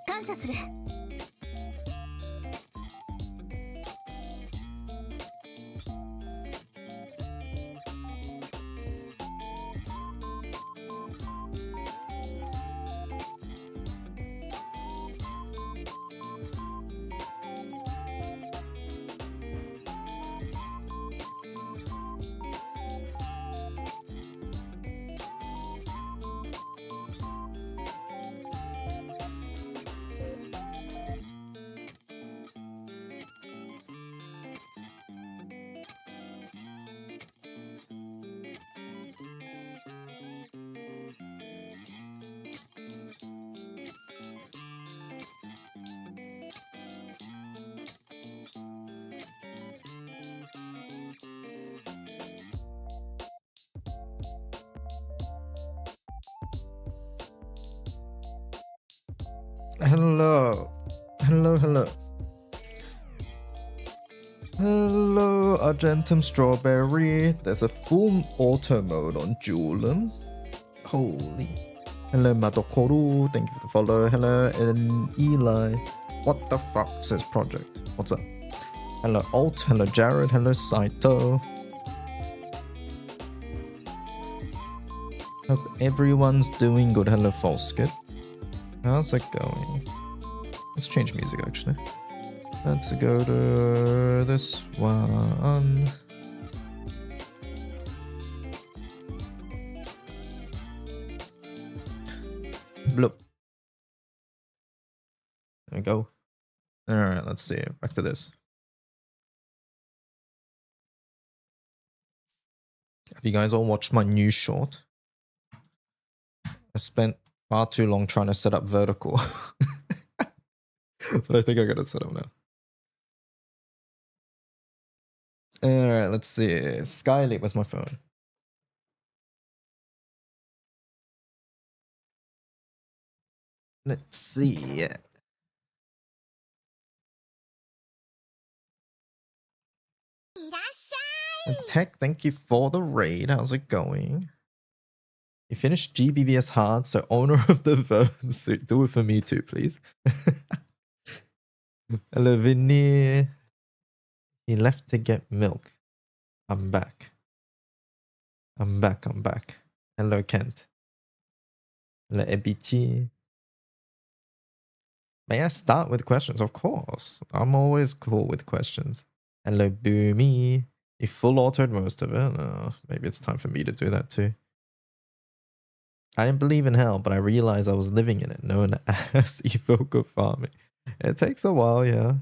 感謝する。Hello. Hello, hello. Hello, Argentum Strawberry. There's a full auto mode on Julem. Holy. Hello, Madokoru. Thank you for the follow. Hello, and Eli. What the fuck says Project? What's up? Hello, Alt. Hello, Jared. Hello, Saito. Hope everyone's doing good. Hello, Falskit. How's it going? Let's change music actually. Let's go to this one. Bloop. There we go. Alright, let's see. Back to this. Have you guys all watched my new short? I spent far too long trying to set up vertical. But I think I got it set up now. Alright, let's see. Skyleap was my phone. Let's see. Tech, thank you for the raid. How's it going? You finished GBVS hard, so owner of the Vern suit, do it for me too, please. Hello, Vinny. He left to get milk. I'm back. I'm back. Hello, Kent. Hello, Ebichi. May I start with questions? Of course. I'm always cool with questions. Hello, Boomy. You full autoed most of it. Maybe it's time for me to do that too. I didn't believe in hell, but I realized I was living in it, known as evoker farming. It takes a while, yeah.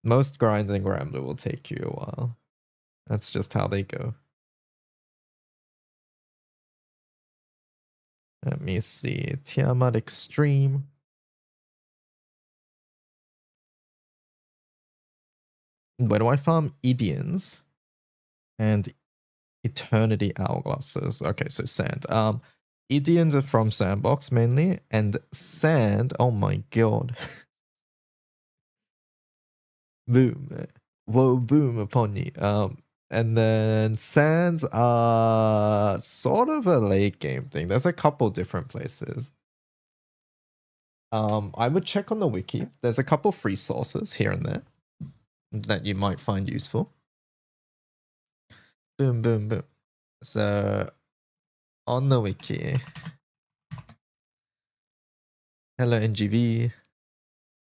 Most grinds in Grambler will take you a while. That's just how they go. Let me see. Tiamat Extreme. Where do I farm? Edians and Eternity Hourglasses. Okay, so sand. Edians are from Sandbox mainly, and sand, oh my god. Boom. Whoa, boom upon you. And then sands are sort of a late game thing. There's a couple different places. I would check on the wiki. There's a couple free sources here and there that you might find useful. Boom, boom, boom. So on the wiki. Hello, NGV.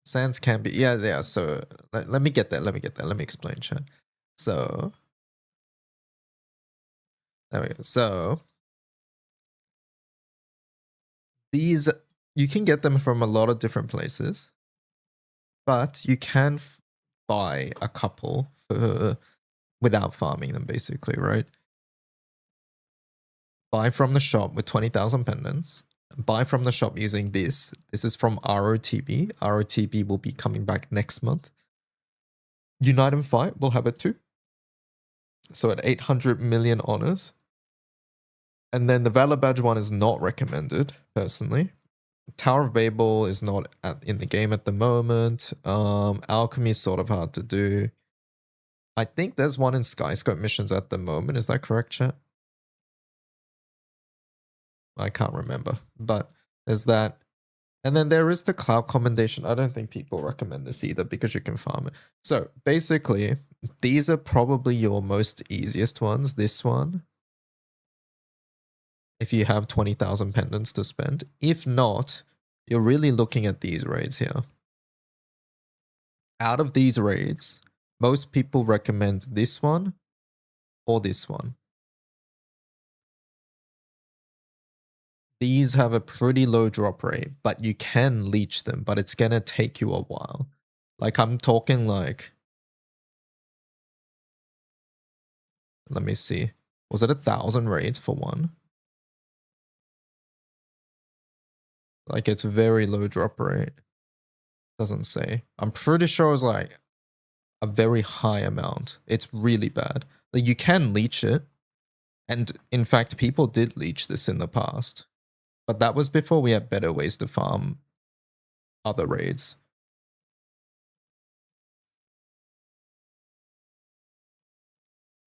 Sands can be, yeah. So let me get there. Let me explain, chat. So There we go. So these, you can get them from a lot of different places, but you can buy a couple without farming them, basically, right? Buy from the shop with 20,000 pendants. Buy from the shop using this. This is from ROTB. ROTB will be coming back next month. Unite and Fight will have it too. So at 800 million honors. And then the Valor Badge one is not recommended, personally. Tower of Babel is not in the game at the moment. Alchemy is sort of hard to do. I think there's one in Skyscope missions at the moment. Is that correct, chat? I can't remember. But there's that. And then there is the Cloud Commendation. I don't think people recommend this either because you can farm it. So basically, these are probably your most easiest ones. This one, if you have 20,000 pendants to spend. If not, you're really looking at these raids here. Out of these raids, most people recommend this one or this one. These have a pretty low drop rate, but you can leech them, but it's gonna take you a while. Like I'm talking like, let me see. Was it 1,000 raids for one? Like it's very low drop rate. Doesn't say. I'm pretty sure it was like a very high amount. It's really bad. Like you can leech it. And in fact, people did leech this in the past. But that was before we had better ways to farm other raids.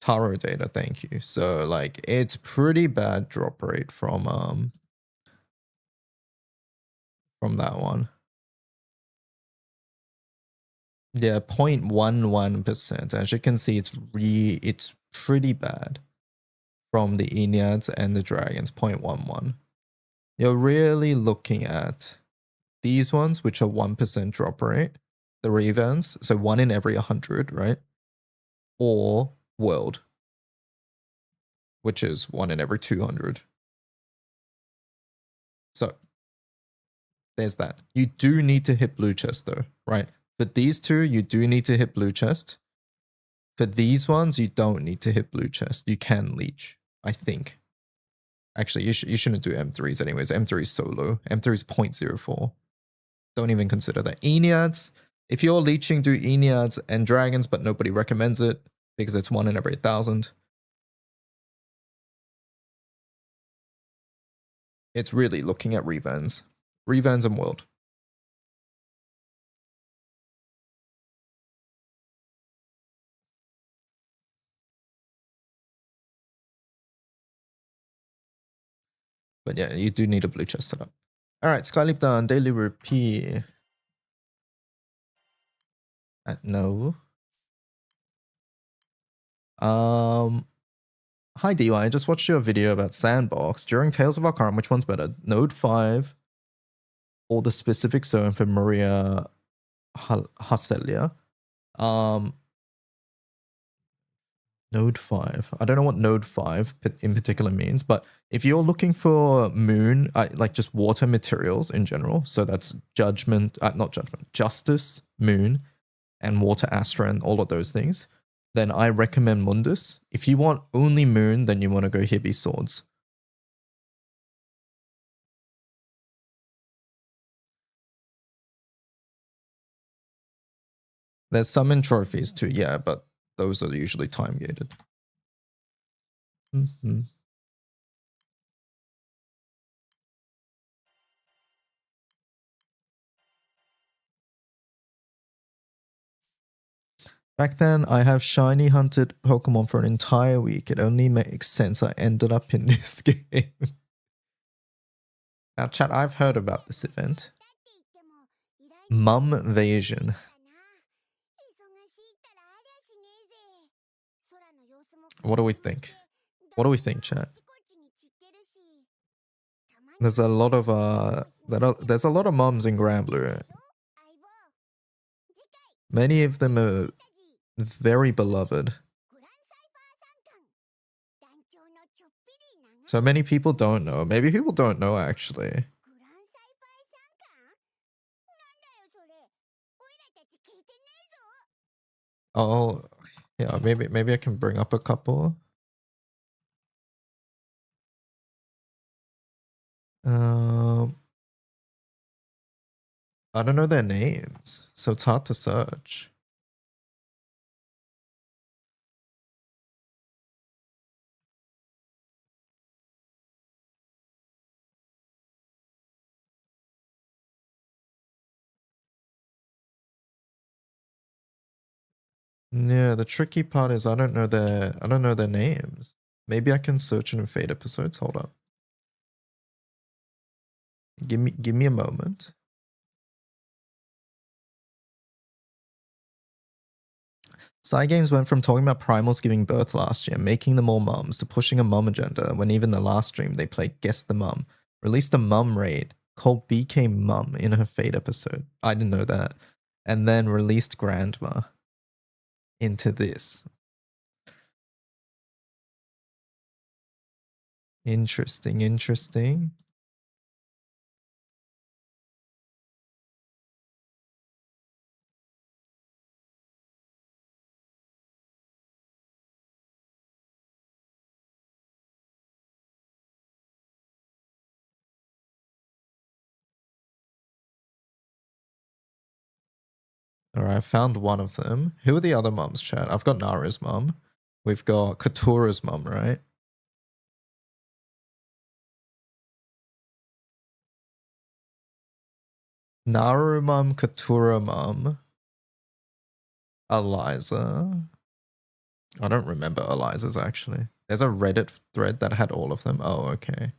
Taro data, thank you. So like it's pretty bad drop rate from that one. Yeah, 0.11%. As you can see, it's pretty bad from the Enyads and the Dragons, 0.11. You're really looking at these ones, which are 1% drop rate, the Revans, so 1 in every 100, right? Or World, which is 1 in every 200. So there's that. You do need to hit blue chest though, right? For these two, you do need to hit blue chest. For these ones, you don't need to hit blue chest. You can leech, I think. Actually, you shouldn't do M3s anyways. M3 is so low. M3 is 0.04. Don't even consider that. Enyads, if you're leeching, do Enyads and Dragons, but nobody recommends it because it's 1 in every 1,000. It's really looking at Revans. Revans and World. But yeah, you do need a blue chest setup. Alright, Skyleap done. Daily repeat. No. Hi DY, I just watched your video about Sandbox. During Tales of Arcarum, which one's better? Node 5 or the specific zone for Maria Hacelia? Node 5. I don't know what Node 5 in particular means, but if you're looking for moon, like just water materials in general, so that's Justice, Moon, and Water Astra and all of those things, then I recommend Mundus. If you want only moon, then you want to go Hibby Swords. There's some in trophies too, yeah, but those are usually time gated. Back then, I have shiny hunted Pokemon for an entire week. It only makes sense I ended up in this game. Now, chat, I've heard about this event. Mumvasion. What do we think? What do we think, chat? There's a lot of there's a lot of mums in Granblue. Many of them are very beloved. So many people don't know. Maybe people don't know actually. Oh, yeah, maybe I can bring up a couple. I don't know their names, so it's hard to search. Yeah, the tricky part is I don't know their names. Maybe I can search it in Fate episodes. Hold up. Give me a moment. Cygames went from talking about primals giving birth last year, making them all mums, to pushing a mum agenda when even the last stream they played Guess the Mum, released a mum raid called BK Mum in her Fate episode. I didn't know that. And then released Grandma into this. Interesting. All right, I found one of them. Who are the other mums, chat? I've got Nara's mum. We've got Katura's mum, right? Naru mum, Katura mum, Eliza. I don't remember Eliza's actually. There's a Reddit thread that had all of them. Oh, okay.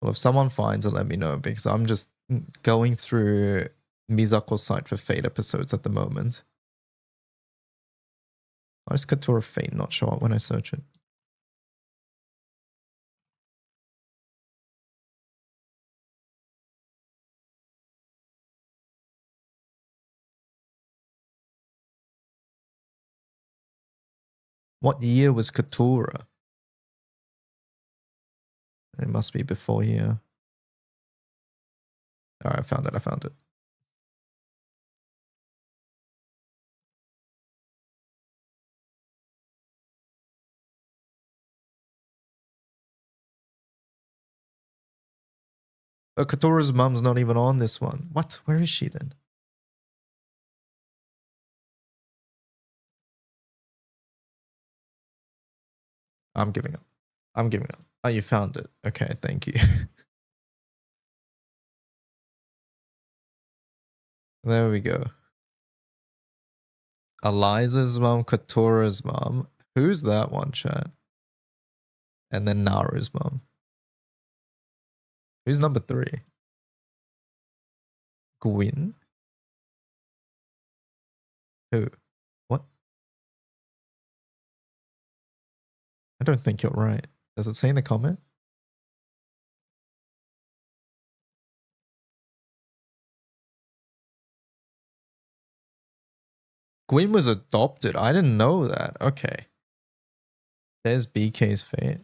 Well, if someone finds it, let me know because I'm just going through Mizako's site for Fate episodes at the moment. Why does Katura Fate not show up when I search it? What year was Katura? It must be before here. All right, I found it. But Katura's mum's not even on this one. What? Where is she then? I'm giving up. Oh, you found it. Okay, thank you. There we go. Eliza's mom, Katura's mom. Who's that one, chat? And then Naru's mom. Who's number 3? Gwyn? Who? What? I don't think you're right. Does it say in the comment? Gwyn was adopted. I didn't know that. Okay. There's BK's fate.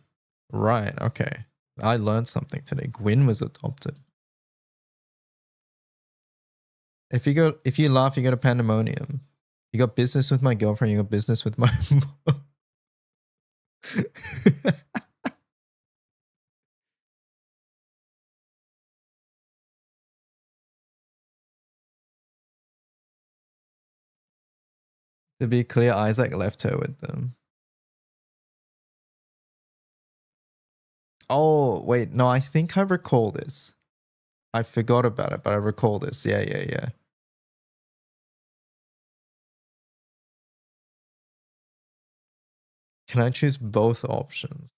Right, okay. I learned something today. Gwyn was adopted. If you laugh, you go to pandemonium. You got business with my girlfriend, you got business with my mom. To be clear, Isaac left her with them. Oh, wait, no, I think I recall this. I forgot about it, but I recall this. Yeah. Can I choose both options?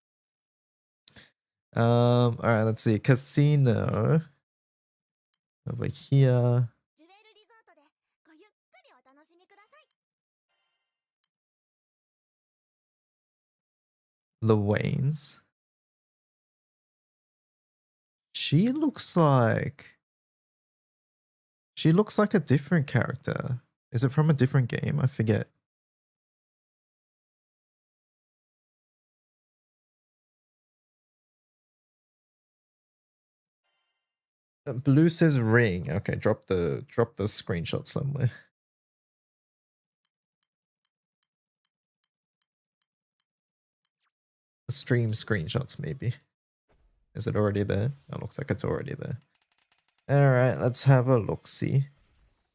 All right, let's see. Casino. Over here. Luane's. She looks like a different character. Is it from a different game? I forget. Blue says ring. Okay, drop the screenshot somewhere. The stream screenshots maybe. Is it already there? It looks like it's already there. Alright, let's have a look-see.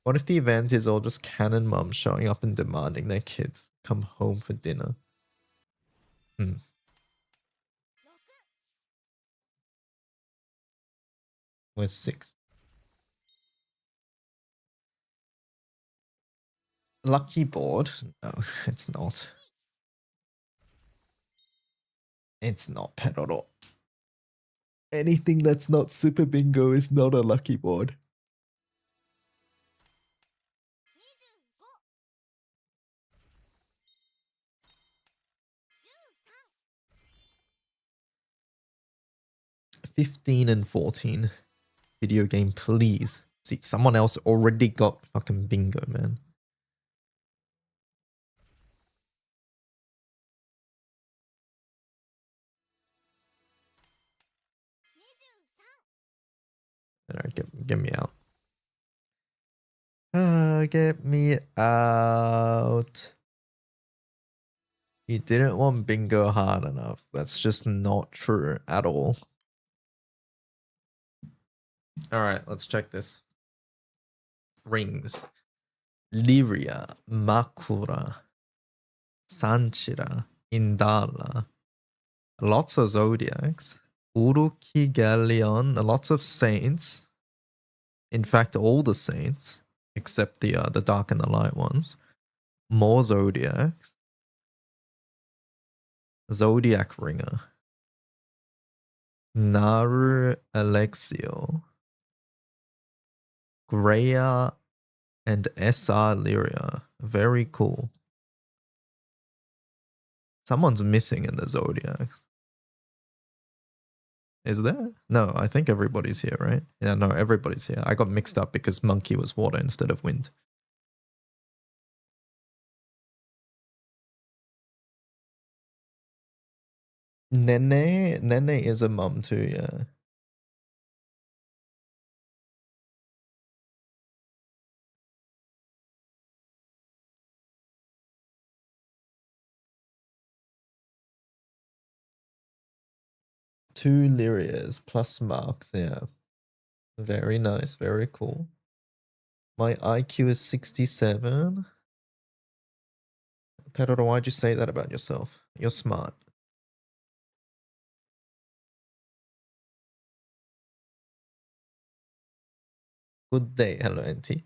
What if the event is all just canon moms showing up and demanding their kids come home for dinner? Where's 6? Lucky board? No, it's not. It's not Pedoro. Anything that's not Super Bingo is not a lucky board. $15 and $14. Video game, please. See, someone else already got fucking bingo, man. Alright, get me out. Get me out. You didn't want bingo hard enough. That's just not true at all. Alright, let's check this. Rings. Lyria, Makura, Sanchira, Indala. Lots of zodiacs. Uruki Galleon, lots of saints. In fact, all the saints, except the dark and the light ones. More zodiacs. Zodiac Ringer. Naru Alexio. Greya and SR Lyria. Very cool. Someone's missing in the zodiacs. Is there? No, I think everybody's here, right? Yeah, no, everybody's here. I got mixed up because monkey was water instead of wind. Nene is a mum too, yeah. Two Lyrias plus marks, yeah. Very nice, very cool. My IQ is 67. Pedro, why'd you say that about yourself? You're smart. Good day. Hello, NT.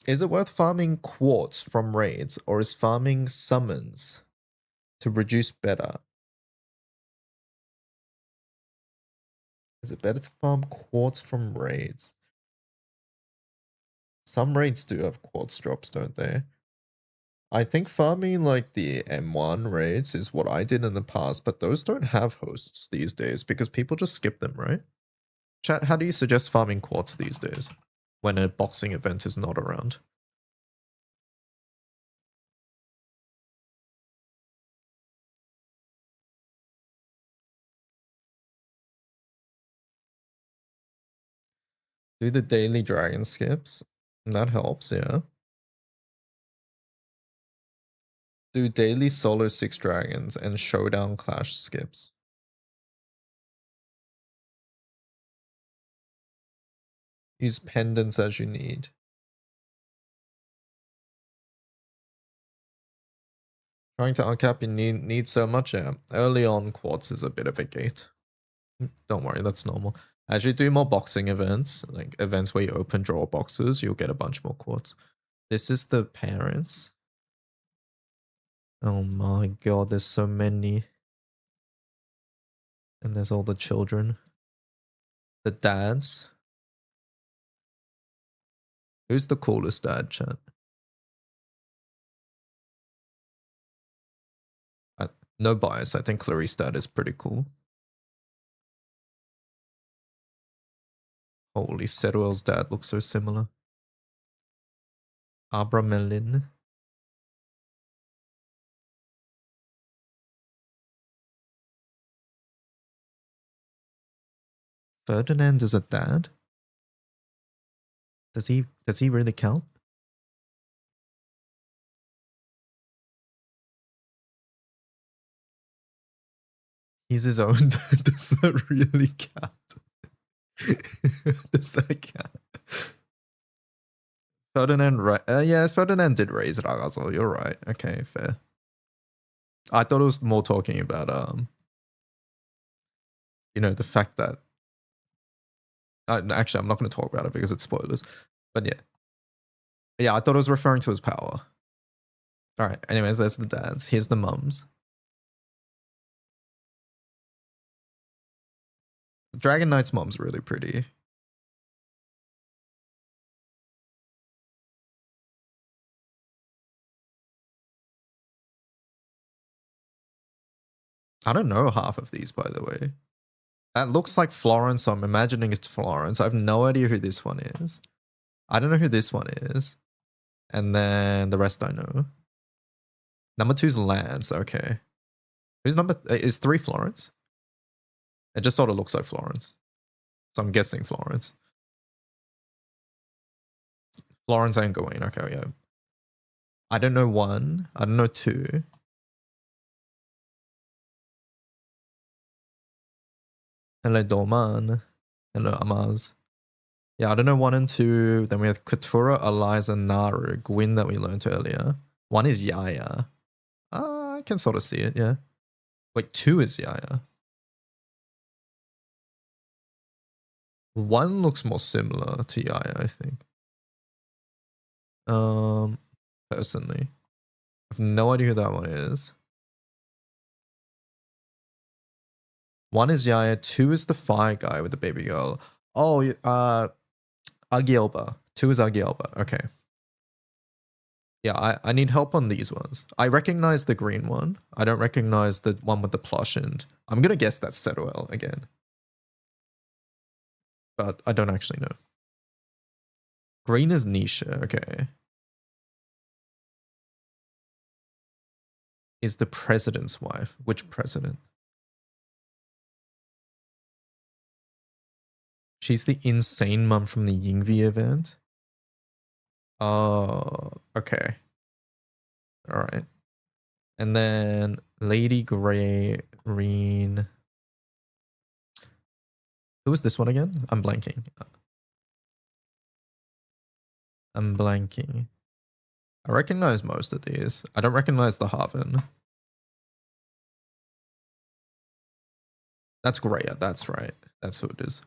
Is it worth farming quartz from raids, or is farming summons to reduce better? Is it better to farm quartz from raids? Some raids do have quartz drops, don't they? I think farming like the M1 raids is what I did in the past, but those don't have hosts these days because people just skip them, right? Chat, how do you suggest farming quartz these days when a boxing event is not around? Do the daily dragon skips. That helps, yeah. Do daily solo 6 dragons and showdown clash skips. Use pendants as you need. Trying to uncap, you need so much, yeah. Early on, quartz is a bit of a gate. Don't worry, that's normal. As you do more boxing events, like events where you open draw boxes, you'll get a bunch more quartz. This is the parents. Oh my god, there's so many. And there's all the children. The dads. Who's the coolest dad, chat? No bias, I think Clarice dad is pretty cool. Holy, Seruel's dad looks so similar. Abramelin. Ferdinand is a dad? Does he really count? He's his own dad. Does that really count? Does that count? Ferdinand, yeah, Ferdinand did raise Ragazzo. You're right. Okay, fair. I thought it was more talking about you know, the fact that actually I'm not going to talk about it because it's spoilers. But yeah, I thought it was referring to his power. All right. Anyways, there's the dads. Here's the mums. Dragon Knight's mom's really pretty. I don't know half of these, by the way. That looks like Florence, so I'm imagining it's Florence. I have no idea who this one is. I don't know who this one is. And then the rest I know. Number 2's Lance, okay. Who's is 3 Florence? It just sort of looks like Florence. So I'm guessing Florence. Florence ain't going, okay, yeah. I don't know 1. I don't know 2. Hello, Dorman. Hello, Amaz. Yeah, I don't know 1 and 2. Then we have Katura, Eliza, Naru, Gwyn that we learned earlier. 1 is Yaya. I can sort of see it, yeah. Wait, 2 is Yaya. 1 looks more similar to Yaya, I think. Personally. I have no idea who that one is. 1 is Yaya, 2 is the fire guy with the baby girl. Oh, Agielba. 2 is Agielba. Okay. Yeah, I need help on these ones. I recognize the green one. I don't recognize the one with the plush, and I'm gonna guess that's Setuel again. But I don't actually know. Green is Nisha, okay. Is the president's wife. Which president? She's the insane mum from the Yingvi event. Oh, okay. All right. And then Lady Green. Who was this one again? I'm blanking. I recognize most of these. I don't recognize the Haven. That's Greya. That's right. That's who it is.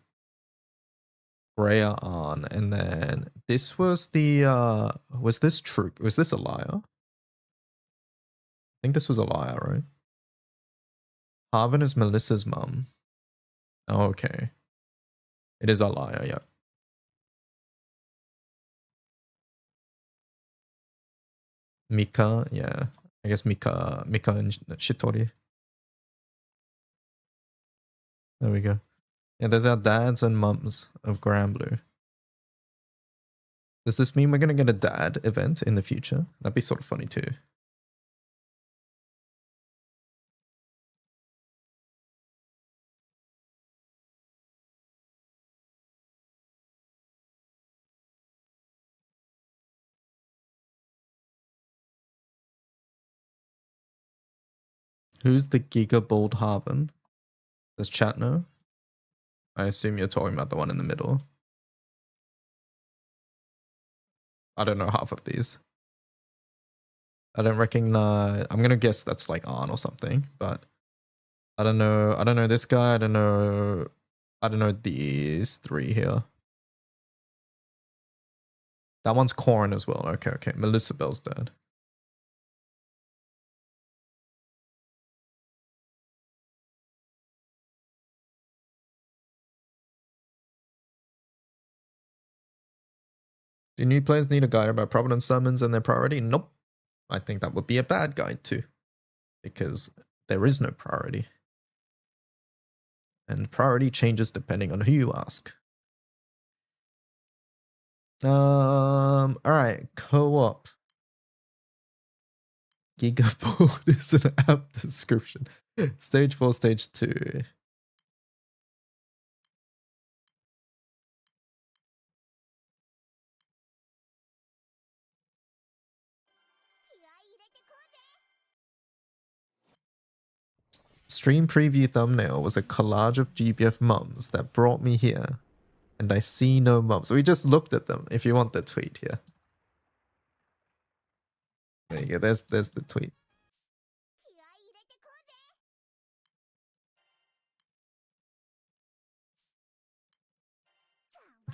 Greya on. And then this was the, was this true? Was this Elia? I think this was Elia, right? Haven is Melissa's mum. Oh, okay. It is Elia, yeah. Mika, yeah. I guess Mika and Shitori. There we go. Yeah, there's our dads and mums of Granblue. Does this mean we're going to get a dad event in the future? That'd be sort of funny too. Who's the Giga Bald Haven? Does chat know? I assume you're talking about the one in the middle. I don't know half of these. I don't recognize. I'm gonna guess that's like Arn or something, but I don't know. I don't know this guy. I don't know these 3 here. That one's Corrin as well. Okay. Melissa Bell's dead. Do new players need a guide about Providence summons and their priority? Nope. I think that would be a bad guide too, because there is no priority. And priority changes depending on who you ask. All right, co-op. Gigaboard is an app description. Stage 4, stage 2. Stream preview thumbnail was a collage of GBF mums that brought me here. And I see no mums. We just looked at them. If you want the tweet here. There you go. There's the tweet.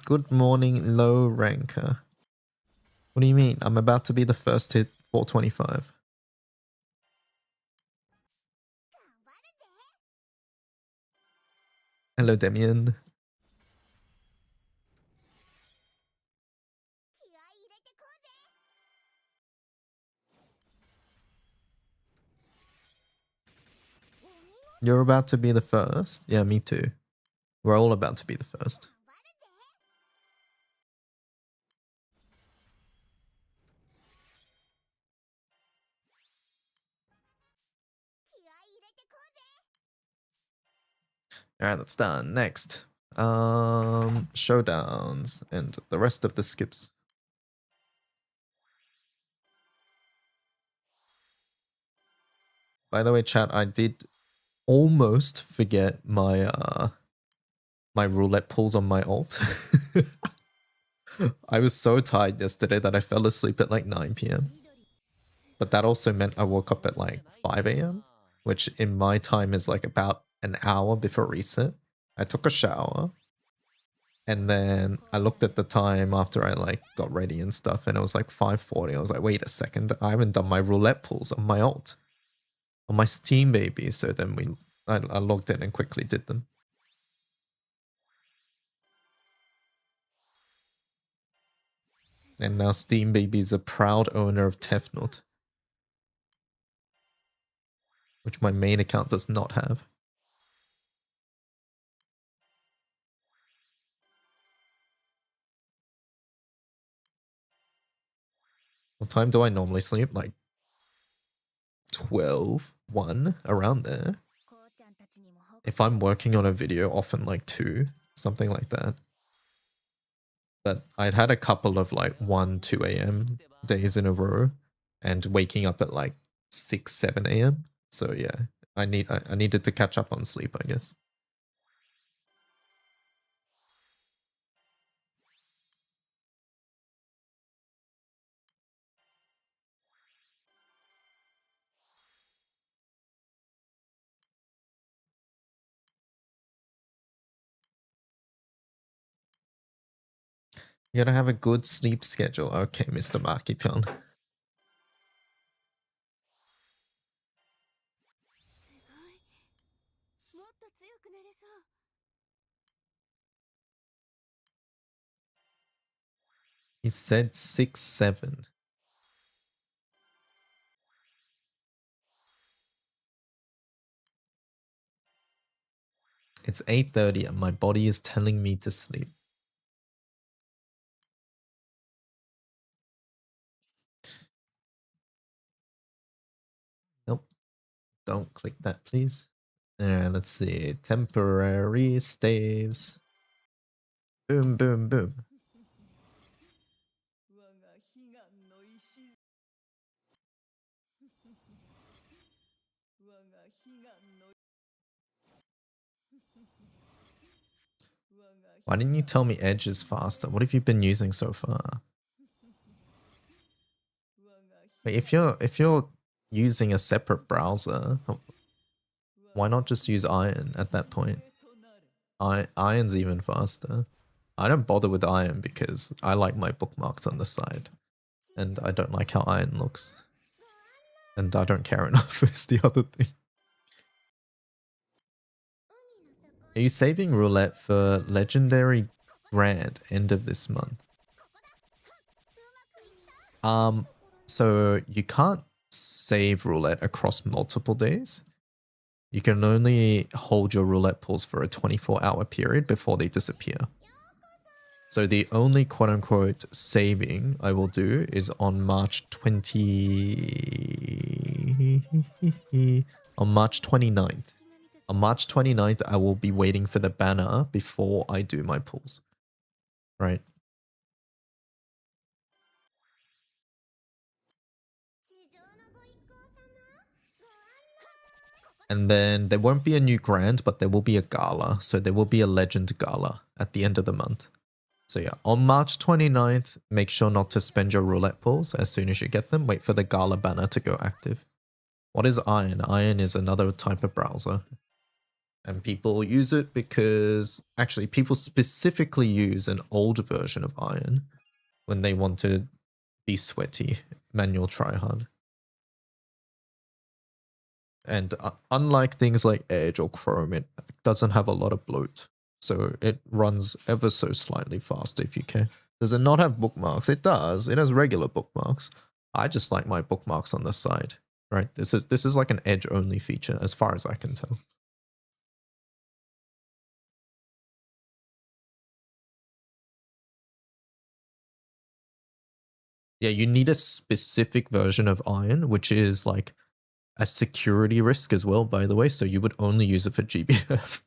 Good morning, low ranker. What do you mean? I'm about to be the first hit 425. Hello, Demian. You're about to be the first? Yeah, me too. We're all about to be the first. Alright, that's done. Next. Showdowns and the rest of the skips. By the way, chat, I did almost forget my my roulette pulls on my ult. I was so tired yesterday that I fell asleep at like 9 p.m. But that also meant I woke up at like 5 a.m., which in my time is like about an hour before reset. I took a shower and then I looked at the time after I like got ready and stuff and it was like 5:40. I was like, wait a second, I haven't done my roulette pulls on my ult. On my Steam baby. So then I logged in and quickly did them. And now Steam baby is a proud owner of Tefnut, which my main account does not have. What time do I normally sleep? Like 12, 1, around there. If I'm working on a video, often like 2, something like that. But I'd had a couple of like 1, 2 a.m. days in a row and waking up at like 6, 7 a.m. So yeah, I needed to catch up on sleep, I guess. You gotta have a good sleep schedule. Okay, Mr. Markipion. He said 6, 7. It's 8:30 and my body is telling me to sleep. Nope. Don't click that, please. Let's see. Temporary staves. Boom, boom, boom. Why didn't you tell me Edge is faster? What have you been using so far? Wait, if you're using a separate browser, why not just use Iron at that point? Iron's even faster. I don't bother with Iron because I like my bookmarks on the side. And I don't like how Iron looks. And I don't care enough is the other thing. Are you saving roulette for Legendary Grand end of this month? So you can't save roulette across multiple days. You can only hold your roulette pulls for a 24-hour period before they disappear. So the only quote-unquote saving I will do is on March 20... on March 29th. On March 29th, I will be waiting for the banner before I do my pulls. Right? And then there won't be a new grand, but there will be a gala. So there will be a legend gala at the end of the month. So yeah, on March 29th, make sure not to spend your roulette pools as soon as you get them. Wait for the gala banner to go active. What is Iron? Iron is another type of browser. And people use it because, actually, people specifically use an old version of Iron when they want to be sweaty, manual tryhard. And unlike things like Edge or Chrome, it doesn't have a lot of bloat. So it runs ever so slightly faster if you care. Does it not have bookmarks? It does. It has regular bookmarks. I just like my bookmarks on the side, right? This is like an Edge only feature as far as I can tell. Yeah, you need a specific version of Iron, which is like a security risk as well, by the way. So you would only use it for GBF.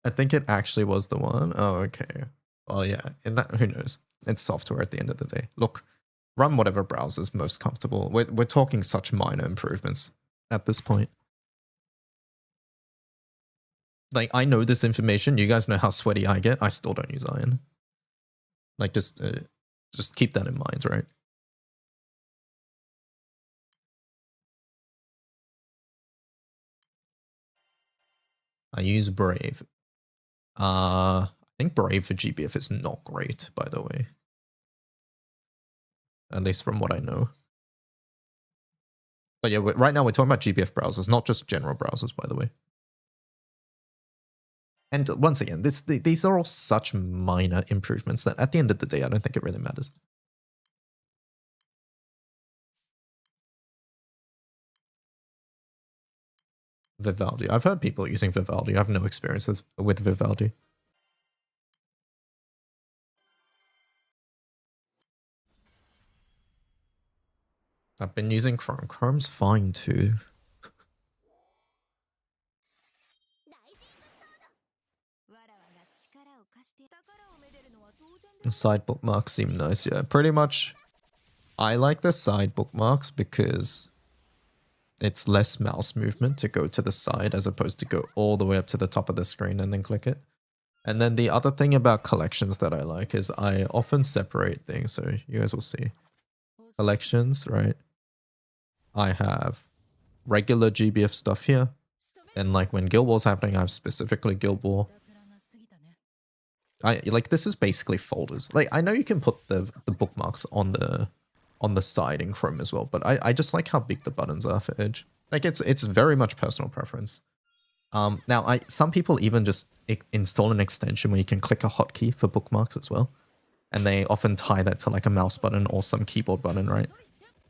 I think it actually was the one. Oh, okay. Well, yeah. In that, who knows? It's software at the end of the day. Look, run whatever browser is most comfortable. We're talking such minor improvements at this point. Like, I know this information. You guys know how sweaty I get. I still don't use Iron. Like, just keep that in mind, right? I use Brave. I think Brave for GBF is not great, by the way. At least from what I know. But yeah, right now we're talking about GBF browsers, not just general browsers, by the way. And once again, these are all such minor improvements that at the end of the day, I don't think it really matters. Vivaldi. I've heard people using Vivaldi. I have no experience with Vivaldi. I've been using Chrome. Chrome's fine too. The side bookmarks seem nice, yeah. Pretty much, I like the side bookmarks because it's less mouse movement to go to the side as opposed to go all the way up to the top of the screen and then click it. And then the other thing about collections that I like is I often separate things, so you guys will see. Collections, right? I have regular GBF stuff here. And like when Guild War's happening, I have specifically Guild War. Like this is basically folders. Like I know you can put the bookmarks on the side in Chrome as well, but I just like how big the buttons are for Edge. Like it's very much personal preference. Now some people even just install an extension where you can click a hotkey for bookmarks as well, and they often tie that to like a mouse button or some keyboard button, right?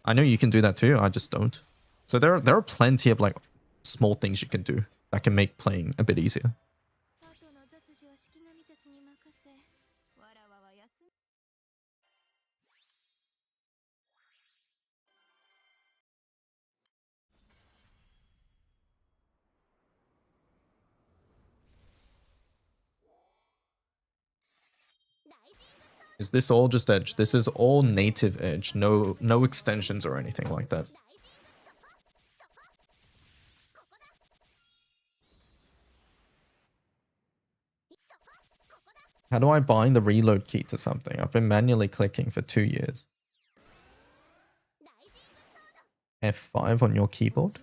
I know you can do that too. I just don't. So there are plenty of like small things you can do that can make playing a bit easier. Is this all just Edge? This is all native Edge. No extensions or anything like that. How do I bind the reload key to something? I've been manually clicking for 2 years. F5 on your keyboard.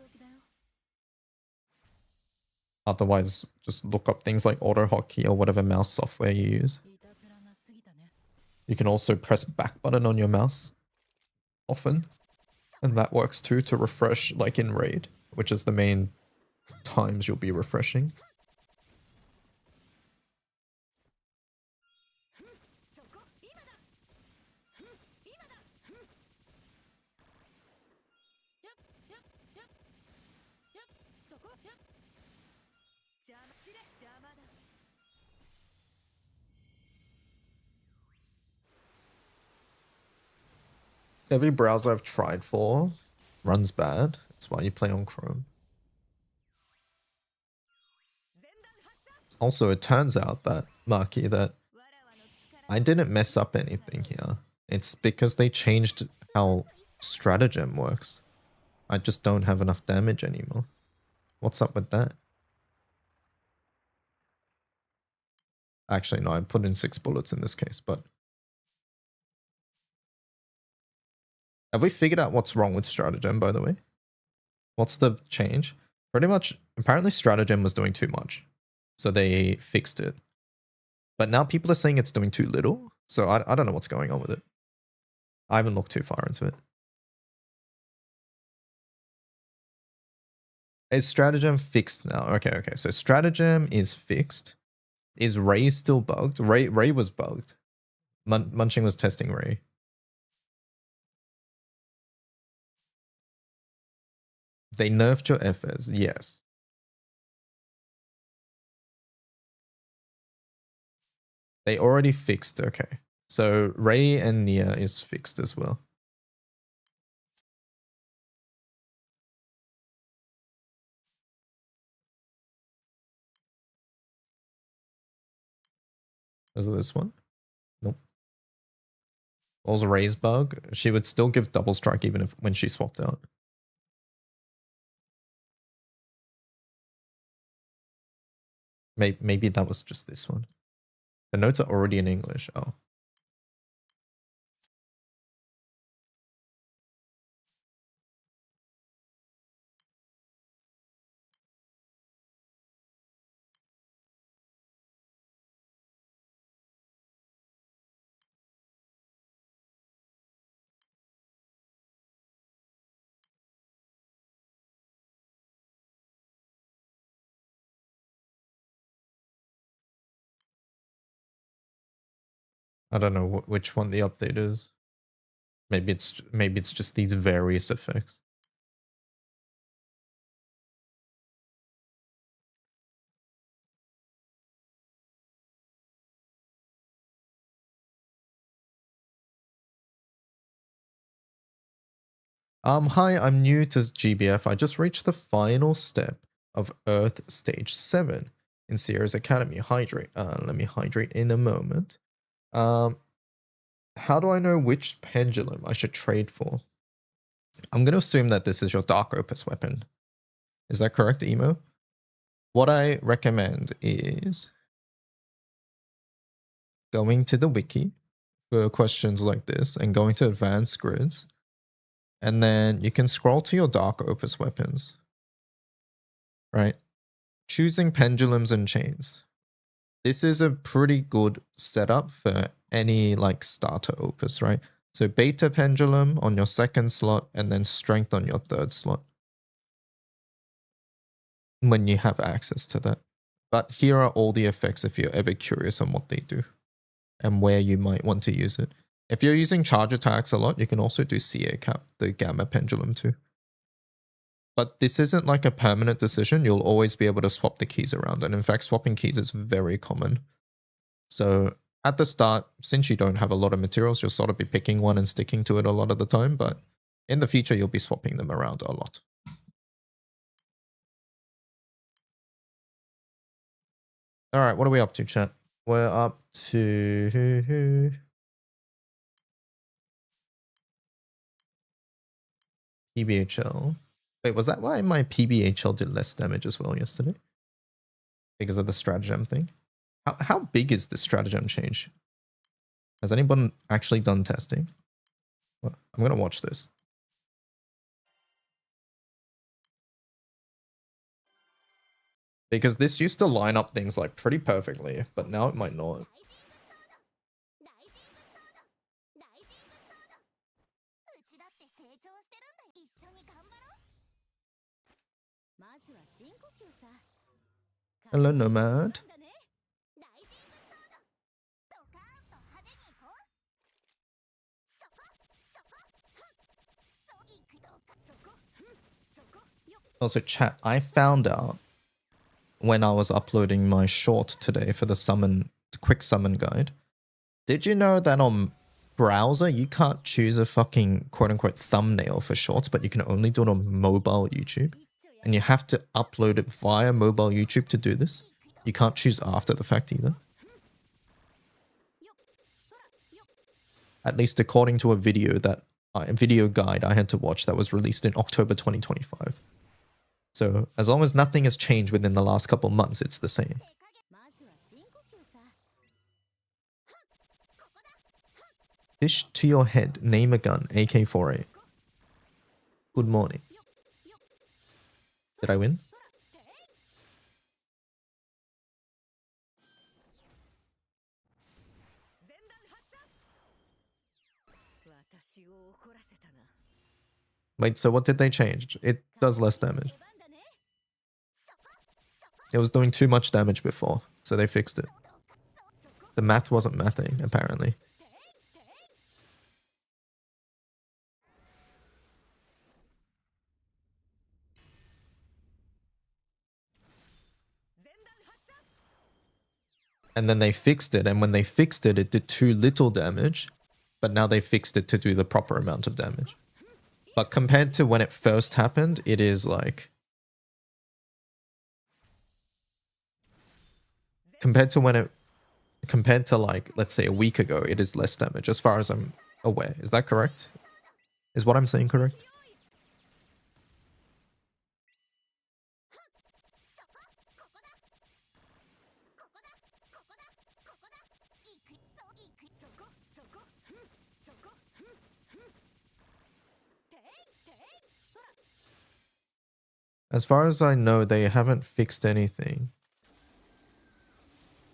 Otherwise, just look up things like AutoHotkey or whatever mouse software you use. You can also press back button on your mouse often. And that works too to refresh like in Raid, which is the main times you'll be refreshing. Every browser I've tried for runs bad. That's why you play on Chrome. Also, it turns out that, Marky, that I didn't mess up anything here. It's because they changed how stratagem works. I just don't have enough damage anymore. What's up with that? Actually, no, I put in 6 bullets in this case, but... Have we figured out what's wrong with stratagem, by the way? What's the change? Pretty much, apparently stratagem was doing too much. So they fixed it. But now people are saying it's doing too little. So I don't know what's going on with it. I haven't looked too far into it. Is stratagem fixed now? Okay. So stratagem is fixed. Is Ray still bugged? Ray was bugged. Munching was testing Ray. They nerfed your FS, yes. They already fixed, okay. So Ray and Nia is fixed as well. Is it this one? Nope. What was Ray's bug? She would still give double strike even if when she swapped out. Maybe that was just this one. The notes are already in English. Oh. I don't know which one the update is. Maybe it's just these various effects. Hi, I'm new to GBF. I just reached the final step of Earth Stage 7 in Sierra's Academy. Hydrate. Let me hydrate in a moment. How do I know which pendulum I should trade for? I'm going to assume that this is your Dark Opus weapon. Is that correct, Emo? What I recommend is going to the wiki for questions like this and going to advanced grids. And then you can scroll to your Dark Opus weapons. Right? Choosing pendulums and chains. This is a pretty good setup for any like starter opus, right? So beta pendulum on your second slot and then strength on your third slot. When you have access to that. But here are all the effects if you're ever curious on what they do and where you might want to use it. If you're using charge attacks a lot, you can also do CA cap, the gamma pendulum too. But this isn't like a permanent decision. You'll always be able to swap the keys around. And in fact, swapping keys is very common. So at the start, since you don't have a lot of materials, you'll sort of be picking one and sticking to it a lot of the time. But in the future, you'll be swapping them around a lot. All right, what are we up to, chat? We're up to... PBHL. Wait, was that why my PBHL did less damage as well yesterday? Because of the stratagem thing? How big is the stratagem change? Has anyone actually done testing? Well, I'm going to watch this. Because this used to line up things like pretty perfectly, but now it might not. Hello, Nomad. Also, chat, I found out when I was uploading my short today for the quick summon guide. Did you know that on browser, you can't choose a fucking quote-unquote thumbnail for shorts, but you can only do it on mobile YouTube? And you have to upload it via mobile YouTube to do this? You can't choose after the fact either. at least according to a video guide I had to watch that was released in October 2025. So as long as nothing has changed within the last couple months, it's the same. Fish to your head, name a gun, AK-48. Good morning. Did I win? Wait, so what did they change? It does less damage. It was doing too much damage before, so they fixed it. The math wasn't mathing, apparently. And then they fixed it, and when they fixed it, it did too little damage, but now they fixed it to do the proper amount of damage. But compared to when it first happened, it is like... Compared to like, let's say a week ago, it is less damage, as far as I'm aware. Is that correct? Is what I'm saying correct? As far as I know, they haven't fixed anything.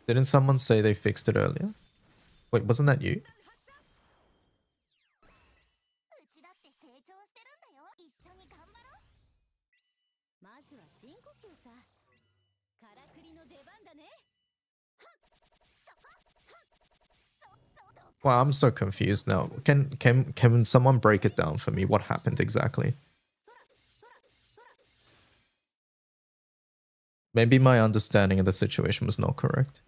Didn't someone say they fixed it earlier? Wait, wasn't that you? Well, I'm so confused now. Can someone break it down for me? What happened exactly? Maybe my understanding of the situation was not correct.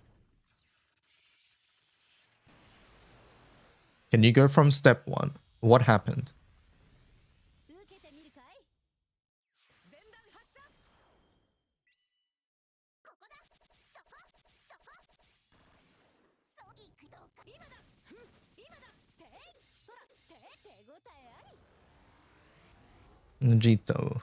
Can you go from step 1? What happened? Jito.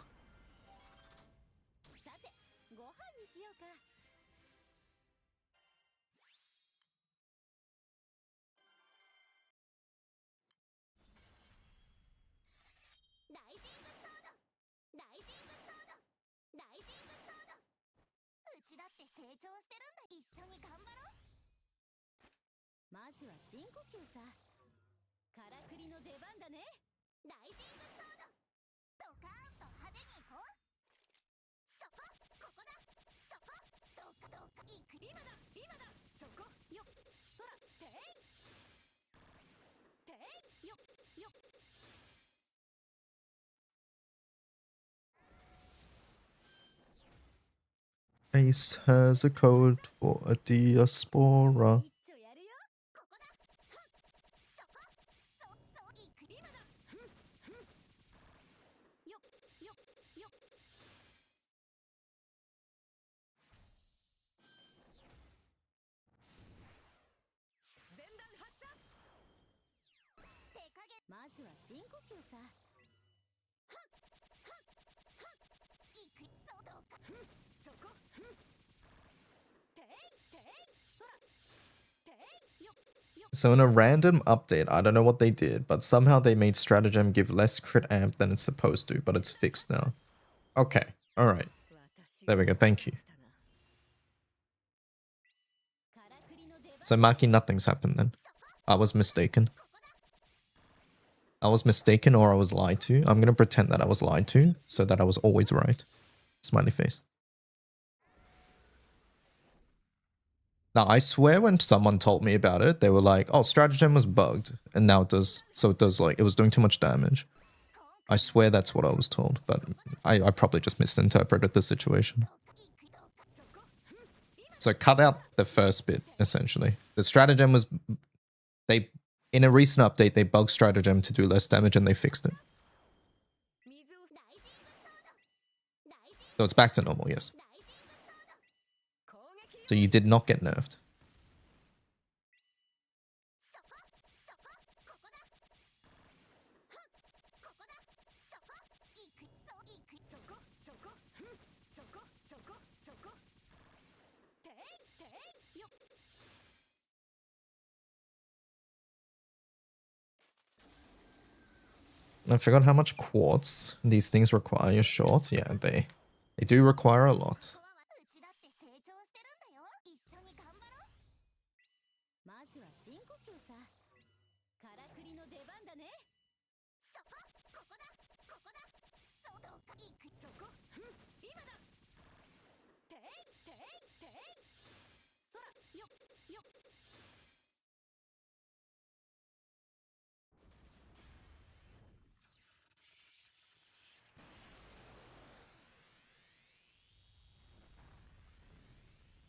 Ace has a code for a diaspora. So in a random update, I don't know what they did, but somehow they made Stratagem give less crit amp than it's supposed to, but it's fixed now. Okay, alright. There we go, thank you. So Maki, nothing's happened then. I was mistaken. I was mistaken or I was lied to. I'm gonna pretend that I was lied to, so that I was always right. Smiley face. Now, I swear when someone told me about it, they were like, oh, Stratagem was bugged. And now it does, so it does like, it was doing too much damage. I swear that's what I was told, but I probably just misinterpreted the situation. So cut out the first bit, essentially. The Stratagem was, in a recent update, they bugged Stratagem to do less damage and they fixed it. So it's back to normal, yes. So you did not get nerfed. I forgot how much quartz these things require. Short, yeah, they do require a lot. まずは深呼吸さ。からくりの出番だね。そこ、ここだ、ここだ。そうどうかいくそこ。今だ。てい、てい、てい。そら、よ、よ。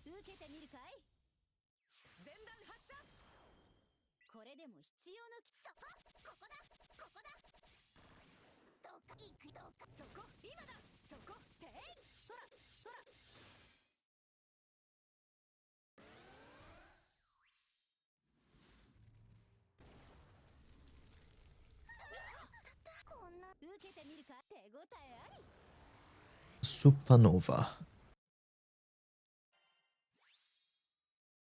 受けてみるかい？全弾発射。これでも必要のそこ、ここだ、ここだ。どうかいくどうかそこ、今だ。そこ、てい、そら、そら。こんな受けてみるか？手応えあり。 Supernova.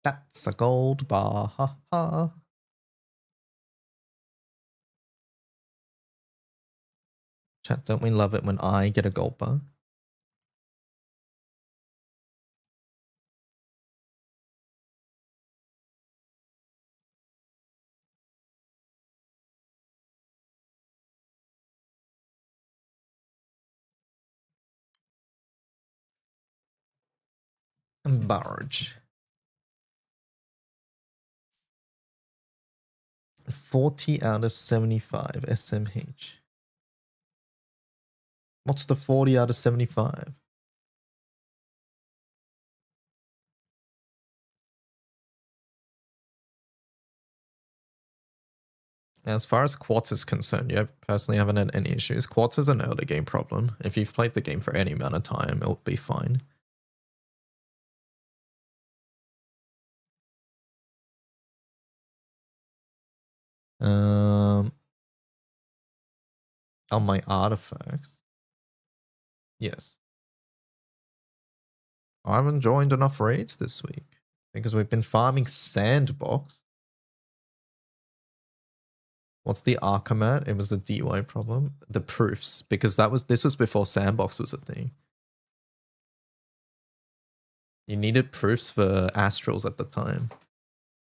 That's a gold bar. Ha ha. Chat, don't we love it when I get a gold bar? Barge. 40 out of 75 SMH. What's the 40 out of 75? As far as Quartz is concerned, you personally haven't had any issues. Quartz is an early game problem. If you've played the game for any amount of time, it'll be fine. On my artifacts. Yes. I haven't joined enough raids this week because we've been farming Sandbox. What's the Archimat? It was a DY problem. The proofs, because this was before Sandbox was a thing. You needed proofs for Astrals at the time.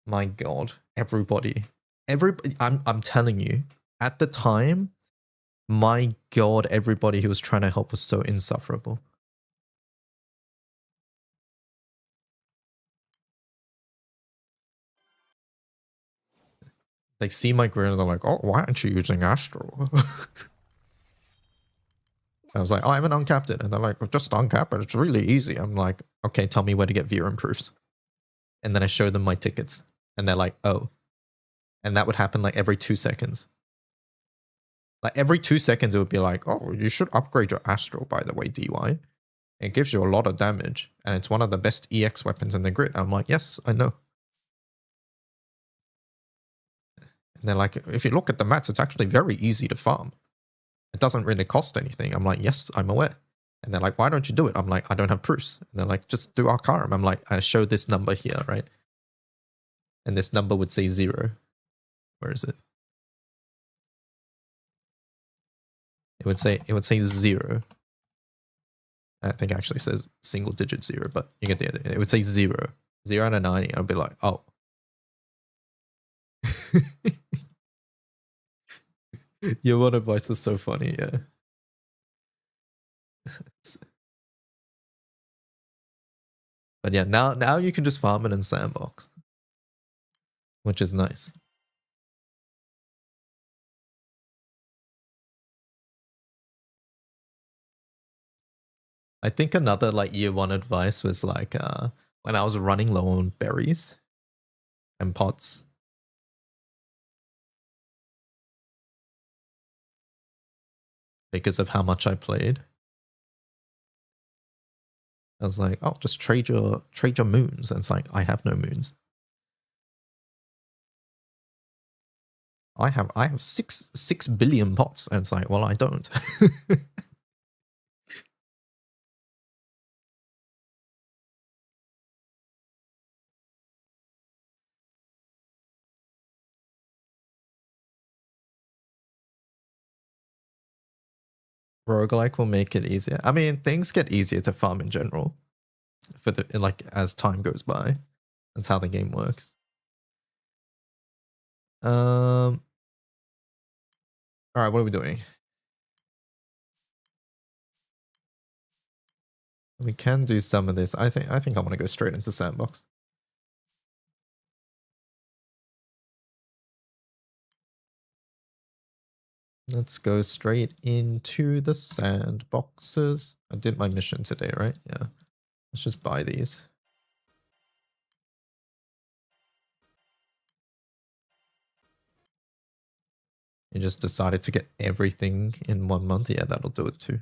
My god, everybody. I'm telling you, at the time, my god, everybody who was trying to help was so insufferable. They see my grid and they're like, oh, why aren't you using Astral? I was like, oh, I haven't uncapped it. And they're like, well, just uncap it. It's really easy. I'm like, okay, tell me where to get Viren proofs. And then I show them my tickets. And they're like, oh. And that would happen like every 2 seconds. Like every 2 seconds, it would be like, oh, you should upgrade your Astral, by the way, DY. It gives you a lot of damage. And it's one of the best EX weapons in the grid. I'm like, yes, I know. And they're like, if you look at the mats, it's actually very easy to farm. It doesn't really cost anything. I'm like, yes, I'm aware. And they're like, why don't you do it? I'm like, I don't have proofs. And they're like, just do Arcarum. I'm like, I show this number here, right? And this number would say 0. Where is it? It would say 0. I think it actually says single digit 0, but you get the idea. It would say 0. 0 out of 90. I'd be like, oh. Your one advice was so funny, yeah. But yeah, now you can just farm it in Sandbox, which is nice. I think another like year 1 advice was like when I was running low on berries and pots. Because of how much I played. I was like, oh, just trade your moons. And it's like, I have no moons. I have 6 billion pots. And it's like, well, I don't. Roguelike will make it easier. I mean, things get easier to farm in general for the like as time goes by. That's how the game works. All right, what are we doing? We can do some of this. I think I want to go straight into sandbox. Let's go straight into the sandboxes. I did my mission today, right? Yeah. Let's just buy these. You just decided to get everything in 1 month. Yeah, that'll do it too.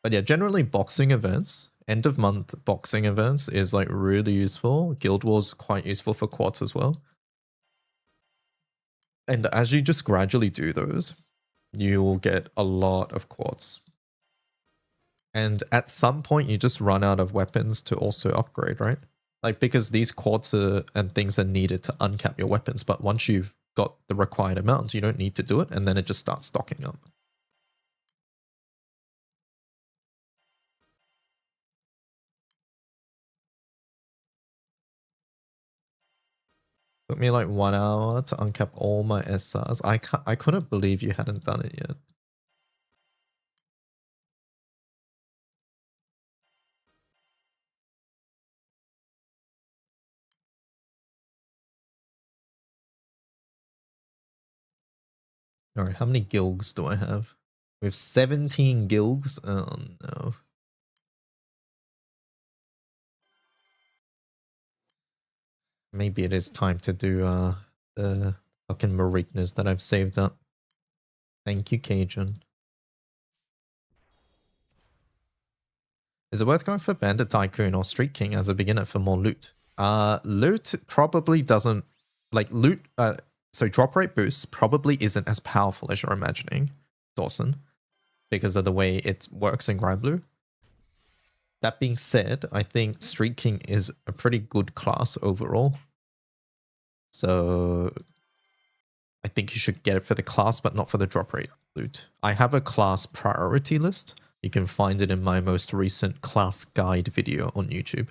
But yeah, generally boxing events, end of month boxing events is like really useful. Guild Wars quite useful for quads as well. And as you just gradually do those, you will get a lot of quads. And at some point, you just run out of weapons to also upgrade, right? Like, because these quads and things are needed to uncap your weapons. But once you've got the required amount, you don't need to do it. And then it just starts stocking up. Took me like 1 hour to uncap all my SRs. I couldn't believe you hadn't done it yet. Alright, how many gilgs do I have? We have 17 gilgs. Oh no. Maybe it is time to do the fucking Marignas that I've saved up. Thank you, Cajun. Is it worth going for Bandit Tycoon or Street King as a beginner for more loot? Loot probably doesn't... Like, loot... so drop rate boosts probably isn't as powerful as you're imagining, Dawson, because of the way it works in Granblue. That being said, I think Street King is a pretty good class overall. So I think you should get it for the class, but not for the drop rate loot. I have a class priority list. You can find it in my most recent class guide video on YouTube.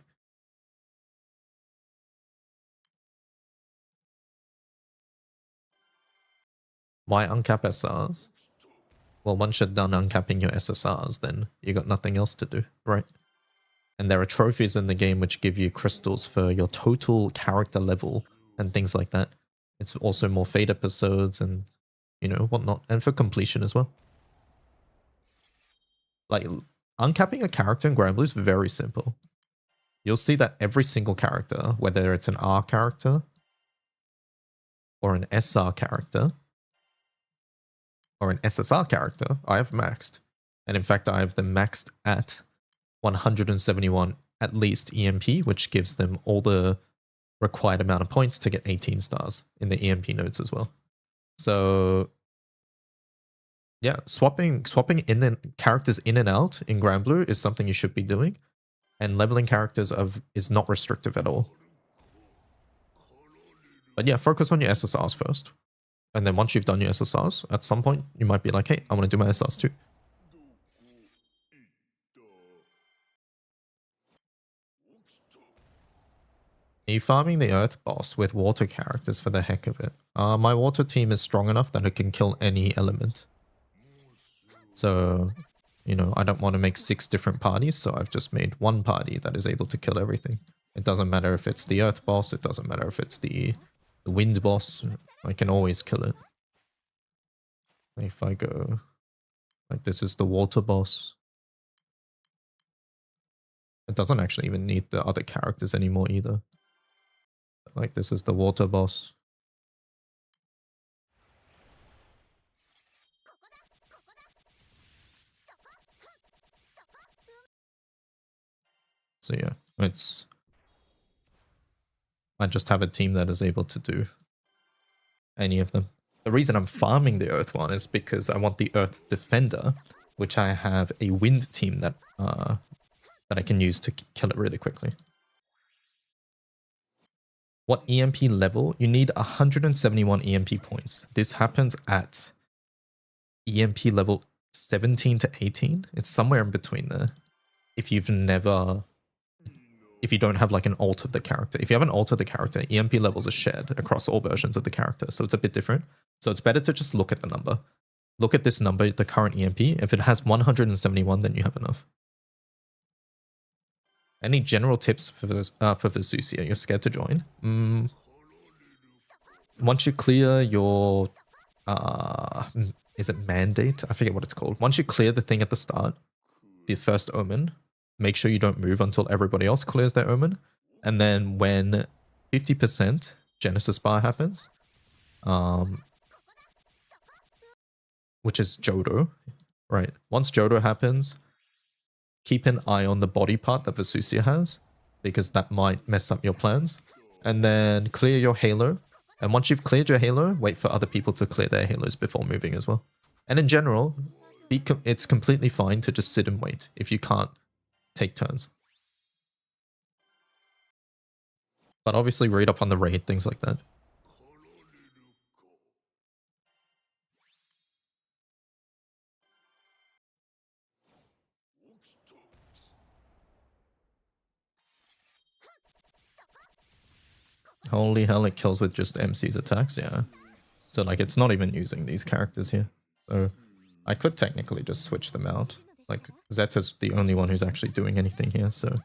Why uncap SRs? Well, once you're done uncapping your SSRs, then you got nothing else to do, right? And there are trophies in the game which give you crystals for your total character level and things like that. It's also more Fate episodes and, you know, whatnot. And for completion as well. Like, uncapping a character in Granblue is very simple. You'll see that every single character, whether it's an R character or an SR character or an SSR character, I have maxed. And in fact, I have them maxed at 171 at least EMP, which gives them all the required amount of points to get 18 stars in the EMP nodes as well. So yeah, swapping in and characters in and out in Granblue is something you should be doing, and leveling characters is not restrictive at all. But yeah, focus on your SSRs first, and then once you've done your SSRs, at some point you might be like, hey, I want to do my SSRs too. Are you farming the Earth boss with water characters for the heck of it? My water team is strong enough that it can kill any element. So, you know, I don't want to make 6 different parties, so I've just made one party that is able to kill everything. It doesn't matter if it's the Earth boss, it doesn't matter if it's the Wind boss, I can always kill it. If I go, like, this is the water boss. It doesn't actually even need the other characters anymore either. Like, this is the water boss. So yeah, I just have a team that is able to do any of them. The reason I'm farming the Earth one is because I want the Earth Defender, which I have a Wind team that I can use to kill it really quickly. What EMP level? You need 171 EMP points. This happens at EMP level 17 to 18. It's somewhere in between there. If you don't have like an alt of the character. If you have an alt of the character, EMP levels are shared across all versions of the character. So it's a bit different. So it's better to just look at the number. Look at this number, the current EMP. If it has 171, then you have enough. Any general tips for Vesusia? You're scared to join? Once you clear your... is it mandate? I forget what it's called. Once you clear the thing at the start, the first omen, make sure you don't move until everybody else clears their omen. And then when 50% Genesis bar happens, which is Jodo, right? Once Jodo happens, keep an eye on the body part that Vesusia has, because that might mess up your plans. And then clear your halo. And once you've cleared your halo, wait for other people to clear their halos before moving as well. And in general, it's completely fine to just sit and wait if you can't take turns. But obviously read up on the raid, things like that. Holy hell, it kills with just MC's attacks, yeah. So like it's not even using these characters here. So I could technically just switch them out. Like Zeta's the only one who's actually doing anything here, so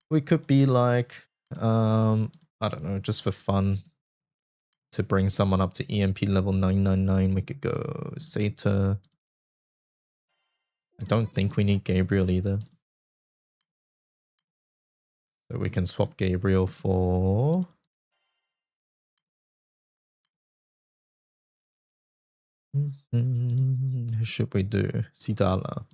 we could be like I don't know, just for fun, to bring someone up to EMP level 999, we could go Zeta. I don't think we need Gabriel either. So we can swap Gabriel for... who should we do? Sidala.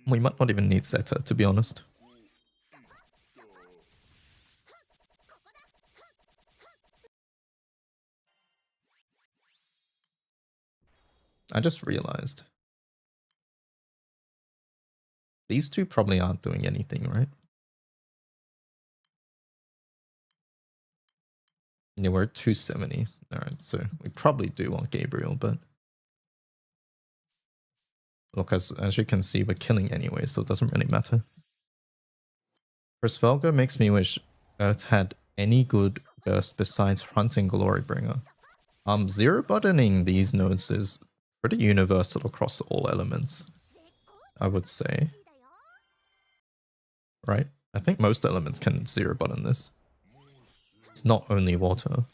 We might not even need Zeta, to be honest. I just realized. These two probably aren't doing anything, right? Yeah, we're at 270. Alright, so we probably do want Gabriel, but... look, as you can see, we're killing anyway, so it doesn't really matter. Hrisvelga makes me wish Earth had any good burst besides Hunting Glorybringer. Zero buttoning these nodes is pretty universal across all elements, I would say. Right? I think most elements can zero button this. It's not only water.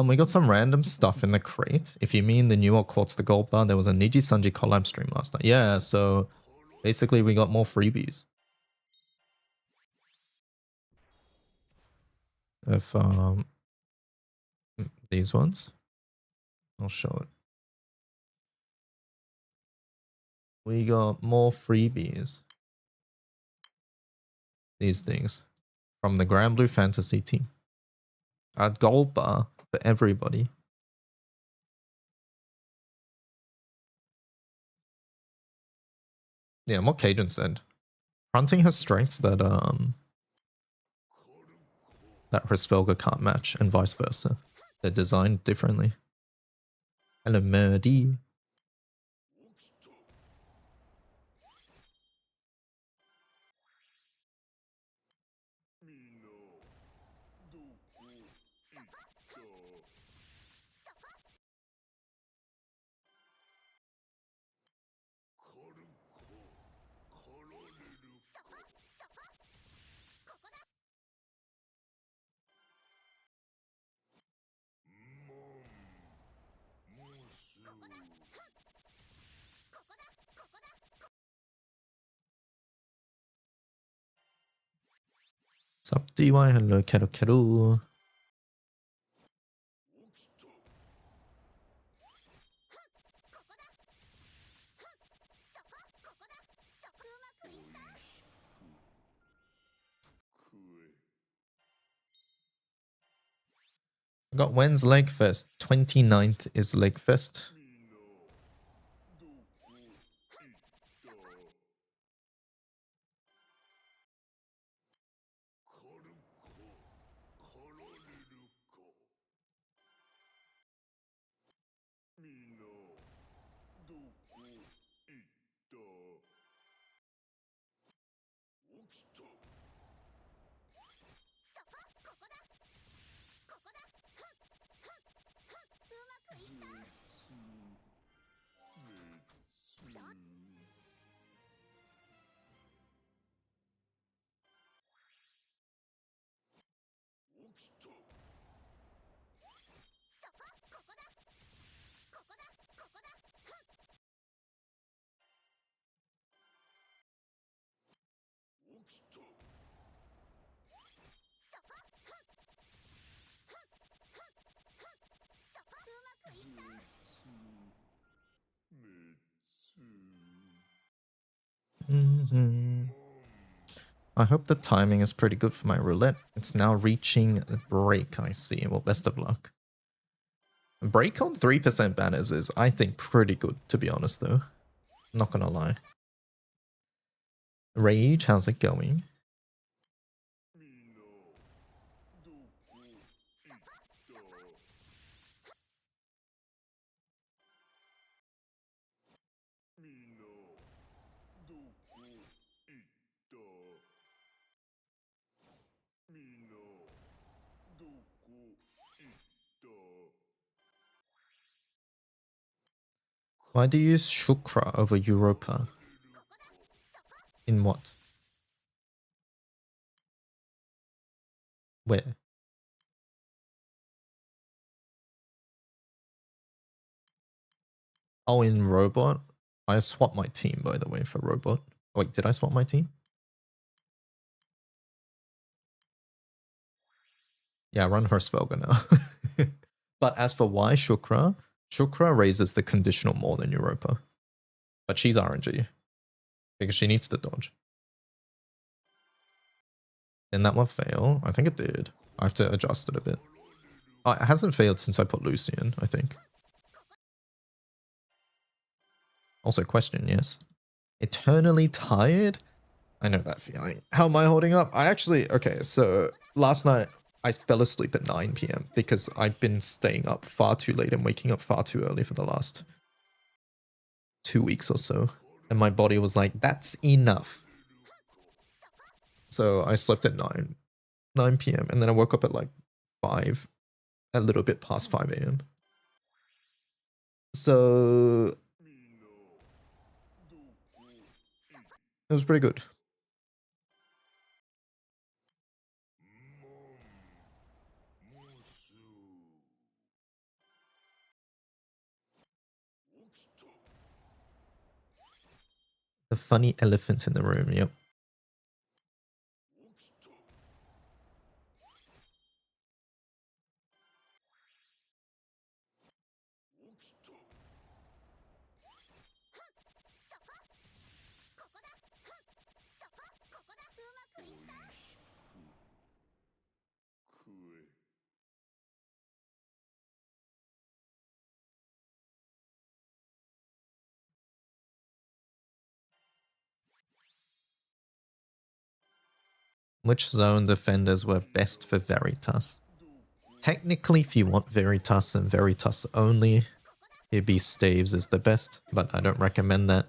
We got some random stuff in the crate. If you mean the New York Quartz the Gold Bar, there was a Niji Sanji collab stream last night. Yeah, so basically we got more freebies. Of these ones. I'll show it. We got more freebies. These things. From the Grand Blue Fantasy team. A gold bar for everybody. Yeah, what Cajun said. Hunting has strengths that Hrisvelga can't match, and vice versa. They're designed differently. Hello, Murdy. Sup, DY? Hello, Keru Keru. Got when's Lake Fest? 29th is Lake Fest. I hope the timing is pretty good for my roulette. It's now reaching the break, I see. Well, best of luck. Break on 3% banners is, I think, pretty good, to be honest, though. Not gonna lie. Rage, how's it going? Why do you use Shukra over Europa? In what? Where? Oh, in Robot? I swapped my team, by the way, for Robot. Wait, did I swap my team? Yeah, I run Hirschfelger now. But as for why Shukra, Shukra raises the conditional more than Europa. But she's RNG. Because she needs to dodge. Didn't that one fail? I think it did. I have to adjust it a bit. Oh, it hasn't failed since I put Lucian, I think. Also, question, yes. Eternally tired? I know that feeling. How am I holding up? I actually... Okay, so last night I fell asleep at 9 PM because I'd been staying up far too late and waking up far too early for the last 2 weeks or so. And my body was like, that's enough. So I slept at 9 PM, and then I woke up at like 5, a little bit past 5 AM. So it was pretty good. The funny elephant in the room, yep. Which zone defenders were best for Veritas? Technically, if you want Veritas and Veritas only, Hibby Staves is the best, but I don't recommend that.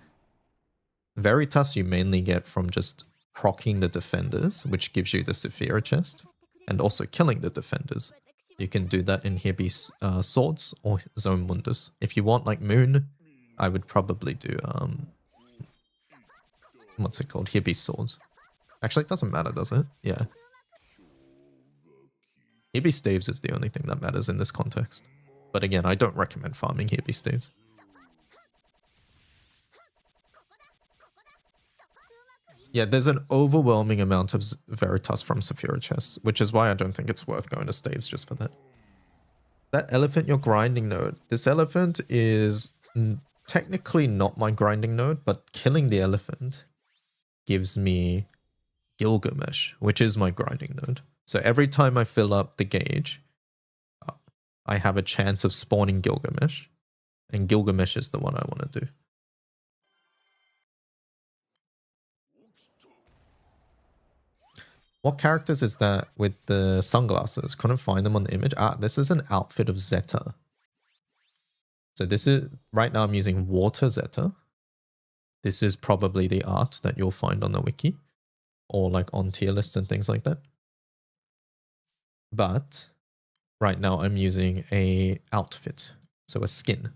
Veritas you mainly get from just proccing the defenders, which gives you the Sephira chest, and also killing the defenders. You can do that in Hibby Swords or Zone Mundus. If you want like Moon, I would probably do, what's it called? Hibby Swords. Actually, it doesn't matter, does it? Yeah. Hibby Staves is the only thing that matters in this context. But again, I don't recommend farming Hibby Staves. Yeah, there's an overwhelming amount of Veritas from Sephira chests, which is why I don't think it's worth going to Staves just for that. That elephant, your grinding node. This elephant is technically not my grinding node, but killing the elephant gives me Gilgamesh, which is my grinding node. So every time I fill up the gauge, I have a chance of spawning Gilgamesh. And Gilgamesh is the one I want to do. What characters is that with the sunglasses? Couldn't find them on the image. Ah, this is an outfit of Zeta. So this is, right now I'm using Water Zeta. This is probably the art that you'll find on the wiki. Or like on tier lists and things like that. But right now I'm using a outfit. So a skin.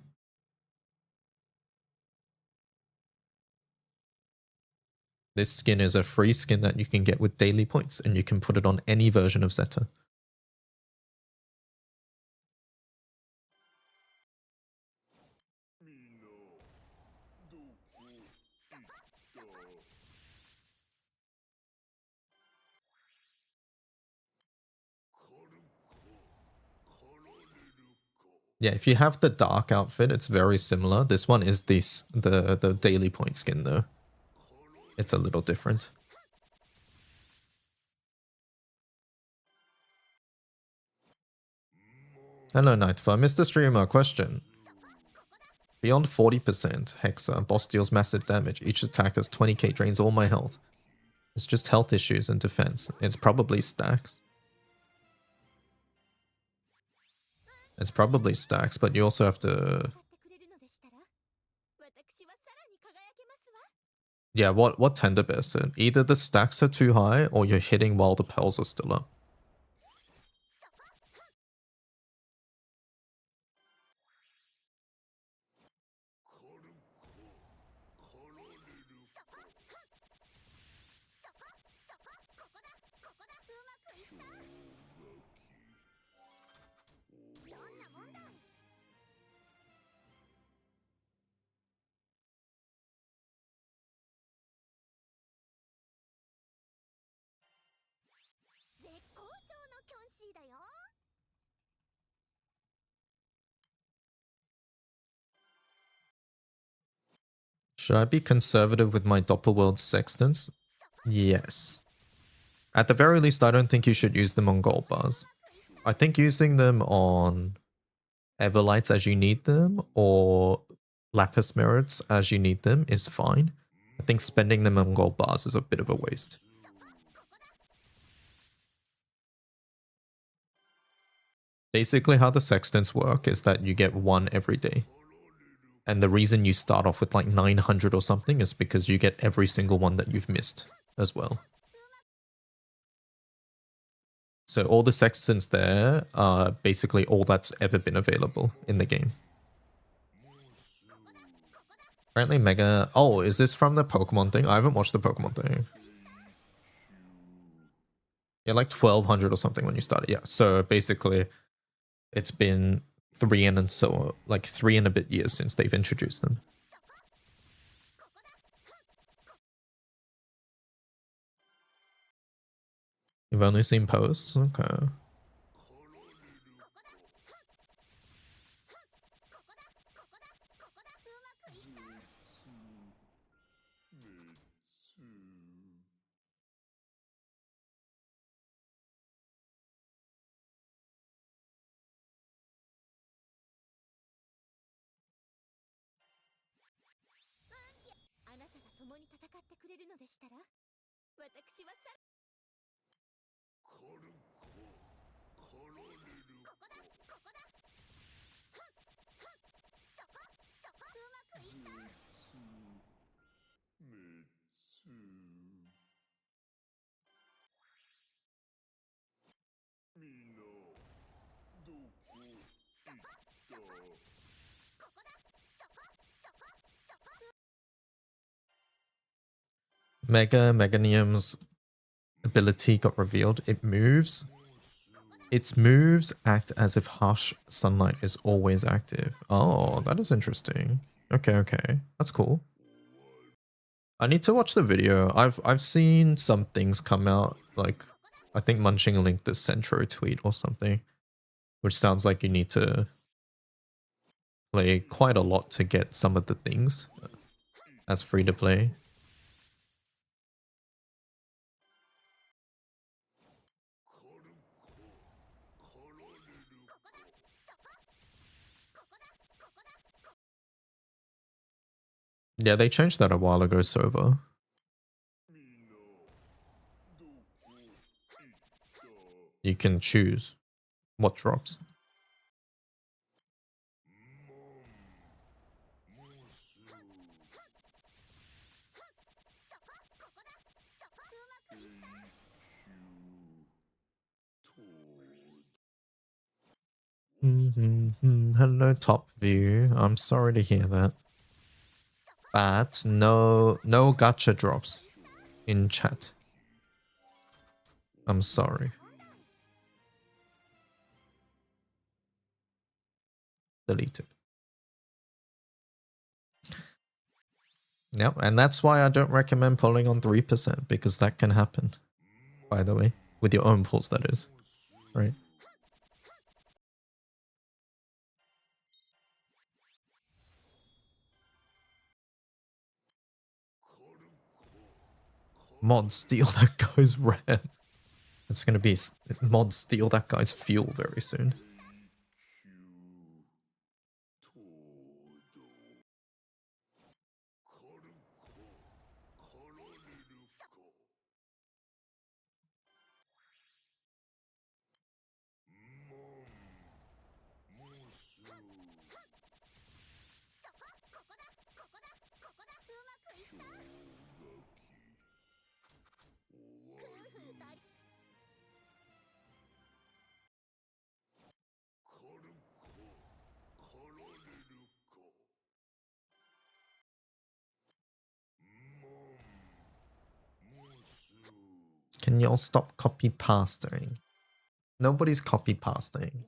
This skin is a free skin that you can get with daily points, and you can put it on any version of Zeta. Yeah, if you have the dark outfit, it's very similar. This one is the daily point skin though. It's a little different. Hello, Nightfire. Mr. Streamer, question. Beyond 40%, Hexa, boss deals massive damage. Each attack does 20k, drains all my health. It's just health issues and defense. It's probably stacks. It's probably stacks, but you also have to... Yeah, what Tender Bear said. Either the stacks are too high, or you're hitting while the pels are still up. Should I be conservative with my Doppelworld Sextants? Yes. At the very least, I don't think you should use them on gold bars. I think using them on Everlights as you need them, or Lapis Merits as you need them is fine. I think spending them on gold bars is a bit of a waste. Basically, how the Sextants work is that you get one every day. And the reason you start off with like 900 or something is because you get every single one that you've missed as well. So all the Sextants there are basically all that's ever been available in the game. Apparently Mega... Oh, is this from the Pokemon thing? I haven't watched the Pokemon thing. Yeah, like 1200 or something when you started. Yeah, so basically it's been 3 and so like 3 and a bit years since they've introduced them. You've only seen posts? Okay. Meganium's ability got revealed. It moves. Its moves act as if harsh sunlight is always active. Oh, that is interesting. Okay, okay. That's cool. I need to watch the video. I've seen some things come out, like I think Munching linked the Centro tweet or something, which sounds like you need to play quite a lot to get some of the things as free to play. Yeah, they changed that a while ago, Sova. You can choose what drops. Hello, top view. I'm sorry to hear that. But no gacha drops in chat. I'm sorry. Deleted. Yep, and that's why I don't recommend pulling on 3%, because that can happen. By the way, with your own pulls, that is. Right? Mod steal that guy's ram. It's gonna be mod steal that guy's fuel very soon. Can y'all stop copy pasting? Nobody's copy pasting.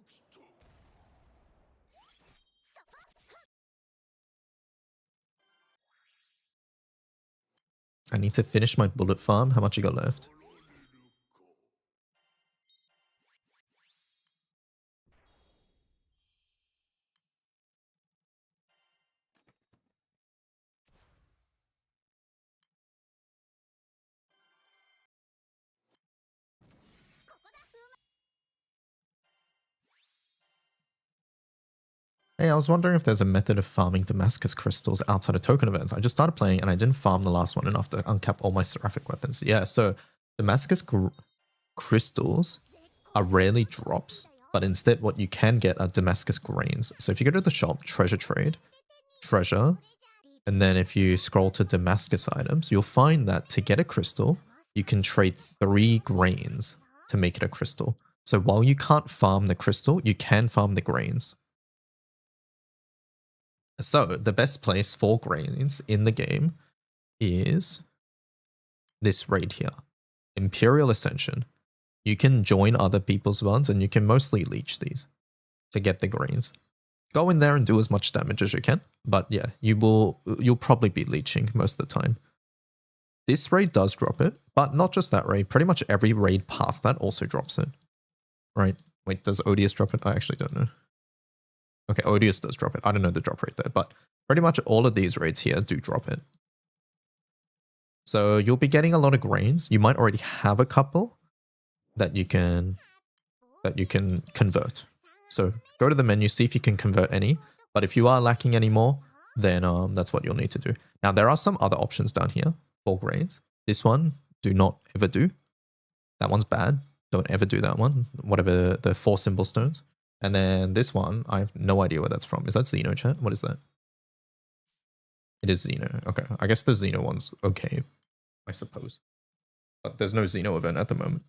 I need to finish my bullet farm. How much you got left? Hey, I was wondering if there's a method of farming Damascus crystals outside of token events. I just started playing and I didn't farm the last one enough to uncap all my seraphic weapons. Yeah, so Damascus crystals are rarely drops, but instead what you can get are Damascus grains. So if you go to the shop, treasure trade, treasure, and then if you scroll to Damascus items, you'll find that to get a crystal, you can trade 3 grains to make it a crystal. So while you can't farm the crystal, you can farm the grains. So the best place for grains in the game is this raid here, Imperial Ascension. You can join other people's ones and you can mostly leech these to get the grains. Go in there and do as much damage as you can, but yeah, you'll probably be leeching most of the time. This raid does drop it, but not just that raid. Pretty much every raid past that also drops it. Right? Wait, does Odious drop it? I actually don't know. Okay, Odious does drop it. I don't know the drop rate there, but pretty much all of these raids here do drop it. So you'll be getting a lot of grains. You might already have a couple that you can convert. So go to the menu, see if you can convert any. But if you are lacking any more, then that's what you'll need to do. Now there are some other options down here for grains. This one, do not ever do. That one's bad. Don't ever do that one. Whatever the 4 symbol stones. And then this one, I have no idea where that's from. Is that Xeno chat? What is that? It is Xeno. Okay, I guess the Xeno one's okay, I suppose. But there's no Xeno event at the moment.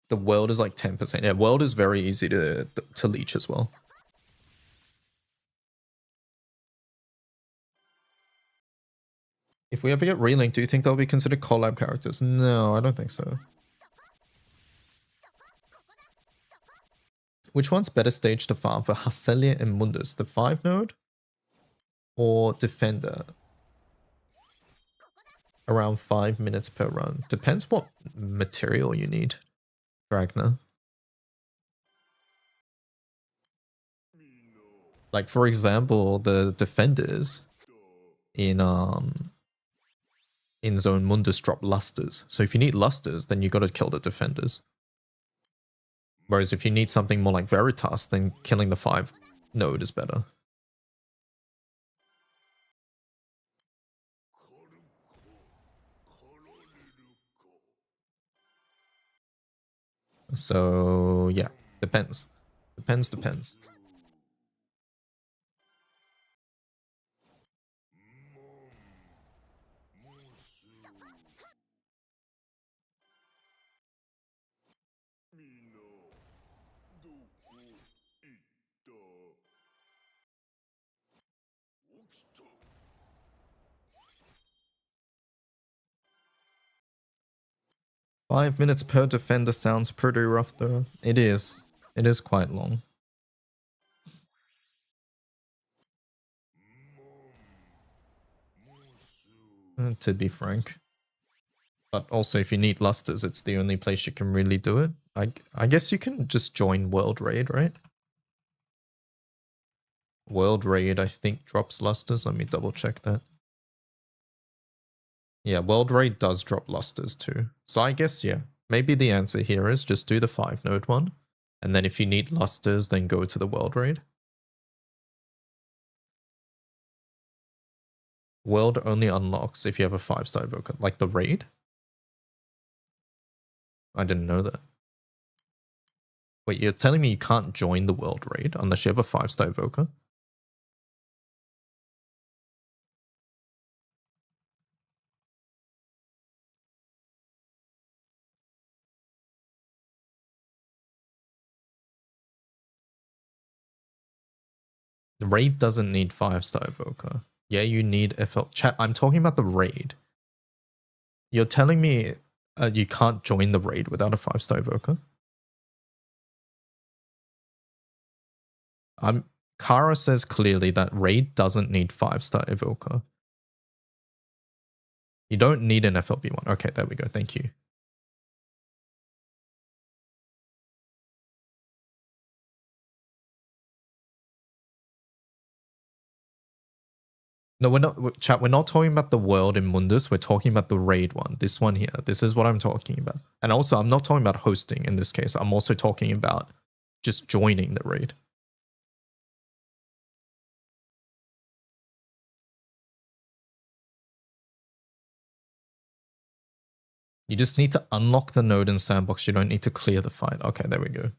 The world is like 10%. Yeah, world is very easy to leech as well. If we ever get relinked, do you think they'll be considered collab characters? No, I don't think so. Which one's better stage to farm for Hacelia and Mundus? The 5 node or Defender? Around 5 minutes per run. Depends what material you need, Dragna. Like, for example, the Defenders in Zone Mundus drop Lusters. So if you need Lusters, then you gotta kill the Defenders. Whereas if you need something more like Veritas, then killing the 5 node is better. So yeah, depends. Depends. Five minutes per defender sounds pretty rough though. It is. It is quite long. To be frank. But also if you need lusters, it's the only place you can really do it. I guess you can just join World Raid, right? World Raid, I think, drops lusters. Let me double check that. Yeah, World Raid does drop lusters too. So I guess, yeah, maybe the answer here is just do the 5 node one. And then if you need lusters, then go to the World Raid. World only unlocks if you have a 5-star evoker. Like the raid? I didn't know that. Wait, you're telling me you can't join the World Raid unless you have a 5-star evoker? The raid doesn't need 5-star evoker. Yeah, you need FL. Chat, I'm talking about the raid. You're telling me you can't join the raid without a 5-star evoker? Kara says clearly that raid doesn't need 5-star evoker. You don't need an FLB1. Okay, there we go. Thank you. No, we're not, chat, we're not talking about the world in Mundus. We're talking about the raid one. This one here. This is what I'm talking about. And also, I'm not talking about hosting in this case. I'm also talking about just joining the raid. You just need to unlock the node in Sandbox. You don't need to clear the fight. Okay, there we go.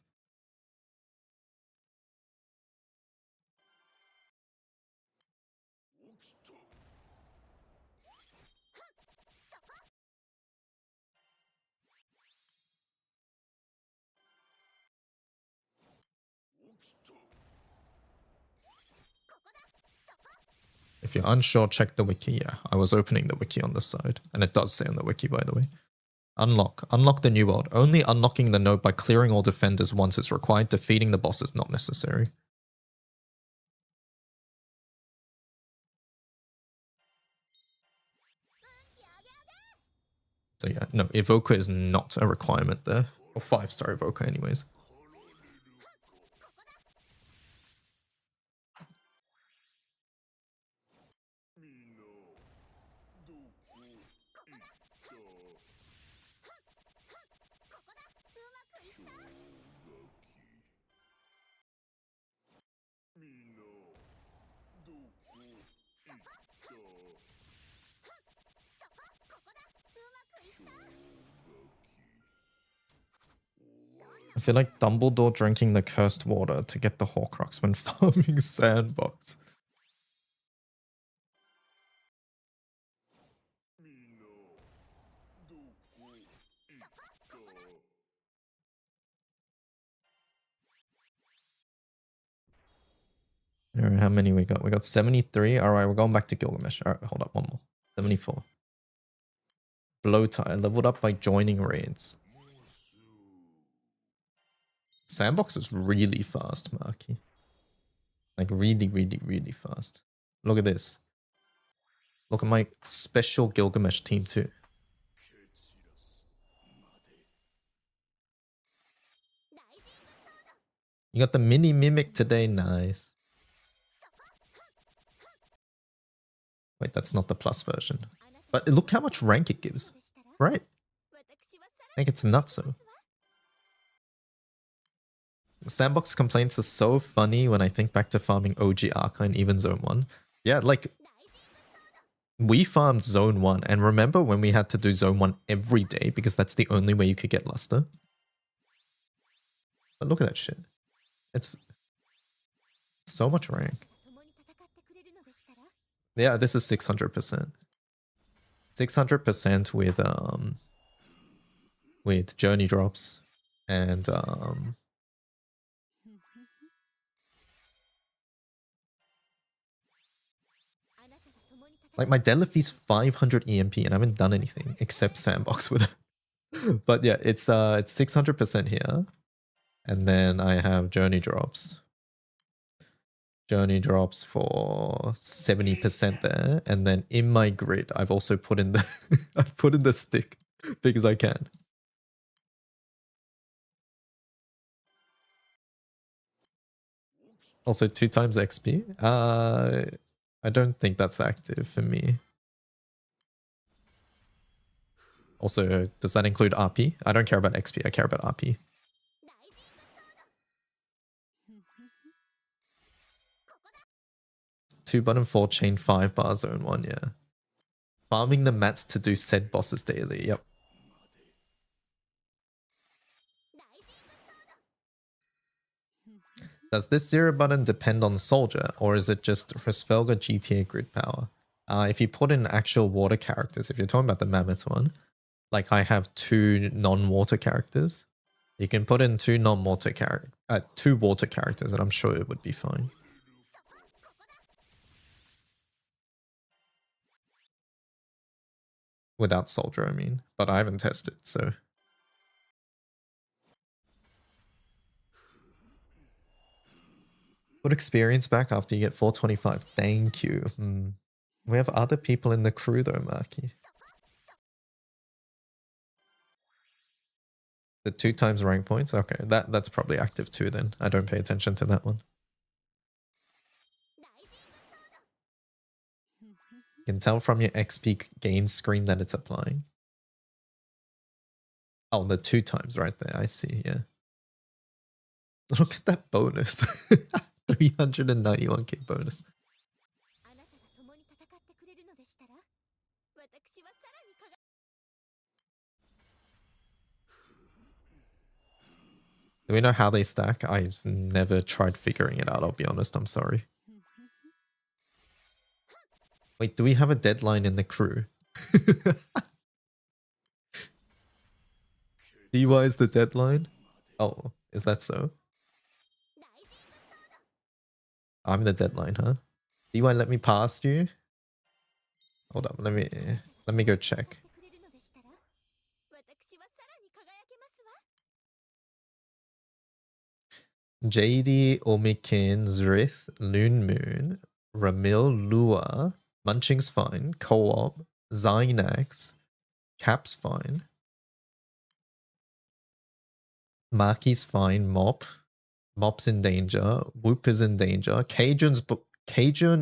If you're unsure, check the wiki. Yeah, I was opening the wiki on this side. And it does say on the wiki, by the way. Unlock. Unlock the new world. Only unlocking the node by clearing all defenders once is required. Defeating the boss is not necessary. So yeah, no, Evoker is not a requirement there. Or 5-star Evoker anyways. I feel like Dumbledore drinking the cursed water to get the Horcrux when farming Sandbox. Alright, how many we got? We got 73. Alright, we're going back to Gilgamesh. Alright, hold up, one more. 74. Blowtie, leveled up by joining raids. Sandbox is really fast, Marky. Like really fast. Look at this. Look at my special Gilgamesh team too. You got the mini mimic today, nice. Wait, that's not the plus version. But look how much rank it gives, right? Like it's nuts. So Sandbox complaints are so funny when I think back to farming OG Arcanine, even Zone 1. Yeah, like, we farmed Zone 1, and remember when we had to do Zone 1 every day because that's the only way you could get Luster? But look at that shit. It's so much rank. Yeah, this is 600%. 600% with journey drops and like my deadlift 500 EMP and I haven't done anything except sandbox with it. But yeah, it's 600% here. And then I have journey drops. Journey drops for 70% there. And then in my grid, I've also put in the I've put in the stick because I can. Also 2 times XP. I don't think that's active for me. Also, does that include RP? I don't care about XP, I care about RP. 2 button 4 chain 5 bar zone 1, yeah. Farming the mats to do said bosses daily, yep. Does this 0 button depend on Soldier, or is it just Hrisvelga GTA grid power? If you put in actual water characters, if you're talking about the Mammoth one, like I have 2 non-water characters. You can put in 2 non-water characters, 2 water characters, and I'm sure it would be fine. Without Soldier, I mean. But I haven't tested, so... Put experience back after you get 425. Thank you. We have other people in the crew though, Marky. The 2 times rank points? Okay, that's probably active too then. I don't pay attention to that one. You can tell from your XP gain screen that it's applying. Oh, the 2 times right there. I see, yeah. Look at that bonus. 391k bonus. Do we know how they stack? I've never tried figuring it out, I'll be honest. I'm sorry. Wait, do we have a deadline in the crew? DY is the deadline? Oh, is that so? I'm the deadline, huh? DY let me past you? Hold up, let me go check. JD, Omikin, Zrith, Loon Moon, Ramil, Lua, Munching's fine, Co-op, Zynax, Cap's fine. Maki's fine, Mop's in danger, Whoop is in danger, Cajun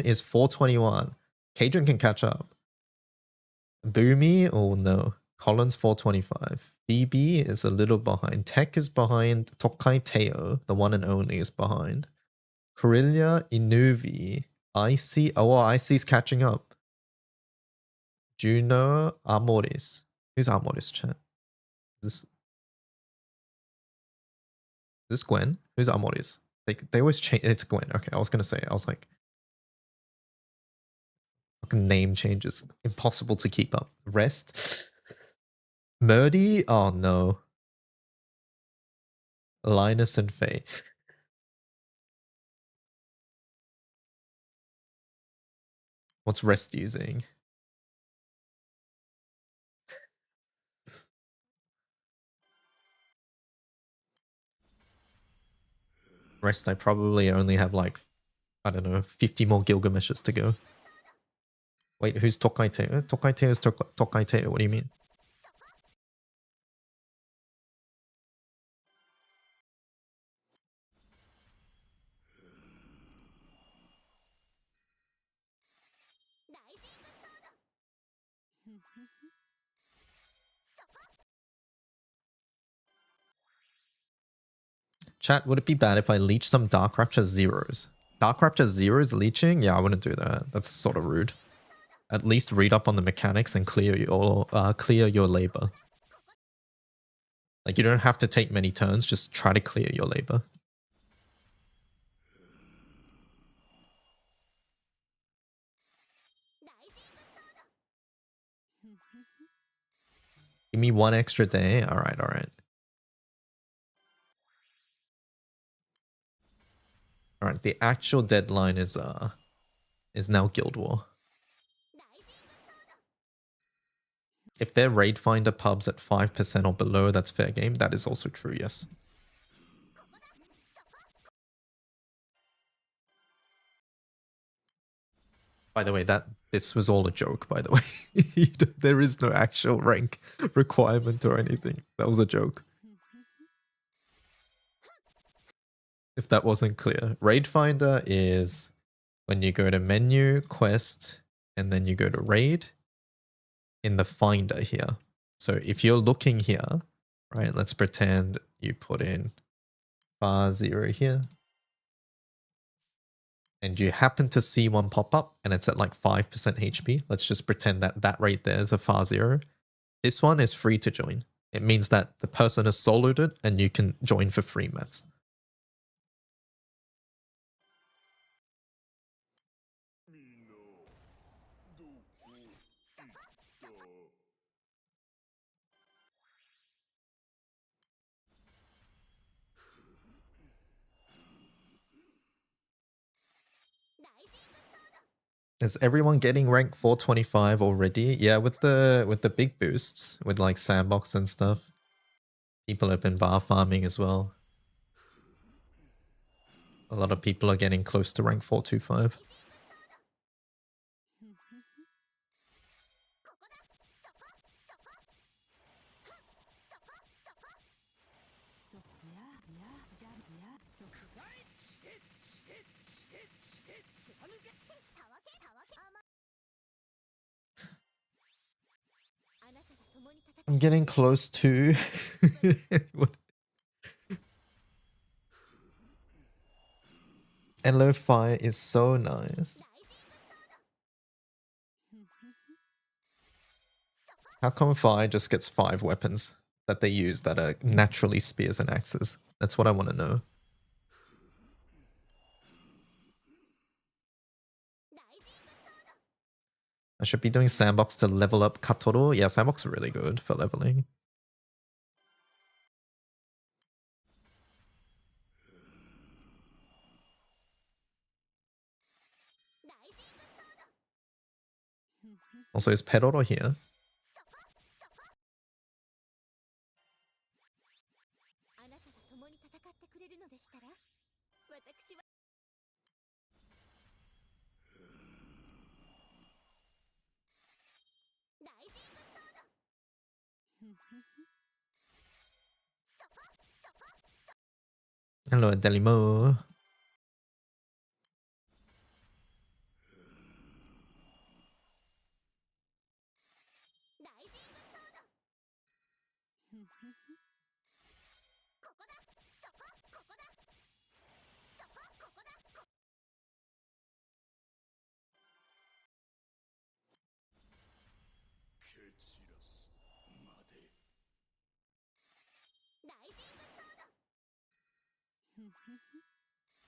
is 421. Cajun can catch up. Boomy, oh no. Collins 425. BB is a little behind. Tech is behind. Tokai Teo, the one and only, is behind. Corellia, Inuvi, Icy. Oh, well, Icy's catching up. Juno, Amoris. Who's Amoris, chat? This Gwen? Who's Amoris? They always change. It's Gwen. Okay, I was gonna say. I was like, fucking name changes. Impossible to keep up. Rest. Murdy? Oh no. Linus and Faye. What's Rest using? Rest, I probably only have like, I don't know, 50 more Gilgameshes to go. Wait, who's Tokai Teo? Tokai Teo is Tokai Teo. What do you mean? Chat, would it be bad if I leech some Dark Rapture zeros? Dark Rapture zeros leeching? Yeah, I wouldn't do that. That's sort of rude. At least read up on the mechanics and clear your labor. Like, you don't have to take many turns, just try to clear your labor. Give me 1 extra day. Alright, alright. Alright, the actual deadline is now Guild War. If their Raid Finder pubs at 5% or below, that's fair game. That is also true, yes. By the way, this was all a joke, by the way. There is no actual rank requirement or anything. That was a joke. If that wasn't clear. Raid Finder is when you go to menu, quest, and then you go to raid in the finder here. So if you're looking here, right, let's pretend you put in bar 0 here. And you happen to see one pop up and it's at like 5% HP. Let's just pretend that that right there is a far 0. This one is free to join. It means that the person is soloed it and you can join for free mats. Is everyone getting rank 425 already? Yeah, with the big boosts, with like sandbox and stuff. People have been bar farming as well. A lot of people are getting close to rank 425. I'm getting close to... Enlo Fire is so nice. How come Fire just gets 5 weapons that they use that are naturally spears and axes? That's what I want to know. I should be doing Sandbox to level up Katoro. Yeah, Sandbox are really good for leveling. Also, is Pedoro here? Hello, Delimo.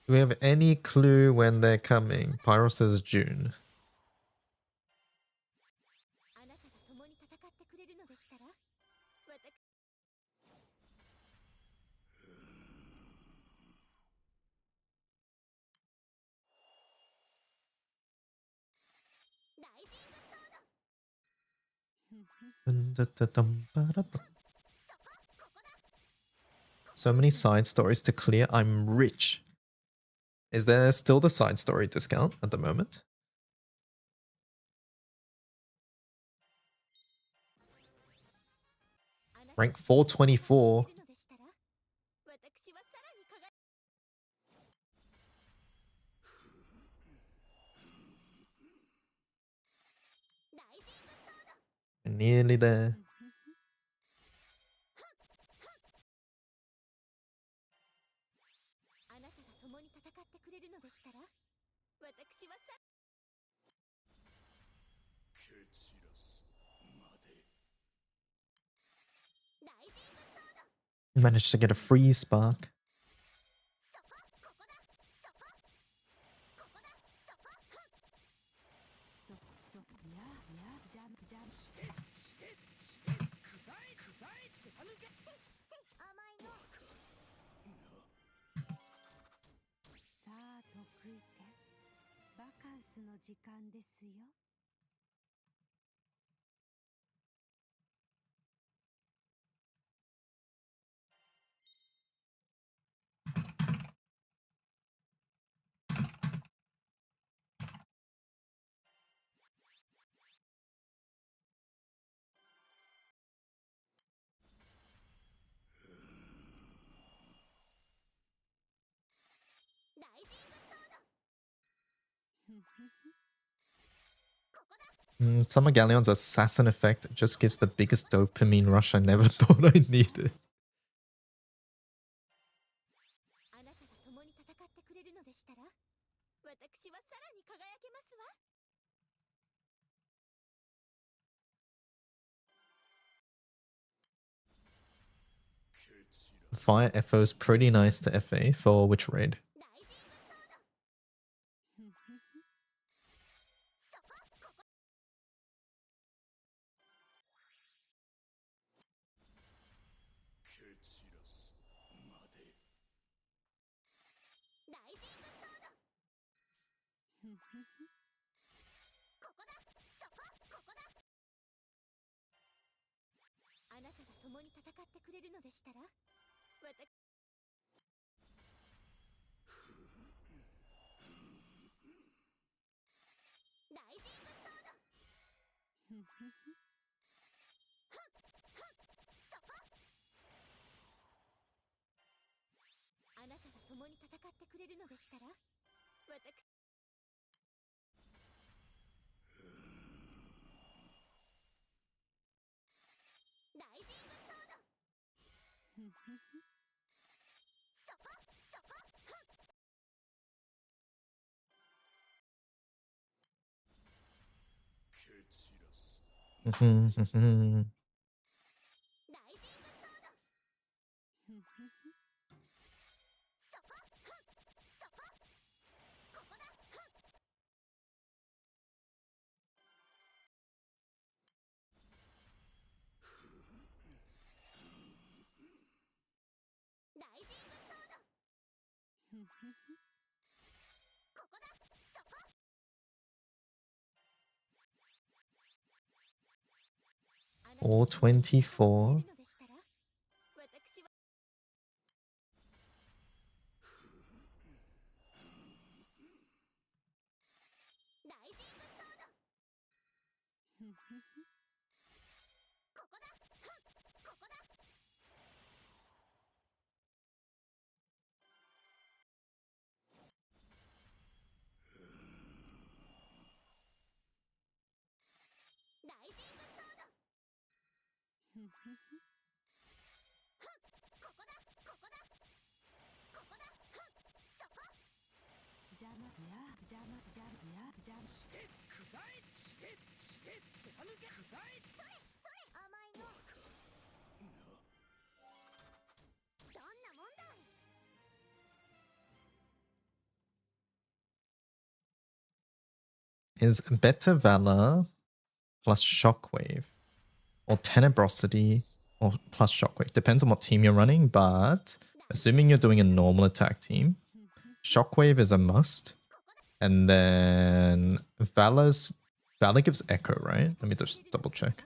Do we have any clue when they're coming? Pyro says June. So many side stories to clear. I'm rich. Is there still the side story discount at the moment? Rank 424. Nearly there. 共に戦ってくれるのでしたら、私はさ。蹴散らすまで。ライジングソード。 Managed to get a free spark. そこ、ここだ、そこ、ここだ、そこ、そこ、そこ、や、ジャンプ、ジャンプ。くらい、貫け。甘いの。さあ、得意点。バカンスの時間ですよ。ライジングソード。ここだ。Summer Galleon's assassin effect just gives the biggest dopamine rush I never thought I needed. あなたが共に戦ってくれるのでしたら、私はさらに輝けますわ。Fire FO's pretty nice to FA for which raid? ライジングソード。そこ、ここ。蹴散らすまで。ライジングソード。ここだ、そこ、ここだ。あなたが共に戦ってくれるのでしたら、私。ライジングソード。そこ。あなたが共に戦ってくれるのでしたら、私。ライジングソード。そこ、そこ。蹴散らす。ライジングソード。そこ、そこ。ここだ。ライジングソード。ここだ。そこ。424. 私は。ライジングソード。ここだ。ここだ。ライジングソード。ここだ、ここだ。ここだ。そこ。邪魔や、邪魔、邪魔や、邪魔。くらい、貫け。くらい。それ、甘いの。どんなもんだい。Is Better Valor plus Shockwave or Tenebrosity or plus Shockwave? Depends on what team you're running, but assuming you're doing a normal attack team, Shockwave is a must. And then Valor gives Echo, right? Let me just double check.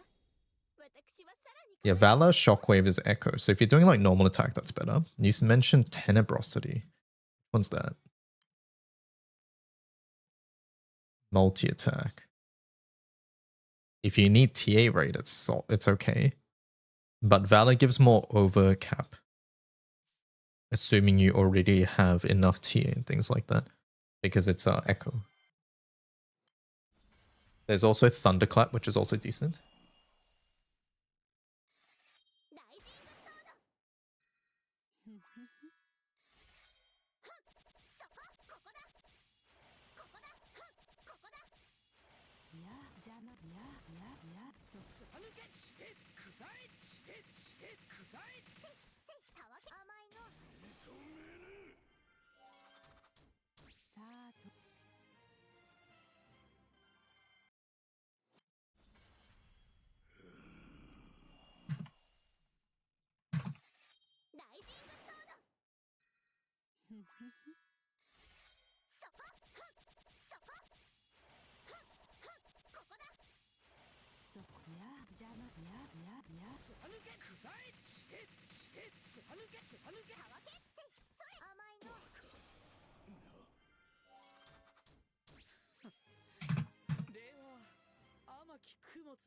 Yeah, Valor, Shockwave is Echo. So if you're doing like normal attack, that's better. You mentioned Tenebrosity. What's that? Multi-attack. If you need TA rate, it's okay. But Valor gives more over cap. Assuming you already have enough TA and things like that. Because it's Echo. There's also Thunderclap, which is also decent.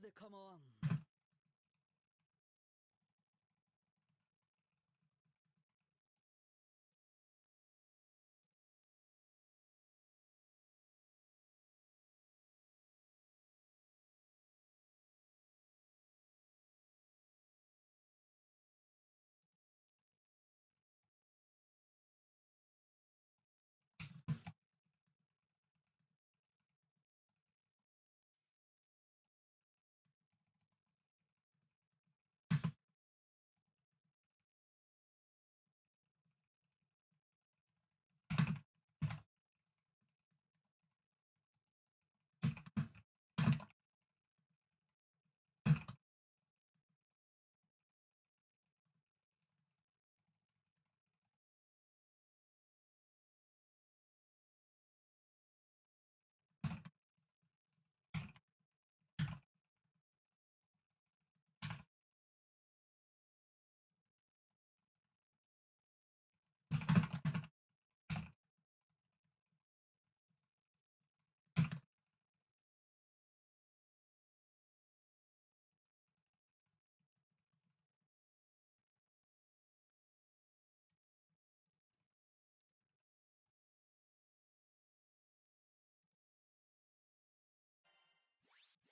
で構わん。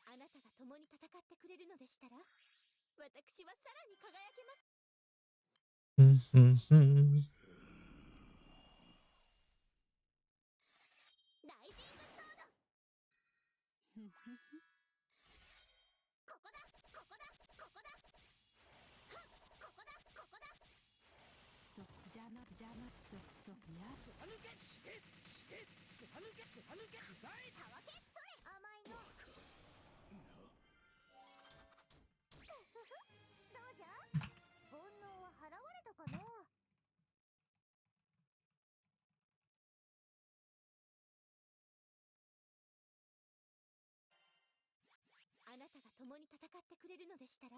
あなたが共に戦ってくれるのでしたら、私はさらに輝けます。ライジングソード。ここだ、ここだ、ここだ。ここだ、ここだ。そ、邪魔、邪魔、そ、や。すはぬけ、すはぬけ、すはぬけ、くらい。たわけ、それ、甘いの。どうじゃ？煩悩は払われたかの？あなたが共に戦ってくれるのでしたら。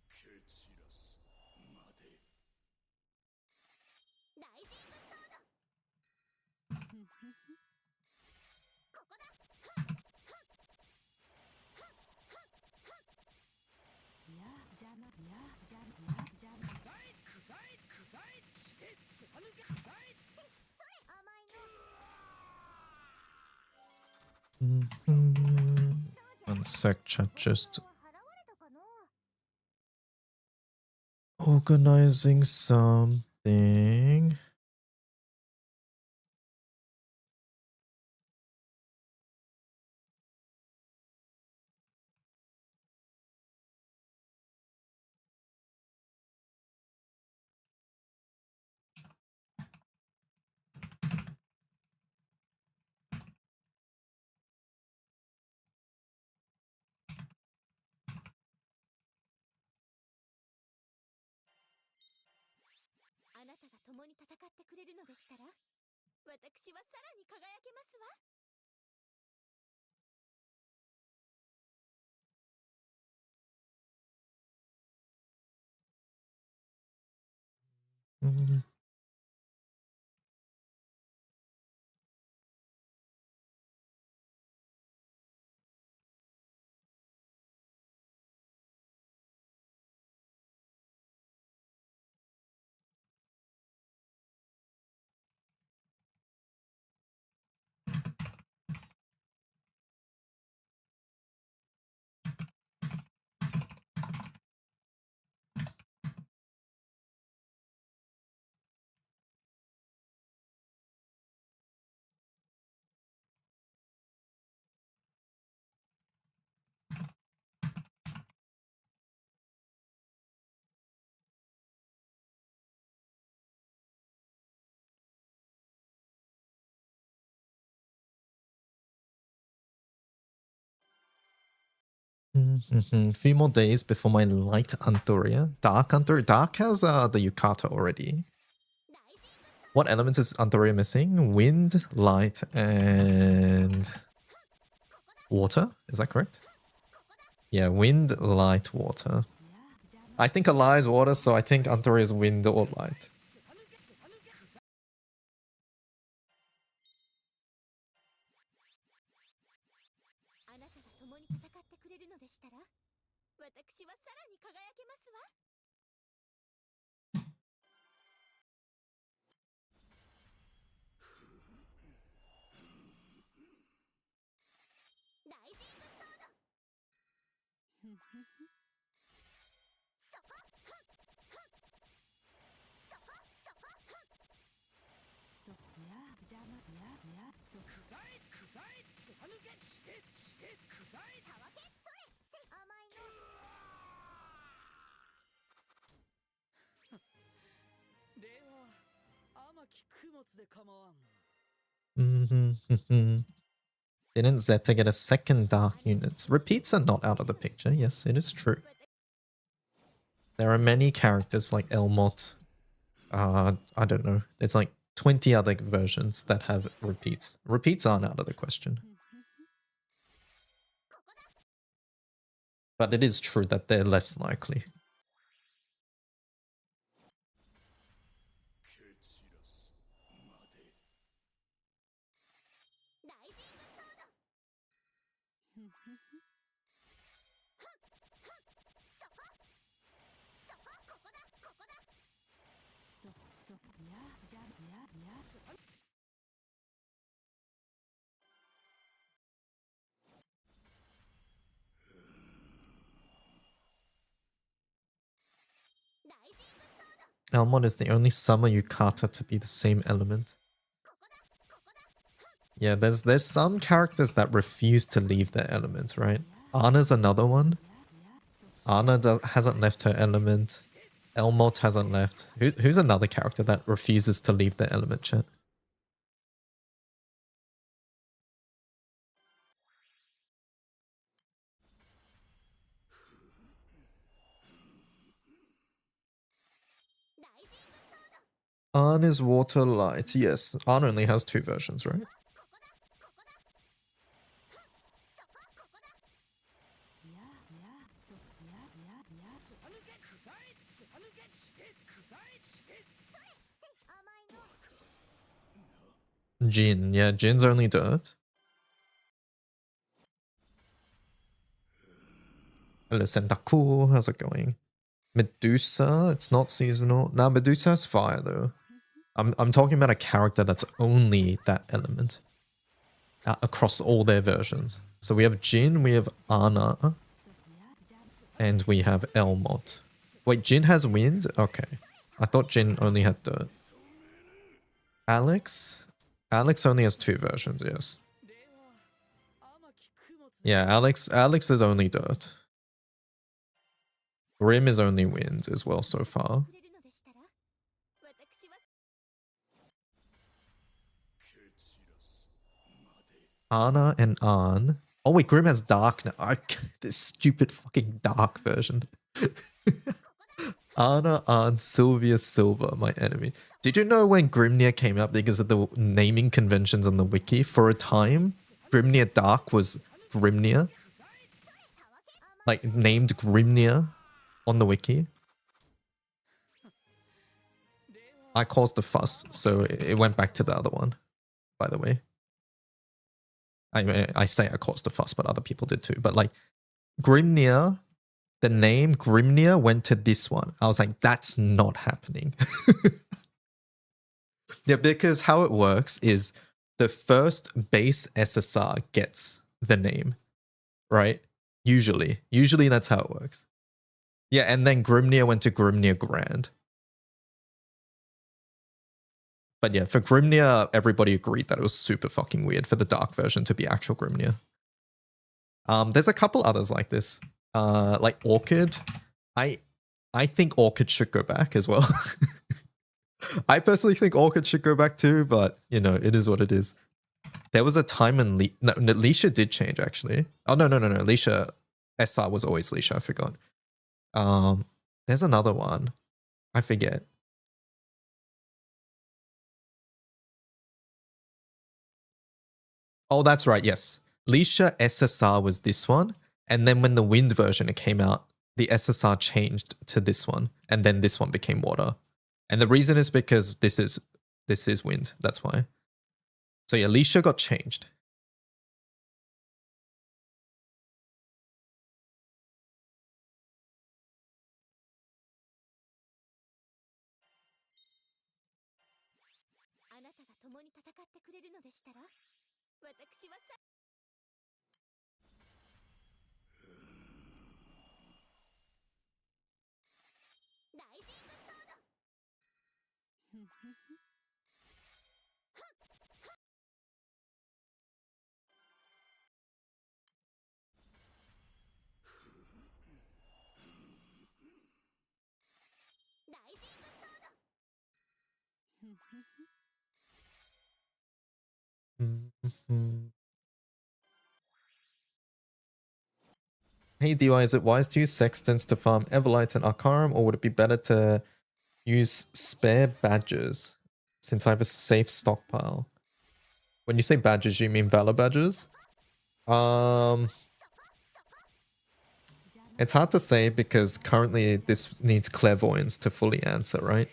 蹴散らすまで。ライジングソード。ここだ。や、邪魔、や、邪魔、や、邪魔。くらい、くらい、くらい。すはぬけ、くらい。それ、甘いの。One sec, chat. Just organizing something.あなたが共に戦ってくれるのでしたら、私はさらに輝けますわ。A few more days before my light Anturia. Dark Anturia. Dark has the Yukata already. What element is Anturia missing? Wind, light, and water. Is that correct? Yeah, wind, light, water. I think Alai is water, so I think Anturia is wind or light. Didn't Zeta get a second dark unit? Repeats are not out of the picture. Yes, it is true. There are many characters like Elmot. I don't know. There's like 20 other versions that have repeats. Repeats aren't out of the question. But it is true that they're less likely. Elmon is the only summer Yukata to be the same element. Yeah, there's some characters that refuse to leave their element, right? Anna's another one. Anna hasn't left her element. Elmot hasn't left. Who's another character that refuses to leave their element, chat? Arn is water light. Yes, Arn only has 2 versions, right? Jin. Yeah, Jin's only dirt. Hello, Sentaku. How's it going? Medusa. It's not seasonal. Nah, Medusa's fire, though. I'm talking about a character that's only that element. Across all their versions. So we have Jin, we have Anna, and we have Elmot. Wait, Jin has wind? Okay. I thought Jin only had dirt. Alex? Alex only has 2 versions, yes. Yeah, Alex is only dirt. Grim is only wind as well so far. Anna and Arn. Oh wait, Grim has dark now. This stupid fucking dark version. Anna, Arn, Sylvia, Silver, my enemy. Did you know when Grimnir came out because of the naming conventions on the wiki? For a time, Grimnir Dark was Grimnir. Like, named Grimnir on the wiki. I caused a fuss, so it went back to the other one, by the way. I say I caused a fuss, but other people did too. But like, Grimnir, the name Grimnir went to this one. I was like, that's not happening. Yeah, because how it works is the first base SSR gets the name, right? Usually that's how it works. Yeah, and then Grimnir went to Grimnir Grand. But yeah, for Grimnir, everybody agreed that it was super fucking weird for the dark version to be actual Grimnir. There's a couple others like this. Like Orchid. I think Orchid should go back as well. I personally think Orchid should go back too, but you know, it is what it is. There was a time when Leisha did change actually. Oh no, Leisha SR was always Leisha, I forgot. There's another one. I forget. Oh, that's right, yes. Leisha SSR was this one. And then when the wind version it came out, the SSR changed to this one. And then this one became water. And the reason is because this is wind. That's why. So yeah, Leisha got changed. Hey DY, is it wise to use Sextants to farm Everlight and Arcarum, or would it be better to use spare badges since I have a safe stockpile? When you say badges, you mean Valor badges? It's hard to say because currently this needs Clairvoyance to fully answer, right?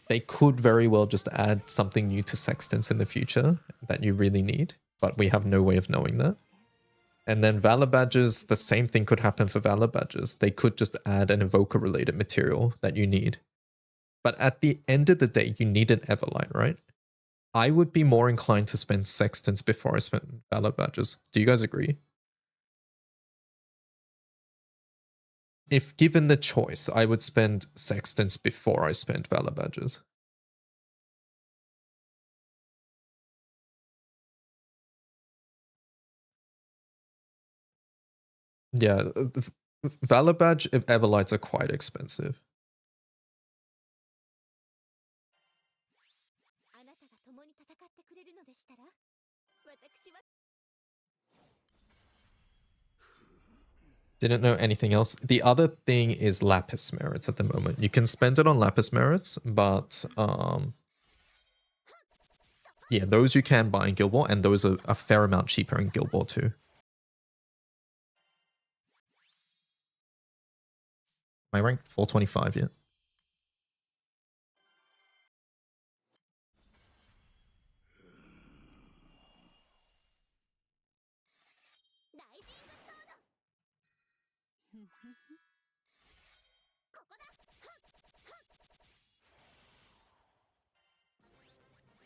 They could very well just add something new to Sextants in the future that you really need, but we have no way of knowing that. And then Valor badges, the same thing could happen for Valor badges. They could just add an Evoker related material that you need. But at the end of the day, you need an Everlight, right? I would be more inclined to spend Sextants before I spend Valor badges. Do you guys agree? If given the choice, I would spend Sextants before I spend Valor badges. Yeah, Valor badge if Everlights are quite expensive. Didn't know anything else. The other thing is Lapis merits at the moment. You can spend it on Lapis merits, but yeah, those you can buy in Guild Ball, and those are a fair amount cheaper in Guild Ball too. Am I ranked 425 yet?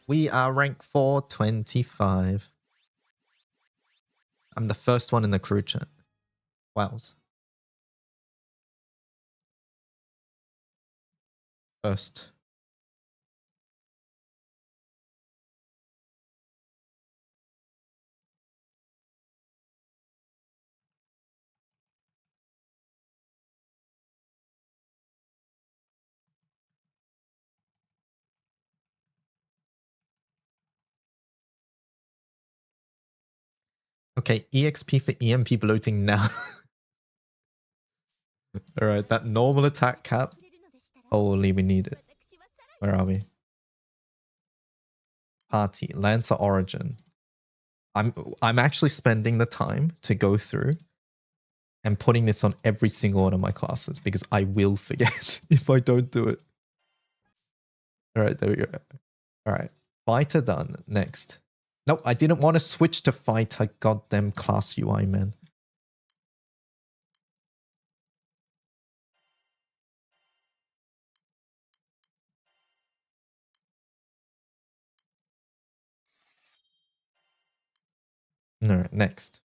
We are ranked 425. I'm the first one in the crew chat. Wows. First. Okay, EXP for EMP bloating now. Alright, that normal attack cap. Holy, we need it. Where are we? Party, Lancer Origin. I'm actually spending the time to go through and putting this on every single one of my classes because I will forget if I don't do it. Alright, there we go. Alright, fighter done. Next. Nope, I didn't want to switch to fighter. Goddamn class UI, man. Alright, next.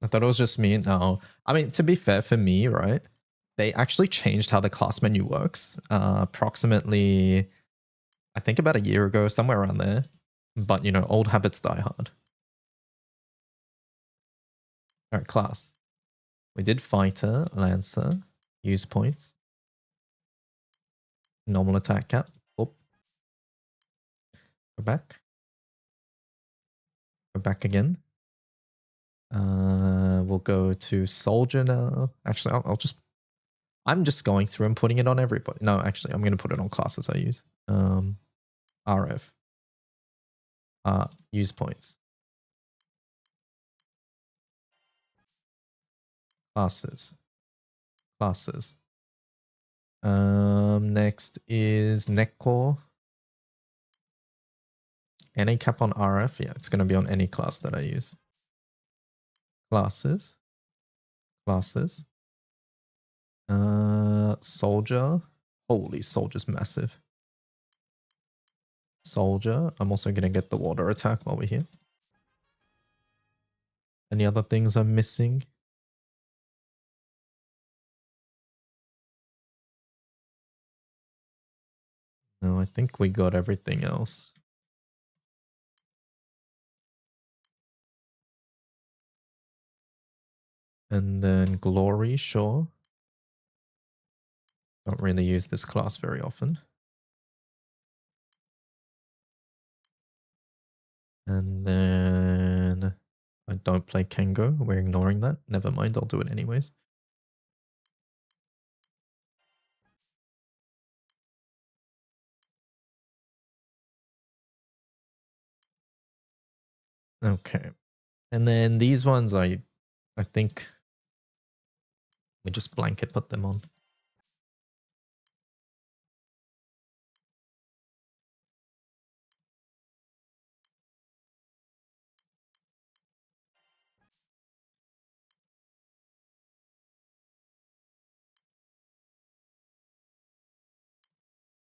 I thought it was just me. No. I mean, to be fair, for me, right? They actually changed how the class menu works. Approximately, I think about a year ago, somewhere around there. But, you know, old habits die hard. Alright, class. We did Fighter, Lancer, use points. Normal attack cap. Oh. Go back. Go back again. We'll go to Soldier now. Actually, I'm just going through and putting it on everybody. No, actually, I'm going to put it on classes I use. RF. Use points. Classes. Classes. Next is Neckcore. Any cap on RF? Yeah, it's going to be on any class that I use. Classes. Classes. Soldier. Holy, Soldier's massive. Soldier. I'm also going to get the water attack while we're here. Any other things I'm missing? No, I think we got everything else. And then Glory, sure. Don't really use this class very often. And then I don't play Kengo. We're ignoring that. Never mind, I'll do it anyways. Okay. And then these ones I think we just blanket put them on.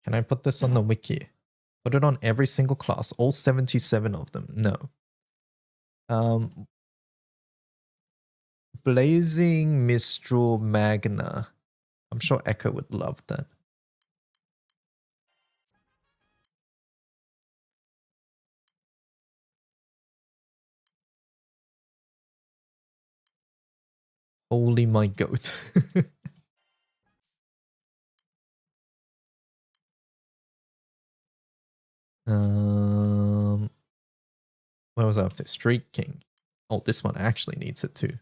Can I put this on the wiki? Put it on every single class, all 77 of them. No. Blazing Mistral Magna. I'm sure Echo would love that. Holy my goat. Where was I up to? Street King. Oh, this one actually needs it too.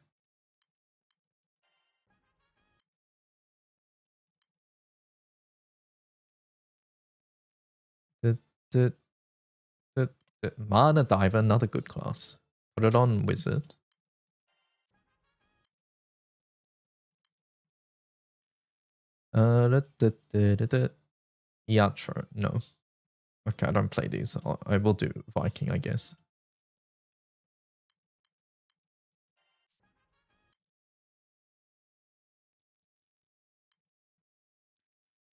Mana Diver, another good class. Put it on Wizard. Yatro, no. Okay, I don't play these. I will do Viking, I guess.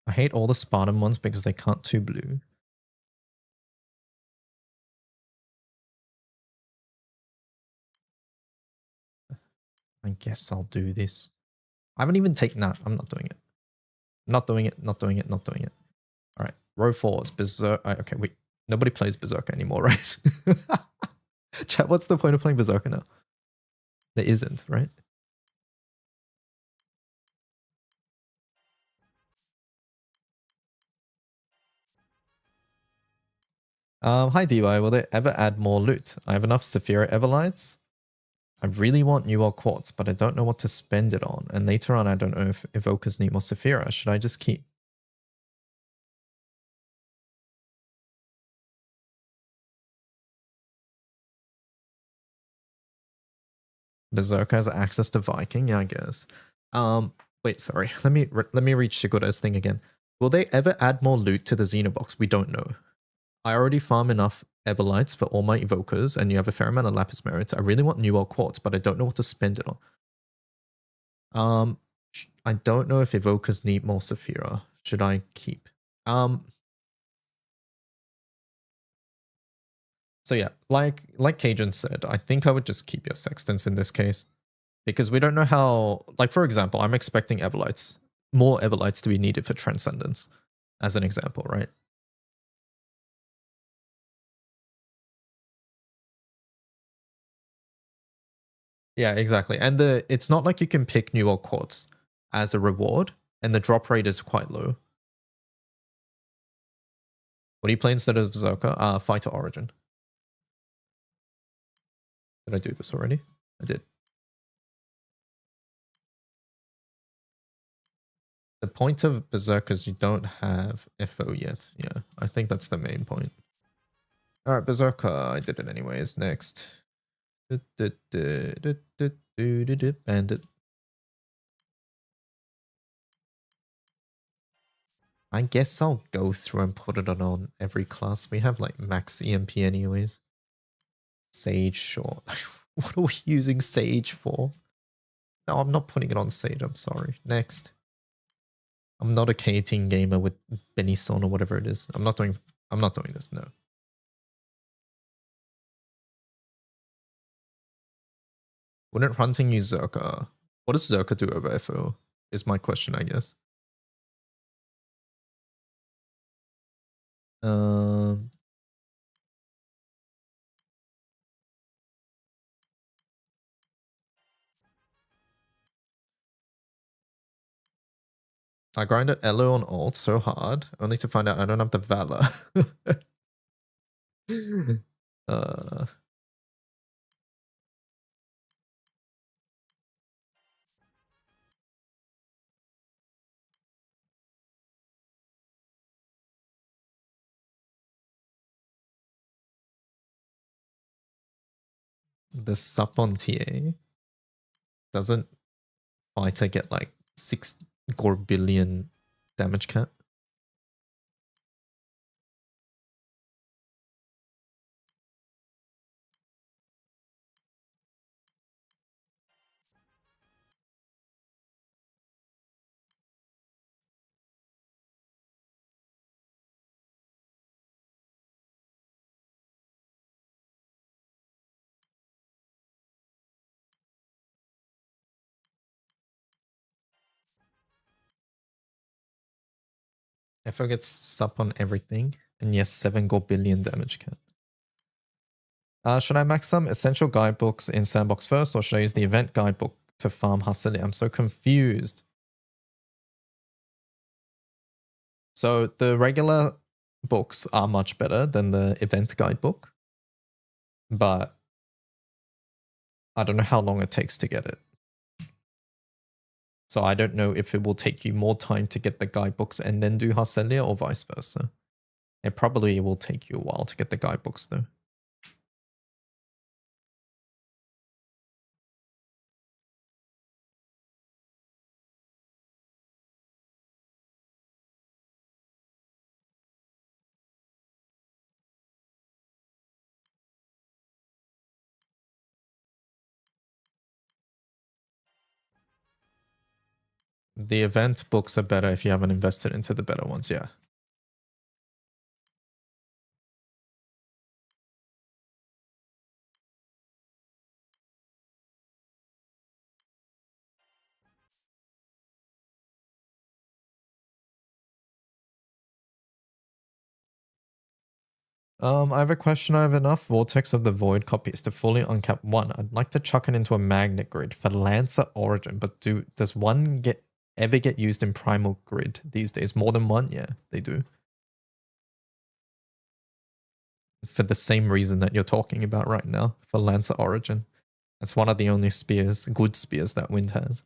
I hate all the Spartan ones because they can't 2 blue. I guess I'll do this. I haven't even taken that. I'm not doing it. Not doing it, not doing it, not doing it. Alright, row 4 is Berserk. Okay, wait. Nobody plays Berserker anymore, right? Chat, what's the point of playing Berserker now? There isn't, right? Hi DY, will they ever add more loot? I have enough Saphira Everlights. I really want New World Quartz, but I don't know what to spend it on. And later on, I don't know if Evokers need more Saphira. Should I just keep? Berserker has access to Viking, yeah, I guess. Wait, sorry. Let me read Shigura's thing again. Will they ever add more loot to the Xenobox? We don't know. I already farm enough Everlights for all my Evokers, and you have a fair amount of Lapis Merits. I really want New World Quartz, but I don't know what to spend it on. I don't know if Evokers need more Saphira. Should I keep? So yeah, like Cajun said, I think I would just keep your Sextants in this case. Because we don't know how, like for example, I'm expecting Everlights, more Everlights to be needed for Transcendence, as an example, right? Yeah, exactly. And it's not like you can pick New York Quartz as a reward, and the drop rate is quite low. What do you play instead of Berserker? Fighter Origin. Did I do this already? I did. The point of Berserker is you don't have FO yet. Yeah, I think that's the main point. Alright, Berserker. I did it anyways. Next. Bandit. I guess I'll go through and put it on every class. We have like max EMP anyways. Sage, sure. What are we using Sage for? No, I'm not putting it on Sage. I'm sorry. Next. I'm not a K-Team gamer with Benison or whatever it is. I'm not doing this, no. Wouldn't hunting use Zerka? What does Zerka do over FO? Is my question, I guess. I grinded Elo on ult so hard, only to find out I don't have the Valor. The sup on TA. Doesn't fighter get like 6 gore billion damage cap? FO gets sup on everything, and yes, 7 gore billion damage cap. Should I max some essential guidebooks in Sandbox first, or should I use the event guidebook to farm Hustle? I'm so confused. So the regular books are much better than the event guidebook, but I don't know how long it takes to get it. So I don't know if it will take you more time to get the guidebooks and then do Harselia or vice versa. It probably will take you a while to get the guidebooks though. The event books are better if you haven't invested into the better ones, yeah. I have a question. I have enough Vortex of the Void copies to fully uncap one. I'd like to chuck it into a magnet grid for Lancer Origin, but does one ever get used in Primal Grid these days? More than one? Yeah, they do. For the same reason that you're talking about right now, for Lancer Origin. That's one of the only spears, good spears that Wind has.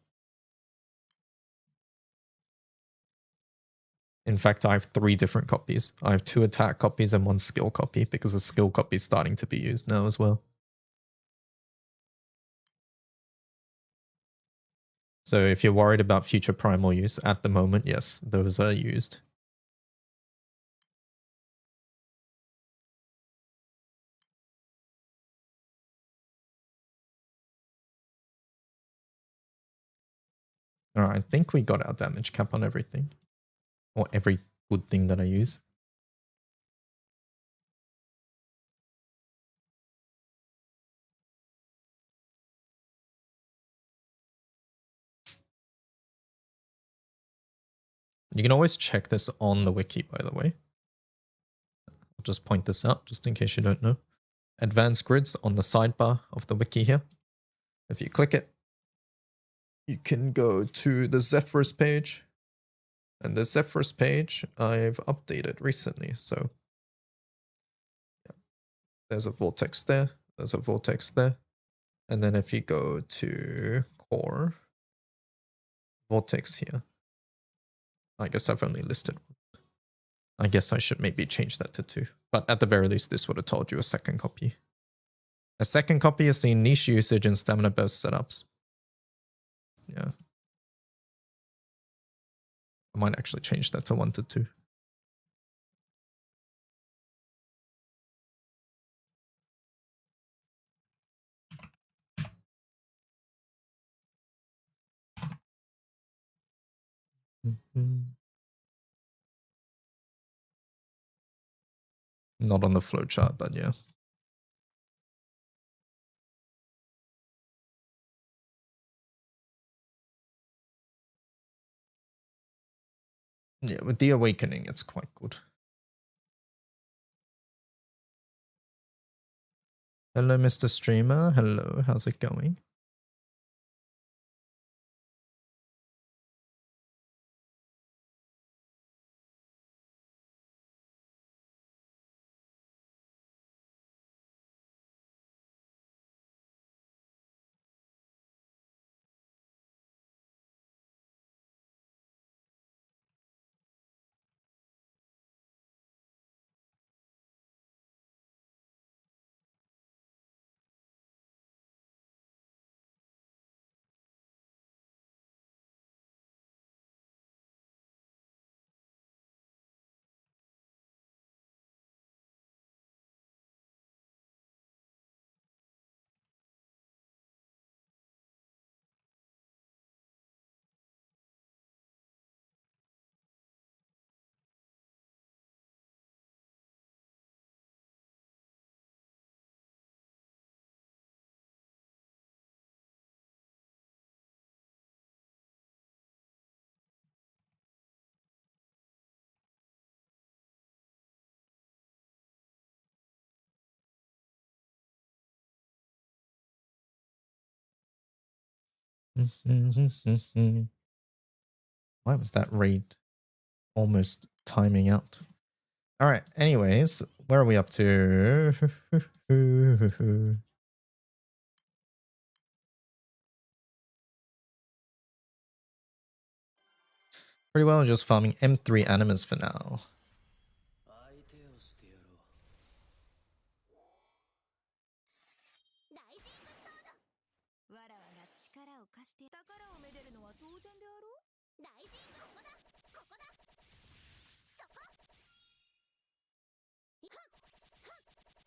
In fact, I have 3 different copies. I have 2 attack copies and 1 skill copy because the skill copy is starting to be used now as well. So if you're worried about future primal use, at the moment, yes, those are used. Alright, I think we got our damage cap on everything. Or every good thing that I use. You can always check this on the wiki, by the way. I'll just point this out, just in case you don't know. Advanced grids on the sidebar of the wiki here. If you click it, you can go to the Zephyrus page. And the Zephyrus page I've updated recently. So yeah, there's a vortex there. There's a vortex there. And then if you go to core, vortex here. I guess I've only listed one. I guess I should maybe change that to 2. But at the very least, this would have told you a second copy. A second copy is seen niche usage in stamina burst setups. Yeah. I might actually change that to 1 to 2. Not on the flowchart, but yeah. Yeah, with the awakening, it's quite good. Hello, Mr. Streamer. Hello, how's it going? Why was that raid almost timing out? All right, anyways, where are we up to? Pretty well, just farming M3 animas for now. 相手をしてやろう。ライジングソード。わらわが力を貸して宝をめでるのは当然であろう。ライジングここだここだそこ。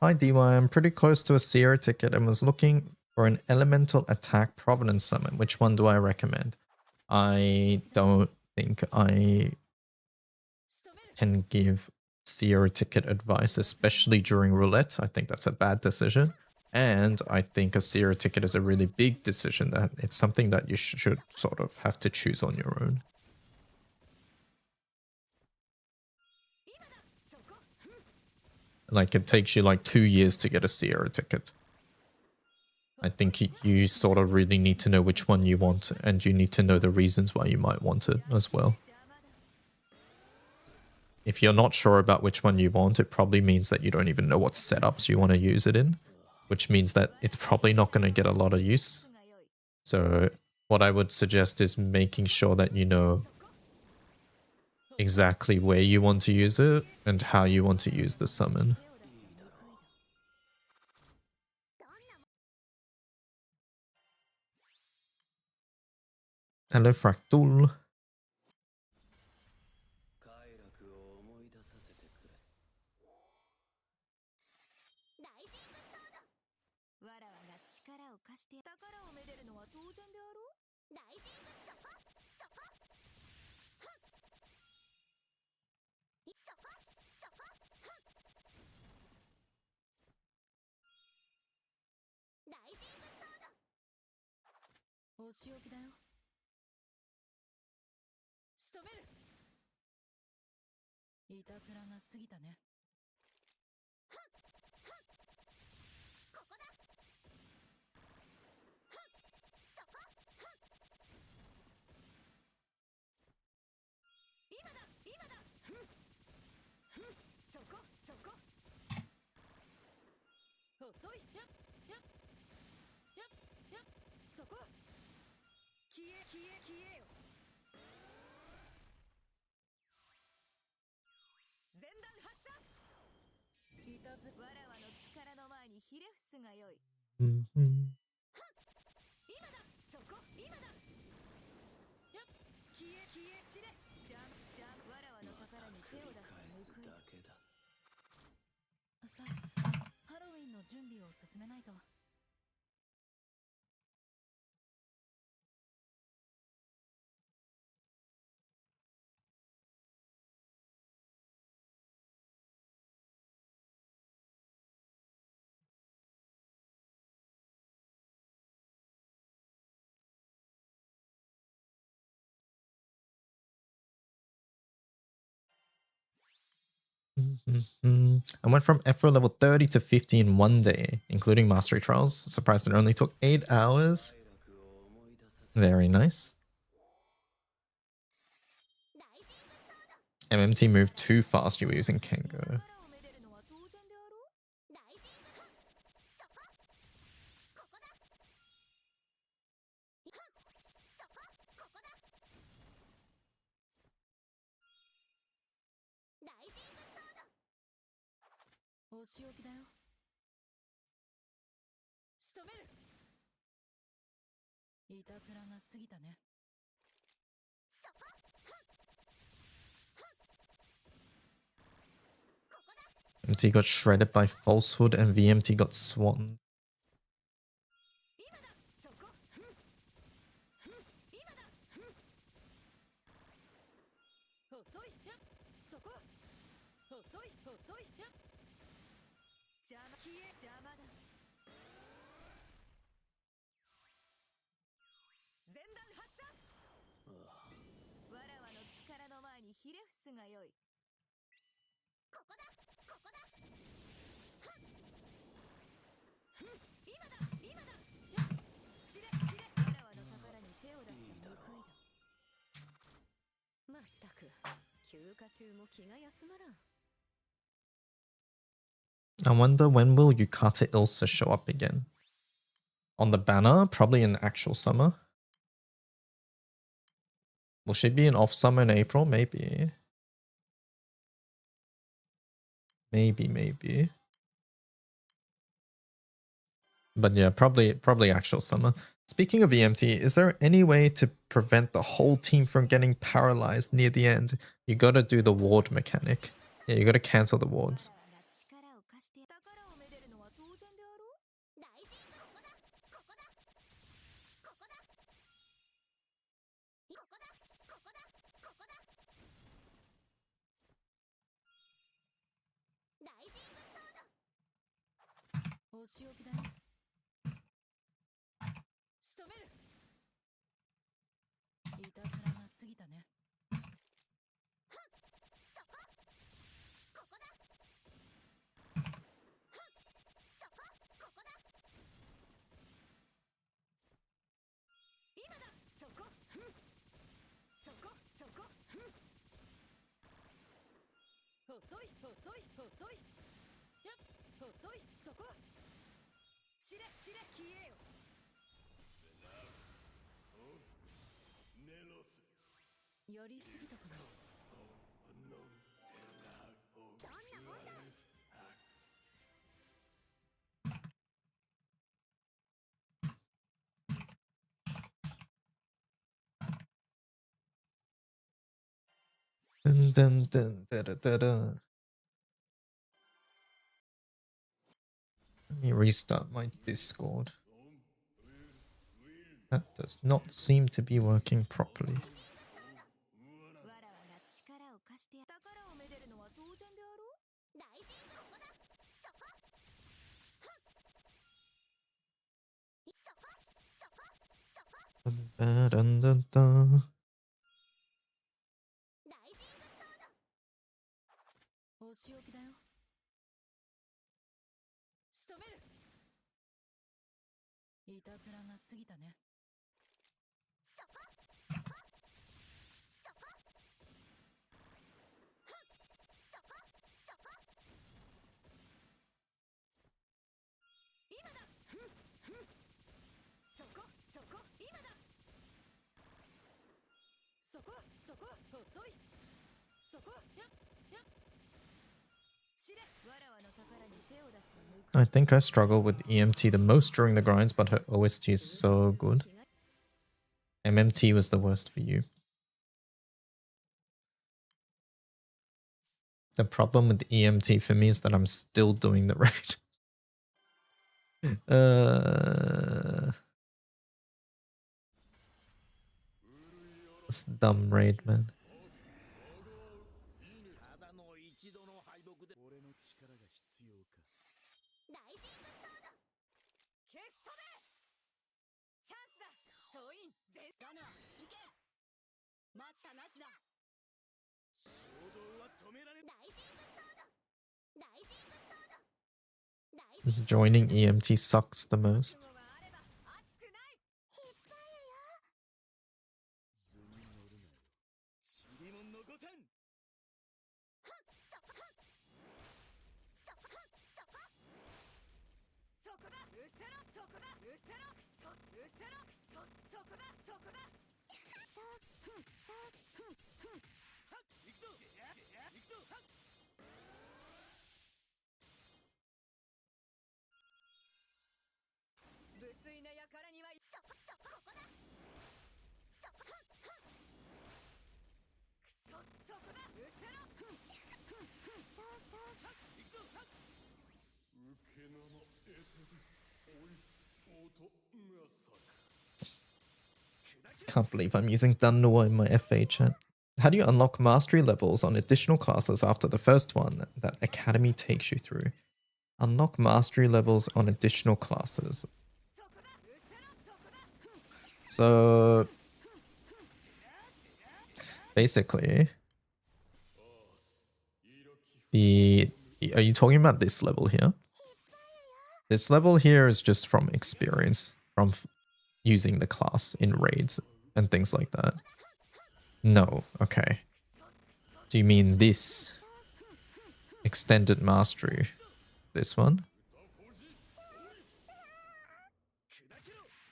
Hi DY, I'm pretty close to a Sierra ticket and was looking for an elemental attack Providence summon. Which one do I recommend? I don't think I can give Sierra ticket advice, especially during roulette. I think that's a bad decision. And I think a Sierra ticket is a really big decision that it's something that you should sort of have to choose on your own. Like it takes you like 2 years to get a Sierra ticket. I think you sort of really need to know which one you want, and you need to know the reasons why you might want it as well. If you're not sure about which one you want, it probably means that you don't even know what setups you want to use it in, which means that it's probably not going to get a lot of use. So what I would suggest is making sure that you know exactly where you want to use it and how you want to use the summon. Hello, Fractal. 快楽を思い出させてくれ。ライジングソード。わらわが力を貸して宝をめでるのは当然であろう。ライジングそこそこ。はっ。そこそこ。はっ。ライジングソード。お仕置きだよ。仕留める。いたずらが過ぎたね。はっはっ。ここだ。はっ。遅いやっやっやっやっそこ消え消え消えよ前段発射いたずわらわの力の前にひれ伏すがよい Mhm. 今だそこ今だやっ消え消え散れジャンジャンわらわの宝に手を出した報いさあハロウィンの準備を進めないと I went from Ephro level 30 to 50 in one day, including Mastery Trials. Surprised it only took 8 hours. Very nice. MMT moved too fast, you were using Kengo. お仕置きだよ仕留めるいたずらが過ぎたね MT got shredded by Falsehood and VMT got swatted. 今だそこ今だ遅いやそこ遅い遅いや邪魔消え邪魔だ前段発射わらわの力の前にひれ伏すがよいここだここだ今だ今だや散れ散れわらわの宝に手を出した報いだまったく休暇中も気が休まらん I wonder when will Yukata Ilsa show up again? On the banner? Probably in actual summer. Will she be in off summer in April? Maybe. Maybe. But yeah, probably actual summer. Speaking of EMT, is there any way to prevent the whole team from getting paralyzed near the end? You gotta do the ward mechanic. Yeah, you gotta cancel the wards. 宝をめでるのは当然であろう大事ここだここだここだここだここだここだライジングソードお仕置きだよ仕留めるいたずらが過ぎたねそこここだそこここだ今だそこそこそこ遅い遅い遅いやっ遅いそこ散れ散れ消えよネロスやりすぎたかなノンどんなもんだ Dun, dun, dun, da, da, da, da. Let me restart my Discord. That does not seem to be working properly. わらわが力を貸して宝をめでるのは当然であろう大事ここだそこそこそこそこ Dun, dun, dun, dun. ライジングソードお仕置きだよ仕留めるいたずらが過ぎたねそこそこそこそこそこ遅いそこやや知れわらわの宝に手を出した報い I think I struggle with EMT the most during the grinds, but her OST is so good. MMT was the worst for you. The problem with EMT for me is that I'm still doing the raid. This dumb raid, man. ただの一度の敗北で俺の力が必要かライジングソード消し飛べチャンスだ総員全ラナー行け待ったなしだ衝動は止められライジングソードライジングソードライジング Joining EMT sucks the most. 覚悟があれば熱くない引っ張れよ図に乗るなよ塵も残さんそこだうせろそこだうせろくそうせろくそこだそこだ行くぞ行くぞ無粋な輩にはここだそこだうせろ受けなまエテビスオイスオートまさか Can't believe I'm using Dunnoa in my FA chat. How do you unlock mastery levels on additional classes after the first one that Academy takes you through? Unlock mastery levels on additional classes. そこだうせろそこだ So basically, are you talking about this level here? This level here is just from experience, from using the class in raids and things like that. No, okay. Do you mean this extended mastery? This one?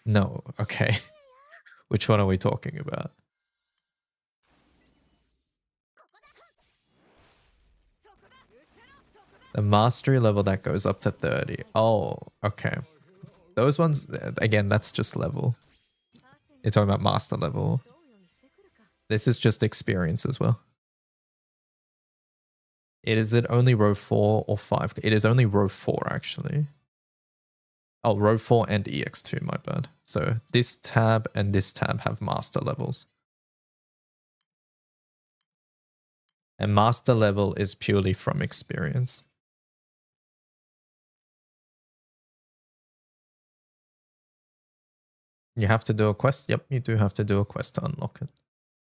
No, okay. Which one are we talking about? The mastery level that goes up to 30. Oh, okay. Those ones, again, that's just level. You're talking about master level. どうようにしてくるか This is just experience as well. Is it only row 4 or 5? It is only row 4, actually. Oh, row 4 and EX2, my bad. So this tab and this tab have master levels. And master level is purely from experience. You have to do a quest? Yep, you do have to do a quest to unlock it.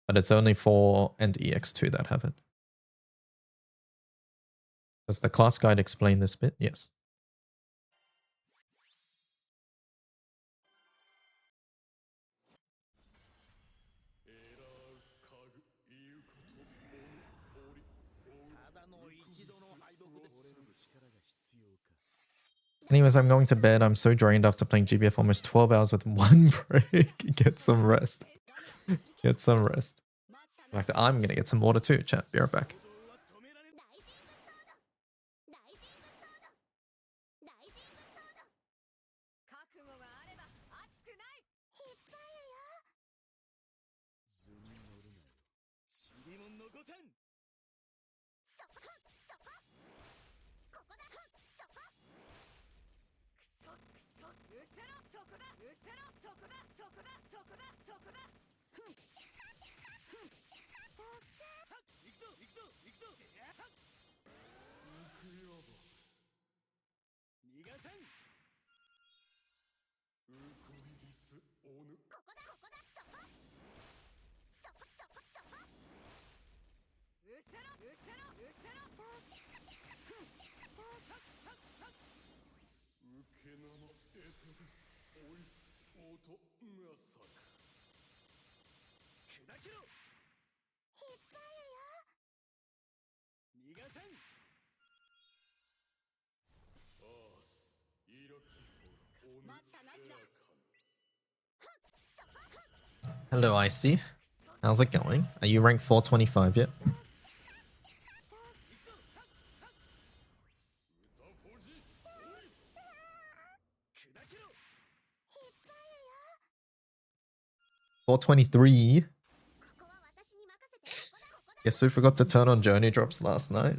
But it's only 4 and EX2 that have it. Does the class guide explain this bit? Yes. Anyways, I'm going to bed. I'm so drained after playing GBF almost 12 hours with one break. Get some rest. Get some rest. In fact, I'm going to get some water too, chat. Be right back. 覚悟があれば熱くない引っ張れよ図に乗るなよ塵も残さんここだうせろそこだうせろそこだそこだそこだそこだ行くぞ行くぞ行くぞ行くよ逃がさんウコリリスオヌここだそこうせろうせろうせろ受けなまエテビスオイスオートまさか砕けろ引っ張れよ逃がさんアースイラキフォオヌ待ったなしだ Hello, Icy. How's it going? Are you ranked 425 yet? $423. Guess we forgot to turn on journey drops last night.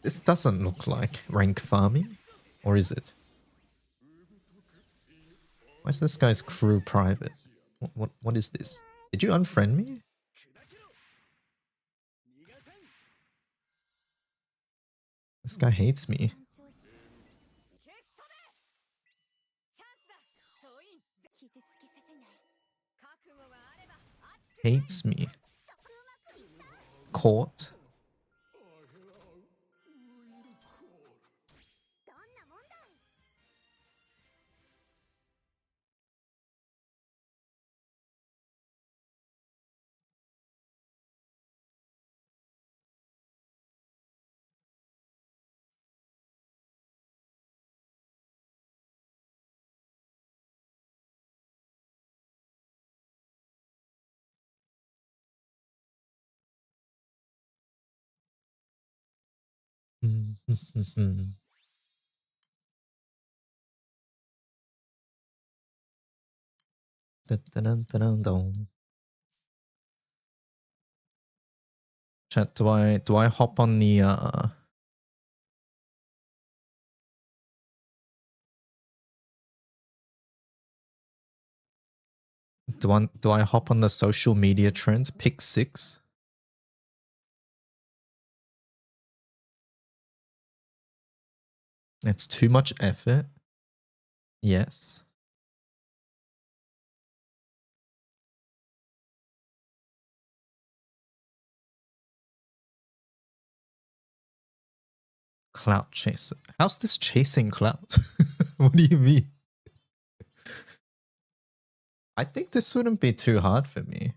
This doesn't look like rank farming. Or is it? Why is this guy's crew private? What is this? Did you unfriend me? This guy hates me. Hates me. Caught. Chat, do I hop on the do I hop on the social media trends? Pick 6. It's too much effort. Yes. Clout chaser. How's this chasing clout? What do you mean? I think this wouldn't be too hard for me.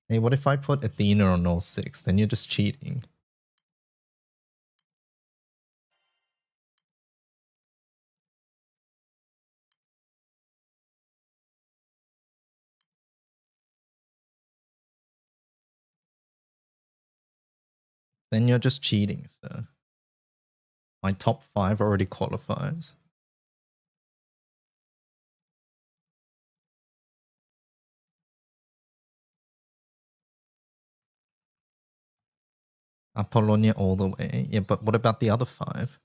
Hey, what if I put Athena on all 6? Then you're just cheating. Then you're just cheating, sir. My top 5 already qualifies. Apollonia all the way. Yeah, but what about the other 5?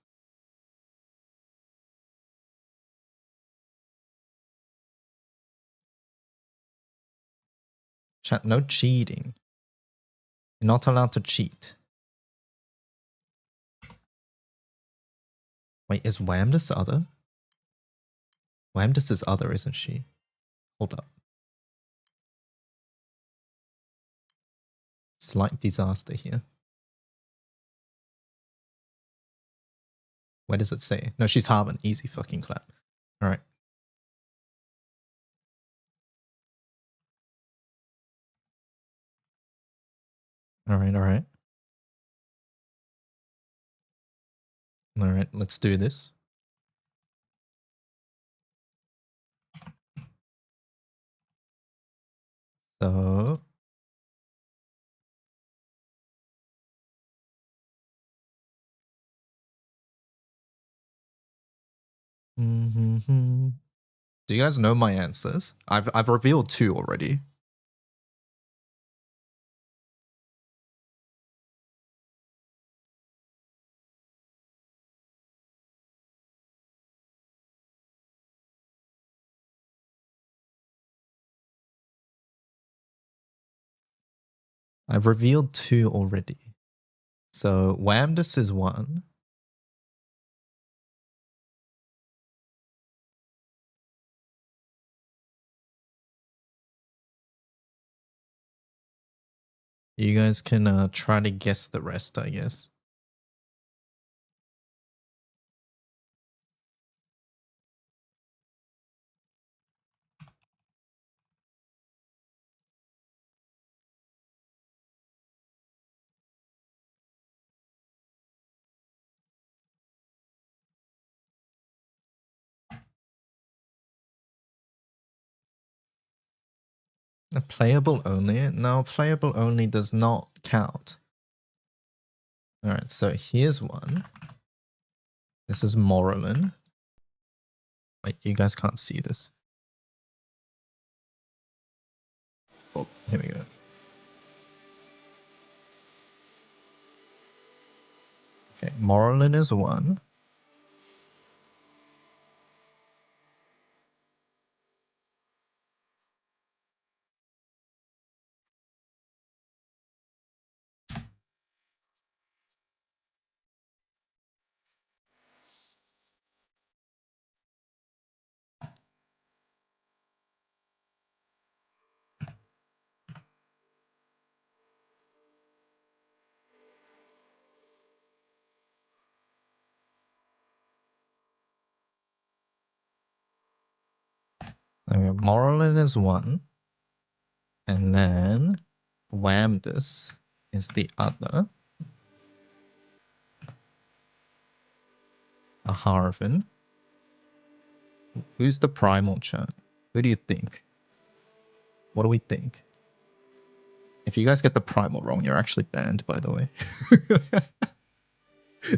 Chat, no cheating. You're not allowed to cheat. Wait, is Wamdus other? Wamdus is other, isn't she? Hold up. Slight disaster here. Where does it say? No, she's Harmon. Easy fucking clap. Alright. Alright. Alright, let's do this. So... Do you guys know my answers? I've revealed 2 already. I've revealed 2 already. So Wamdus is 1. You guys can try to guess the rest, I guess. Playable only? No, playable only does not count. Alright, so here's one. This is Morrowind. Wait, you guys can't see this. Oh, here we go. Okay, Morrowind is one. Okay, Morrowind is one. And then Wamdus is the other. A Harvin. Who's the primal chat? Who do you think? What do we think? If you guys get the primal wrong, you're actually banned, by the way.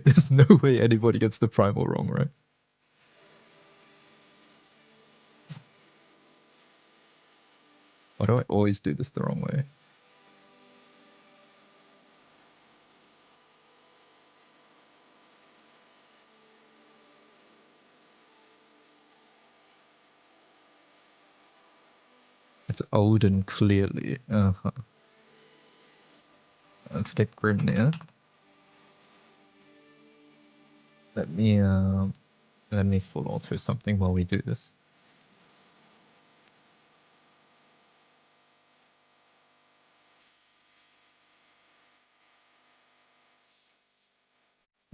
There's no way anybody gets the primal wrong, right? Why do I always do this the wrong way? It's Odin, clearly. Uh-huh. Let's get Grimnir. Let me full alter something while we do this.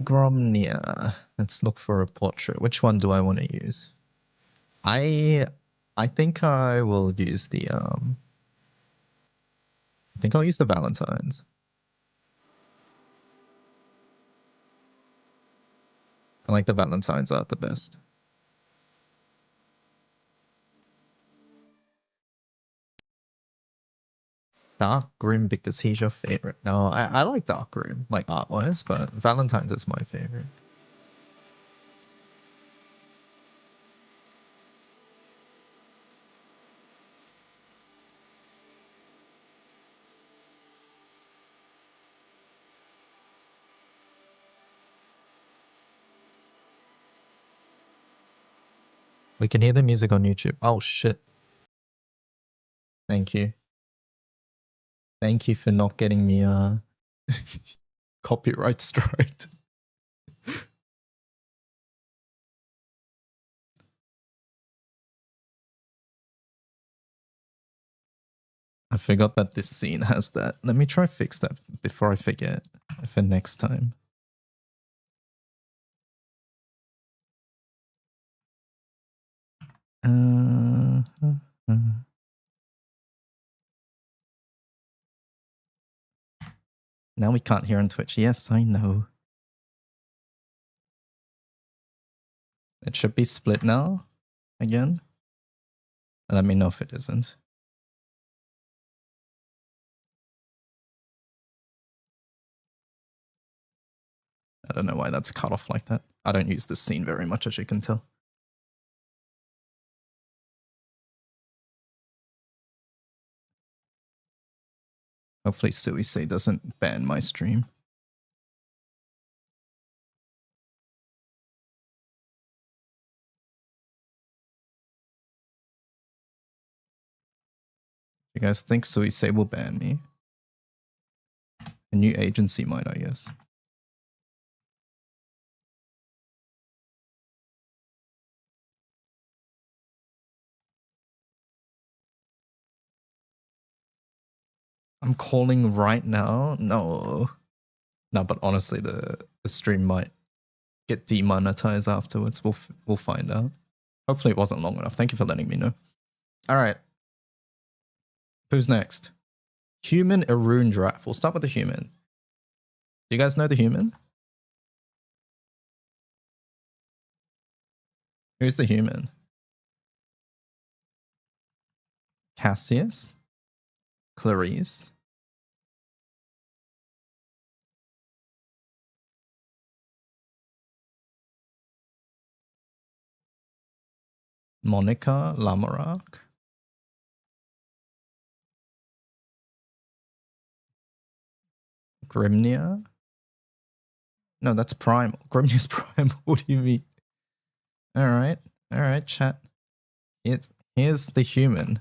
Gromnia. Let's look for a portrait. Which one do I want to use? I think I will use the I think I'll use the Valentines. I like the Valentines are the best. Dark Grim because he's your favorite. No, I like Dark Grim, like art-wise, but Valentine's is my favorite. We can hear the music on YouTube. Oh shit. Thank you. Thank you for not getting me copyright striked. I forgot that this scene has that. Let me try fix that before I forget for next time. Now we can't hear on Twitch. Yes, I know. It should be split now, again. Let me know if it isn't. I don't know why that's cut off like that. I don't use this scene very much, as you can tell. Hopefully Suisei doesn't ban my stream. You guys think Suisei will ban me? A new agency might, I guess. I'm calling right now? No. No, but honestly, the stream might get demonetized afterwards. We'll find out. Hopefully it wasn't long enough. Thank you for letting me know. All right. Who's next? Human Arun Draft. We'll start with the human. Do you guys know the human? Who's the human? Cassius? Clarice. Monica Lamorak. Grimnia. No, that's Primal. Grimnia's Primal. What do you mean? Alright. Alright, chat. Here's the human.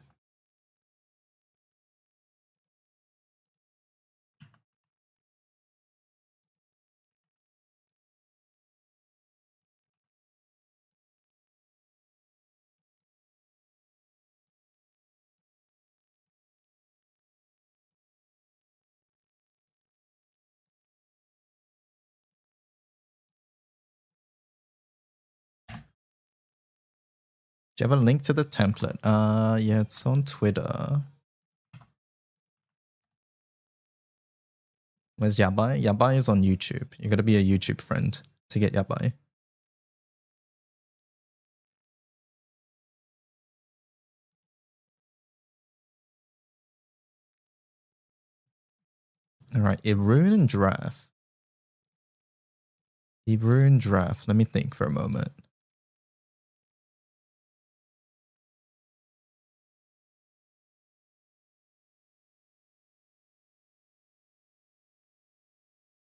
Do you have a link to the template? Yeah, it's on Twitter. Where's Yabai? Yabai is on YouTube. You gotta be a YouTube friend to get Yabai. Alright, Irune and Draft. Irune Draft. Let me think for a moment.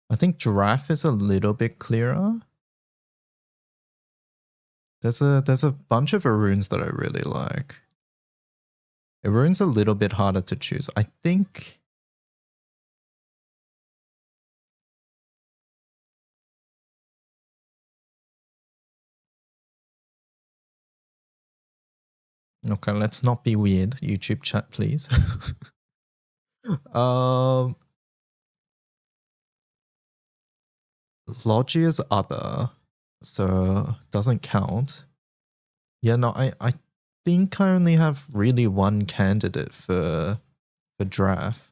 I think Giraffe is a little bit clearer. There's a bunch of Irunes that I really like. Irune's a little bit harder to choose. I think okay, let's not be weird. YouTube chat, please. Logia's other, so doesn't count. Yeah, no, I think I only have really one candidate for draft.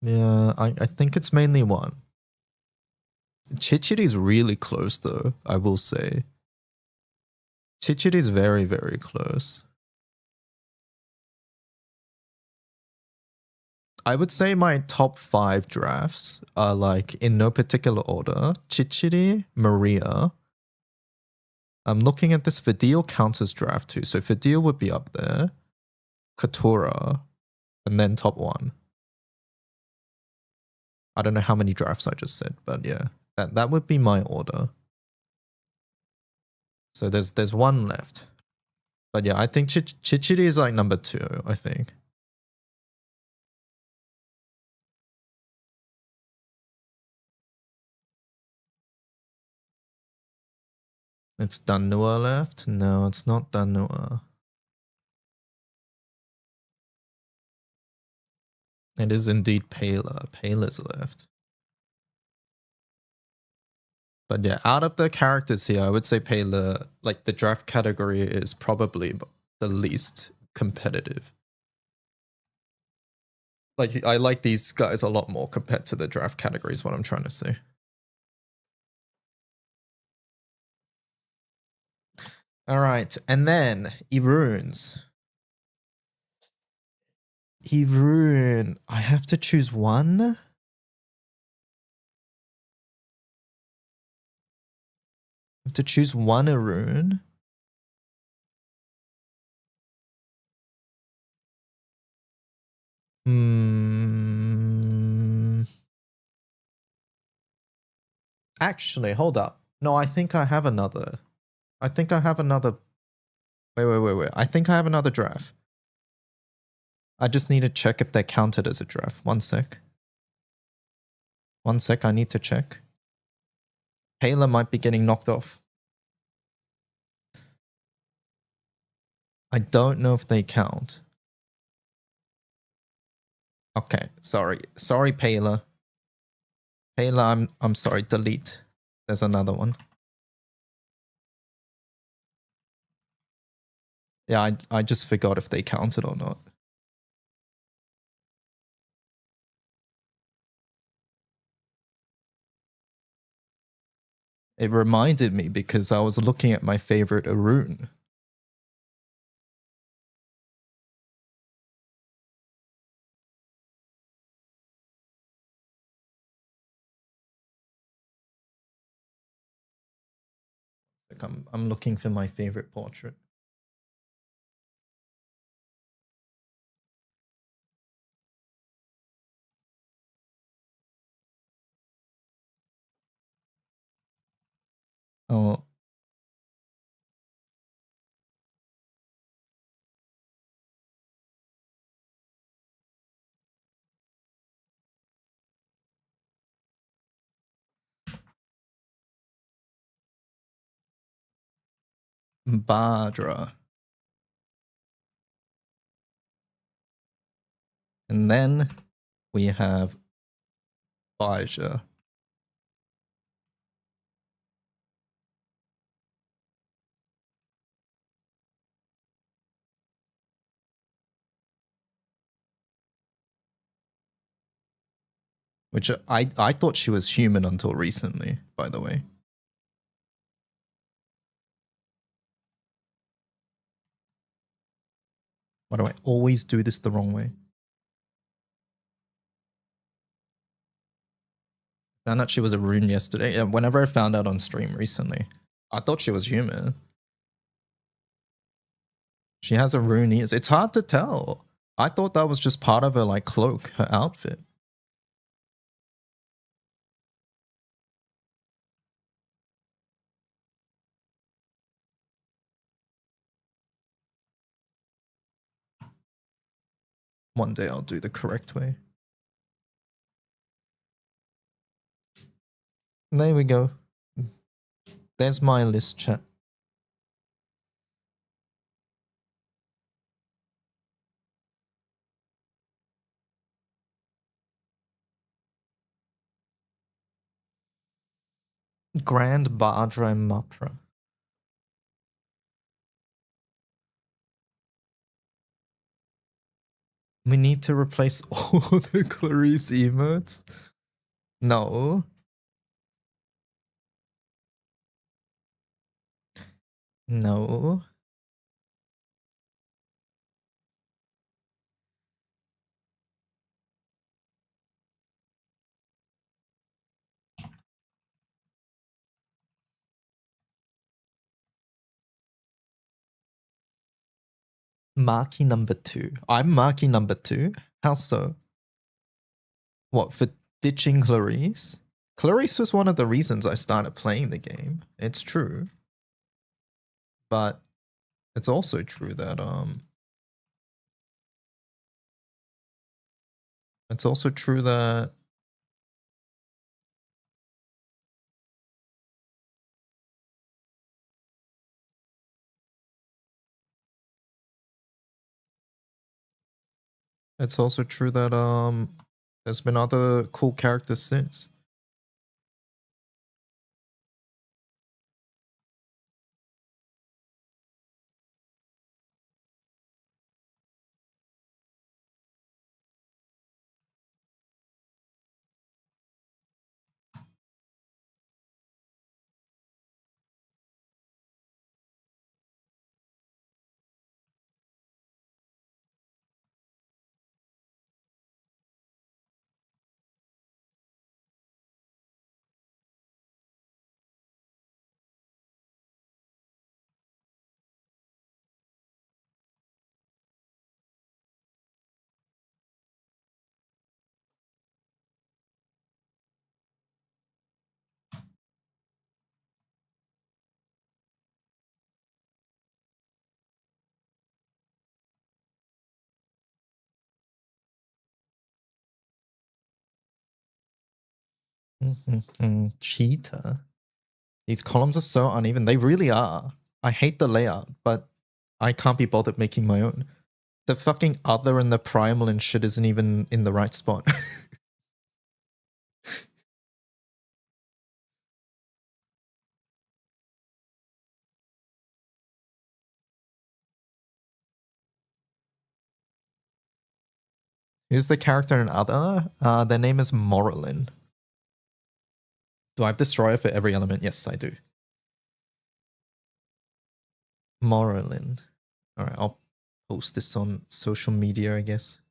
Yeah, I think it's mainly one. Chichiri's really close though, I will say. Chichiri's very, very close. I would say my top 5 drafts are like in no particular order. Chichiri, Maria. I'm looking at this. Vidal counts as draft too. So Vidal would be up there. Katura. And then top 1. I don't know how many drafts I just said, but yeah. That would be my order. So there's one left. But yeah, I think Chichiri is like number 2, I think. It's Danua left? No, it's not Danua. It is indeed Pela. Pela's left. But yeah, out of the characters here, I would say Pela, like the draft category is probably the least competitive. Like, I like these guys a lot more compared to the draft category is what I'm trying to say. All right, and then Irunes. Irune, I have to choose one? I have to choose one Irune? Actually, hold up. No, I think I have another. I think I have another. Wait. I think I have another draft. I just need to check if they're counted as a draft. One sec. One sec, I need to check. Pela might be getting knocked off. I don't know if they count. Okay, sorry. Sorry, Pela. Pela, I'm sorry, delete. There's another one. Yeah, I just forgot if they counted or not. It reminded me because I was looking at my favorite Arun. Like I'm looking for my favorite portrait. Oh, Badra. And then we have Baja. Which I thought she was human until recently, by the way. Why do I always do this the wrong way? Found out she was a rune yesterday. And whenever I found out on stream recently, I thought she was human. She has a rune ears. It's hard to tell. I thought that was just part of her like cloak, her outfit. One day I'll do the correct way. There we go. There's my list, chat. Grand Badra and Mapra. We need to replace all the Clarice emotes? No. No. Marky number 2. I'm Marky number 2? How so? What, for ditching Clarice? Clarice was one of the reasons I started playing the game. It's true. But it's also true that it's also true that it's also true that there's been other cool characters since. Cheetah. These columns are so uneven. They really are. I hate the layout, but I can't be bothered making my own. The fucking other and the primal and shit isn't even in the right spot. Who's the character in other? Their name is Moralin. Do I have Destroyer for every element? Yes, I do. Morrowind. Alright, I'll post this on social media, I guess.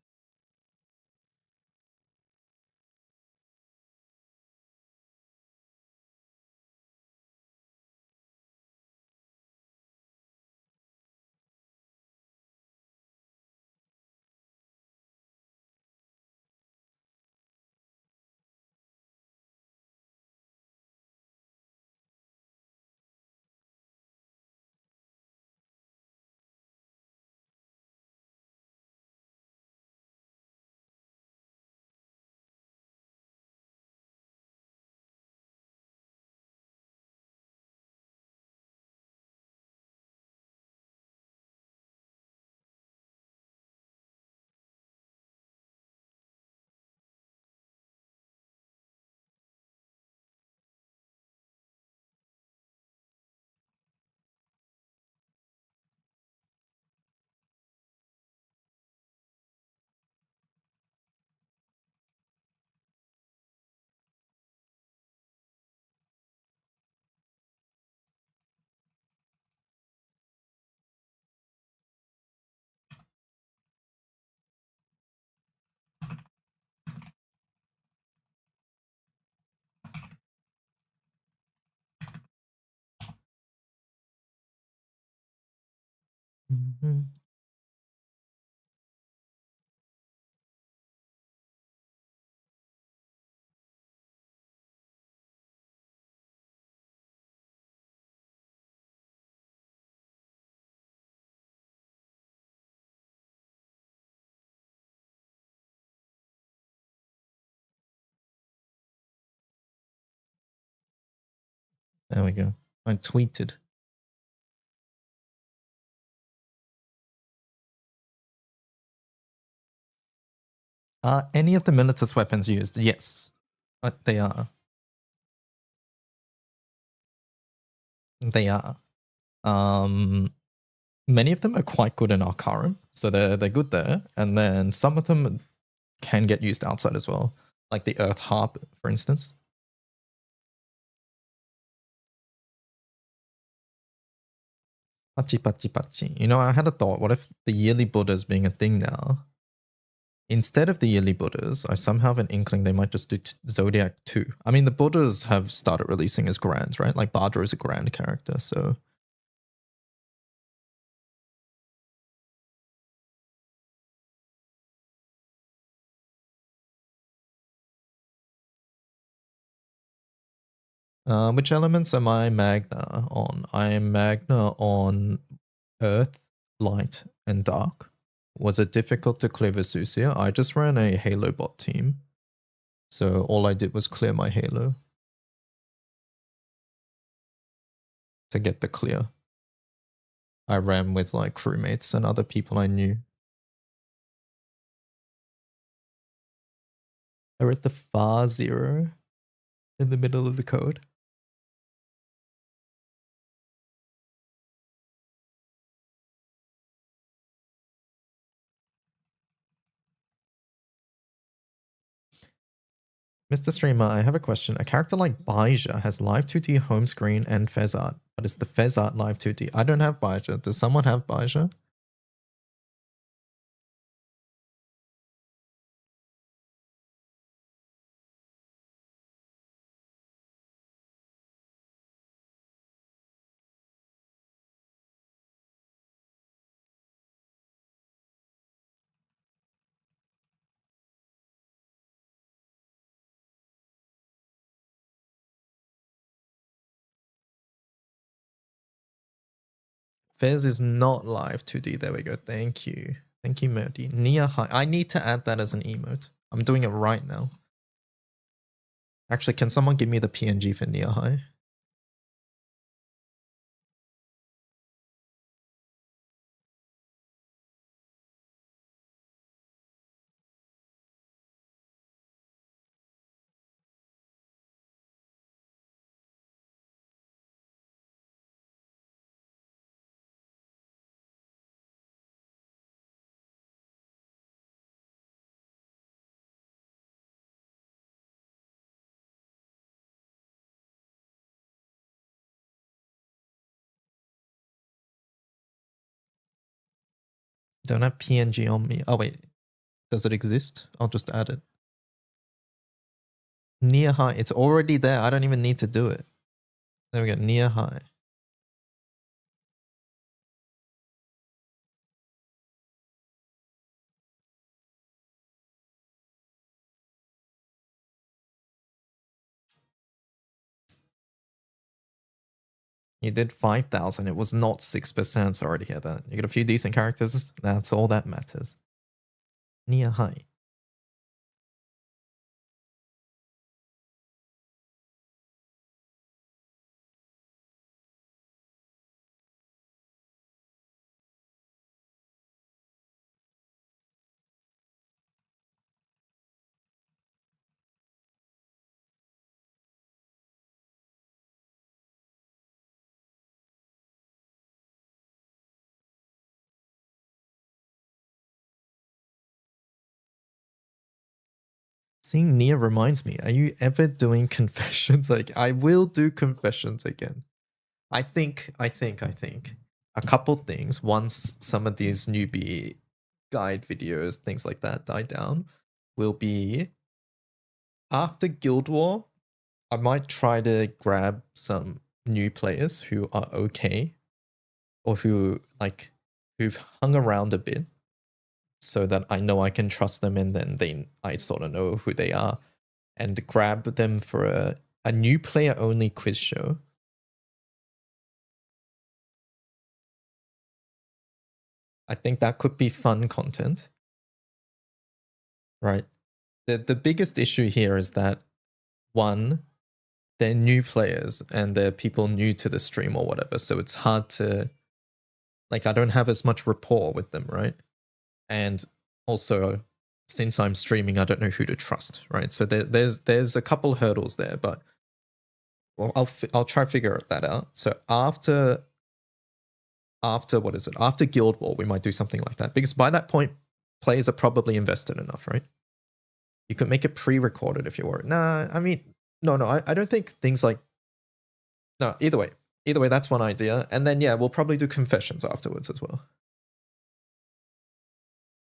Mhm. There we go. I tweeted. Are any of the Militus weapons used? Yes. They are. They are. Many of them are quite good in Arcarum, so they're good there. And then some of them can get used outside as well, like the Earth Harp, for instance. Pachi pachi pachi. You know, I had a thought. What if the yearly Buddhas being a thing now? Instead of the yearly Buddhas, I somehow have an inkling they might just do Zodiac 2. I mean, the Buddhas have started releasing as Grands, right? Like Bardra is a Grand character, so. Which elements am I Magna on? I am Magna on Earth, Light, and Dark. Was it difficult to clear Vesusia? I just ran a Halo bot team. So all I did was clear my Halo to get the clear. I ran with like crewmates and other people I knew. I read the far zero in the middle of the code. Mr. Streamer, I have a question. A character like Baija has live 2D home screen and Fez art, but is the Fez art live 2D? I don't have Baija. Does someone have Baija? Fez is not live 2D. There we go. Thank you. Thank you, Modi. Nia High. I need to add that as an emote. I'm doing it right now. Actually, can someone give me the PNG for Nia High? Don't have PNG on me. Oh wait, does it exist? I'll just add it. Near high. It's already there. I don't even need to do it. There we go. Near high. You did 5,000. It was not 6%. Sorry to hear that. You got a few decent characters. That's all that matters. Near high. Seeing Nia reminds me, are you ever doing confessions? Like, I will do confessions again. I think a couple things once some of these newbie guide videos, things like that die down, will be after Guild War, I might try to grab some new players who are okay or who've hung around a bit so that I know I can trust them, and then I sort of know who they are, and grab them for a new player only quiz show. I think that could be fun content. Right. The biggest issue here is that, one, they're new players and they're people new to the stream or whatever, so it's hard to, like, I don't have as much rapport with them, right? And also, since I'm streaming, I don't know who to trust, right? So there's a couple hurdles there, but well, I'll try to figure that out. So after what is it? After Guild War, we might do something like that, because by that point, players are probably invested enough, right? You could make it pre-recorded if you were. Nah, I mean, no, I don't think things like. No, either way, that's one idea, and then yeah, we'll probably do confessions afterwards as well.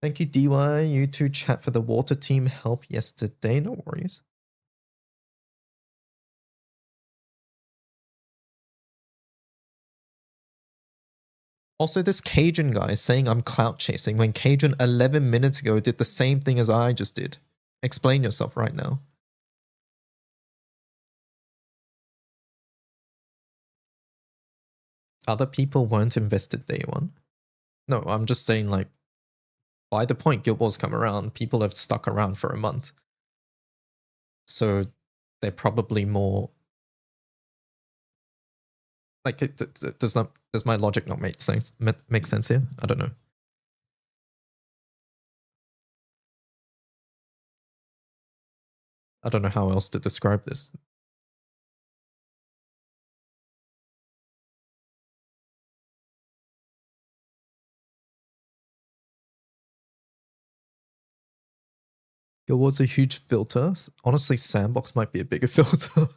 Thank you, DY. You two chat for the water team help yesterday. No worries. Also, this Cajun guy is saying I'm clout chasing when Cajun 11 minutes ago did the same thing as I just did. Explain yourself right now. Other people weren't invested day one. No, I'm just saying, like, by the point Guild Wars come around, people have stuck around for a month. So they're probably more. Like, does my logic not make sense here? I don't know. I don't know how else to describe this. Guild Wars a huge filter. Honestly, Sandbox might be a bigger filter.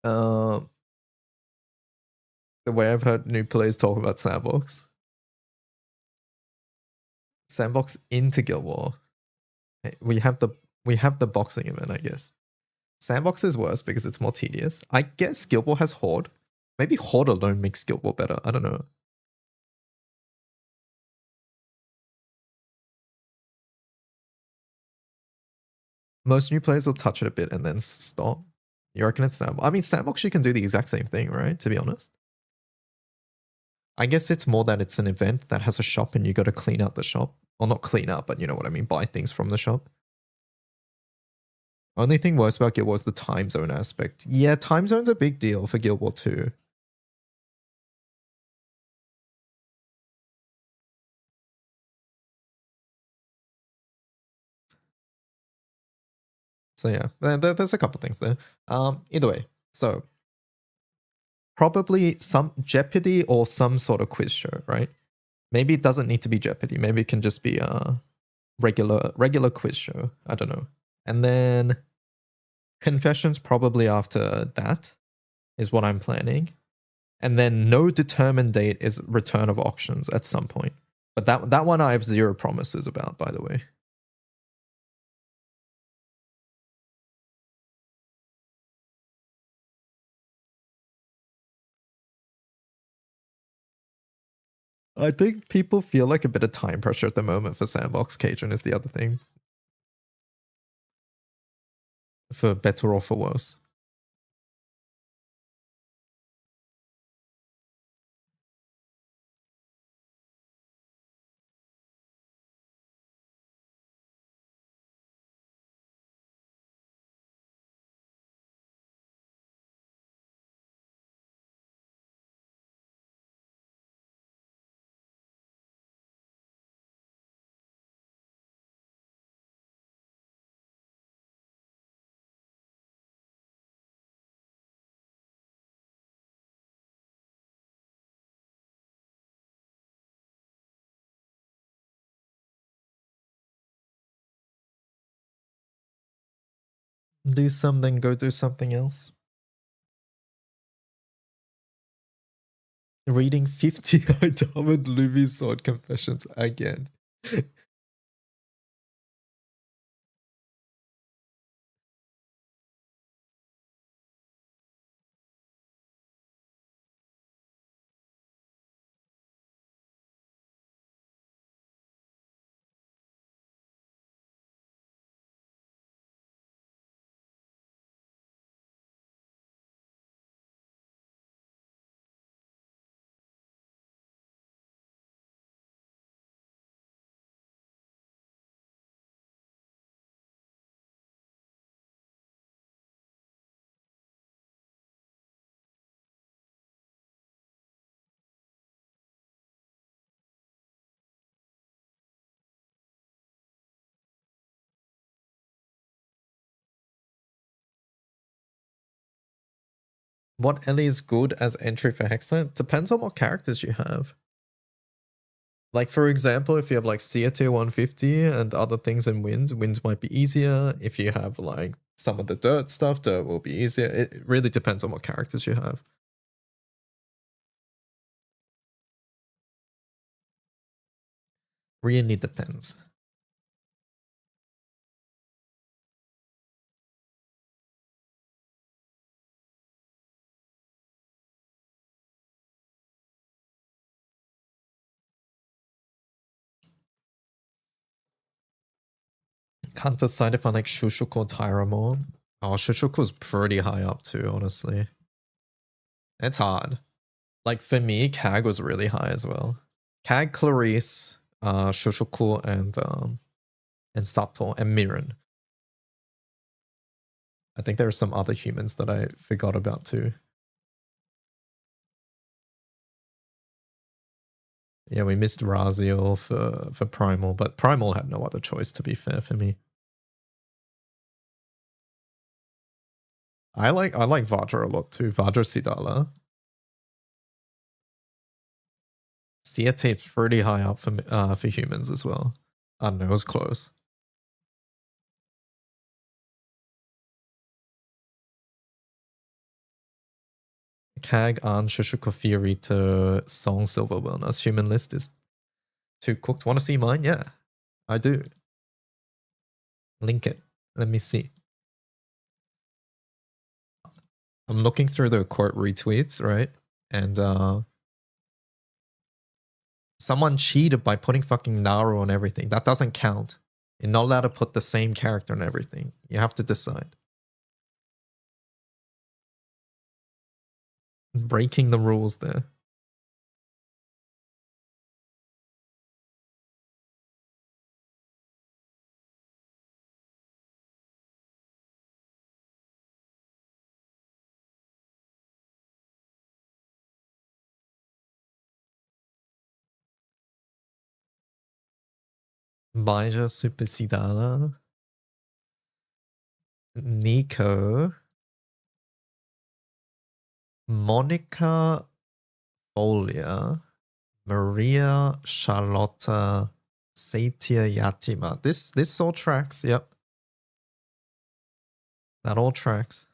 The way I've heard new players talk about Sandbox. Sandbox into Guild War. We have the boxing event, I guess. Sandbox is worse because it's more tedious. I guess Guild War has Horde. Maybe Horde alone makes Guild War better. I don't know. Most new players will touch it a bit and then stop. You reckon it's Sandbox? I mean, Sandbox, you can do the exact same thing, right? To be honest. I guess it's more that it's an event that has a shop and you got to clean out the shop. Well, not clean out, but you know what I mean. Buy things from the shop. Only thing worse about Guild War is the time zone aspect. Yeah, time zone's a big deal for Guild War 2. So yeah, there's a couple things there. Either way, so probably some Jeopardy or some sort of quiz show, right? Maybe it doesn't need to be Jeopardy. Maybe it can just be regular quiz show. I don't know. And then Confessions probably after that is what I'm planning. And then no determined date is Return of Auctions at some point. But that one I have zero promises about, by the way. I think people feel like a bit of time pressure at the moment for Sandbox. Cajun is the other thing. For better or for worse. Do something, go do something else. Reading 50 Diamond Luby Sword Confessions again. What Ellie is good as entry for Hexer? Depends on what characters you have. Like, for example, if you have like Seer tier 150 and other things in Winds might be easier. If you have like some of the Dirt stuff, Dirt will be easier. It really depends on what characters you have. Really depends. Can't decide if I like Shushuku or Tyra more. Oh, Shushuku's pretty high up too, honestly. It's hard. Like for me, Kag was really high as well. Kag, Clarice, Shushuku, and Sato, and Mirren. I think there are some other humans that I forgot about too. Yeah, we missed Raziel for Primal, but Primal had no other choice, to be fair, for me. I like Vajra a lot too. Vajra Sidala. Sietate's pretty high up for humans as well. I don't know, it was close. Kag, An, Shushuko, Fiorito, Song, Silver Wellness. Human list is too cooked. Want to see mine? Yeah, I do. Link it. Let me see. I'm looking through the quote retweets, right? And someone cheated by putting fucking Naru on everything. That doesn't count. You're not allowed to put the same character on everything. You have to decide. Breaking the rules there. Baija Super Sidala. Nico. Monica Folia. Maria Charlotta Satya Yatima. This all tracks. Yep. That all tracks.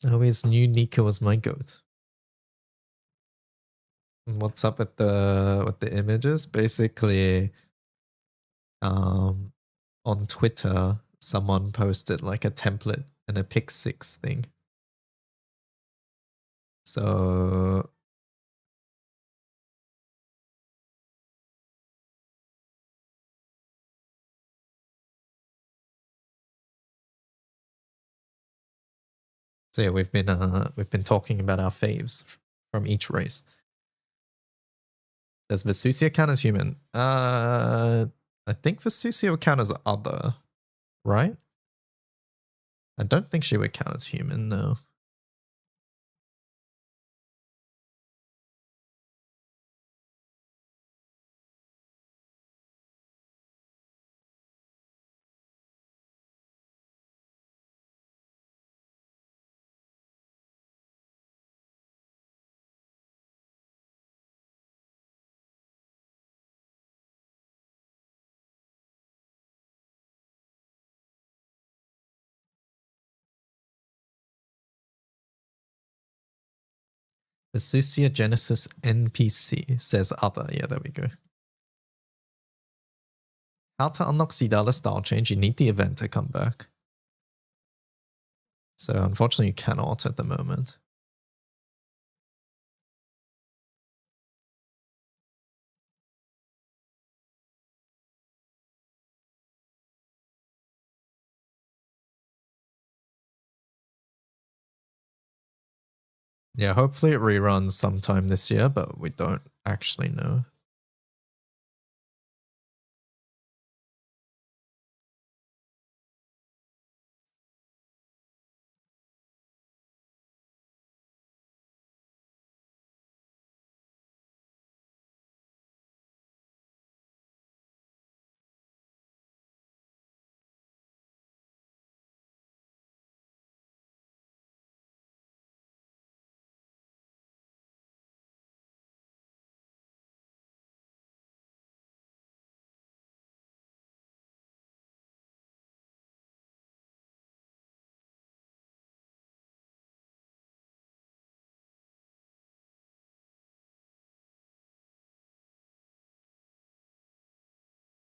Always knew Nika was my goat. What's up with the images? Basically, on Twitter, someone posted like a template and a pick 6 thing. So yeah, we've been talking about our faves from each race. Does Vesusia count as human? I think Vesusia would count as other, right? I don't think she would count as human, no. Vesusia Genesis NPC says other. Yeah, there we go. How to unlock Sidala style change? You need the event to come back. So unfortunately you cannot at the moment. Yeah, hopefully it reruns sometime this year, but we don't actually know.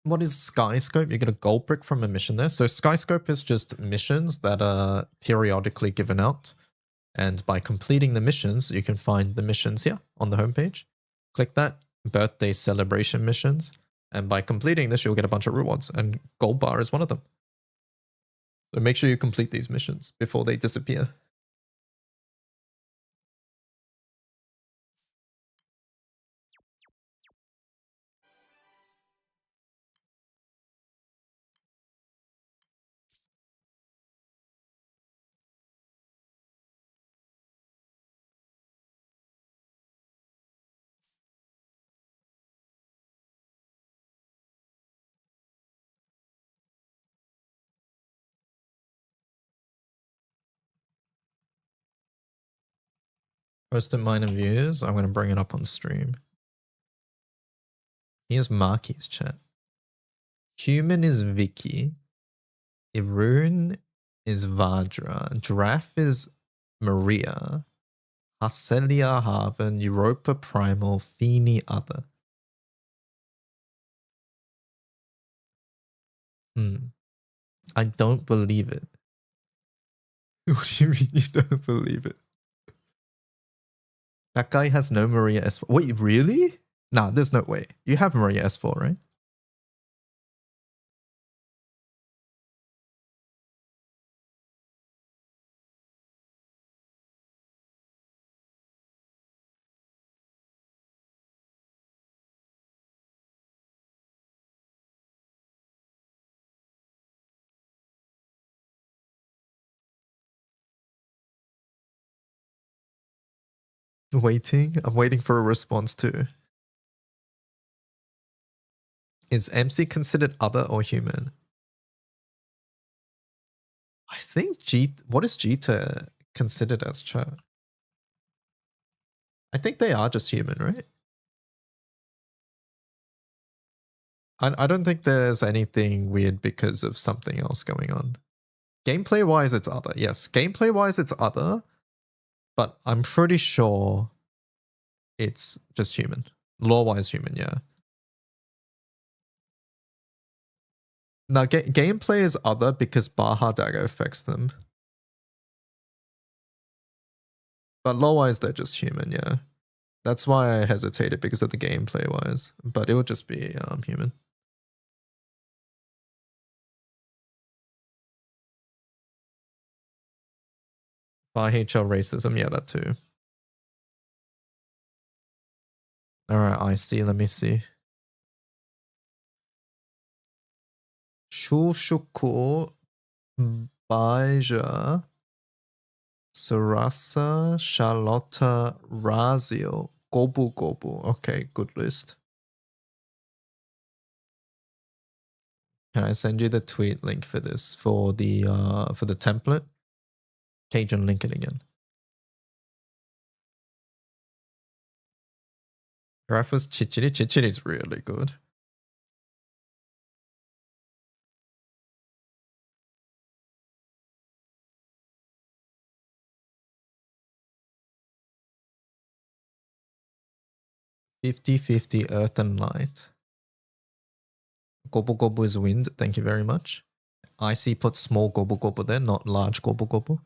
What is Skyscope? You get a gold brick from a mission there. So Skyscope is just missions that are periodically given out. And by completing the missions, you can find the missions here on the homepage. Click that, birthday celebration missions. And by completing this, you'll get a bunch of rewards. And Gold Bar is one of them. So make sure you complete these missions before they disappear. Posted minor views. I'm going to bring it up on stream. Here's Marky's chat. Human is Vicky. Irun is Vajra. Draf is Maria. Harcelia Haven. Europa Primal. Feeny Other. I don't believe it. What do you mean you don't believe it? That guy has no Maria S4. Wait, really? Nah, there's no way. You have Maria S4, right? Waiting. I'm waiting for a response too. Is MC considered other or human? I think what is Jita considered as chat? I think they are just human, right? I don't think there's anything weird because of something else going on. Gameplay wise, it's other. Yes, gameplay wise, it's other. But I'm pretty sure it's just human. Law wise, human, yeah. Now, gameplay is other because Baja Dagger affects them. But law wise, they're just human, yeah. That's why I hesitated because of the gameplay wise. But it would just be human. HL racism, yeah, that too. Alright, I see. Let me see. Shushuku Baija Sarasa Charlotta Razio Gobu Gobu. Okay, good list. Can I send you the tweet link for this for the template? Cajun, link it again. Rafa's Chichiri. Chichiri is really good. (50-50) Earth and Light. Gobu Gobu is wind. Thank you very much. Icy put small Gobu Gobu there, not large Gobu Gobu.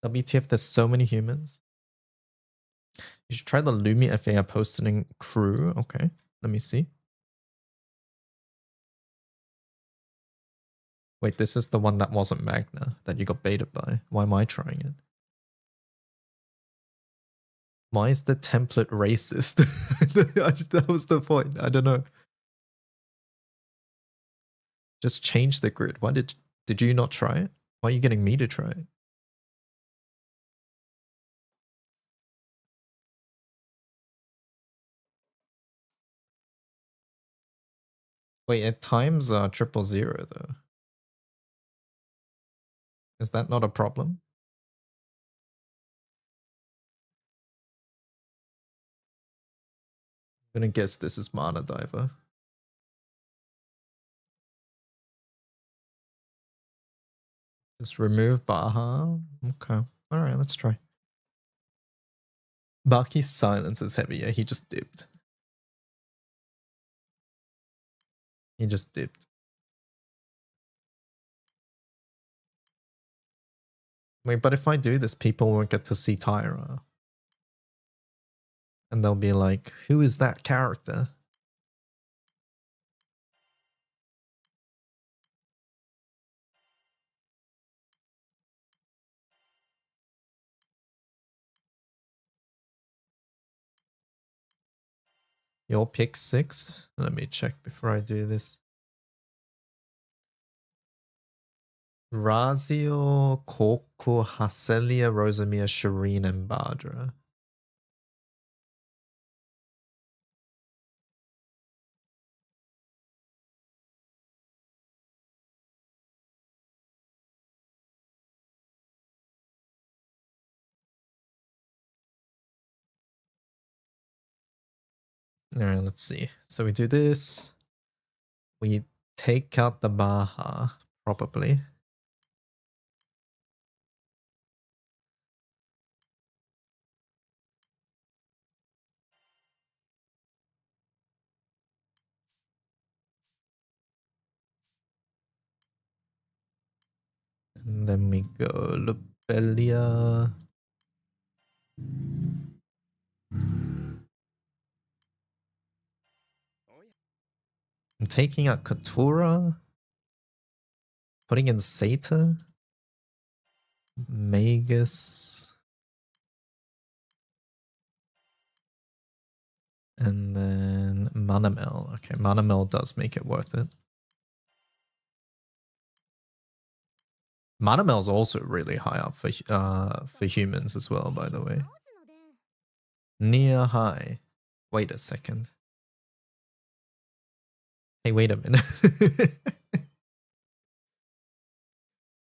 WTF, there's so many humans. You should try the Lumi FAI posting crew. Okay, let me see. Wait, this is the one that wasn't Magna, that you got baited by. Why am I trying it? Why is the template racist? That was the point. I don't know. Just change the grid. Why did you not try it? Why are you getting me to try it? Wait, at times 000 though. Is that not a problem? I'm gonna guess this is Mana Diver. Just remove Baja. Okay. Alright, let's try. Baki's silence is heavy. Yeah, he just dipped. He just dipped. Wait, but if I do this, people won't get to see Tyra. And they'll be like, who is that character? Your pick 6? Let me check before I do this. Razio, Koku, Hacelia, Rosamia, Shireen, and Bardra. Alright, let's see. So we do this. We take out the Baja, probably. then we go Lobelia. I'm taking out Katura. Putting in Sata. Magus. And then Manamel. Okay, Manamel does make it worth it. Manamel's also really high up for humans as well, by the way. Near high. Wait a second. Hey, wait a minute.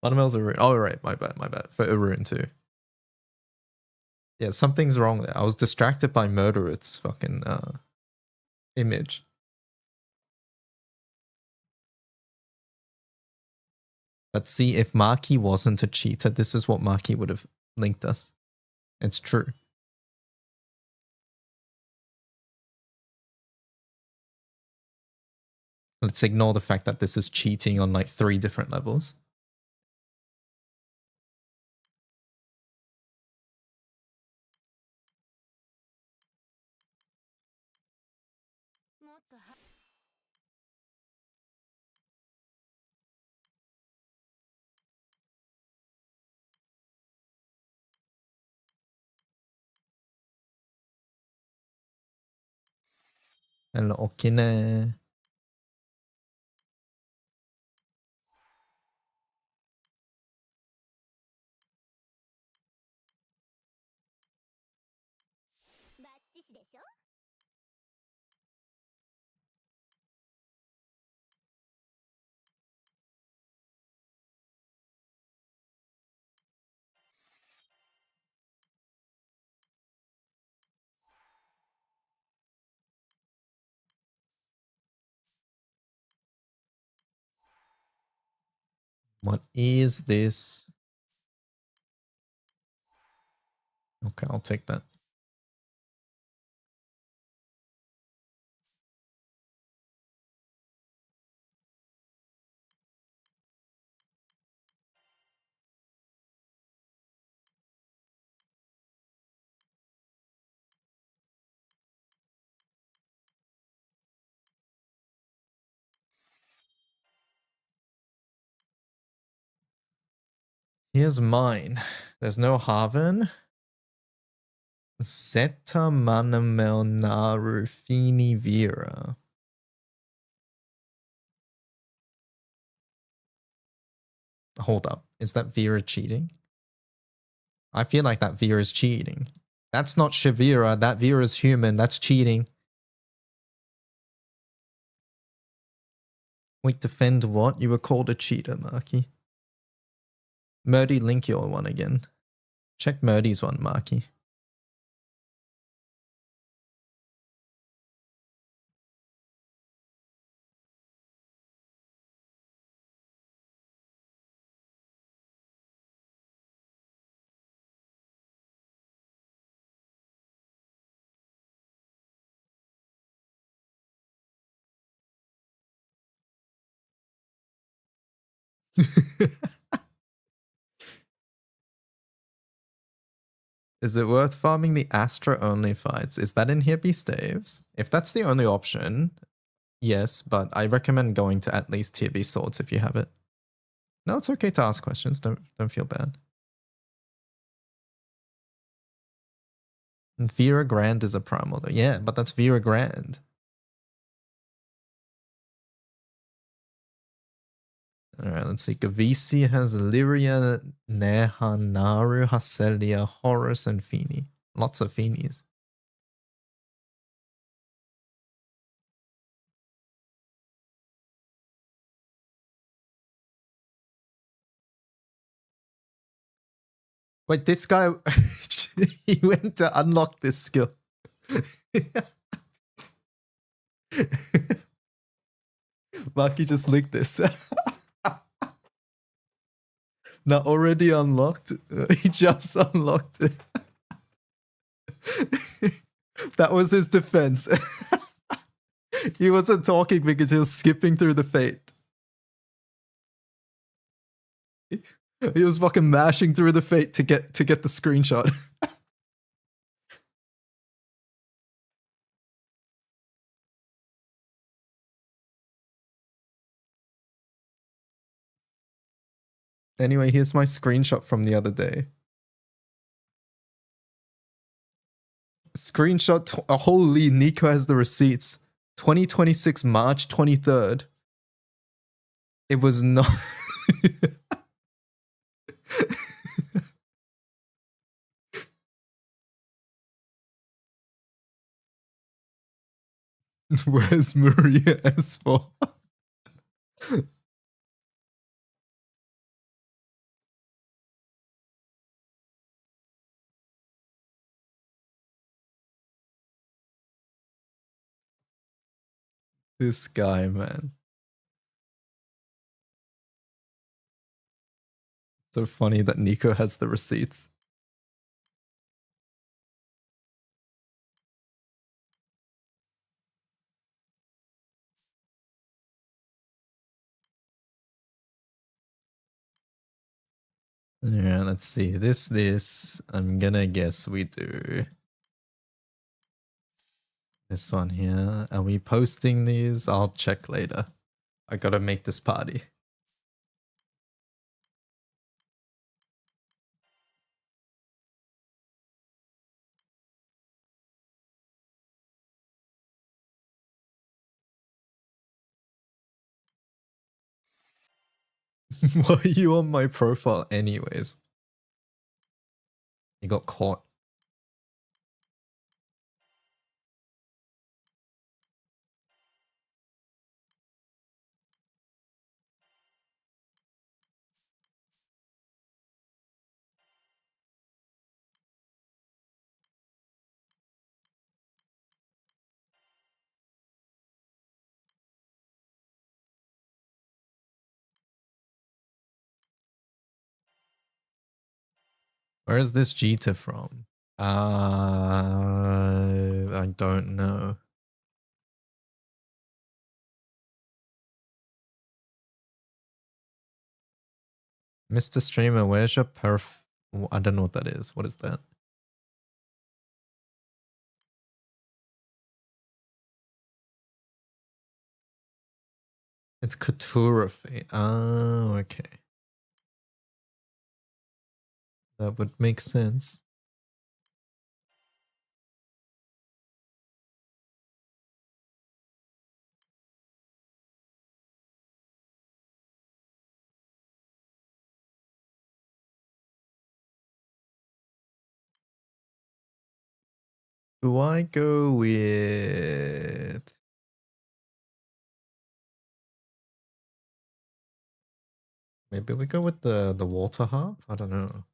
Manamel's a rune. Oh, right, my bad. For a rune too. Yeah, something's wrong there. I was distracted by Murdereth's fucking image. But see, if Maki wasn't a cheater, this is what Maki would have linked us. It's true. Let's ignore the fact that this is cheating on like 3 different levels. Hello, Okine. What is this? Okay, I'll take that. Here's mine. There's no Haven. Zeta Manamel Naru Fini Vera. Hold up. Is that Vera cheating? I feel like that Vera is cheating. That's not Shavira. That Vera's human. That's cheating. Wait, defend what? You were called a cheater, Marky. Murdy, link your one again. Check Murdy's one, Marky. Is it worth farming the Astra only fights? Is that in here, Staves? If that's the only option, yes, but I recommend going to at least tier B swords if you have it. No, it's okay to ask questions. Don't feel bad. And Vera Grand is a primal though. Yeah, but that's Vera Grand. Alright, let's see. Gavisi has Lyria, Neha, Naru, Haselia, Horus, and Fini. Lots of Finis. Wait, this guy, he went to unlock this skill. Maki just linked this. Not already unlocked. He just unlocked it. That was his defense. He wasn't talking because he was skipping through the fate. He was fucking mashing through the fate to get the screenshot. Anyway, here's my screenshot from the other day. Screenshot. Holy, Nico has the receipts. 2026 March 23rd. It was not. Where's Maria S4? This guy, man. So funny that Nico has the receipts. Yeah, let's see. This. I'm gonna guess we do. This one here. Are we posting these? I'll check later. I gotta make this party. Why are you on my profile anyways? You got caught. Where is this Jita from? I don't know. Mr. Streamer, where's your I don't know what that is. What is that? It's Couturephy. Oh, okay. That would make sense. Do I go with... Maybe we go with the water harp? I don't know.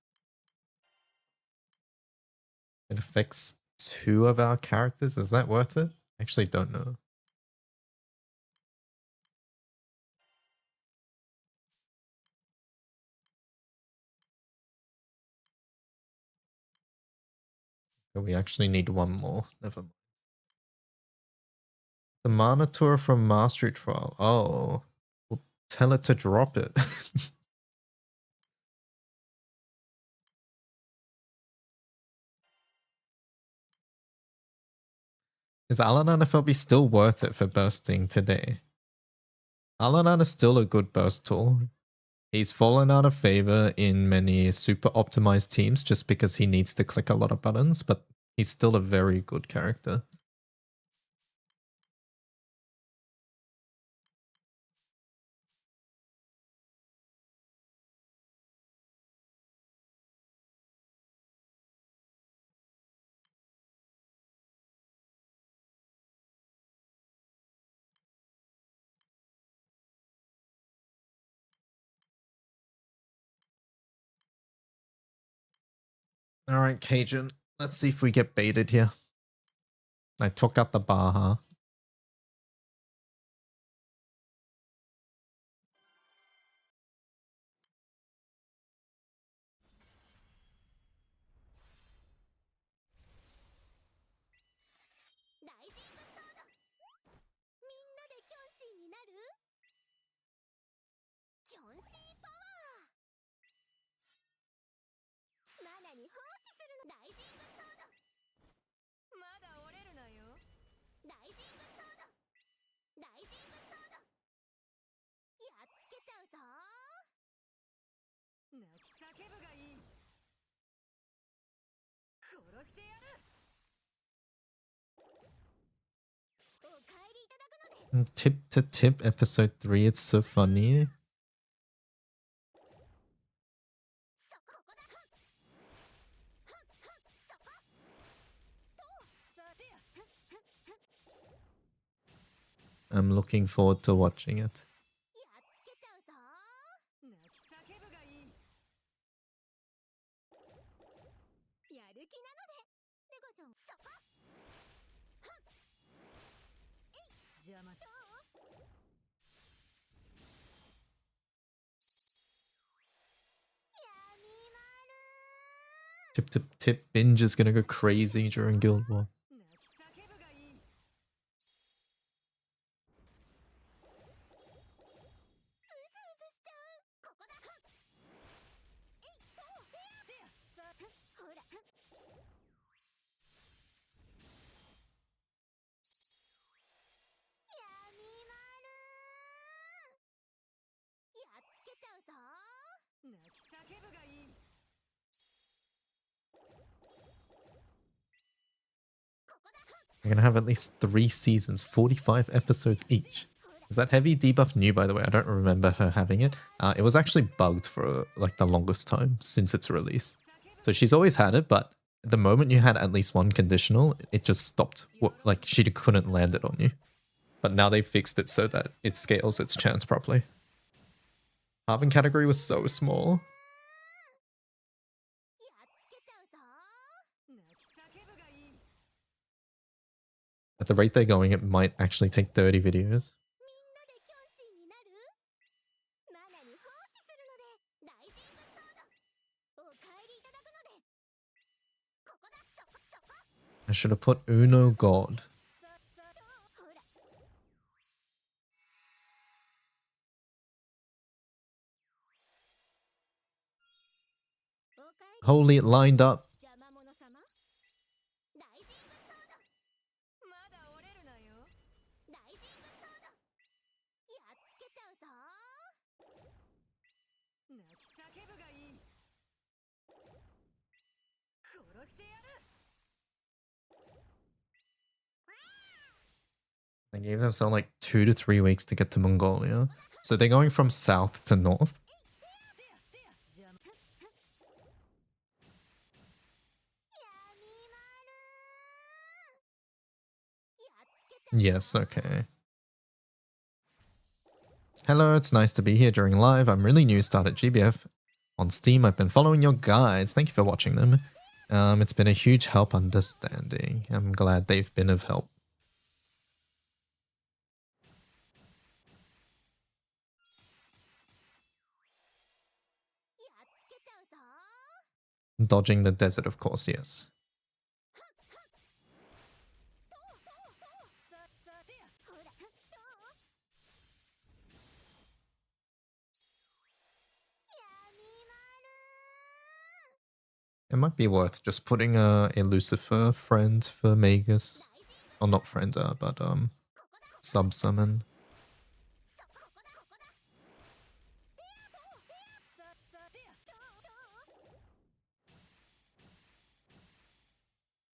It affects 2 of our characters. Is that worth it? I actually don't know. But we actually need 1 more. Never mind. The mana tour from Mastery Trial. Oh. We'll tell it to drop it. Is Alanan FLB still worth it for bursting today? Alanan is still a good burst tool. He's fallen out of favor in many super optimized teams just because he needs to click a lot of buttons, but he's still a very good character. Alright, Cajun. Let's see if we get baited here. I took out the Baha. 叫ぶがいい。殺してやる。お帰りいただくので Tip to Tip episode 3, it's so funny. ここださてや。 I'm looking forward to watching it. やっつけちゃうぞ泣き叫ぶがいい。やる気なのでレゴちゃんそこ邪魔だ。闇丸 Tip to Tip binge is gonna go crazy during Guild War. 泣き叫ぶがいい。うずうずしちゃうここだえいそうてや。さほら闇丸やっつけちゃうぞ泣き叫ぶがいい。ここだ They're gonna have at least 3 seasons, 45 episodes each. Is that heavy debuff new, by the way? I don't remember her having it. It was actually bugged for like the longest time since its release. So she's always had it, but the moment you had at least one conditional, it just stopped. Like she couldn't land it on you. But now they fixed it so that it scales its chance properly. Halving category was so small. やっつけちゃうぞ泣き叫ぶがいい。 At the rate they're going, it might actually take 30 videos. みんなで教師になるマナに奉仕するのでライジングソードお帰りいただくのでここだそこそこ I should have put Uno God. ほらお帰り Holy, it lined up. 邪魔者様ライジングソードまだ折れるなよ。ライジングソードやっつけちゃうぞ泣き叫ぶがいい。殺してやる。 They gave themselves like 2 to 3 weeks to get to Mongolia. So they're going from south to north. てやてや。邪魔。闇丸やっつけちゃう Yes, okay. Hello, it's nice to be here during live. I'm really new, started GBF on Steam. I've been following your guides. Thank you for watching them. It's been a huge help understanding. I'm glad they've been of help. やっつけちゃうぞ Dodging the desert, of course, yes. ささてや。ほらどう闇丸 It might be worth just putting a Lucifer friend for Magus. Or not friend, but sub summon. ここだここだささてや。どうどう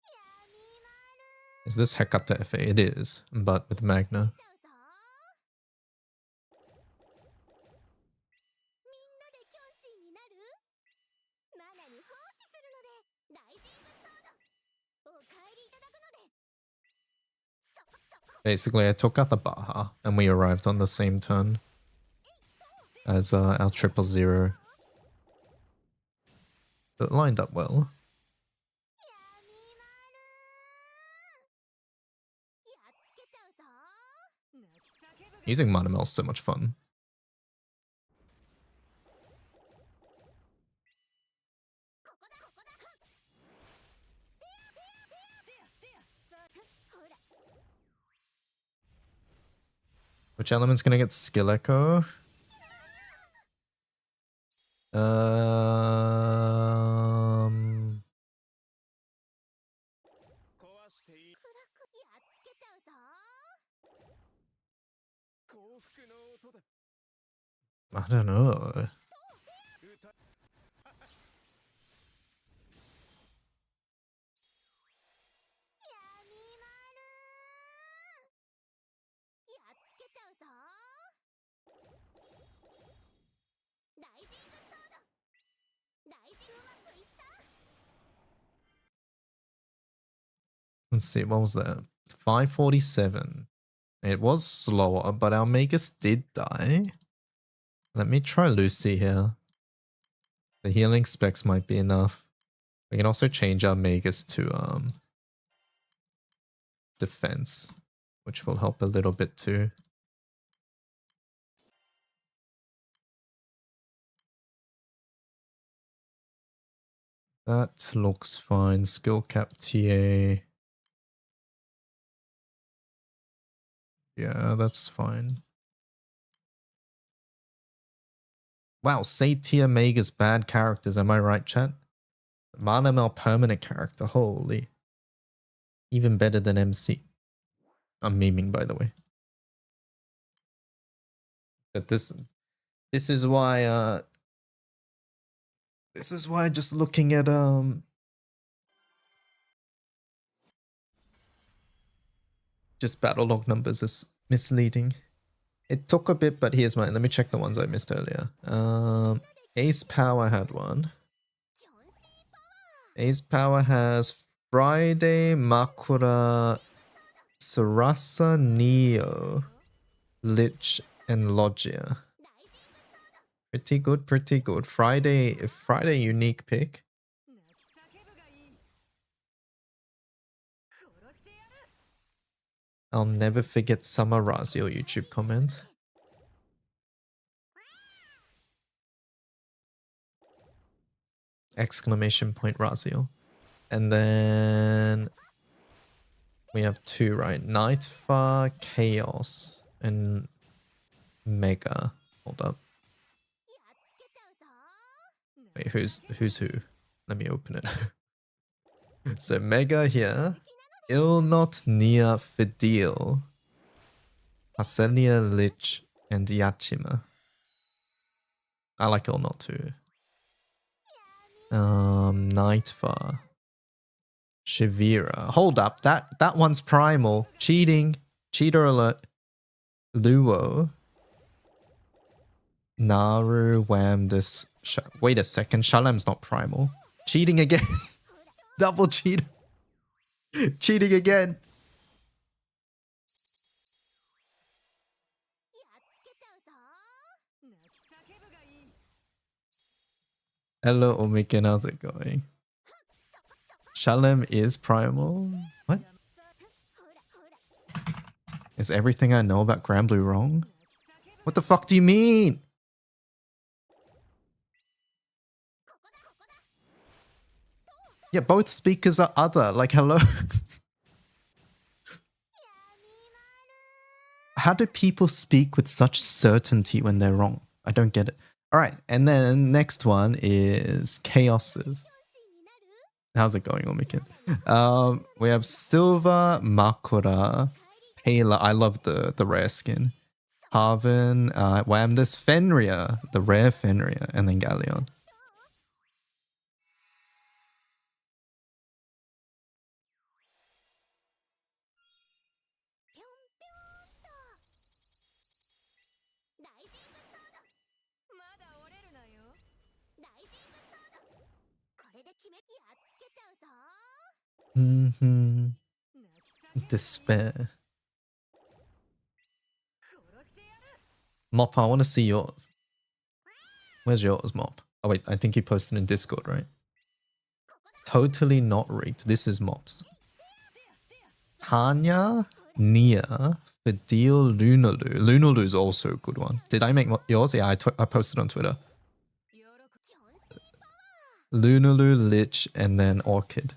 闇丸 Is this Hecata FA? It is, but with Magna. ちゃうぞみんなで教師になるマナに奉仕するのでライジングソードお帰りいただくのでそこそこ Basically, I took out the Baja, and we arrived on the same turn as our 000. It lined up well. 闇丸やっつけちゃうぞ 泣き叫ぶが Using Monomel's so much fun. ここだここだてやてや。さほら Which element's gonna get skill echo? Um, 壊していい暗くやっつけちゃうぞ幸福の音だ I don't know. 歌 Let's see, what was that? 547. It was slower, but our Magus did die. Let me try Lucy here. The healing specs might be enough. We can also change our Magus to defense, which will help a little bit too. That looks fine. Skill cap TA. Yeah, that's fine. Wow, say tier Magus bad characters, am I right, chat? Manamel permanent character, holy. Even better than MC. I'm memeing, by the way. But this is why just looking at just battle log numbers is misleading. It took a bit, but here's mine. Let me check the ones I missed earlier. Ace Power had one. Ace Power has Friday, Makura, Sarasa, Neo, Lich, and Logia. Pretty good, pretty good. Friday unique pick. I'll never forget Summer Razio YouTube comment. Exclamation point Razio. And then we have two, right? Nightfar, Chaos, and Mega. Hold up. Wait, who's who? Let me open it. So Mega here. Ilnot, Nia, Fidel, Haselia, Lich, and Yachima. I like Ilnot too. Nightfar. Shavira. Hold up, that one's primal. Cheating. Cheater alert. Luo. Naru, Wamdis. Wait a second, Shalem's not primal. Cheating again. Double cheat. Cheating again. Hello, Omikin, how's it going? Shalem is primal? What? Is everything I know about Granblue wrong? What the fuck do you mean? Yeah, both speakers are other. Like, hello? How do people speak with such certainty when they're wrong? I don't get it. All right, and then next one is Chaoses. How's it going, Omikin? We have Silva, Makura, Pela. I love the rare skin. Harvin, Wamdis, Fenrir, the rare Fenrir, and then Galleon. Despair. Mop, I want to see yours. Where's yours, Mop? Oh wait, I think you posted in Discord, right? Totally not rigged. This is Mop's. Tanya, Nia, Fidel, Lunalu. Lunalu's also a good one. Did I make yours? Yeah, I posted on Twitter. Lunalu, Lich, and then Orchid.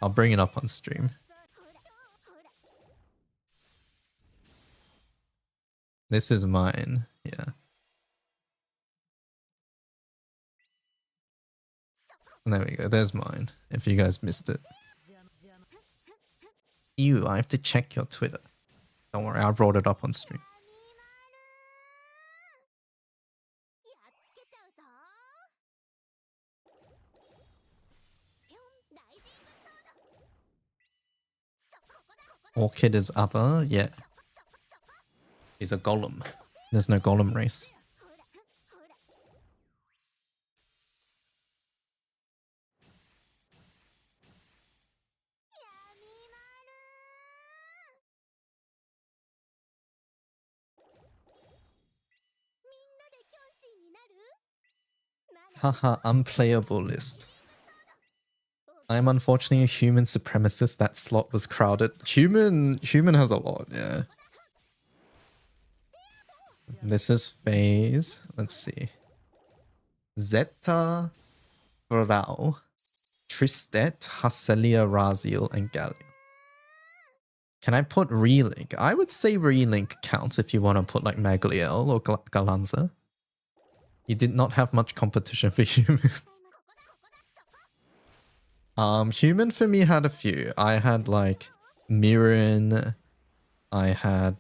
I'll bring it up on stream. This is mine, yeah. There we go, there's mine, if you guys missed it. Ew, I have to check your Twitter. Don't worry, I brought it up on stream. Orchid is other, yeah. He's a golem. There's no golem race. Haha, unplayable list. I'm unfortunately a human supremacist. That slot was crowded. Human has a lot, yeah. This is phase. Let's see. Zeta, Vrao, Tristet, Hasselia, Raziel, and Gallia. Can I put Relink? I would say Relink counts if you want to put like Magliel or Galanza. You did not have much competition for human. Human for me had a few. I had like Mirren. I had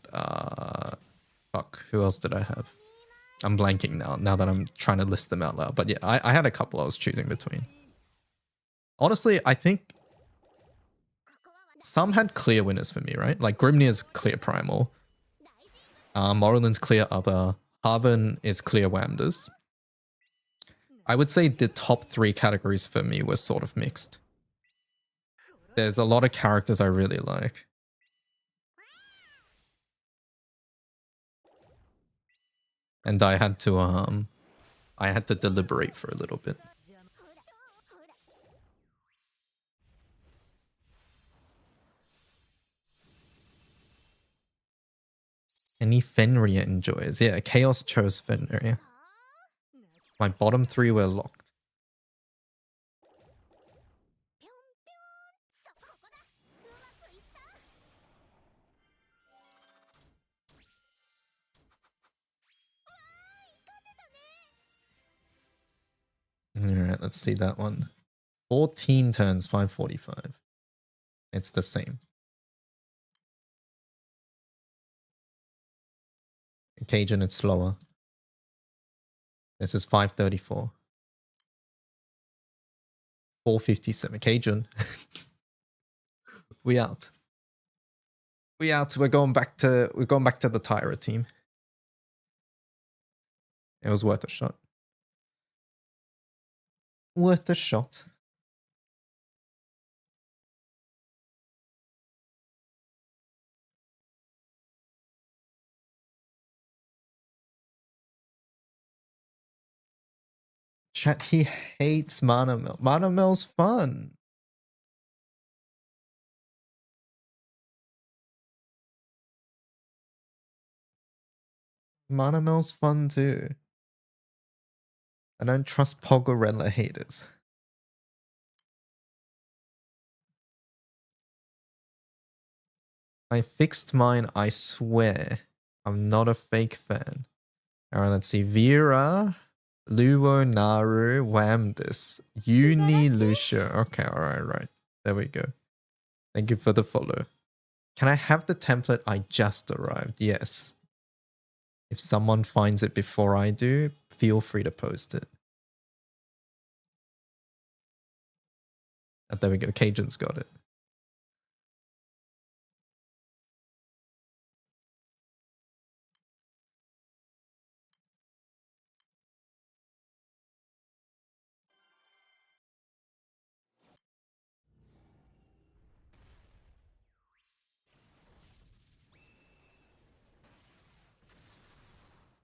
fuck, who else did I have? I'm blanking now that I'm trying to list them out loud. But yeah, I had a couple I was choosing between. Honestly, I think some had clear winners for me, right? Like Grimnir's clear primal. Morrolin's clear other. Haven is clear Wamdas. I would say the top 3 categories for me were sort of mixed. There's a lot of characters I really like. And I had to deliberate for a little bit. Any Fenrir enjoys? Yeah, Chaos chose Fenrir. My bottom 3 were locked. Alright, let's see that one. 14 turns, 545. It's the same. Cajun, it's slower. This is 534. 457. Cajun. We out. We out. We're going back to the Tyra team. It was worth a shot. Worth a shot. Chat, he hates Mana Mill. Mana Mill's fun. Mana Mill's fun too. I don't trust Pogorella haters. I fixed mine, I swear. I'm not a fake fan. Alright, let's see. Vera, Luo, Naru, Wamdis, Uni, Lucia. Okay, alright, right. There we go. Thank you for the follow. Can I have the template I just arrived? Yes. If someone finds it before I do, feel free to post it. There we go. Cajun's got it.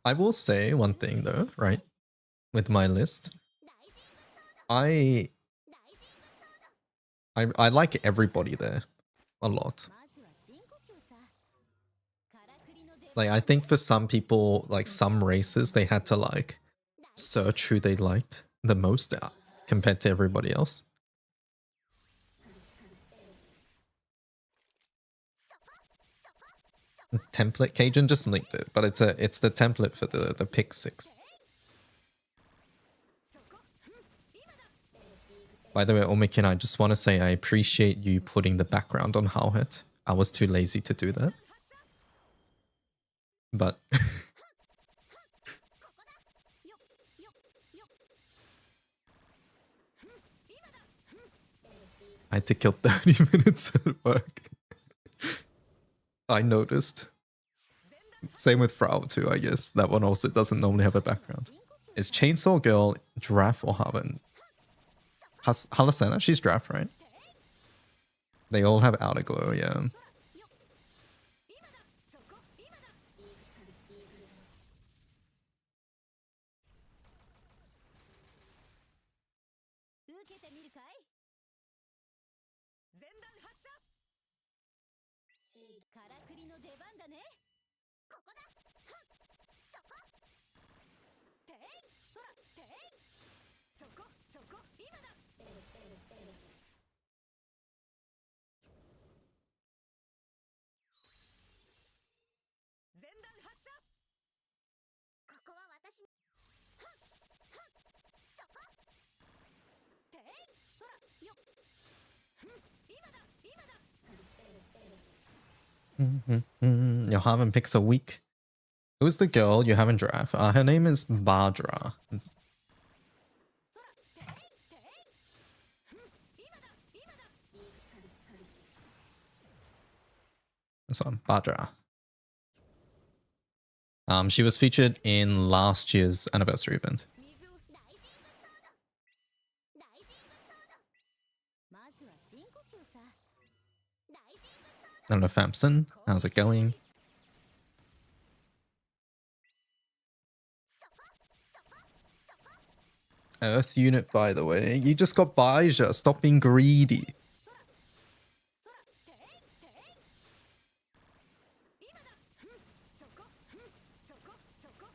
I will say one thing though, right? With my list, I like everybody there a lot. Like I think for some people, like some races, they had to like search who they liked the most compared to everybody else. Template Cajun just linked it, but it's the template for the pick 6. By the way, Omikin, I just want to say I appreciate you putting the background on Howhit. I was too lazy to do that. But I had to kill 30 minutes at work. I noticed. Same with Frau too, I guess. That one also doesn't normally have a background. Is Chainsaw Girl Draft or Haven? Halasena, she's Draft, right? They all have Outer Glow, yeah. の出番だね。ここだ。ふん、そこ。てい、そら、てい。そこ、そこ、今だ。前段発射。ここは私。ふん、ふん、そこ。てい、そら、よ。ふん、今だ、今だ。Your Haven picks a week. Who's the girl you have in draft? Her name is Badra. そら、てい、てい。ふん、今だ、今だ。This one, Badra. She was featured in last year's anniversary event. 水をライジングソード。ライジングソード。まずは深呼吸さ。ライジングソー I don't know, Famson. How's it going? ド。そこ、そこ、そこ。 Earth unit, by the way. You just got Baija. Stop being greedy. そら、そら、てい、てい。今だ。ふん、そこ、ふん、そこ、そこ。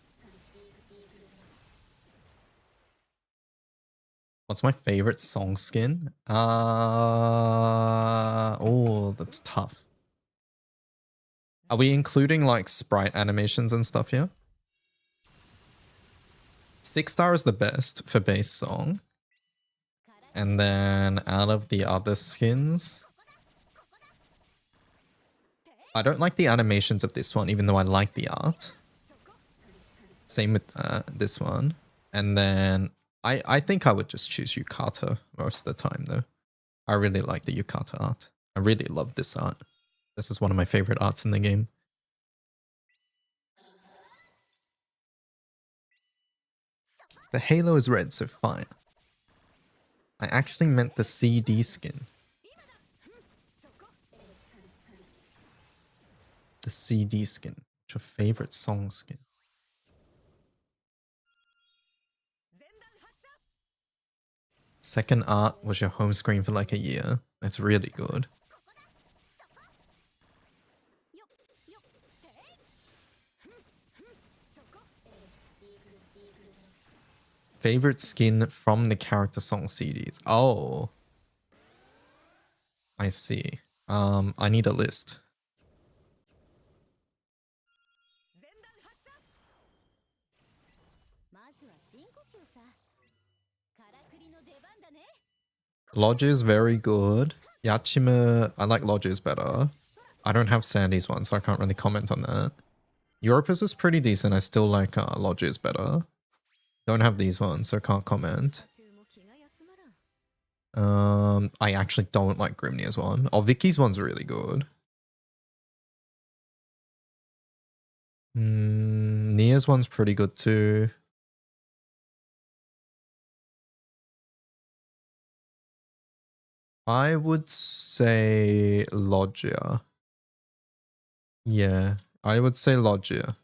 What's my favorite song skin? Oh, that's tough. Are we including like sprite animations and stuff here? 6-star is the best for base song. And then out of the other skins, I don't like the animations of this one, even though I like the art. Same with this one. And then I think I would just choose Yukata most of the time though. I really like the Yukata art. I really love this art. This is one of my favorite arts in the game. The halo is red, so fine. I actually meant the CD skin. The CD skin. What's your favorite song skin? 前段発射。 Second art was your home screen for like a year. That's really good. よっ、よっ、てい。ふん、ふん、そこ。 Favorite skin from the character song CDs. Oh. I see. I need a list. 前段発射。まずは深呼吸さ。からくりの出番だね。 Lodge is very good. Yachima, I like Lodge's better. I don't have Sandy's one, so I can't really comment on that. Europus is pretty decent. I still like Lodge's better. Don't have these ones, so can't comment. 中も気が休まらん。 I actually don't like Grimnir's one. Oh, Vicky's one's really good. Nia's one's pretty good too. I would say Loggia. Yeah, I would say Loggia.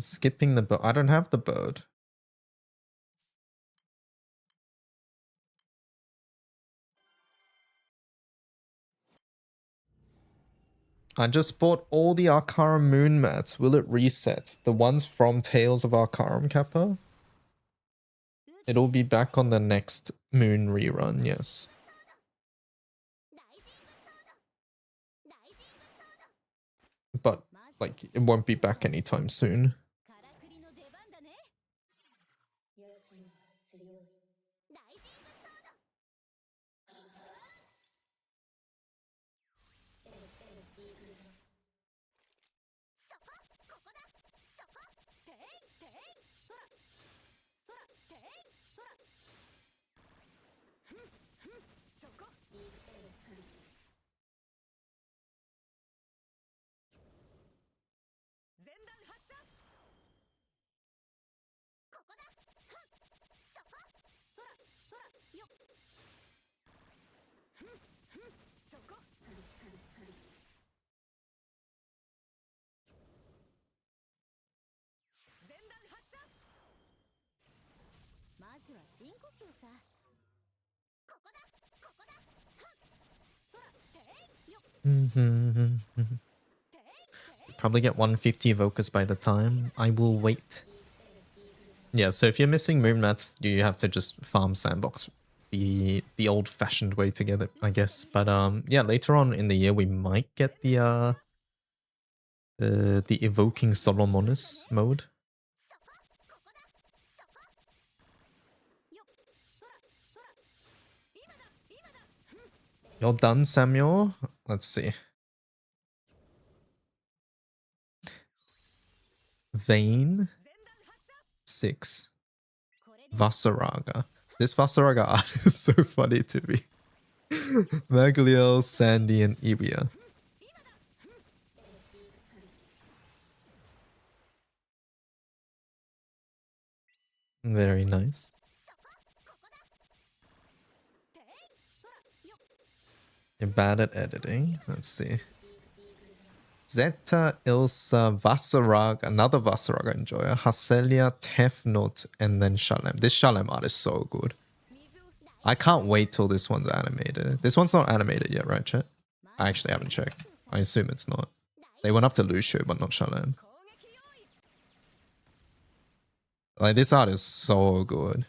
Skipping the bird. I don't have the bird. I just bought all the Arcarum moon mats. Will it reset? The ones from Tales of Arcarum, Kappa? It'll be back on the next moon rerun, yes. ライジングソード。ライジングソード。 But, like, it won't be back anytime soon. からくりの出番だね。ライジングソード。そこ、ここだ。そこ。てい、てい。そら。そら、てい、そら。ふん、ふん、そこ。前段発射。ずは深呼吸さ。ここだここだ。Probably get 150 evokers by the time. I will wait. Yeah, so if you're missing moon mats, you have to just farm sandbox the old-fashioned way to get it, I guess. But yeah, later on in the year we might get the evoking Solomonus mode. You're done, Samuel? Let's see. Vayne 6. Vasaraga. This Vasaraga art is so funny to me. Magliel, Sandy, and Ibia. Very nice. You're bad at editing. Let's see. Zeta, Ilsa, Vasarag, another Vasarag enjoyer, Haselia, Tefnot, and then Shalem. This Shalem art is so good. I can't wait till this one's animated. This one's not animated yet, right, chat? I actually haven't checked. I assume it's not. They went up to Lucio, but not Shalem. Like, this art is so good.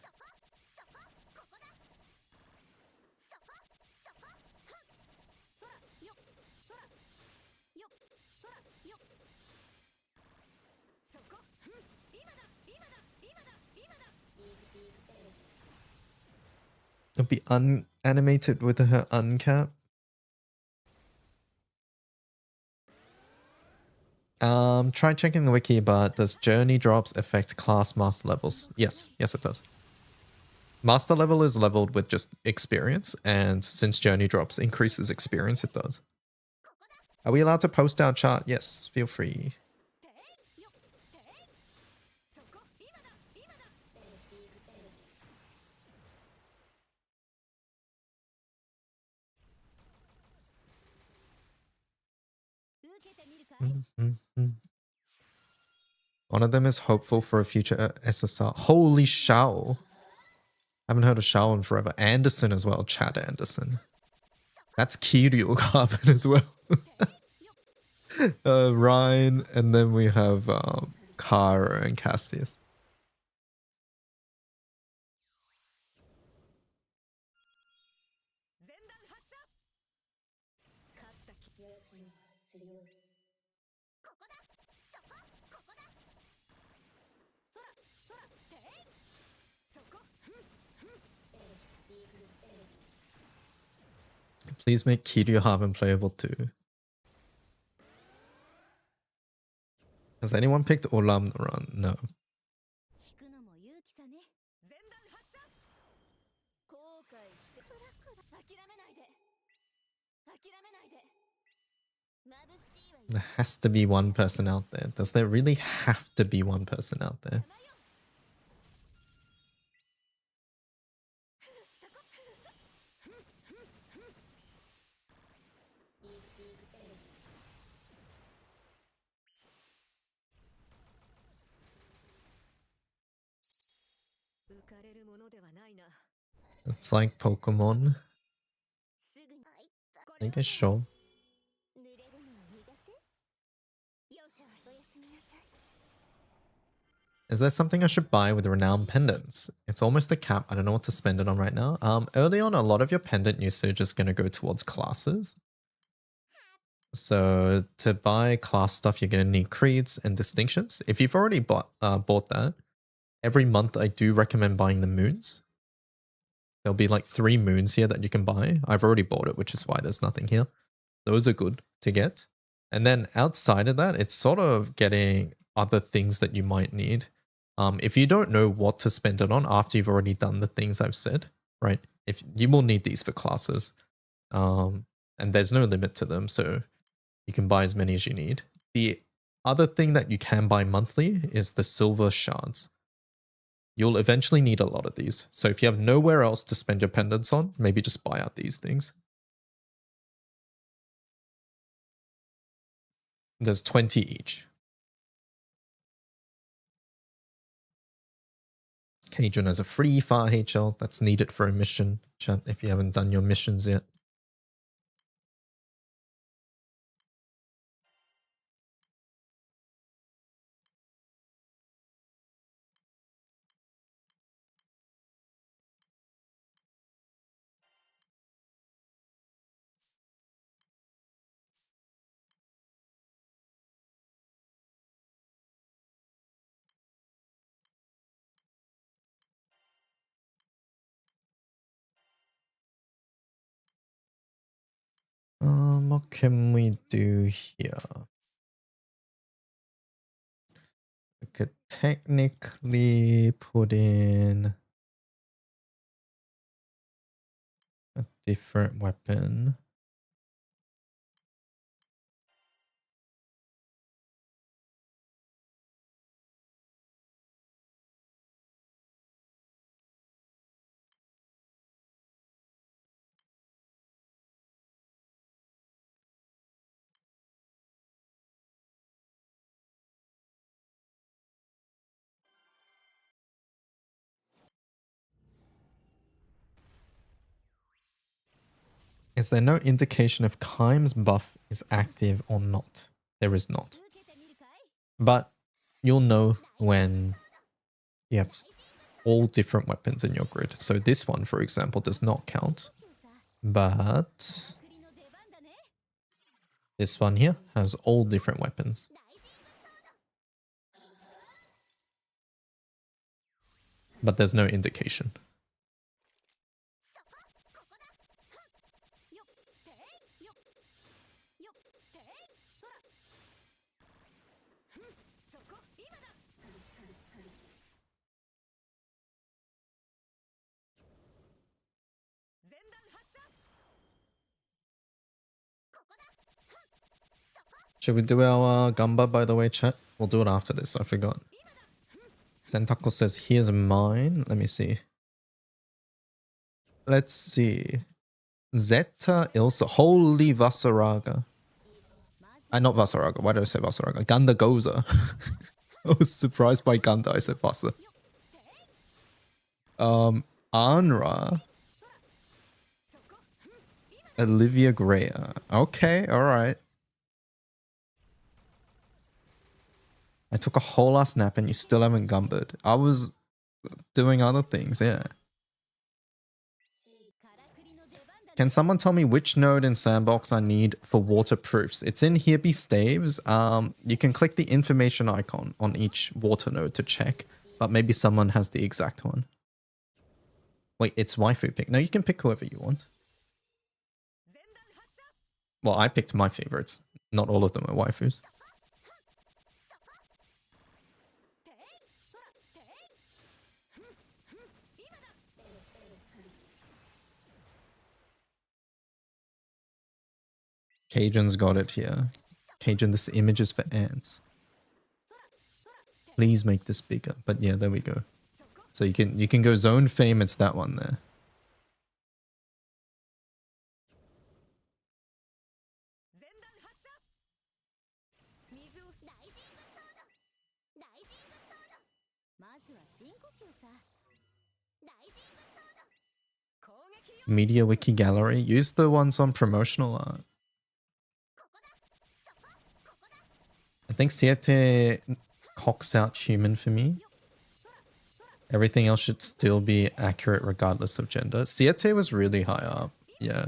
It'll be unanimated with her uncap. Try checking the wiki, but does journey drops affect class master levels? Yes, yes it does. Master level is leveled with just experience, and since journey drops increases experience, it does. Are we allowed to post our chart? Yes, feel free. One of them is hopeful for a future SSR. Holy Shao. Haven't heard of Shao in forever. Anderson as well. Chad Anderson. That's Kiryu Carbon as well. Ryan. And then we have Kara and Cassius. Please make Kiryu Haven playable too. Has anyone picked Olam the run? No. There has to be one person out there. Does there really have to be one person out there? It's like Pokemon. I guess sure. Is there something I should buy with renowned pendants? It's almost a cap. I don't know what to spend it on right now. Early on, a lot of your pendant usage is going to go towards classes. So to buy class stuff, you're going to need creeds and distinctions. If you've already bought that, every month I do recommend buying the moons. There'll be like 3 moons here that you can buy. I've already bought it, which is why there's nothing here. Those are good to get. And then outside of that, it's sort of getting other things that you might need. If you don't know what to spend it on after you've already done the things I've said, right? If you will need these for classes. And there's no limit to them, so you can buy as many as you need. The other thing that you can buy monthly is the silver shards. You'll eventually need a lot of these. So if you have nowhere else to spend your pendants on, maybe just buy out these things. There's 20 each. Cajun has a free fire HL that's needed for a mission. Chat if you haven't done your missions yet. What can we do here? We could technically put in a different weapon. Is there no indication if Kaim's buff is active or not? There is not. 受けてみるかい？ But you'll know when you have all different weapons in your grid. So this one, for example, does not count. 今日さ、 But 栗の出番だね。 this one here has all different weapons. ライジングソード。 But there's no indication. そこ、ここだ。よっ、てい、よっ、よっ、てい、そら。そこ、今だ。前段発射。ここだ。そこ。 Should we do our Gamba, by the way, chat? We'll do it after this, I forgot. Sentako says, here's mine. Let me see. Let's see. Zeta Ilsa. Holy Vasaraga. Not Vasaraga. Why did I say Vasaraga? Ganda Goza. I was surprised by Ganda. I said Vasa. Anra. Olivia Greer. Okay, alright. I took a whole ass nap and you still haven't gumbered. I was doing other things, yeah. からくりの出番だね。 Can someone tell me which node in Sandbox I need for waterproofs? It's in Here Be Staves. You can click the information icon on each water node to check, but maybe someone has the exact one. Wait, it's waifu pick. No, you can pick whoever you want. 前段発射。 Well, I picked my favorites. Not all of them are waifus. てい、そら、てい。今だ。 Cajun's got it here. Cajun, this image is for ants. Please make this bigger. But yeah, there we go. So you can go zone fame, it's that one there. 前段発射。水をライジングソード。ライジングソード。まずは深呼吸さ。ライジングソード。攻撃よ。 Media Wiki Gallery. Use the ones on promotional art. ここだ。そこ、ここだ。 I think Siete cocks out human for me. Everything else should still be accurate regardless of gender. Siete was really high up. Yeah.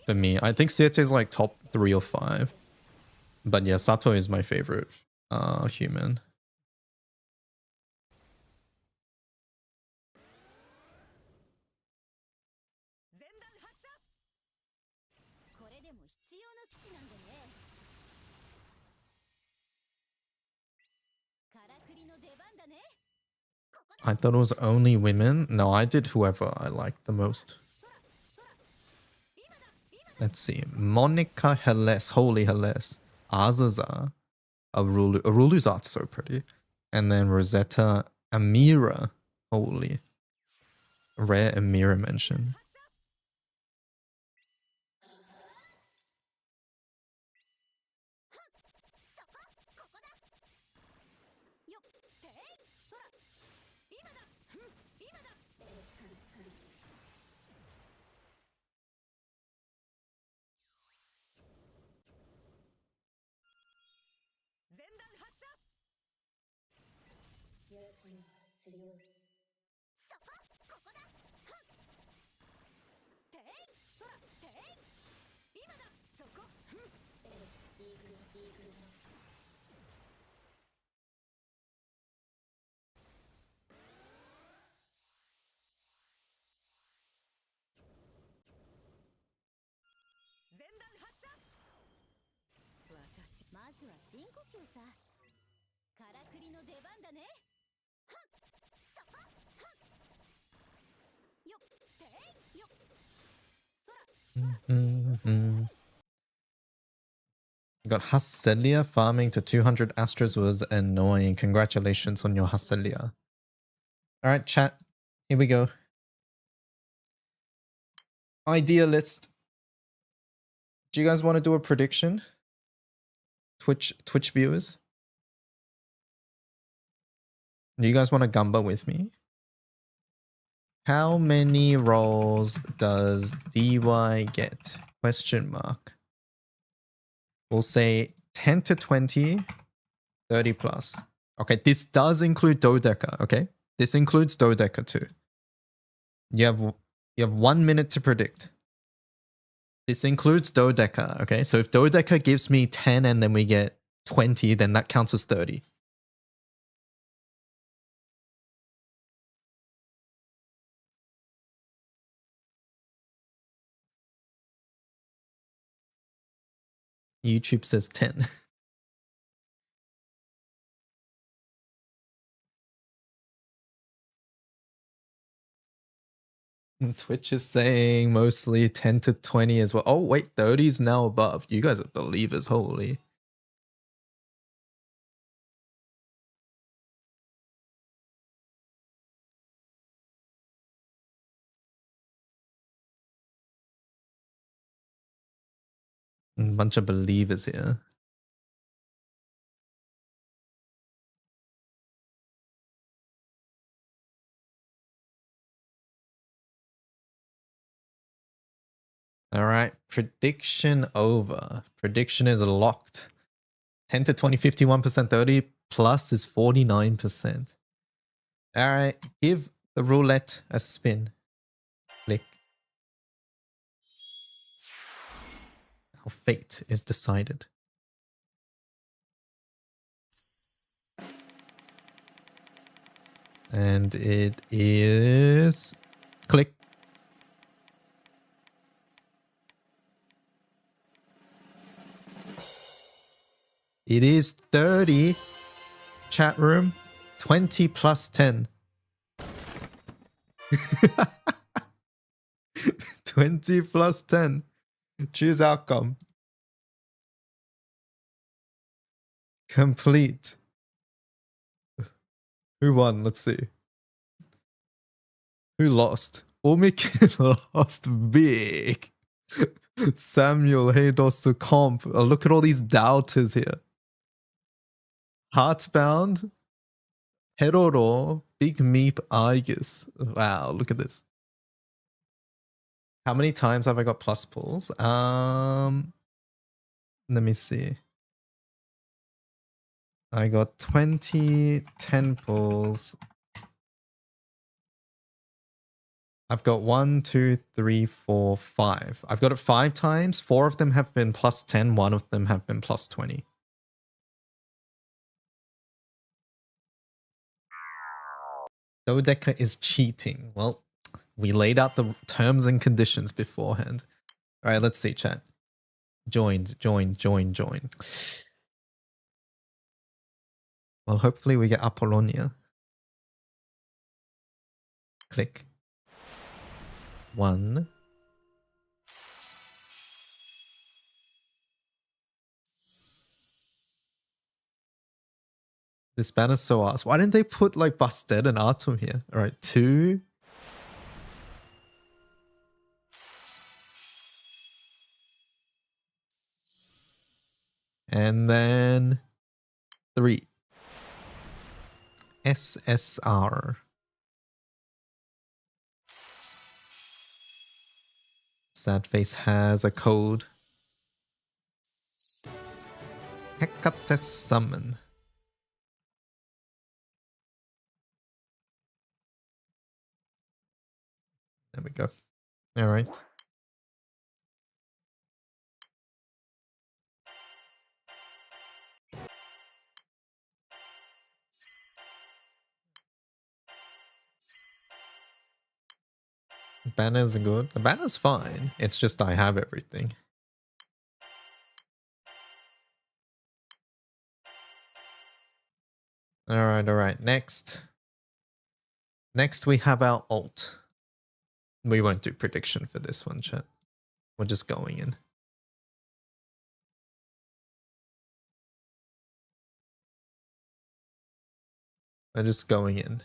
For me. I think Siete is like top 3 or 5. But yeah, Sato is my favorite human. 前段発射。これでも必要な騎士なんでね。からくりの出番だね。ここだ。 I thought it was only women. No, I did whoever I liked the most. Let's see. Monica Heles. Holy Heles. Azaza. Arulu. Arulu's art's so pretty. And then Rosetta Amira. Holy. Rare Amira mention. そこ、ここだ。よっ、てい、そら。前段発射。てい空てい今だそこ前段発射。私まずは深呼吸さ。からくりの出番だね。よっていよMhm. Got Hasselia farming to 200 Astros was annoying. Congratulations on your Hasselia. Alright, chat. Here we go. Idea list. Do you guys want to do a prediction? Twitch viewers? Do you guys want to gamba with me? How many rolls does DY get? Question mark. We'll say 10 to 20, 30 plus. Okay, this does include Dodeca, okay? This includes Dodeca too. You have 1 minute to predict. This includes Dodeca, okay? So if Dodeca gives me 10 and then we get 20, then that counts as 30. YouTube says 10. Twitch is saying mostly 10 to 20 as well. Oh, wait, 30 is now above. You guys are believers, holy. A bunch of believers here. All right, prediction over. Prediction is locked. 10 to 20, 51%, 30 plus is 49%. All right, give the roulette a spin. Click. Our fate is decided. And it is... Click. It is 30. Chat room. 20 plus 10. 20 plus 10. Choose outcome. Complete. Who won? Let's see. Who lost? Omik lost big. Samuel Haydos comp. Oh, look at all these doubters here. Heartbound, Heroro, Big Meep, Aegis. Wow, look at this. How many times have I got plus pulls? Let me see. I got 20, 10 pulls. I've got 1, 2, 3, 4, 5. I've got it 5 times. 4 of them have been plus 10. 1 of them have been plus 20. Dodeca is cheating. Well, we laid out the terms and conditions beforehand. All right, let's see, chat. Joined. Well, hopefully we get Apollonia. Click. 1. This banner's so ass. Why didn't they put like Busted and Atum here? All right, 2. And then 3. SSR. Sad Face has a code. Hecate Summon. There we go. Alright. Banner's good. The banner's fine. It's just I have everything. Alright. Next we have our ult. We won't do prediction for this one, chat. We're just going in. We're just going in.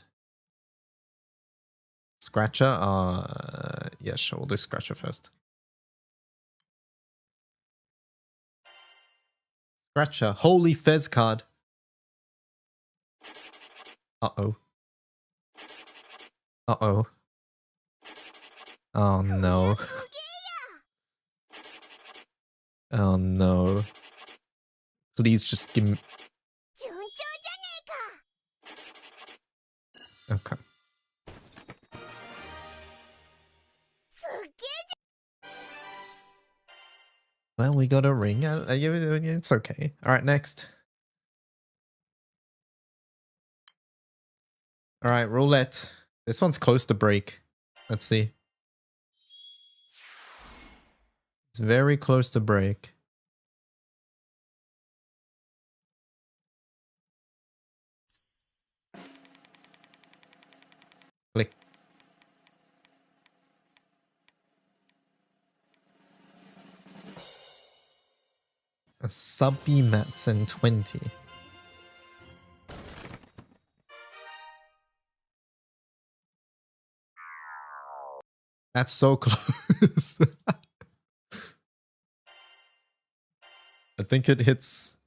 Scratcher? Yeah, sure, we'll do Scratcher first. Scratcher. Holy Fez card. Uh-oh. Uh-oh. Oh no. Oh no. Please just give me... Okay. Well, we got a ring. It's okay. Alright, next. Alright, roulette. This one's close to break. Let's see. It's very close to break. Click. A Subby Matson 20. That's so close. I think it hits...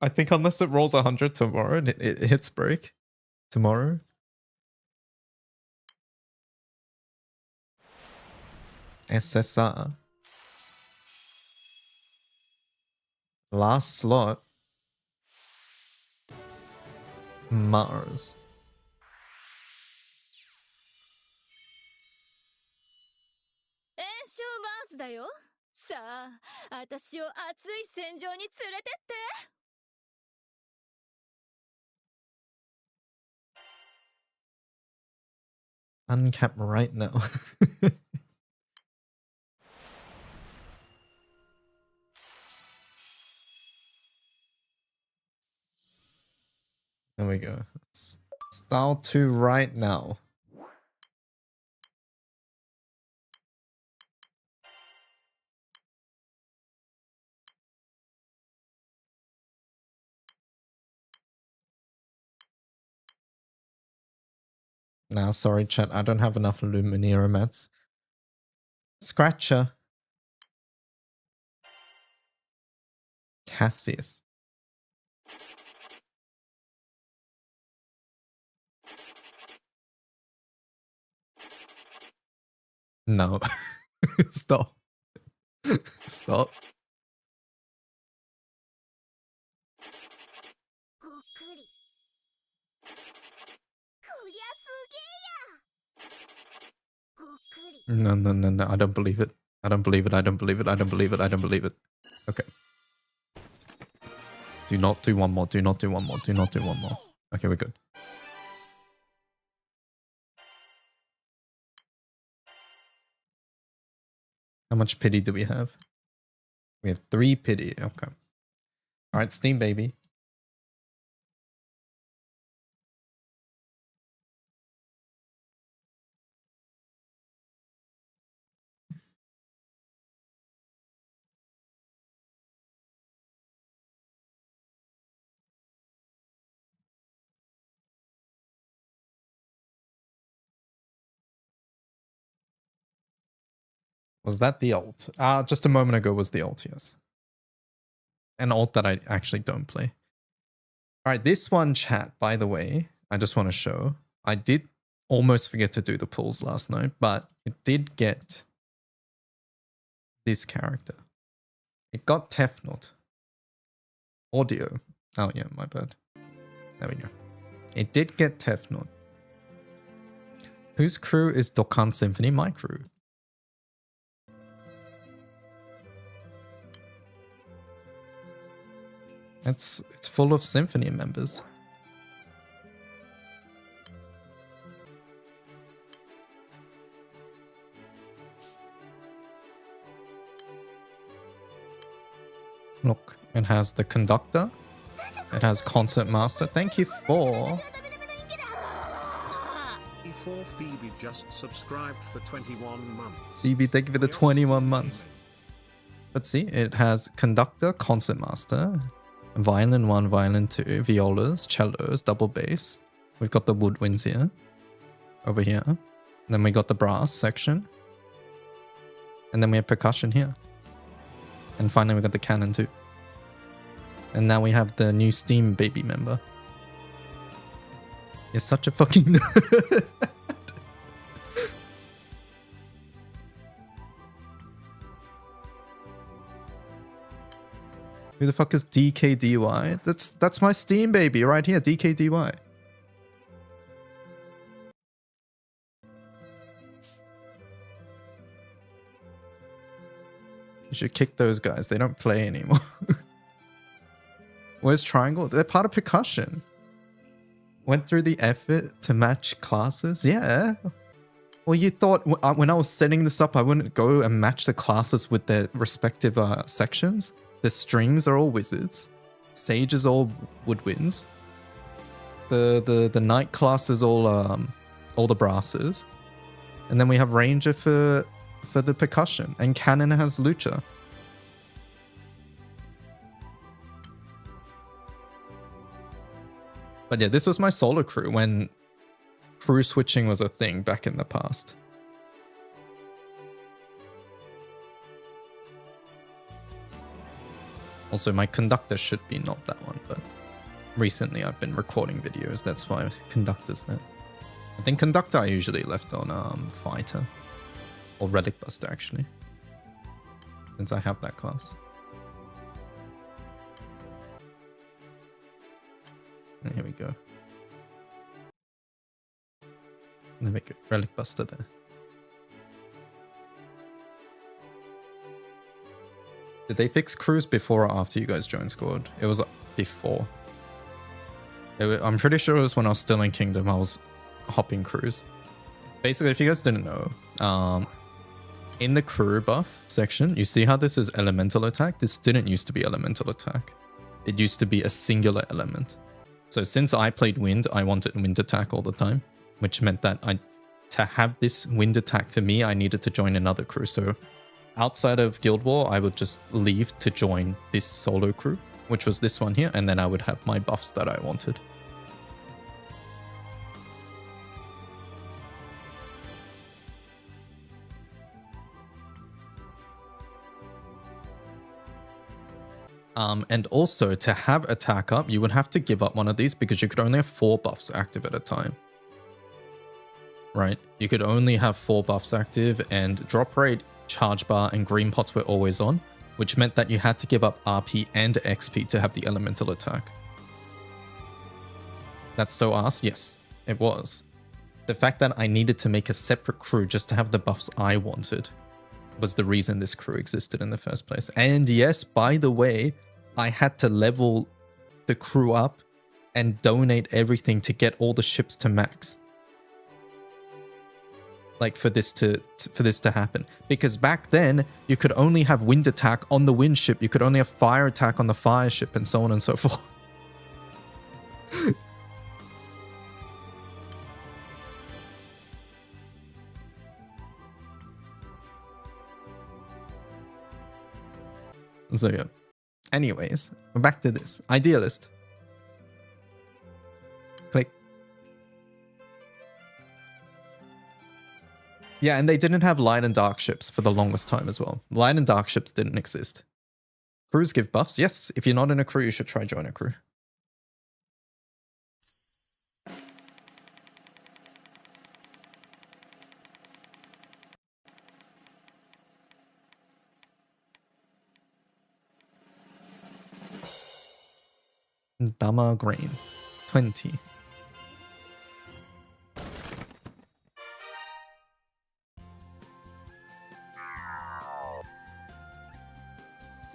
I think unless it rolls 100 tomorrow, it hits break tomorrow. SSR. Last slot. Mars. 炎症マースだよ。さあ、私を熱い戦場に連れてって。Uncap right now. There we go. Style 2 right now. Nah, sorry chat, I don't have enough Luminera mats. Scratcher. Cassius. No. Stop. Stop. No. I don't believe it. I don't believe it. I don't believe it. I don't believe it. I don't believe it. Okay. Do not do one more. Do not do one more. Do not do one more. Okay, we're good. How much pity do we have? We have 3 pity. Okay. Alright, Steam baby. Was that the ult? Just a moment ago was the ult, yes. An ult that I actually don't play. Alright, this one chat, by the way, I just want to show. I did almost forget to do the pulls last night, but it did get this character. It got Tefnut. Audio. Oh yeah, my bad. There we go. It did get Tefnut. Whose crew is Dokkan Symphony? My crew. It's full of Symphony members. Look, it has the conductor. It has concert master. Thank you for... Before Phoebe just subscribed for 21 months. Phoebe, thank you for the 21 months. Let's see, it has conductor, concert master, violin 1, violin 2, violas, cellos, double bass. We've got the woodwinds here, over here. And then we got the brass section. And then we have percussion here. And finally we got the cannon too. And now we have the new Steam baby member. You're such a fucking nerd. Who the fuck is DKDY? That's my Steam baby right here, DKDY. You should kick those guys. They don't play anymore. Where's Triangle? They're part of percussion. Went through the effort to match classes? Yeah. Well, you thought when I was setting this up, I wouldn't go and match the classes with their respective sections? The strings are all wizards. Sage is all woodwinds. The knight class is all the brasses. And then we have ranger for the percussion. And cannon has lucha. But yeah, this was my solo crew when crew switching was a thing back in the past. Also, my conductor should be not that one, but recently I've been recording videos, that's why conductor's there. I think conductor I usually left on fighter. Or relic buster actually. Since I have that class. And here we go. There we go. Relic buster there. Did they fix crews before or after you guys joined Squad? It was before. I'm pretty sure it was when I was still in Kingdom, I was hopping crews. Basically, if you guys didn't know, in the crew buff section, you see how this is elemental attack? This didn't used to be elemental attack. It used to be a singular element. So since I played wind, I wanted wind attack all the time, which meant that to have this wind attack for me, I needed to join another crew. So outside of Guild War, I would just leave to join this solo crew, which was this one here, and then I would have my buffs that I wanted. And also, to have attack up, you would have to give up one of these because you could only have 4 buffs active at a time. Right? You could only have 4 buffs active, and drop rate, charge bar, and green pots were always on, which meant that you had to give up RP and XP to have the elemental attack. That's so ass? Yes, it was. The fact that I needed to make a separate crew just to have the buffs I wanted was the reason this crew existed in the first place. And yes, by the way, I had to level the crew up and donate everything to get all the ships to max. Like for this to happen. Because back then, you could only have wind attack on the wind ship, you could only have fire attack on the fire ship, and so on and so forth. So yeah. Anyways, back to this. Idealist. Click. Yeah, and they didn't have light and dark ships for the longest time as well. Light and dark ships didn't exist. Crews give buffs. Yes, if you're not in a crew, you should try join a crew. Dama Green. 20.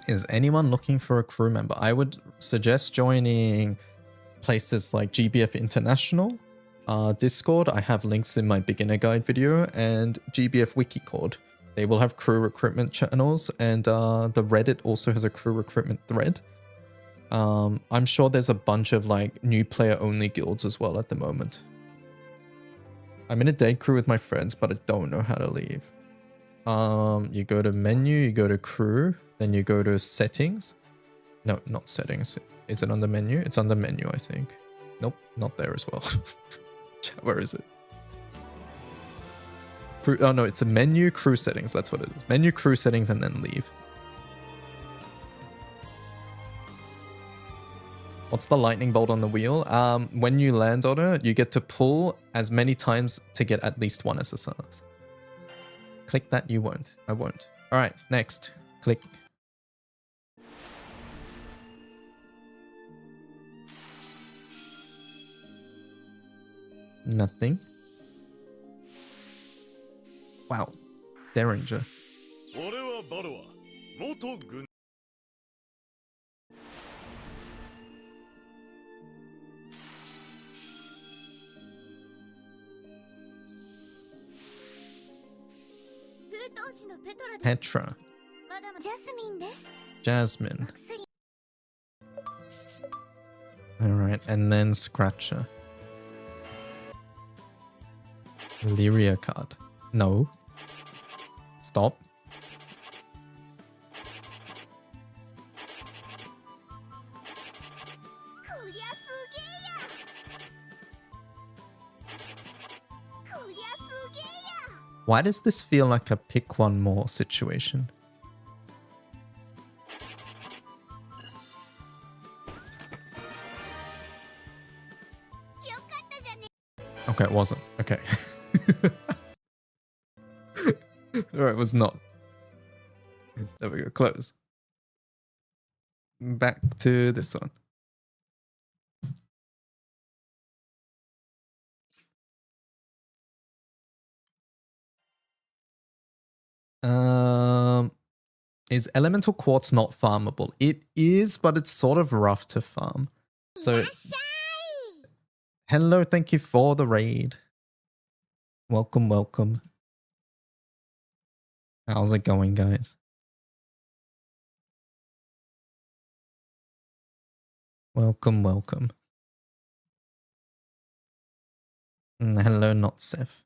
Is anyone looking for a crew member? I would suggest joining places like GBF International, Discord. I have links in my beginner guide video, and GBF Wikicord. They will have crew recruitment channels, and the Reddit also has a crew recruitment thread. I'm sure there's a bunch of like new player only guilds as well at the moment. I'm in a day crew with my friends, but I don't know how to leave. You go to menu, you go to crew, then you go to settings. No, not settings. Is it under menu? It's under menu, I think. Nope, not there as well. Where is it? Crew, oh no, it's a menu, crew settings. That's what it is. Menu, crew settings, and then leave. What's the lightning bolt on the wheel? When you land on it, you get to pull as many times to get at least one SSRs. Click that, you won't. I won't. All right, next. Click. Nothing. Wow. Derringer. 俺はバルは元軍 Petra. Jasmine. Alright, and then Scratcher. Lyria card. No. Stop. Why does this feel like a pick one more situation? Okay, it wasn't. Okay. Or it was not. There we go. Close. Back to this one. Is elemental quartz not farmable? It is, but it's sort of rough to farm. So, hello, thank you for the raid. Welcome, welcome. How's it going, guys? Welcome, welcome. Hello, not Seth.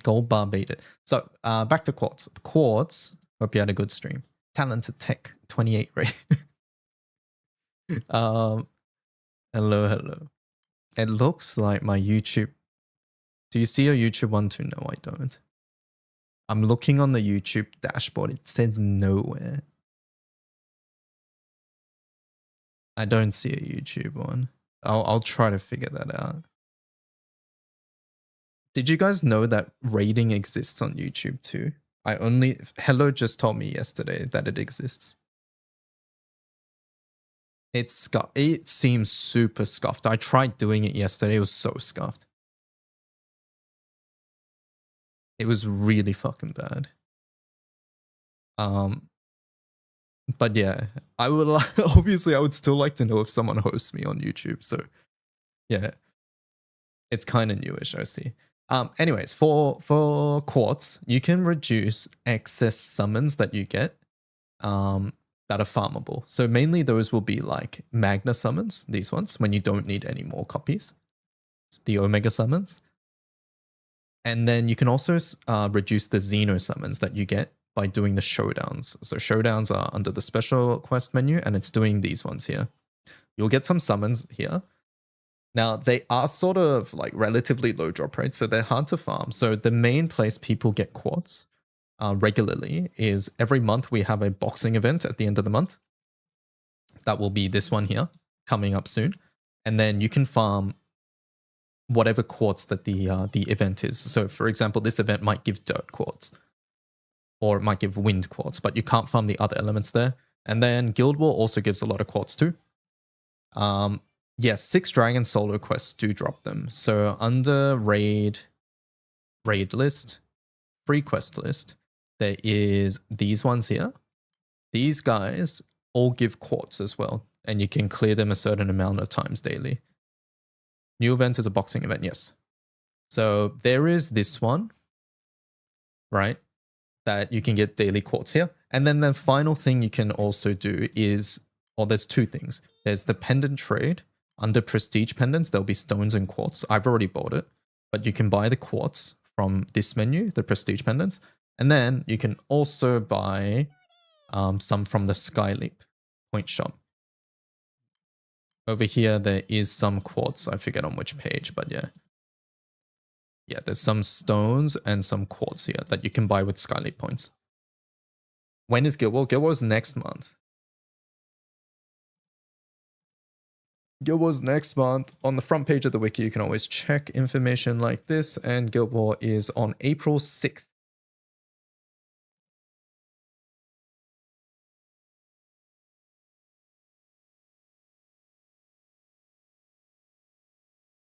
Gold bar baited. So, back to Quartz. Quartz, hope you had a good stream. Talented Tech, 28 rate. Hello, hello. It looks like my YouTube. Do you see a YouTube one too? No, I don't. I'm looking on the YouTube dashboard. It said nowhere. I don't see a YouTube one. I'll try to figure that out. Did you guys know that rating exists on YouTube too? Hello just told me yesterday that it exists. It seems super scuffed. I tried doing it yesterday. It was so scuffed. It was really fucking bad. But yeah, I would obviously I would still like to know if someone hosts me on YouTube. So yeah, it's kind of newish, I see. Anyways, for Quartz, you can reduce excess summons that you get that are farmable. So mainly those will be like Magna summons, these ones, when you don't need any more copies. It's the Omega summons. And then you can also reduce the Xeno summons that you get by doing the showdowns. So showdowns are under the special quest menu, and it's doing these ones here. You'll get some summons here. Now, they are sort of like relatively low drop rates, so they're hard to farm. So the main place people get quartz regularly is every month we have a boxing event at the end of the month. That will be this one here, coming up soon. And then you can farm whatever quartz that the event is. So for example, this event might give dirt quartz, or it might give wind quartz, but you can't farm the other elements there. And then Guild War also gives a lot of quartz too. yes, 6 Dragon solo quests do drop them. So under raid list, free quest list, there is these ones here. These guys all give quartz as well, and you can clear them a certain amount of times daily. New event is a boxing event, yes. So there is this one, right? That you can get daily quartz here. And then the final thing you can also do is, well, there's 2 things. There's the pendant trade. Under prestige pendants, there'll be stones and quartz. I've already bought it, but you can buy the quartz from this menu, the prestige pendants. And then you can also buy some from the Skyleap point shop. Over here, there is some quartz. I forget on which page, but yeah. Yeah, there's some stones and some quartz here that you can buy with Skyleap points. When is Guild War? Guild War is next month. Guild War's next month. On the front page of the wiki, you can always check information like this, and Guild War is on April 6th.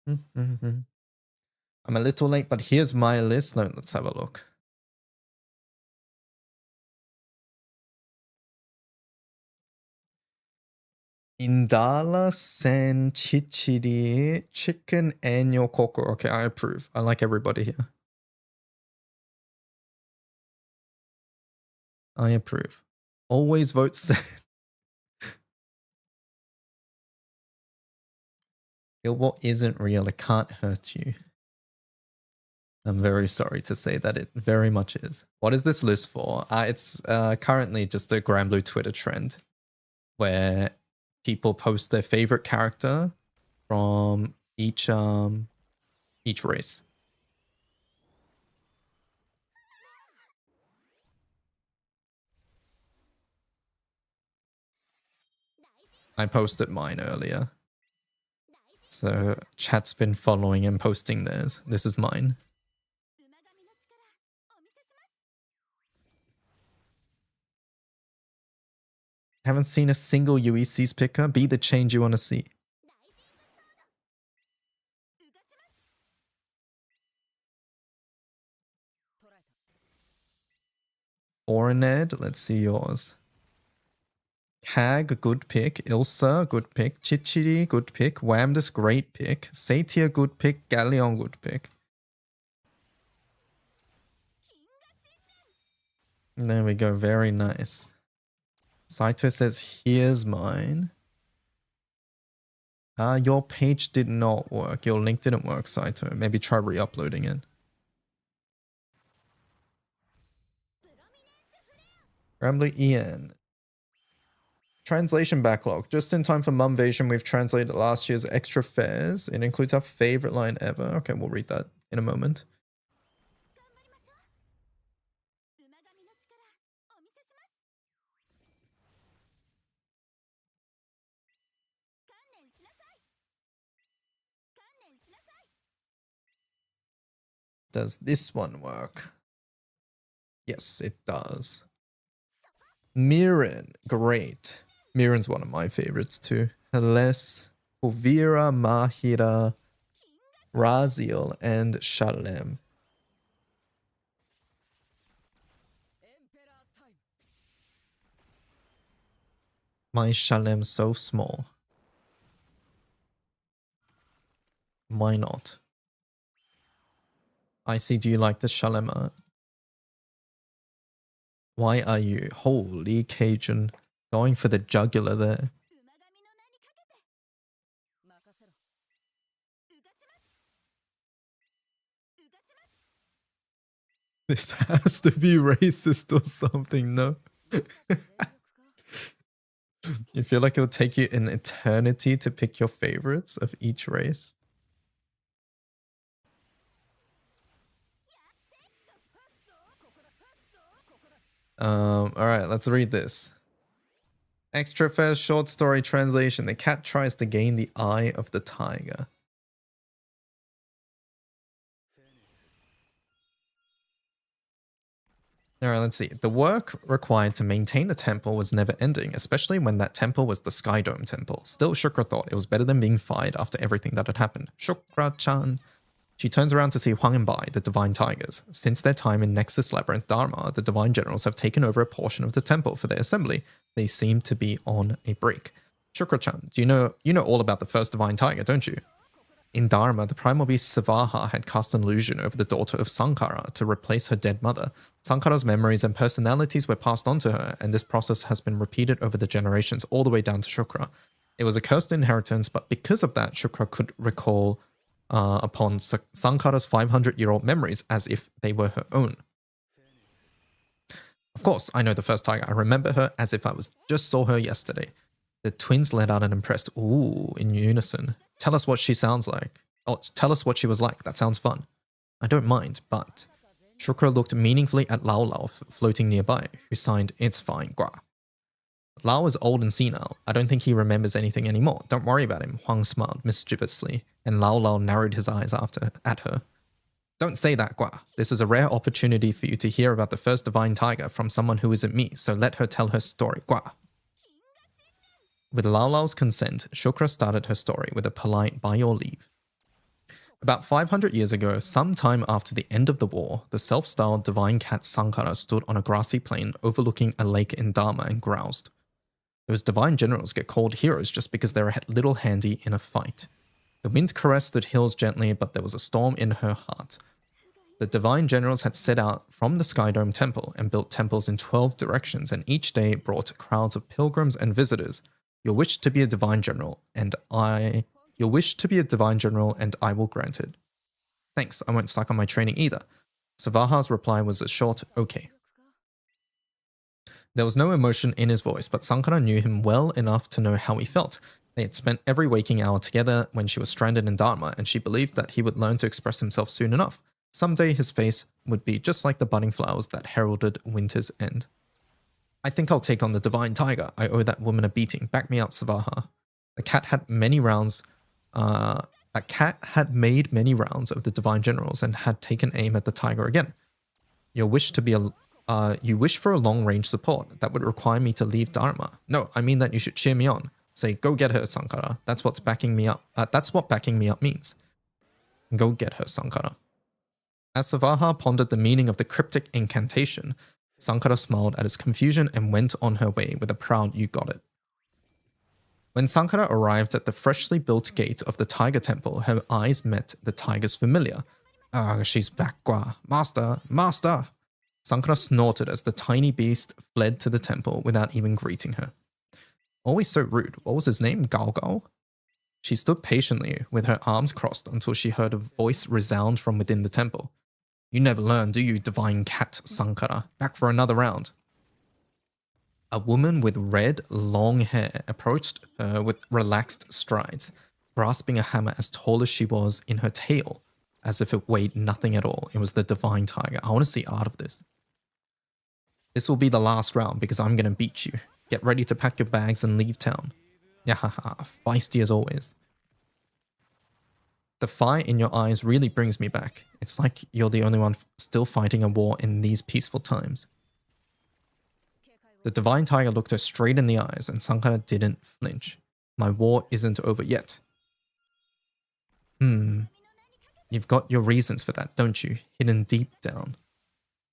I'm a little late, but here's my list. Let's have a look. Indala sen chichiri chicken and your coco. Okay, I approve. I like everybody here. I approve. Always vote sen. Guild War isn't real. It can't hurt you. I'm very sorry to say that it very much is. What is this list for? It's currently just a Granblue Twitter trend where people post their favorite character from each race. I posted mine earlier. So chat's been following and posting theirs. This is mine. Haven't seen a single UEC's picker. Be the change you want to see. Orined, let's see yours. Hag, good pick. Ilsa, good pick. Chichiri, good pick. Wamdus, great pick. Satia, good pick. Galleon, good pick. There we go, very nice. Saito says, here's mine. Your page did not work. Your link didn't work, Saito. Maybe try re-uploading it. Rambly Ian. Translation backlog. Just in time for Mumvasion, we've translated last year's extra fares. It includes our favorite line ever. Okay, we'll read that in a moment. Does this one work? Yes, it does. Mirren, great. Mirren's one of my favorites too. Heles, Uvira, Mahira, Raziel, and Shalem. My Shalem's so small. Why not? Icy, do you like the Shalem art? Why are you? Holy Cajun. Going for the jugular there. This has to be racist or something, no? You feel like it'll take you an eternity to pick your favorites of each race? Alright, let's read this. Extra fair short story translation. The cat tries to gain the eye of the tiger. Alright, let's see. The work required to maintain a temple was never ending, especially when that temple was the Sky Dome temple. Still, Shukra thought it was better than being fired after everything that had happened. Shukra-chan. She turns around to see Huang and Bai, the Divine Tigers. Since their time in Nexus Labyrinth Dharma, the Divine Generals have taken over a portion of the temple for their assembly. They seem to be on a break. Shukra-chan, you know all about the first Divine Tiger, don't you? In Dharma, the primal beast Savaha had cast an illusion over the daughter of Sankara to replace her dead mother. Sankara's memories and personalities were passed on to her, and this process has been repeated over the generations all the way down to Shukra. It was a cursed inheritance, but because of that, Shukra could recall upon Sankara's 500-year-old memories as if they were her own. Of course, I know the first tiger. I remember her as if I just saw her yesterday. The twins let out an impressed ooh in unison. Tell us what she sounds like. Oh, tell us what she was like. That sounds fun. I don't mind, but... Shukra looked meaningfully at Lao Lao floating nearby, who signed, "It's fine, Gua." Lao is old and senile. I don't think he remembers anything anymore. Don't worry about him, Huang smiled mischievously, and Lao Lao narrowed his eyes at her. Don't say that, Gua. This is a rare opportunity for you to hear about the first Divine Tiger from someone who isn't me, so let her tell her story, Gua. With Lao Lao's consent, Shukra started her story with a polite "by your leave." About 500 years ago, sometime after the end of the war, the self-styled divine cat Sankara stood on a grassy plain overlooking a lake in Dharma and growled. Those divine generals get called heroes just because they're a little handy in a fight. The wind caressed the hills gently, but there was a storm in her heart. The divine generals had set out from the Sky Dome temple and built temples in 12 directions, and each day brought crowds of pilgrims and visitors. Your wish to be a divine general, and I will grant it. Thanks, I won't slack on my training either. Savaha's reply was a short okay. There was no emotion in his voice, but Sankara knew him well enough to know how he felt. They had spent every waking hour together when she was stranded in Dharma, and she believed that he would learn to express himself soon enough. Someday his face would be just like the budding flowers that heralded winter's end. I think I'll take on the Divine Tiger. I owe that woman a beating. Back me up, Savaha. The cat had many rounds. A cat had made many rounds of the Divine Generals and had taken aim at the tiger again. You wish for a long-range support. That would require me to leave Dharma. No, I mean that you should cheer me on. Say, go get her, Sankara. That's what's backing me up. That's what backing me up means. Go get her, Sankara. As Savaha pondered the meaning of the cryptic incantation, Sankara smiled at his confusion and went on her way with a proud "you got it." When Sankara arrived at the freshly built gate of the Tiger Temple, her eyes met the tiger's familiar. Ah, she's back, Gua. Master, master! Sankara snorted as the tiny beast fled to the temple without even greeting her. Always so rude. What was his name? Gao Gao? She stood patiently with her arms crossed until she heard a voice resound from within the temple. You never learn, do you, divine cat Sankara? Back for another round. A woman with red, long hair approached her with relaxed strides, grasping a hammer as tall as she was in her tail, as if it weighed nothing at all. It was the Divine Tiger. I want to see art of this. This will be the last round because I'm going to beat you. Get ready to pack your bags and leave town. Yahaha, feisty as always. The fire in your eyes really brings me back. It's like you're the only one still fighting a war in these peaceful times. The Divine Tiger looked her straight in the eyes, and Sankara didn't flinch. My war isn't over yet. You've got your reasons for that, don't you? Hidden deep down.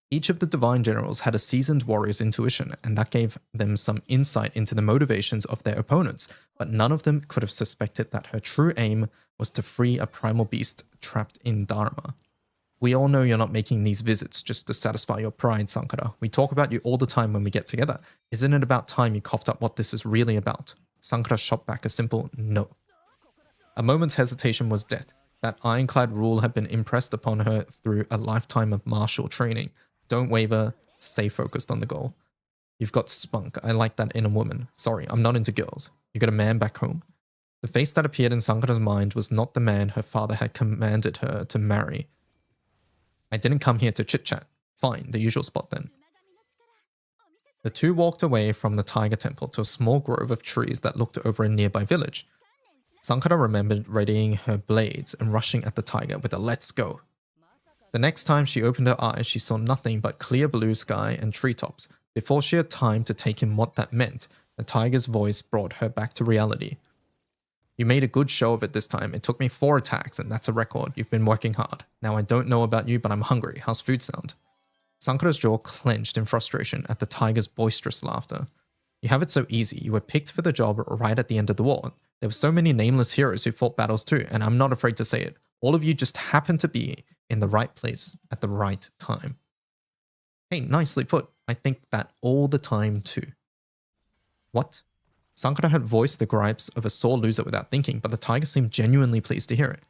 Each of the Divine Generals had a seasoned warrior's intuition, and that gave them some insight into the motivations of their opponents, but none of them could have suspected that her true aim was to free a primal beast trapped in Dharma. We all know you're not making these visits just to satisfy your pride, Sankara. We talk about you all the time when we get together. Isn't it about time you coughed up what this is really about? Sankara shot back a simple no. A moment's hesitation was death. That ironclad rule had been impressed upon her through a lifetime of martial training. Don't waver, stay focused on the goal. You've got spunk. I like that in a woman. Sorry, I'm not into girls. You got a man back home? The face that appeared in Sankara's mind was not the man her father had commanded her to marry. I didn't come here to chit-chat. Fine, the usual spot then. The two walked away from the Tiger Temple to a small grove of trees that looked over a nearby village. Sankara remembered readying her blades and rushing at the tiger with a "let's go." The next time she opened her eyes, she saw nothing but clear blue sky and treetops. Before she had time to take in what that meant, the tiger's voice brought her back to reality. You made a good show of it this time. It took me 4 attacks, and that's a record. You've been working hard. Now I don't know about you, but I'm hungry. How's food sound? Sankura's jaw clenched in frustration at the tiger's boisterous laughter. You have it so easy. You were picked for the job right at the end of the war. There were so many nameless heroes who fought battles too, and I'm not afraid to say it. All of you just happened to be in the right place at the right time. Hey, nicely put. I think that all the time too. What? Sankura had voiced the gripes of a sore loser without thinking, but the tiger seemed genuinely pleased to hear it.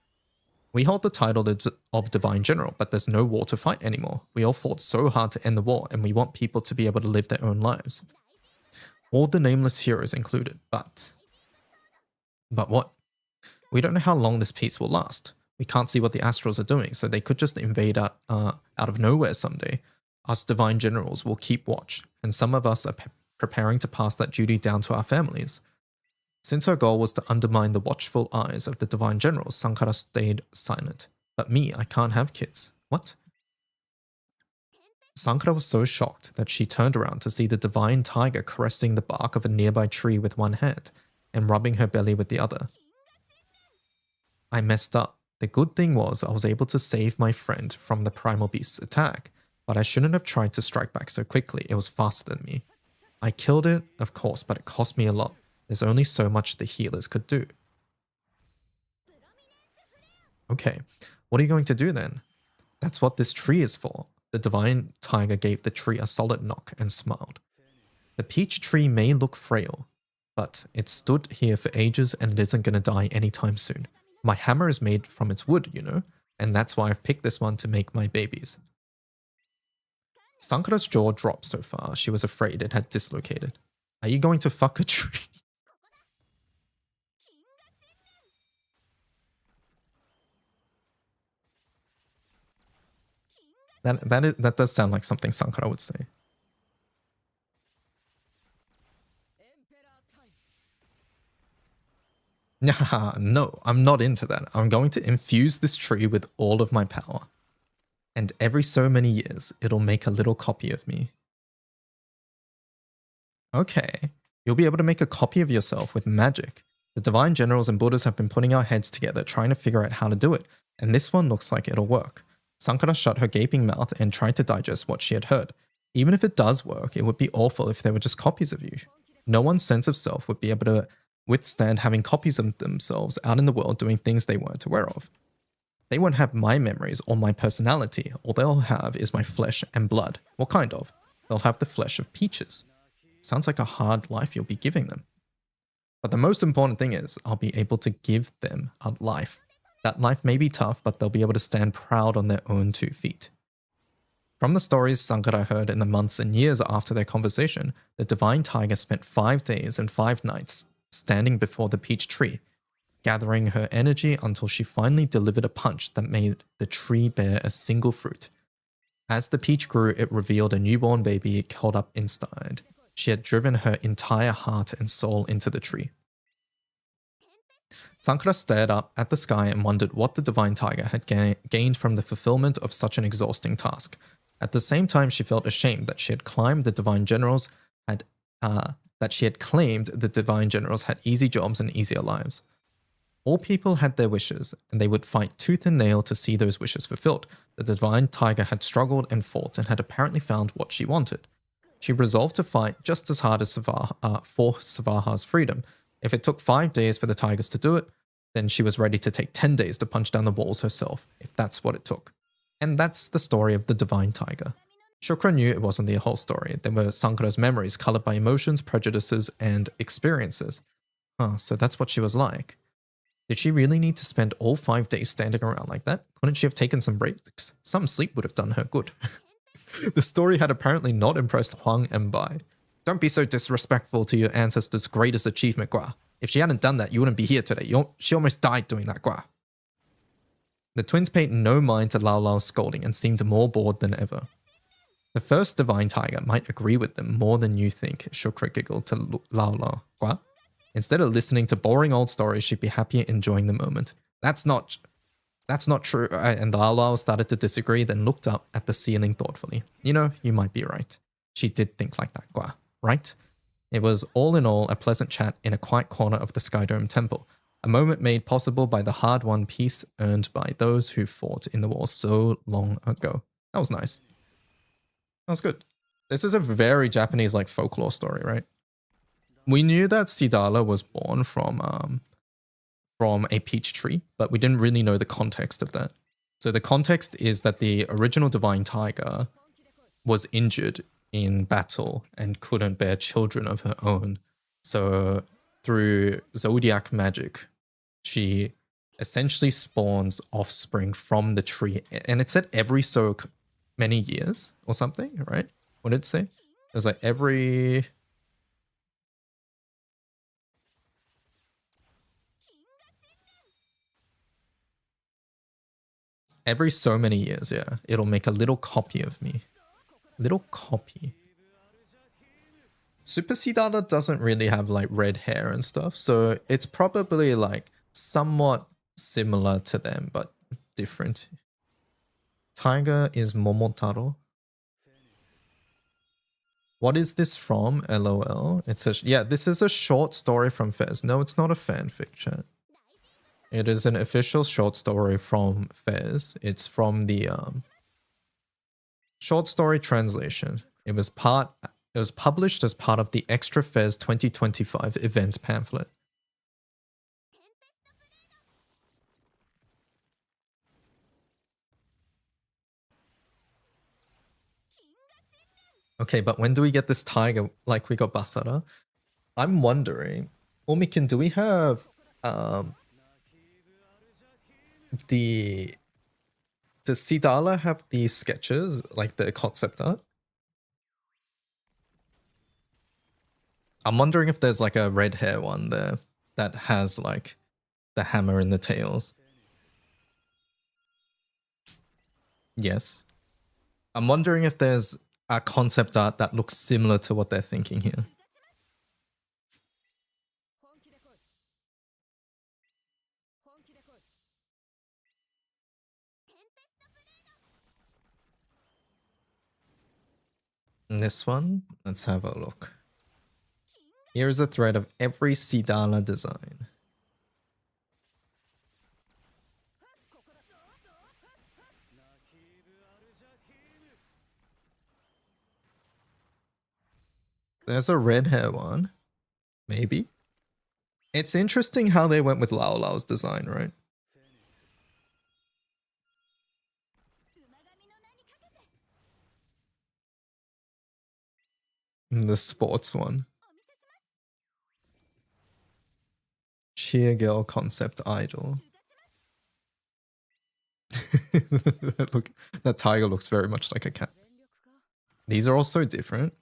We hold the title of Divine General, but there's no war to fight anymore. We all fought so hard to end the war, and we want people to be able to live their own lives. All the nameless heroes included, but what? We don't know how long this peace will last. We can't see what the Astrals are doing, so they could just invade out of nowhere someday. Us Divine Generals will keep watch, and some of us are preparing to pass that duty down to our families. Since her goal was to undermine the watchful eyes of the Divine Generals, Sankura stayed silent. But me, I can't have kids. What? Sankura was so shocked that she turned around to see the Divine Tiger caressing the bark of a nearby tree with one hand and rubbing her belly with the other. I messed up. The good thing was I was able to save my friend from the Primal Beast's attack, but I shouldn't have tried to strike back so quickly. It was faster than me. I killed it, of course, but it cost me a lot. There's only so much the healers could do. Okay, what are you going to do then? That's what this tree is for. The Divine Tiger gave the tree a solid knock and smiled. The peach tree may look frail, but it stood here for ages and it isn't going to die anytime soon. My hammer is made from its wood, you know, and that's why I've picked this one to make my babies. Sankura's jaw dropped so far, she was afraid it had dislocated. Are you going to fuck a tree? That does sound like something Sankura would say. No, I'm not into that. I'm going to infuse this tree with all of my power. And every so many years, it'll make a little copy of me. Okay, you'll be able to make a copy of yourself with magic. The Divine Generals and Buddhas have been putting our heads together trying to figure out how to do it, and this one looks like it'll work. Sankura shut her gaping mouth and tried to digest what she had heard. Even if it does work, it would be awful if they were just copies of you. No one's sense of self would be able to withstand having copies of themselves out in the world doing things they weren't aware of. They won't have my memories or my personality. All they'll have is my flesh and blood. What kind of? They'll have the flesh of peaches. Sounds like a hard life you'll be giving them. But the most important thing is, I'll be able to give them a life. That life may be tough, but they'll be able to stand proud on their own 2 feet. From the stories Sankura heard in the months and years after their conversation, the Divine Tiger spent 5 days and 5 nights standing before the peach tree, gathering her energy until she finally delivered a punch that made the tree bear a single fruit. As the peach grew, it revealed a newborn baby curled up inside. She had driven her entire heart and soul into the tree. Sankura stared up at the sky and wondered what the Divine Tiger had gained from the fulfillment of such an exhausting task. At the same time, she felt ashamed that she had claimed the Divine Generals had easy jobs and easier lives. All people had their wishes, and they would fight tooth and nail to see those wishes fulfilled. The Divine Tiger had struggled and fought and had apparently found what she wanted. She resolved to fight just as hard as for Savaha's freedom. If it took 5 days for the tigers to do it, then she was ready to take 10 days to punch down the walls herself, if that's what it took. And that's the story of the Divine Tiger. Shukra knew it wasn't the whole story. There were Sankura's memories colored by emotions, prejudices, and experiences. So that's what she was like. Did she really need to spend all 5 days standing around like that? Couldn't she have taken some breaks? Some sleep would have done her good. The story had apparently not impressed Huang and Bai. Don't be so disrespectful to your ancestors' greatest achievement, Gua. If she hadn't done that, you wouldn't be here today. She almost died doing that, Gua. The twins paid no mind to Lao Lao's scolding and seemed more bored than ever. The first Divine Tiger might agree with them more than you think, Shukra giggled to Lao Lao. Gua? Instead of listening to boring old stories, she'd be happy enjoying the moment. That's not... That's not true. And Lao Lao started to disagree, then looked up at the ceiling thoughtfully. You know, you might be right. She did think like that, Gua, right? It was all in all a pleasant chat in a quiet corner of the Skydome Temple, a moment made possible by the hard-won peace earned by those who fought in the war so long ago. That was nice. That was good. This is a very Japanese like folklore story, right? We knew that Sidala was born from a peach tree, but we didn't really know the context of that. So the context is that the original divine tiger was injured in battle and couldn't bear children of her own. So through zodiac magic, she essentially spawns offspring from the tree. And it said every so many years or something, right? What did it say? It was like every so many years, yeah. It'll make a little copy of me. Little copy. Super Sidala doesn't really have like red hair and stuff, so it's probably like somewhat similar to them, but different. Tiger is Momotaro. What is this from? LOL. It's a yeah, this is a short story from Fez. No, it's not a fanfic, chat. It is an official short story from Fez. It's from the short story translation. It was published as part of the Extra Fez 2025 events pamphlet. Okay, but when do we get this tiger like we got Basara? I'm wondering, Omikin, do we have does Sidala have these sketches, like the concept art? I'm wondering if there's like a red hair one there that has like the hammer and the tails. Yes. I'm wondering if there's a concept art that looks similar to what they're thinking here. And this one, let's have a look. Here's a thread of every Sidala design. There's a red hair one. Maybe. It's interesting how they went with Lao Lao's design, right? And the sports one. Cheer girl concept idol. Look, that tiger looks very much like a cat. These are all so different.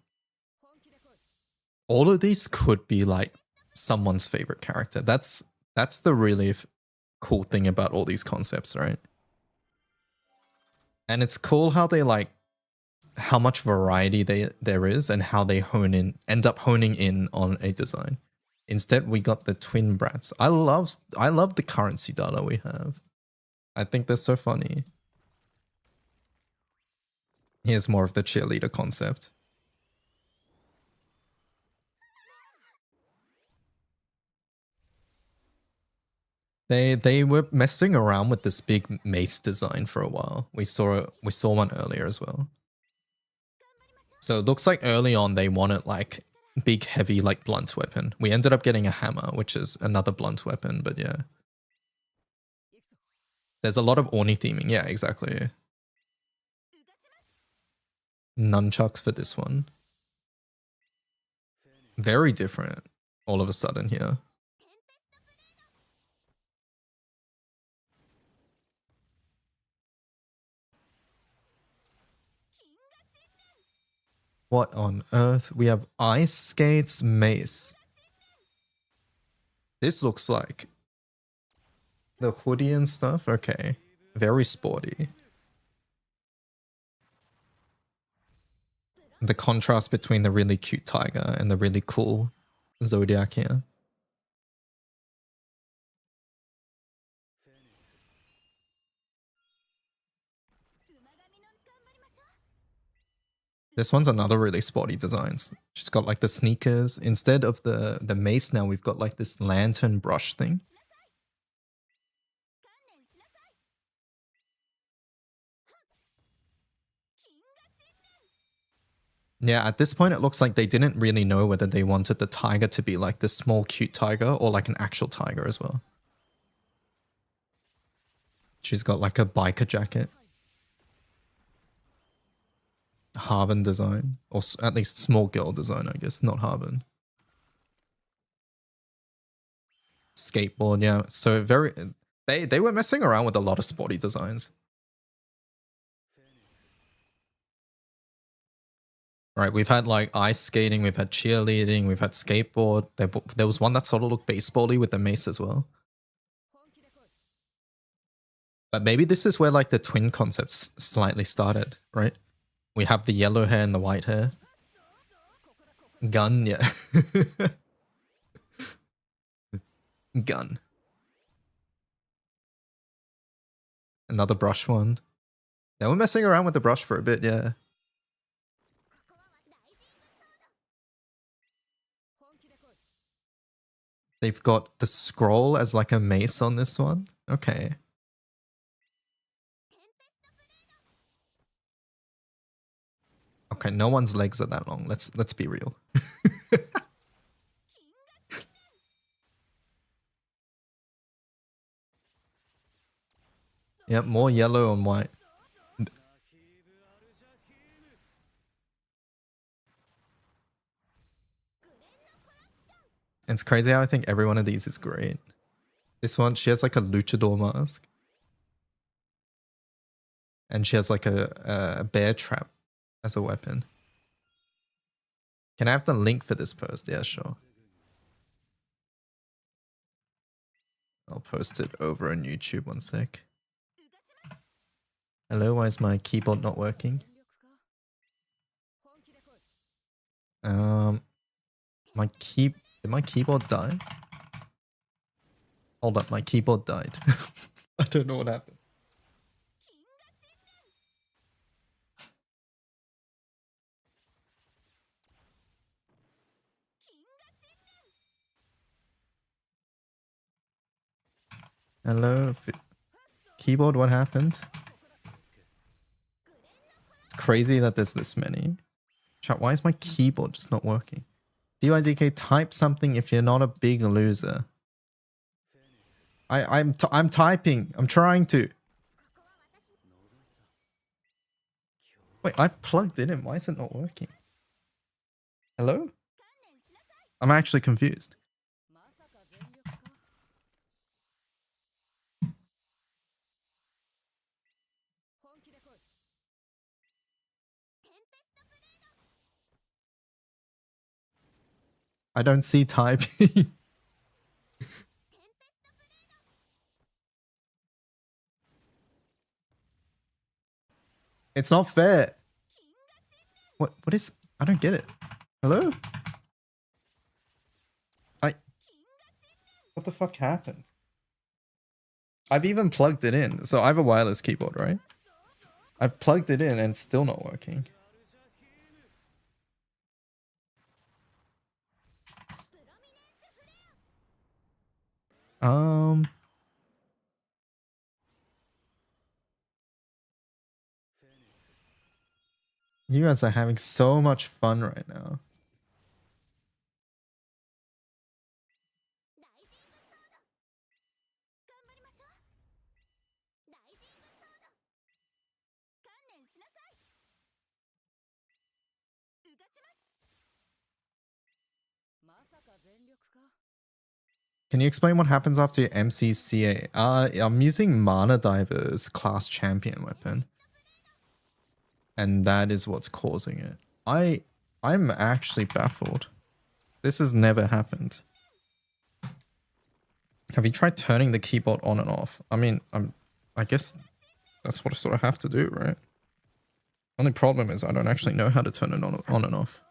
All of these could be like someone's favorite character. That's the really cool thing about all these concepts, right? And it's cool how they like how much variety there is and how they end up honing in on a design. Instead, we got the twin brats. I love the current Sidala we have. I think they're so funny. Here's more of the cheerleader concept. They were messing around with this big mace design for a while. We saw one earlier as well. So it looks like early on they wanted like big heavy like blunt weapon. We ended up getting a hammer, which is another blunt weapon, but yeah. There's a lot of Oni theming. Yeah, exactly. Nunchucks for this one. Very different all of a sudden here. What on earth? We have ice skates mace. This looks like the hoodie and stuff. Okay. Very sporty. The contrast between the really cute tiger and the really cool zodiac here. This one's another really sporty design. She's got like the sneakers. Instead of the mace now, we've got like this lantern brush thing. Yeah, at this point it looks like they didn't really know whether they wanted the tiger to be like this small cute tiger or like an actual tiger as well. She's got like a biker jacket. Haven design, or at least small girl design, I guess, not Haven. Skateboard, yeah. So they were messing around with a lot of sporty designs. Right, we've had like ice skating, we've had cheerleading, we've had skateboard. There was one that sort of looked baseball-y with the mace as well. But maybe this is where like the twin concepts slightly started, right? We have the yellow hair and the white hair. Gun, yeah. Gun. Another brush one. They were messing around with the brush for a bit, yeah. They've got the scroll as like a mace on this one. Okay. Okay, no one's legs are that long. Let's be real. Yep, more yellow and white. It's crazy how I think every one of these is great. This one, she has like a luchador mask. And she has like a bear trap as a weapon. Can I have the link for this post? Yeah, sure. I'll post it over on YouTube, one sec. Hello, why is my keyboard not working? Did my keyboard die? Hold up, my keyboard died. I don't know what happened. Hello? Keyboard, what happened? It's crazy that there's this many. Chat, why is my keyboard just not working? DYDK, type something if you're not a big loser. I'm typing. I'm trying to. Wait, I've plugged it in. Why is it not working? Hello? I'm actually confused. I don't see typing. It's not fair. What is... I don't get it. Hello? What the fuck happened? I've even plugged it in. So I have a wireless keyboard, right? I've plugged it in and it's still not working. You guys are having so much fun right now. Can you explain what happens after your MCCA? I'm using Mana Diver's class champion weapon. And that is what's causing it. I'm actually baffled. This has never happened. Have you tried turning the keyboard on and off? I mean, I guess that's what I sort of have to do, right? Only problem is I don't actually know how to turn it on and off.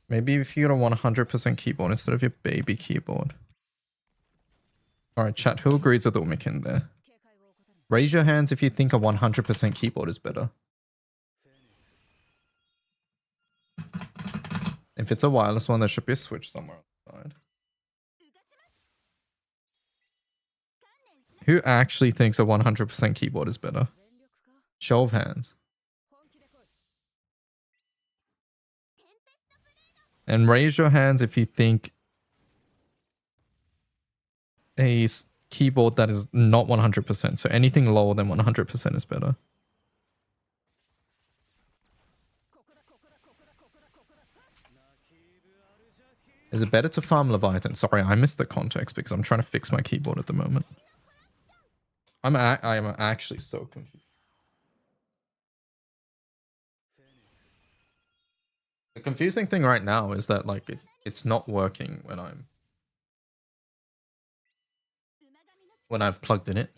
Maybe if you got a 100% keyboard instead of your baby keyboard. Alright, chat, who agrees with Umikin there? Raise your hands if you think a 100% keyboard is better. If it's a wireless one, there should be a switch somewhere on the side. Who actually thinks a 100% keyboard is better? Show of hands. And raise your hands if you think a keyboard that is not 100%. So anything lower than 100% is better. Is it better to farm Leviathan? Sorry, I missed the context because I'm trying to fix my keyboard at the moment. I'm actually so confused. The confusing thing right now is that like it's not working when I've plugged in it.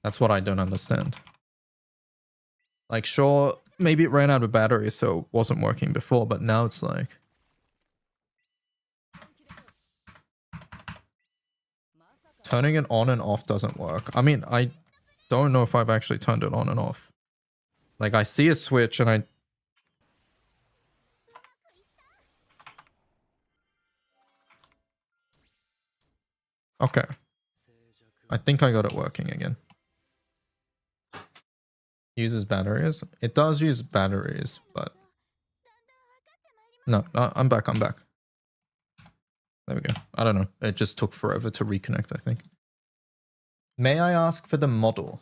That's what I don't understand. Like, sure, maybe it ran out of battery, so it wasn't working before, but now it's like... Turning it on and off doesn't work. I mean, I don't know if I've actually turned it on and off. Like, I see a switch and I... Okay. I think I got it working again. Uses batteries? It does use batteries, but... No, I'm back. There we go. I don't know. It just took forever to reconnect, I think. May I ask for the model?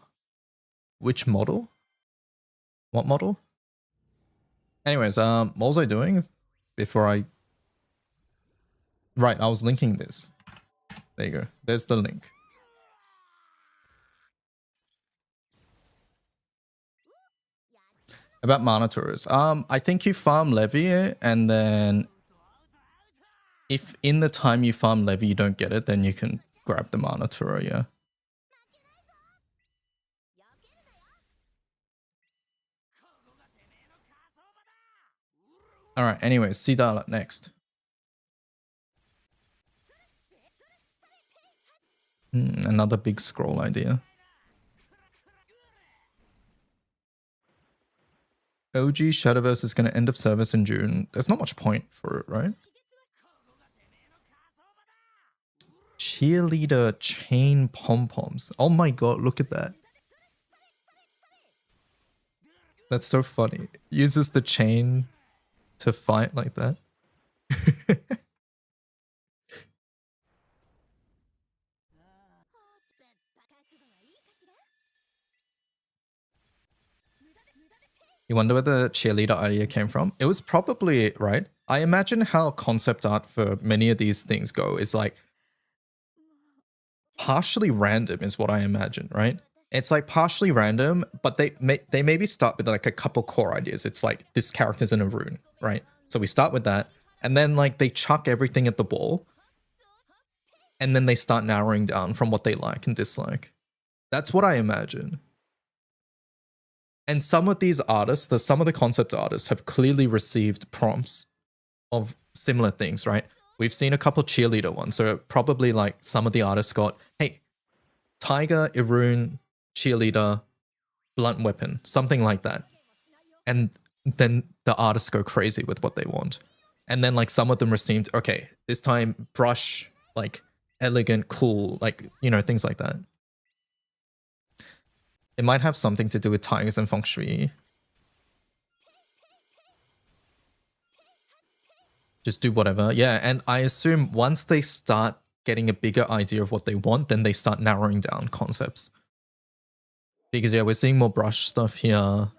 Which model? What model? Anyways, what was I doing before I... Right, I was linking this. There you go. There's the link. About mana tours. I think you farm Levy and then if in the time you farm Levy you don't get it, then you can grab the mana tour, yeah. Alright, anyways, Sidala next. Another big scroll idea. OG Shadowverse is going to end of service in June. There's not much point for it, right? Cheerleader chain pom-poms. Oh my god, look at that. That's so funny. Uses the chain to fight like that. You wonder where the cheerleader idea came from? It was probably, right? I imagine how concept art for many of these things go is like partially random is what I imagine, right? It's like partially random, but they maybe start with like a couple core ideas. It's like this character's in a rune, right? So we start with that, and then like they chuck everything at the wall, and then they start narrowing down from what they like and dislike. That's what I imagine. And some of these artists, some of the concept artists have clearly received prompts of similar things, right? We've seen a couple cheerleader ones. So probably like some of the artists got, hey, Tiger, Irune, cheerleader, blunt weapon, something like that. And then the artists go crazy with what they want. And then like some of them received, okay, this time brush, like elegant, cool, like, you know, things like that. It might have something to do with tigers and feng shui. Just do whatever. Yeah, and I assume once they start getting a bigger idea of what they want, then they start narrowing down concepts. Because yeah, we're seeing more brush stuff here.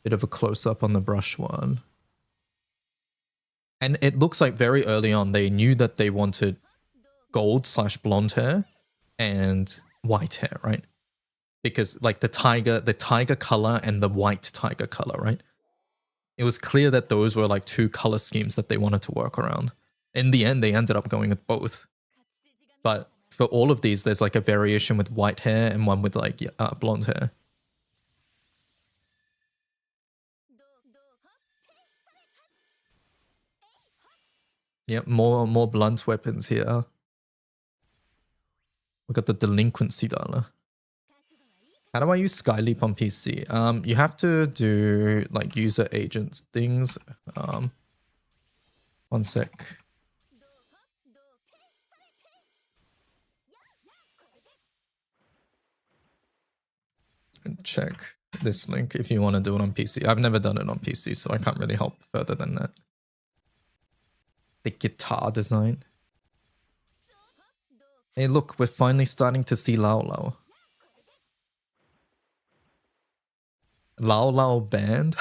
Bit of a close-up on the brush one. And it looks like very early on they knew that they wanted gold/blonde hair and white hair, right? Because like the tiger color and the white tiger color, right? It was clear that those were like two color schemes that they wanted to work around. In the end, they ended up going with both. But for all of these, there's like a variation with white hair and one with like blonde hair. Yep, more blunt weapons here. We got the delinquency dollar. How do I use Skyleap on PC? You have to do like user agents things. One sec. Check this link if you want to do it on PC. I've never done it on PC, so I can't really help further than that. The guitar design. Hey, look, we're finally starting to see Lao Lao. Lao Lao band?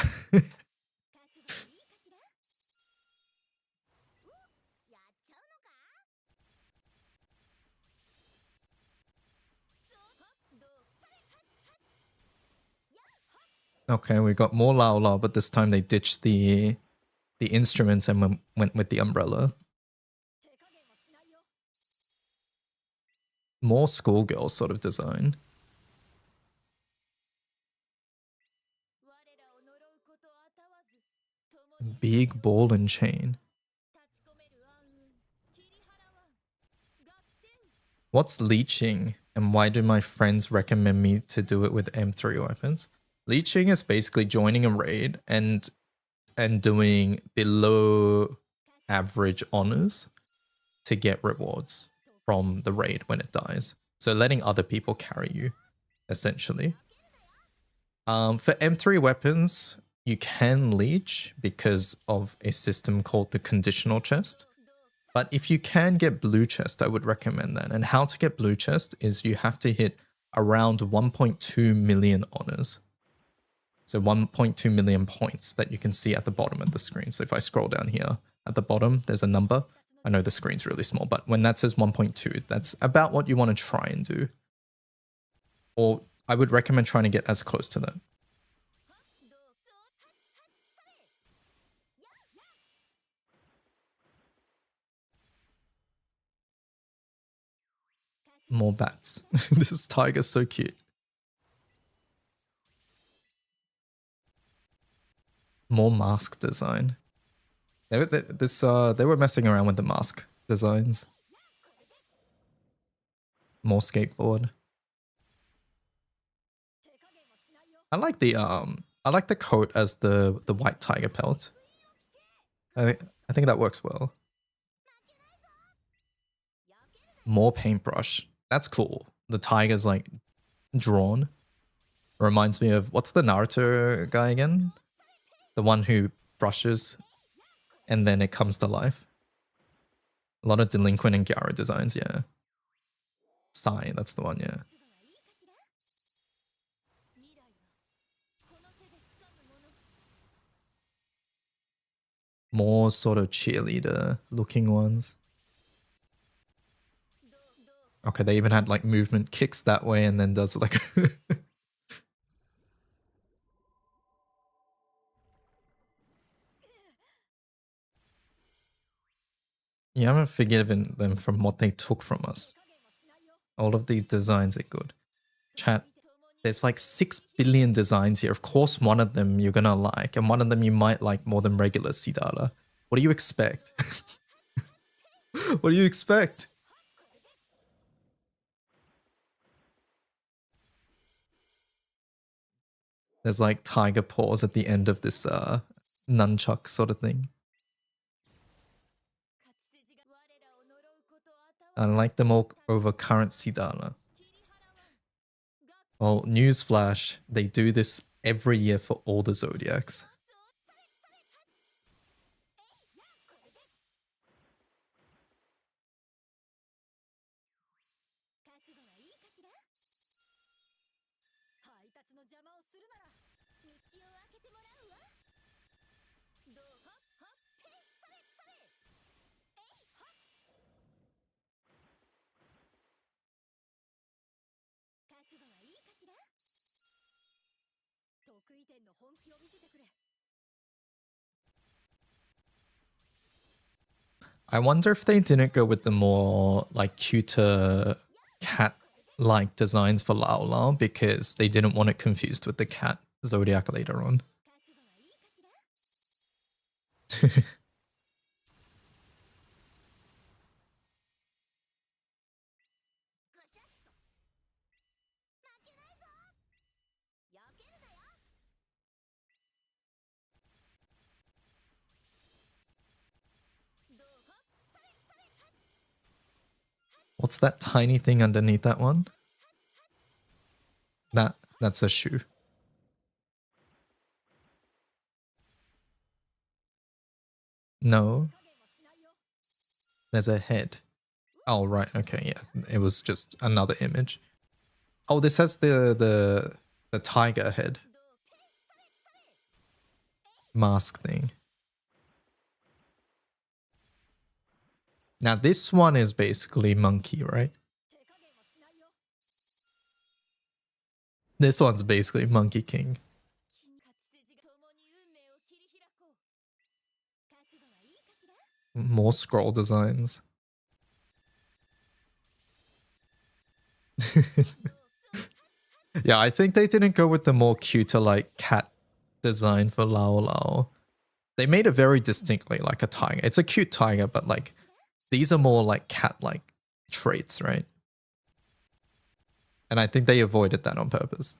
Okay, we got more Lao Lao, but this time they ditched the instruments and went with the umbrella. More schoolgirl sort of design. Big ball and chain. What's leeching and why do my friends recommend me to do it with M3 weapons? Leeching is basically joining a raid and doing below average honors to get rewards from the raid when it dies. So letting other people carry you, essentially. For M3 weapons, you can leech because of a system called the conditional chest. But if you can get blue chest, I would recommend that. And how to get blue chest is you have to hit around 1.2 million honors. So 1.2 million points that you can see at the bottom of the screen. So if I scroll down here at the bottom, there's a number. I know the screen's really small, but when that says 1.2, that's about what you want to try and do. Or I would recommend trying to get as close to that. More bats. This tiger's so cute. More mask design. They were messing around with the mask designs. More skateboard. I like the coat as the white tiger pelt. I think that works well. More paintbrush. That's cool. The tiger's like drawn. Reminds me of, what's the Naruto guy again? The one who brushes and then it comes to life. A lot of delinquent and Gyaro designs, yeah. Sai, that's the one, yeah. More sort of cheerleader looking ones. Okay, they even had like movement kicks that way and then does like yeah, I haven't forgiven them from what they took from us. All of these designs are good. Chat, there's like 6 billion designs here. Of course, one of them you're gonna like, and one of them you might like more than regular Sidala. What do you expect? What do you expect? There's like tiger paws at the end of this nunchuck sort of thing. I like them all over current Sidala. Well, newsflash, they do this every year for all the Zodiacs. I wonder if they didn't go with the more like cuter cat-like designs for Lao Lao because they didn't want it confused with the cat Zodiac later on. What's that tiny thing underneath that one? That's a shoe. No. There's a head. Oh, right. Okay, yeah. It was just another image. Oh, this has the tiger head mask thing. Now this one is basically monkey, right? This one's basically Monkey King. More scroll designs. Yeah, I think they didn't go with the more cuter like cat design for Lao Lao. They made it very distinctly like a tiger. It's a cute tiger, but like these are more like cat-like traits, right? And I think they avoided that on purpose.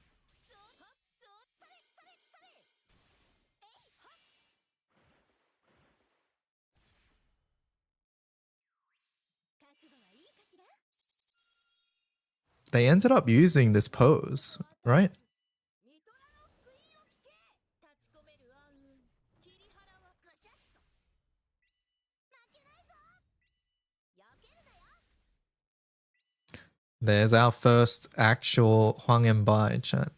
They ended up using this pose, right? There's our first actual Huang and Bai chat.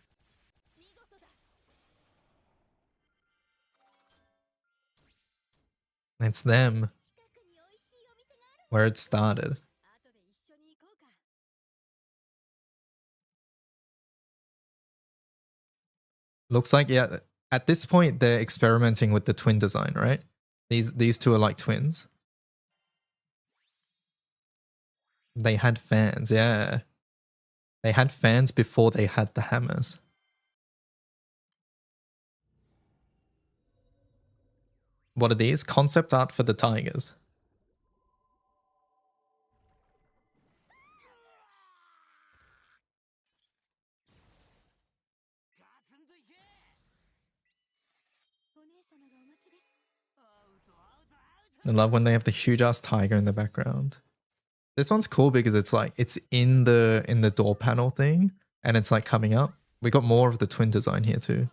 It's them. Where it started. Looks like, yeah, at this point they're experimenting with the twin design, right? These two are like twins. They had fans, yeah. They had fans before they had the hammers. What are these? Concept art for the tigers. I love when they have the huge ass tiger in the background. This one's cool because it's like it's in the door panel thing and it's like coming up. We got more of the twin design here too.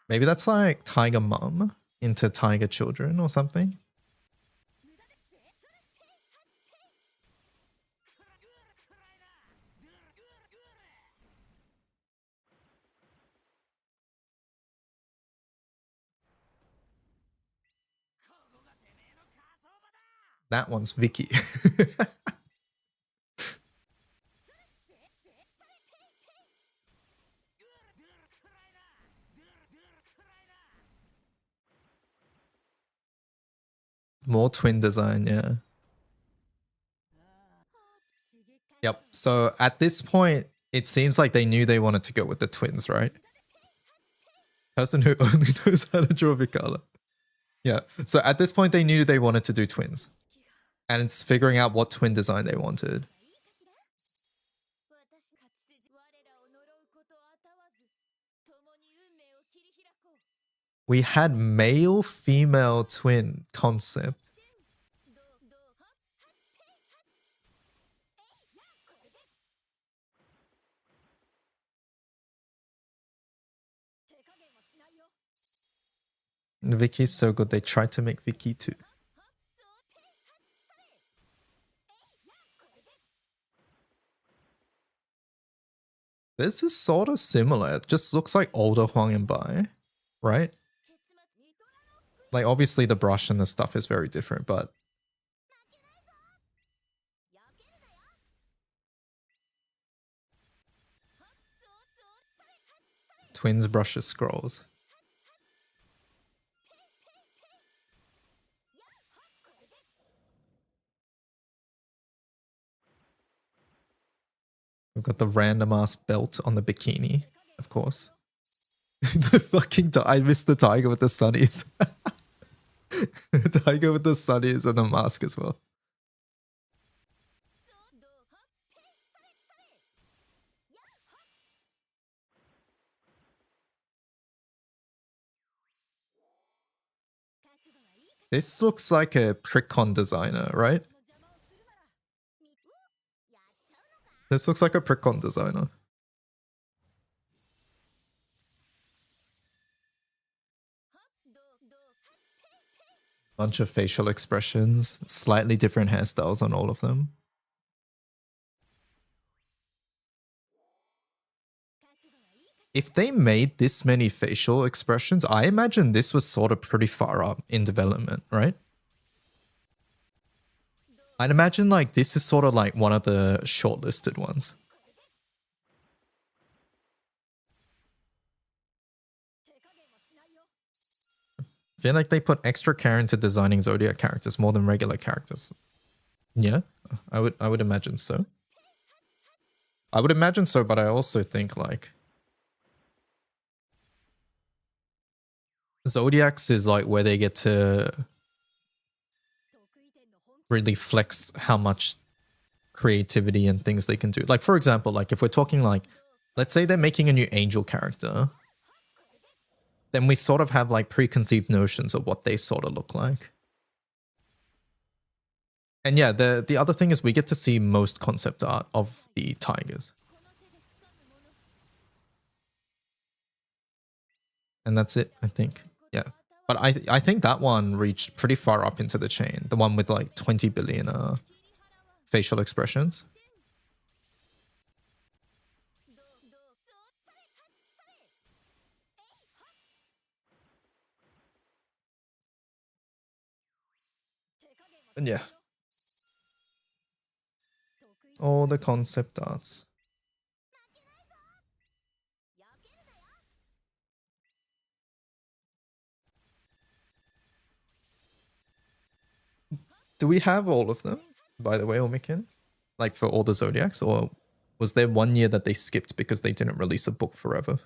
Maybe that's like tiger mom into tiger children or something. That one's Vicky. More twin design, yeah. Yep. So at this point, it seems like they knew they wanted to go with the twins, right? Person who only knows how to draw Vikala. Yeah. So at this point, they knew they wanted to do twins. And it's figuring out what twin design they wanted. We had male-female twin concept. Vicky's so good, they tried to make Vicky too. This is sort of similar. It just looks like older Huang and Bai, right? Like, obviously the brush and the stuff is very different, but... Twins brushes scrolls. We've got the random ass belt on the bikini, of course. The fucking I missed the tiger with the sunnies. Tiger with the sunnies and the mask as well. This looks like a Prickon designer, right? This looks like a Precon designer. Bunch of facial expressions, slightly different hairstyles on all of them. If they made this many facial expressions, I imagine this was sort of pretty far up in development, right? I'd imagine like this is sort of like one of the shortlisted ones. I feel like they put extra care into designing Zodiac characters more than regular characters. Yeah, I would imagine so. I would imagine so, but I also think like Zodiacs is like where they get to really flex how much creativity and things they can do. Like for example, like if we're talking like, let's say they're making a new Angel character, then we sort of have like preconceived notions of what they sort of look like. And yeah, the other thing is we get to see most concept art of the tigers. And that's it, I think. Yeah. But I think that one reached pretty far up into the chain. The one with like 20 billion facial expressions. And yeah. All the concept arts. Do we have all of them, by the way, Omikin? Like for all the Zodiacs? Or was there one year that they skipped because they didn't release a book forever?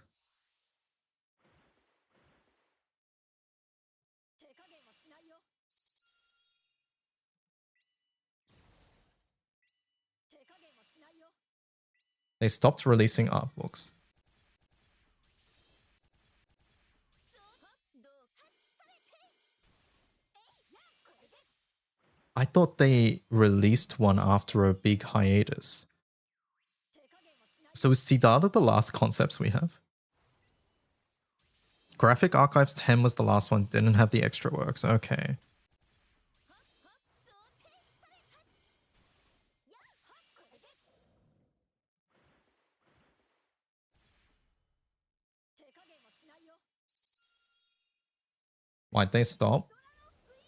They stopped releasing art books. I thought they released one after a big hiatus. So is Siddhartha the last concepts we have? Graphic Archives 10 was the last one, didn't have the extra works. Okay. Why'd they stop?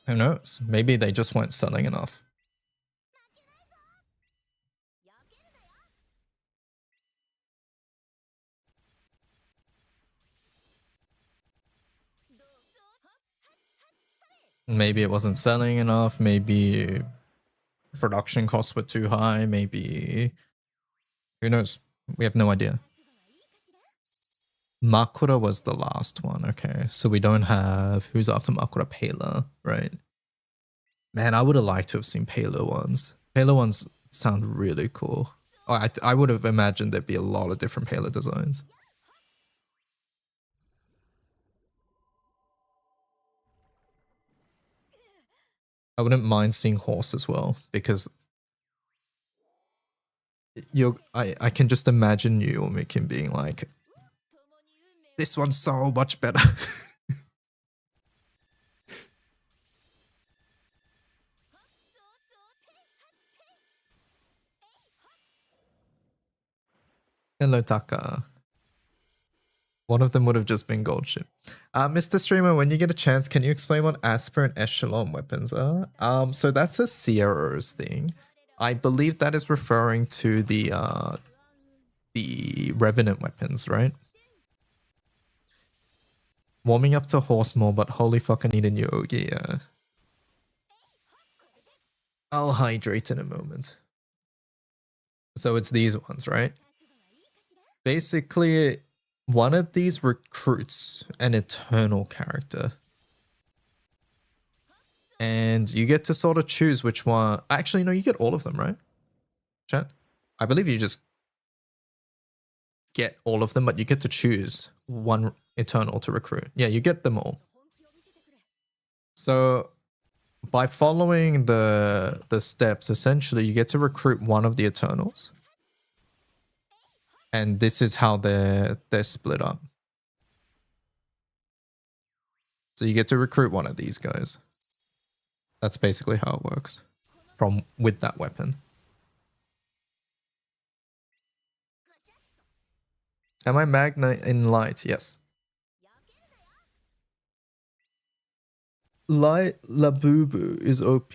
Who knows? Maybe they just weren't selling enough. Maybe it wasn't selling enough. Maybe production costs were too high. Maybe... Who knows? We have no idea. Makura was the last one. Okay, so we don't have... Who's after Makura? Pela, right? Man, I would have liked to have seen Pela ones. Pela ones sound really cool. Oh, I would have imagined there'd be a lot of different Pela designs. I wouldn't mind seeing Horse as well, because I can just imagine you or Mikin being like, this one's so much better. Hello, Taka. One of them would have just been Gold Ship. Mr. Streamer, when you get a chance, can you explain what Asper and Echelon weapons are? So that's a Sierra's thing. I believe that is referring to the Revenant weapons, right? Warming up to Horse more, but holy fuck, I need a new Ogi, yeah. I'll hydrate in a moment. So it's these ones, right? Basically, one of these recruits an eternal character. And you get to sort of choose which one. Actually, no, you get all of them, right? Chat? I believe you just get all of them, but you get to choose one eternal to recruit. Yeah, you get them all. So by following the steps, essentially you get to recruit one of the eternals. And this is how they're split up. So you get to recruit one of these guys. That's basically how it works. With that weapon. Am I Magna in light? Yes. Light Labubu is OP.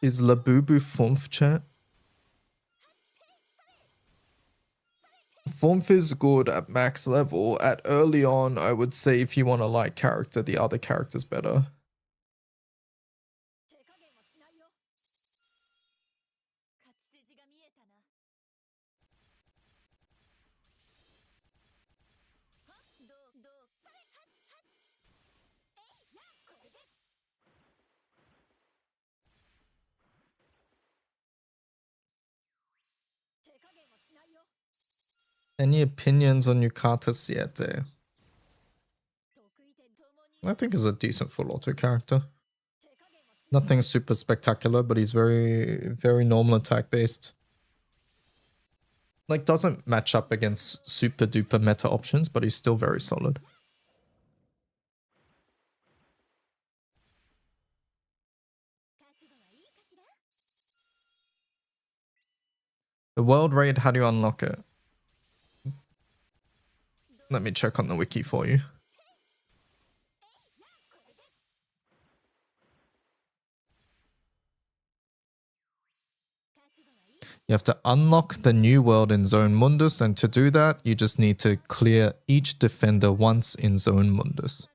Is Labubu Fumf chat? Fumf is good at max level. At early on, I would say if you want a light character, the other character's better. Any opinions on Yukata Siete? I think he's a decent full auto character. Nothing super spectacular, but he's very, very normal attack based. Like, doesn't match up against super duper meta options, but he's still very solid. The world raid, how do you unlock it? Let me check on the wiki for you. You have to unlock the new world in Zone Mundus, and to do that, you just need to clear each defender once in Zone Mundus.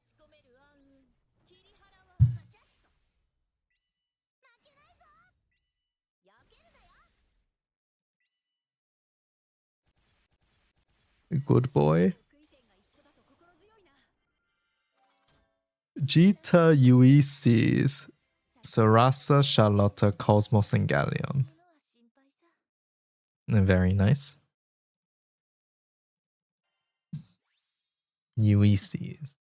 Good boy. Gita Ulysses, Sarasa, Charlotta, Cosmos, and Galleon. Very nice. Ulysses.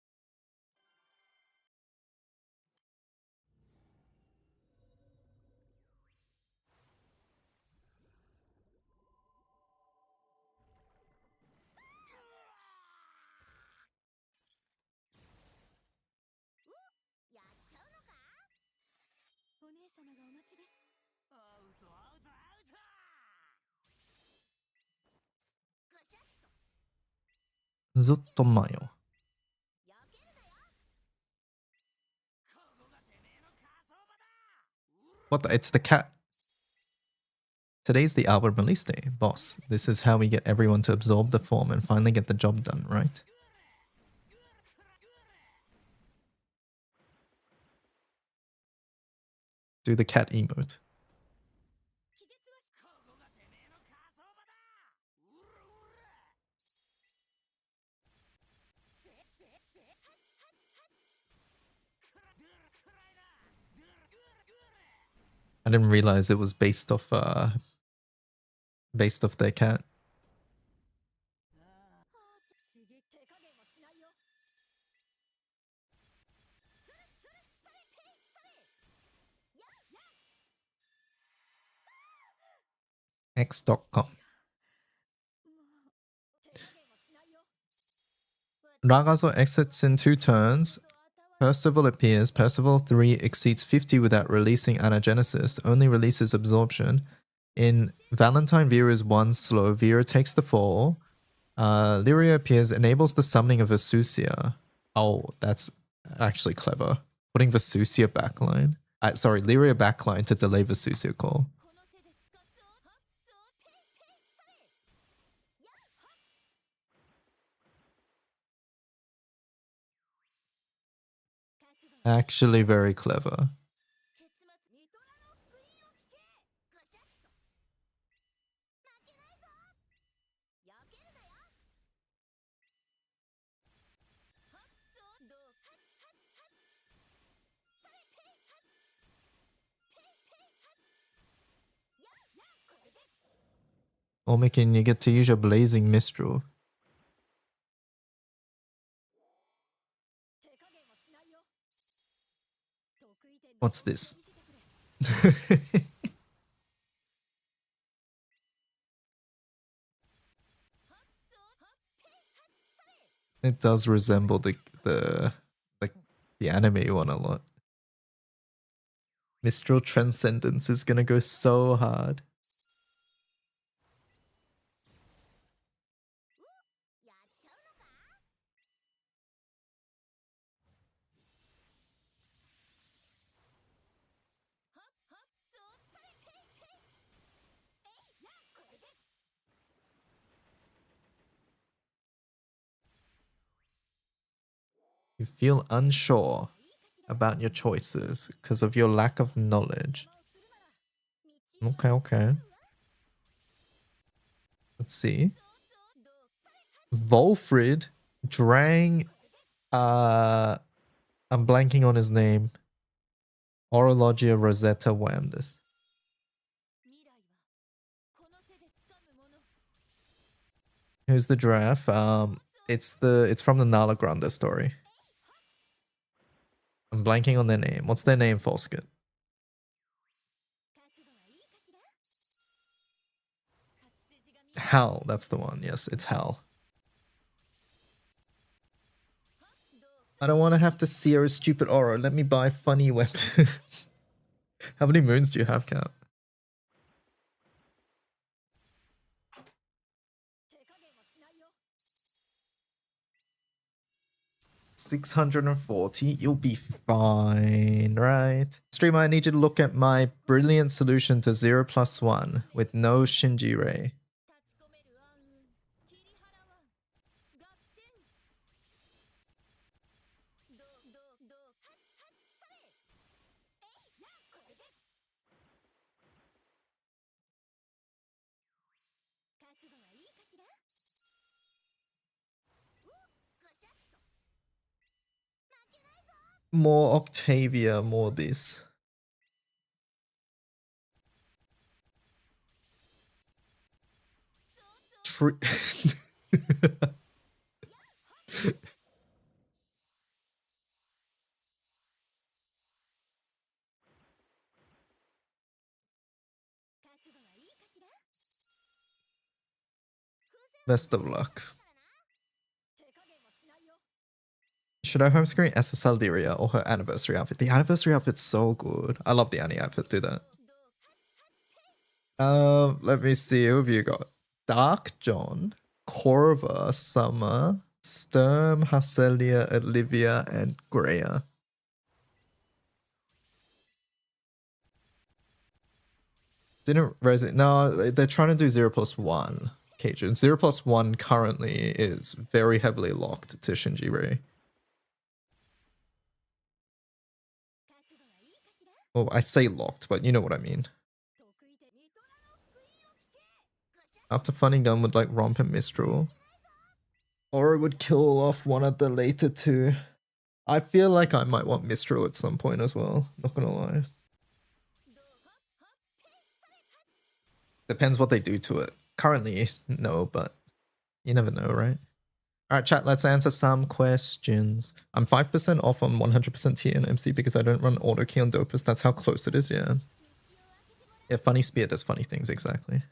Zuttomayo. What the? It's the cat. Today's the album release day, boss. This is how we get everyone to absorb the form and finally get the job done, right? Do the cat emote. I didn't realize it was based off their cat. X.com. Ragazo exits in 2 turns. Percival appears. Percival 3 exceeds 50 without releasing Anagenesis. Only releases Absorption. In Valentine, Vera is 1 slow. Vera takes the fall. Lyria appears, enables the summoning of Vesusia. Oh, that's actually clever. Putting Vesusia backline. Sorry, Lyria backline to delay Vesusia call. Actually very clever. Omikin, you get to use your Blazing Mistral. What's this? It does resemble the the anime one a lot. Mistral Transcendence is gonna go so hard. You feel unsure about your choices because of your lack of knowledge. Okay, okay. Let's see. Volfrid Drang. I'm blanking on his name. Orologia Rosetta Wamdus. Who's the giraffe? It's from the Nala Granda story. I'm blanking on their name. What's their name, Foskett? Hal, that's the one. Yes, it's Hal. I don't want to have to see a stupid aura. Let me buy funny weapons. How many moons do you have, Cat? 640. You'll be fine, right? Streamer, I need you to look at my brilliant solution to 0+1 with no Shinji-Rei. More Octavia, more this. Best of luck. Should I home screen SSL Lyria or her anniversary outfit? The anniversary outfit's so good. I love the Annie outfit. Do that. Let me see. Who have you got? Dark John, Corva, Summer, Sturm, Hacelia, Olivia, and Greya. Didn't resonate. No, they're trying to do 0+1. Cajun. 0+1 currently is very heavily locked to Shinji-Rei. Well, I say locked, but you know what I mean. After Funny Gun would like Romp and Mistral. Or it would kill off one of the later two. I feel like I might want Mistral at some point as well. Not gonna lie. Depends what they do to it. Currently, no, but you never know, right? Alright, chat, let's answer some questions. I'm 5% off on 100% T and MC because I don't run auto key on Dopus. That's how close it is, yeah. Yeah, Funny Spear does funny things, exactly.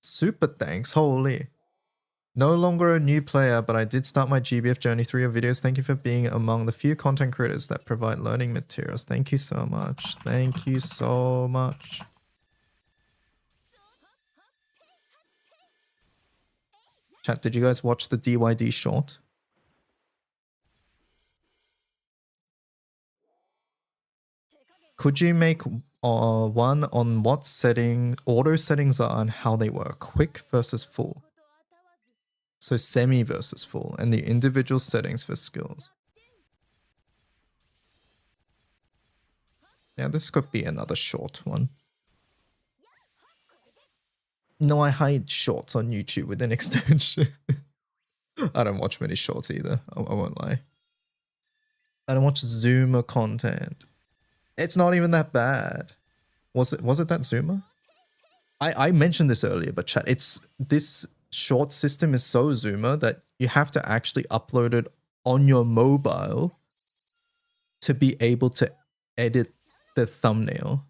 Super thanks, holy. No longer a new player, but I did start my GBF journey through your videos. Thank you for being among the few content creators that provide learning materials. Thank you so much. Thank you so much. Chat, did you guys watch the DYD short? Could you make one on what setting auto settings are and how they work? Quick versus full. So semi versus full, and the individual settings for skills. Yeah, this could be another short one. No, I hide shorts on YouTube with an extension. I don't watch many shorts either, I won't lie. I don't watch Zoomer content. It's not even that bad. Was it that Zoomer? I mentioned this earlier, but chat, it's this short system is so zoomer that you have to actually upload it on your mobile to be able to edit the thumbnail.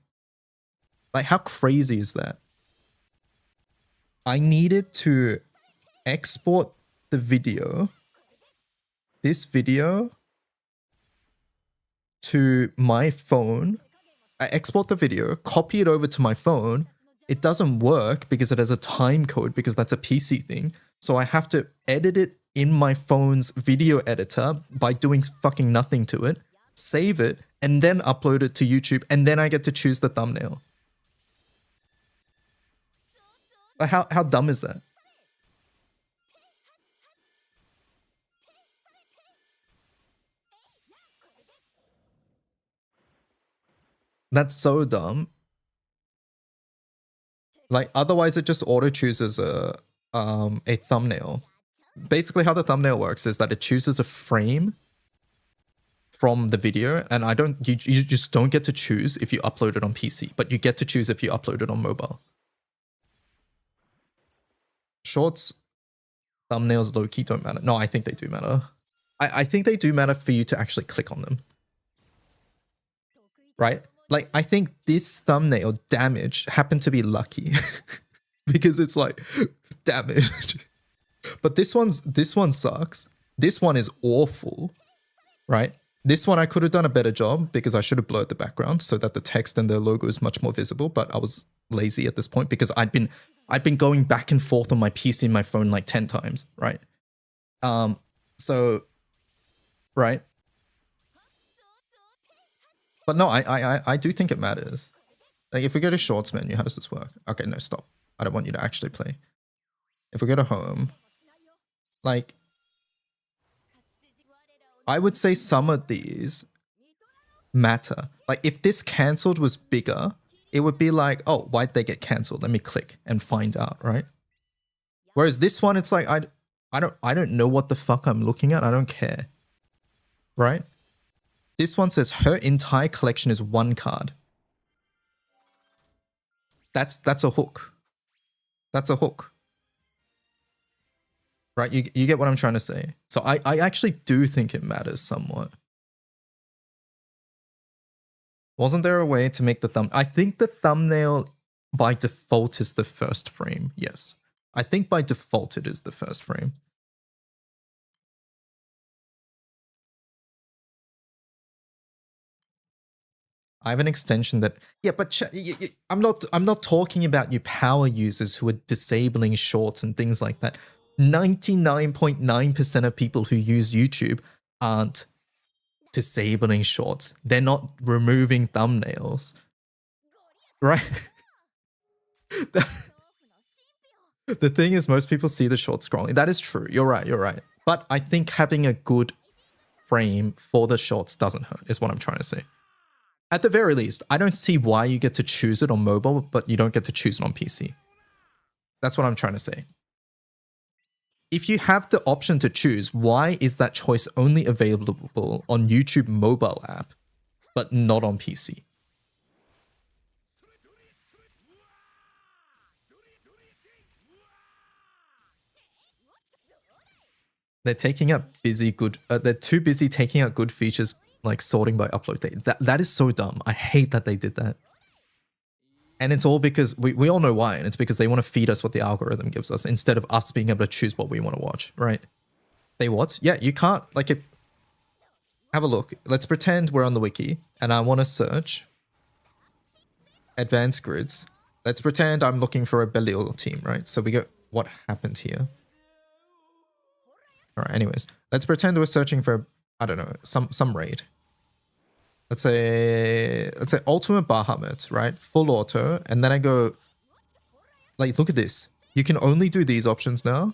Like, how crazy is that? I needed to export the video, this video, to my phone. I export the video, copy it over to my phone. It doesn't work because it has a time code, because that's a PC thing. So I have to edit it in my phone's video editor by doing fucking nothing to it, save it, and then upload it to YouTube, and then I get to choose the thumbnail. Like, how dumb is that? That's so dumb. Like, otherwise it just auto chooses a thumbnail. Basically how the thumbnail works is that it chooses a frame from the video, and you just don't get to choose if you upload it on PC, but you get to choose if you upload it on mobile. Shorts thumbnails low-key don't matter. No, I think they do matter. I think they do matter for you to actually click on them. Right? Like, I think this thumbnail, damage, happened to be lucky. Because it's like, damage. But this one sucks. This one is awful. Right? This one I could have done a better job because I should have blurred the background so that the text and the logo is much more visible, but I was lazy at this point because I'd been going back and forth on my PC and my phone like 10 times, right? So, right? But no, I do think it matters. Like, if we go to shorts menu, how does this work? Okay, no, stop. I don't want you to actually play. If we go to home, like, I would say some of these matter. Like, if this cancelled was bigger, it would be like, oh, why'd they get cancelled? Let me click and find out, right? Whereas this one, it's like, I don't know what the fuck I'm looking at. I don't care, right? This one says her entire collection is 1 card. That's a hook. That's a hook. Right? You get what I'm trying to say. So I actually do think it matters somewhat. Wasn't there a way to make the I think the thumbnail by default is the first frame. Yes. I think by default it is the first frame. I have an extension that, yeah, but I'm not talking about you power users who are disabling shorts and things like that. 99.9% of people who use YouTube aren't disabling shorts. They're not removing thumbnails, right? The thing is, most people see the short scrolling. That is true. You're right. But I think having a good frame for the shorts doesn't hurt, is what I'm trying to say. At the very least, I don't see why you get to choose it on mobile, but you don't get to choose it on PC. That's what I'm trying to say. If you have the option to choose, why is that choice only available on YouTube mobile app, but not on PC? They're taking out they're too busy taking out good features like sorting by upload date. That is so dumb. I hate that they did that. And it's all because we all know why, and it's because they want to feed us what the algorithm gives us instead of us being able to choose what we want to watch, right? They what? Yeah, you can't, like, if... Have a look. Let's pretend we're on the wiki, and I want to search advanced grids. Let's pretend I'm looking for a Belial team, right? So we go, what happened here? Alright, anyways. Let's pretend we're searching for, I don't know, some raid. Let's say Ultimate Bahamut, right? Full auto. And then I go, like, look at this. You can only do these options now.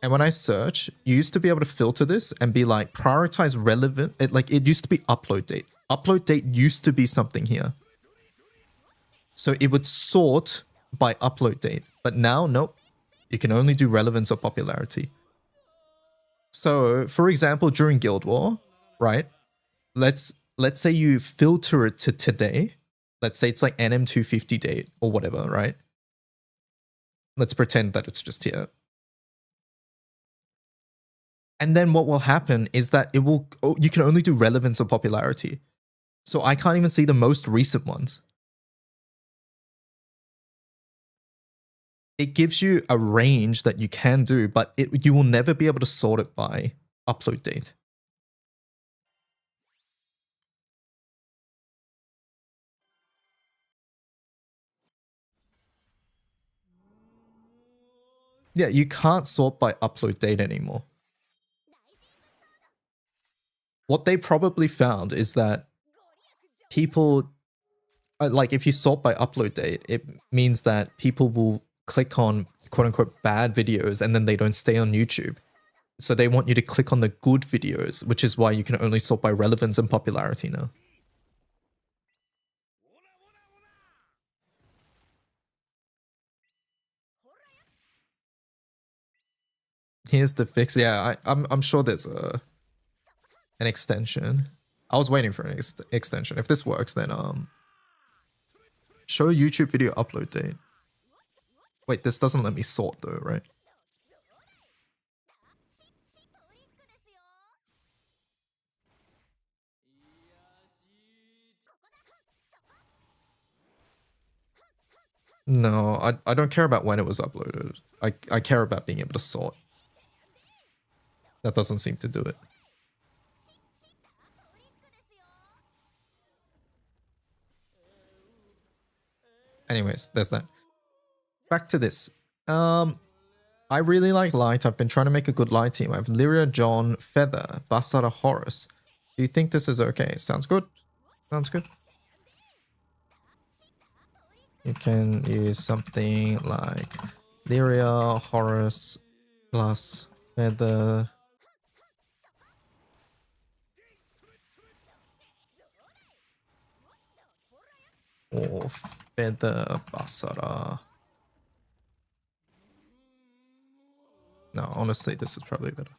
And when I search, you used to be able to filter this and be like, prioritize relevant. It used to be upload date. Upload date used to be something here. So it would sort by upload date. But now, nope. You can only do relevance or popularity. So, for example, during Guild War, right? Let's say you filter it to today. Let's say it's like NM250 date or whatever, right? Let's pretend that it's just here. And then what will happen is that it will, you can only do relevance or popularity. So I can't even see the most recent ones. It gives you a range that you can do, but you will never be able to sort it by upload date. Yeah, you can't sort by upload date anymore. What they probably found is that people, like if you sort by upload date, it means that people will click on quote unquote bad videos and then they don't stay on YouTube. So they want you to click on the good videos, which is why you can only sort by relevance and popularity now. Here's the fix. Yeah, I'm sure there's an extension. I was waiting for an extension. If this works, then show YouTube video upload date. Wait, this doesn't let me sort though, right? No, I don't care about when it was uploaded. I care about being able to sort. That doesn't seem to do it. Anyways, there's that. Back to this. I really like Light. I've been trying to make a good Light team. I have Lyria, John, Feather, Basara, Horus. Do you think this is okay? Sounds good. Sounds good. You can use something like Lyria, Horus, plus Feather. Or Feather, Basara. No, honestly, this is probably better.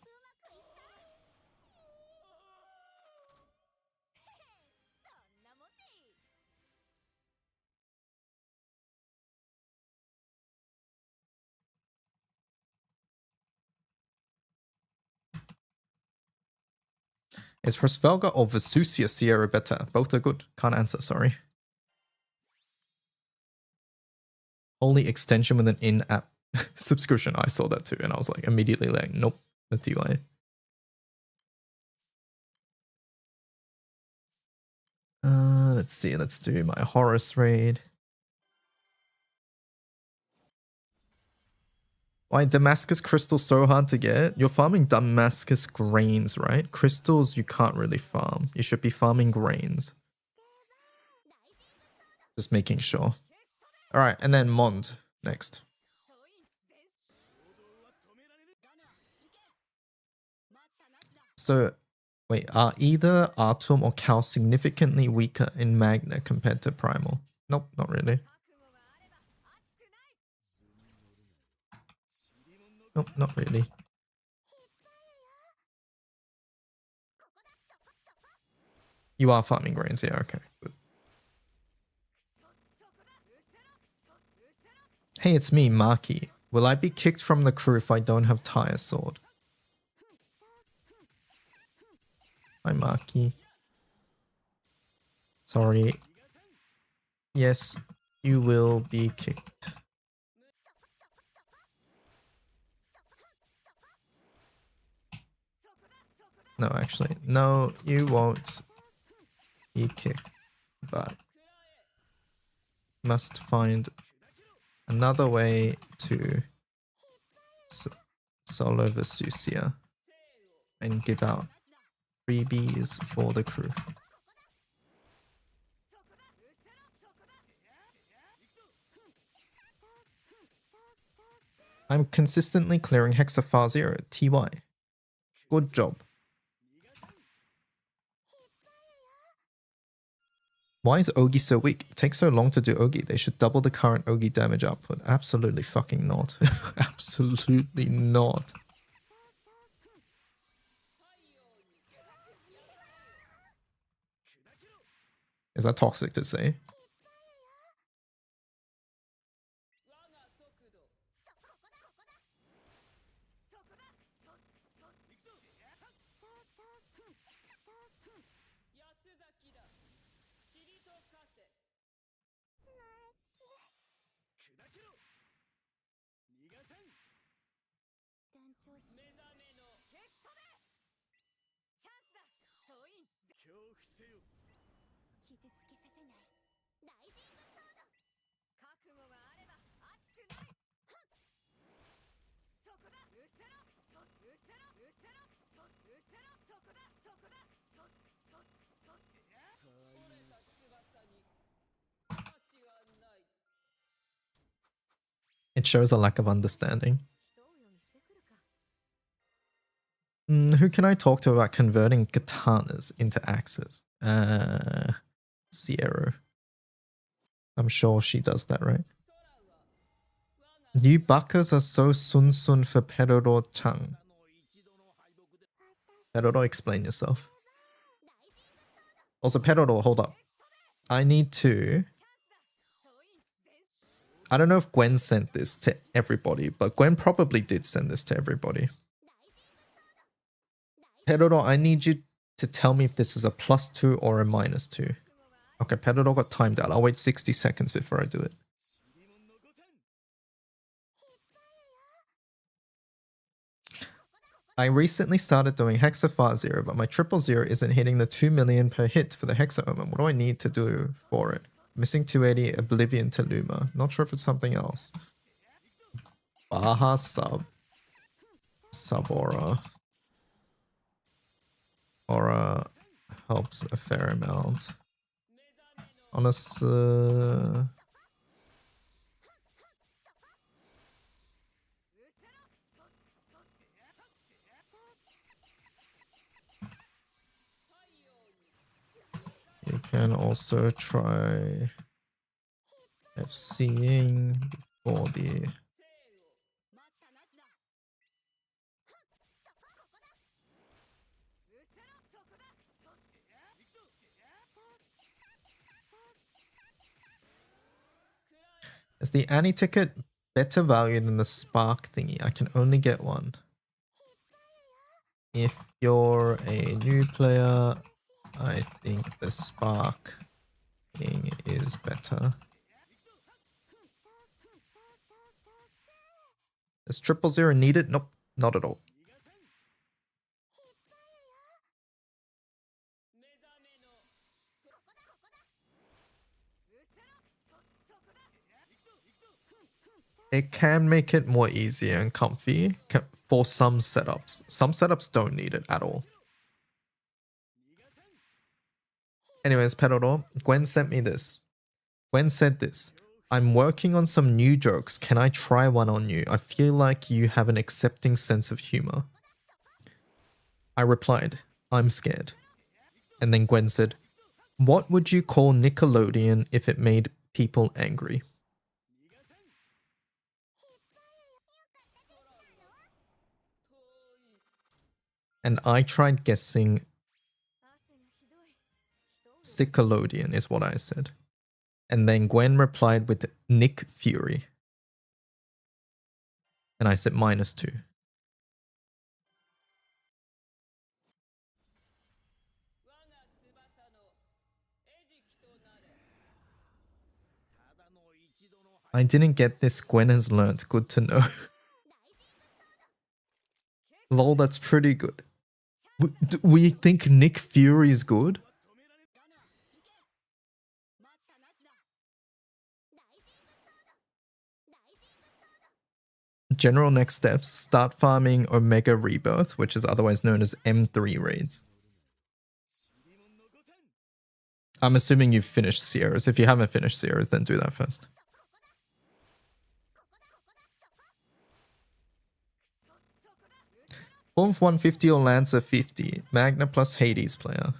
Is Hrsvelga or Vesusia Sierra better? Both are good. Can't answer, sorry. Only extension with an in-app subscription. I saw that too, and I was like immediately like, nope, that's UI. Let's see. Let's do my Horus raid. Why Damascus crystals so hard to get? You're farming Damascus grains, right? Crystals you can't really farm. You should be farming grains. Just making sure. All right, and then Mond next. So, wait, are either Artum or Cal significantly weaker in Magna compared to Primal? Nope, not really. Nope, not really. You are farming grains, yeah, okay, good. Hey, it's me, Maki. Will I be kicked from the crew if I don't have Tyre Sword? Hi, Maki. Sorry. Yes, you will be kicked. No, actually. No, you won't be kicked. But must find another way to solo Vesusia and give out freebies for the crew. I'm consistently clearing Hexafar 0, TY. Good job. Why is Ogi so weak? It takes so long to do Ogi. They should double the current Ogi damage output. Absolutely fucking not. Absolutely not. Is that toxic to say? 長し目覚めの消し飛べチャンスだ総員恐怖せよ傷つけさせないライジングソード覚悟があれば熱くないそこだうせろそうせろうせろそうせろそこだそこだそそそ折れた翼に価値はない It shows a lack of understanding. 人を読みしてくるか Who can I talk to about converting katanas into axes? Sierra. I'm sure she does that, right? You buckers are so sun for Peroro-chan. Peroro, explain yourself. Also, Peroro, hold up. I need to... I don't know if Gwen sent this to everybody, but Gwen probably did send this to everybody. Peroro, I need you to tell me if this is a +2 or a -2. Okay, Peroro got timed out. I'll wait 60 seconds before I do it. I recently started doing Hexa Fire Zero, but my 000 isn't hitting the 2 million per hit for the Hexa Omen. What do I need to do for it? Missing 280 Oblivion to Luma. Not sure if it's something else. Baja sub. Subora. Aura helps a fair amount. Honest. You can also try FCing before the... Is the Annie ticket better value than the Spark thingy? I can only get one. If you're a new player, I think the Spark thing is better. Is 000 needed? Nope, not at all. It can make it more easier and comfy for some setups. Some setups don't need it at all. Anyways, Peroro, Gwen sent me this. Gwen said this. I'm working on some new jokes. Can I try one on you? I feel like you have an accepting sense of humor. I replied, I'm scared. And then Gwen said, what would you call Nickelodeon if it made people angry? And I tried guessing Sickelodeon is what I said. And then Gwen replied with Nick Fury. And I said -2. I didn't get this. Gwen has learnt. Good to know. Lol, that's pretty good. We think Nick Fury is good? General next steps, start farming Omega Rebirth, which is otherwise known as M3 raids. I'm assuming you've finished Sierras. If you haven't finished Sierras, then do that first. Wolf 150 or Lancer 50. Magna plus Hades player.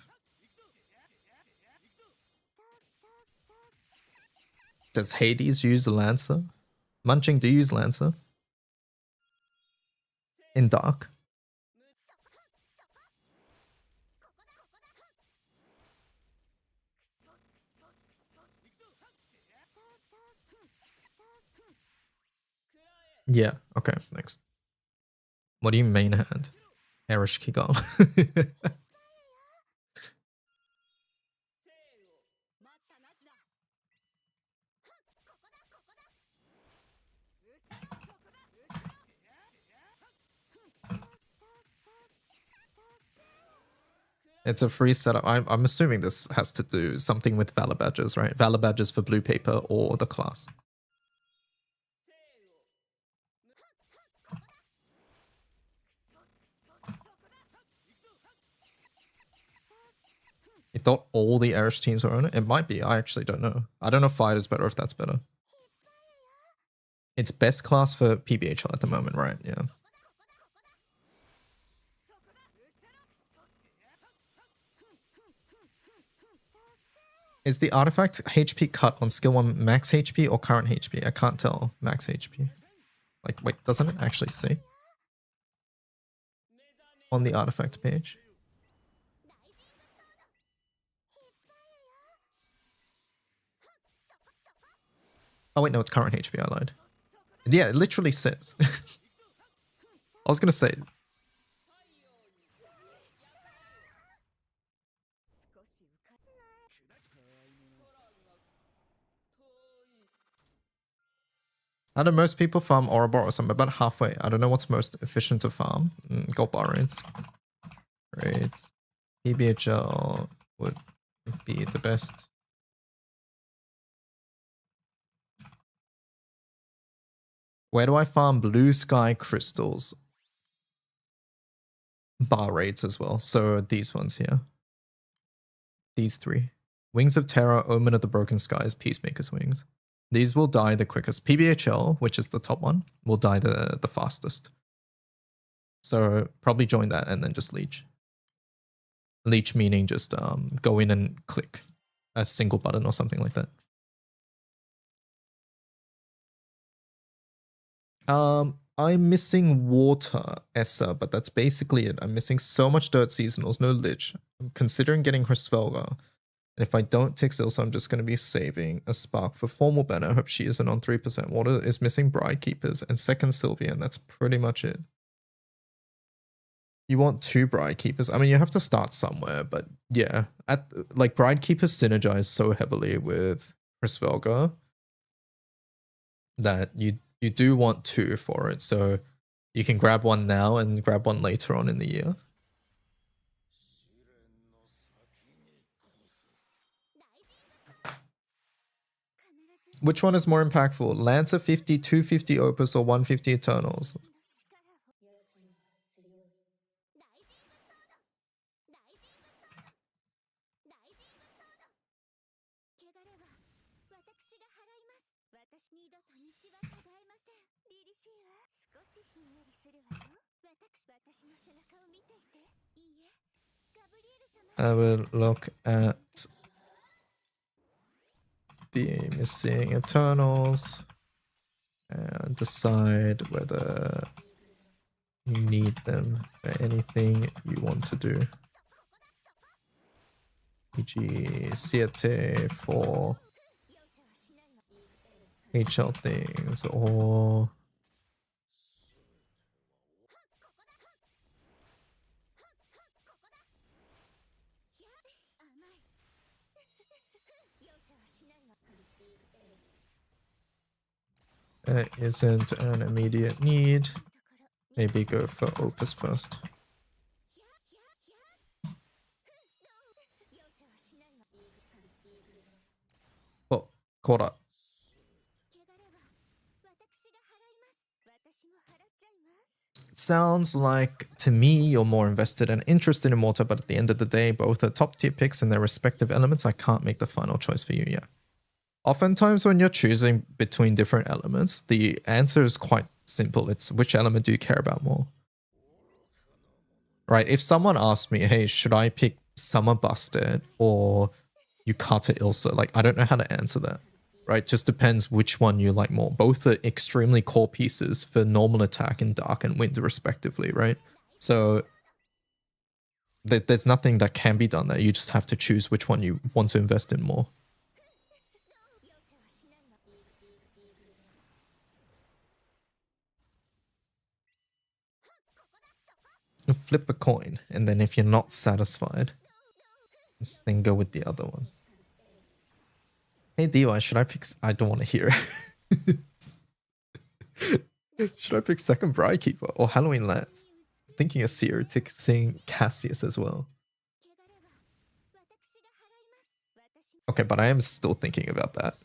Does Hades use Lancer? Munching, do you use Lancer? In Dark? Yeah, okay, thanks. What do you main hand? Erish Kigal. It's a free setup. I'm assuming this has to do something with Valor Badges, right? Valor Badges for blue paper or the class. You thought all the Irish teams were on it? It might be. I actually don't know. I don't know if Fighter's better, if that's better. It's best class for PBHL at the moment, right? Yeah. Is the artifact HP cut on skill 1 max HP or current HP? I can't tell max HP. Like, wait, doesn't it actually say? On the artifact page. Oh wait, no, it's current HP, I lied. Yeah, it literally says. I was gonna say. How do most people farm Ouroboros? I'm about halfway. I don't know what's most efficient to farm. Gold bar raids. Raids. PBHL would be the best. Where do I farm blue sky crystals? Bar raids as well. So these ones here. These three. Wings of Terror, Omen of the Broken Skies, Peacemaker's Wings. These will die the quickest. PBHL, which is the top one, will die the fastest. So probably join that and then just leech. Leech meaning just go in and click a single button or something like that. I'm missing water, Essa, but that's basically it. I'm missing so much dirt seasonals, no lich. I'm considering getting Hrisvelga. And if I don't tick Ilsa, I'm just going to be saving a spark for formal banner. I hope she isn't on 3%. Water is missing Bride Keepers and second Sylvia, and that's pretty much it. You want 2 Bride Keepers? I mean, you have to start somewhere, but yeah. Like, Bride Keepers synergize so heavily with Hrisvelga that you do want 2 for it, so you can grab one now and grab one later on in the year. Which one is more impactful? Lancer 50, 250 Opus, or 150 Eternals? I will look at the missing Eternals and decide whether you need them for anything you want to do. E.g. Siete for HL things, or isn't an immediate need. Maybe go for Opus first. Oh, caught up. Sounds like, to me, you're more invested and interested in Mortar, but at the end of the day, both are top tier picks in their respective elements. I can't make the final choice for you yet. Oftentimes when you're choosing between different elements, the answer is quite simple. It's which element do you care about more? Right, if someone asked me, hey, should I pick Summer Busted or Yukata Ilsa? Like, I don't know how to answer that. Right, just depends which one you like more. Both are extremely core pieces for normal attack in Dark and Wind respectively, right? So there's nothing that can be done there. You just have to choose which one you want to invest in more. Flip a coin, and then if you're not satisfied, then go with the other one. Hey DY, should I pick... I don't want to hear it. Should I pick second Bride Keeper or Halloween Lance? Thinking of Seer, seeing Cassius as well. Okay, but I am still thinking about that.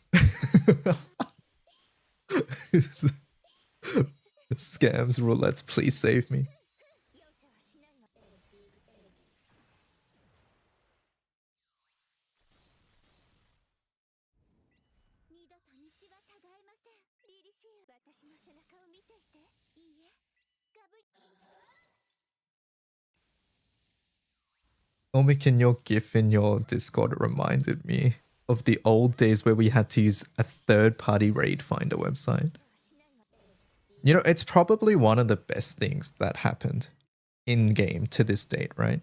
Scams, roulettes, please save me. Omikin, your GIF in your Discord reminded me of the old days where we had to use a third-party raid finder website. You know, it's probably one of the best things that happened in-game to this date, right?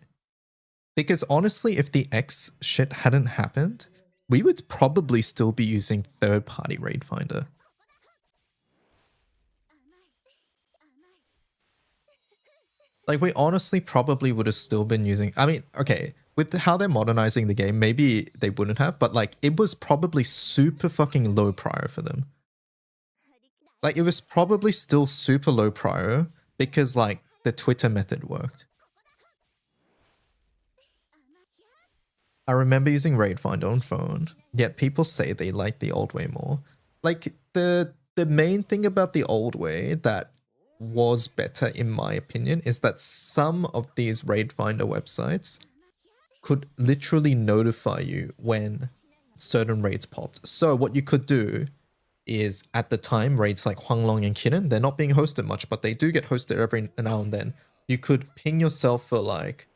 Because honestly, if the X shit hadn't happened, we would probably still be using third-party raid finder. Like, we honestly probably would have still been using... I mean, okay, with how they're modernizing the game, maybe they wouldn't have, but, like, it was probably super fucking low prior for them. Like, it was probably still super low prior because, like, the Twitter method worked. I remember using Raid Finder on phone, yet people say they like the old way more. Like, the main thing about the old way that was better in my opinion is that some of these Raid Finder websites could literally notify you when certain raids popped. So what you could do is, at the time, raids like Huanglong and Kirin, they're not being hosted much, but they do get hosted every now and then. You could ping yourself for like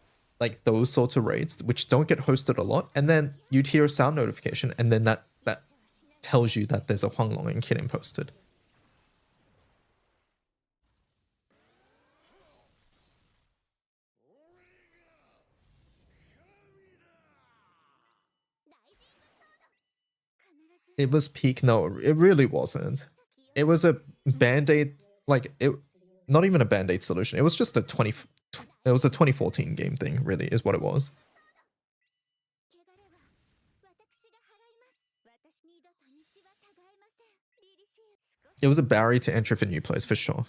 those sorts of raids, which don't get hosted a lot, and then you'd hear a sound notification, and then that tells you that there's a Huanglong and Kirin posted. It was peak. No, it really wasn't. It was a band-aid, like, it, not even a band-aid solution. It was just a 2014 game thing, really, is what it was. It was a barrier to entry for new players, for sure.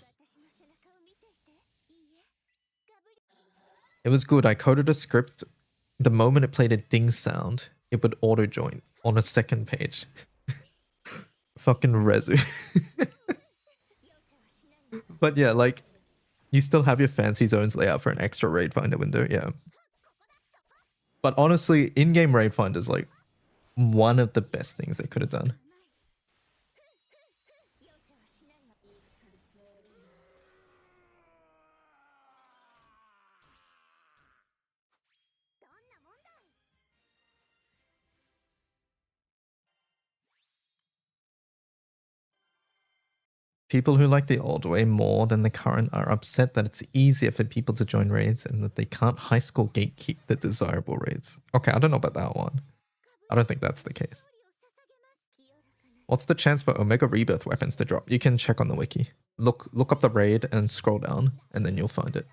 It was good. I coded a script. The moment it played a ding sound, it would auto-join on a second page. Fucking Rezu. But yeah, like, you still have your fancy zones layout for an extra raid finder window, yeah. But honestly, in-game raid finder is like one of the best things they could have done. People who like the old way more than the current are upset that it's easier for people to join raids and that they can't high score gatekeep the desirable raids. Okay, I don't know about that one. I don't think that's the case. What's the chance for Omega Rebirth weapons to drop? You can check on the wiki. Look up the raid and scroll down, and then you'll find it.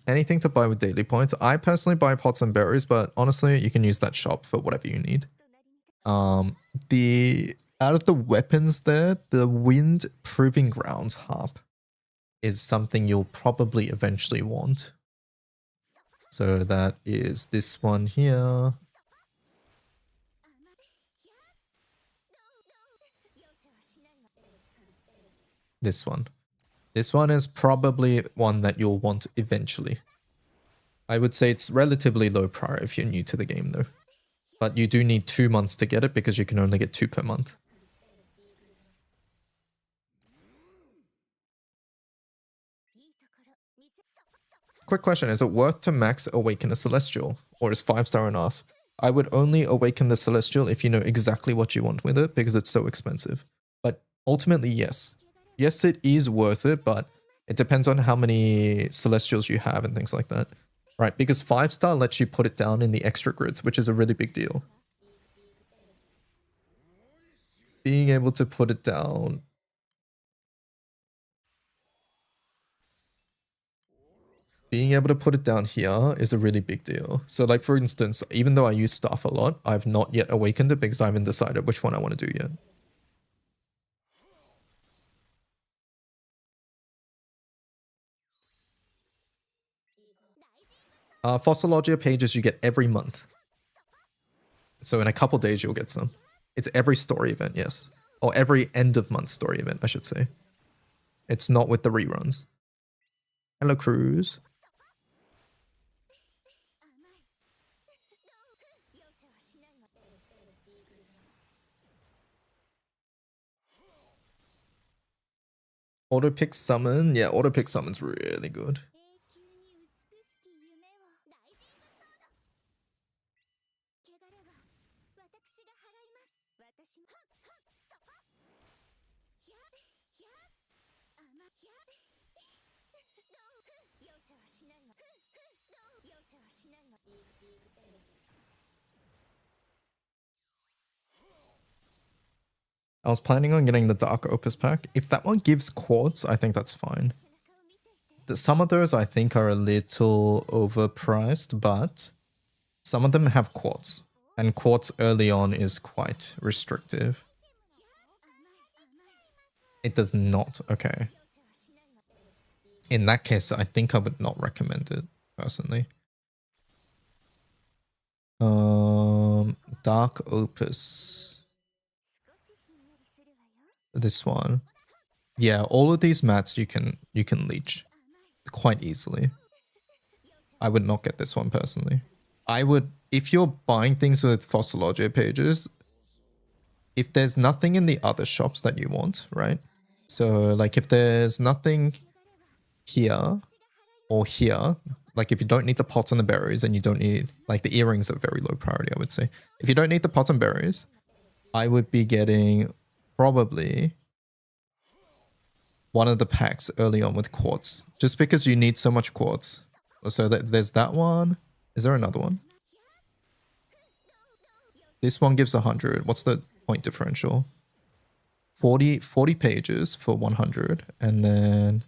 Anything to buy with daily points? I personally buy pots and berries, but honestly, you can use that shop for whatever you need. Out of the weapons there, the Wind Proving Grounds harp is something you'll probably eventually want. So that is this one here. This one. This one is probably one that you'll want eventually. I would say it's relatively low prior if you're new to the game though. But you do need 2 months to get it because you can only get 2 per month. Quick question, is it worth to max awaken a Celestial? Or is 5-star enough? I would only awaken the Celestial if you know exactly what you want with it because it's so expensive. But ultimately, yes. Yes, it is worth it, but it depends on how many Celestials you have and things like that. Right, because 5-star lets you put it down in the extra grids, which is a really big deal. Being able to put it down... Being able to put it down here is a really big deal. So like, for instance, even though I use Staff a lot, I've not yet awakened it because I haven't decided which one I want to do yet. Fossologia pages you get every month. So in a couple days you'll get some. It's every story event, yes. Or every end of month story event, I should say. It's not with the reruns. Hello, Cruz. Auto pick summon? Yeah, auto pick summon's really good. I was planning on getting the Dark Opus pack. If that one gives quartz, I think that's fine. Some of those I think are a little overpriced, but some of them have quartz. And quartz early on is quite restrictive. It does not. Okay. In that case, I think I would not recommend it, personally. Dark Opus. This one. Yeah, all of these mats you can leech quite easily. I would not get this one personally. I would, if you're buying things with Fossologia pages, if there's nothing in the other shops that you want, right? So like if there's nothing here or here, like if you don't need the pots and the berries and you don't need, like the earrings are very low priority, I would say. If you don't need the pots and berries, I would be getting probably one of the packs early on with quartz, just because you need so much quartz. So there's that one. Is there another one? This one gives 100. What's the point differential? 40 pages for 100, and then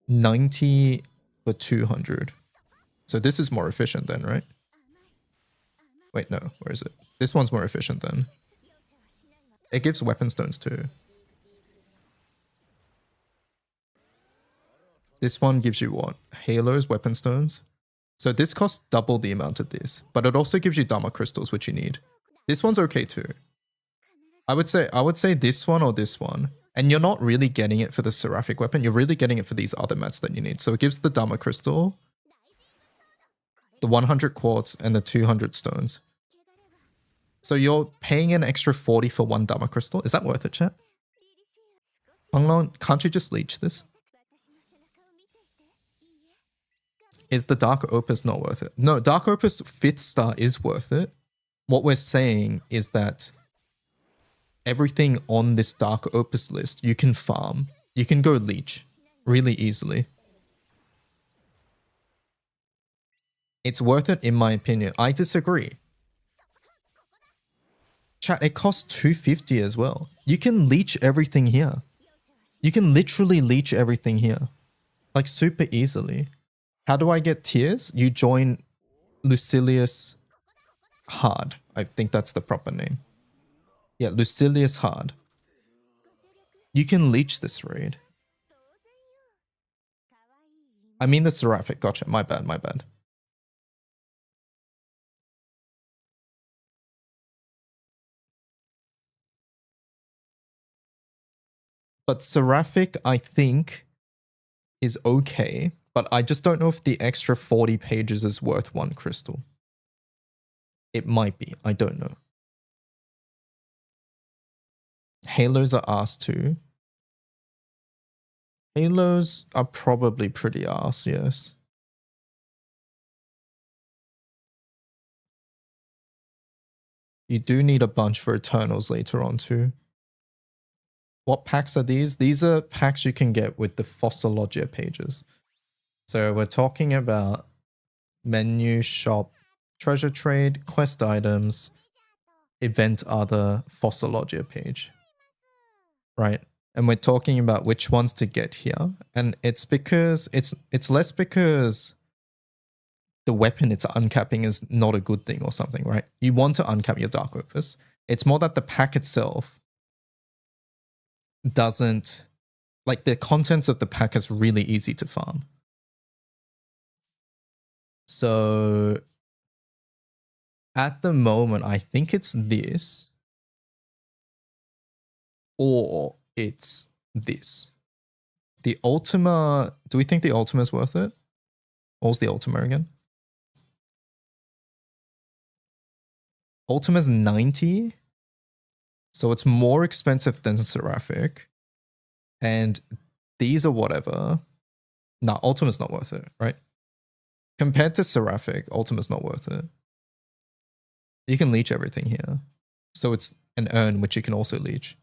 90 for 200. So this is more efficient then, right? Wait, no, where is it? This one's more efficient then. It gives weapon stones too. This one gives you what? Halos, weapon stones. So this costs double the amount of this, but it also gives you Dharma crystals, which you need. This one's okay too. I would say this one or this one. And you're not really getting it for the Seraphic weapon. You're really getting it for these other mats that you need. So it gives the Dharma crystal, the 100 quartz, and the 200 stones. So you're paying an extra 40 for one Dharma crystal. Is that worth it, chat? Honglong, can't you just leech this? Is the Dark Opus not worth it? No, Dark Opus 5th star is worth it. What we're saying is that everything on this Dark Opus list, you can farm. You can go leech really easily. It's worth it in my opinion. I disagree. Chat, it costs 250 as well. You can leech everything here. You can literally leech everything here. Like super easily. How do I get tiers? You join Lucilius Hard. I think that's the proper name. Yeah, Lucilius Hard. You can leech this raid. I mean the Seraphic. Gotcha. My bad, my bad. But Seraphic, I think, is okay. But I just don't know if the extra 40 pages is worth one crystal. It might be. I don't know. Halos are ass too. Halos are probably pretty ass, yes. You do need a bunch for Eternals later on too. What packs are these? These are packs you can get with the Fossologia pages. So we're talking about menu, shop, treasure trade, quest items, event other, Fossologia page. Right? And we're talking about which ones to get here. And it's because it's less because the weapon it's uncapping is not a good thing or something, right? You want to uncap your Dark Opus. It's more that the pack itself doesn't, like the contents of the pack is really easy to farm. So at the moment, I think it's this or it's this. The Ultima, do we think the Ultima is worth it? What's the Ultima again? Ultima's 90. So it's more expensive than Seraphic. And these are whatever. Nah, Ultima's not worth it, right? Compared to Seraphic, Ultima's not worth it. You can leech everything here. So it's an urn which you can also leech.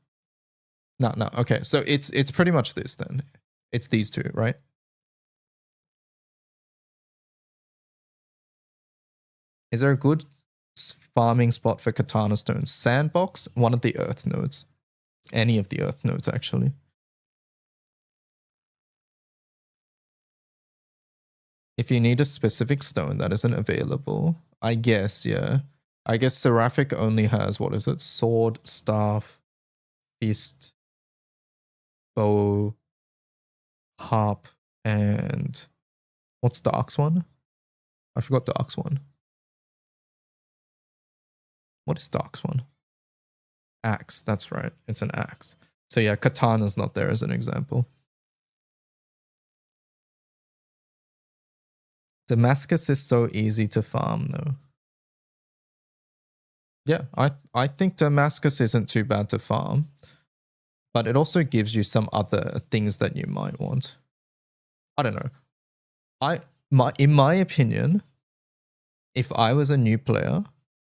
No. Okay, so it's pretty much this then. It's these two, right? Is there a good farming spot for katana stones? Sandbox, one of the earth nodes. Any of the earth nodes, actually. If you need a specific stone that isn't available, I guess, yeah. I guess Seraphic only has, what is it? Sword, staff, fist, bow, harp, and what's Dark's one? I forgot Dark's one. What is Dark's one? Axe, that's right. It's an axe. So yeah, katana's not there as an example. Damascus is so easy to farm though. Yeah, I think Damascus isn't too bad to farm, but it also gives you some other things that you might want. I don't know. In my opinion, if I was a new player,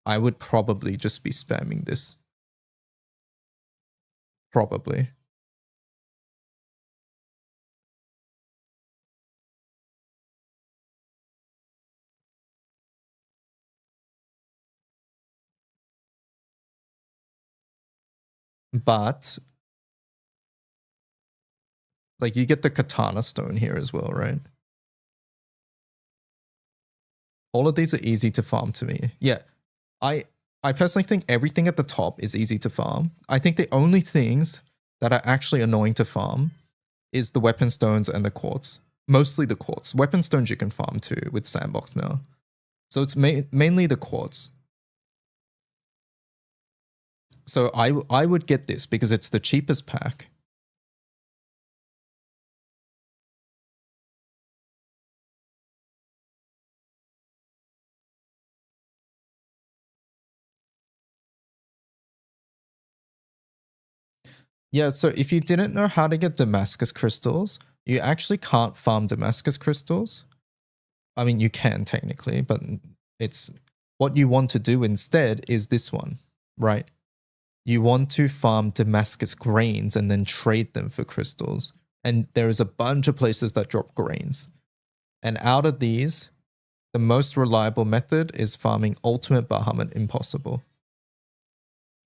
I would probably just be spamming this. Probably. But like you get the katana stone here as well, right? All of these are easy to farm to me. Yeah. I personally think everything at the top is easy to farm. I think the only things that are actually annoying to farm is the weapon stones and the quartz. Mostly the quartz. Weapon stones you can farm too with Sandbox now. So it's mainly the quartz. So I would get this because it's the cheapest pack. Yeah, so if you didn't know how to get Damascus crystals, you actually can't farm Damascus crystals. I mean, you can technically, but it's what you want to do instead is this one, right? You want to farm Damascus grains and then trade them for crystals. And there is a bunch of places that drop grains. And out of these, the most reliable method is farming Ultimate Bahamut Impossible.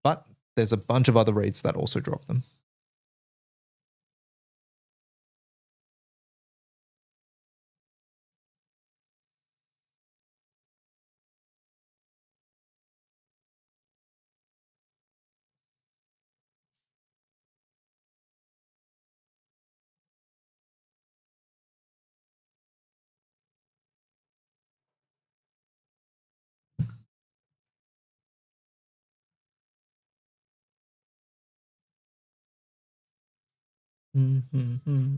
But there's a bunch of other raids that also drop them. Mm-hmm.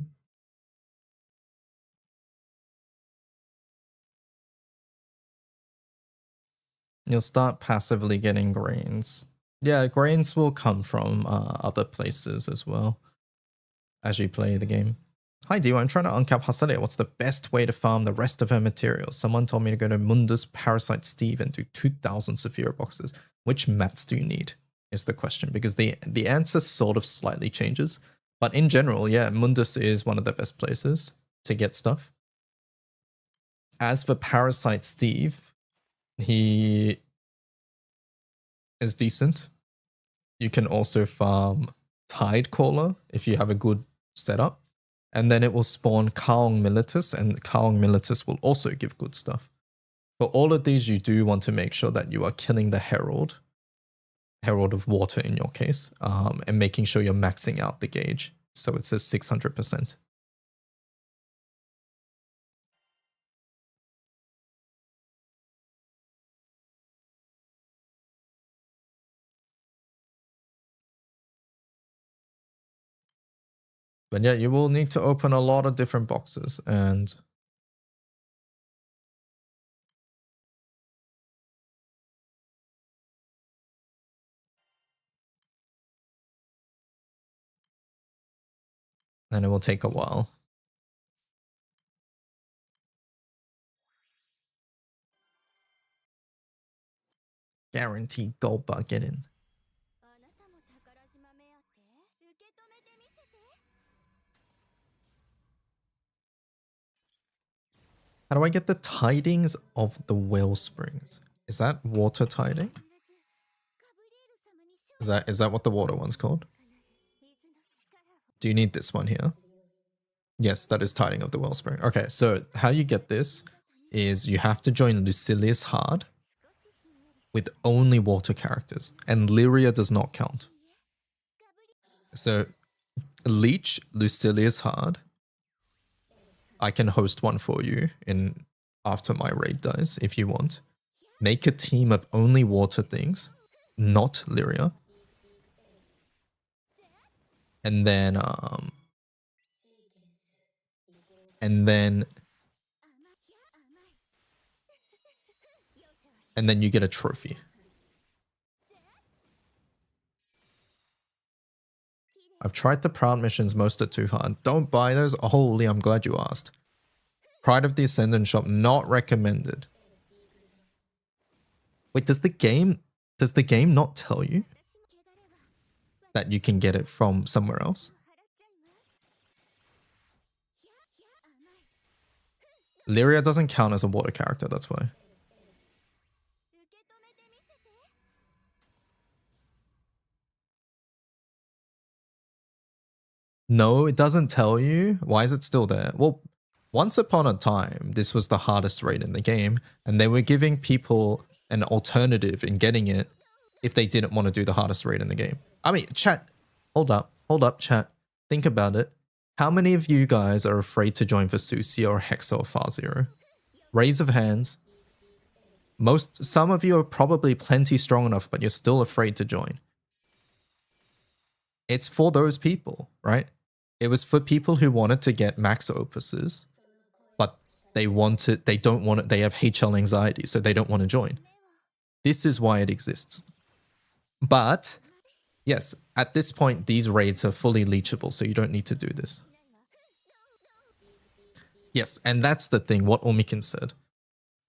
You'll start passively getting grains. Yeah, grains will come from other places as well as you play the game. Hi Dio, I'm trying to uncap Hasare. What's the best way to farm the rest of her materials? Someone told me to go to Mundus Parasite Steve and do 2,000 Saphira boxes. Which mats do you need? Is the question, because the answer sort of slightly changes. But in general, yeah, Mundus is one of the best places to get stuff. As for Parasite Steve, he is decent. You can also farm Tidecaller if you have a good setup. And then it will spawn Kaong Militus, and Kaong Militus will also give good stuff. For all of these, you do want to make sure that you are killing the Herald of Water in your case, and making sure you're maxing out the gauge. So it says 600%. But yeah, you will need to open a lot of different boxes and it will take a while. Guaranteed gold bar, get in. あなたも宝島目当て受け止めてみせて How do I get the tidings of the Wellsprings? Is that water tiding? 必ずガブリエル様に勝 Is that what the water one's called? 水の力を Do you need this one here? Yes, that is tiding of the Wellspring. Okay, so how you get this is you have to join Lucilius Hard with only water characters, and Lyria does not count. So Leech, Lucilius Hard. I can host one for you in after my raid dies if you want. Make a team of only water things, not Lyria. And then you get a trophy. I've tried the Proud missions, most are too hard. Don't buy those. Holy, I'm glad you asked. Pride of the Ascendant shop, not recommended. Wait, does the game not tell you that you can get it from somewhere else? 払っちゃいます Lyria doesn't count as a water character, that's why. 受け止めてみせて No, it doesn't tell you. Why is it still there? Well, once upon a time, this was the hardest raid in the game, and they were giving people an alternative in getting it if they didn't want to do the hardest raid in the game. I mean, chat, hold up, chat. Think about it. How many of you guys are afraid to join Vesusia or Hexa or Far-Zero? Raise of hands. Some of you are probably plenty strong enough, but you're still afraid to join. It's for those people, right? It was for people who wanted to get max opuses, but they don't want it, they have HL anxiety, so they don't want to join. This is why it exists. But, yes, at this point, these raids are fully leechable, so you don't need to do this. Yes, and that's the thing, what Omikin said.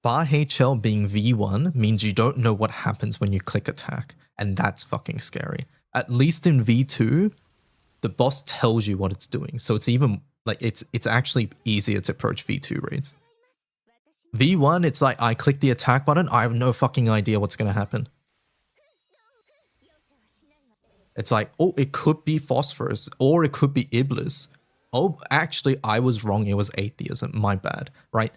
Far HL being V1 means you don't know what happens when you click attack, and that's fucking scary. At least in V2, the boss tells you what it's doing, so it's even like it's actually easier to approach V2 raids. V1, it's like I click the attack button, I have no fucking idea what's gonna happen. It's like, oh, it could be Phosphorus, or it could be Iblis. Oh, actually, I was wrong, it was Atheism, my bad, right?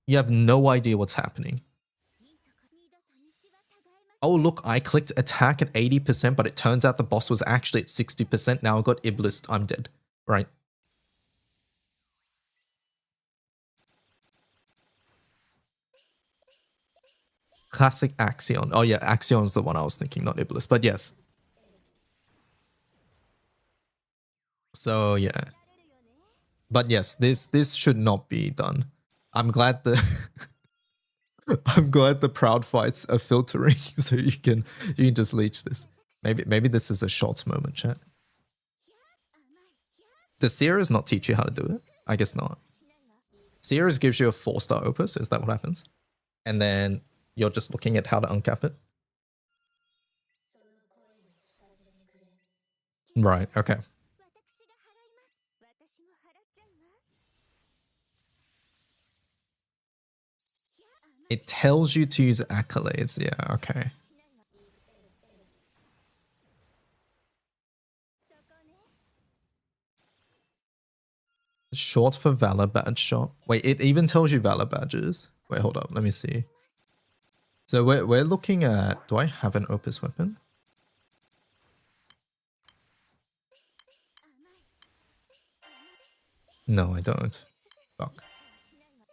You have no idea what's happening. Oh, look, I clicked attack at 80%, but it turns out the boss was actually at 60%. Now I got Iblis, I'm dead, right? Classic Axion. Oh yeah, Axion's the one I was thinking, not Iblis, but yes. So yeah. But yes, this should not be done. I'm glad the Proud fights are filtering so you can just leech this. Maybe this is a short moment, chat. Does Sierra's not teach you how to do it? I guess not. Sierra's gives you a 4-star opus, is that what happens? And then you're just looking at how to uncap it? Right, okay. It tells you to use accolades, yeah, okay. Short for Valor Badge Shop. Wait, it even tells you Valor Badges. Wait, hold up, let me see. So we're looking at... Do I have an Opus weapon? No, I don't. Fuck.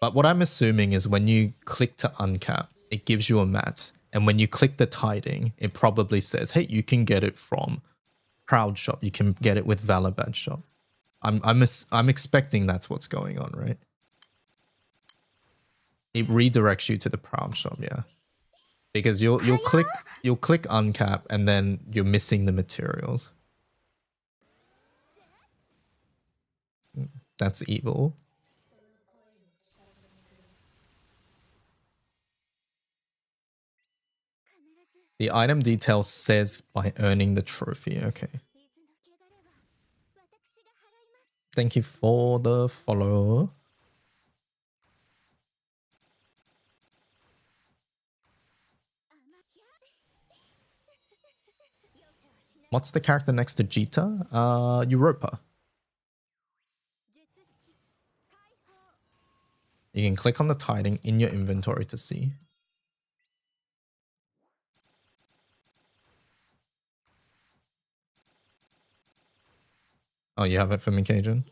But what I'm assuming is when you click to uncap, it gives you a mat. And when you click the tiding, it probably says, hey, you can get it from Proud Shop. You can get it with Valor Badge Shop. I'm expecting that's what's going on, right? It redirects you to the Proud Shop, yeah. Because you'll click uncap and then you're missing the materials. That's evil. The item detail says by earning the trophy. Okay. Thank you for the follow. What's the character next to Jita? Europa. You can click on the tiding in your inventory to see. Oh, you have it for me, Cajun?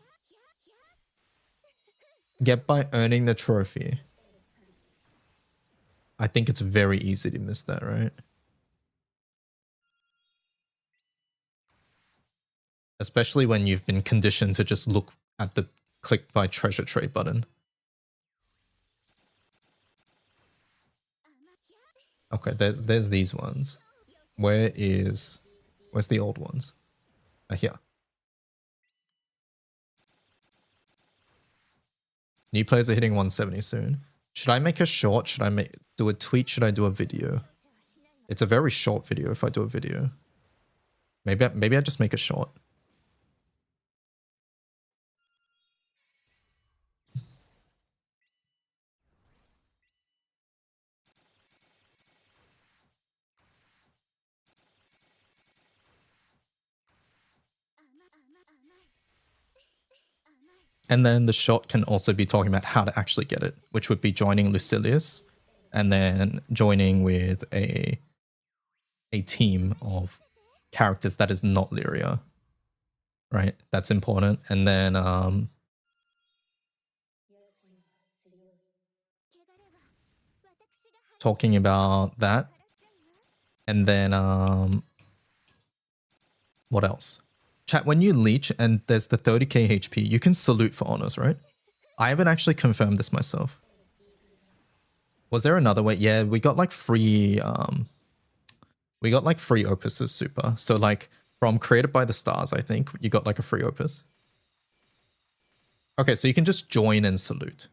Get by earning the trophy. I think it's very easy to miss that, right? Especially when you've been conditioned to just look at the click by treasure trade button. Okay, there's these ones. Where's the old ones? Here. New players are hitting 170 soon. Should I make a short? Should I do a tweet? Should I do a video? It's a very short video if I do a video. Maybe I just make a short. And then the shot can also be talking about how to actually get it, which would be joining Lucilius and then joining with a team of characters that is not Lyria. Right? That's important. And then talking about that. And then what else? Chat, when you leech and there's the 30k HP, you can salute for honors, right? I haven't actually confirmed this myself. Was there another way? Yeah, we got like free opuses super. So like from Created by the Stars, I think you got like a free opus. Okay, so you can just join and salute.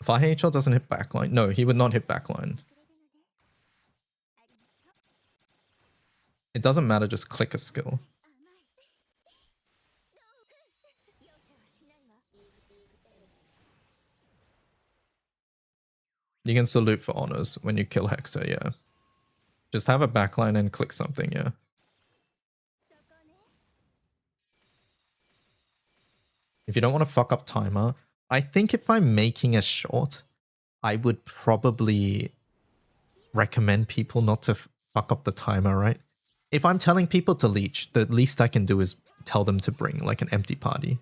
If IHL doesn't hit backline, no, he would not hit backline. It doesn't matter, just click a skill. You can salute for honors when you kill Hexer, yeah. Just have a backline and click something, yeah. If you don't want to fuck up timer, I think if I'm making a short, I would probably recommend people not to fuck up the timer, right? If I'm telling people to leech, the least I can do is tell them to bring like an empty party.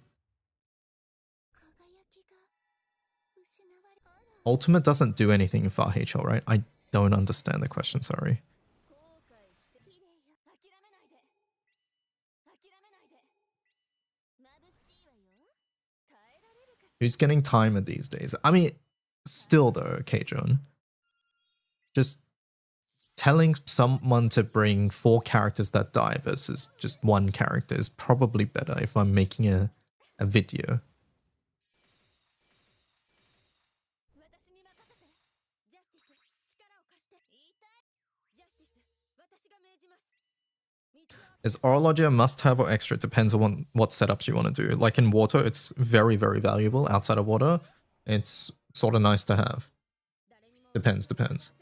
Ultimate doesn't do anything for HL, right? I don't understand the question, sorry. Who's getting timer these days? I mean, still though, Kjon. Just telling someone to bring 4 characters that die versus just 1 character is probably better if I'm making a video. Is Orology a must-have or extra? It depends on what setups you want to do. Like in water, it's very, very valuable. Outside of water, it's sort of nice to have. Depends.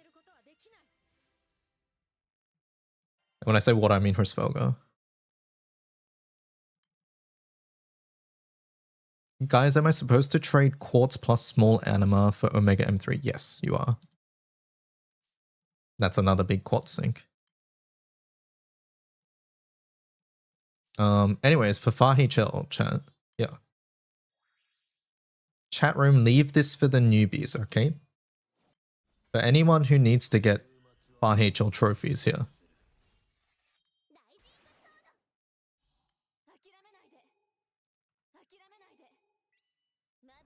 When I say water, I mean Hrsvelga. Guys, am I supposed to trade quartz plus small anima for Omega M3? Yes, you are. That's another big quartz sink. Anyways, for Far HL chat, yeah. Chat room, leave this for the newbies, okay? For anyone who needs to get Far HL trophies here,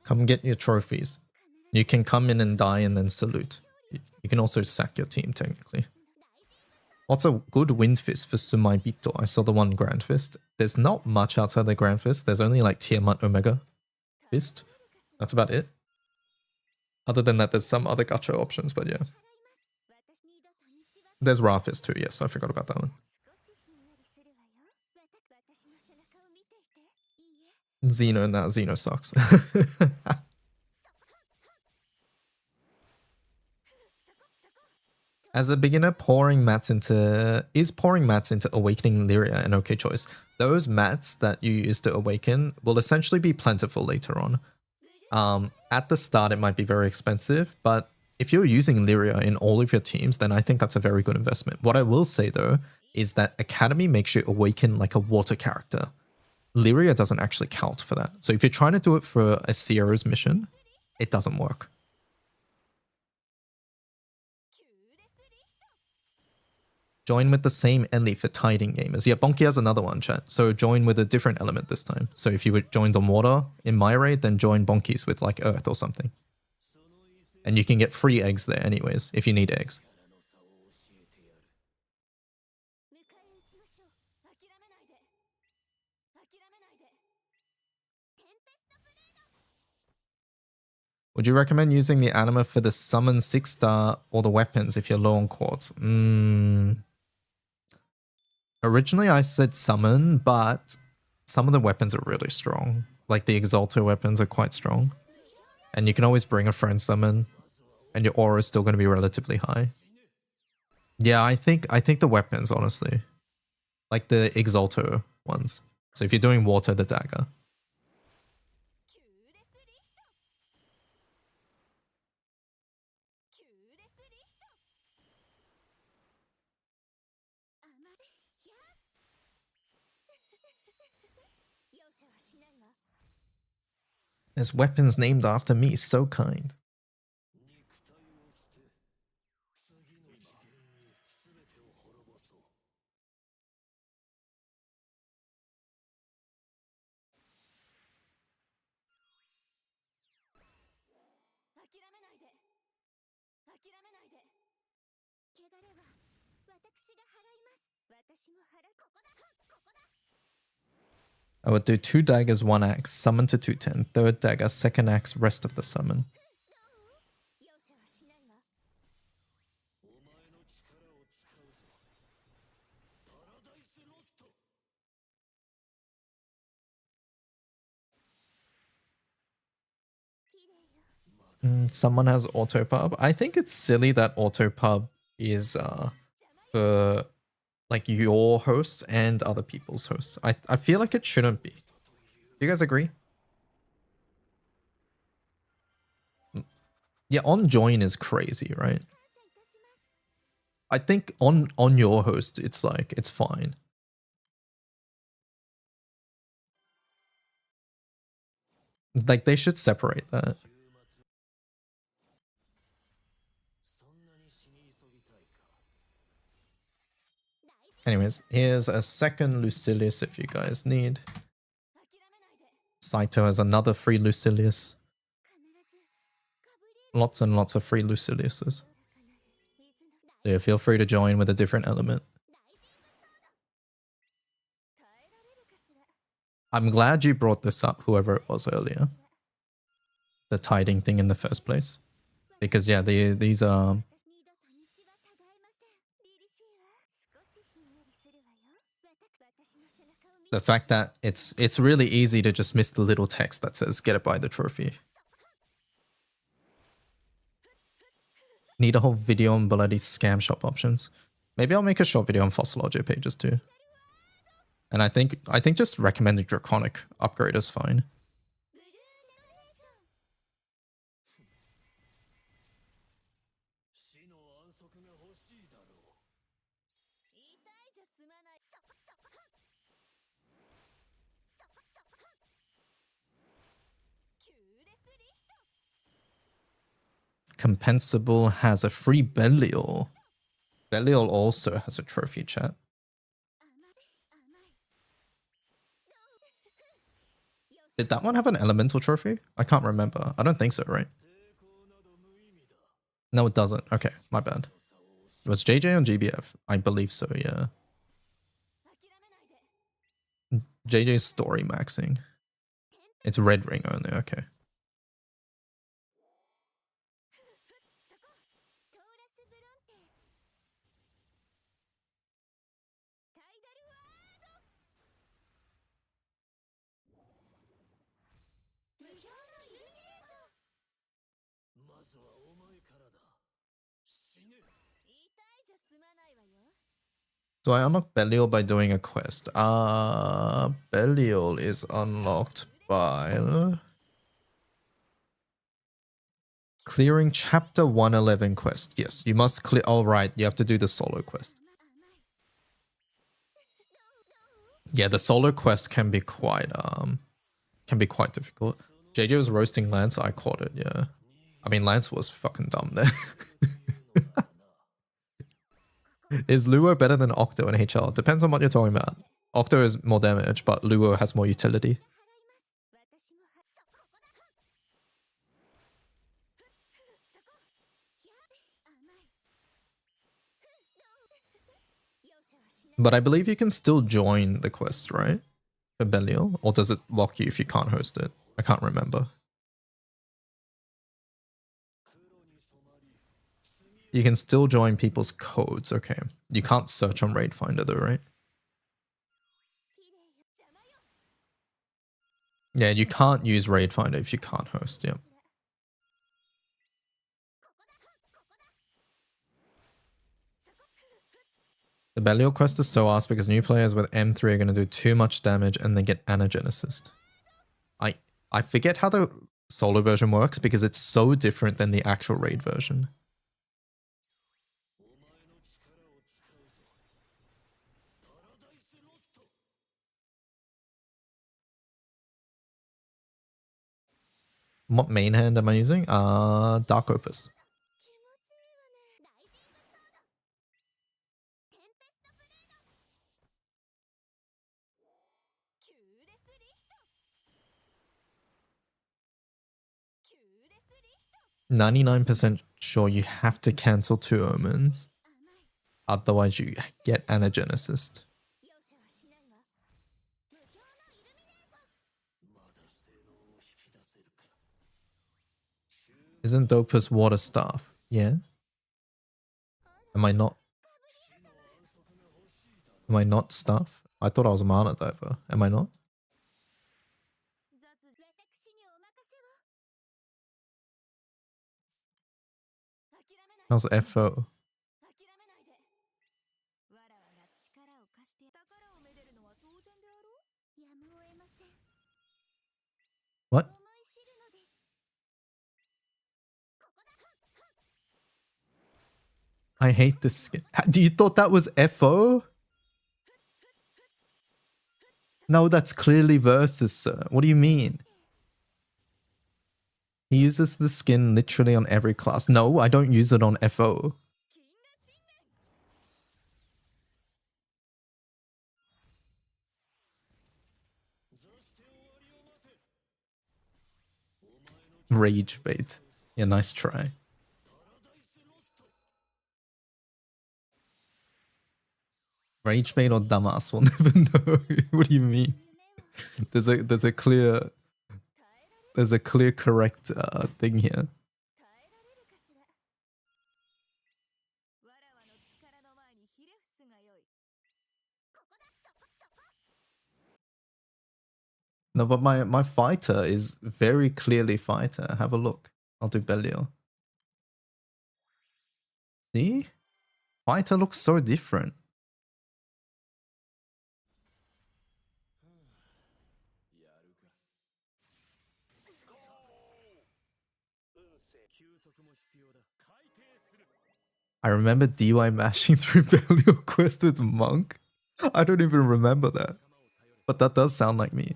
Come get your trophies. You can come in and die and then salute. You can also sack your team, technically. Also, good Wind Fist for Sumai Bito. I saw the one Grand Fist. There's not much outside the Grand Fist. There's only like Tiamat Omega Fist. That's about it. Other than that, there's some other gacha options, but yeah. There's Ra Fist too, yes, I forgot about that one. Xeno, nah, Xeno sucks. As a beginner, pouring mats into Awakening Lyria an okay choice? Those mats that you use to awaken will essentially be plentiful later on. At the start, it might be very expensive, but if you're using Lyria in all of your teams, then I think that's a very good investment. What I will say though is that Academy makes you awaken like a water character. Lyria doesn't actually count for that. So if you're trying to do it for a Sierra's mission, it doesn't work. Join with the same Ellie for tiding gamers. Yeah, Bonky has another one, chat. So join with a different element this time. So if you would join on water in my raid, then join Bonky's with like earth or something. And you can get free eggs there anyways, if you need eggs. Would you recommend using the anima for the summon 6-star or the weapons if you're low on quartz? Originally I said summon, but some of the weapons are really strong. Like the Exalto weapons are quite strong. And you can always bring a friend summon, and your aura is still going to be relatively high. Yeah, I think the weapons, honestly. Like the Exalto ones. So if you're doing water, the dagger. There's weapons named after me, so kind. I would do 2 daggers, 1 axe, summon to 210, 3rd dagger, 2nd axe, rest of the summon. Someone has autopub. I think it's silly that autopub is for like your hosts and other people's hosts. I feel like it shouldn't be. Do you guys agree? Yeah, on join is crazy, right? I think on your host, it's like, it's fine. Like, they should separate that. Anyways, here's a second Lucilius if you guys need. Saito has another free Lucilius. Lots and lots of free Luciliuses. So yeah, feel free to join with a different element. I'm glad you brought this up, whoever it was earlier. The tiding thing in the first place. Because yeah, these are... The fact that it's really easy to just miss the little text that says get it by the trophy. Need a whole video on bloody scam shop options. Maybe I'll make a short video on Fossilogy pages too. And I think just recommended Draconic upgrade is fine. Compensable has a free Belial. Belial also has a trophy, chat. Did that one have an elemental trophy? I can't remember. I don't think so, right? No, it doesn't. Okay, my bad. It was JJ on GBF. I believe so, yeah. JJ's story maxing. It's red ring only, okay. Do I unlock Belial by doing a quest? Belial is unlocked by clearing chapter 111 quest. Yes, you must clear. Oh, right, you have to do the solo quest. Yeah, the solo quest can be quite difficult. JJ was roasting Lance, I caught it, yeah. I mean, Lance was fucking dumb there. Is Luo better than Octo in HL? Depends on what you're talking about. Octo is more damage, but Luo has more utility. But I believe you can still join the quest, right? For Belial? Or does it lock you if you can't host it? I can't remember. You can still join people's codes, okay. You can't search on Raid Finder though, right? Yeah, you can't use Raid Finder if you can't host, yeah. The Belial quest is so ass because new players with M3 are going to do too much damage and then get Anagenesis. I forget how the solo version works because it's so different than the actual raid version. What main hand am I using? Dark Opus. %99 sure you have to cancel 2 omens. Otherwise you get Anagenesis. Isn't Dopus water staff? Yeah. Am I not staff? I thought I was a mana diver. Am I not? How's FO? What? I hate this skin. Do you thought that was FO? No, that's clearly versus, sir. What do you mean? He uses the skin literally on every class. No, I don't use it on FO. Rage bait. Yeah, nice try. Rage bait or Damas, we'll never know. What do you mean? There's a clear correct thing here. No, but my fighter is very clearly fighter. Have a look. I'll do Belial. See? Fighter looks so different. I remember DY mashing through Belial quest with Monk. I don't even remember that. But that does sound like me.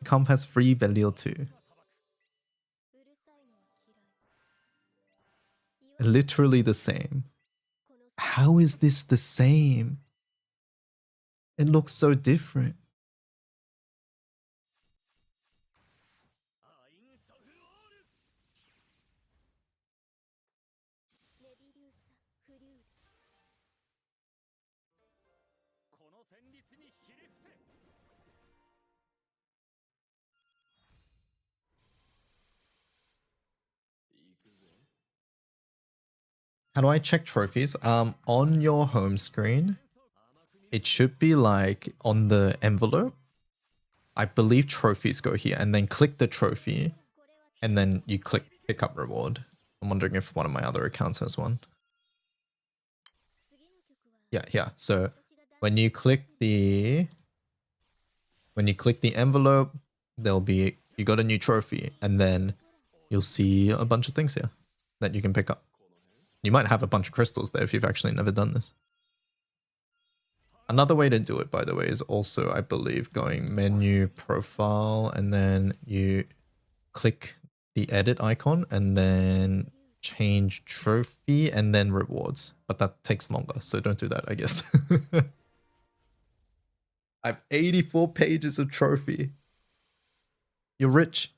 Comp has free Belial too. Literally the same. How is this the same? It looks so different. How do I check trophies? On your home screen, it should be like on the envelope. I believe trophies go here, and then click the trophy, and then you click pick up reward. I'm wondering if one of my other accounts has one. Yeah. So when you click the envelope, there'll be, you got a new trophy, and then you'll see a bunch of things here that you can pick up. You might have a bunch of crystals there if you've actually never done this. Another way to do it, by the way, is also, I believe, going menu, profile, and then you click the edit icon and then change trophy and then rewards. But that takes longer, so don't do that, I guess. I have 84 pages of trophy. You're rich.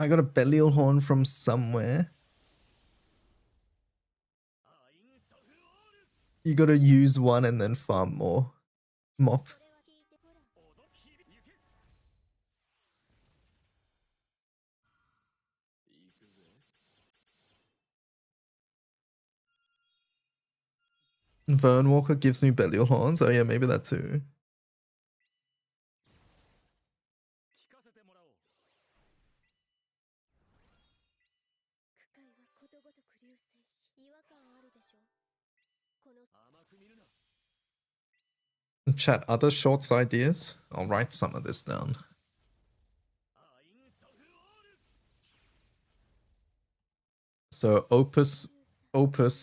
I got a Belial horn from somewhere. You gotta use one and then farm more. Mop. Vern Walker gives me Belial horns. Oh yeah, maybe that too. Chat, other shorts ideas? I'll write some of this down. So Opus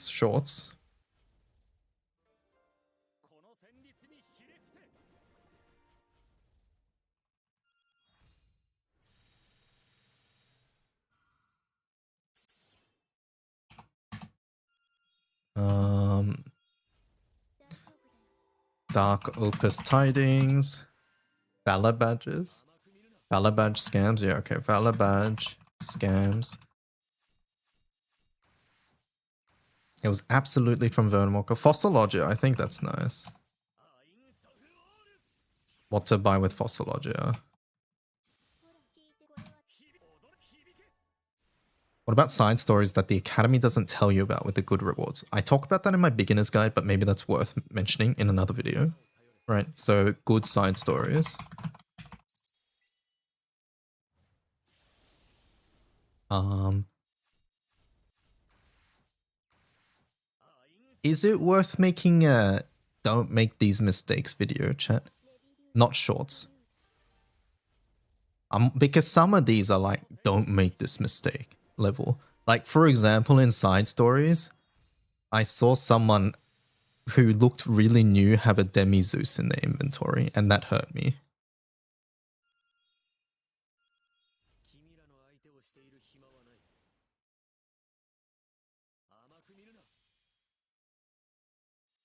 shorts. Dark Opus tidings. Valor badges. Valor badge scams. Yeah, okay. Valor badge scams. It was absolutely from Vern Walker. Fossilogia, I think that's nice. What to buy with Fossilogia? What about side stories that the Academy doesn't tell you about with the good rewards? I talk about that in my beginner's guide, but maybe that's worth mentioning in another video. Right, so good side stories. Is it worth making a don't make these mistakes video, chat? Not shorts. Because some of these are like, don't make this mistake level. Like, for example, in side stories, I saw someone who looked really new have a Demi Zeus in their inventory, and that hurt me.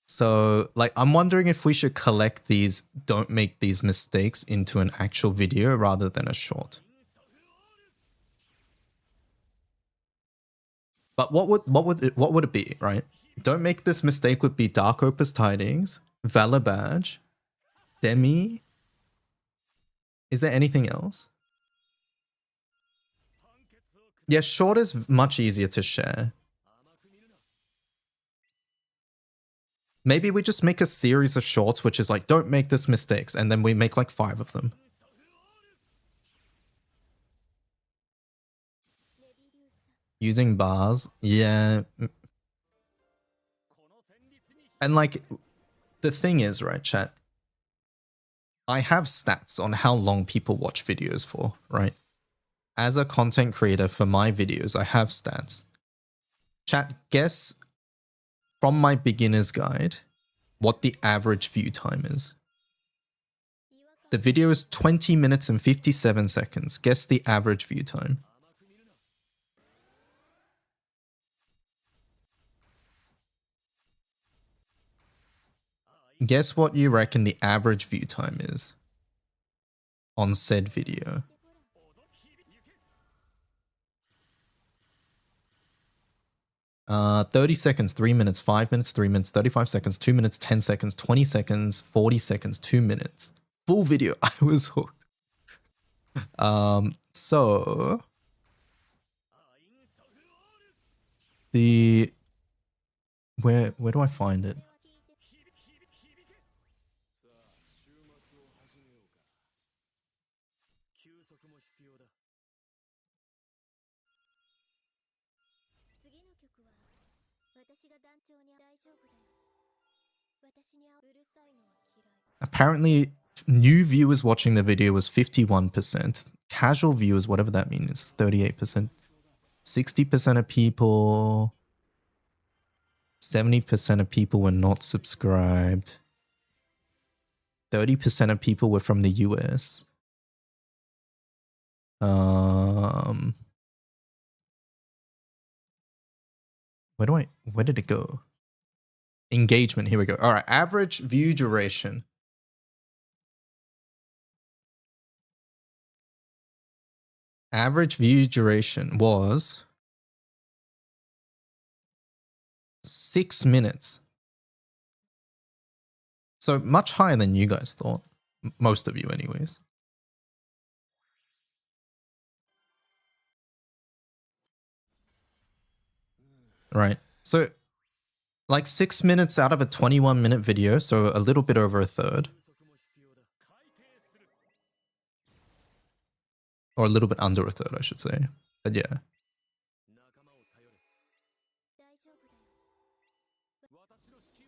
So, like, I'm wondering if we should collect these don't make these mistakes into an actual video rather than a short. But what would it be, right? Don't make this mistake would be Dark Opus Tidings, Valor Badge, Demi. Is there anything else? Yeah, short is much easier to share. Maybe we just make a series of shorts which is like, don't make this mistakes, and then we make like 5 of them. Using bars, yeah. And like, the thing is, right, chat? I have stats on how long people watch videos for, right? As a content creator for my videos, I have stats. Chat, guess from my beginner's guide what the average view time is. The video is 20 minutes and 57 seconds. Guess the average view time. Guess what you reckon the average view time is on said video. 30 seconds, 3 minutes, 5 minutes, 3 minutes, 35 seconds, 2 minutes, 10 seconds, 20 seconds, 40 seconds, 2 minutes. Full video. I was hooked. So the where do I find it? 次の曲は私が団長に大丈夫だよ。私にうるさいのは嫌い。 Apparently, new viewers watching the video was 51%. Casual viewers, whatever that means, 38%. 60% of people, 70% of people were not subscribed. 30% of people were from the US. Where did it go? Engagement, here we go. All right, average view duration. Average view duration was 6 minutes. So much higher than you guys thought. Most of you anyways. Right. So like 6 minutes out of a 21-minute video, so a little bit over a third. Or a little bit under a third, I should say. But yeah.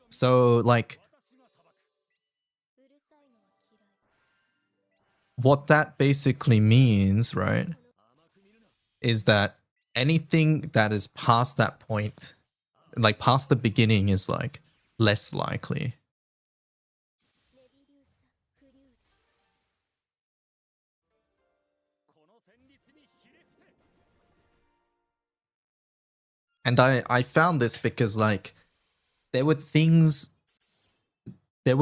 So like what that basically means, right, is that anything that is past that point, like past the beginning, is like less likely. And I found this because like there were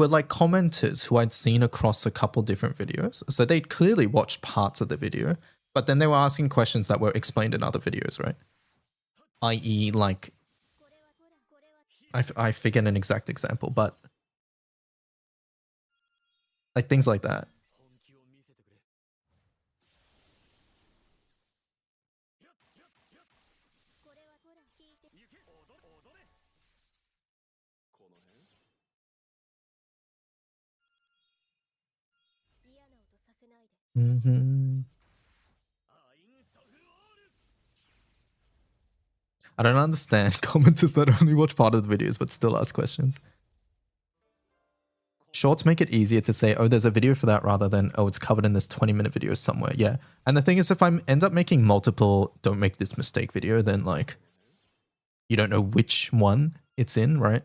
like commenters who I'd seen across a couple different videos. So they'd clearly watched parts of the video, but then they were asking questions that were explained in other videos, right? I.e. like, I forget an exact example, but like things like that. I don't understand commenters that only watch part of the videos but still ask questions. Shorts make it easier to say, oh, there's a video for that rather than, oh, it's covered in this 20-minute video somewhere. Yeah. And the thing is, if I end up making multiple don't make this mistake video, then like you don't know which one it's in, right?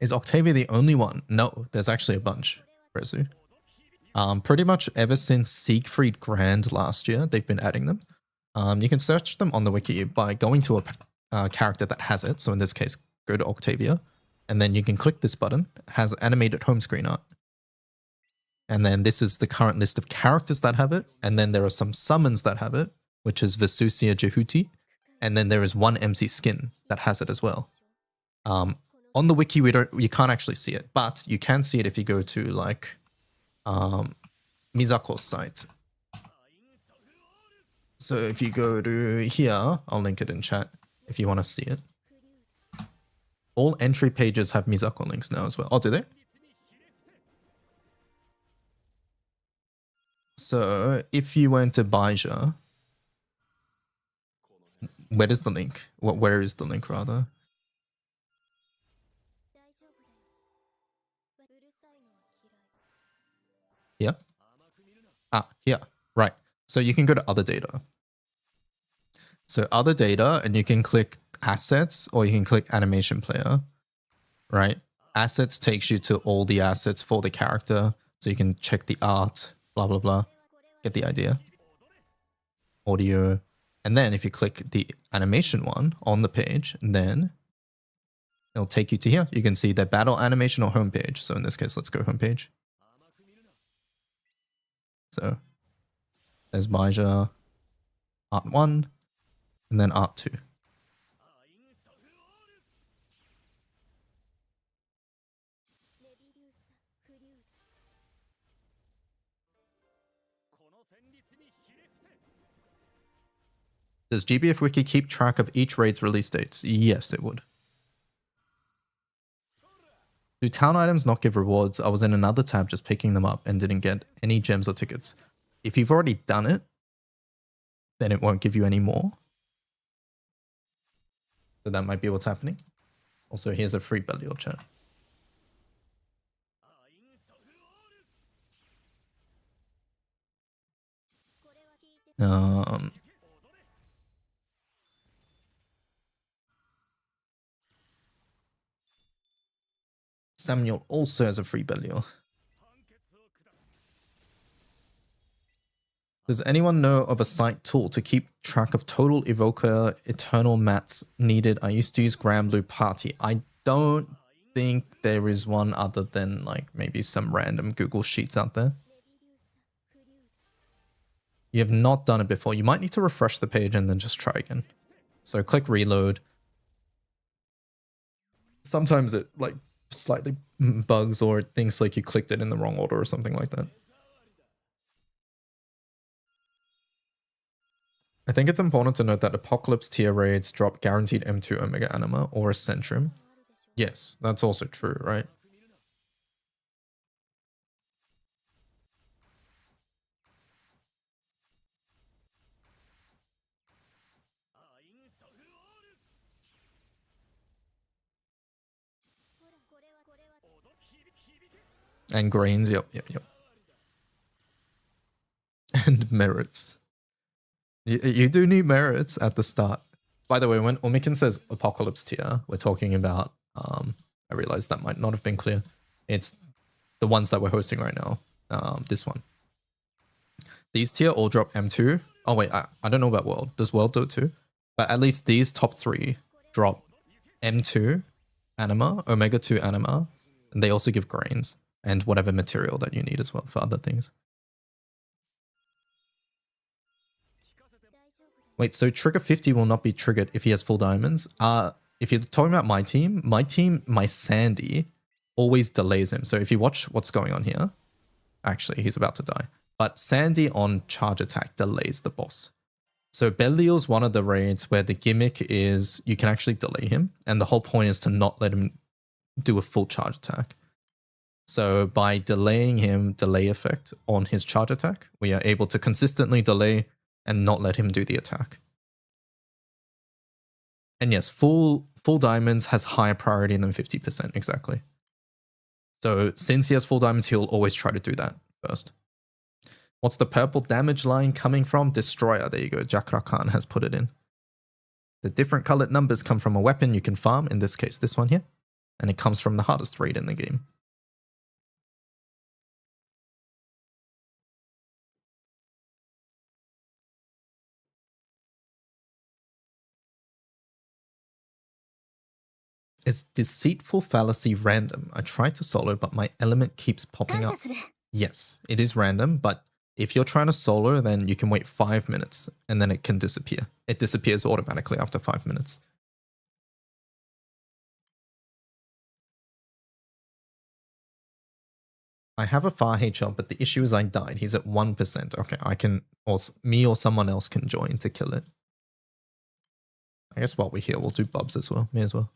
Is Octavia the only one? No, there's actually a bunch, Rezu. Pretty much ever since Siegfried Grand last year, they've been adding them. You can search them on the wiki by going to a character that has it. So in this case, go to Octavia, and then you can click this button. It has animated home screen art. And then this is the current list of characters that have it. And then there are some summons that have it, which is Vesusia Jehuti. And then there is one MC skin that has it as well. On the wiki, you can't actually see it, but you can see it if you go to like Mizako's site. So if you go to here, I'll link it in chat if you want to see it. All entry pages have Mizako links now as well. Oh, do they? So if you went to Baija, where is the link? Where is the link rather? Here? Ah, here. Right. So you can go to other data. So other data, and you can click assets or you can click animation player, right? Assets takes you to all the assets for the character. So you can check the art, blah, blah, blah. Get the idea. Audio. And then if you click the animation one on the page, then it'll take you to here. You can see their battle animation or homepage. So in this case, let's go homepage. So there's Baija, Art 1, and then Art 2. Does GBF Wiki keep track of each raid's release dates? Yes, it would. Do town items not give rewards? I was in another tab just picking them up and didn't get any gems or tickets. If you've already done it, then it won't give you any more. So that might be what's happening. Also, here's a free Belial chat. Samuel also has a free Belial. Does anyone know of a site tool to keep track of total Evoker Eternal Mats needed? I used to use Granblue Party. I don't think there is one other than like maybe some random Google Sheets out there. You have not done it before. You might need to refresh the page and then just try again. So click reload. Sometimes it like slightly bugs or it thinks like you clicked it in the wrong order or something like that. I think it's important to note that Apocalypse tier raids drop guaranteed M2 Omega Anima or a Centrum. Yes, that's also true, right? And grains, yep. And merits. You do need merits at the start. By the way, when Omikin says Apocalypse tier, we're talking about, I realize that might not have been clear. It's the ones that we're hosting right now. This one. These tier all drop M2. Oh wait, I don't know about World. Does World do it too? But at least these top 3 drop M2 Anima, Omega 2 Anima, and they also give grains and whatever material that you need as well for other things. Wait, so trigger 50 will not be triggered if he has full diamonds? If you're talking about my team, my Sandy always delays him. So if you watch what's going on here, actually, he's about to die. But Sandy on charge attack delays the boss. So Belial's one of the raids where the gimmick is you can actually delay him. And the whole point is to not let him do a full charge attack. So by delaying him, delay effect on his charge attack, we are able to consistently delay and not let him do the attack. And yes, full diamonds has higher priority than 50%, exactly. So since he has full diamonds, he'll always try to do that first. What's the purple damage line coming from? Destroyer, there you go, Jakra Khan has put it in. The different colored numbers come from a weapon you can farm, in this case this one here, and it comes from the hardest raid in the game. Is Deceitful Fallacy random? I tried to solo, but my element keeps popping up. Yes, it is random, but if you're trying to solo, then you can wait 5 minutes and then it can disappear. It disappears automatically after 5 minutes. I have a Far HL, but the issue is I died. He's at 1%. Okay, I can, or me or someone else can join to kill it. I guess while we're here, we'll do Bubs as well. Me as well.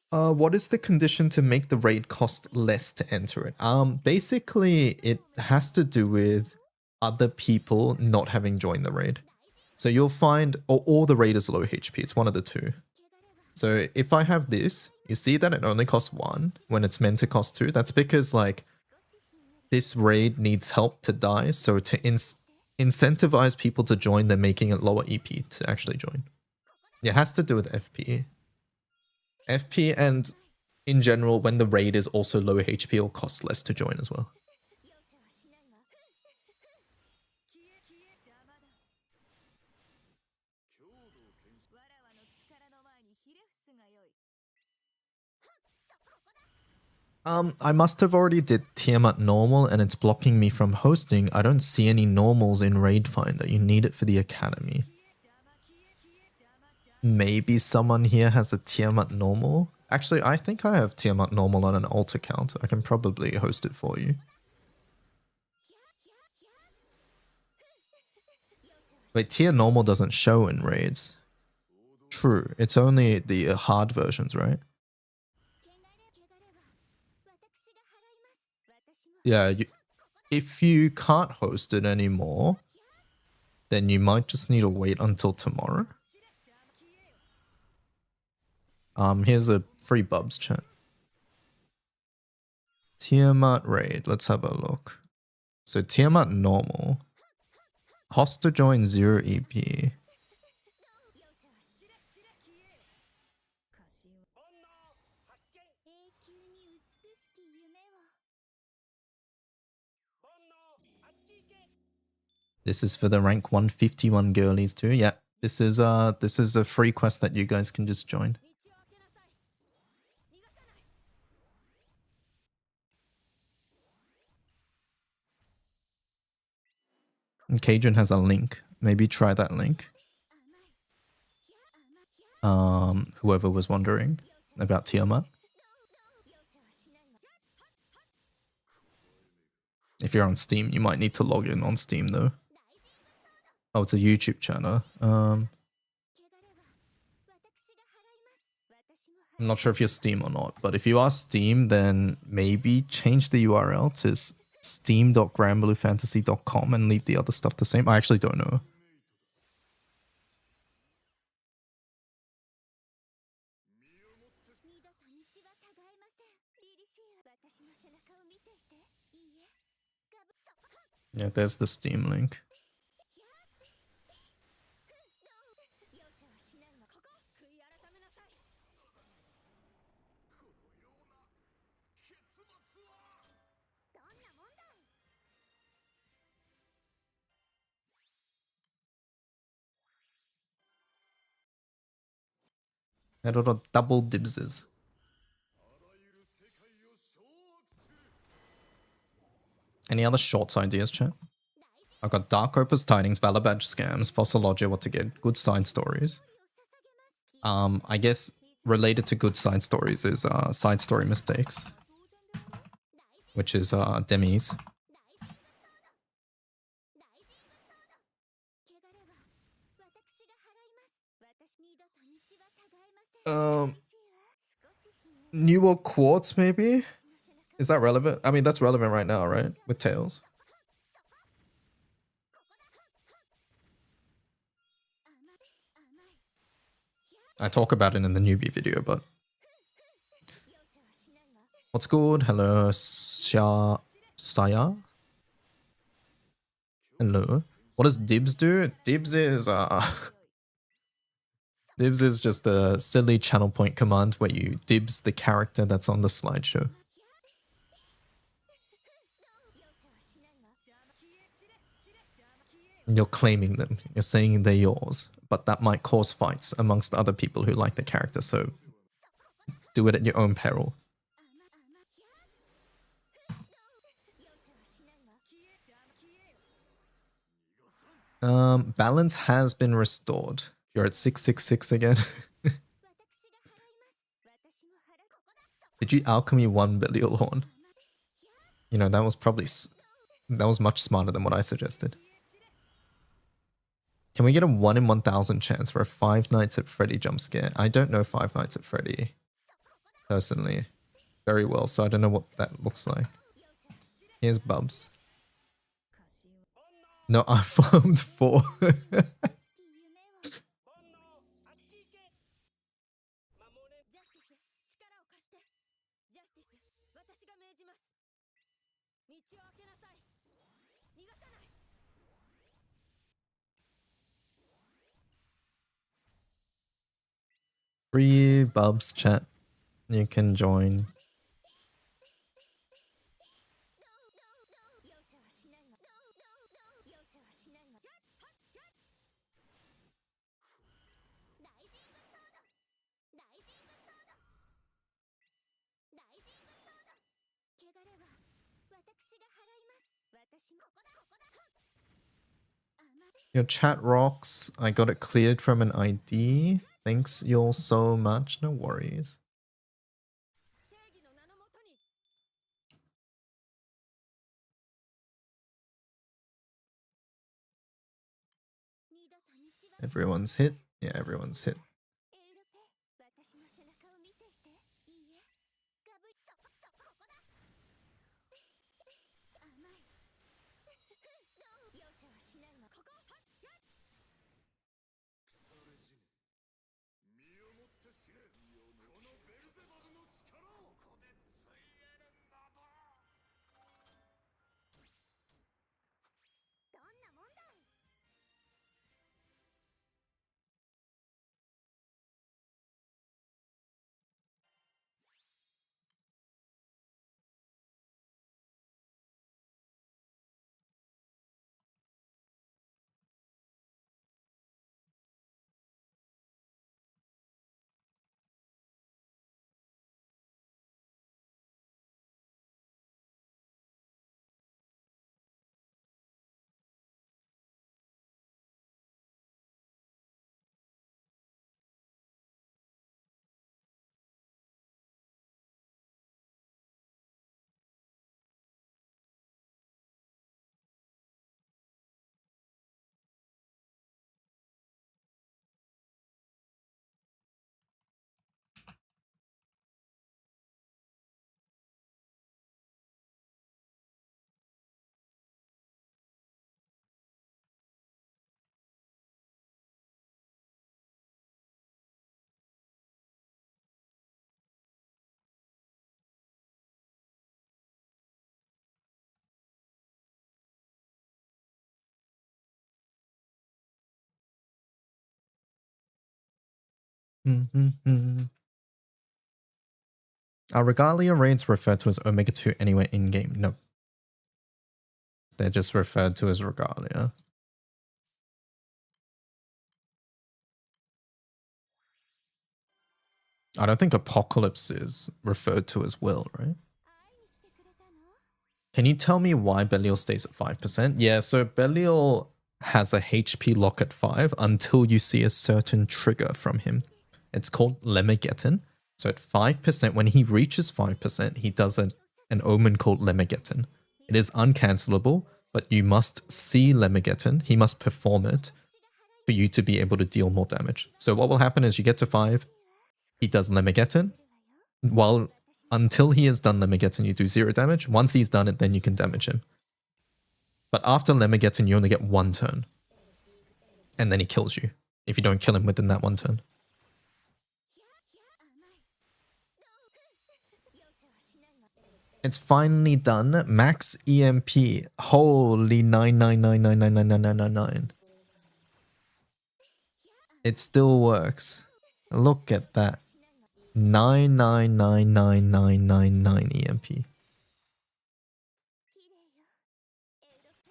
What is the condition to make the raid cost less to enter it? Basically, it has to do with other people not having joined the raid. So you'll find, or the raid is low HP, it's one of the two. So if I have this, you see that it only costs 1 when it's meant to cost 2. That's because like this raid needs help to die. So to incentivize people to join, they're making it lower EP to actually join. It has to do with FP. FP and in general, when the raid is also low HP, or costs less to join as well. 容赦はしないわ消え邪魔だわらわの力の前にひれ伏すがよい I must have already did Tiamat normal and it's blocking me from hosting. I don't see any normals in Raid Finder. You need it for the academy. Maybe someone here has a Tiamat normal. Actually, I think I have Tiamat normal on an alt account. I can probably host it for you. Wait, tier normal doesn't show in raids. True, it's only the hard versions, right? Yeah, if you can't host it anymore, then you might just need to wait until tomorrow. Here's a free Bubs chat. Tiamat raid, let's have a look. So Tiamat normal. Cost to join 0 EP. This is for the rank 151 girlies too. Yeah, this is a free quest that you guys can just join. And Cajun has a link. Maybe try that link. Whoever was wondering about Tiamat. If you're on Steam, you might need to log in on Steam though. Oh, it's a YouTube channel. I'm not sure if you're Steam or not, but if you are Steam, then maybe change the URL to steam.granbluefantasy.com and leave the other stuff the same. I actually don't know. Yeah, there's the Steam link. I don't know, double dibses. Any other shorts ideas, chat? I've got Dark Opus Tidings, Valor Badge Scams, Fossologia, What to Get, Good Side Stories. I guess related to good side stories is Side Story Mistakes, which is Demi's. New World Quartz, maybe? Is that relevant? I mean, that's relevant right now, right? With Tails. I talk about it in the newbie video, but... What's good? Hello, Saya? Hello. What does Dibs do? Dibs is Dibs is just a silly channel point command where you dibs the character that's on the slideshow. You're claiming them. You're saying they're yours. But that might cause fights amongst other people who like the character, so do it at your own peril. Balance has been restored. You're at 666 again. Did you alchemy 1 Belial Horn? You know, that was probably... That was much smarter than what I suggested. Can we get a 1 in 1000 chance for a 5 Nights at Freddy jump scare? I don't know 5 Nights at Freddy, personally, very well, so I don't know what that looks like. Here's Bubs. No, I farmed 4. free Bubs chat. You can join. 容赦はしないわ容赦はしないわライジングソードライジングソードライジングソード汚れは私が払います私もここだ甘い Your chat rocks. I got it cleared from an ID. Thanks you all so much. No worries. 正義の名のもとに 二度と道は Everyone's hit. Yeah, everyone's hit. エウロペ私の背中を見ていていいえガブリそこここだ甘い容赦はしないわここ腐れ死ね身をもって知れこのベルゼバブの力をここでついえるのだどんなもんだい Are Regalia raids referred to as Omega 2 anywhere in game? No. They're just referred to as Regalia. I don't think Apocalypse is referred to as Will, right? 会いに来てくれたの Can you tell me why Belial stays at 5%? Yeah, so Belial has a HP lock at 5 until you see a certain trigger from him. It's called Lemageddon. So at 5%, when he reaches 5%, he does an omen called Lemageddon. It is uncancelable, but you must see Lemageddon. He must perform it for you to be able to deal more damage. So what will happen is you get to 5, he does Lemageddon. While until he has done Lemageddon, you do 0 damage. Once he's done it, then you can damage him. But after Lemageddon, you only get 1 turn. And then he kills you if you don't kill him within that 1 turn. 甘い容赦はしないわ It's finally done. Max EMP. Holy 999999999. It still works. Look at that. 9999999 EMP. 綺麗よエウロペ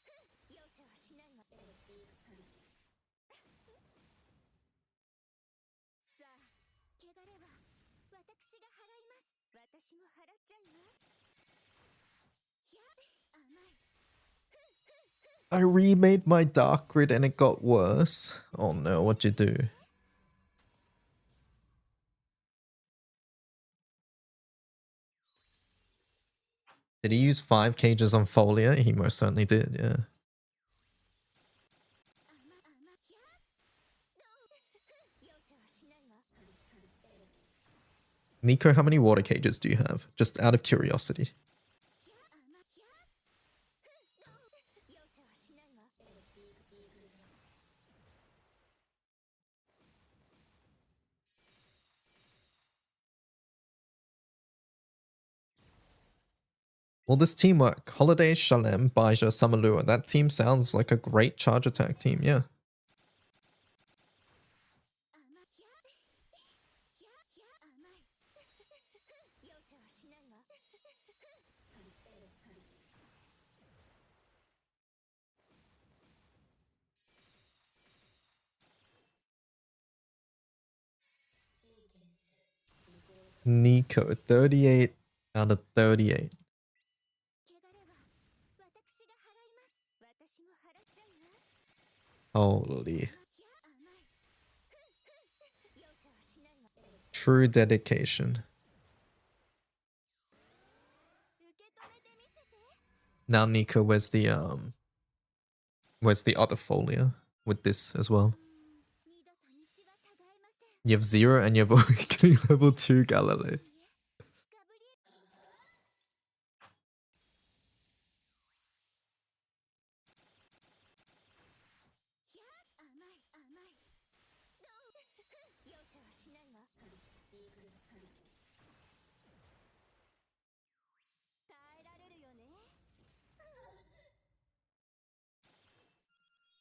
甘い容赦はしないわさあ汚れは私が払います私も払っちゃいます甘い I remade my Dark Grid and it got worse. Oh no, what'd you do? Did he use 5 cages on Folia? He most certainly did, yeah. 容赦はしないわ Nico, how many water cages do you have? Just out of curiosity. 容赦はしないわ Well, this team work. Holiday, Shalem, Baija, Samalua. That team sounds like a great charge attack team, yeah. Nico, 38 out of 38. 汚れは私が払います。私も払っちゃいます。 Holy. 甘い。容赦はしないわ。 True dedication. 受け止めてみせて。 Now Nico, where's the other folio with this as well? 二度と道はたがえません。 You have 0 and you have awakening level 2 Galilei. ガブリエル。ひゃ甘い甘い。どう容赦はしないわ。耐えられるよね。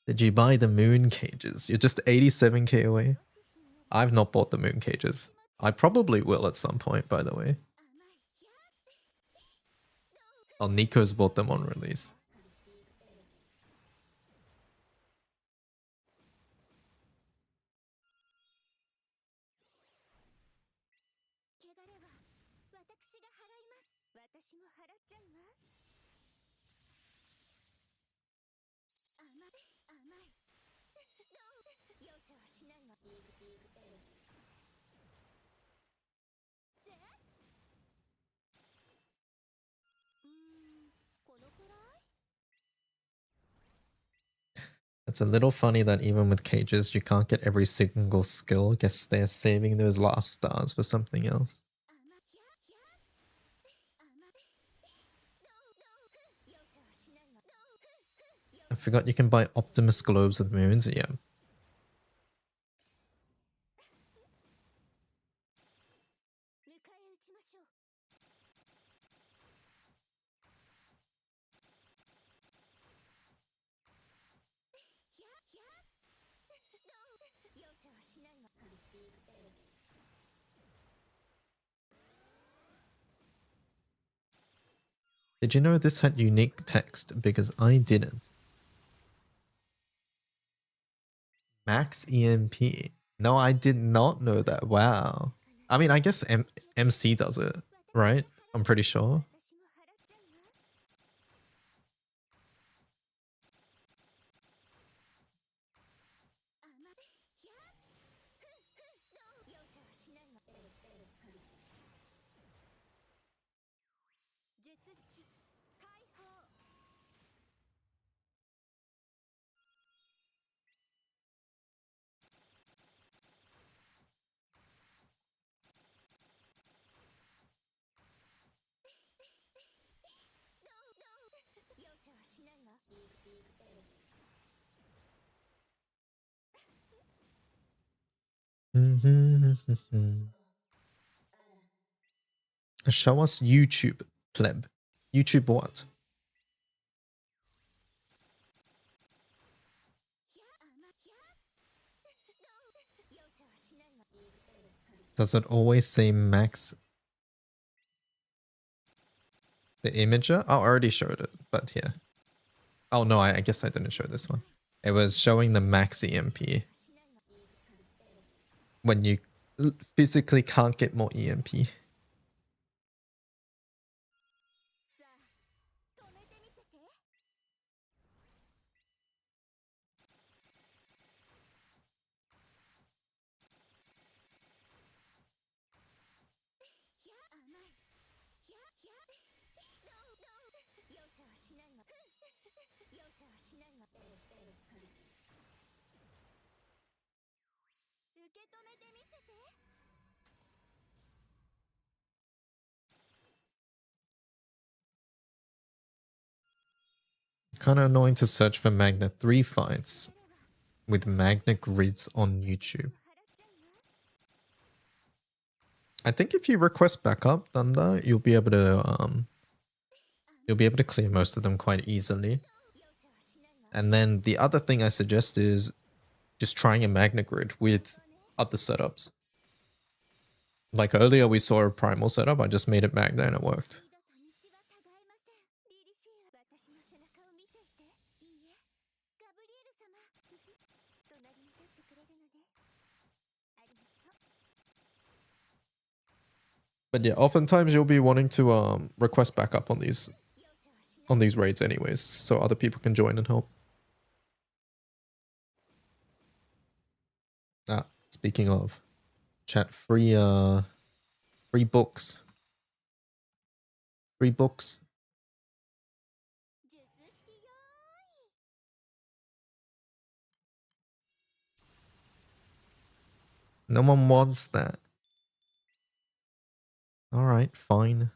Did you buy the moon cages? You're just 87k away. I've not bought the moon cages. I probably will at some point, by the way. 甘い。ひゃ Oh, Nico's bought them on release. 汚れは私が払います。私も払っちゃいます。甘い甘い。どう容赦はしないわ。せ このくらい。 It's a little funny that even with cages, you can't get every single skill. Guess they're saving those last stars for something else. 甘ひゃひゃ甘い。どう容赦はしないわ。 I forgot you can buy Optimus globes with moons. Yeah. 迎え撃ちましょう。 ひゃひゃどう容赦はしないわ。 Did you know this had unique text? Because I didn't. Max EMP. No, I did not know that. Wow. I mean, I guess MC does it, right? I'm pretty sure. 私も払っちゃいます。 甘いひゃどう容赦はしないわ。 術式解放。 容赦はしないわ。 Show us YouTube, pleb. YouTube what? ひゃ甘ひゃどう容赦はしないわ。 Does it always say max? The imager? Oh, I already showed it, but here. Oh no, I guess I didn't show this one. It was showing the max EMP. しないわ。 When you physically can't get more EMP. さあ止めてみせて。 ひゃ甘い。ひゃひゃどう容赦はしないわ。容赦はしないわ。 受け止めてみせて。 Kind of annoying to search for Magna 3 fights with Magna grids on YouTube. 払っちゃいます。 I think if you request backup, Thunder, you'll be able to clear most of them quite easily. 容赦はしないわ。 And then the other thing I suggest is just trying a Magna grid with other setups. Like earlier we saw a primal setup, I just made it Magna and it worked. 二度と道はたがえません。リリシーは私の背中を見ていて。いいえ、ガブリエル様。隣に立ってくれるのね。ありがとう。But yeah, oftentimes you'll be wanting to request backup on these raids anyways, so other people can join and help. Ah, speaking of chat, free books. Free books. 術式よ No one wants that. Alright, fine.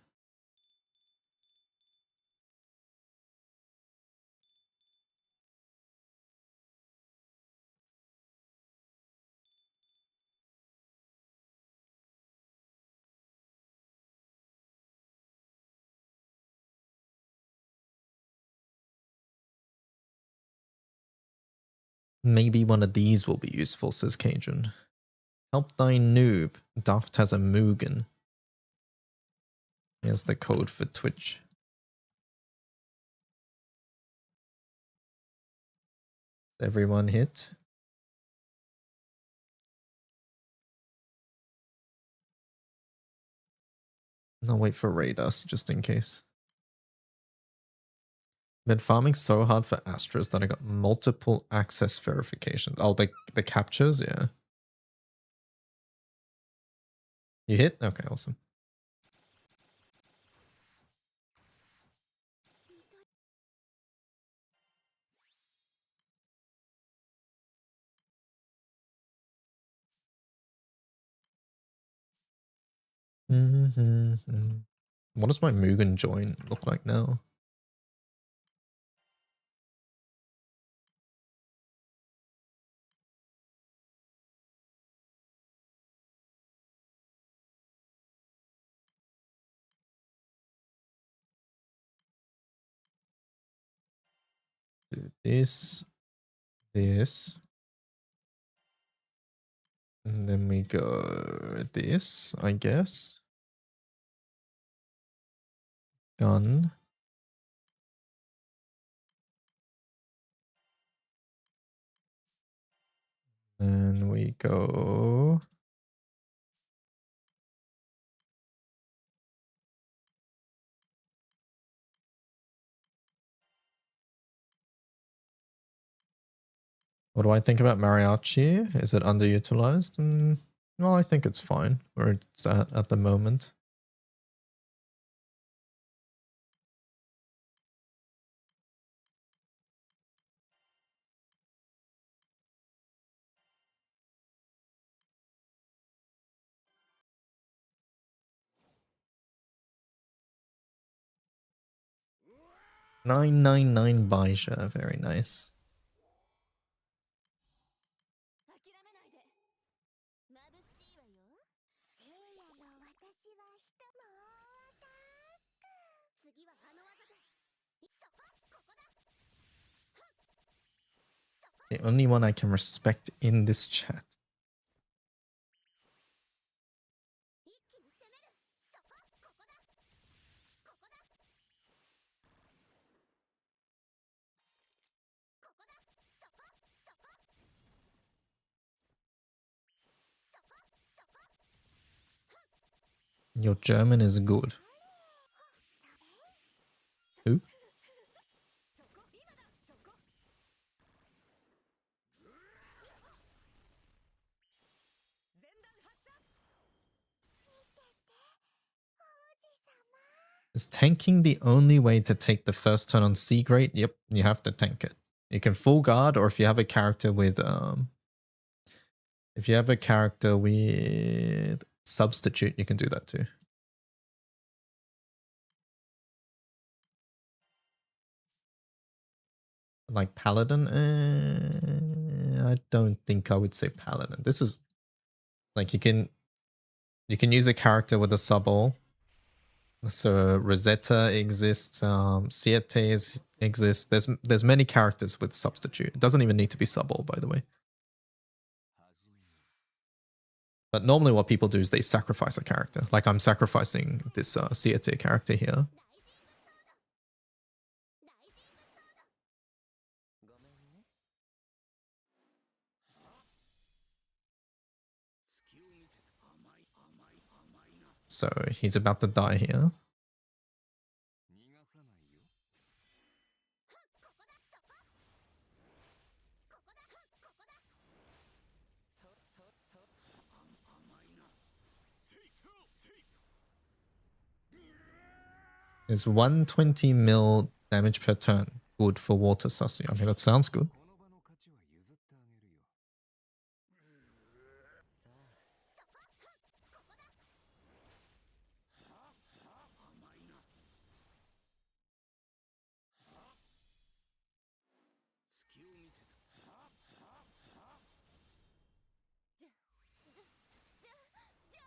Maybe one of these will be useful, says Cajun. Help thy noob. Daft has a Mugen. Here's the code for Twitch. Everyone hit. No, wait for Raidus, just in case. Been farming so hard for Astros that I got multiple access verifications. Oh, the captures, yeah. You hit? Okay, awesome. What does my Mugen join look like now? Do this, this. And then we go this, I guess. Gun. Then we go. What do I think about Mariachi? Is it underutilized? Well, I think it's fine where it's at the moment. $999 Baisha, very nice. 諦めないで眩しいわよ聖夜の私は人もたく次はあの技でそこここだ The only one I can respect in this chat. 一気に攻めるそこここだここだここだそこそこそこそこ Your German is good. Who? そこ今だそこ前段発射 Is tanking the only way to take the first turn on Seagrate? Yep, you have to tank it. You can full guard, or if you have a character with substitute, you can do that too. Like Paladin, I don't think I would say Paladin. This is like you can use a character with a sub all. So Rosetta exists, Siete exists. There's many characters with substitute. It doesn't even need to be sub all, by the way. But normally what people do is they sacrifice a character. Like I'm sacrificing this Siete character here. So he's about to die here. 逃がさないよ。Is 120 mil damage per turn good for Water Sussy? I mean, that sounds good. この場の勝ちは譲ってあげるよ。隙を見せた。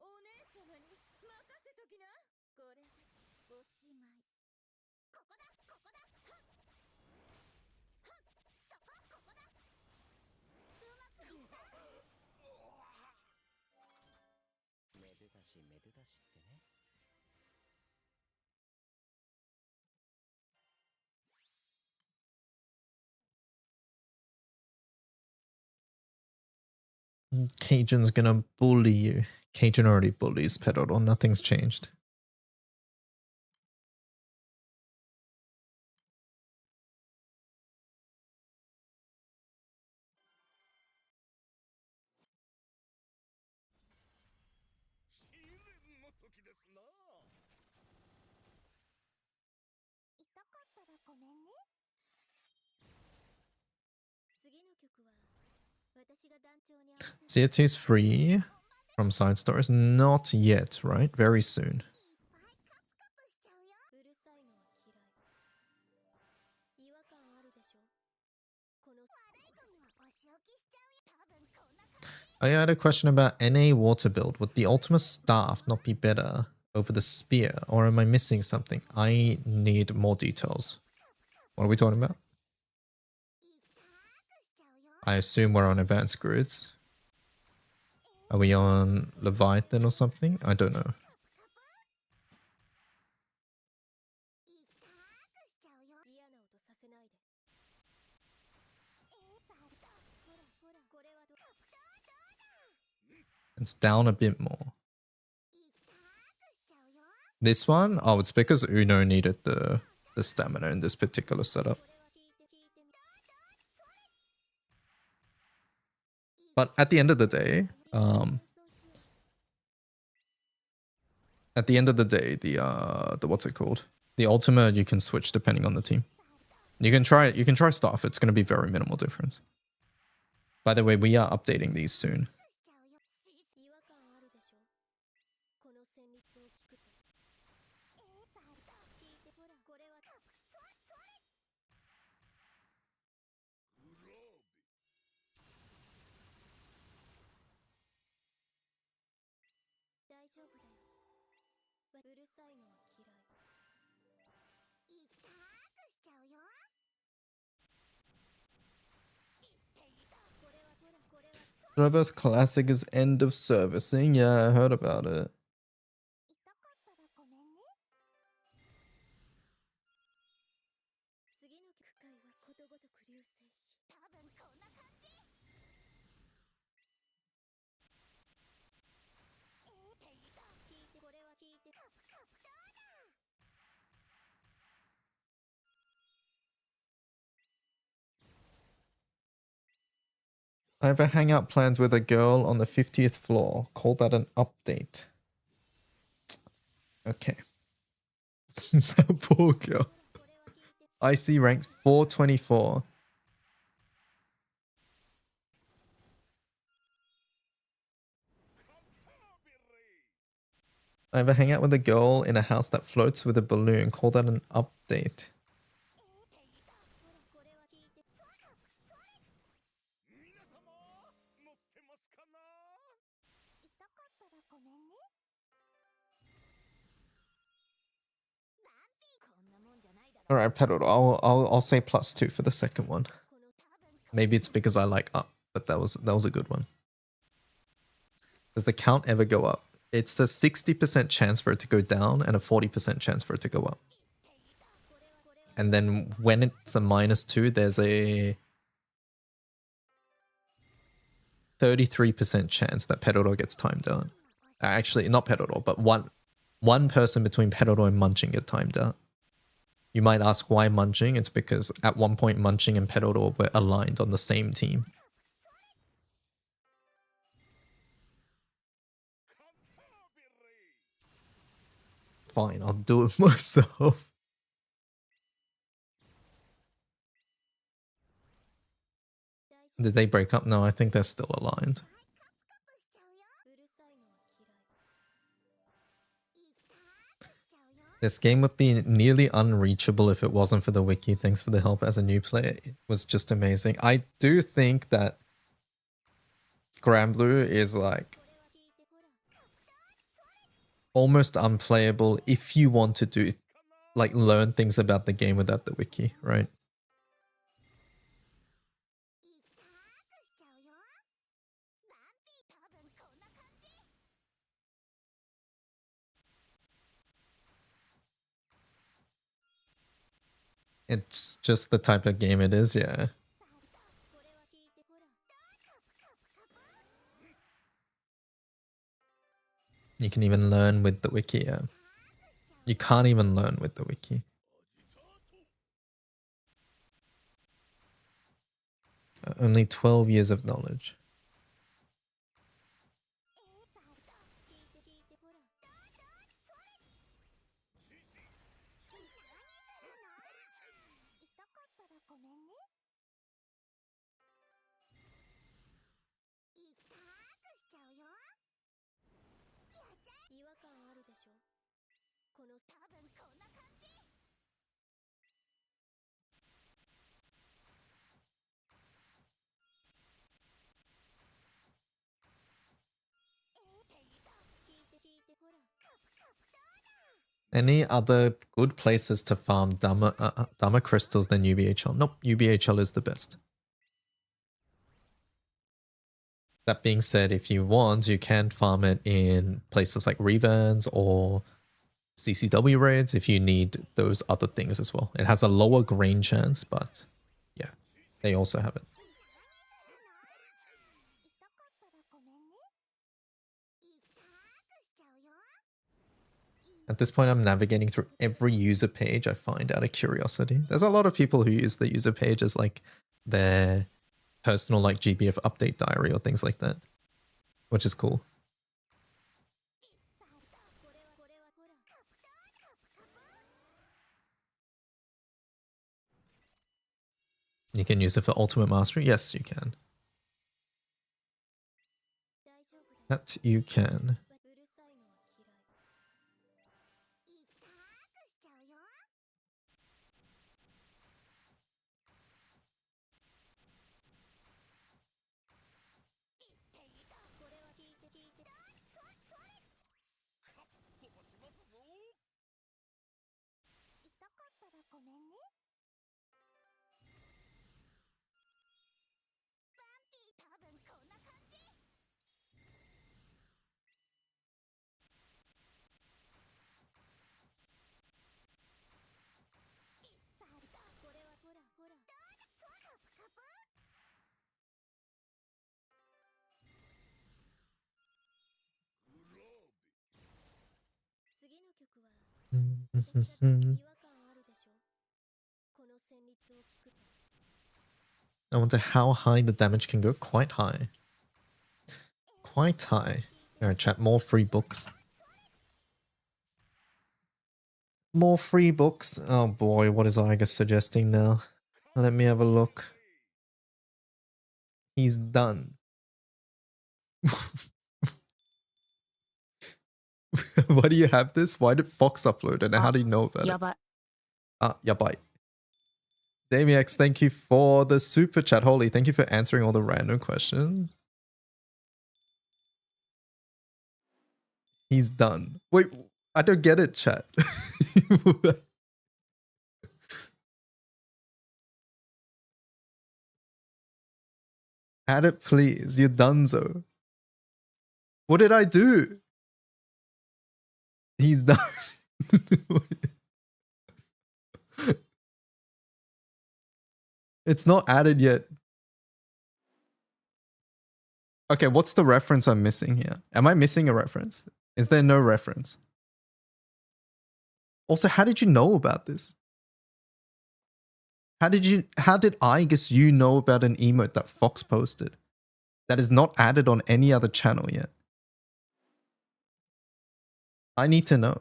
お姉様に任せときな。これでおしまい。ここだここだはっはっそこここだうまくいっためでたしめでたしってね。Cajun's gonna bully you. Cajun already bullies Pedodon. Nothing's changed. CA2's free from side stories? Not yet, right? Very soon. うるさいのは嫌い。違和感あるでしょ。この悪いゴミはお仕置きしちゃうよ。多分こんな感じ。 I had a question about NA water build. Would the Ultima staff not be better over the spear? Or am I missing something? I need more details. What are we talking about? I assume we're on advanced grids. Are we on Leviathan or something? I don't know. 嫌な音させないで。ほらほらこれはどう？ It's down a bit more. This one? Oh, it's because Uno needed the stamina in this particular setup. これは聞いてみて。 But at the end of the day, the what's it called? The Ultima you can switch depending on the team. You can try staff. It's going to be very minimal difference. By the way, we are updating these soon. 違和感あるでしょ。この旋律を聞くと。聞いてほらこれは。大丈夫だよ。うるさいのは嫌い。これはほらこれは。 Reverse Classic is end of servicing. Yeah, I heard about it. 次の機会はことごとく流星し。多分こんな感じ。聞いてこれは聞いて。 I have a hangout planned with a girl on the 50th floor. Call that an update. Okay. That poor girl. IC ranked 424. I have a hangout with a girl in a house that floats with a balloon. Call that an update. 皆様乗ってますかな。 All right, Pedal. I'll say +2 for the second one. Maybe it's because I like up, but that was a good one. Does the count ever go up? It's a 60% chance for it to go down and a 40% chance for it to go up. And then when it's a -2, there's a 33% chance that Pedal gets timed out. Actually, not Perodor, but one person between Perodor and Munching get timed out. You might ask why Munching? It's because at one point Munching and Perodor were aligned on the same team. Fine, I'll do it myself. Did they break up? No, I think they're still aligned. うるさいのは嫌い。 This game would be nearly unreachable if it wasn't for the wiki. Thanks for the help as a new player. It was just amazing. I do think that Granblue is like almost unplayable if you want to do like learn things about the game without the wiki, right? It's just the type of game it is, yeah. You can even learn with the wiki, yeah. You can't even learn with the wiki. Only 12 years of knowledge. Any other good places to farm Dharma crystals than UBHL? Nope, UBHL is the best. That being said, if you want, you can farm it in places like Revans or CCW raids if you need those other things as well. It has a lower grain chance, but yeah, they also have it. At this point, I'm navigating through every user page I find out of curiosity. There's a lot of people who use the user page as like their personal like GBF update diary or things like that, which is cool. You can use it for ultimate mastery. Yes, you can. That you can. I wonder how high the damage can go. Quite high. Quite high. Alright, chat. More free books. More free books. Oh boy, what is Iga suggesting now? Let me have a look. He's done. Why do you have this? Why did Fox upload it? And how do you know about it? Ah, yabai. Damiex, thank you for the super chat. Holy, thank you for answering all the random questions. He's done. Wait, I don't get it, chat. Add it, please. You're donezo. What did I do? He's done. It's not added yet. Okay, what's the reference I'm missing here? Am I missing a reference? Is there no reference? Also, how did you know about this? How did I guess you know about an emote that Fox posted that is not added on any other channel yet? I need to know.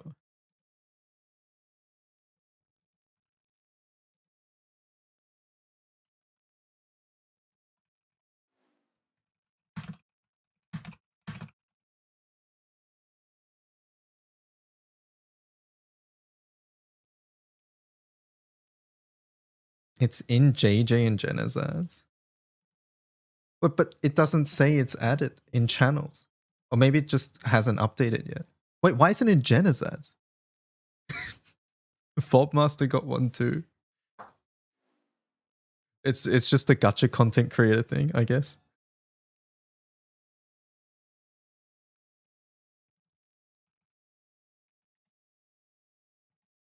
It's in JJ and Jenna's ads. But it doesn't say it's added in channels. Or maybe it just hasn't updated yet. Wait, why isn't it in Jenna's ads? Bobmaster got one too. It's just a gacha content creator thing, I guess.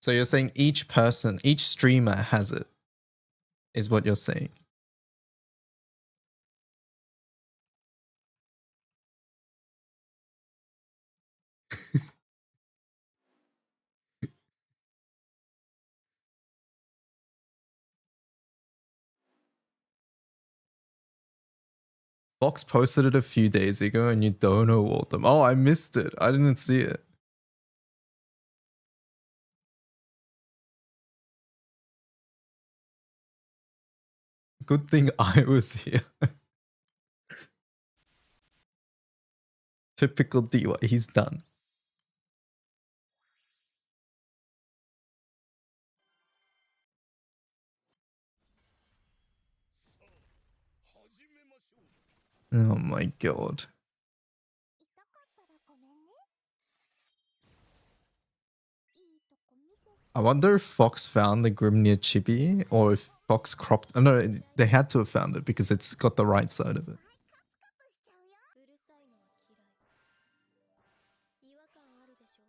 So you're saying each person, each streamer has it, is what you're saying. Fox posted it a few days ago and you don't know all of them. Oh, I missed it. I didn't see it. Good thing I was here. Typical DY, he's done. Oh my god. I wonder if Fox found the Grimnir chibi or if Fox cropped. Oh, no, they had to have found it because it's got the right side of it. うるさいのは嫌い。違和感あるでしょ。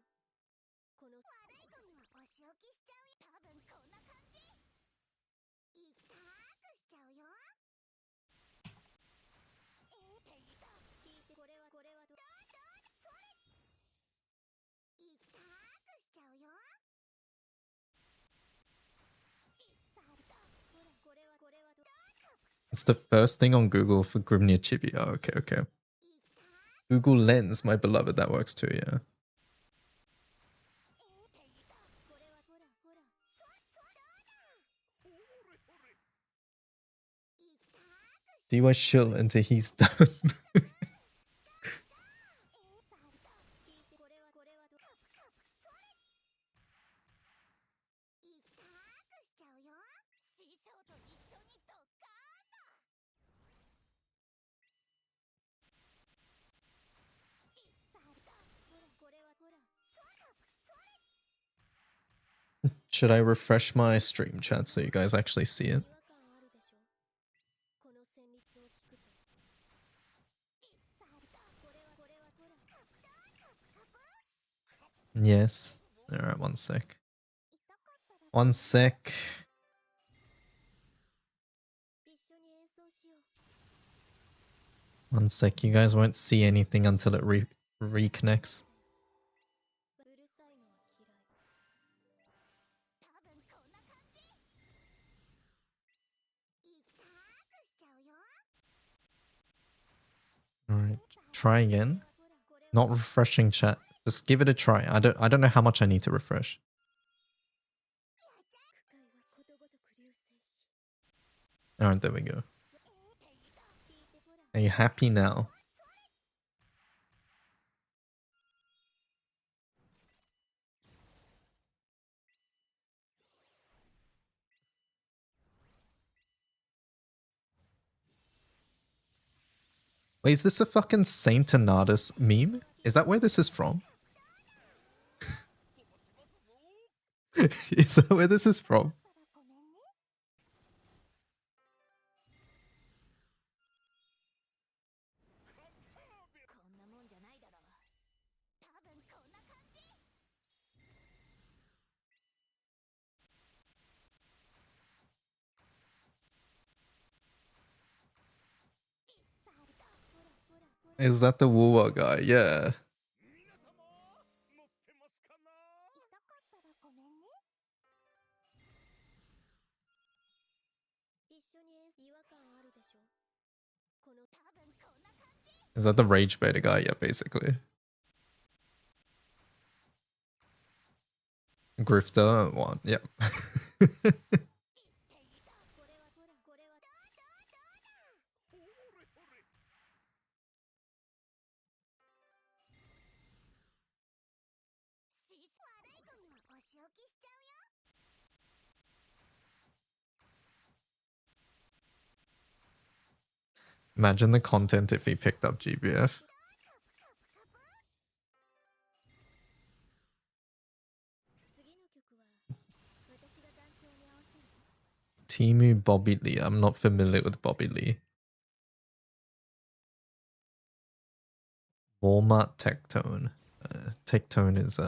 この悪い子にはお仕置きしちゃうよ。多分こんな感じ。痛くしちゃうよ。って言った。聞いてこれはどうそれ。痛くしちゃうよ。It's the first thing on Google for Grimnir chibi. Oh, okay, okay. Google Lens, my beloved, that works too, yeah. DY chill until he's done. Should I refresh my stream chat so you guys actually see it? Yes. Alright, one sec. One sec. One sec, you guys won't see anything until it reconnects. Alright, try again. Not refreshing chat. Just give it a try. I don't know how much I need to refresh. Alright, there we go. Are you happy now? Wait, is this a fucking Saint Anatus meme? Is that where this is from? Is that where this is from? Is that the Wuwa guy? Yeah. 皆様乗ってますかな。痛かったらごめんね。一緒に違和感あるでしょ。この多分こんな感じ。 Is that the Rage Beta guy? Yeah, basically. Grifter one. Yeah. これはほらこれはどうだどうだ。ほれほれ。シス和太鼓にはお仕置きしちゃうよ。 Imagine the content if he picked up GBF. 次の曲は私が団長に合わせる。 Timu Bobby Lee. I'm not familiar with Bobby Lee. Walmart Tectone. Tectone is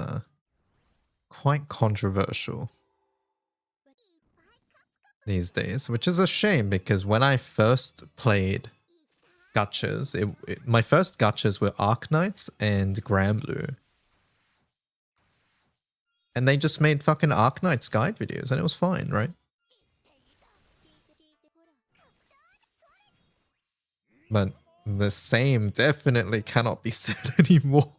quite controversial these days, which is a shame because when I first played gachas, my first gachas were Arknights and Granblue. And they just made fucking Arknights guide videos and it was fine, right? But the same definitely cannot be said anymore.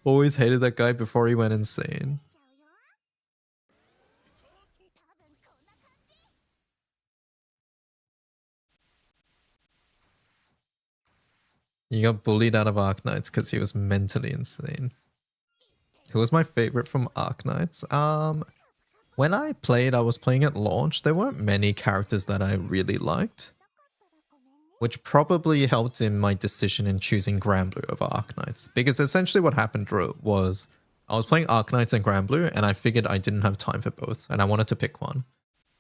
Always hated that guy before he went insane. He got bullied out of Arknights because he was mentally insane. Who was my favorite from Arknights? When I played, I was playing at launch. There weren't many characters that I really liked, which probably helped in my decision in choosing Granblue over Arknights. Because essentially what happened was I was playing Arknights and Granblue, and I figured I didn't have time for both, and I wanted to pick one.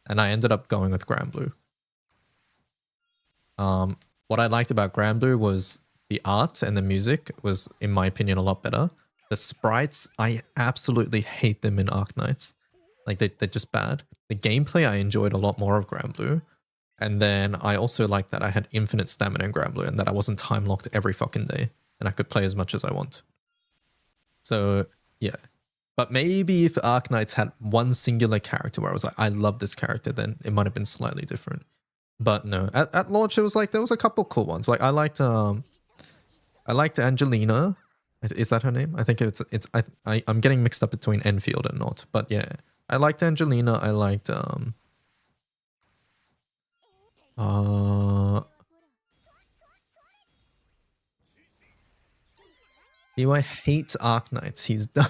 And I ended up going with Granblue. What I liked about Granblue was the art and the music was, in my opinion, a lot better. The sprites, I absolutely hate them in Arknights. Like, they're just bad. The gameplay, I enjoyed a lot more of Granblue. And then I also liked that I had infinite stamina in Granblue and that I wasn't time locked every fucking day. And I could play as much as I want. So, yeah. But maybe if Arknights had one singular character where I was like, I love this character, then it might have been slightly different. But no, at launch, it was like, there was a couple cool ones. Like, I liked Angelina. Is that her name? I think I'm getting mixed up between Enfield and not. But yeah, I liked Angelina. I liked, do I hate Arknights? He's done.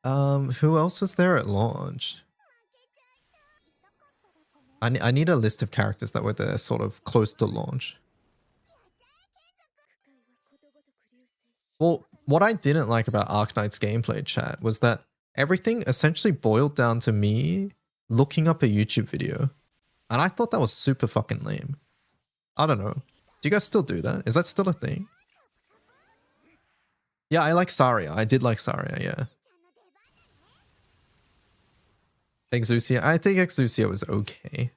Who else was there at launch? I need a list of characters that were there sort of close to launch. Well, what I didn't like about Arknight's gameplay, chat, was that everything essentially boiled down to me looking up a YouTube video. And I thought that was super fucking lame. I don't know. Do you guys still do that? Is that still a thing? Yeah, I like Saria. I did like Saria, yeah. Exusia. I think Exusia was okay.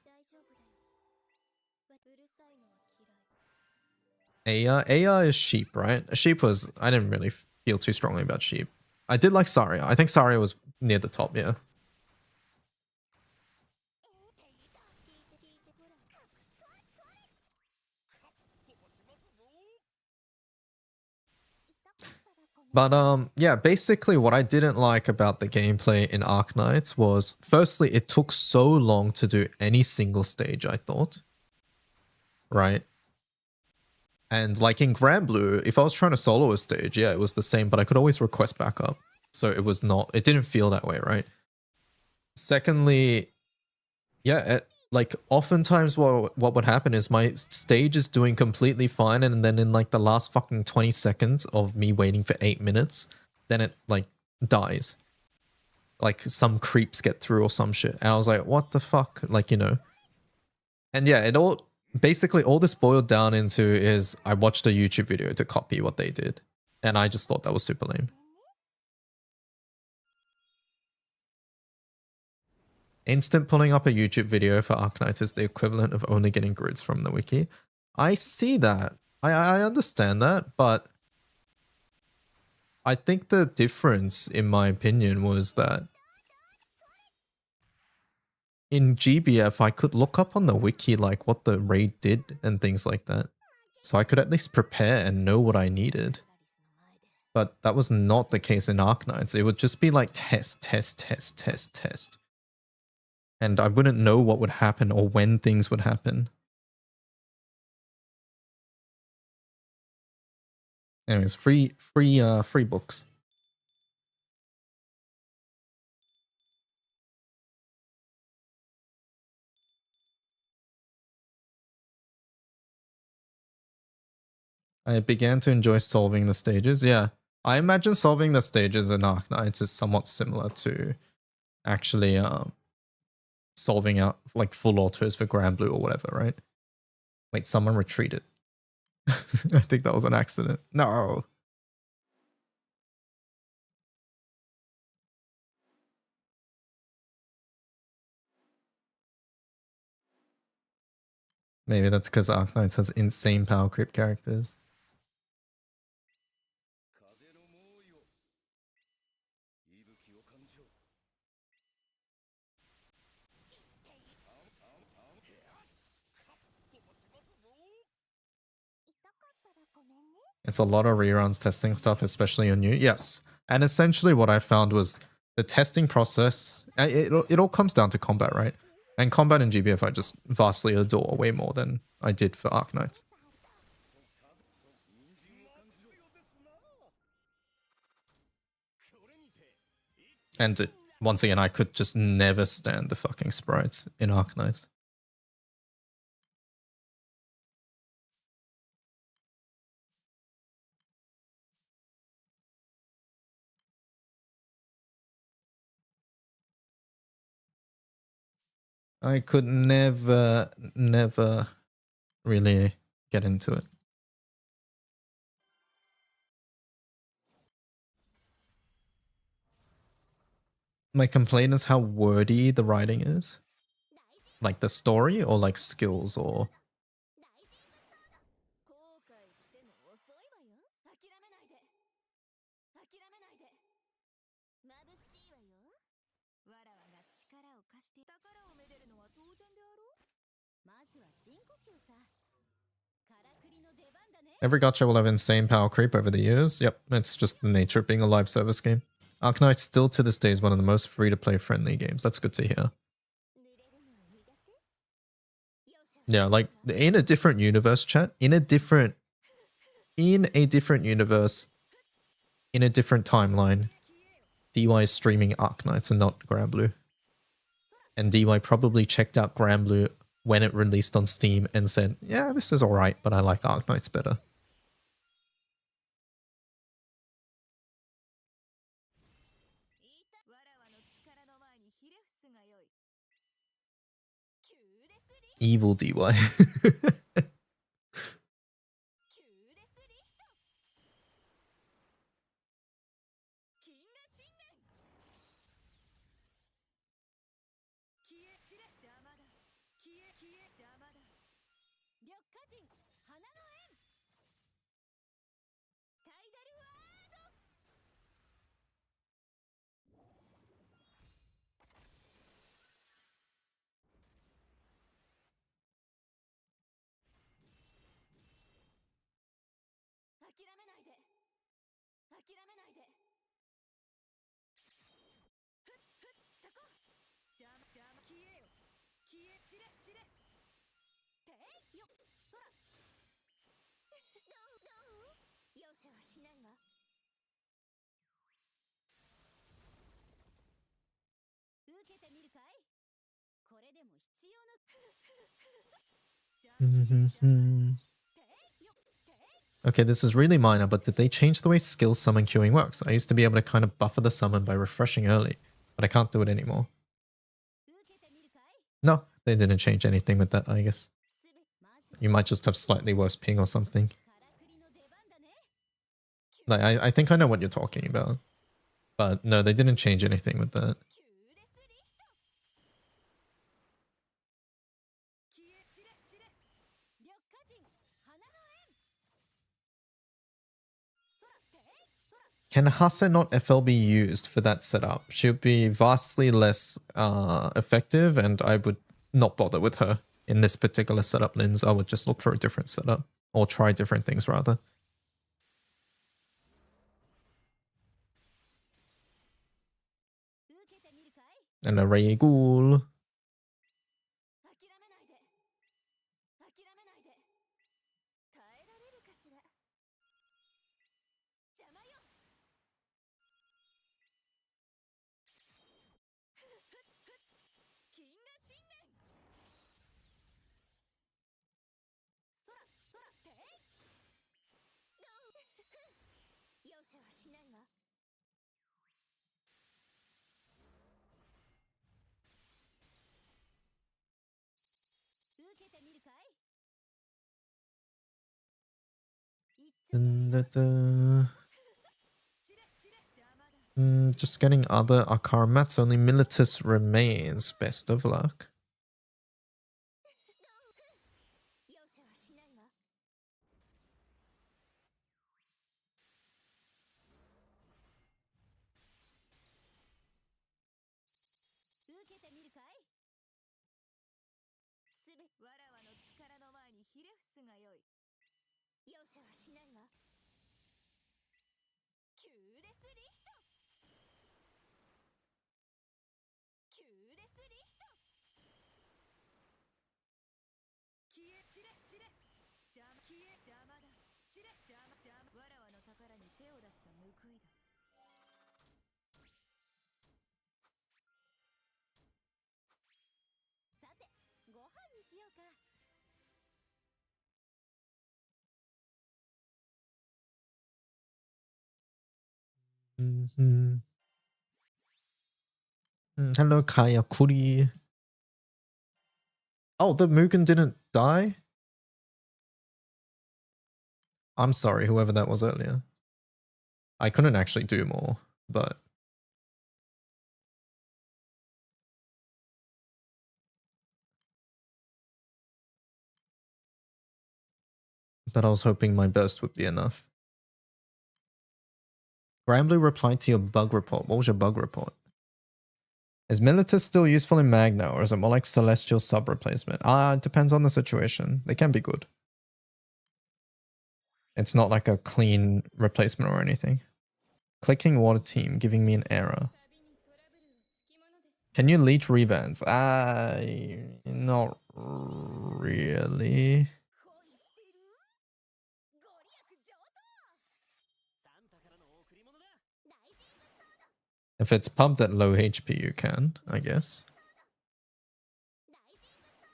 Aya is Sheep, right? Sheep was... I didn't really feel too strongly about Sheep. I did like Saria. I think Saria was near the top, yeah. But yeah, basically what I didn't like about the gameplay in Arknights was, firstly, it took so long to do any single stage, I thought. Right? And like in Granblue, if I was trying to solo a stage, yeah, it was the same, but I could always request backup. So it was not, it didn't feel that way, right? Secondly, yeah, like oftentimes what would happen is my stage is doing completely fine, and then in like the last fucking 20 seconds of me waiting for 8 minutes, then it like dies. Like some creeps get through or some shit. And I was like, what the fuck? Like, you know. And yeah, it all basically all this boiled down into is I watched a YouTube video to copy what they did. And I just thought that was super lame. Instant pulling up a YouTube video for Arknights is the equivalent of only getting grids from the wiki. I see that. I understand that, but I think the difference, in my opinion, was that in GBF, I could look up on the wiki like what the raid did and things like that. So I could at least prepare and know what I needed. But that was not the case in Arknights. It would just be like test, test, test, test, test. And I wouldn't know what would happen or when things would happen. Anyways, free books. I began to enjoy solving the stages. Yeah, I imagine solving the stages in Arknights is somewhat similar to actually solving out like full autos for Granblue or whatever, right? Wait, someone retreated. I think that was an accident. No. Maybe that's because Arknights has insane power creep characters. It's a lot of reruns testing stuff, especially on new. Yes. And essentially what I found was the testing process, it all comes down to combat, right? And combat in GBF I just vastly adore way more than I did for Arknights. And once again, I could just never stand the fucking sprites in Arknights. I could never really get into it. My complaint is how wordy the writing is. Like the story or like skills or... Every gacha will have insane power creep over the years. Yep, it's just the nature of being a live service game. Arknights still to this day is one of the most free-to-play friendly games. That's good to hear. Yeah, like in a different universe, chat, in a different universe, in a different timeline, DY is streaming Arknights and not Granblue. And DY probably checked out Granblue when it released on Steam and said, yeah, this is alright, but I like Arknights better. Evil DY. Okay, this is really minor, but did they change the way skill summon queuing works? I used to be able to kind of buffer the summon by refreshing early, but I can't do it anymore. No, they didn't change anything with that, I guess. You might just have slightly worse ping or something. Like, I think I know what you're talking about. But no, they didn't change anything with that. Can Hase not FL be used for that setup? She'll be vastly less effective, and I would not bother with her in this particular setup, Lins. I would just look for a different setup, or try different things rather. 受けてみるかい And a Regul. 諦めないで諦めないで耐えられるかしら邪魔よ金河新年空空てい容赦はしないわ受けてみるかいいっちゃ Dun-dun-dun. 知れ知れ邪魔だ Just getting other Akaramats. Only Militus remains. Best of luck. 容赦はしないわ受けてみるかいすべてわらわの力の前にひれ伏すがよい容赦はしないわキューレスリヒトキューレスリヒト消え散れ散れ邪魔消え邪魔だ散れ邪魔邪魔わらわの宝に手を出した報いださてご飯にしようか Mhm. Hello, Kaya Kuri. Oh, the Mugen didn't die? I'm sorry, whoever that was earlier. I couldn't actually do more, but... I was hoping my burst would be enough. Grambly replied to your bug report. What was your bug report? Is Militus still useful in Magna, or is it more like Celestial sub replacement? It depends on the situation. They can be good. It's not like a clean replacement or anything. Clicking water team giving me an error. Can you leech revans? Not really. 恋してるご利益上等サンタからの贈り物だ。ライジングソード If it's pumped at low HP, you can, I guess. ライジングソード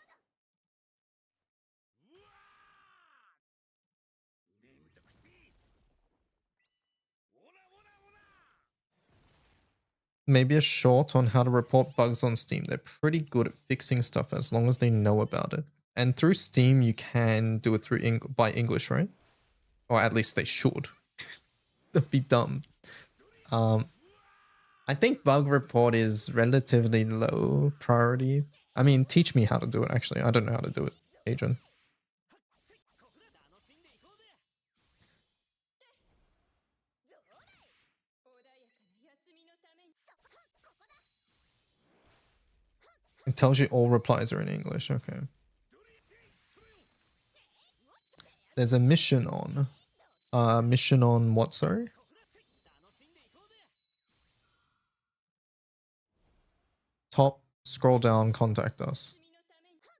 めんどくせえオラオラオラ Maybe a short on how to report bugs on Steam. They're pretty good at fixing stuff as long as they know about it. And through Steam, you can do it through by English, right? Or at least they should. That'd be dumb. I think bug report is relatively low priority. I mean, teach me how to do it, actually. I don't know how to do it, Adrian. 楽しんでいこうぜ。どうだい穏やかな休みのためにここだ It tells you all replies are in English. Okay. There's a mission on. Mission on what, sorry? 楽しんでいこうぜ。 Top, scroll down, contact us. 休みのためにここ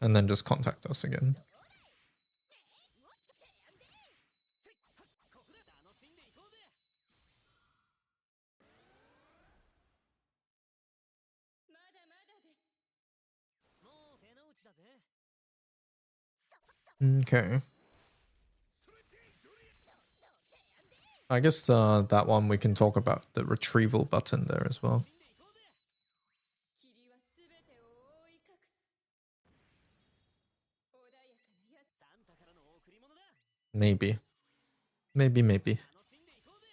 だ And then just contact us again. 楽しんでいこうぜ。まだまだです もう手の内だぜ。 Okay. I guess that one we can talk about the retrieval button there as well. 霧はすべてを覆い隠す穏やかな休サンタからの贈り物だ。 Maybe. Maybe. 楽しんでいこうぜ。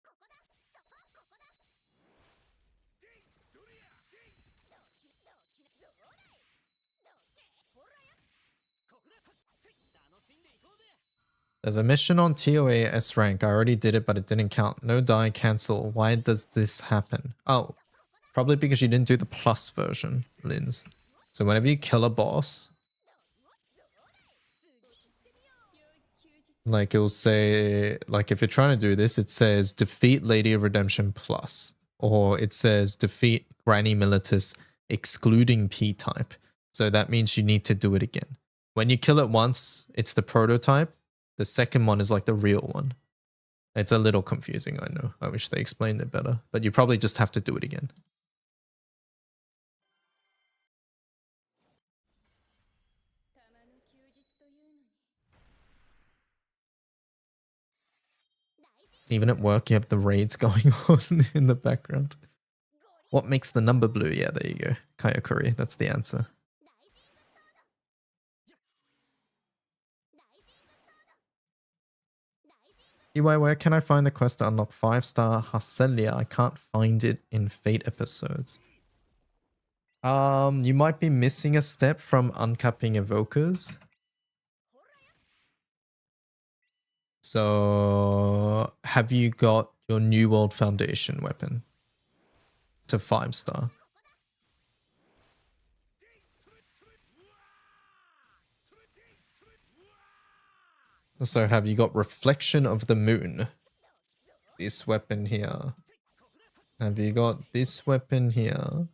ここだそこここだどうだいどうけほらやここだ。楽しん There's a mission on TOA S rank. I already did it, but it didn't count. No die, cancel. Why does this happen? Oh, probably because you didn't do the plus version, Linz. So whenever you kill a boss, like it'll say, like if you're trying to do this, it says defeat Lady of Redemption plus, or it says defeat Granny Militus excluding P-type. So that means you need to do it again. When you kill it once, it's the prototype. The second one is like the real one. It's a little confusing, I know. I wish they explained it better, but you probably just have to do it again. Even at work, you have the raids going on in the background. What makes the number blue? Yeah, there you go. Kayakuri, that's the answer. EY, where can I find the quest to unlock 5-star Haselia? I can't find it in Fate episodes. You might be missing a step from uncapping evokers. So, have you got your New World Foundation weapon to 5-star? So have you got Reflection of the Moon? This weapon here. Have you got this weapon here?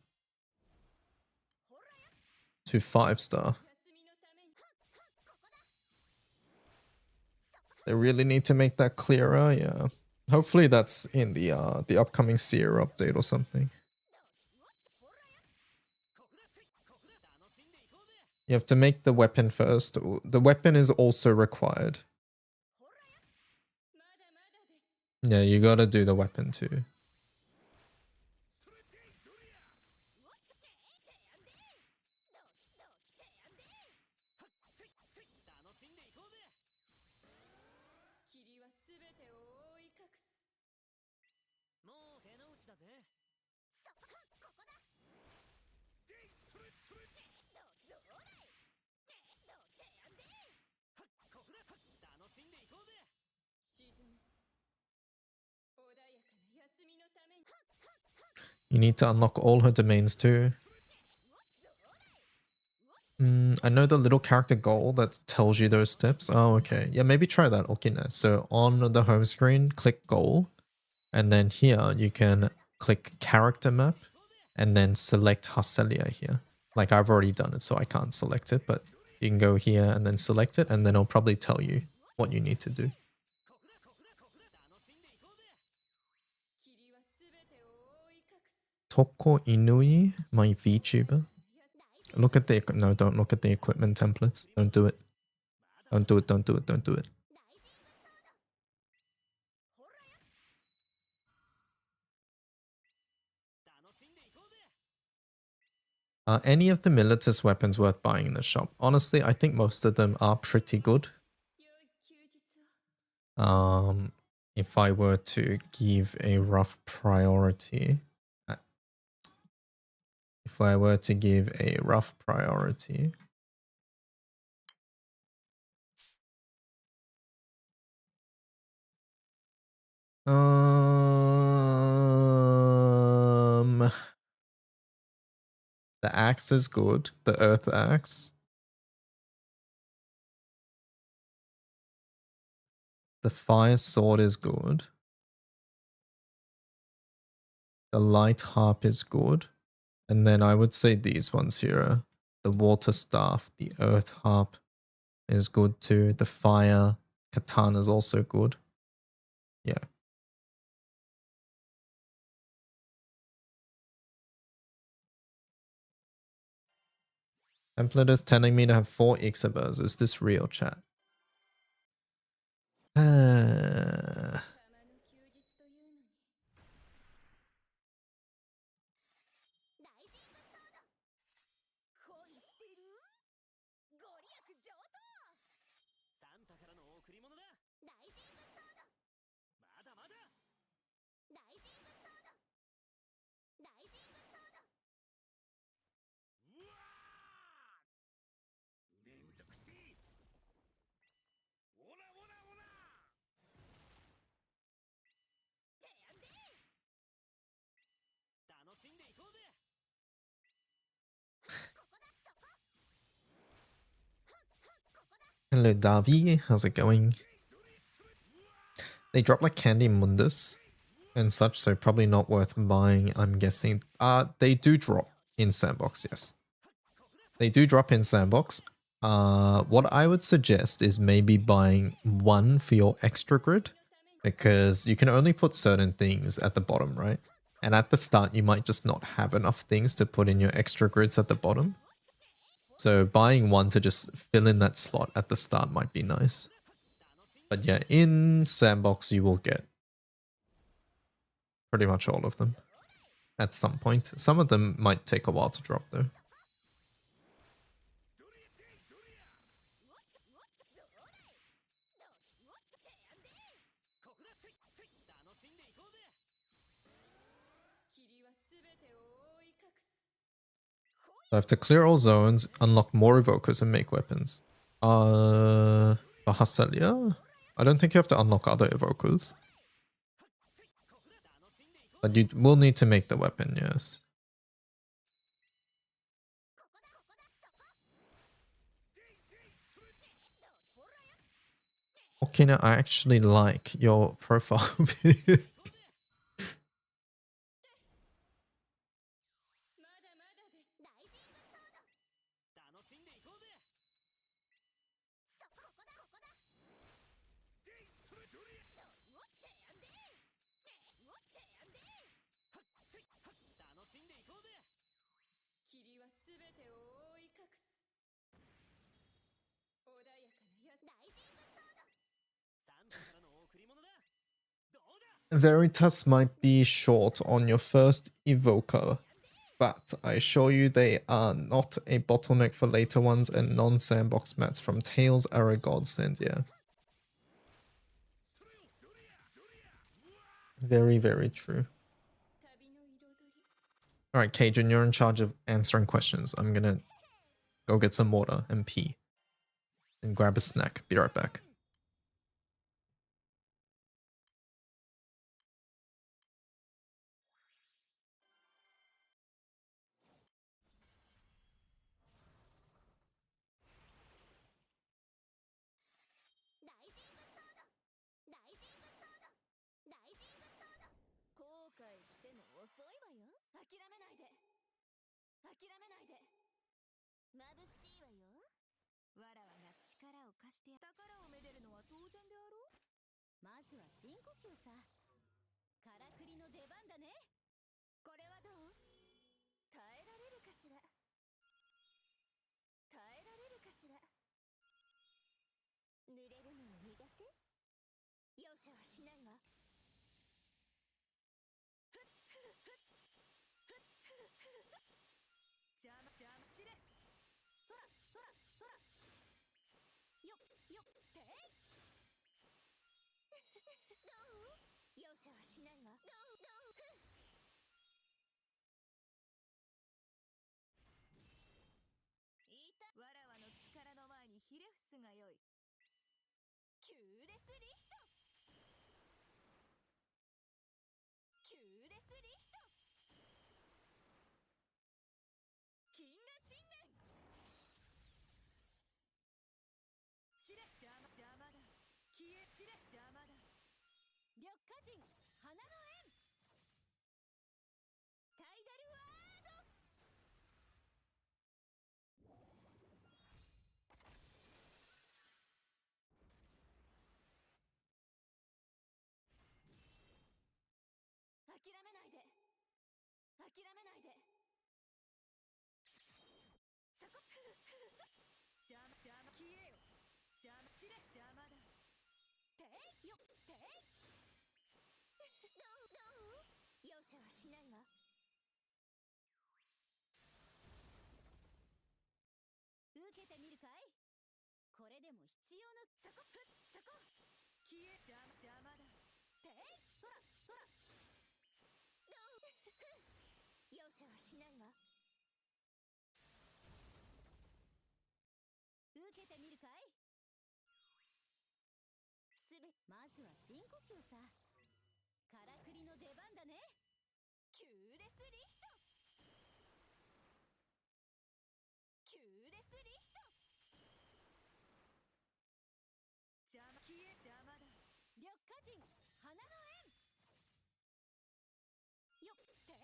To 5-star. They really need to make that clearer, yeah. Hopefully that's in the upcoming Seer update or something. You have to make the weapon first. The weapon is also required. Yeah, you gotta do the weapon too. You need to unlock all her domains too. I know the little character goal that tells you those steps. Oh, okay. Yeah, maybe try that, Okina. So on the home screen, click goal. And then here you can click character map and then select Haselia here. Like I've already done it, so I can't select it, but you can go here and then select it, and then it'll probably tell you what you need to do. Toko Inui, my VTuber. Look at the, no, don't look at the equipment templates. Don't do it. Don't do it, don't do it, don't do it. Any of the Militus weapons worth buying in the shop? Honestly, I think most of them are pretty good. If I were to give a rough priority, the axe is good, the earth axe. The fire sword is good. The light harp is good. And then I would say these ones here. The water staff, the earth harp is good too. The fire katana is also good. Yeah. Template is telling me to have 4 Ixabers. Is this real, chat? Hello, Davi. How's it going? They drop like Candy Mundus and such, so probably not worth buying, I'm guessing. They do drop in Sandbox, yes. They do drop in Sandbox. What I would suggest is maybe buying one for your extra grid, because you can only put certain things at the bottom, right? And at the start, you might just not have enough things to put in your extra grids at the bottom. So buying one to just fill in that slot at the start might be nice. But yeah, in Sandbox, you will get pretty much all of them at some point. Some of them might take a while to drop though. So I have to clear all zones, unlock more evokers, and make weapons. For Hasalia? I don't think you have to unlock other evokers. But you will need to make the weapon, yes. Okina, I actually like your profile pic. Veritas might be short on your first evoker, but I assure you they are not a bottleneck for later ones, and non-sandbox mats from Tails are a godsend, yeah. Very, very true. Alright, Cajun, you're in charge of answering questions. I'm gonna go get some water and pee. And grab a snack. Be right back. 邪魔だ。緑化人花の円。よっ、て空。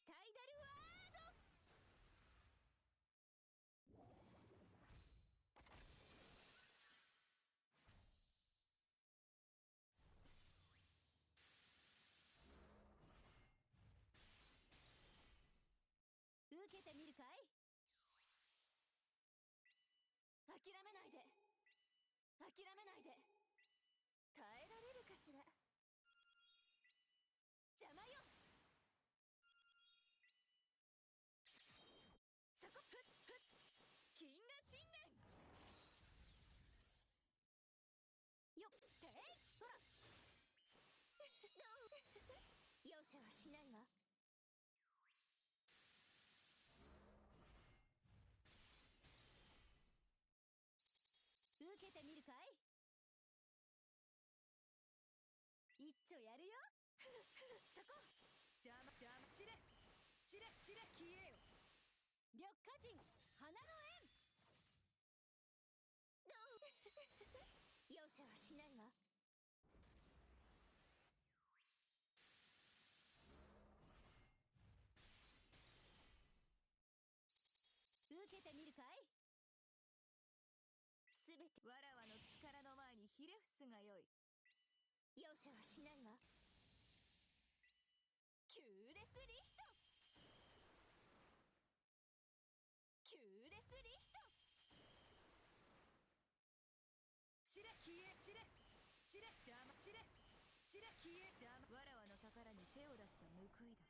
タイダルワード。受けてみるかい。諦めないで。諦めないで。耐えられるかしら。邪魔よ。そこふっふっ。金河神殿。よっ、て空。容赦はしないわ。受けてみるかい。一丁やるよ。そこ。邪魔邪魔。散れ散れ散れ消えよ。緑化人花の円。容赦はしないわ。受けてみるかい。すべてわらわの力の前にひれ伏すがよい。容赦はしないわ。キューレスリヒト。キューレスリヒト。散れ消え散れ散れ邪魔散れ散れ消え邪魔。わらわの宝に手を出した報いだ。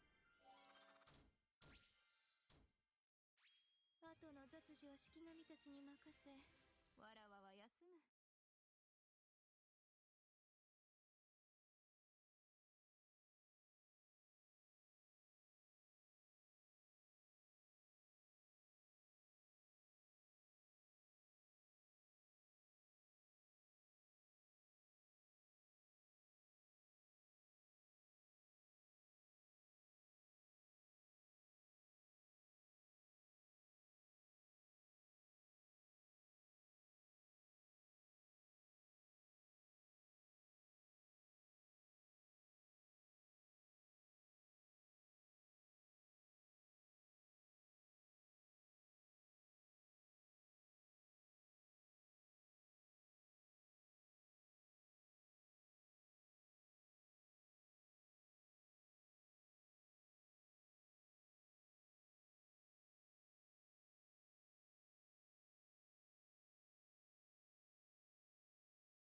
後の雑事は式神たちに任せ、わらわは休む。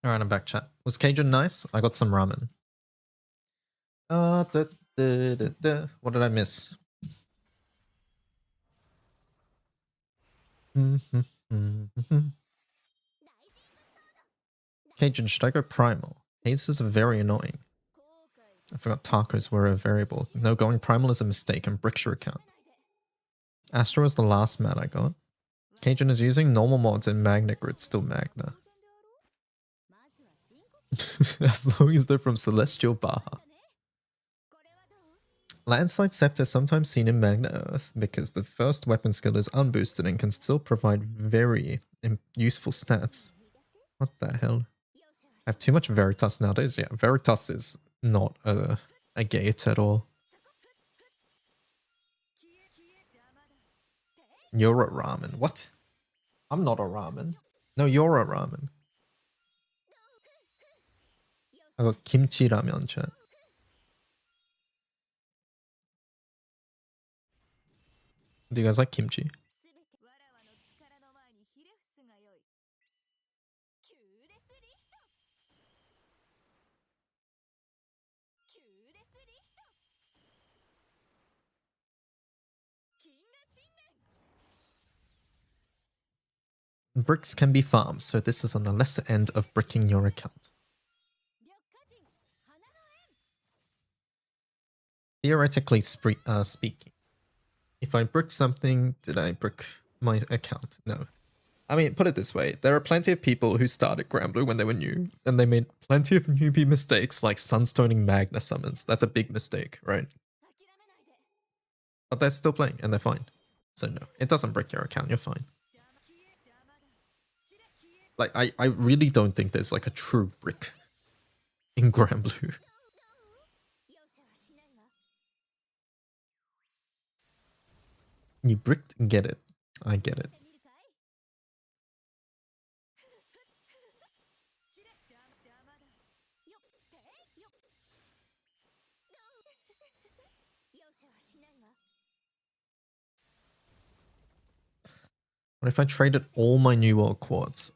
Alright, I'm back, chat. Was Cajun nice? I got some ramen. What did I miss? Cajun, should I go primal? Aces are very annoying. 後悔 I forgot tacos were a variable. No, going primal is a mistake and bricks your account. めないで。 Astra was the last mat I got. Cajun is using normal mods in Magna Grid, still Magna. まずは深呼吸 As long as they're from Celestial Baja. だね。これはどう？ Landslide Scepter is sometimes seen in Magna Earth because the first weapon skill is unboosted and can still provide very useful stats. What the hell? 容赦は I have too much Veritas nowadays. Yeah, Veritas is not a gate at all. 消え消え邪魔だ。 You're a ramen. What? I'm not a ramen. No, you're a ramen. I got kimchi ramen, chat. Do you guys like kimchi? すべてわらわの力の前にひれ伏すがよい。キューレスリヒト。キューレスリヒト。金河神殿。 Bricks can be farmed, so this is on the lesser end of bricking your account. 緑化人花の円。 Theoretically speaking, if I brick something, did I brick my account? No. I mean, put it this way, there are plenty of people who started Granblue when they were new, and they made plenty of newbie mistakes like sunstoning Magna summons. That's a big mistake, right? 諦めないで。 But they're still playing, and they're fine. So no, it doesn't brick your account, you're fine. 邪魔消え邪魔だ。散れ消え Like, I really don't think there's like a true brick in Grand Blue. 容赦はしないわ You bricked, get it. I get it. 見るかい 邪魔だ よっってよっ容赦はしないわ What if I traded all my New World quartz?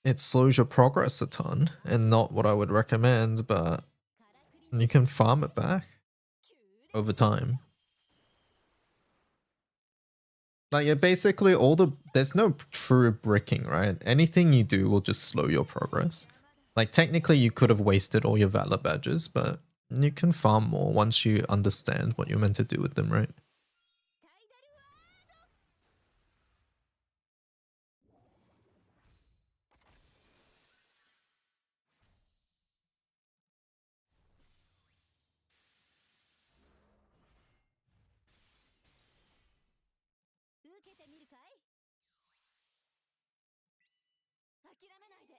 It slows your progress a ton, and not what I would recommend, but からくり you can farm it back 急烈 over time. Like, yeah, basically there's no true bricking, right? Anything you do will just slow your progress. Like, technically you could have wasted all your valor badges, but you can farm more once you understand what you're meant to do with them, right? タイダルワード 受けてみるかい諦めないで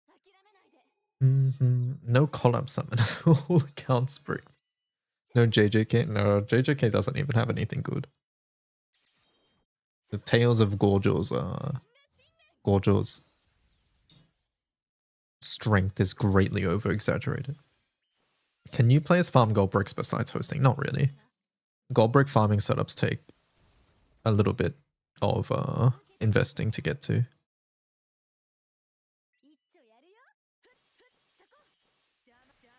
諦めないで No collab summon. All accounts bricked. No JJK. No, JJK doesn't even have anything good. The Tales of Gorgil's strength is greatly over exaggerated. Can you play as farm gold bricks besides hosting? Not really. Gold brick farming setups take a little bit of investing to get to. 一丁やるよふっふっそこ 邪魔しれ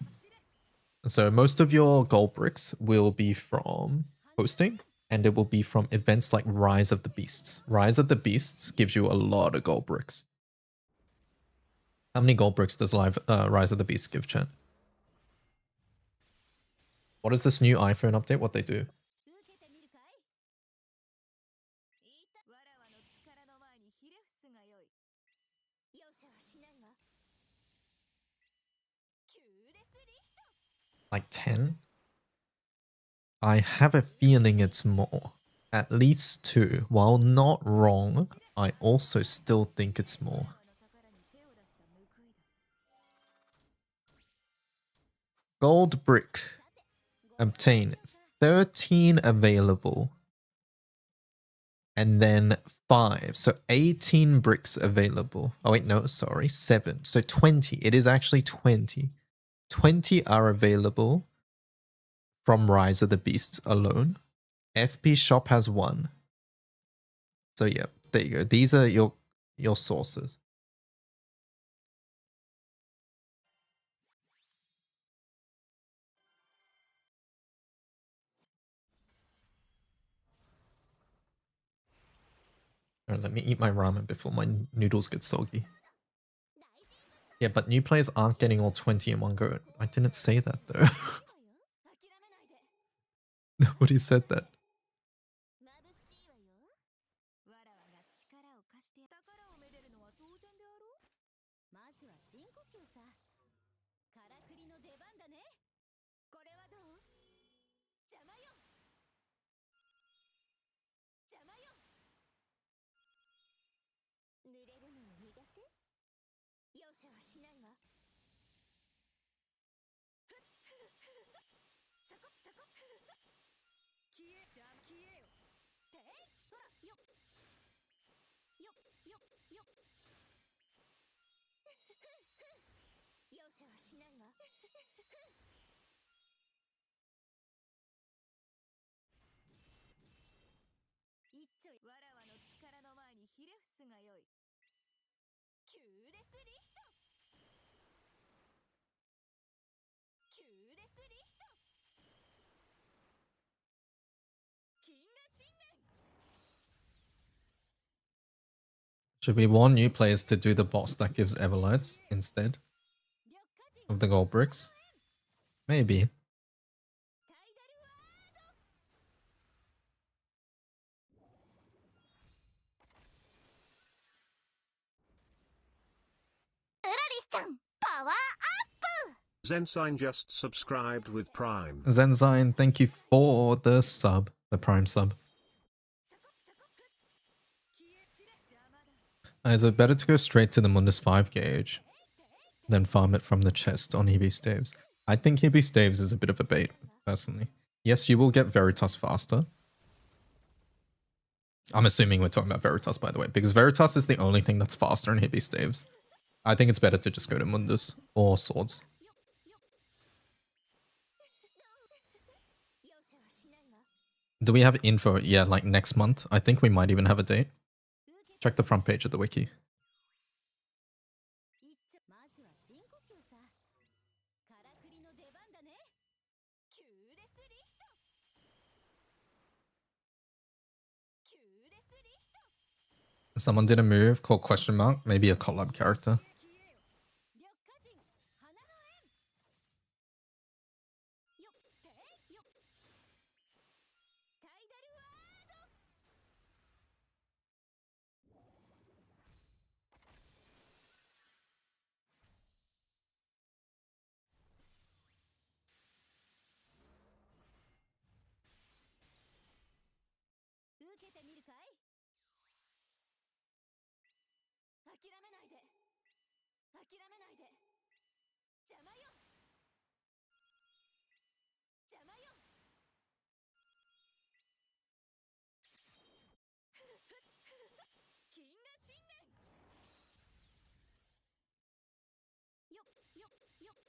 So most of your gold bricks will be from hosting, and it will be from events like Rise of the Beasts. Rise of the Beasts gives you a lot of gold bricks. How many gold bricks does Rise of the Beasts give, chat? What is this new iPhone update? What they do? 受けてみるかいいたわらわの力の前にひれ伏すがよい容赦はしないわキューレスリヒト Like 10? I have a feeling it's more. At least 2. While not wrong, I also still think it's more. わらわの宝に手を出した報いだ Gold brick. Obtain 13 available. And then 5. So 18 bricks available. Oh wait, no, sorry. 7. So 20. It is actually 20. 20 are available from Rise of the Beasts alone. FP Shop has 1. So yeah, there you go. These are your sources. Alright, let me eat my ramen before my noodles get soggy. Yeah, but new players aren't getting all 20 in one go. I didn't say that though. 諦めないで Nobody said that. 眩しいわよわらわが力を貸して宝をめでるのは当然であろうまずは深呼吸さからくりの出番だねこれはどう邪魔よ邪魔よ濡れるの苦手容赦はしないわふっそこそこ消えよてほらよっよっよっよっ容赦はしないわ一丁わらわの力の前にひれ伏すがよいキューレスリヒトキューレスリヒト金河新年 Should we warn new players to do the boss that gives Everlights instead 緑化人 of the gold bricks? Maybe. タイダルワード ウラリスちゃんパワーアップ Zensign just subscribed with Prime. Zenzine, thank you for the sub, the prime sub. Is it better to go straight to the Mundus 5 gauge than farm it from the chest on Hebe Staves? I think Hebe Staves is a bit of a bait, personally. Yes, you will get Veritas faster. I'm assuming we're talking about Veritas, by the way, because Veritas is the only thing that's faster in Hebe Staves. I think it's better to just go to Mundus or Swords. Do we have info? Yeah, like next month. I think we might even have a date. Check the front page of the wiki. まずは深呼吸さ。からくりの出番だね。キューレスリヒト。キューレスリヒト。 Someone did a move called question mark, maybe a collab character. 緑化人花の縁。よってよ。タイダルワード。 受けてみるかい？諦めないで。諦めないで。邪魔よ。邪魔よ。金河新年。よっよっよっ。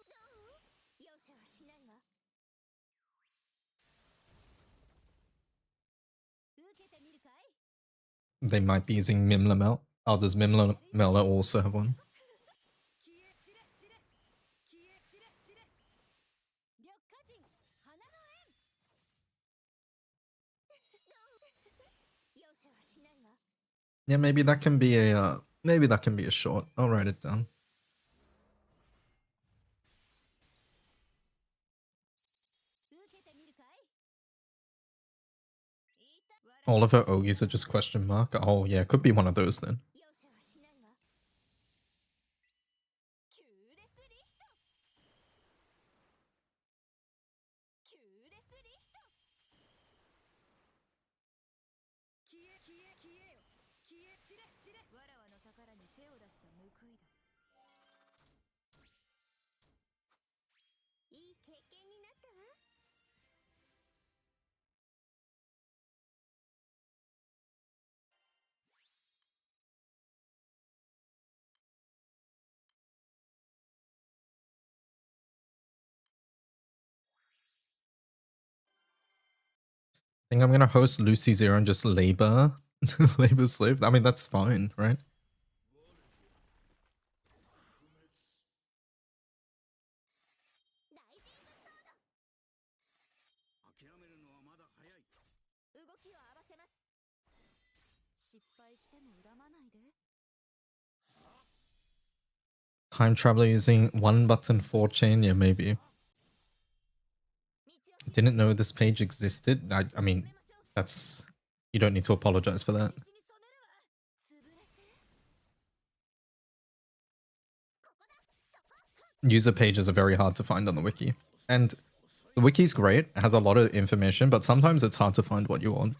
どう？容赦はしないわ。 They might be using Mimlamel. Oh, does Mimlamel also have one? 緑化人花の縁。容赦はしないわ。 Yeah, maybe that can be a maybe that can be a short. I'll write it down. 受けてみるかい？ All of her Ogies are just question mark. Oh yeah, could be one of those then. 容赦はしないわ。キューレスリヒト。キューレスリヒト。消え消え消えよ。消え散れ散れ。わらわの宝に手を出した報いだ。いい経験になったわ。 I think I'm gonna host Lucy Zero and just labor labor slave. I mean that's fine, right? Time traveler using one button 4 chain, yeah, maybe. Didn't know this page existed. I mean, that's you don't need to apologize for that. User pages are very hard to find on the wiki. And the wiki's great, it has a lot of information, but sometimes it's hard to find what you want.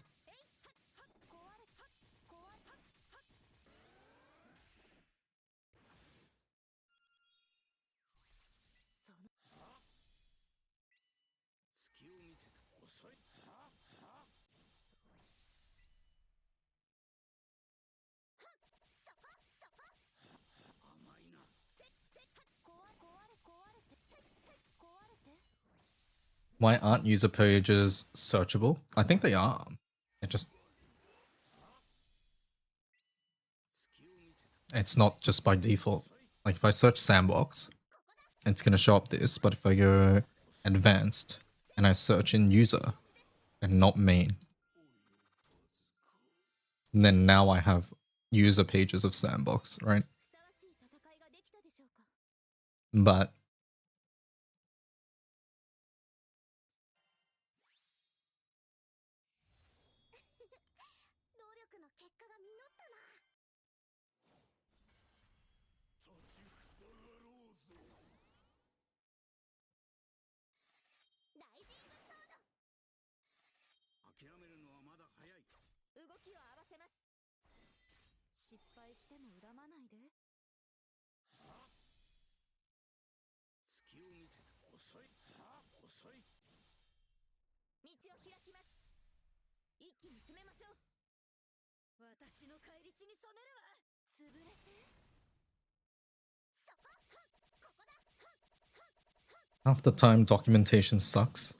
Why aren't user pages searchable? I think they are. It's not just by default. Like if I search sandbox, it's gonna show up this, but if I go advanced and I search in user and not main, then now I have user pages of sandbox, right? But 失敗しても恨まないで。隙を見て遅い遅い。道を開きます。一気に進めましょう。私の返り血に染めるわ。潰れて。そこ、ここだ。 Half the time documentation sucks.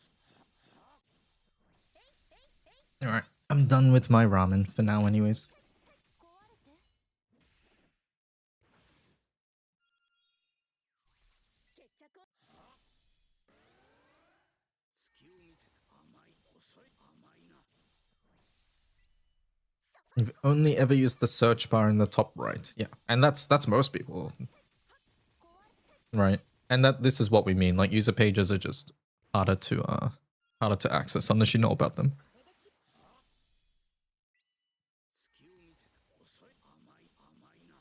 Alright, I'm done with my ramen for now anyways. 壊れて。決着を。隙を見て甘い遅い甘いな。 You've only ever used the search bar in the top right. Yeah, and that's most people. Right. And this is what we mean. Like user pages are just harder to access unless you know about them. 隙を見て遅い甘いな。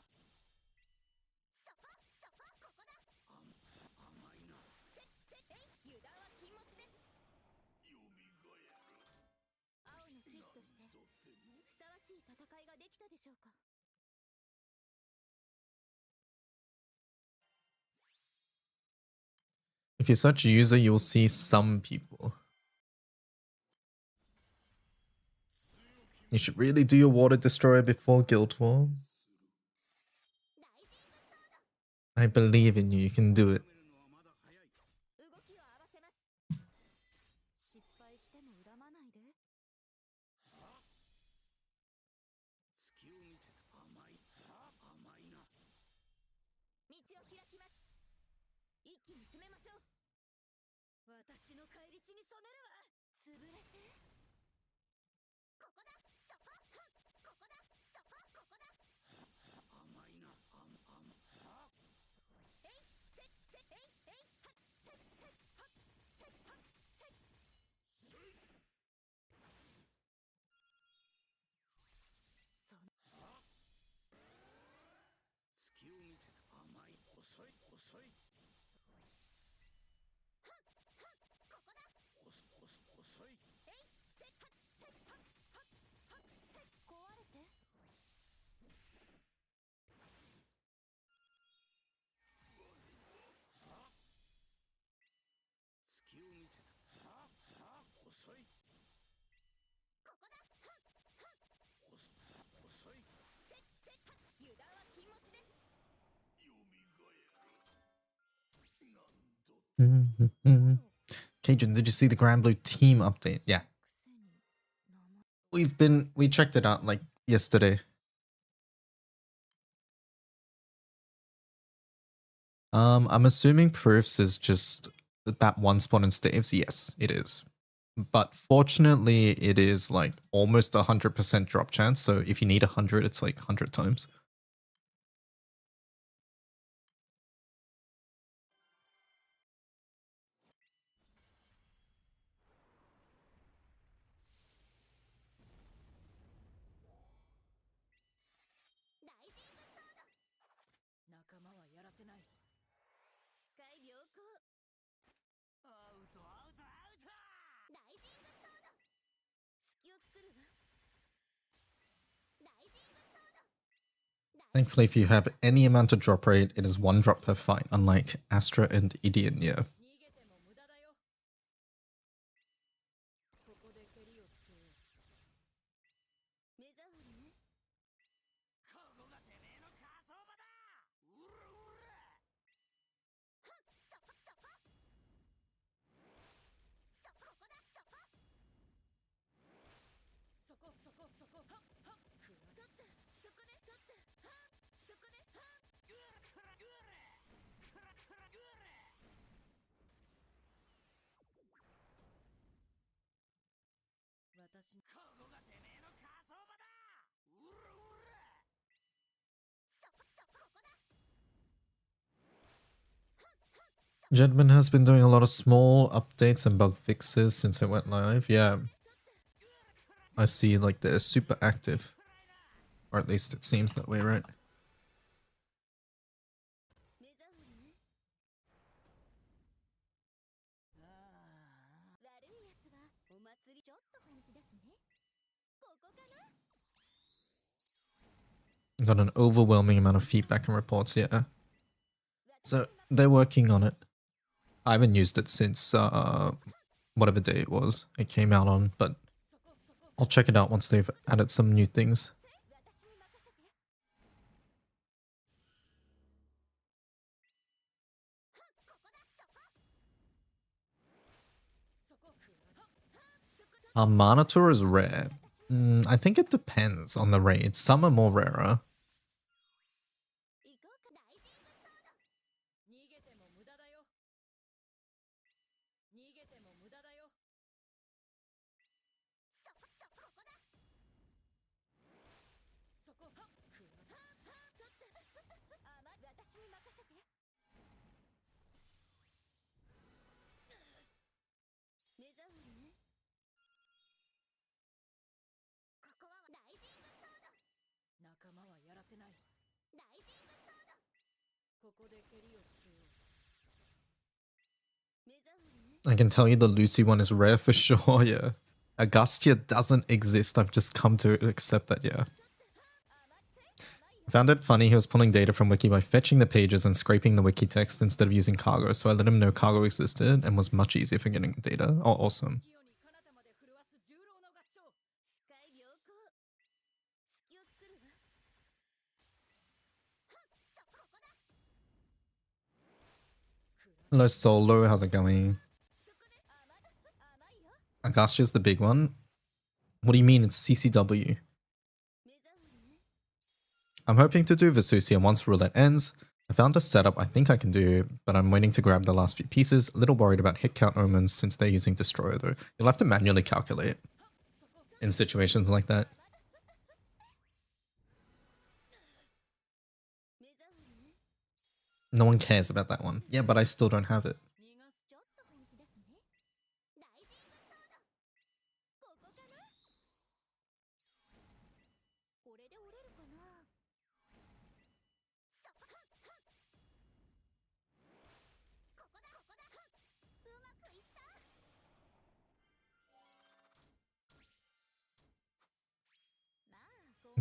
そこ、ここだ。甘いな。油断は禁物です。よみがえる。青の騎士としてふさわしい戦いができたでしょうか。 If you search user, you'll see some people. You should really do your water destroyer before Guild War. I believe in you, you can do it. 動きを合わせます。失敗しても恨まないで。隙を見て甘いな。道を開きます。一気に進めましょう。私の返り血に染めるわ。潰れて。ここだ。そこ、ここだ。そこ、ここだ。甘いな。えい、せ、えい、はっ、せ、はっ、せ、はっ、せ。その。隙を見て甘い遅い。ここだ。遅い。えい、せ、はっ、せ、はっ、せ。壊れて。隙を見て遅い。ここだ。遅い。油断は禁物です。よみがえる。なんと Cajun, did you see the Grand Blue team update? Yeah. くせに名前。We checked it out like yesterday. I'm assuming proofs is just that one spot in staves. Yes, it is. But fortunately, it is like almost 100% drop chance. So if you need 100, it's like 100 times. Thankfully, if you have any amount of drop rate, it is 1 drop per fight, unlike Astra and Idian, yeah. 逃げても無駄だよ。ここで蹴りをつけよう。目障りね。ここがてめえの火葬場だ。うらうら。そこ、そこ。ここだ。そこ。そこそこそこ。はっはっ。くら取った。そこで取った。はっ。そこではっ。うらくらうら。くらうら。私の。ここがてめえの火葬場だ。うらうら。そこ、ここだ。 Jedman has been doing a lot of small updates and bug fixes since it went live. Yeah. I see, like, they're super active. Or at least it seems that way, right? 目障りね。悪いやつはお祭りちょっと本気ですね。ここかな。Got an overwhelming amount of feedback and reports, yeah. So they're working on it. I haven't used it since whatever day it was it came out on, but I'll check it out once they've added some new things. Monitor is rare. I think it depends on the raid. Some are more rarer. 逃げても無駄だよ。逃げても無駄だよ。そこ、はっ、くらはっ、ちょっと、私に任せて。目障りね。ここはライジングソード。仲間はやらせない。ライジングソード。ここで蹴りをつけよう。 I can tell you the Lucy one is rare for sure, yeah. Augustia doesn't exist, I've just come to accept that, yeah. I found it funny he was pulling data from Wiki by fetching the pages and scraping the wiki text instead of using cargo, so I let him know cargo existed and was much easier for getting data. Oh, awesome. Hello Solo, how's it going? Augustia's the big one. What do you mean it's CCW? I'm hoping to do Vesusia once Roulette ends. I found a setup I think I can do, but I'm waiting to grab the last few pieces. A little worried about hit count omens since they're using Destroyer though. You'll have to manually calculate in situations like that. No one cares about that one. Yeah, but I still don't have it.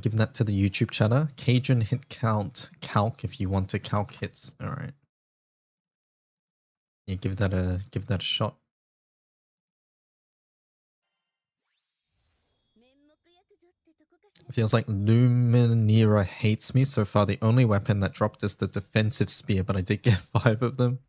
Give that to the YouTube chatter. Cajun hit count calc if you want to calc hits. All right. Yeah, give that a shot. It feels like Luminera hates me so far. The only weapon that dropped is the defensive spear, but I did get 5 of them.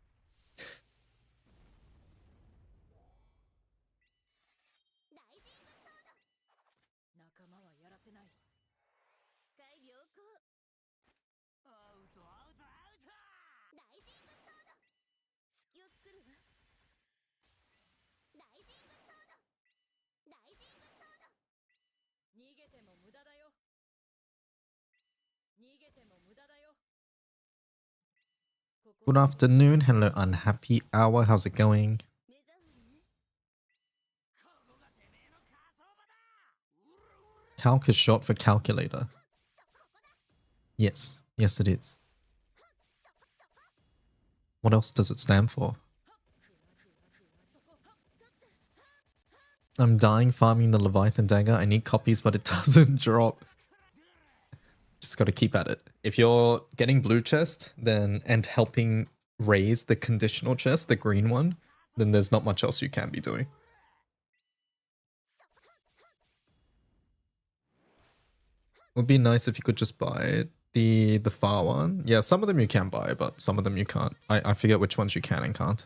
Good afternoon. Hello, unhappy hour. How's it going? Calc is short for calculator. Yes. Yes, it is. What else does it stand for? I'm dying farming the Leviathan dagger. I need copies, but it doesn't drop. Just got to keep at it. If you're getting blue chest, then and helping raise the conditional chest, the green one, then there's not much else you can be doing. Would be nice if you could just buy the far one. Yeah, some of them you can buy, but some of them you can't. I forget which ones you can and can't.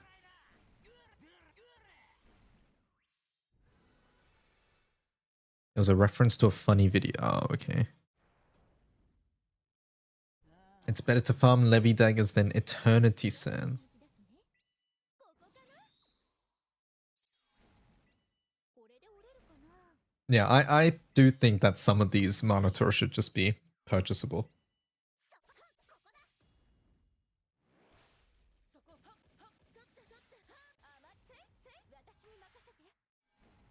It was a reference to a funny video. Oh, okay. It's better to farm Levy daggers than Eternity Sands. Yeah, I do think that some of these monitors should just be purchasable.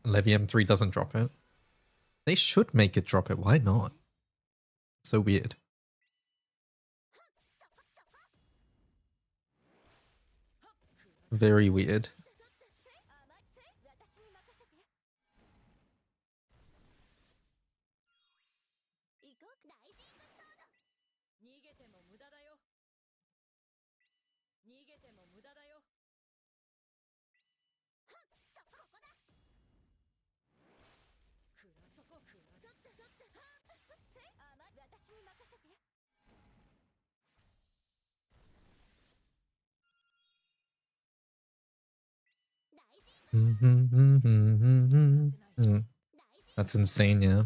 Levy M3 doesn't drop it. They should make it drop it. Why not? So weird. Very weird. Mm. That's insane, yeah.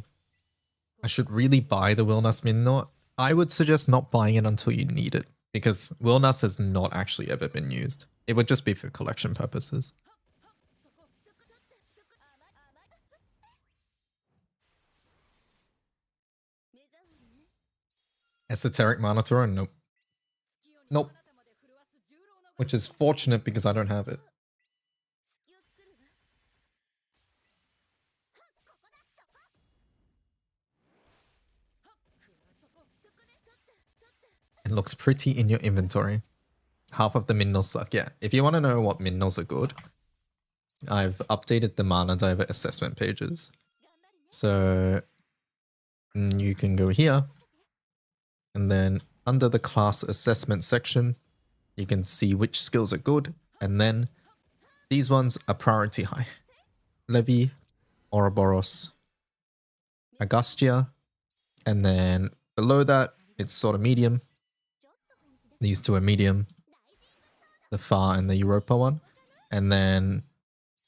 I should really buy the Wilnas Minnor. I would suggest not buying it until you need it, because Wilnas has not actually ever been used. It would just be for collection purposes. Esoteric Monitor? Nope. Nope. Which is fortunate because I don't have it. It looks pretty in your inventory. Half of the minerals suck. Yeah, if you want to know what minerals are good, I've updated the Mana Diver assessment pages. So you can go here, and then under the class assessment section, you can see which skills are good, and then these ones are priority high. Levi, Ouroboros, Agustia, and then below that, it's sort of medium. These two are medium. The Far and the Europa one. And then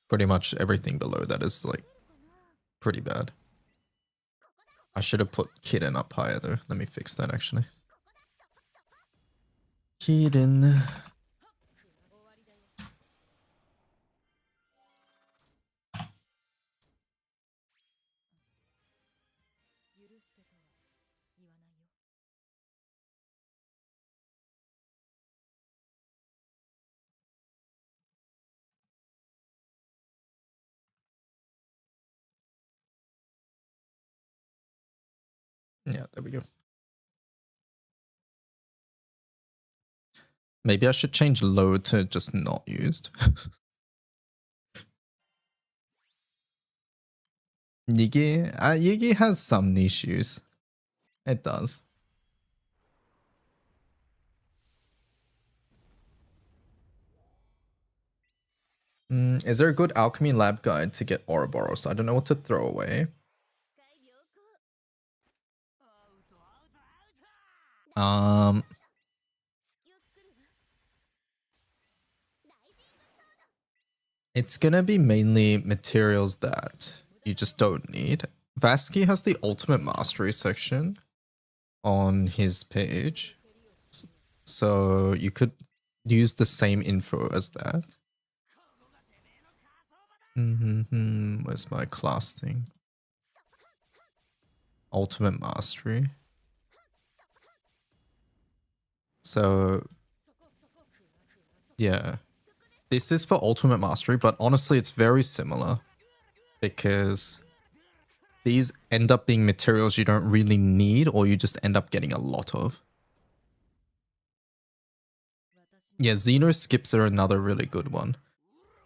pretty much everything below that is like pretty bad. I should have put Kitten up higher though. Let me fix that actually. Kitten. Yeah, there we go. Maybe I should change low to just not used. Yigi? Yigi has some niche use. It does. Is there a good alchemy lab guide to get Ouroboros? I don't know what to throw away. It's gonna be mainly materials that you just don't need. Vasky has the ultimate mastery section on his page, so you could use the same info as that. Where's my class thing? Ultimate mastery. So yeah, this is for ultimate mastery, but honestly it's very similar because these end up being materials you don't really need or you just end up getting a lot of. Yeah, Xeno skips are another really good one.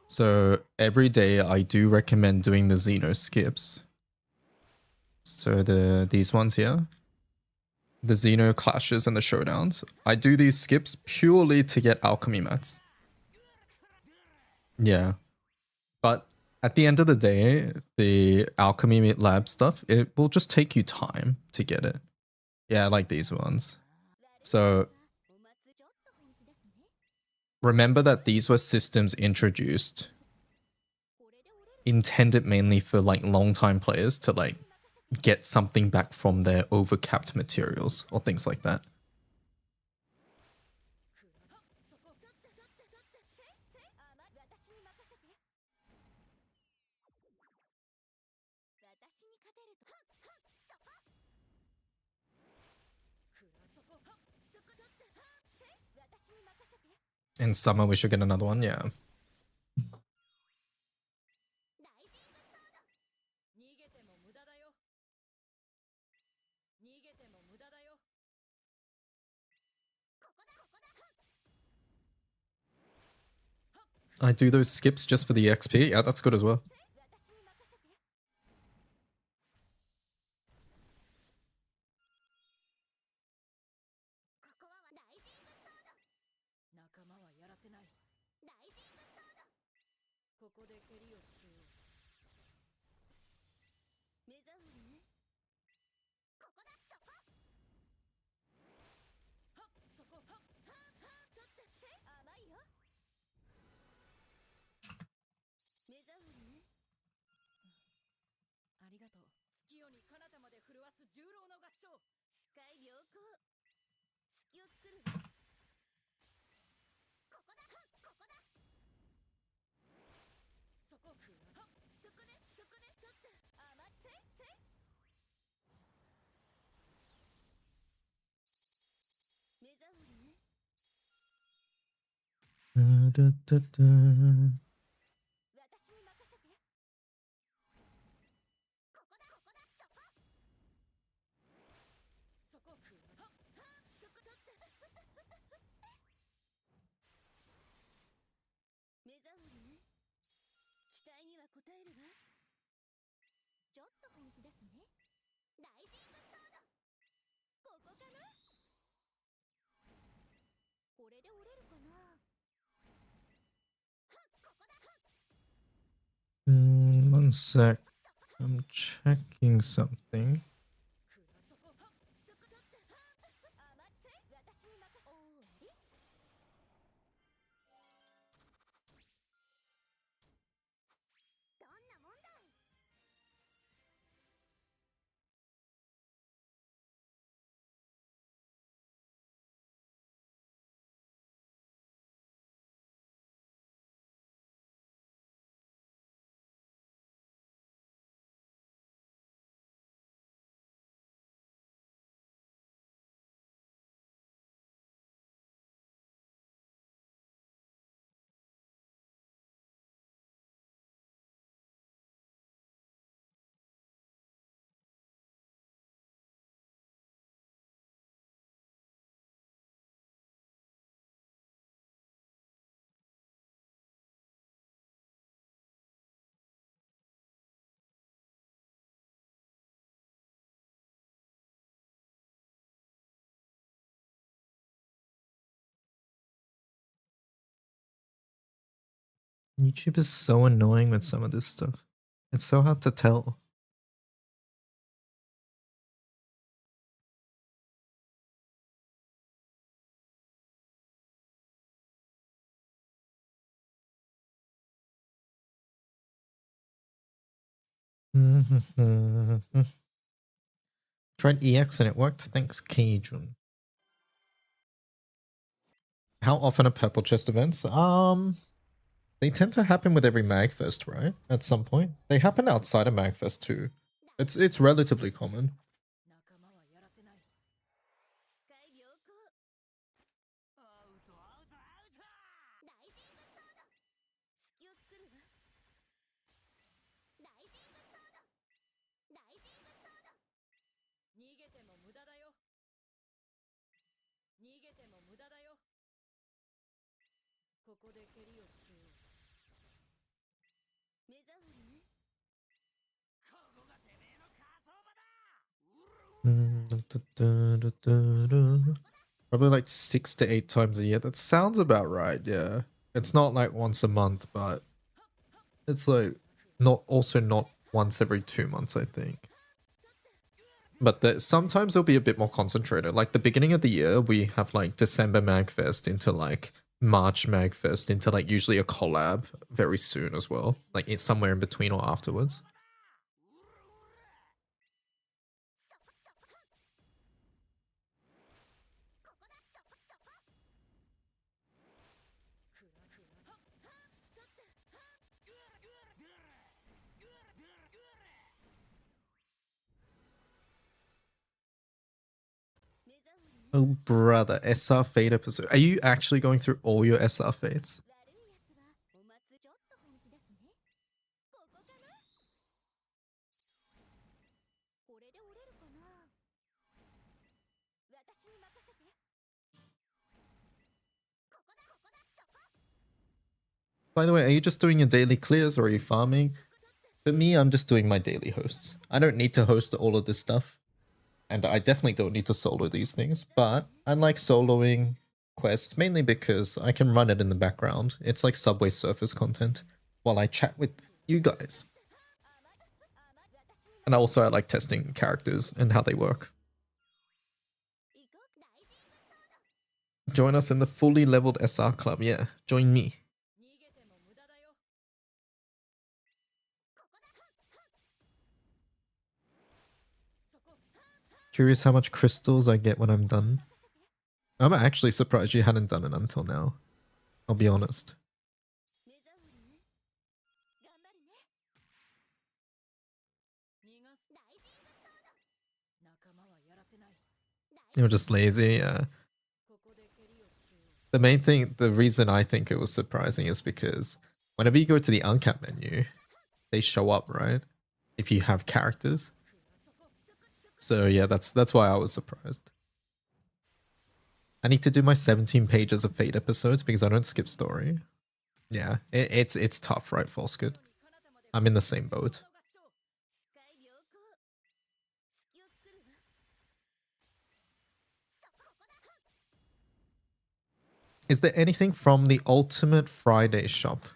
So every day I do recommend doing the Xeno skips. So these ones here, the Xeno clashes and the showdowns. I do these skips purely to get alchemy mats. Yeah. But at the end of the day, the alchemy lab stuff, it will just take you time to get it. Yeah, like these ones. So remember that these were systems introduced, intended mainly for like long-time players to like get something back from their overcapped materials or things like that. In summer, we should get another one, yeah. I do those skips just for the XP. Yeah, that's good as well. ように彼方まで震わす重郎の合唱。視界良好。隙を作るわ。ここだここだ。そこくらはそこで取った。あませい。目障りね。だだだだ。私に任せて。ここだそこ。そこくらはそこ取った。目障りね。期待には応えるわ。ちょっと本気出すね。ライジングソード。ここかな。これで折れるかな。One sec. I'm checking something. くらそこはそこ取った。あませ。私に任せ。おーい。どんなもんだい。YouTube is so annoying with some of this stuff. It's so hard to tell. Tried EX and it worked. Thanks, Keijun. How often are purple chest events? They tend to happen with every Magfest, right? At some point. They happen outside of Magfest too. It's relatively common. 仲間はやらせない。視界良好。アウトアウトアウト。ライジングソード。隙を作るわ。ライジングソード。ライジングソード。逃げても無駄だよ。逃げても無駄だよ。ここで蹴りをつけよう。目障りね。ここがてめえの火葬場だ。Probably like 6 to 8 times a year. That sounds about right, yeah. It's not like once a month, but it's like not once every 2 months, I think. But sometimes it'll be a bit more concentrated. Like the beginning of the year, we have like December Magfest into like March Magfest into like usually a collab very soon as well. Like it's somewhere in between or afterwards. Oh brother, SR Fate episode. Are you actually going through all your SR Fates? 悪いやつはお祭り。ちょっと本気出すね。ここかな。これで折れるかな。私に任せて。ここだそこ。 By the way, are you just doing your daily clears or are you farming? For me, I'm just doing my daily hosts. I don't need to host all of this stuff. And I definitely don't need to solo these things, but I like soloing quests mainly because I can run it in the background. It's like Subway Surfers content while I chat with you guys. And also I like testing characters and how they work. Join us in the fully leveled SR club. Yeah, join me. 逃げても無駄だよ。Curious how much crystals I get when I'm done. I'm actually surprised you hadn't done it until now. I'll be honest. 目障りね。頑張るね。逃がす。ライジングソード。仲間はやらせない。 You're just lazy, yeah. The main thing, the reason I think it was surprising is because whenever you go to the uncapped menu, they show up, right? If you have characters. So yeah, that's why I was surprised. I need to do my 17 pages of Fate episodes because I don't skip story. Yeah, it's tough, right, Falsegood? I'm in the same boat. 視界良好。隙を作るわ。ここだ。 Is there anything from the Ultimate Friday shop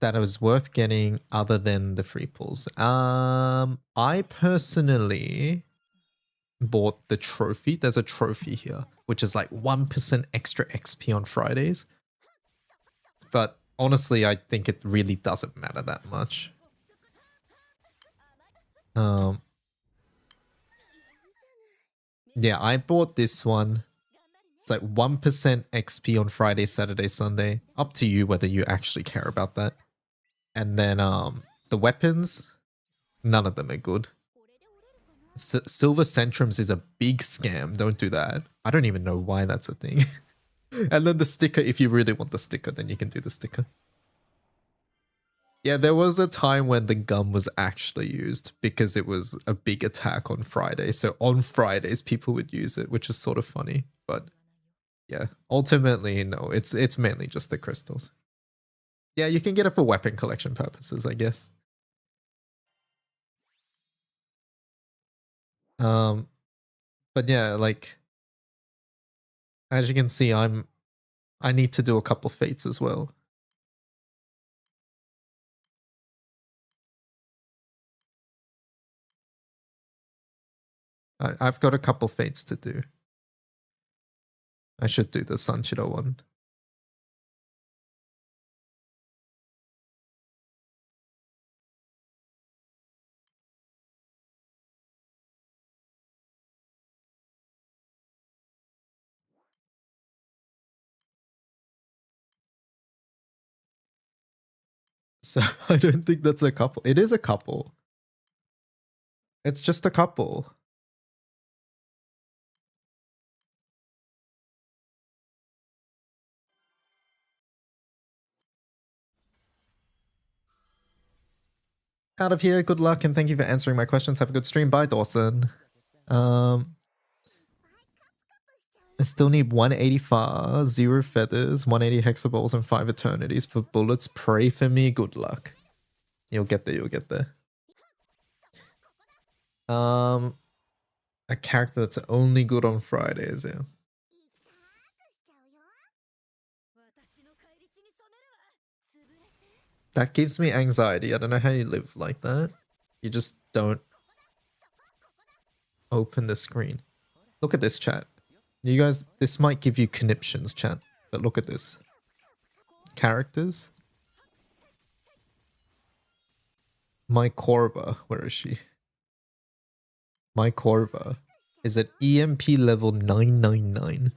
that was worth getting other than the free pulls? I personally bought the trophy. There's a trophy here, which is like 1% extra XP on Fridays. But honestly, I think it really doesn't matter that much. Yeah, I bought this one. It's like 1% XP on Friday, Saturday, Sunday. Up to you whether you actually care about that. And then the weapons, none of them are good. Silver Centrums is a big scam. Don't do that. I don't even know why that's a thing. And then the sticker, if you really want the sticker, then you can do the sticker. Yeah, there was a time when the gun was actually used because it was a big attack on Friday. So on Fridays, people would use it, which is sort of funny. But yeah, ultimately, no, it's mainly just the crystals. Yeah, you can get it for weapon collection purposes, I guess. But yeah, like as you can see, I need to do a couple fates as well. I've got a couple fates to do. I should do the Sanshiro one. So I don't think that's a couple. It is a couple. It's just a couple. Out of here, good luck, and thank you for answering my questions. Have a good stream. Bye, Dawson. I still need 185, 0 feathers, 180 hexaballs, and 5 eternities for bullets. Pray for me. Good luck. You'll get there, you'll get there. A character that's only good on Fridays, yeah. 私の返り血に染めるわ。潰れて。 That gives me anxiety. I don't know how you live like that. You just don't open the screen. Look at this, chat. You guys, this might give you conniptions, chat. But look at this. Characters. My Corva, where is she? My Corva is at EMP level 999.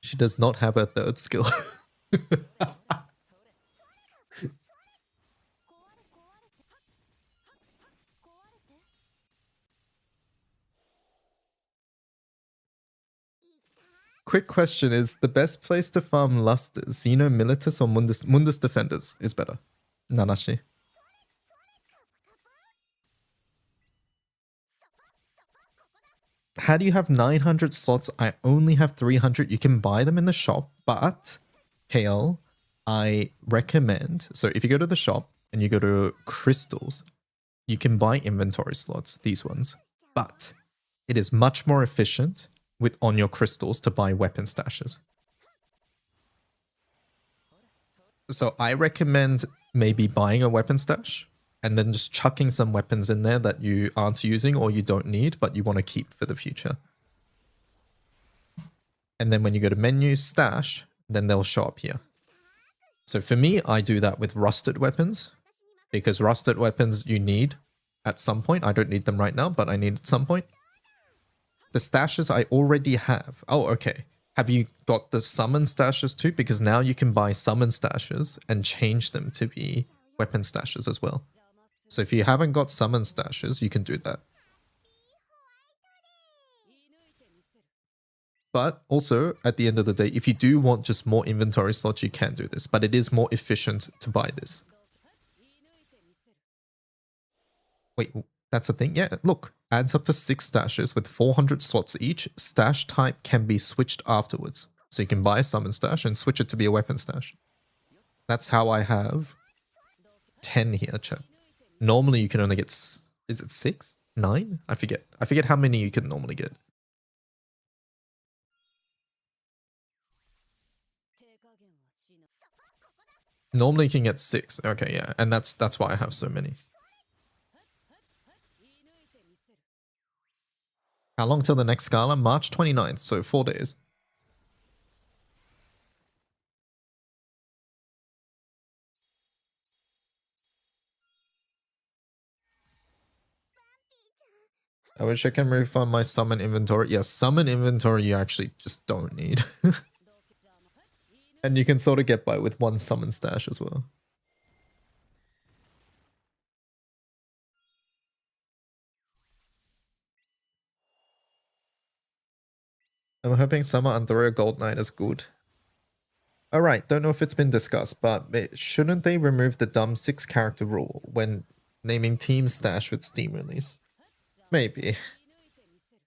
She does not have a third skill. Quick question, is the best place to farm Lusters, Xeno Militus or Mundus Defenders is better? Nanashi. How do you have 900 slots? I only have 300. You can buy them in the shop, but KL, I recommend, so if you go to the shop and you go to crystals, you can buy inventory slots, these ones, but it is much more efficient on your crystals to buy weapon stashes. So I recommend maybe buying a weapon stash and then just chucking some weapons in there that you aren't using or you don't need, but you want to keep for the future. And then when you go to menu, stash, then they'll show up here. So for me, I do that with rusted weapons, because rusted weapons you need at some point. I don't need them right now, but I need at some point. The stashes I already have. Oh, okay. Have you got the summon stashes too? Because now you can buy summon stashes and change them to be weapon stashes as well. So if you haven't got summon stashes, you can do that. But also, at the end of the day, if you do want just more inventory slots, you can do this. But it is more efficient to buy this. Wait, that's a thing? Yeah, look. Adds up to 6 stashes with 400 slots each. Stash type can be switched afterwards. So you can buy a summon stash and switch it to be a weapon stash. That's how I have 10 here, chat. Normally you can only get... Is it 6? 9? I forget. I forget how many you can normally get. Normally you can get 6. Okay, yeah. And that's why I have so many. How long till the next Gala? March 29th, so 4 days. I wish I can refund my summon inventory. Yes, summon inventory you actually just don't need. And you can sort of get by with 1 summon stash as well. I'm hoping Summer Andorra Gold Knight is good. Alright, don't know if it's been discussed, but shouldn't they remove the dumb 6 character rule when naming team stash with Steam release? Maybe.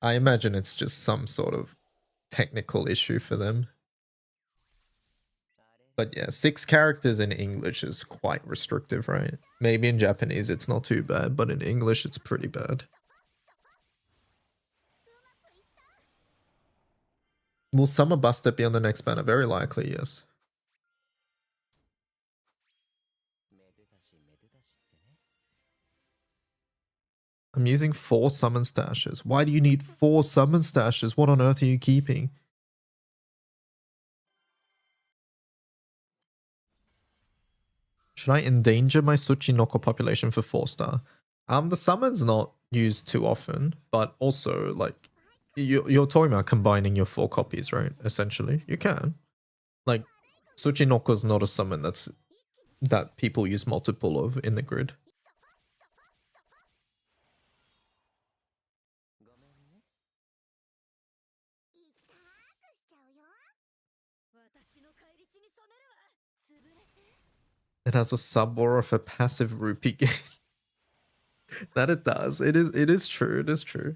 I imagine it's just some sort of technical issue for them. But yeah, 6 characters in English is quite restrictive, right? Maybe in Japanese it's not too bad, but in English it's pretty bad. Will Summer Buster be on the next banner? Very likely, yes. I'm using 4 summon stashes. Why do you need 4 summon stashes? What on earth are you keeping? Should I endanger my Tsuchinoko population for 4-star? The summon's not used too often, but also, like, you're talking about combining your 4 copies, right? Essentially, you can. Like, Tsuchinoko's not a summon that people use multiple of in the grid. It has a sub aura for passive rupee gain. That it does. It is true. It is true.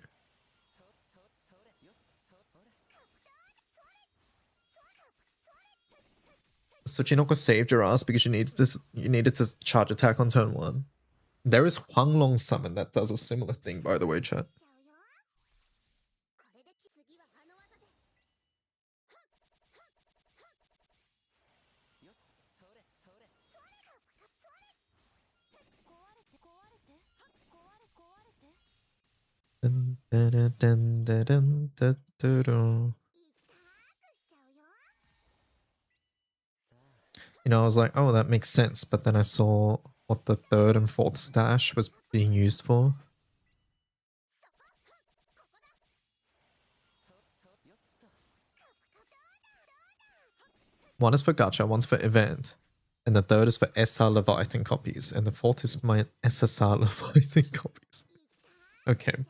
Tsuchinoko saved your ass because you needed to charge attack on turn 1. There is Huanglong summon that does a similar thing, by the way, chat. Dun, dun, dun, dun, dun, dun, dun, dun, dun. You know, I was like, oh, that makes sense. But then I saw what the 3rd and 4th stash was being used for. One is for gacha, one's for event. And the 3rd is for SR Leviathan copies. And the 4th is my SSR Leviathan copies. Okay.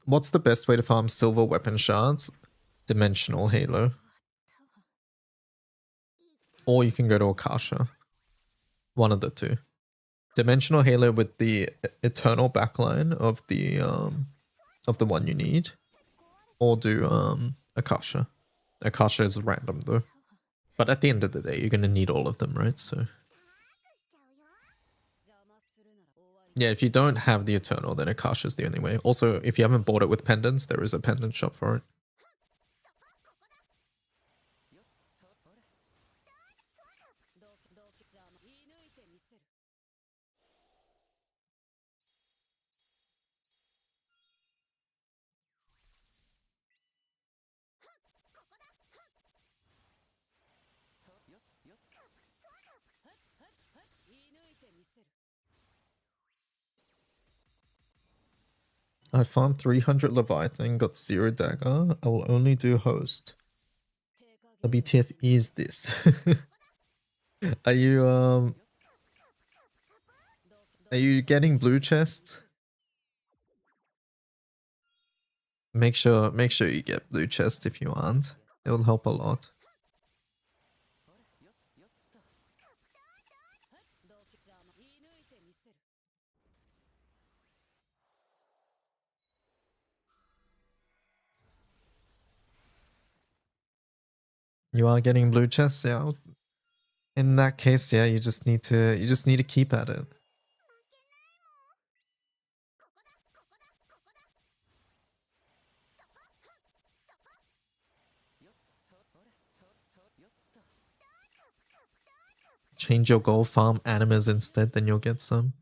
What's the best way to farm silver weapon shards? Dimensional Halo. Or you can go to Akasha. One of the 2. Dimensional Halo with the eternal backline of the one you need. Or do Akasha. Akasha is random though. But at the end of the day, you're gonna need all of them, right? So yeah, if you don't have the Eternal, then Akasha is the only way. Also, if you haven't bought it with pendants, there is a pendant shop for it. I farmed 300 Leviathan, got 0 dagger. I will only do host. WTF is this? Are you getting blue chest? Make sure you get blue chest if you aren't. It will help a lot. You are getting blue chests, yeah. In that case, yeah, you just need to keep at it. Change your goal, farm animas instead, then you'll get some.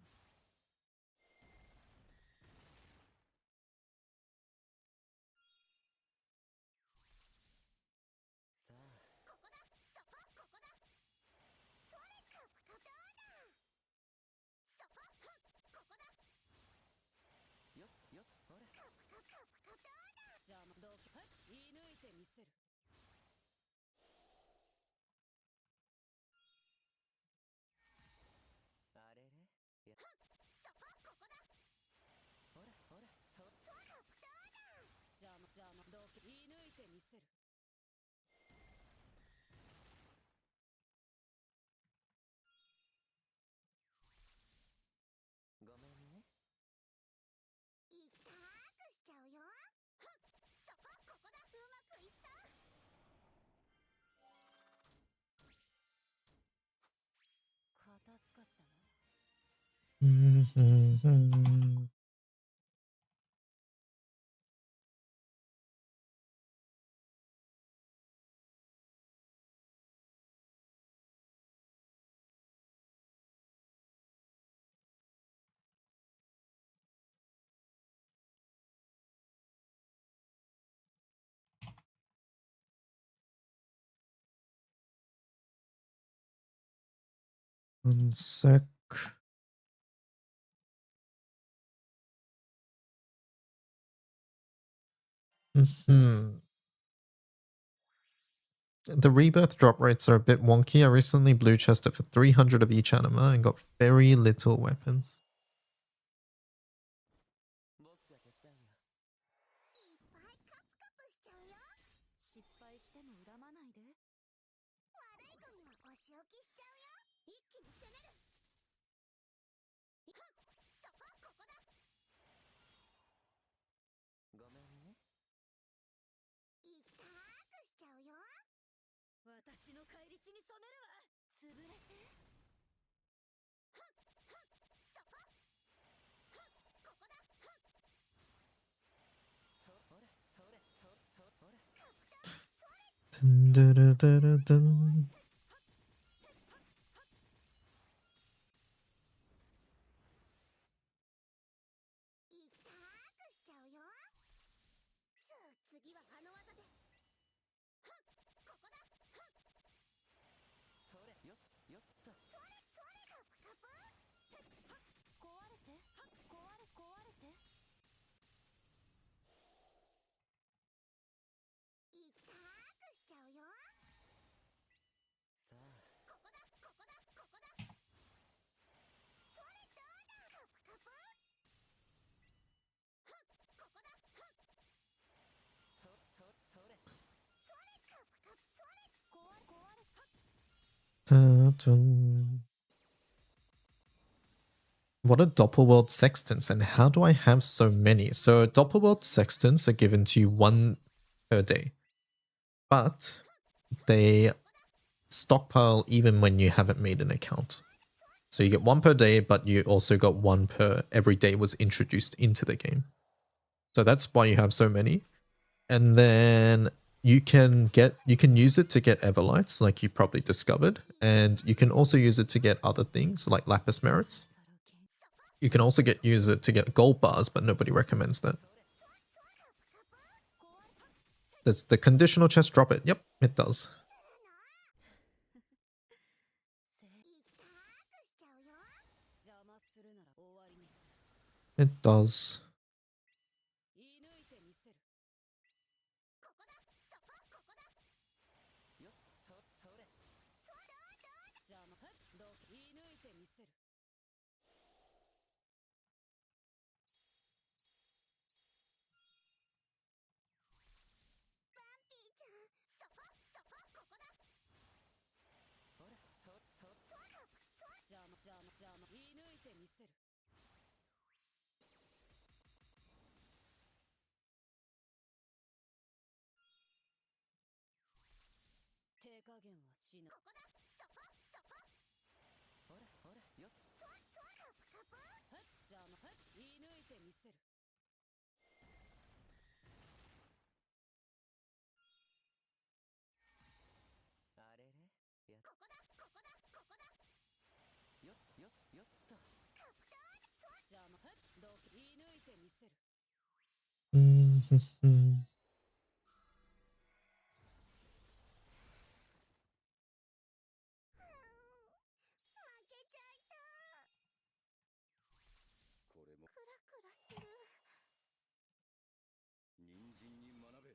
One sec. The rebirth drop rates are a bit wonky. I recently blue chested for 300 of each anima and got very little weapons. Dun, dun, dun, dun, dun. Dun, dun. What are Doppelworld Sextants and how do I have so many? So Doppelworld Sextants are given to you 1 per day, but they stockpile even when you haven't made an account. So you get 1 per day, but you also got 1 per every day was introduced into the game. So that's why you have so many. And then you can use it to get Everlights, like you probably discovered, and you can also use it to get other things like Lapis Merits. You can also use it to get gold bars, but nobody recommends that. Does the conditional chest drop it? Yep, it does. It does. 言い抜いてみせる。よっ、それ。じゃあもう、どう言い抜いてみせる。ほら、じゃあもう、言い抜いてみせる。手加減はしない。ほら、よっ。じゃあもう、言い抜いてみせる。あれれやっよっと。じゃあもう、どう言い抜いてみせる。Mm-hmm. これもクラクラする。人参に学べ。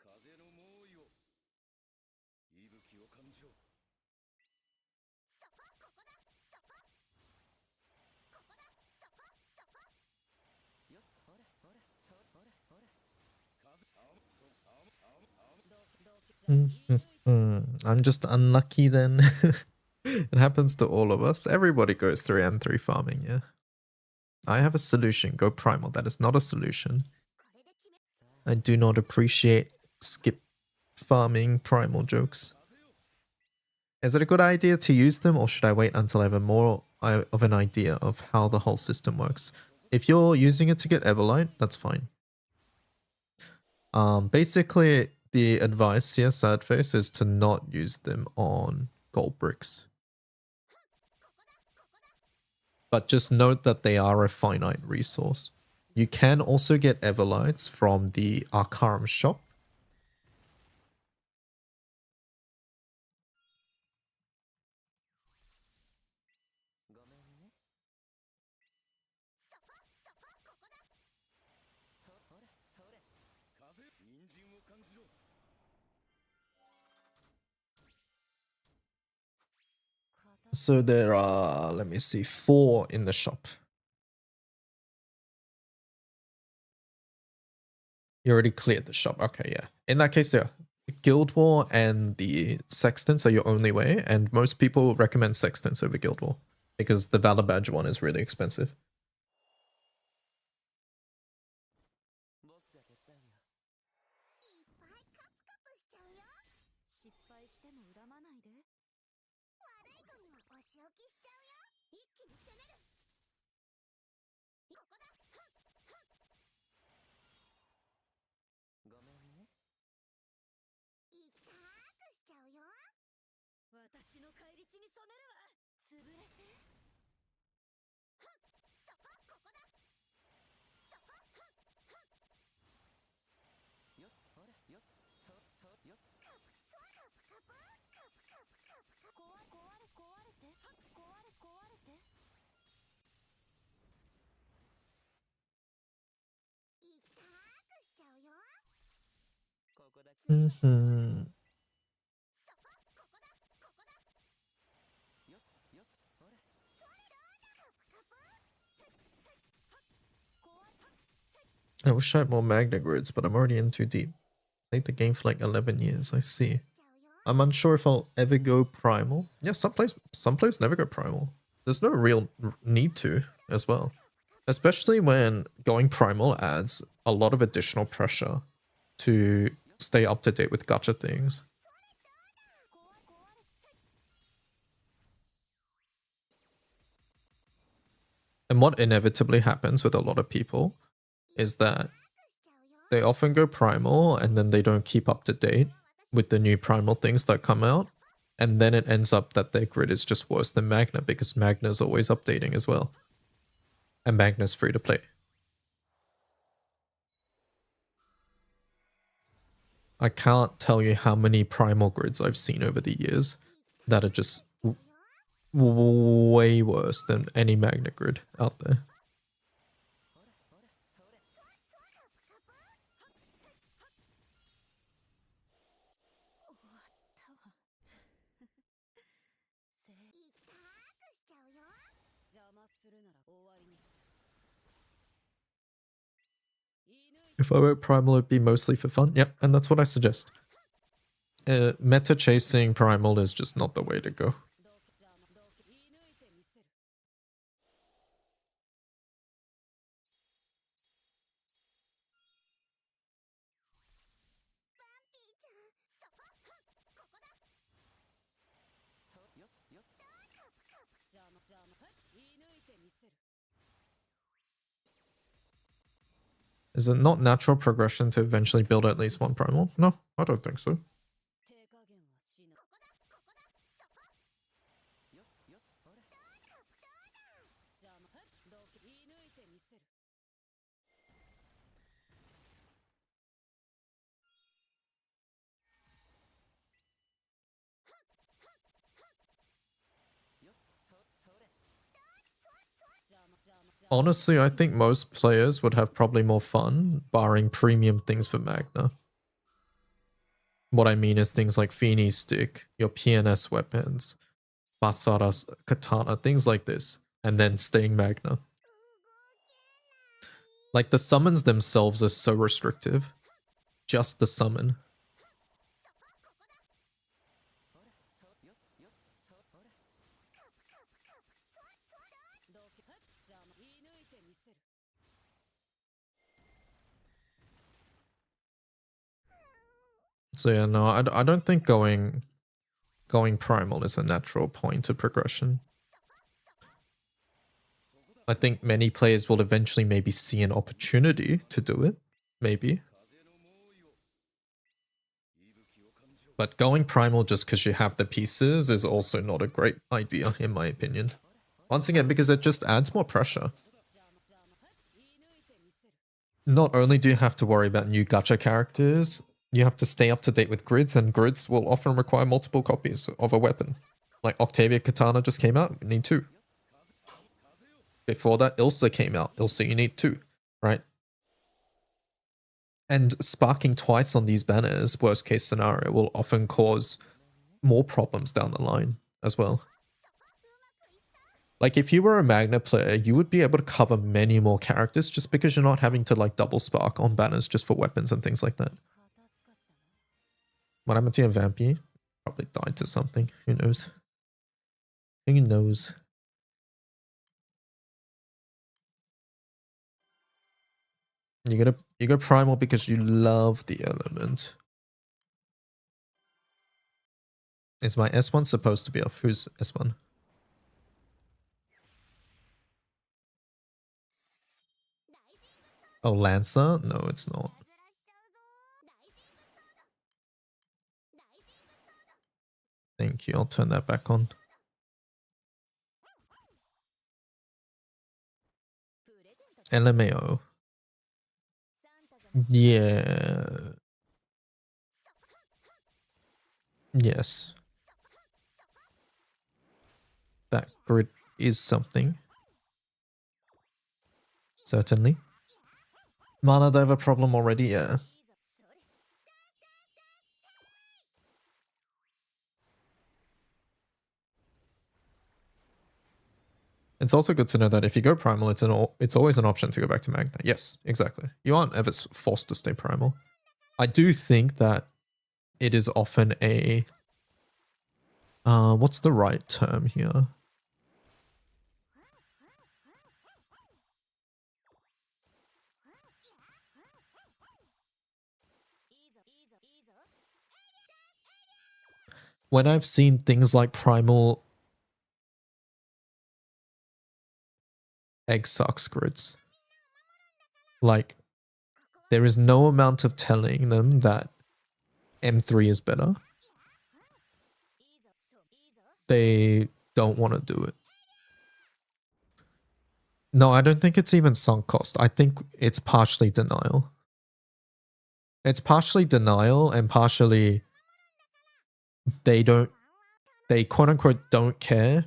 風の猛威を。息吹を感じろ。よっ、ほら。風、I'm just unlucky then. It happens to all of us. Everybody goes through M3 farming, yeah. I have a solution. Go primal. That is not a solution. I do not appreciate skip farming primal jokes. Is it a good idea to use them, or should I wait until I have a more of an idea of how the whole system works? If you're using it to get Everlight, that's fine. Basically, the advice here, sad face, is to not use them on gold bricks. But just note that they are a finite resource. You can also get Everlights from the Arcarum shop. So there are, let me see, 4 in the shop. You already cleared the shop. Okay, yeah. In that case, yeah. Guild War and the Sextants are your only way, and most people recommend Sextants over Guild War because the Valor Badge one is really expensive. 失敗しても恨まないで。悪いゴミはお仕置きしちゃうよ。一気に攻める。ここだ。ごめんね。痛くしちゃうよ。私の返り血に染めるわ。潰れて。そこ、ここだ。そこ、よっ、ほら、よっ、よっ。壊れて。痛くしちゃうよ。ここだ。Mm-hmm. そこ、ここだ。よっ、ほら。I wish I had more Magna grids, but I'm already in too deep. Played the game for like 11 years, I see. I'm unsure if I'll ever go primal. Yeah, some players never go primal. There's no real need to as well. Especially when going primal adds a lot of additional pressure to stay up to date with gacha things. And what inevitably happens with a lot of people is that they often go primal and then they don't keep up to date with the new primal things that come out. And then it ends up that their grid is just worse than Magna because Magna is always updating as well. And Magna's free to play. I can't tell you how many primal grids I've seen over the years that are just way worse than any Magna grid out there. If I went Primal, it'd be mostly for fun. Yep, and that's what I suggest. Meta chasing Primal is just not the way to go. Is it not natural progression to eventually build at least one Primal? No, I don't think so. Honestly, I think most players would have probably more fun barring premium things for Magna. What I mean is things like Feeny Stick, your PNS weapons, Basara's Katana, things like this, and then staying Magna. Like the summons themselves are so restrictive. Just the summon. So yeah, no, I don't think going Primal is a natural point of progression. I think many players will eventually maybe see an opportunity to do it. Maybe. But going Primal just because you have the pieces is also not a great idea, in my opinion. Once again, because it just adds more pressure. Not only do you have to worry about new gacha characters, you have to stay up to date with grids, and grids will often require multiple copies of a weapon. Like Octavia Katana just came out, you need 2. Before that, Ilsa came out. Ilsa, you need 2, right? And sparking twice on these banners, worst case scenario, will often cause more problems down the line as well. Like if you were a Magna player, you would be able to cover many more characters just because you're not having to like double spark on banners just for weapons and things like that. What happened to your Vampy? Probably died to something. Who knows? Who knows? You go Primal because you love the element. Is my S1 supposed to be off? Who's S1? Oh, Lancer? No, it's not. Thank you. I'll turn that back on. LMAO. Yeah. Yes. That grid is something. Certainly. Mana Diver problem already? Yeah. It's also good to know that if you go Primal, it's always an option to go back to Magna. Yes, exactly. You aren't ever forced to stay Primal. I do think that it is often a... what's the right term here? When I've seen things like Primal Egg Sucks grids, like, there is no amount of telling them that M3 is better. They don't want to do it. No, I don't think it's even sunk cost. I think it's partially denial. It's partially denial and partially they quote unquote don't care.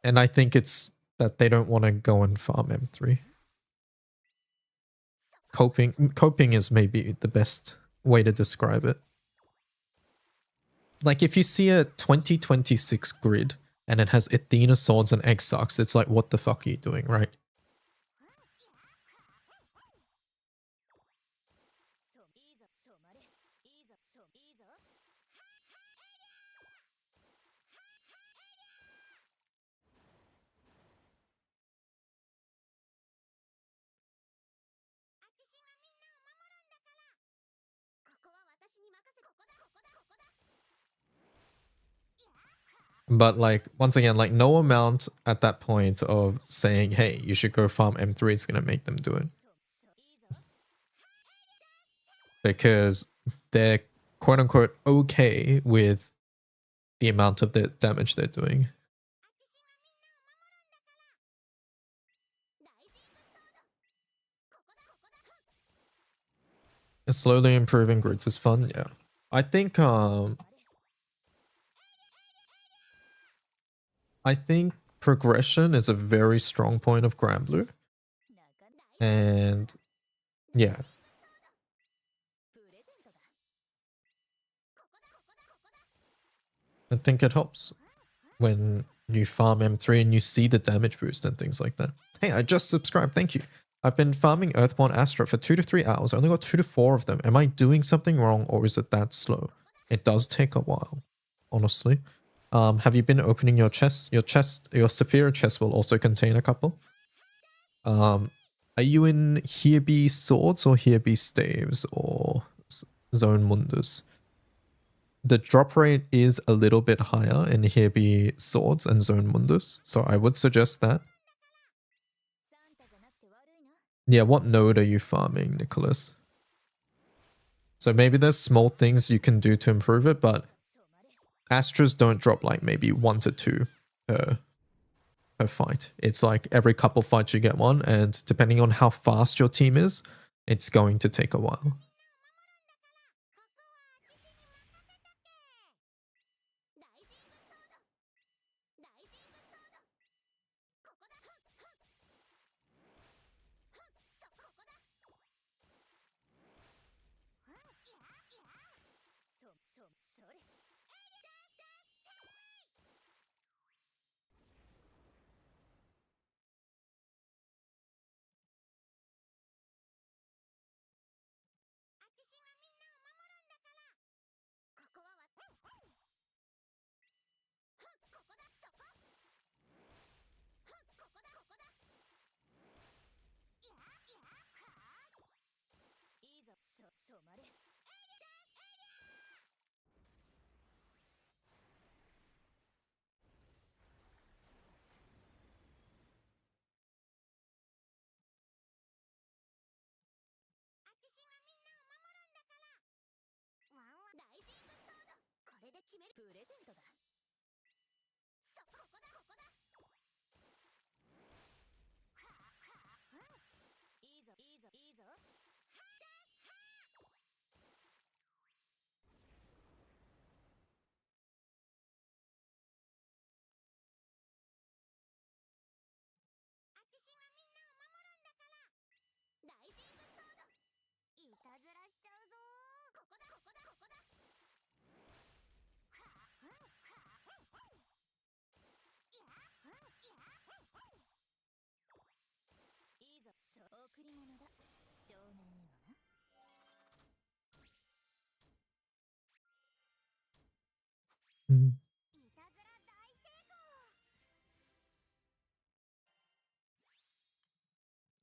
And I think it's that they don't want to go and farm M3. Coping is maybe the best way to describe it. Like if you see a 2026 grid and it has Athena swords and Exarchs. It's like, what the fuck are you doing, right? But like, once again, like no amount at that point of saying, hey, you should go farm M3 is going to make them do it. Because they're quote unquote okay with the amount of the damage they're doing. Slowly improving grids is fun, yeah. I think progression is a very strong point of Granblue. And yeah. I think it helps when you farm M3 and you see the damage boost and things like that. Hey, I just subscribed, thank you. I've been farming Earthborn Astra for 2 to 3 hours. I only got 2 to 4 of them. Am I doing something wrong or is it that slow? It does take a while, honestly. Have you been opening your chests? Your Saphira chest will also contain a couple. Are you in Here Be Swords or Here Be Staves or Zone Mundus? The drop rate is a little bit higher in Here Be Swords and Zone Mundus, so I would suggest that. Yeah, what node are you farming, Nicholas? So maybe there's small things you can do to improve it, but Astras don't drop like maybe 1 to 2 per fight. It's like every couple fights you get one, and depending on how fast your team is, it's going to take a while.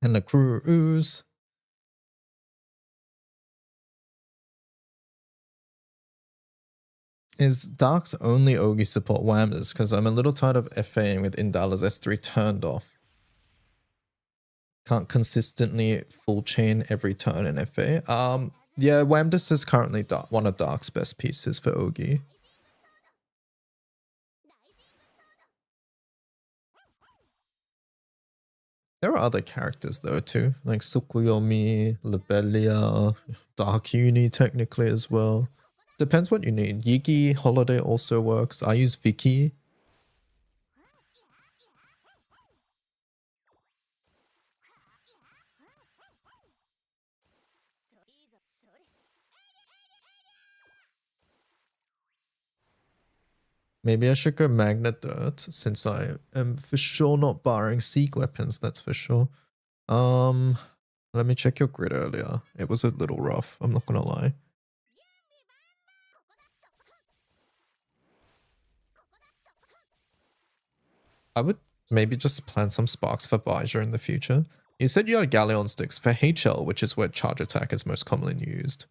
And the cruise. Is Dark's only Ogi support Whamdas? Because I'm a little tired of FAing with Indala's S3 turned off. Can't consistently full chain every turn in FA. Yeah, Whamdas is currently one of Dark's best pieces for Ogi. There are other characters though too, like Tsukuyomi, Lobelia, Dark Uni technically as well. Depends what you need. Yigi Holiday also works. I use Vicky. Maybe I should go Magnet Dirt since I am for sure not barring Seek weapons, that's for sure. Let me check your grid earlier. It was a little rough, I'm not gonna lie. I would maybe just plan some sparks for Baizha in the future. You said you had Galleon sticks for HL, which is where charge attack is most commonly used.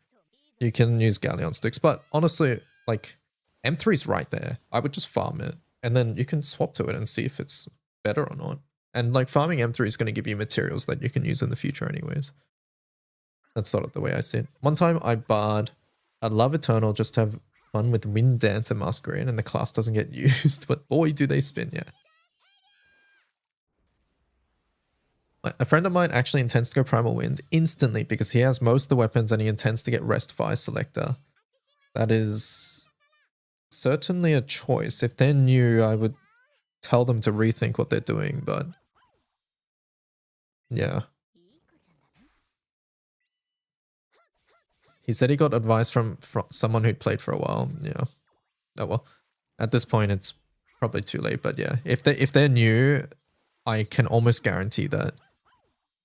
You can use Galleon sticks, but honestly, like M3 is right there. I would just farm it, and then you can swap to it and see if it's better or not. And like farming M3 is going to give you materials that you can use in the future anyways. That's sort of the way I see it. One time I barred a Love Eternal just to have fun with Wind Dance and Masquerade, and the class doesn't get used, but boy do they spin, yeah. A friend of mine actually intends to go Primal Wind instantly because he has most of the weapons and he intends to get Rest via Selector. That is certainly a choice. If they're new, I would tell them to rethink what they're doing, but yeah. He said he got advice from someone who'd played for a while. Yeah. Oh well. At this point, it's probably too late, but yeah. If they're new, I can almost guarantee that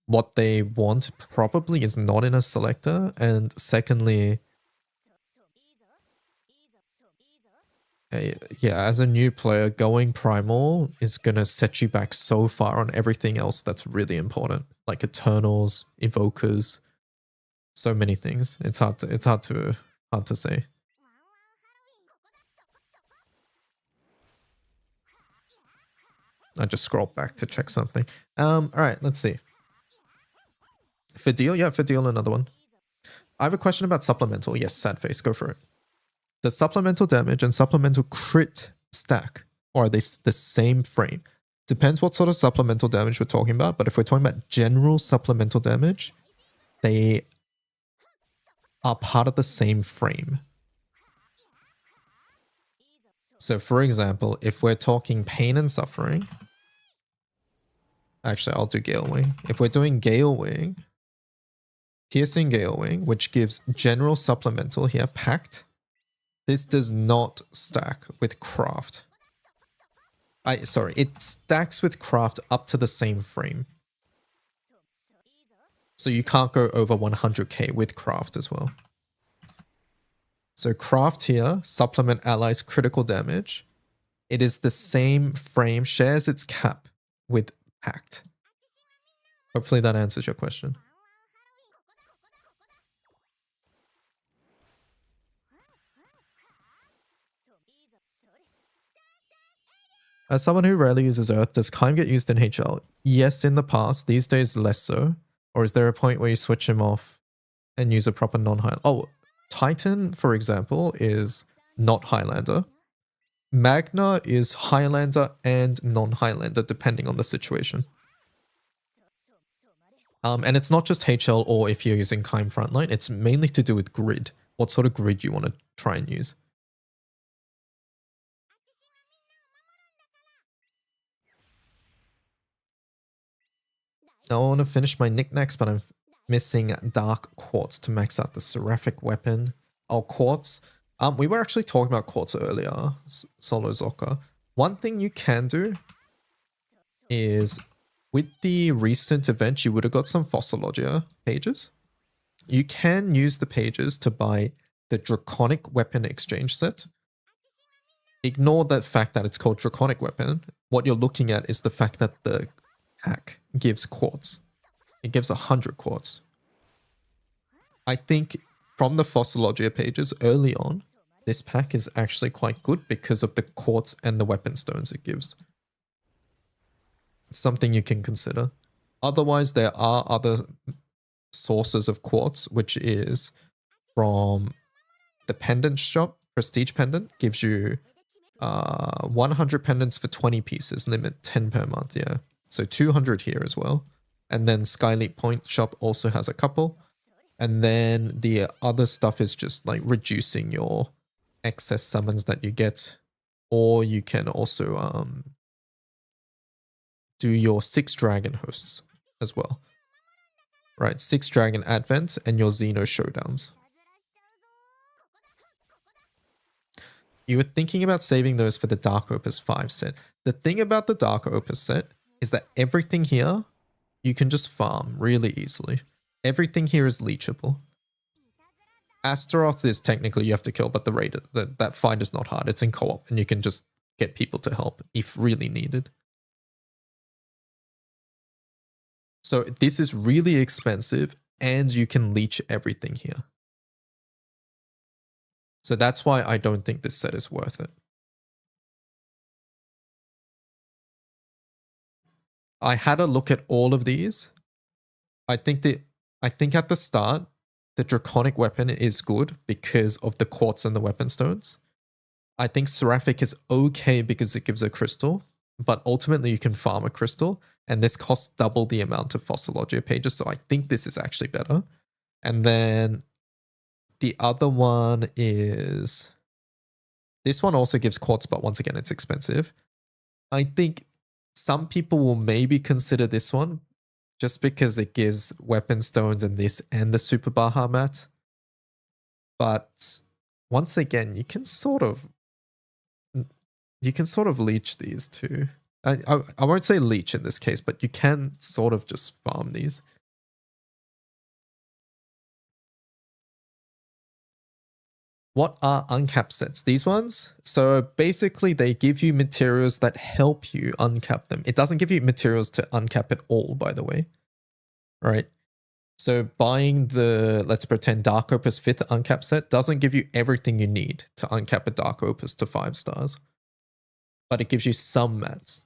what they want probably is not in a selector, and secondly, yeah, as a new player, going primal is gonna set you back so far on everything else that's really important, like Eternals, Evokers, so many things. It's hard to say. I just scrolled back to check something. All right, let's see. Fidel, yeah, Fidel, another one. I have a question about supplemental. Yes, sad face, go for it. Does supplemental damage and supplemental crit stack, or are they the same frame? Depends what sort of supplemental damage we're talking about, but if we're talking about general supplemental damage, they are part of the same frame. So for example, if we're talking pain and suffering, actually I'll do Gale Wing. If we're doing Gale Wing, Piercing Gale Wing, which gives general supplemental here, Pact, this does not stack with Craft. Sorry, it stacks with Craft up to the same frame. So you can't go over 100k with Craft as well. So Craft here, supplement allies critical damage. It is the same frame, shares its cap with Pact. Hopefully that answers your question. As someone who rarely uses Earth, does Kime get used in HL? Yes, in the past. These days, less so. Or is there a point where you switch him off and use a proper non-Highlander? Oh, Titan, for example, is not Highlander. Magna is Highlander and non-Highlander, depending on the situation. And it's not just HL or if you're using Kime Frontline. It's mainly to do with grid. What sort of grid you want to try and use. I want to finish my knickknacks, but I'm missing Dark Quartz to max out the Seraphic weapon. Oh, Quartz. We were actually talking about Quartz earlier, Solo Zoka. One thing you can do is, with the recent event, you would have got some Fossologia pages. You can use the pages to buy the Draconic Weapon Exchange set. Ignore the fact that it's called Draconic Weapon. What you're looking at is the fact that the pack gives quartz. It gives 100 quartz. I think from the Fossologia pages early on, this pack is actually quite good because of the quartz and the weapon stones it gives. It's something you can consider. Otherwise, there are other sources of quartz, which is from the pendant shop. Prestige Pendant gives you 100 pendants for 20 pieces, limit 10 per month, yeah. So 200 here as well. And then Skyleap Point Shop also has a couple. And then the other stuff is just like reducing your excess summons that you get. Or you can also do your 6 dragon hosts as well. Right, 6 dragon advent and your Xeno showdowns. you were thinking about saving those for the Dark Opus 5 set. The thing about the Dark Opus set is that everything here you can just farm really easily. Everything here is leechable. Astaroth is technically you have to kill, but the raid that fight is not hard. It's in co-op and you can just get people to help if really needed. So this is really expensive and you can leech everything here. So that's why I don't think this set is worth it. I had a look at all of these. I think at the start, the Draconic weapon is good because of the quartz and the weapon stones. I think Seraphic is okay because it gives a crystal, but ultimately you can farm a crystal, and this costs double the amount of Fossologia pages, so I think this is actually better. And then the other one is... This one also gives quartz, but once again, it's expensive. I think some people will maybe consider this one just because it gives weapon stones and this and the Super Bahamut. But once again, you can sort of leech these too. I won't say leech in this case, but you can sort of just farm these. What are uncap sets? These ones? So basically they give you materials that help you uncap them. It doesn't give you materials to uncap it all, by the way. Right? So buying the, let's pretend, Dark Opus 5th uncap set doesn't give you everything you need to uncap a Dark Opus to 5 stars. But it gives you some mats.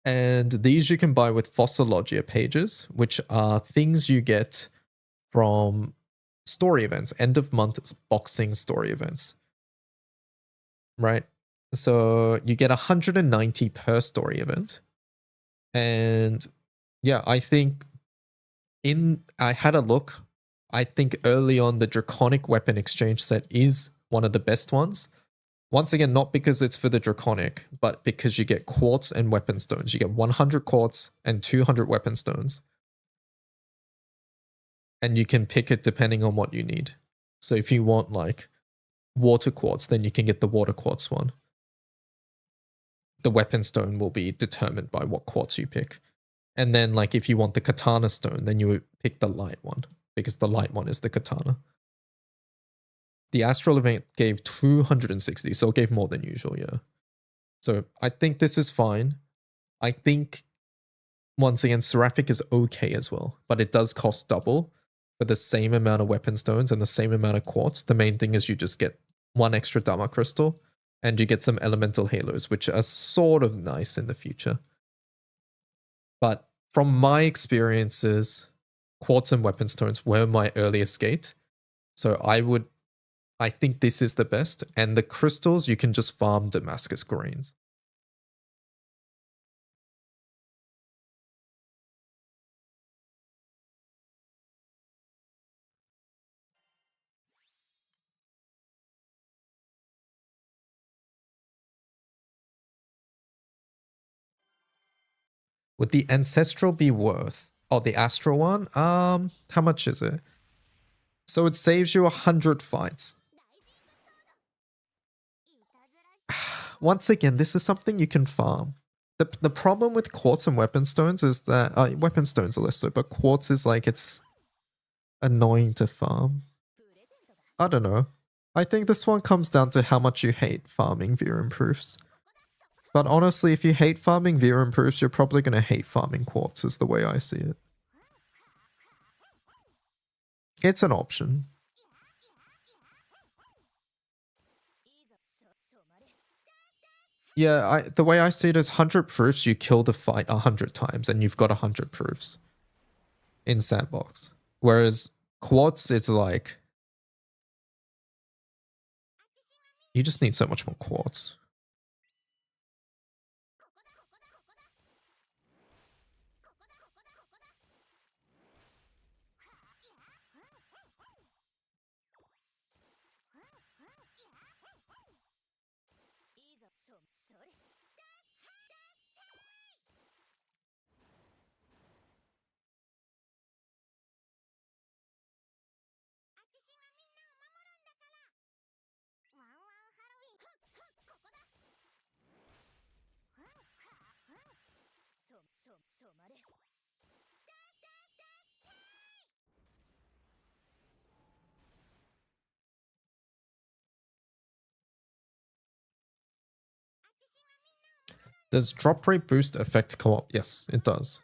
And these you can buy with Fossologia pages, which are things you get from story events, end of month boxing story events. Right? So you get 190 per story event. And yeah, I think I had a look. I think early on the Draconic weapon exchange set is one of the best ones. Once again, not because it's for the Draconic, but because you get quartz and weapon stones. You get 100 quartz and 200 weapon stones. And you can pick it depending on what you need. So if you want like water quartz, then you can get the water quartz one. The weapon stone will be determined by what quartz you pick. And then like if you want the katana stone, then you would pick the light one because the light one is the katana. The Astral event gave 260, so it gave more than usual, yeah. So I think this is fine. I think, once again, Seraphic is okay as well, but it does cost double for the same amount of weapon stones and the same amount of quartz. The main thing is you just get one extra Dharma crystal and you get some elemental halos, which are sort of nice in the future. But from my experiences, quartz and weapon stones were my earliest gate. So I think this is the best. And the crystals, you can just farm Damascus grains. Would the Ancestral be worth? Oh, the Astral one? How much is it? So it saves you 100 fights. Once again, this is something you can farm. The problem with quartz and weapon stones is that weapon stones are less so, but quartz is like it's annoying to farm. I don't know. I think this one comes down to how much you hate farming Viren proofs. But honestly, if you hate farming Viren proofs, you're probably going to hate farming quartz is the way I see it. It's an option. Yeah, the way I see it is 100 proofs, you kill the fight 100 times and you've got 100 proofs in Sandbox. Whereas quartz, it's like, you just need so much more quartz. Does drop rate boost affect co-op? Yes, it does.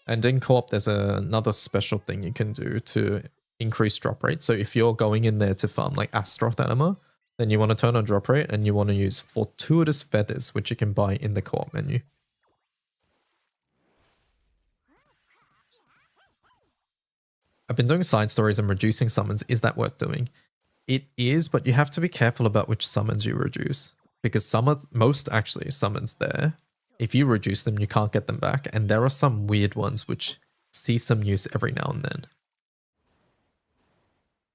And in co-op, there's another special thing you can do to increase drop rate. So if you're going in there to farm like Astaroth Anima, then you want to turn on drop rate and you want to use Fortuitous Feathers, which you can buy in the co-op menu. I've been doing side stories and reducing summons. Is that worth doing? It is, but you have to be careful about which summons you reduce. Because most actually summons there, if you reduce them, you can't get them back. And there are some weird ones which see some use every now and then.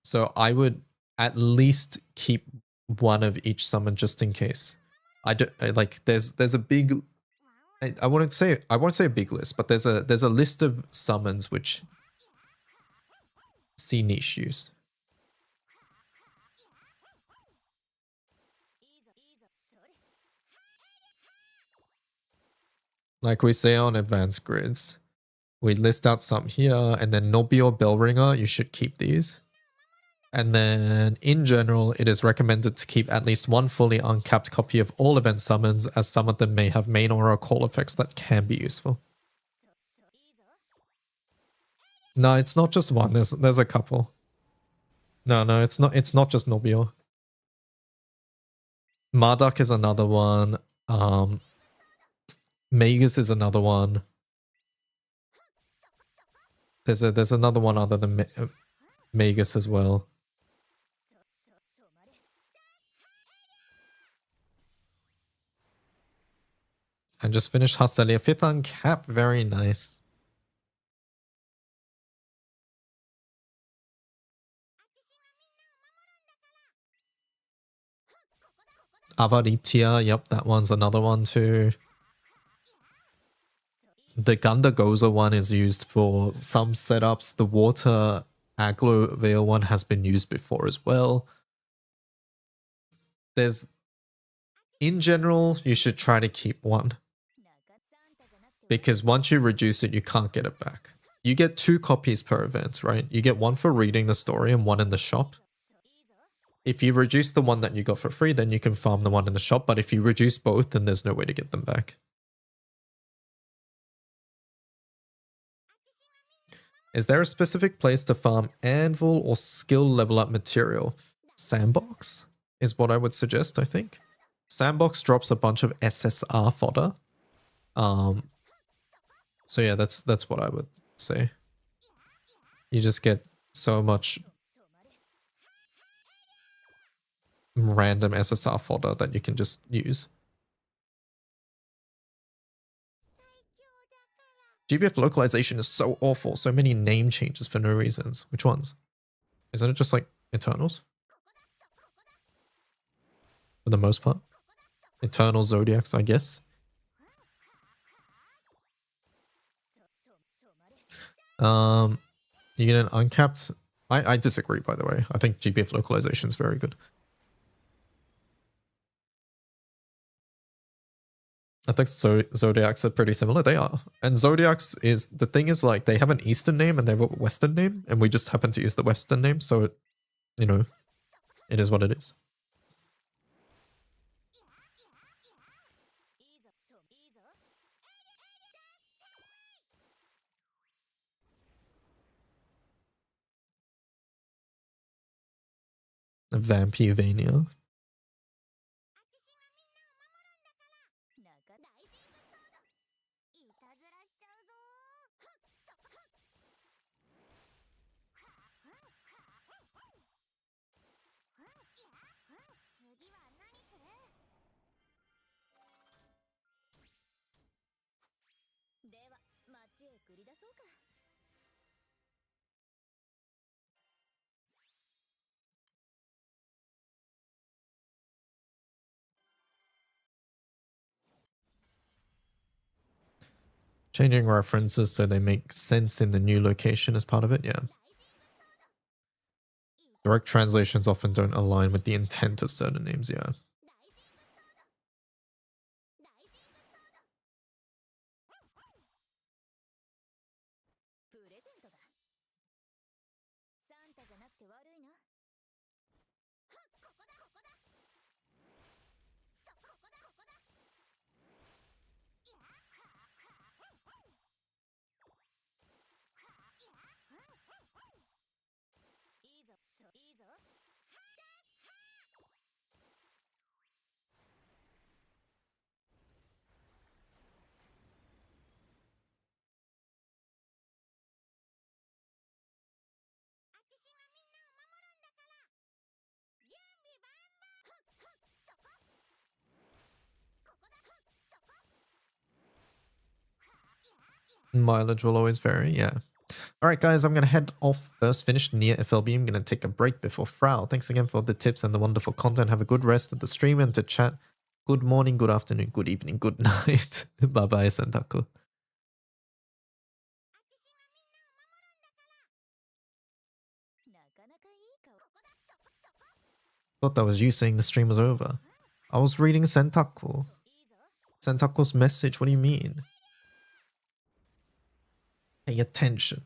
So I would at least keep one of each summon just in case. There's a big, I won't say a big list, but there's a list of summons which see niche use. Like we say on advanced grids, we list out some here, and then Nobior Bellringer, you should keep these. And then in general, it is recommended to keep at least one fully uncapped copy of all event summons, as some of them may have main aura call effects that can be useful. No, it's not just one. There's a couple. No, it's not. It's not just Nobior. Marduk is another one. Magus is another one. There's another one other than Magus as well. And just finished Hastelia. 5th uncap, very nice. Avaritia, yep, that one's another one too. The Gundagoza one is used for some setups. The Water Aglo Veil one has been used before as well. In general, you should try to keep one. Because once you reduce it, you can't get it back. You get 2 copies per event, right? You get one for reading the story and one in the shop. If you reduce the one that you got for free, then you can farm the one in the shop. But if you reduce both, then there's no way to get them back. Is there a specific place to farm anvil or skill level up material? Sandbox is what I would suggest, I think. Sandbox drops a bunch of SSR fodder. So yeah, that's what I would say. You just get so much random SSR fodder that you can just use. GBF localization is so awful. So many name changes for no reasons. Which ones? Isn't it just like Eternals? For the most part. Eternal Zodiacs, I guess. You get an uncapped. I disagree, by the way. I think GBF localization is very good. I think Zodiacs are pretty similar. They are. And Zodiacs is, the thing is like, they have an Eastern name and they have a Western name, and we just happen to use the Western name, so it, you know, it is what it is. Vampirevania. Changing references so they make sense in the new location as part of it, yeah. Direct translations often don't align with the intent of certain names, yeah. Mileage will always vary, yeah. Alright guys, I'm gonna head off first, finish near FLB. I'm gonna take a break before Frau. Thanks again for the tips and the wonderful content. Have a good rest of the stream and to chat. Good morning, good afternoon, good evening, good night. Bye bye, Sentaku. Thought that was you saying the stream was over. I was reading Sentaku. Sentaku's message, what do you mean? Pay attention.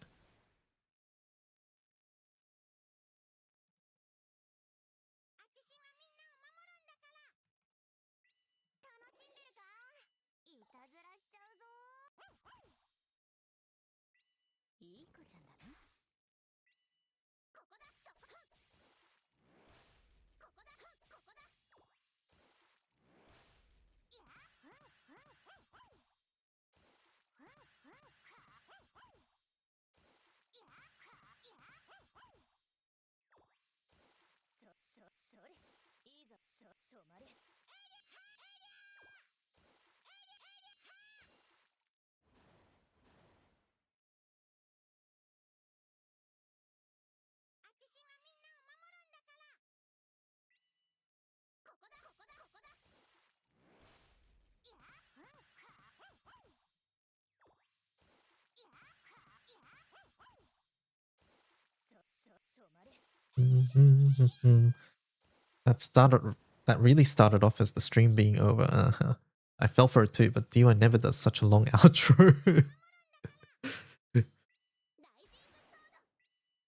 That really started off as the stream being over. I fell for it too, but D1 never does such a long outro.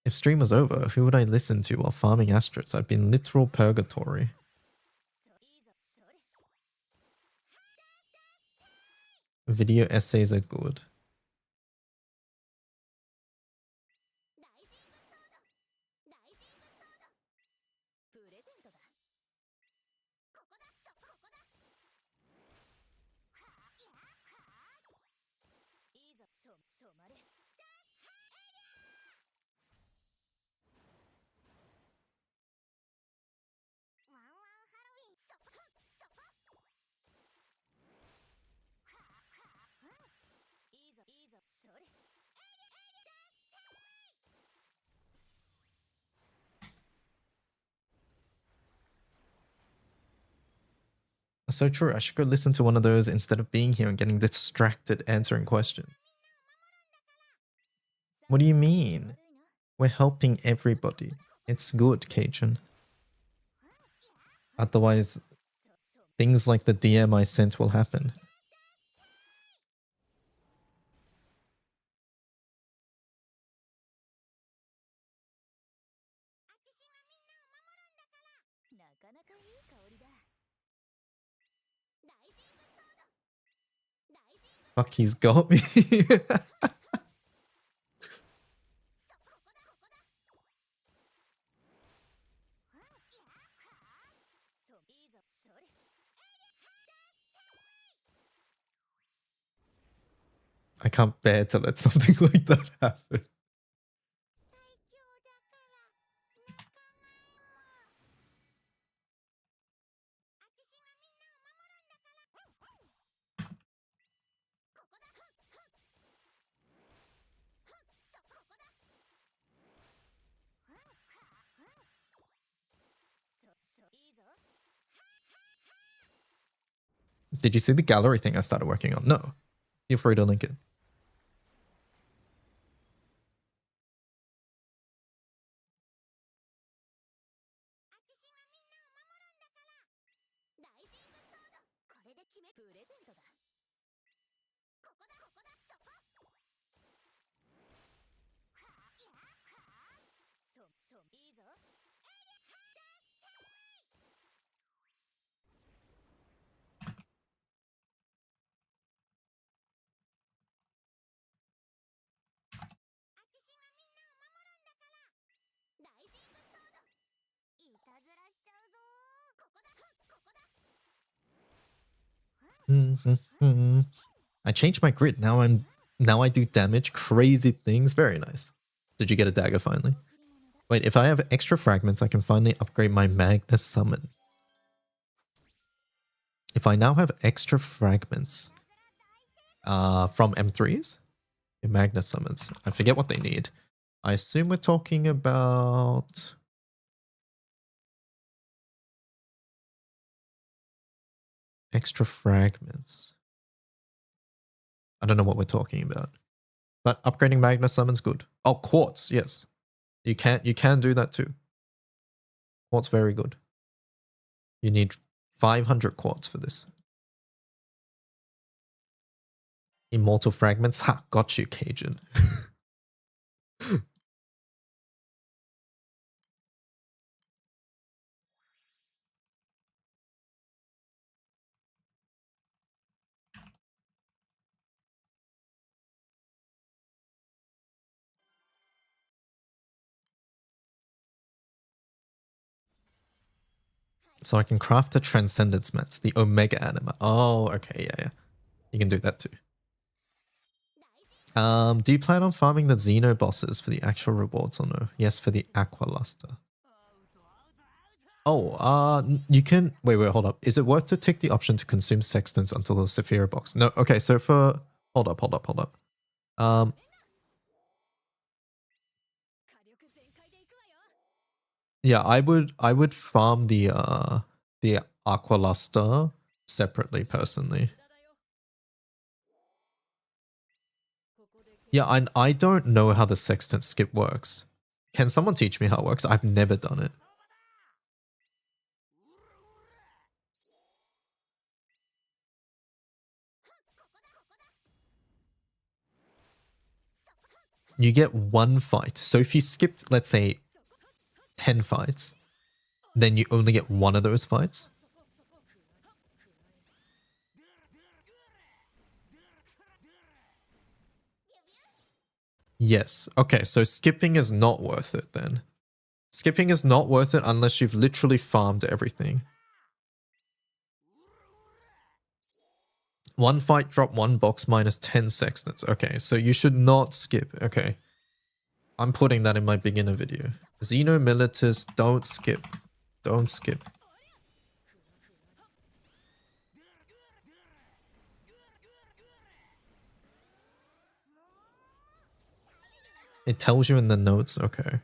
If stream was over, who would I listen to while farming Astros? I've been literal purgatory. Video essays are good. So true, I should go listen to one of those instead of being here and getting distracted answering questions. What do you mean? We're helping everybody. It's good, Cajun. Otherwise, things like the DM I sent will happen. Fuck, he's got me. I can't bear to let something like that happen. Did you see the gallery thing I started working on? No. Feel free to link it. I changed my grid. Now I do damage, crazy things. Very nice. Did you get a dagger finally? Wait, if I have extra fragments, I can finally upgrade my Magnus summon. If I now have extra fragments from M3s, Your Magna summons. I forget what they need. I assume we're talking about... extra fragments. I don't know what we're talking about. But upgrading Magna summons good. Oh, quartz, yes. You can do that too. Quartz very good. You need 500 quartz for this. Immortal fragments. Ha, got you, Cajun. So I can craft the Transcendence Mats, the Omega Anima. Oh, okay, yeah. You can do that too. Do you plan on farming the Xeno bosses for the actual rewards or no? Yes, for the Aqua Luster. Oh, you can... Wait, hold up. Is it worth to tick the option to consume sextants until the Saphira box? No, okay, so for... Hold up. Yeah, I would farm the Aqua Luster separately, personally. Yeah, I don't know how the sextant skip works. Can someone teach me how it works? I've never done it. You get one fight. So if you skipped, let's say, 10 fights, then you only get one of those fights. Yes. Okay, so skipping is not worth it then. Skipping is not worth it unless you've literally farmed everything. One fight, drop one box, minus 10 sextants. Okay, so you should not skip. Okay. I'm putting that in my beginner video. Xeno Militus, don't skip. Don't skip. It tells you in the notes. Okay.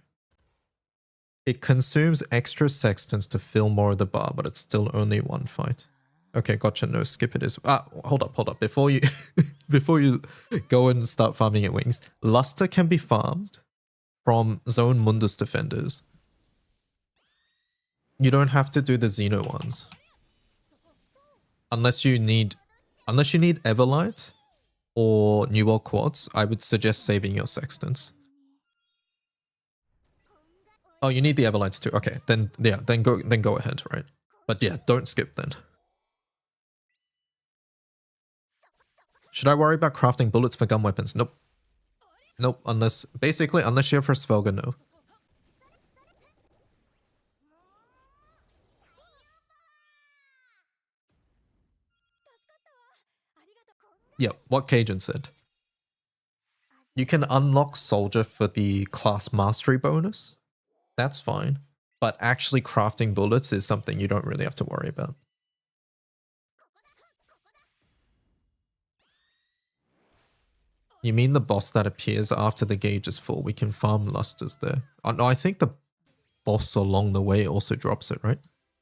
It consumes extra sextants to fill more of the bar, but it's still only one fight. Okay, gotcha. No, skip it is. Hold up. Before you before you go and start farming at wings, Luster can be farmed from Zone Mundus defenders. You don't have to do the Xeno ones. Unless you need Everlight or New World Quartz, I would suggest saving your sextants. Oh, you need the Everlights too. Okay, then go ahead, right? But yeah, don't skip then. Should I worry about crafting bullets for gun weapons? Nope. Nope, unless you have Hrsvelga, no. Yeah, what Cajun said. You can unlock Soldier for the class mastery bonus. That's fine. But actually crafting bullets is something you don't really have to worry about. You mean the boss that appears after the gauge is full? We can farm lusters there. Oh, no, I think the boss along the way also drops it, right?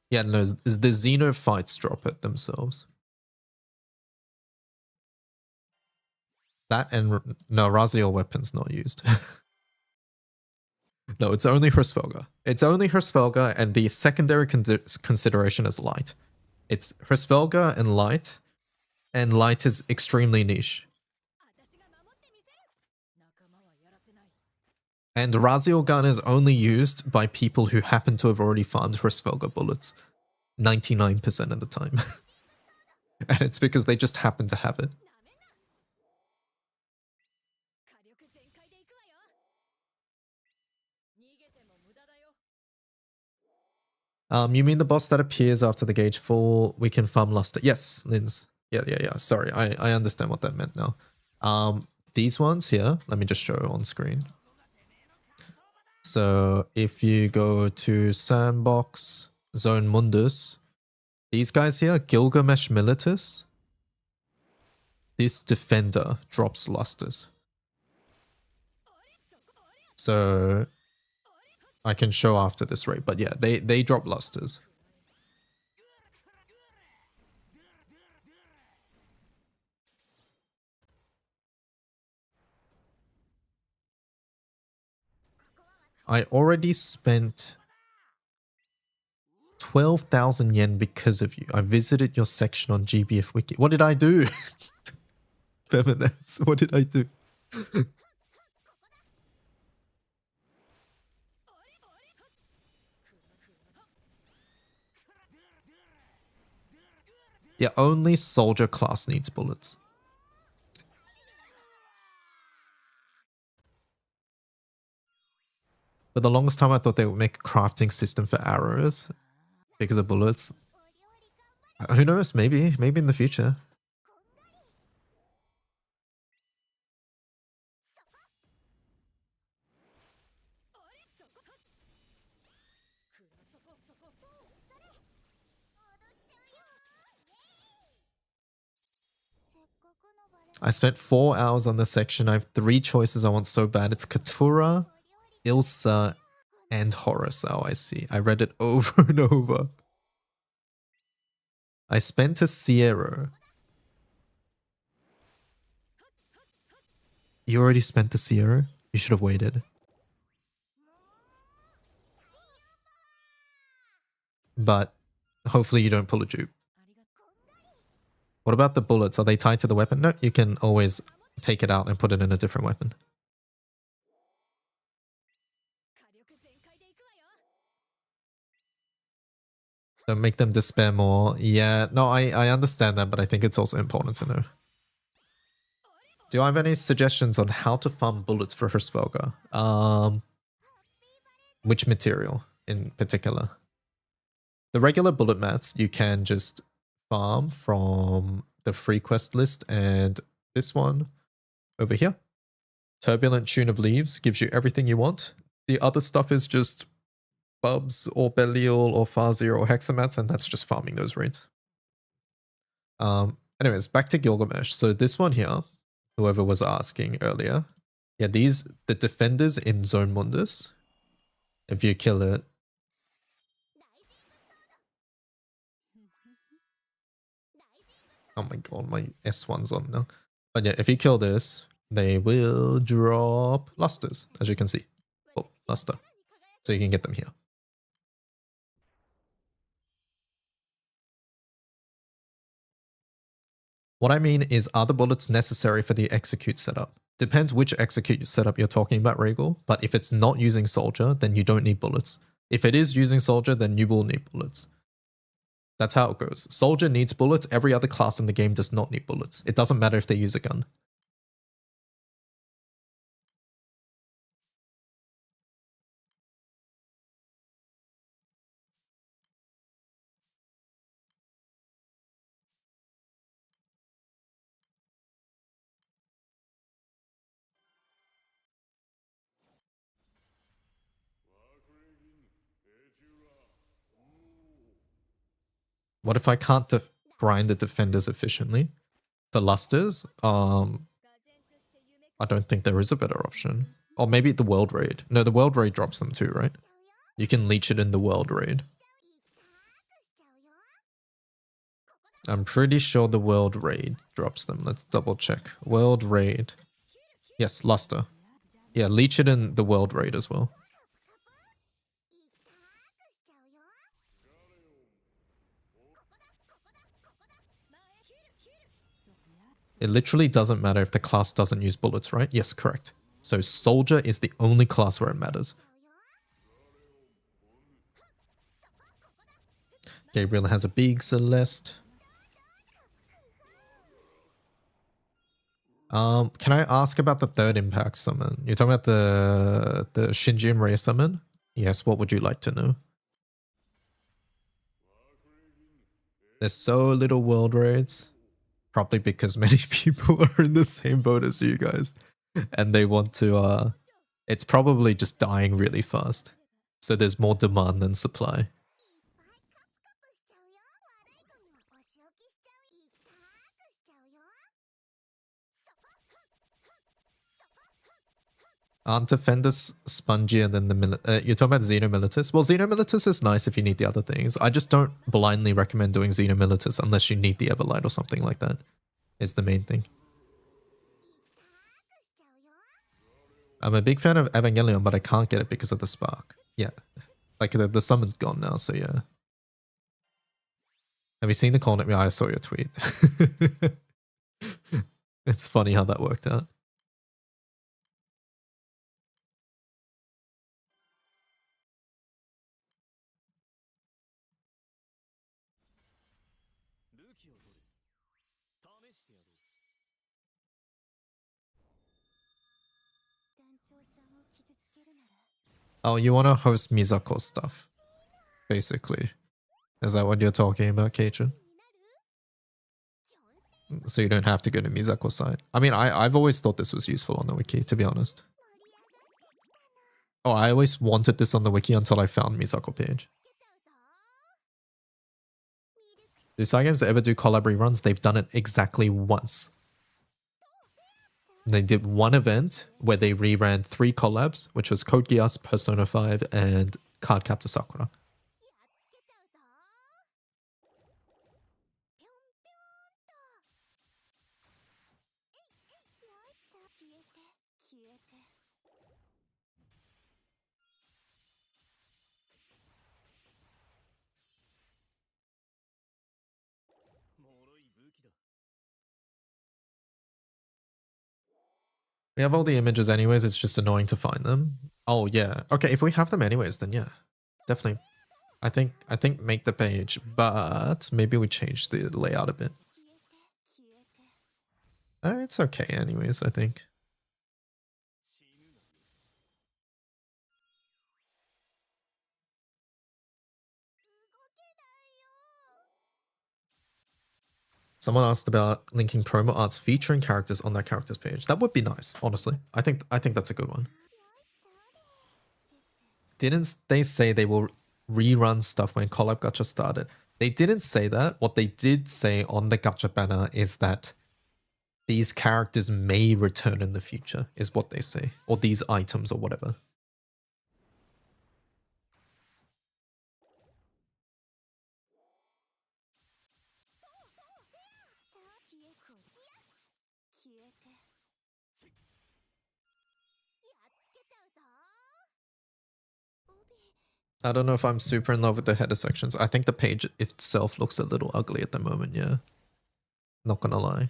Yeah, no, the Xeno fights drop it themselves. That and... No, Raziel weapon's not used. No, it's only Hrsvelga. It's only Hrsvelga, and the secondary consideration is light. It's Hrsvelga and light is extremely niche. And Raziel gun is only used by people who happen to have already farmed Hrsvelga bullets 99% of the time. And it's because they just happen to have it. You mean the boss that appears after the gauge full? We can farm luster. Yes, Linz. Yeah. Sorry, I understand what that meant now. These ones here, let me just show on screen. So if you go to Sandbox, Zone Mundus, these guys here, Gilgamesh Militus, this defender drops lusters. So I can show after this rate. But yeah, they drop lusters. I already spent 12,000 yen because of you. I visited your section on GBF Wiki. What did I do? Feminist, what did I do? Yeah, only soldier class needs bullets. For the longest time, I thought they would make a crafting system for arrows because of bullets. Who knows? Maybe in the future. I spent 4 hours on this section. I have 3 choices I want so bad. It's Katura, Ilsa, and Horus. Oh, I see. I read it over and over. I spent a Sierra. You already spent the Sierra? You should have waited. But hopefully you don't pull a dupe. What about the bullets? Are they tied to the weapon? No, you can always take it out and put it in a different weapon. Don't make them despair more. Yeah, no, I understand that, but I think it's also important to know. Do I have any suggestions on how to farm bullets for Hrsvelga? Which material in particular? The regular bullet mats, you can just farm from the free quest list, and this one over here. Turbulent Tune of Leaves gives you everything you want. The other stuff is just Bubs or Belial or Fazir or Hexamats, and that's just farming those raids. Anyways, back to Gilgamesh. So this one here, whoever was asking earlier. Yeah, these, the defenders in Zone Mundus. If you kill it. Oh my god, my S1's on now. But yeah, if you kill this, they will drop lusters, as you can see. Oh, luster. So you can get them here. What I mean is, are the bullets necessary for the execute setup? Depends which execute setup you're talking about, Regal. But if it's not using soldier, then you don't need bullets. If it is using soldier, then you will need bullets. That's how it goes. Soldier needs bullets. Every other class in the game does not need bullets. It doesn't matter if they use a gun. What if I can't grind the defenders efficiently? The lusters, I don't think there is a better option. Or maybe the world raid. No, the world raid drops them too, right? You can leech it in the world raid. I'm pretty sure the world raid drops them. Let's double check. World raid. Yes, luster. Yeah, leech it in the world raid as well. It literally doesn't matter if the class doesn't use bullets, right? Yes, correct. So soldier is the only class where it matters. Gabriel has a big Celeste. Can I ask about the third impact summon? You're talking about the Shinji and Rei summon? Yes, what would you like to know? There's so little world raids. Probably because many people are in the same boat as you guys. And they want to, it's probably just dying really fast. So there's more demand than supply. Aren't defenders spongier than the you're talking about Xenomilitus? Well, Xenomilitus is nice if you need the other things. I just don't blindly recommend doing Xenomilitus unless you need the Everlight or something like that. Is the main thing. I'm a big fan of Evangelion, but I can't get it because of the spark. Yeah. Like the summon's gone now, so yeah. Have you seen the corner? Yeah, I saw your tweet. It's funny how that worked out. Oh, you want to host Mizako stuff, basically. Is that what you're talking about, Keijun? So you don't have to go to Misako's site. I mean, I've always thought this was useful on the wiki, to be honest. Oh, I always wanted this on the wiki until I found Misako page. Do Cygames ever do collab reruns? They've done it exactly once. They did one event where they reran 3 collabs, which was Code Geass, Persona 5, and Cardcaptor Sakura. We have all the images anyways, it's just annoying to find them. Oh yeah. Okay, if we have them anyways, then yeah. Definitely. I think make the page, but maybe we change the layout a bit. It's okay anyways, I think. Someone asked about linking promo arts featuring characters on that character's page. That would be nice, honestly. I think that's a good one. Didn't they say they will rerun stuff when Collab Gacha started? They didn't say that. What they did say on the Gacha banner is that these characters may return in the future, is what they say. Or these items or whatever. I don't know if I'm super in love with the header sections. I think the page itself looks a little ugly at the moment, yeah. Not gonna lie.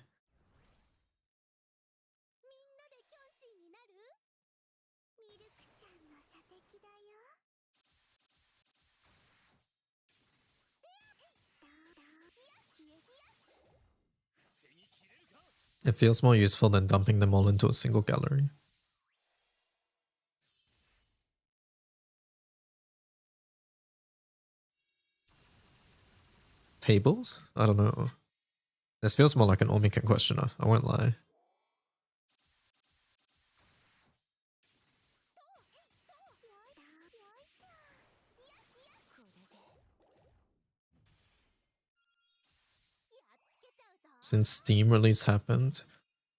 It feels more useful than dumping them all into a single gallery. Tables? I don't know. This feels more like an Omiken questioner, I won't lie. Since Steam release happened,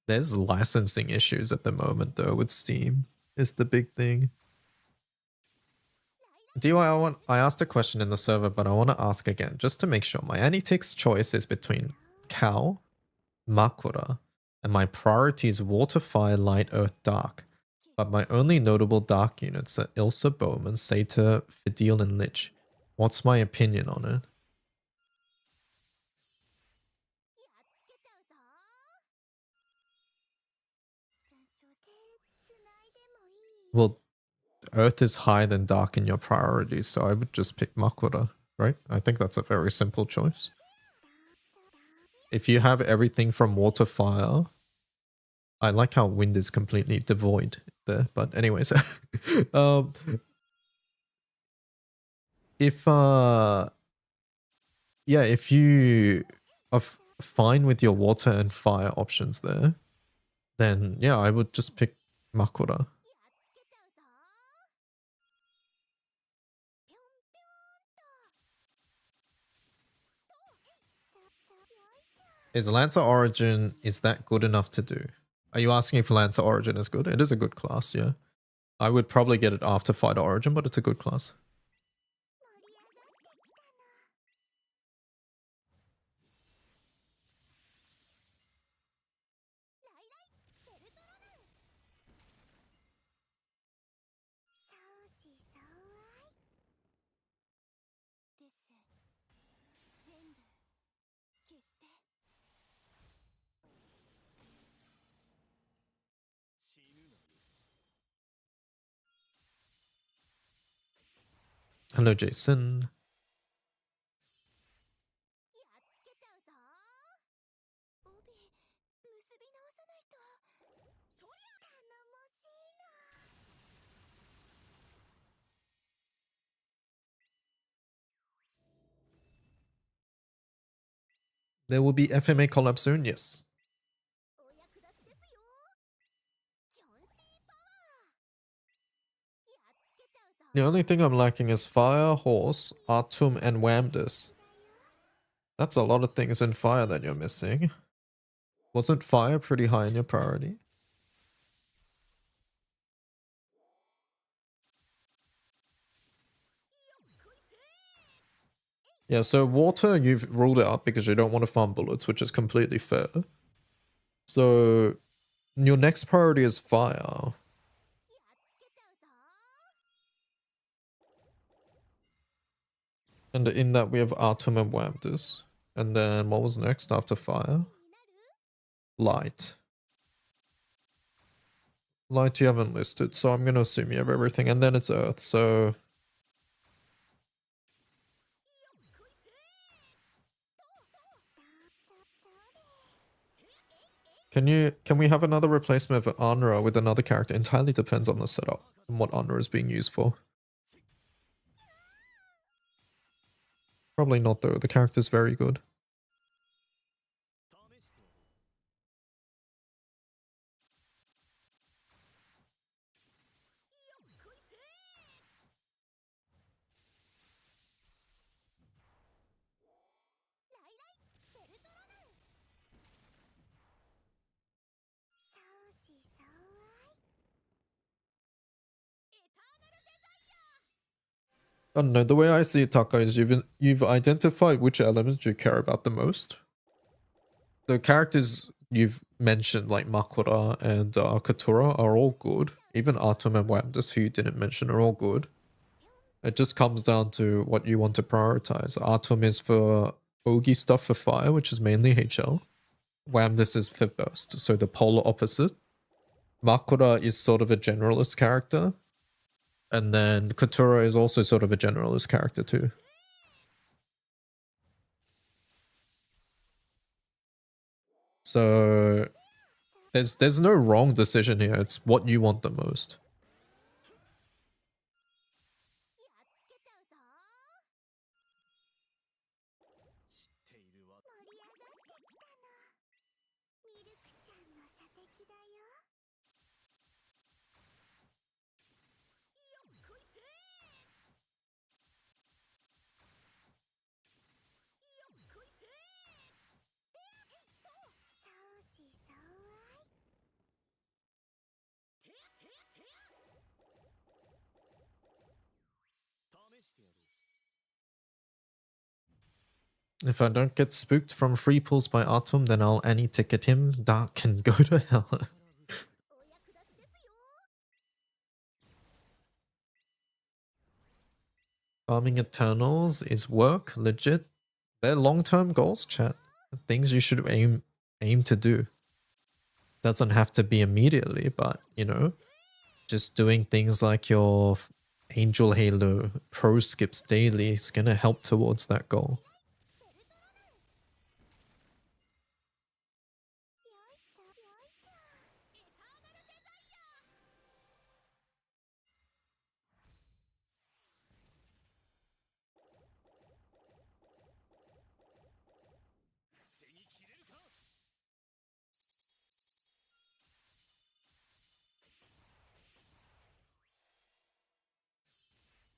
there's licensing issues at the moment though with Steam, is the big thing. DY, I asked a question in the server, but I want to ask again, just to make sure. My Anitix choice is between Cow, Makura, and my priority is Water, Fire, Light, Earth, Dark. But my only notable dark units are Ilsa, Bowman, Satyr, Fidel, and Lich. What's my opinion on it? Well, Earth is higher than Dark in your priorities, so I would just pick Makura, right? I think that's a very simple choice. If you have everything from Water, Fire, I like how Wind is completely devoid there, but anyways. If you are fine with your Water and Fire options there, then yeah, I would just pick Makura. Is Lancer Origin, is that good enough to do? Are you asking if Lancer Origin is good? It is a good class, yeah. I would probably get it after Fighter Origin, but it's a good class. Hello, Jason. There will be FMA collab soon, yes. The only thing I'm lacking is Fire, Horse, Artum, and Wamdus. That's a lot of things in Fire that you're missing. Wasn't Fire pretty high in your priority? Yeah, so Water, you've ruled it out because you don't want to farm bullets, which is completely fair. So your next priority is Fire. And in that we have Artum and Wamdus. And then what was next after Fire? Light. Light you haven't listed, so I'm going to assume you have everything. And then it's Earth, so... Can we have another replacement of Anra with another character? Entirely depends on the setup and what Anra is being used for. Probably not though, the character's very good. I don't know, the way I see it, Taka, is you've identified which elements you care about the most. The characters you've mentioned, like Makura and Katura, are all good. Even Artum and Wamdus, who you didn't mention, are all good. It just comes down to what you want to prioritize. Artum is for Ogi stuff for Fire, which is mainly HL. Wamdus is for Burst, so the polar opposite. Makura is sort of a generalist character. And then Katura is also sort of a generalist character too. So there's no wrong decision here. It's what you want the most. If I don't get spooked from free pulls by Artum, then I'll anti-ticket him. That can go to hell. Farming Eternals is work, legit. They're long-term goals, chat. Things you should aim to do. Doesn't have to be immediately, but, you know, just doing things like your Angel Halo pro skips daily is gonna help towards that goal.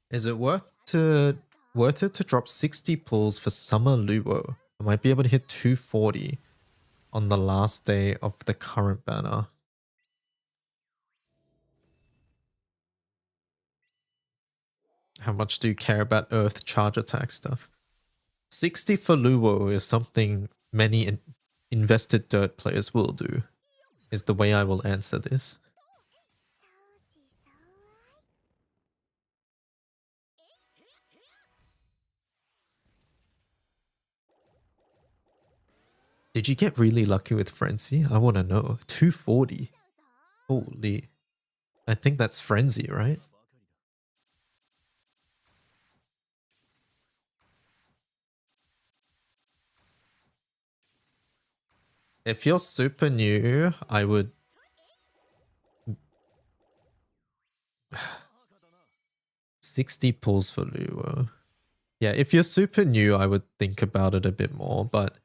Is it worth it to drop 60 pulls for Summer Luo? I might be able to hit 240 on the last day of the current banner. How much do you care about Earth charge attack stuff? 60 for Luo is something many invested dirt players will do, is the way I will answer this. Did you get really lucky with Frenzy? I want to know. 240. Holy. I think that's Frenzy, right? If you're super new, I would... 60 pulls for Luo. Yeah, if you're super new, I would think about it a bit more, but...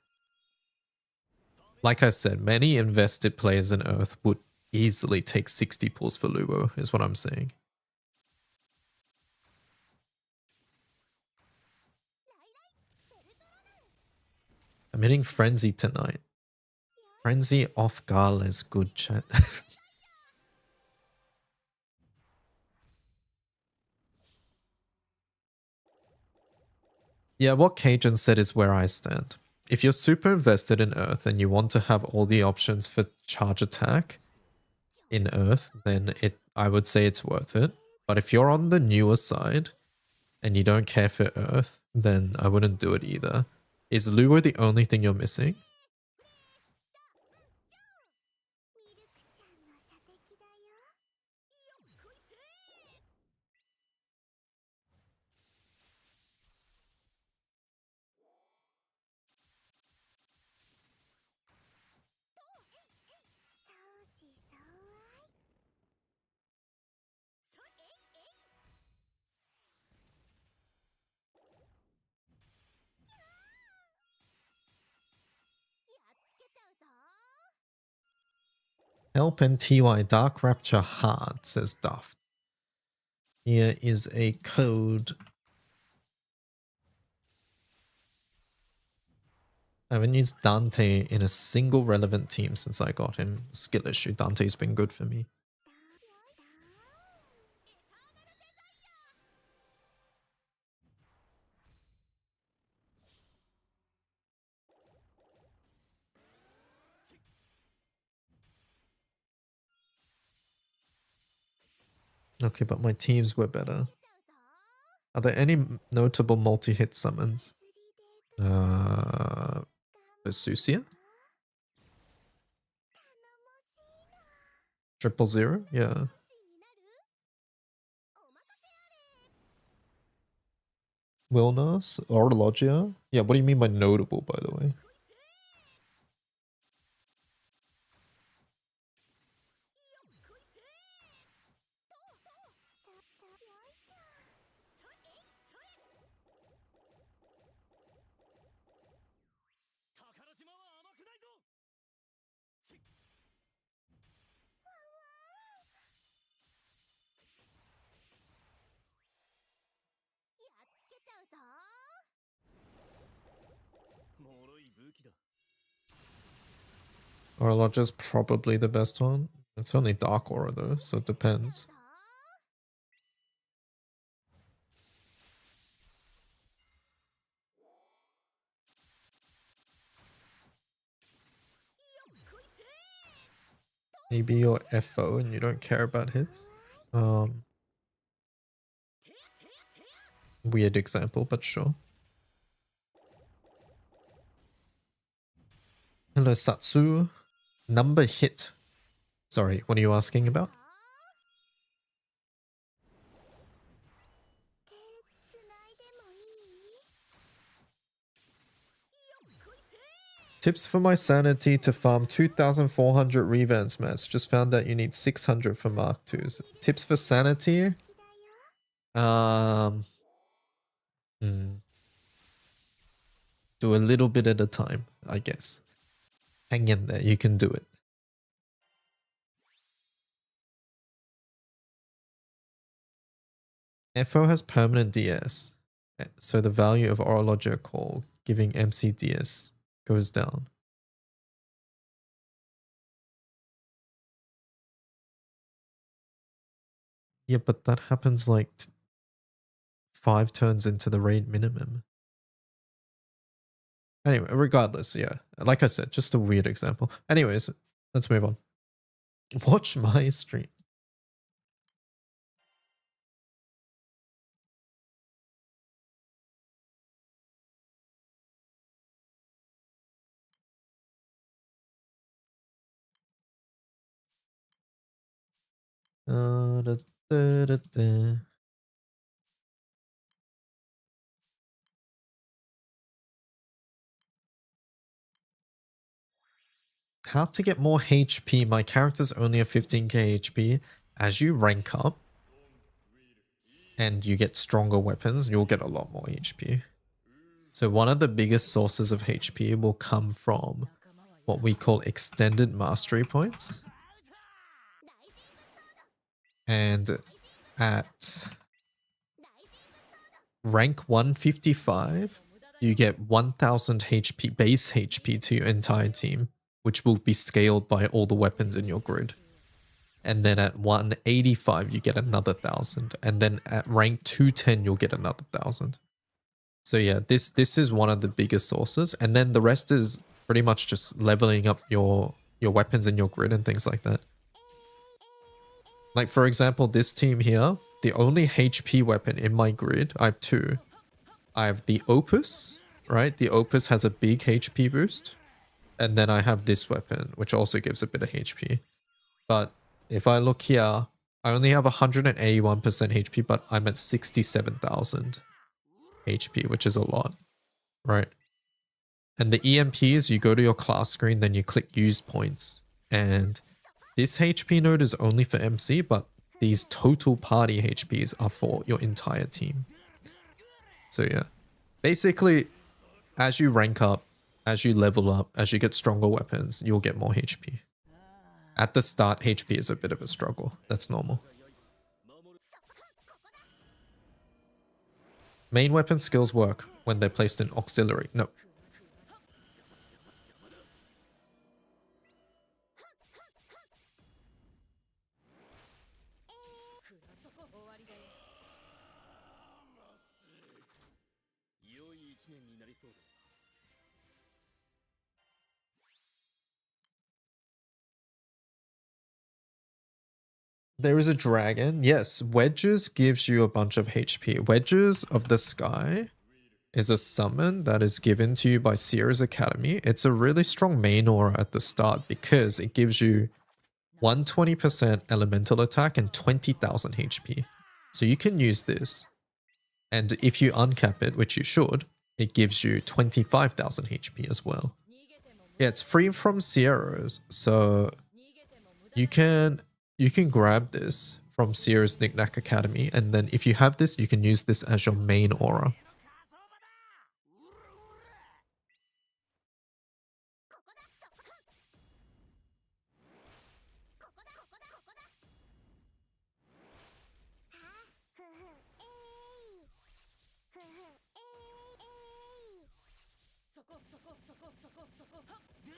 Like I said, many invested players in Earth would easily take 60 pulls for Luo, is what I'm saying. I'm hitting Frenzy tonight. Frenzy off Gala is good, chat. Yeah, what Cajun said is where I stand. If you're super invested in Earth and you want to have all the options for charge attack in Earth, then I would say it's worth it. But if you're on the newer side and you don't care for Earth, then I wouldn't do it either. Is Luo the only thing you're missing? Help and TY Dark Rapture Hard, says Duff. Here is a code. I haven't used Dante in a single relevant team since I got him. Skill issue. Dante's been good for me. Okay, but my teams were better. Are there any notable multi-hit summons? Vesusia? 000? Yeah. Wilnas? Orologia? Yeah, what do you mean by notable, by the way? Orologia's probably the best one. It's only Dark Aura though, so it depends. Maybe you're FO and you don't care about hits. Weird example, but sure. Hello, Satsu. Number hit. Sorry, what are you asking about? Tips for my sanity to farm 2,400 Revans mats. Just found out you need 600 for Mark 2s. Tips for sanity? Do a little bit at a time, I guess. Hang in there, you can do it. FO has permanent DS, so the value of Orologia Call giving MC DS goes down. Yeah, but that happens like 5 turns into the raid minimum. Anyway, regardless, yeah. Like I said, just a weird example. Anyways, let's move on. Watch my stream. Da, da, da, da. How to get more HP. My character's only a 15k HP. As you rank up and you get stronger weapons, you'll get a lot more HP. So one of the biggest sources of HP will come from what we call extended mastery points. And at rank 155, you get 1000 HP, base HP to your entire team, which will be scaled by all the weapons in your grid. And then at 185, you get another 1000. And then at rank 210, you'll get another 1000. So yeah, this is one of the biggest sources. And then the rest is pretty much just leveling up your weapons in your grid and things like that. Like for example, this team here, the only HP weapon in my grid, I have two. I have the Opus, right? The Opus has a big HP boost. And then I have this weapon, which also gives a bit of HP. But if I look here, I only have 181% HP, but I'm at 67,000 HP, which is a lot, right? And the EMPs, you go to your class screen, then you click use points. And this HP node is only for MC, but these total party HPs are for your entire team. So yeah, basically, as you rank up, as you level up, as you get stronger weapons, you'll get more HP. At the start, HP is a bit of a struggle. That's normal. Main weapon skills work when they're placed in auxiliary. No. There is a dragon. Yes, Wedges gives you a bunch of HP. Wedges of the Sky is a summon that is given to you by Sierra's Academy. It's a really strong main aura at the start because it gives you 120% elemental attack and 20,000 HP. So you can use this. And if you uncap it, which you should, it gives you 25,000 HP as well. Yeah, it's free from Sierra's. So you can grab this from Sierra's Knickknack Academy, and then if you have this, you can use this as your main aura.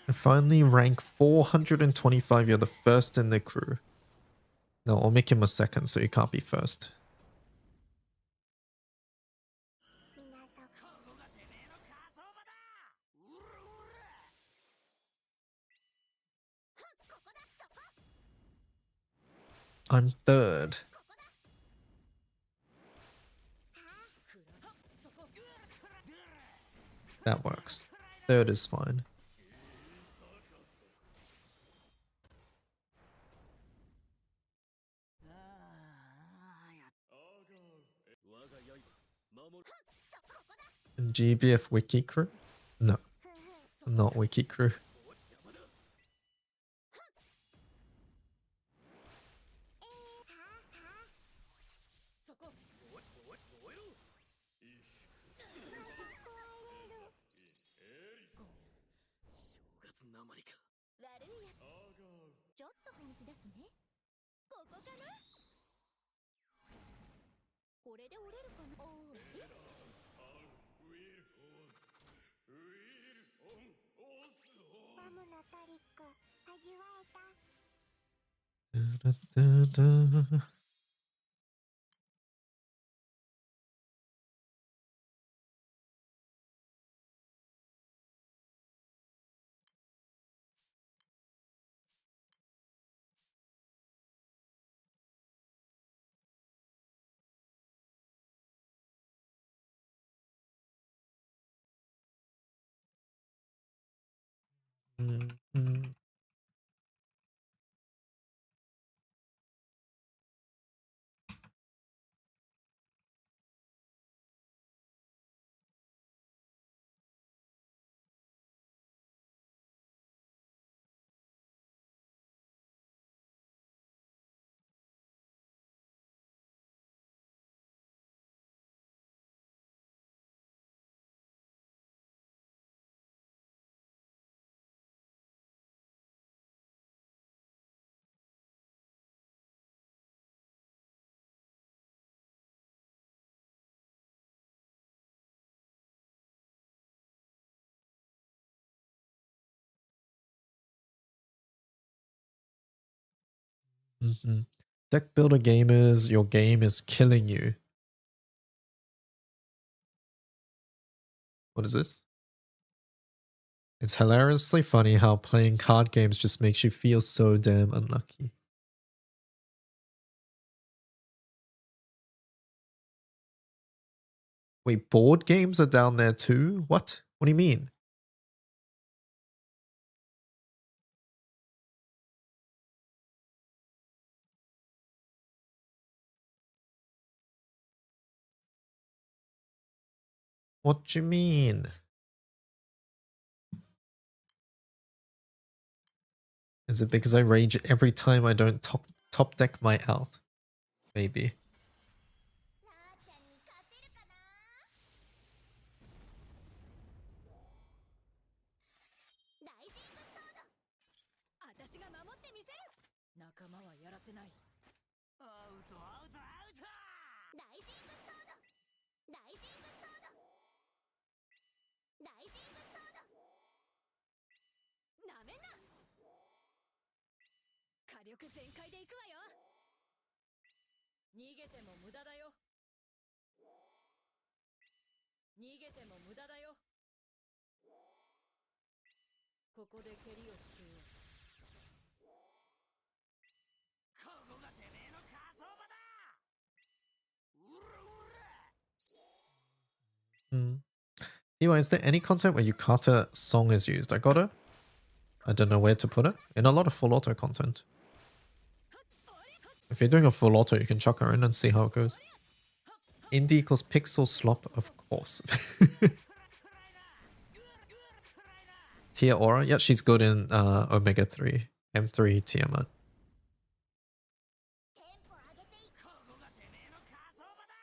And finally, rank 425, you're the first in the crew. No, I'll make him a second, so you can't be first. I'm third. That works. Third is fine. GBF Wiki Crew? No, not Wiki Crew. Da, da, da, da. Deck builder gamers, your game is killing you. What is this? It's hilariously funny how playing card games just makes you feel so damn unlucky. Wait, board games are down there too? What? What do you mean? What do you mean? Is it because I rage every time I don't top deck my out? Maybe. ラーちゃんに勝てるかな。ライジングソード。私が守ってみせる。仲間はやらせない。アウトアウトアウト。ライジングソード。ライジングソード。ライジングソード。なめんな。火力全開でいくわよ。逃げても無駄だよ。逃げても無駄だよ。ここで蹴りをつけよう。ここがてめえの火葬場だ。うらうら。Anyway, is there any content where Yukata song is used? I got it. I don't know where to put it. In a lot of full auto content. If you're doing a full auto, you can chuck her in and see how it goes. Indie equals pixel slop, of course. Tia Aura? Yeah, she's good in Omega 3. M3 Tiamat. テンポ上げていく。ここがてめえの火葬場だ。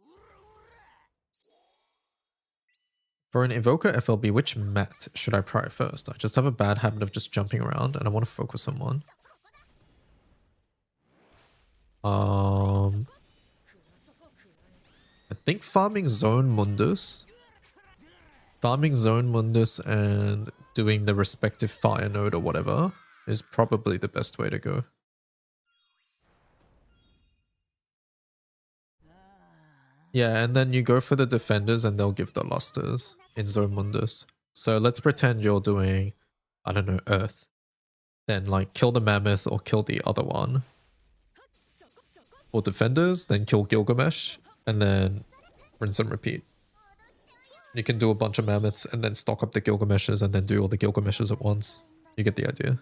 うらうら。 For an Evoker FLB, which mat should I try first? I just have a bad habit of just jumping around and I want to focus on one. I think farming Zone Mundus. Farming Zone Mundus and doing the respective fire node or whatever is probably the best way to go. Yeah, and then you go for the defenders and they'll give the lusters in Zone Mundus. So let's pretend you're doing, I don't know, Earth. Then like kill the mammoth or kill the other one. For defenders, then kill Gilgamesh and then rinse and repeat. You can do a bunch of mammoths and then stock up the Gilgameshes and then do all the Gilgameshes at once. You get the idea.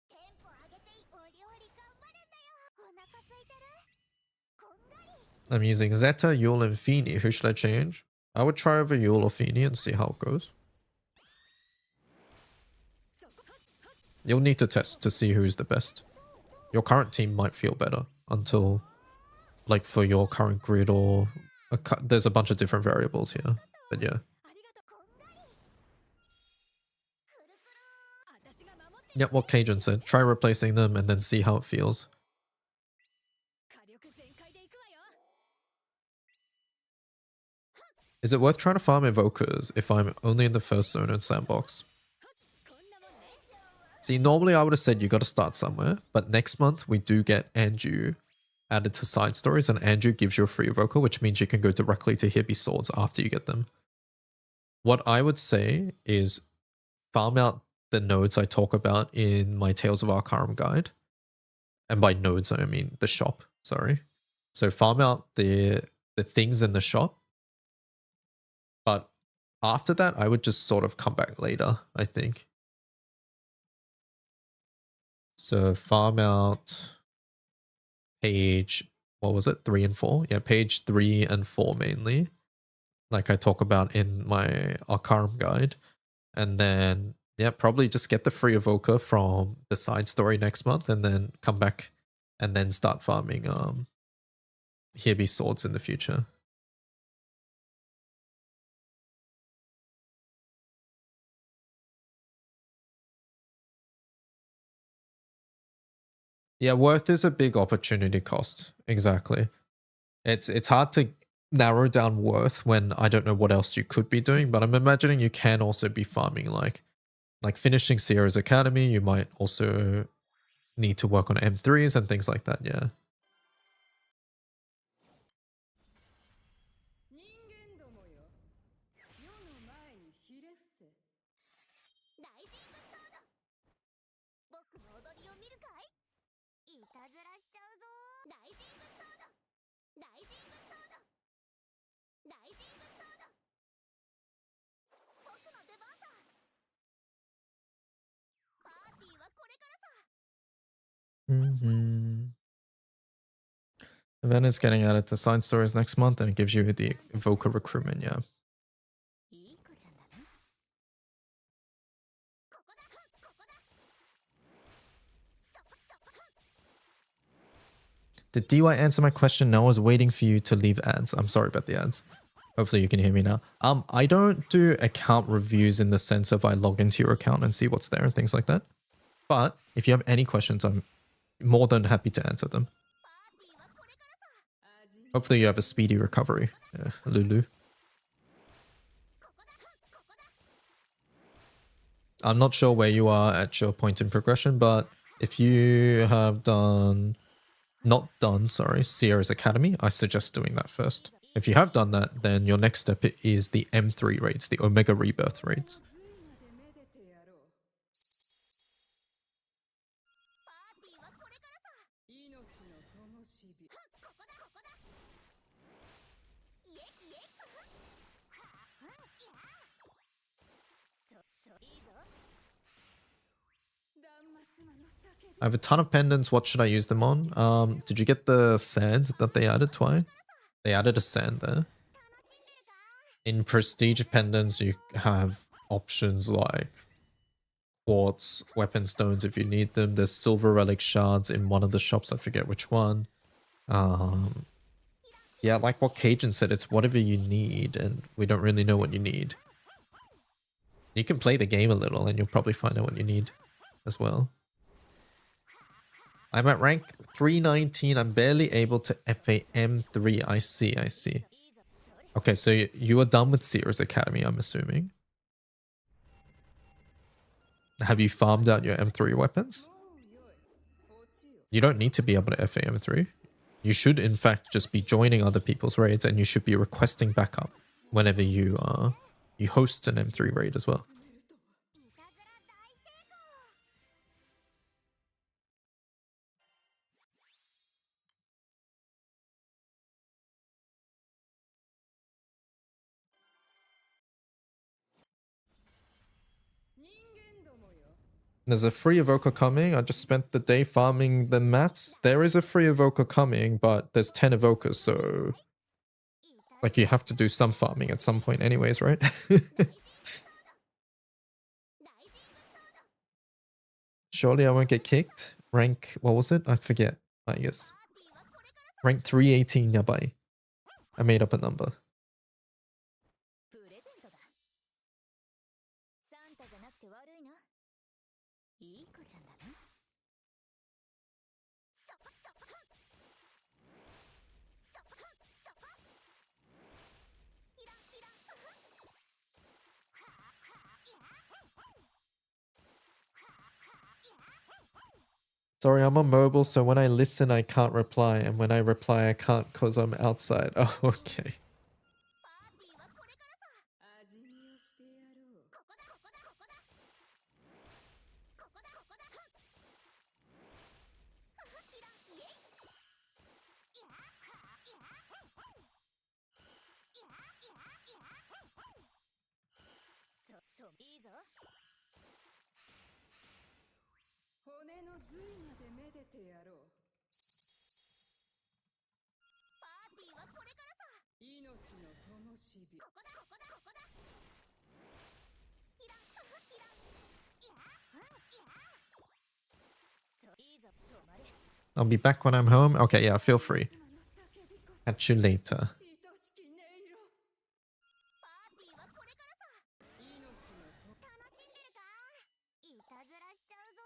テンポ上げていく。お料理頑張るんだよ。お腹空いてる。こんがり。 I'm using Zeta, Yule, and Feeny. Who should I change? I would try over Yule or Feeny and see how it goes. You'll need to test to see who's the best. Your current team might feel better until, like, for your current grid or there's a bunch of different variables here. But yeah. ありがとう。こんがり。くるくる。私が守って。 Yeah, what Cajun said. Try replacing them and then see how it feels. 火力全開でいくわよ。 Is it worth trying to farm Evokers if I'm only in the first zone and sandbox? こんなもんね。 See, normally I would have said you got to start somewhere, but next month we do get Anju added to side stories, and Anju gives you a free evoker, which means you can go directly to Hibby Swords after you get them. What I would say is farm out the nodes I talk about in my Tales of Arcarum guide. And by nodes, I mean the shop, sorry. So farm out the things in the shop. But after that, I would just sort of come back later, I think. So farm out page, what was it? 3 and 4? Yeah, page 3 and 4 mainly. Like I talk about in my Arcarum guide. And then, yeah, probably just get the free evoker from the side story next month and then come back and then start farming Hibby Swords in the future. Yeah, worth is a big opportunity cost. Exactly. It's hard to narrow down worth when I don't know what else you could be doing, but I'm imagining you can also be farming like finishing Sierra's Academy. You might also need to work on M3s and things like that, yeah. 人間どもよ、世の前にひれ伏せ。ライジングソード、僕の踊りを見るかい？いたずらしちゃうぞ。ライジングソード、ライジングソード、ライジングソード、僕の出番さ。パーティーはこれからさ。Event is getting added to side stories next month, and it gives you the Evoker recruitment, yeah. いい子ちゃんだな。ここだ、ここだ。Did DY answer my question? No, I was waiting for you to leave ads. I'm sorry about the ads. Hopefully you can hear me now. I don't do account reviews in the sense of I log into your account and see what's there and things like that. But if you have any questions, I'm more than happy to answer them. Hopefully you have a speedy recovery, Lulu. I'm not sure where you are at your point in progression, but if you have not done, Sierra's Academy, I suggest doing that first. If you have done that, then your next step is the M3 raids, the Omega Rebirth raids. 断末魔の叫び。 I have a ton of pendants. What should I use them on? Did you get the sand that they added, Twi? They added a sand there. In prestige pendants, you have options like quartz, weapon stones if you need them. There's silver relic shards in one of the shops. I forget which one. Yeah, like what Cajun said, it's whatever you need, and we don't really know what you need. You can play the game a little, and you'll probably find out what you need as well. I'm at rank 319. I'm barely able to FA M3. I see. Okay, so you are done with Sierra's Academy, I'm assuming. Have you farmed out your M3 weapons? You don't need to be able to FA M3. You should, in fact, just be joining other people's raids, and you should be requesting backup whenever you host an M3 raid as well. There's a free evoker coming. I just spent the day farming the mats. There is a free evoker coming, but there's 10 evokers, so like you have to do some farming at some point anyways, right? Surely I won't get kicked. Rank, what was it? I forget, I guess. Rank 318, yabai. I made up a number. プレゼントだ。サンタじゃなくて悪いな。いい子ちゃんだな。Sorry, I'm on mobile, so when I listen, I can't reply, and when I reply, I can't because I'm outside. Oh, okay. 味見をしてやろう。ここだ、ここだ、ここだ。ここだ、ここだ。イラン、イエイ。いや、いや、いや。いいぞ。骨の髄までめでてやろう。パーティーはこれからさ。命の灯火。ここだ、ここだ、ここだ。イラン、イラン。いや、いや。いいぞ、止まれ。 I'll be back when I'm home. Okay, yeah, feel free. 魔の叫びこそ Catch you later. 愛しき音色。パーティーはこれからさ。命の灯楽しんでるか？いたずらしちゃうぞ。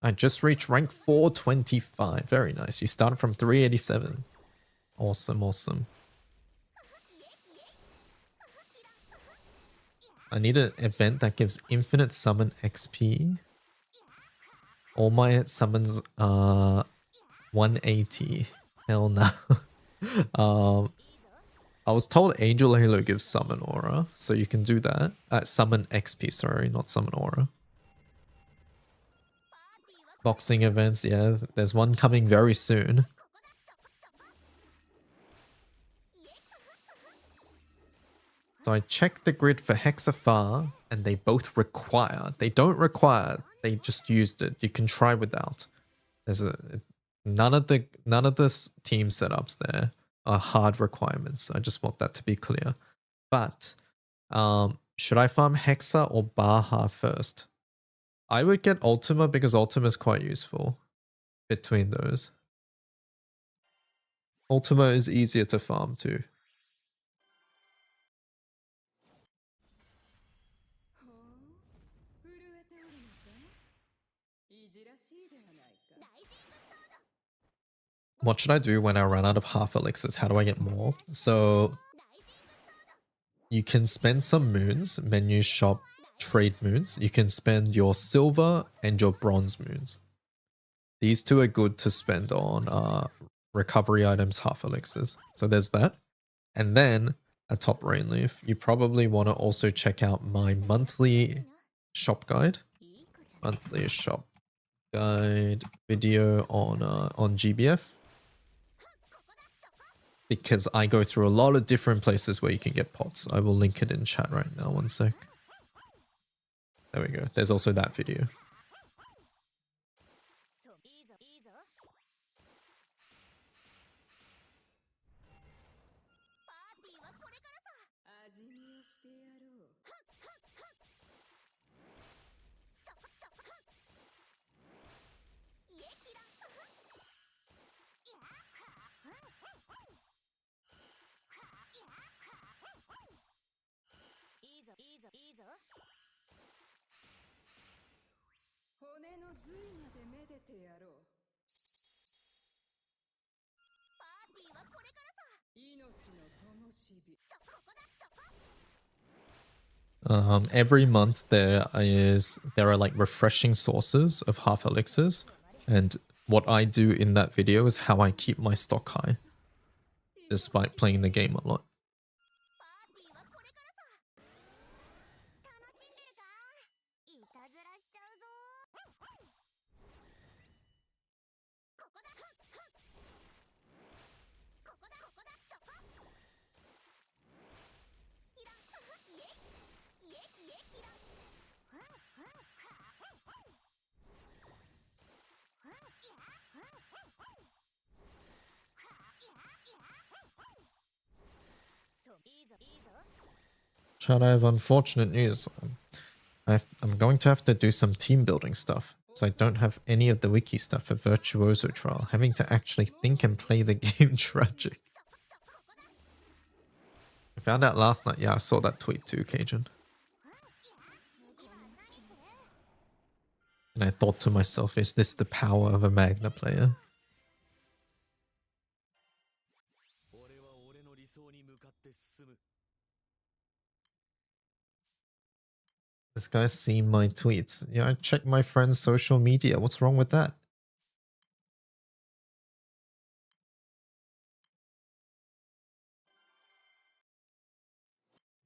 I just reached rank 425. Very nice. You started from 387. Awesome, awesome. I need an event that gives infinite summon XP. All my summons are 180. Hell no. I was told Angel Halo gives summon aura, so you can do that. Summon XP, sorry, not summon aura. Boxing events, yeah, there's one coming very soon. So I checked the grid for Hexafar, and they both require. They don't require. They just used it. You can try without. None of the team setups there are hard requirements. I just want that to be clear. But should I farm Hexa or Baja first? I would get Ultima because Ultima is quite useful between those. Ultima is easier to farm too. What should I do when I run out of half elixirs? How do I get more? So you can spend some moons, menu shop, trade moons. You can spend your silver and your bronze moons. These two are good to spend on recovery items, half elixirs. So there's that. And then at top Rainleaf, you probably want to also check out my monthly shop guide. Monthly shop guide video on GBF. Because I go through a lot of different places where you can get pots. I will link it in chat right now, one sec. There we go. There's also that video. Every month there are like refreshing sources of half elixirs, and what I do in that video is how I keep my stock high despite playing the game a lot. Chad, I have unfortunate news. I'm going to have to do some team building stuff, so I don't have any of the wiki stuff for Virtuoso Trial. Having to actually think and play the game tragic. I found out last night. Yeah, I saw that tweet too, Cajun. And I thought to myself, is this the power of a Magna player? This guy's seen my tweets. Yeah, I check my friend's social media. What's wrong with that?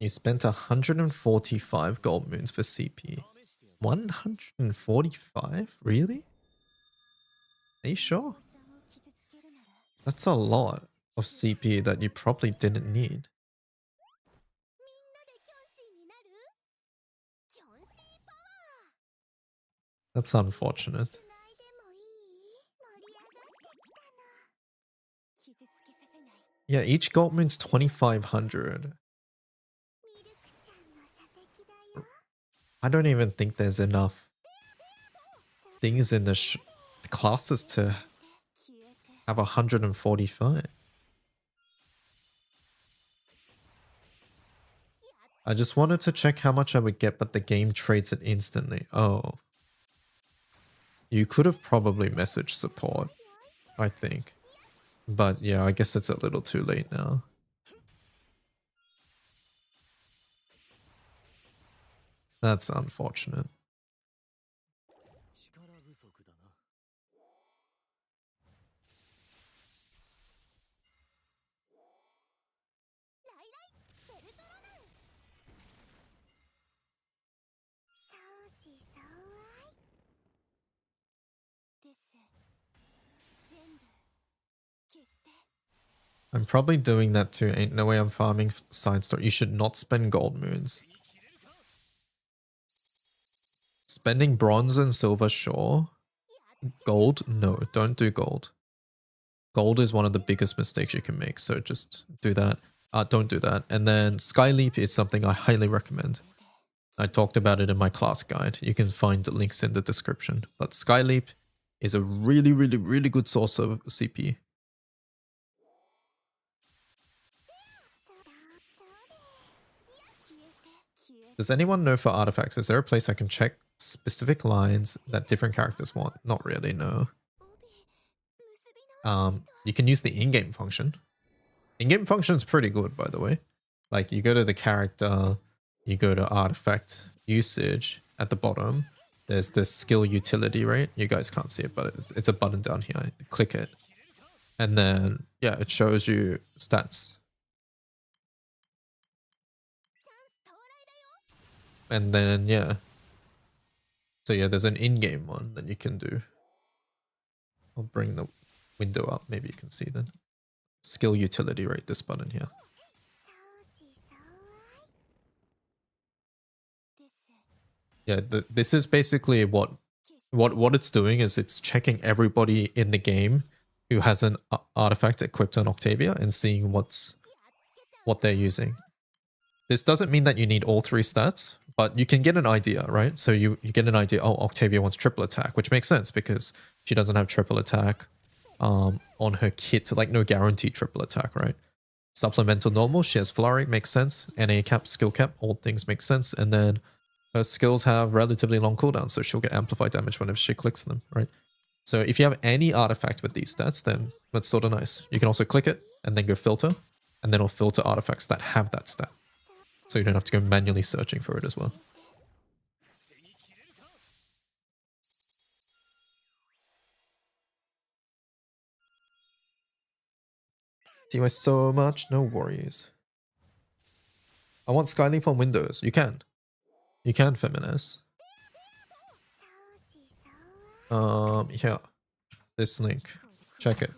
You spent 145 gold moons for CP. 145? Really? Are you sure? That's a lot of CP that you probably didn't need. That's unfortunate. Yeah, each gold moon's 2,500. I don't even think there's enough things in the classes to have 145. I just wanted to check how much I would get, but the game trades it instantly. Oh. You could have probably messaged support, I think. But yeah, I guess it's a little too late now. That's unfortunate. 力不足だな。ライライベルトロナル相思相愛です全部消して I'm probably doing that too. Ain't no way I'm farming side story. You should not spend gold moons. Spending bronze and silver, sure. Gold, no, don't do gold. Gold is one of the biggest mistakes you can make, so just do that. Don't do that. And then Skyleap is something I highly recommend. I talked about it in my class guide. You can find the links in the description. But Skyleap is a really, really, really good source of CP. Does anyone know for artifacts, is there a place I can check specific lines that different characters want? Not really, no. You can use the in-game function. In-game function is pretty good, by the way. Like, you go to the character, you go to artifact usage at the bottom. There's this skill utility rate. You guys can't see it, but it's a button down here. Click it. And then, yeah, it shows you stats. And then, yeah. So yeah, there's an in-game one that you can do. I'll bring the window up. Maybe you can see then. Skill utility rate, this button here. Yeah, this is basically what it's doing is it's checking everybody in the game who has an artifact equipped on Octavia and seeing what they're using. This doesn't mean that you need all three stats, but you can get an idea, right? So you get an idea, oh, Octavia wants triple attack, which makes sense because she doesn't have triple attack on her kit, like no guaranteed triple attack, right? Supplemental normal, she has flurry, makes sense. NA cap, skill cap, all things make sense. And then her skills have relatively long cooldowns, so she'll get amplified damage whenever she clicks them, right? So if you have any artifact with these stats, then that's sort of nice. You can also click it and then go filter, and then it'll filter artifacts that have that stat. So you don't have to go manually searching for it as well. Do you so much? No worries. I want Skyleap on Windows. You can. You can, Feminist. Here. This link. Check it.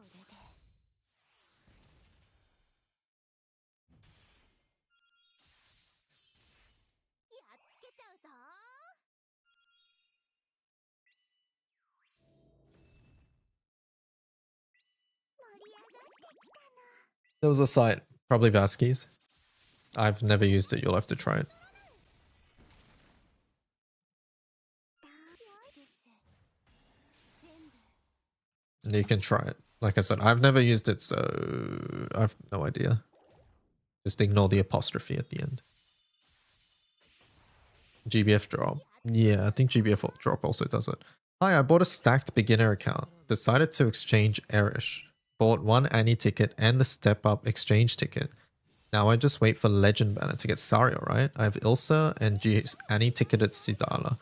There was a site, probably Vasky's. I've never used it, you'll have to try it. You can try it. Like I said, I've never used it, so I've no idea. Just ignore the apostrophe at the end. GBF drop. Yeah, I think GBF drop also does it. Hi, I bought a stacked beginner account. Decided to exchange Erish. Bought one Annie ticket and the step up exchange ticket. Now I just wait for Legend Banner to get Sariel, right? I have Ilsa and Annie ticketed Sidala.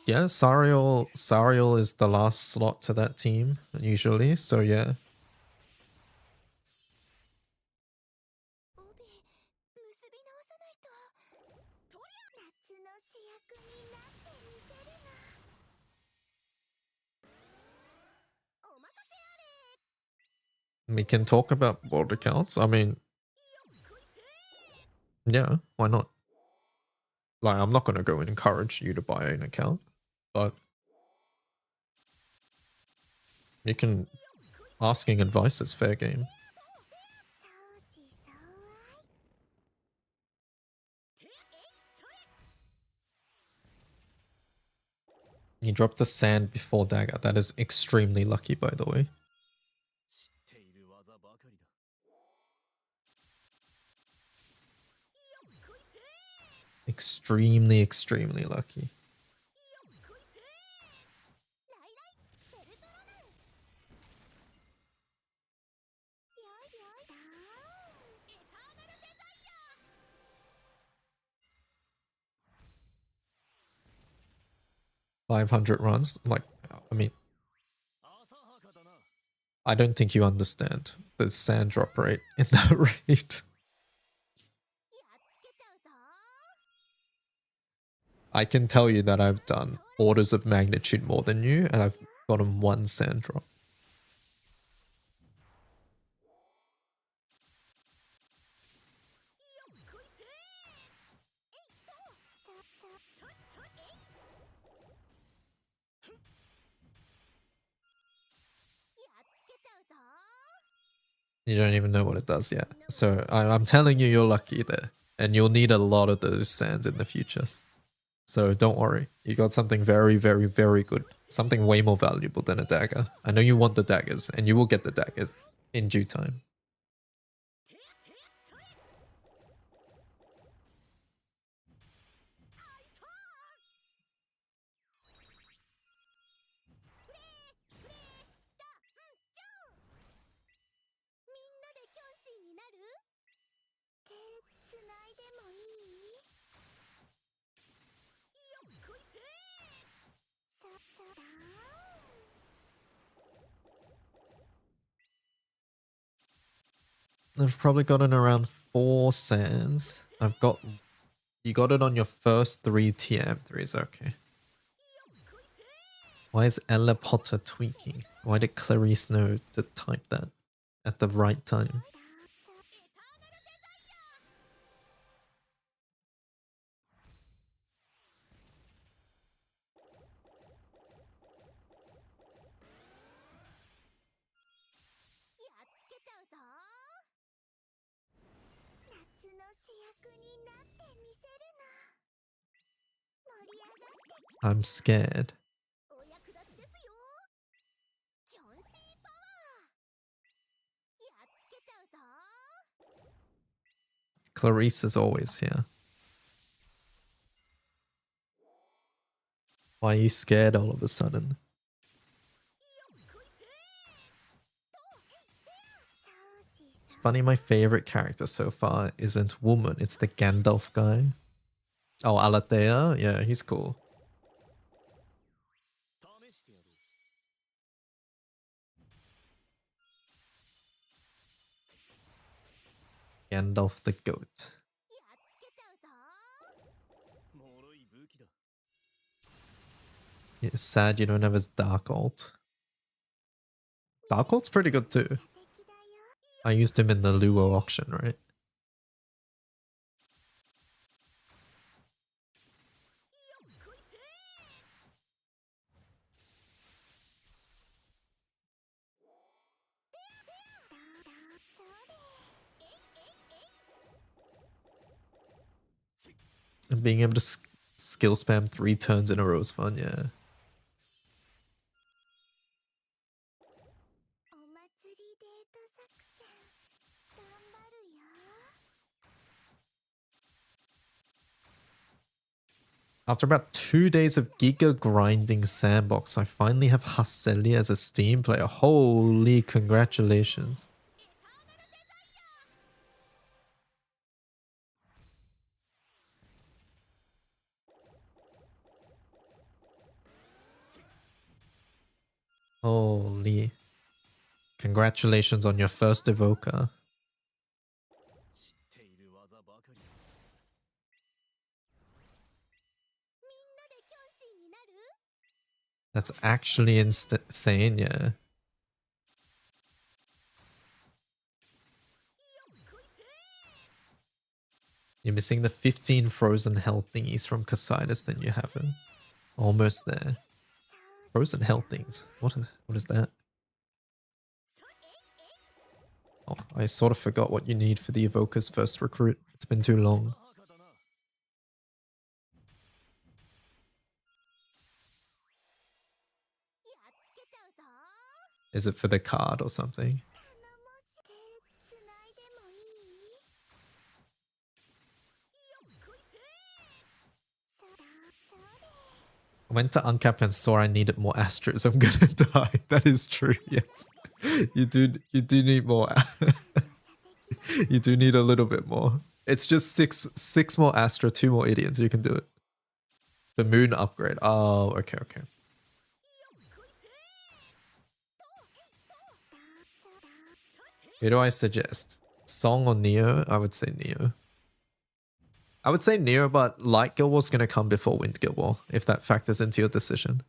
Yeah, Sariel is the last slot to that team, usually, so yeah. We can talk about board accounts. I mean, yeah, why not? Like, I'm not going to go and encourage you to buy an account, but you can... Asking advice is fair game. You dropped the sand before dagger. That is extremely lucky, by the way. Extremely, extremely lucky. 500 runs. Like, I mean, I don't think you understand the sand drop rate in that raid. やっつけちゃうぞ I can tell you that I've done orders of magnitude more than you, and I've gotten one sand drop. こいつえいっとそいえいやっつけちゃうぞ You don't even know what it does yet. So I'm telling you, you're lucky there, and you'll need a lot of those sands in the future. So don't worry, you got something very, very, very good. Something way more valuable than a dagger. I know you want the daggers, and you will get the daggers in due time. みんなでキョンシーになる手つないでもいいよっこいつさだ I've probably gotten around 4 sands. You got it on your first 3 TM3s, okay. Why is Ella Potter tweaking? Why did Clarice know to type that at the right time? I'm scared. Clarice is always here. Why are you scared all of a sudden? It's funny, my favorite character so far isn't woman, it's the Gandalf guy. Oh, Alathea? Yeah, he's cool. Gandalf the goat. It's sad you don't have his Dark Ult. Dark Ult's pretty good too. I used him in the Luo auction, right? And being able to skill spam 3 turns in a row is fun, yeah. After about 2 days of Giga grinding Sandbox, I finally have Haseli as a Steam player. Holy congratulations. Holy. Congratulations on your first Evoker. That's actually insane, yeah. You're missing the 15 frozen hell thingies from Casitas, then you have it. Almost there. Frozen hell things. What is that? Oh, I sort of forgot what you need for the Evoker's first recruit. It's been too long. Is it for the card or something? I went to Uncap and saw I needed more Astros. I'm gonna die. That is true, yes. You do need more. You do need a little bit more. It's just six more Astra, 2 more Idioms. You can do it. The moon upgrade. Oh, okay, okay. Who do I suggest? Song or Neo? I would say Neo. I would say Neo, but Light Guild War's gonna come before Wind Guild War, if that factors into your decision.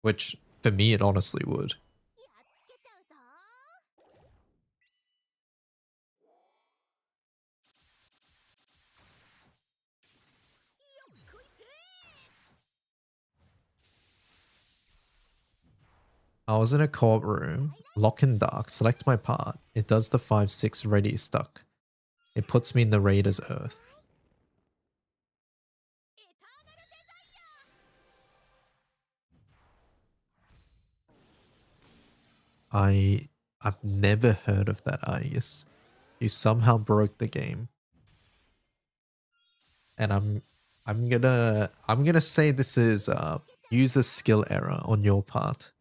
Which, for me, it honestly would. やっつけちゃうぞ。 I was in a co-op room, lock in dark, select my part. It does the 5-6 ready stuck. It puts me in the Raider's Earth. I've never heard of that, Ius. You somehow broke the game. And I'm gonna say this is user skill error on your part.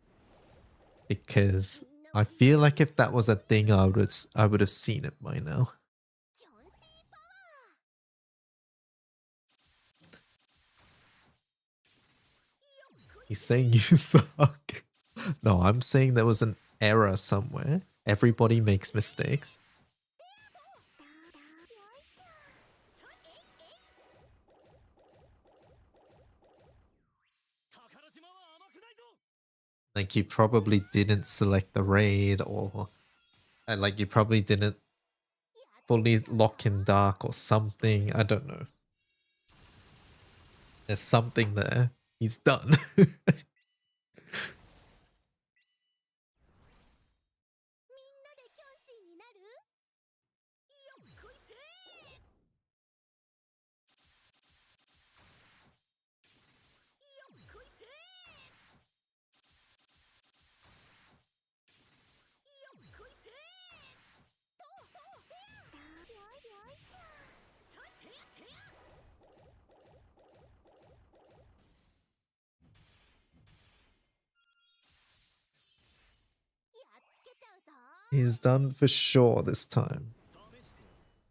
Because I feel like if that was a thing, I would have seen it by now. キョンシーパワー。 He's saying you suck. No, I'm saying there was an error somewhere. Everybody makes mistakes. 宝島は甘くないぞ。 Like you probably didn't select the raid, or and like you probably didn't fully lock in dark or something. I don't know. There's something there. He's done. みんなでキョンシーになる？よっこいせー。 よっこいせー。 よっこいせー。とうとうてや。よいよいしょ。そいてやてや。 やっつけちゃうぞ。 He's done for sure this time.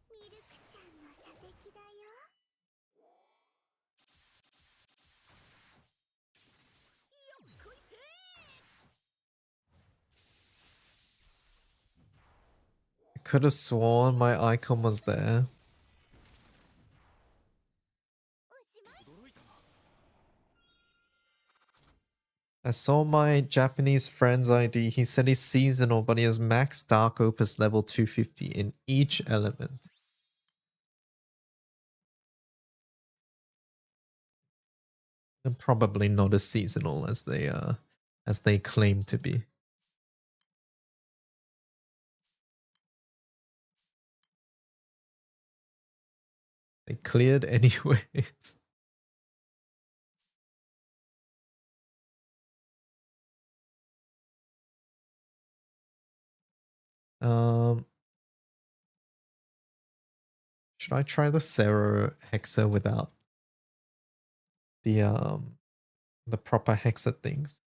ミルクちゃんの射的だよ。 よっこいせー。 I could have sworn my icon was there. おしまい。 驚いたな。 I saw my Japanese friend's ID. He said he's seasonal, but he has max Dark Opus level 250 in each element. And probably not as seasonal as they claim to be. They cleared anyways. Should I try the Cero Hexa without the proper Hexa things?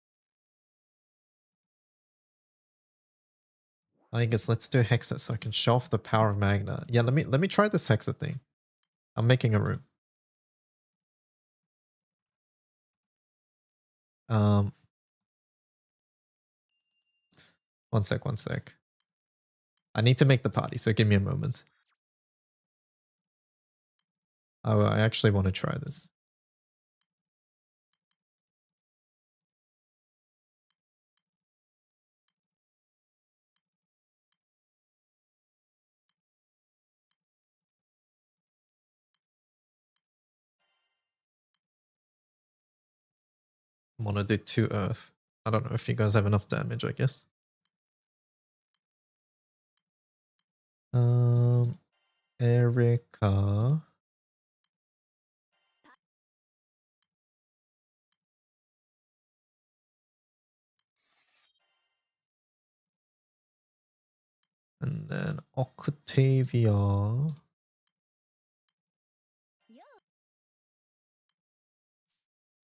I guess let's do Hexa so I can show off the power of Magna. Yeah, let me try this Hexa thing. I'm making a room. One sec. I need to make the party, so give me a moment. Oh, I actually want to try this. I want to do 2 Earth. I don't know if you guys have enough damage, I guess. Erica. And then Octavia. よ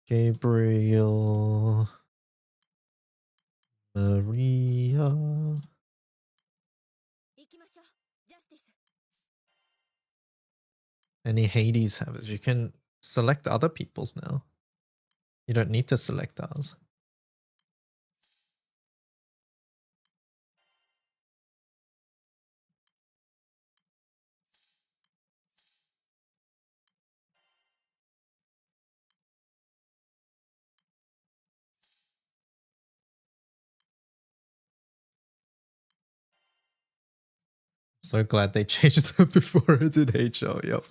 Gabriel. Maria. 行きましょうジャスティス。Any Hades habits. You can select other people's now. You don't need to select ours. So glad they changed it before it did HL. Yep.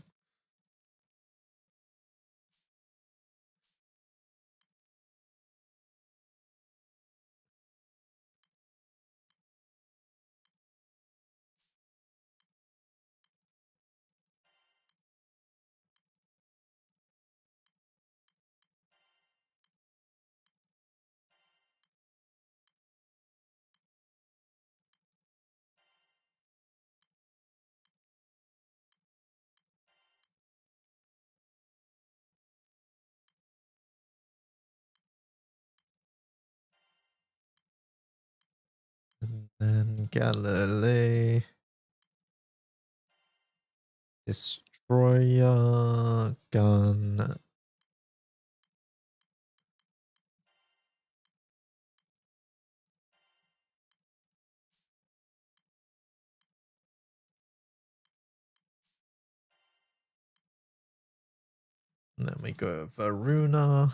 And then Galilee. Destroyer gun. And then we go Varuna.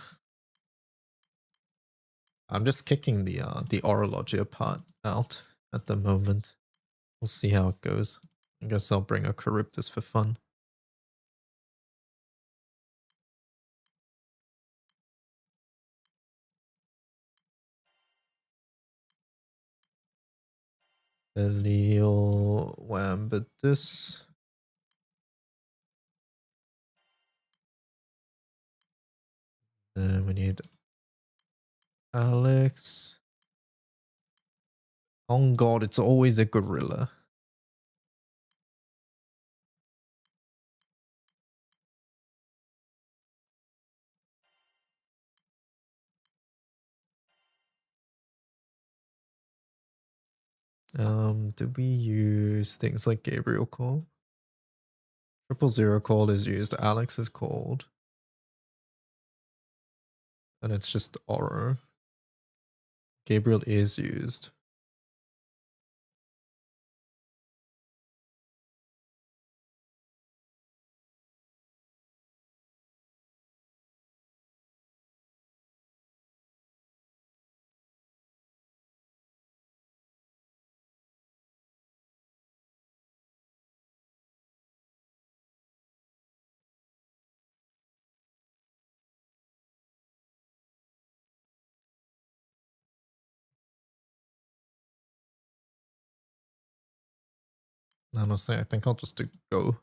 I'm just kicking the Orologia part out at the moment. We'll see how it goes. I guess I'll bring a Charybdis for fun. Leo Wambatus. Then we need Alex. Oh god, it's always a gorilla. Do we use things like Gabriel Call? 000 call is used, Alex is called. And it's just Oro. Gabriel is used. Honestly, I think I'll just do go.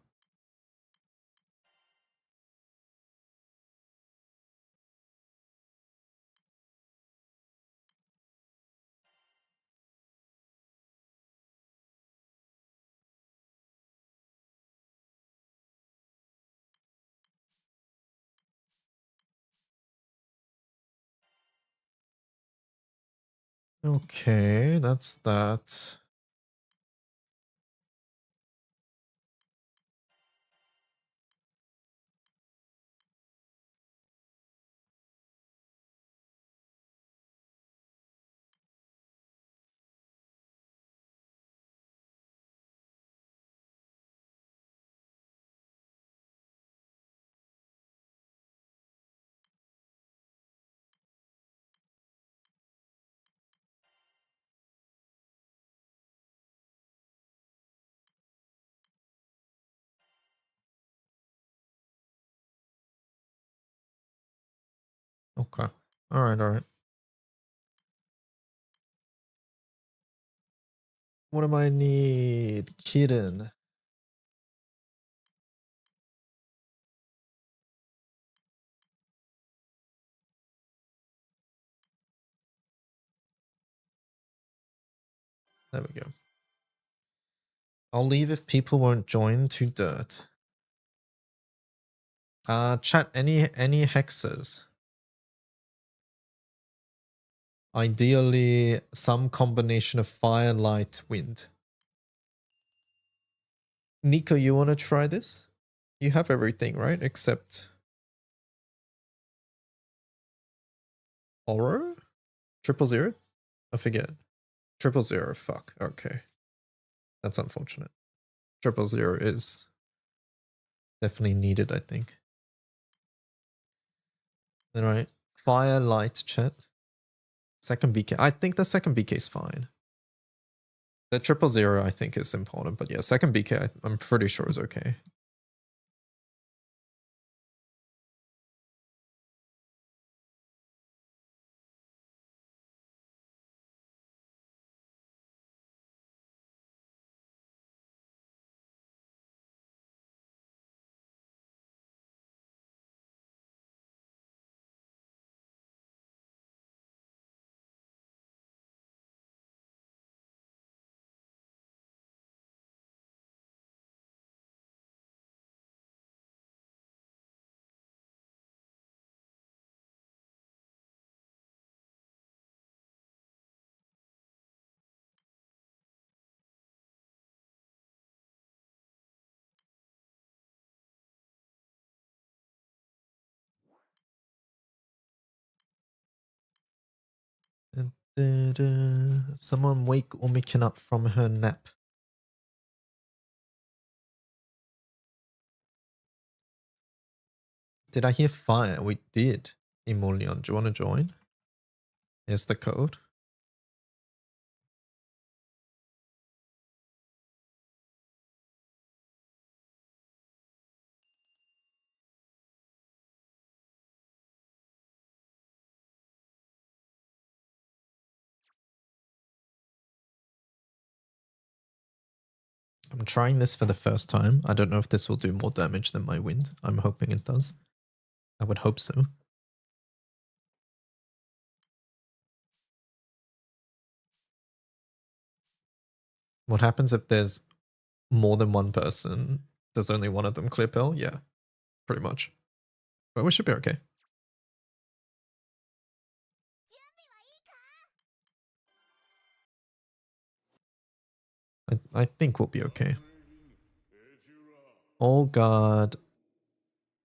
Okay, that's that. Okay. Alright. What do I need? Kitten. There we go. I'll leave if people won't join to dirt. Chat, any hexes? Ideally, some combination of fire, light, wind. Nico, you want to try this? You have everything, right? Except Oro? 000? I forget. 000, fuck. Okay. That's unfortunate. 000 is definitely needed, I think. Alright. Fire, light, chat. Second BK. I think the second BK is fine. The 000 I think is important, but yeah, second BK I'm pretty sure is okay. Someone wake Omikin up from her nap. Did I hear fire? We did. Emolion, do you want to join? Here's the code. I'm trying this for the first time. I don't know if this will do more damage than my wind. I'm hoping it does. I would hope so. What happens if there's more than one person? Does only one of them clear pill? Yeah, pretty much. But we should be okay. I think we'll be okay. All guard,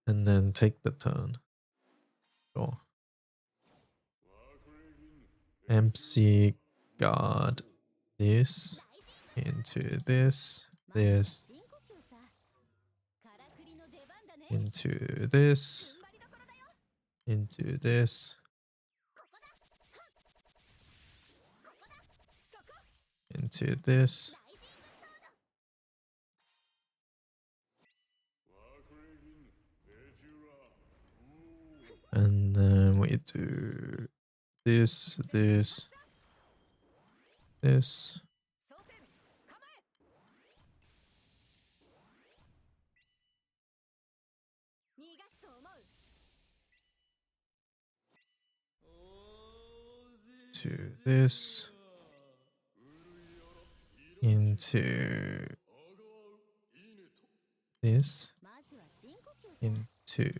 and then take the turn. Sure. MC guard this into this, into this, into this, into this. And then we do this, this, this. To this. Into this. Into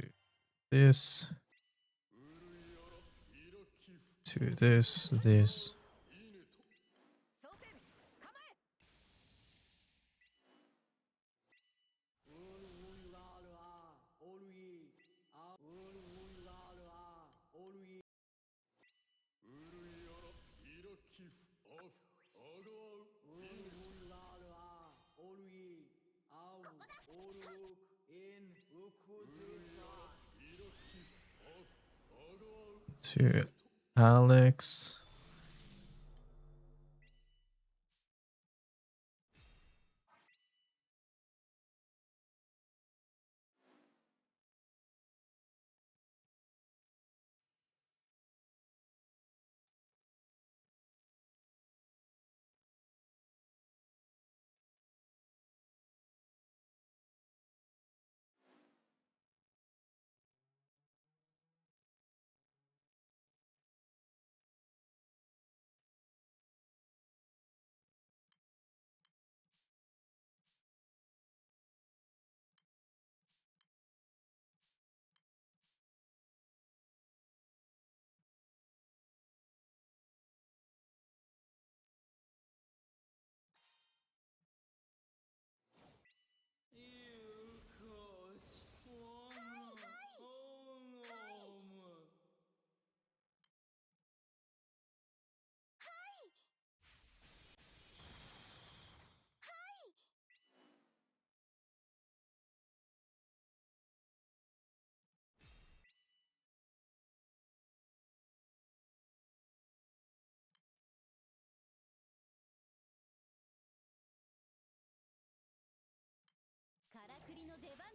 this. To this, this. To Alex.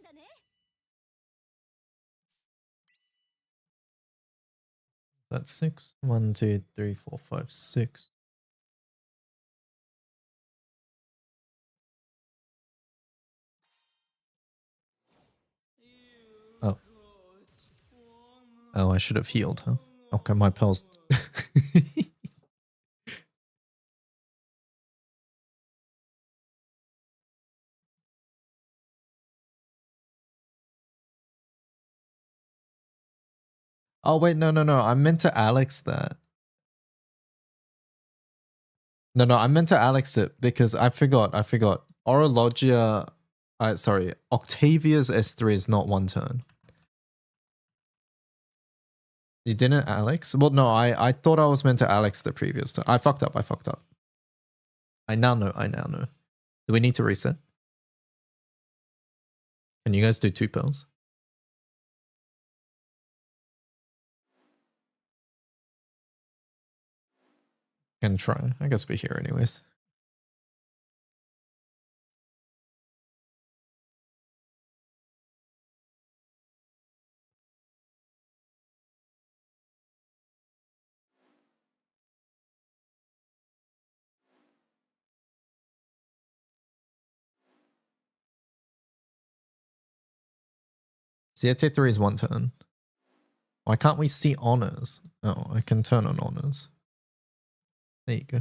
番だね。 That's 6. 1, 2, 3, 4, 5, 6. Oh. Oh, I should have healed, huh? Okay, my pearls. Oh, wait, no. I meant to Alex that. No, I meant to Alex it because I forgot. Orologia, sorry, Octavia's S3 is not one turn. You didn't, Alex? Well, no, I thought I was meant to Alex the previous turn. I fucked up. I now know. Do we need to reset? Can you guys do 2 pearls? Can try. I guess we're here anyways. Siete 3 is 1 turn. Why can't we see honors? Oh, I can turn on honors. There you go.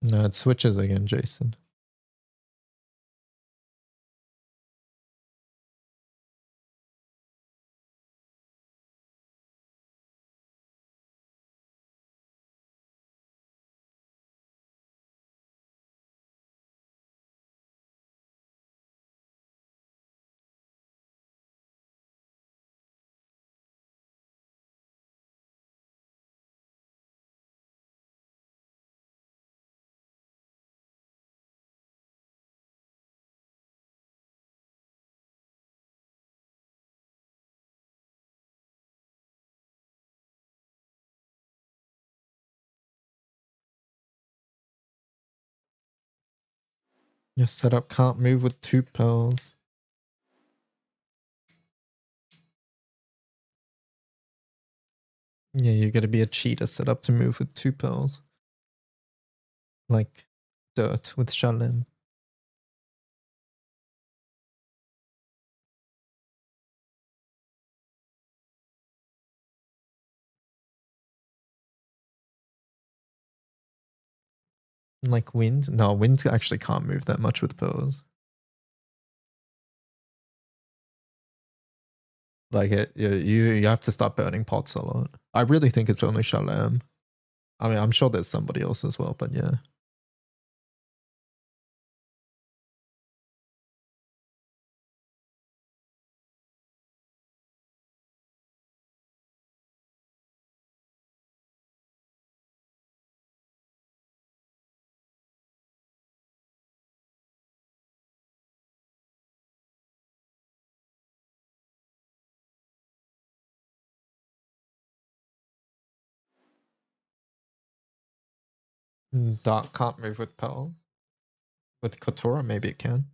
No, it switches again, Jason. Your setup can't move with 2 pearls. Yeah, you gotta be a cheater set up to move with 2 pearls. Like dirt with Shalem. Like wind? No, wind actually can't move that much with pearls. Like you have to start burning pots a lot. I really think it's only Shalem. I mean, I'm sure there's somebody else as well, but yeah. Dark can't move with pearl. With Kotora, maybe it can.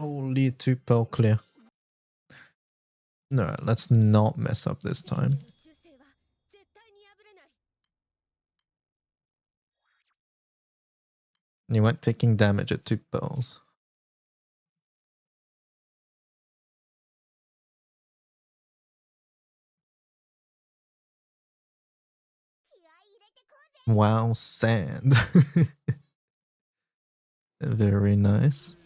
Holy 2 pearl clear. No, let's not mess up this time. 忠誠は絶対に破れない。 And you weren't taking damage at 2 pearls. Wow, sand. Very nice.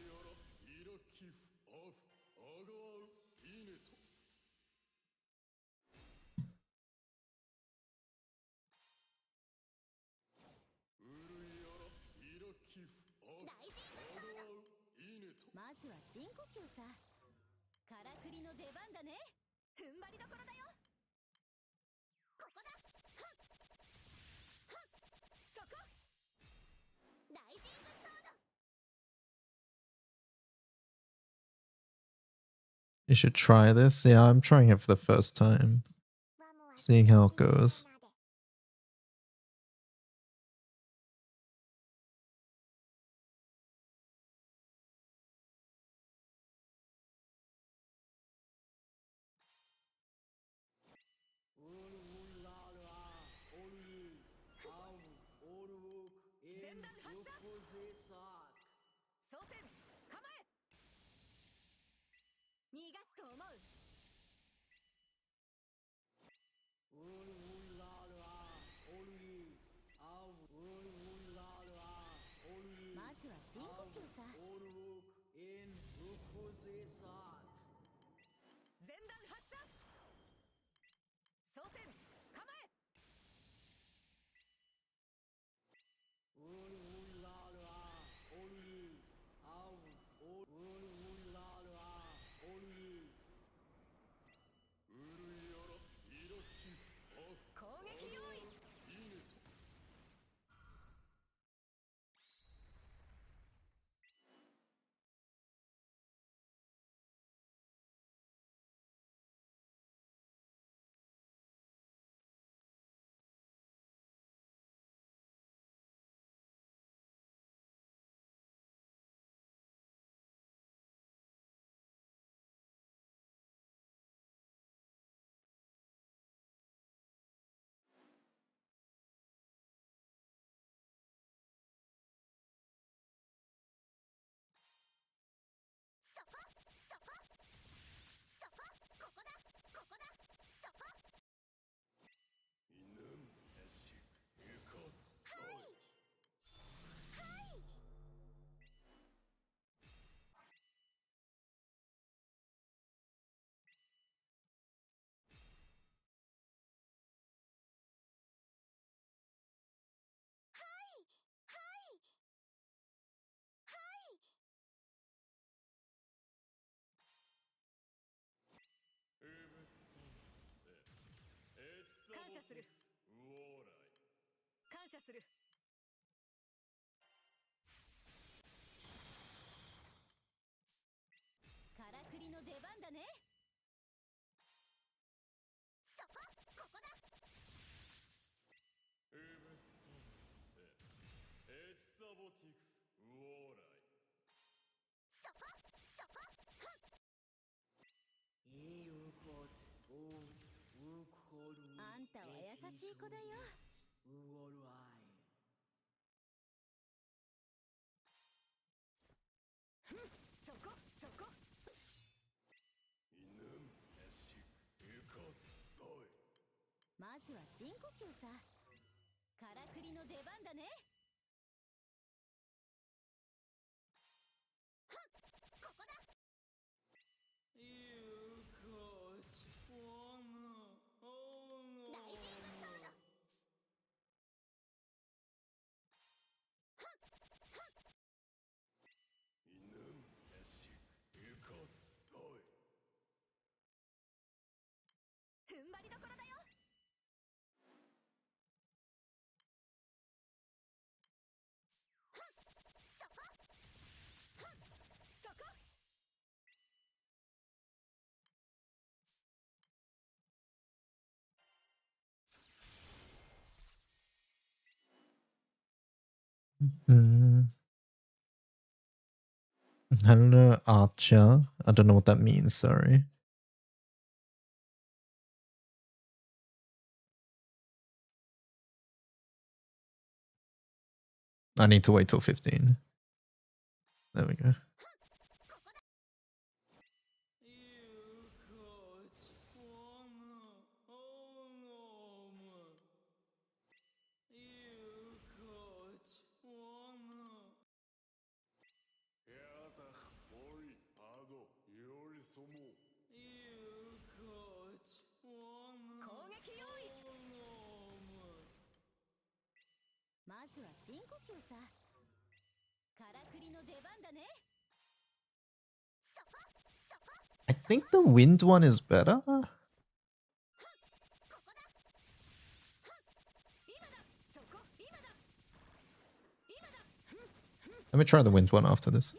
You should try this. Yeah, I'm trying it for the first time. Seeing how it goes. Mm. Hello, Archer. I don't know what that means, sorry. I need to wait till 15. There we go. I think the wind one is better. Let me try the wind one after this.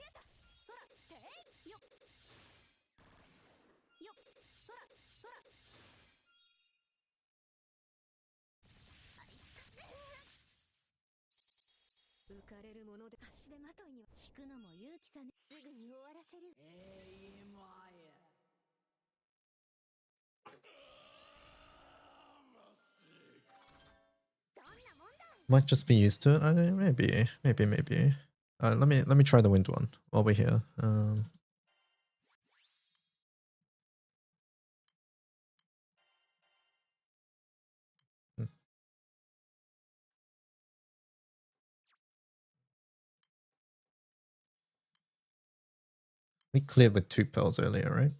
Might just be used to it. I don't know, maybe. Let me try the wind one while we're here. We cleared with 2 pearls earlier, right?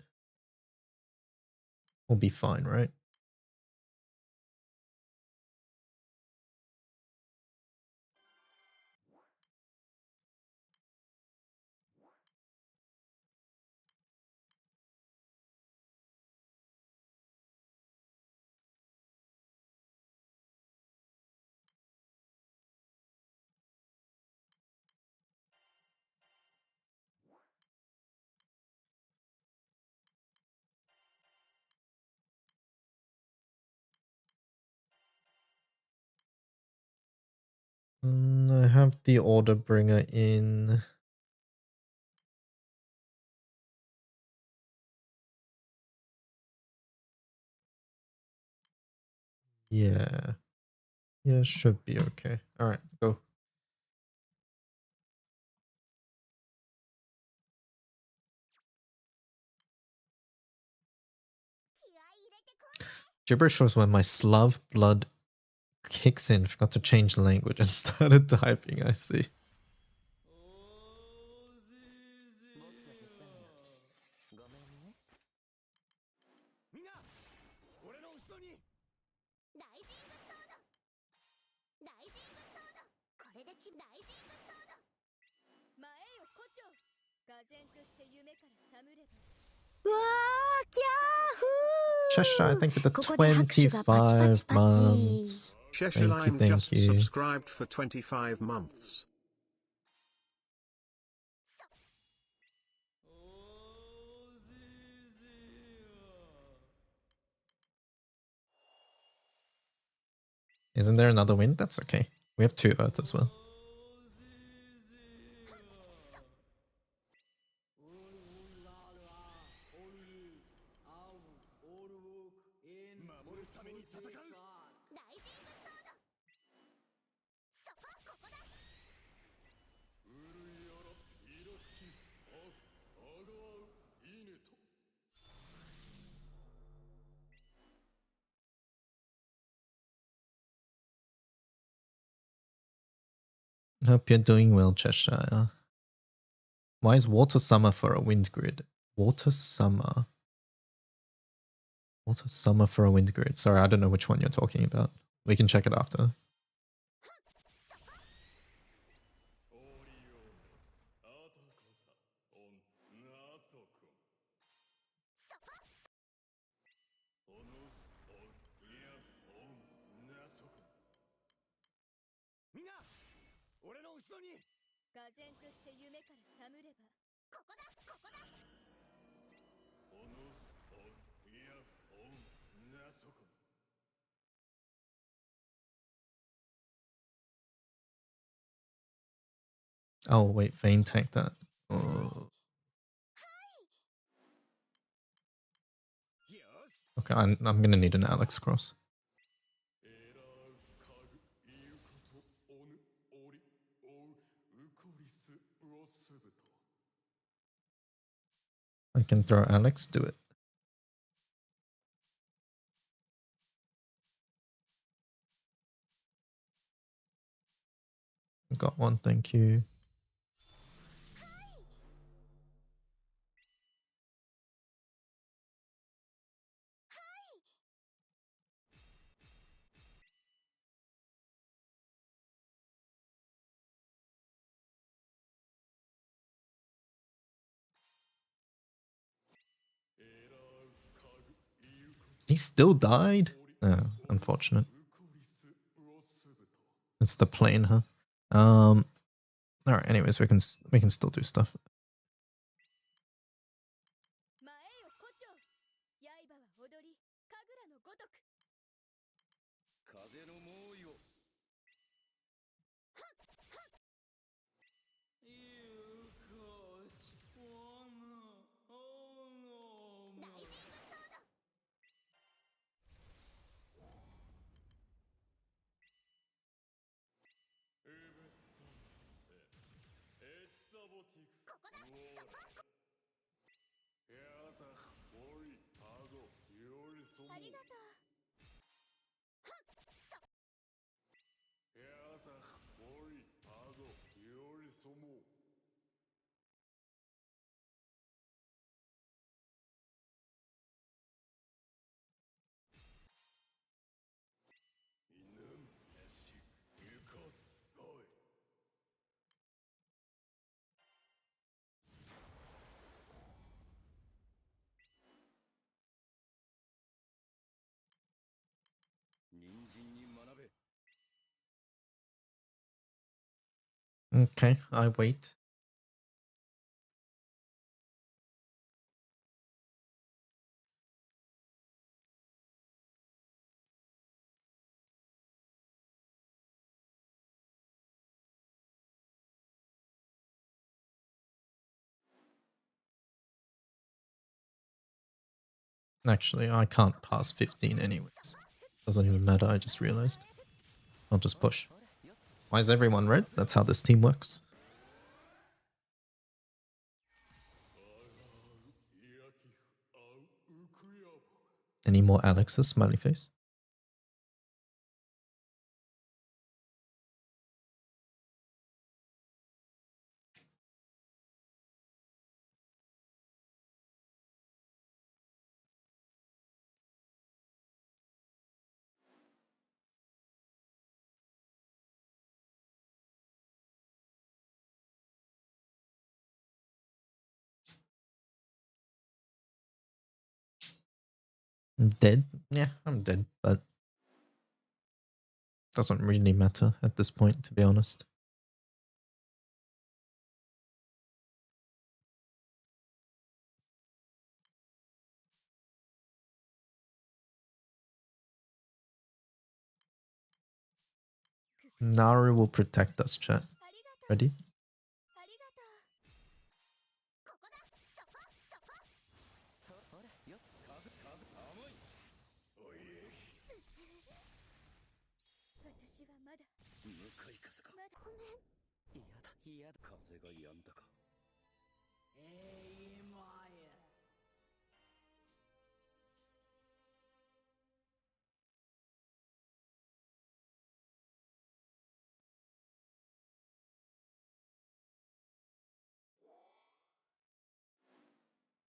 We'll be fine, right? I have the order bringer in. Yeah. Yeah, should be okay. Alright, go. Gibberish was when my Slav blood kicks in. Forgot to change the language and started typing, I see. Cheshire, thank you for the 25 months. Cheshire Thank you, Lime thank just you. subscribed for 25 months. Isn't there another wind? That's okay. We have 2 earth as well. Hope you're doing well, Cheshire. Why is water summer for a wind grid? Water summer. Water summer for a wind grid. Sorry, I don't know which one you're talking about. We can check it after. Oh, wait, Vayne tanked that. Oh. Okay, I'm gonna need an Alex cross. エラーカグイウコとオヌオリオウウコリスウオスブト I can throw Alex, do it. Got one, thank you. He still died? Oh, unfortunate. It's the plane, huh? Alright, anyways, we can still do stuff. 前よ胡蝶刃は踊り神楽のごとく風の猛威をユコチオヌオノライジングソードウブスタンスエチサボティクここだヤタオリパゴヨリソモありがとうヤタオリパゴヨリソモ Okay, I wait. Actually, I can't pass 15 anyways. Doesn't even matter, I just realized. I'll just push. Why is everyone red? That's how this team works. Any more Alex's? Smiley face. I'm dead? Yeah, I'm dead, but doesn't really matter at this point, to be honest. Naru will protect us, chat. ありがとう Ready? ありがとうここだそこそほらよっ私はまだ向かい風かまだごめん嫌だ嫌だ風が止んだか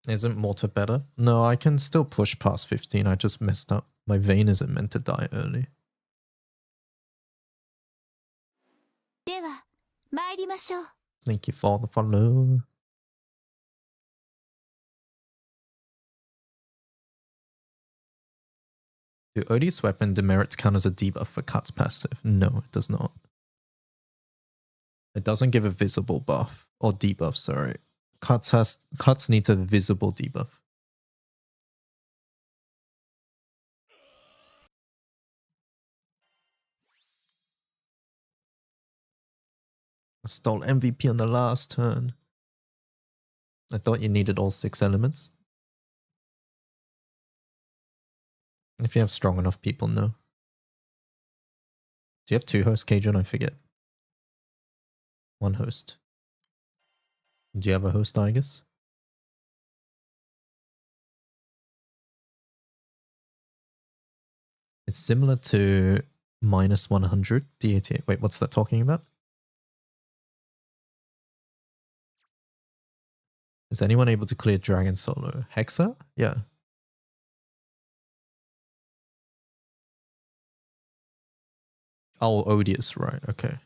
Isn't Mortar better? No, I can still push past 15. I just messed up. My Vayne isn't meant to die early. では参りましょう Thank you for the follow. Do Odie's weapon demerits count as a debuff for Cut's passive? No, it does not. It doesn't give a visible buff. Or debuff, sorry. Cuts needs a visible debuff. I stole MVP on the last turn. I thought you needed all 6 elements. If you have strong enough people, no. Do you have 2 hosts, Cajun? I forget. 1 host. Do you have a host, Argus? It's similar to -100 DAT. Wait, what's that talking about? Is anyone able to clear Dragon solo? Hexa? Yeah. Oh, Odious, right, okay.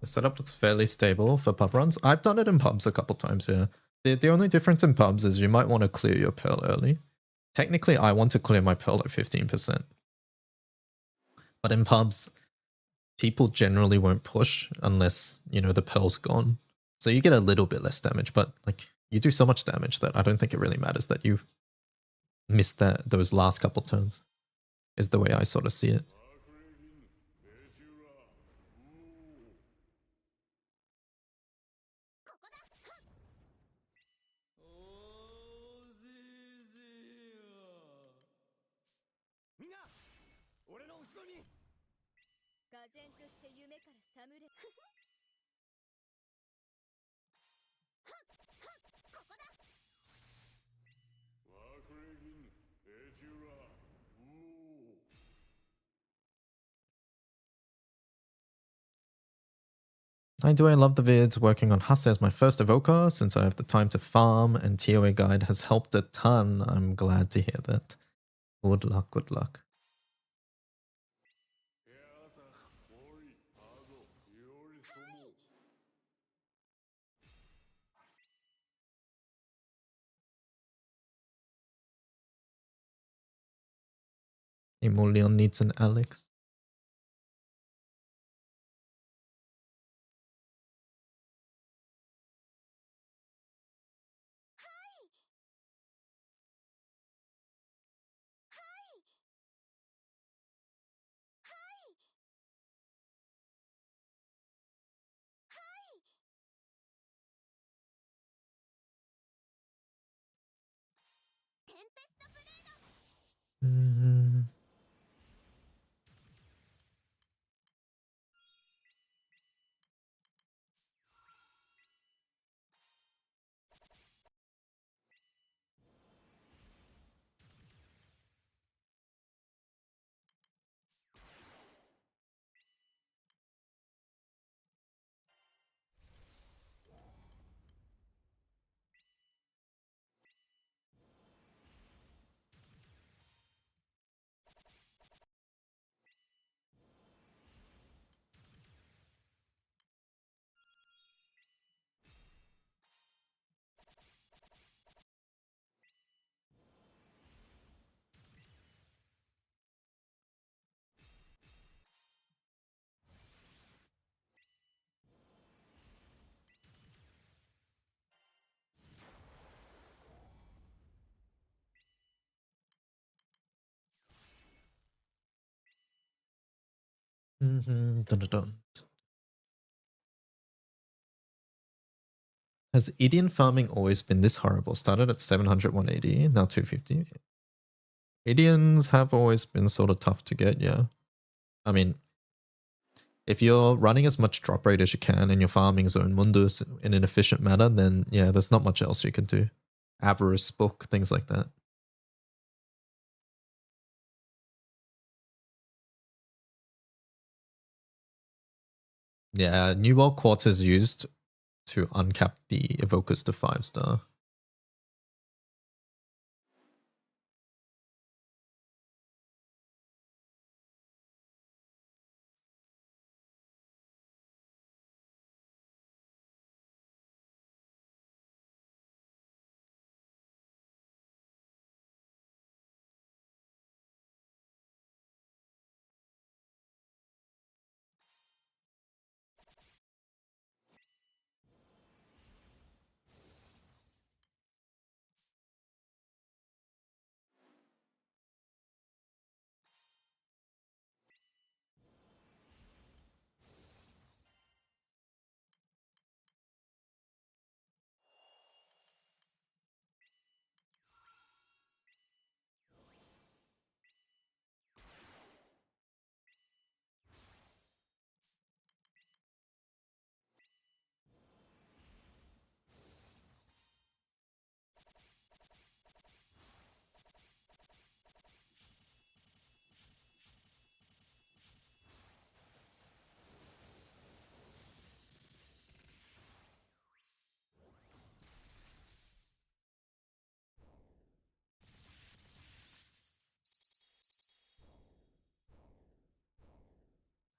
The setup looks fairly stable for pub runs. I've done it in pubs a couple times, yeah. The only difference in pubs is you might want to clear your pearl early. Technically, I want to clear my pearl at 15%. But in pubs, people generally won't push unless, you know, the pearl's gone. So you get a little bit less damage, but like you do so much damage that I don't think it really matters that you miss those last couple turns, is the way I sort of see it. I love the vids. Working on Hase as my first evoker since I have the time to farm, and TOA guide has helped a ton. I'm glad to hear that. Good luck, good luck. Emolion needs an Alex. Dun, dun, dun. Has Idian farming always been this horrible? Started at 700, 180, now 250. Idians have always been sort of tough to get, yeah. I mean, if you're running as much drop rate as you can and you're farming Zone Mundus in an efficient manner, then yeah, there's not much else you can do. Avarice book, things like that. Yeah, New World Quartz is used to uncap the Evokers to 5-star.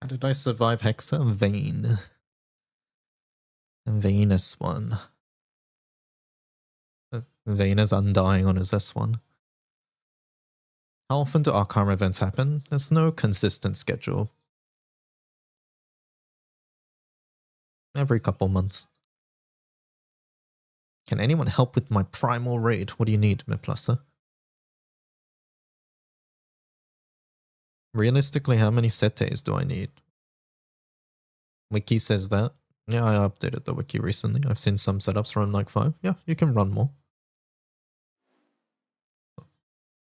How did I survive Hexa? Vayne. Vayne S1. Vayne is undying on his S1. How often do Arcana events happen? There's no consistent schedule. Every couple months. Can anyone help with my primal raid? What do you need, Miplasa? Realistically, how many setes do I need? Wiki says that. Yeah, I updated the wiki recently. I've seen some setups run like 5. Yeah, you can run more.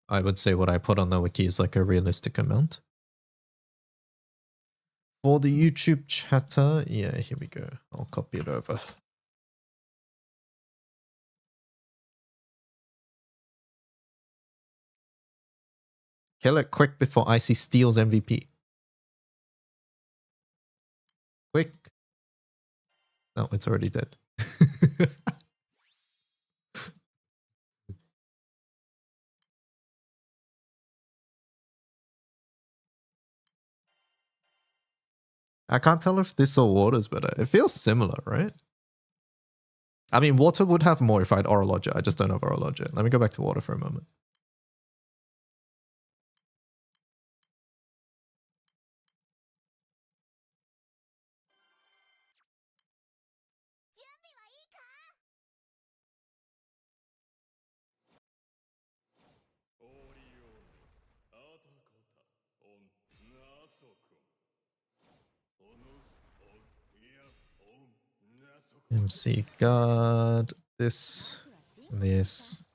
I would say what I put on the wiki is like a realistic amount. For the YouTube chatter, yeah, here we go. I'll copy it over. Kill it quick before Icy steals MVP. Quick. No, it's already dead. I can't tell if this or water's better. It feels similar, right? I mean, water would have more if I had Orologia. I just don't have Orologia. Let me go back to water for a moment. MC guard, this, into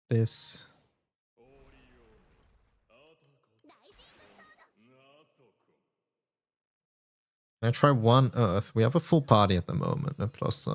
this. Can I try one earth? We have a full party at the moment, plus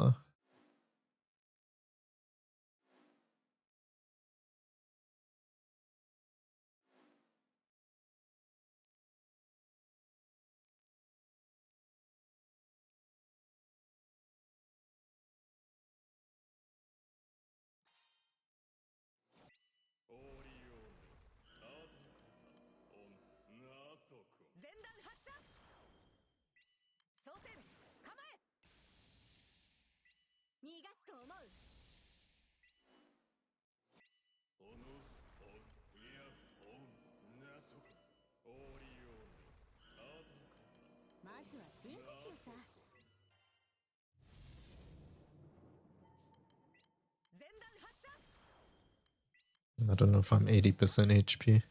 I don't know if I'm 80% HP.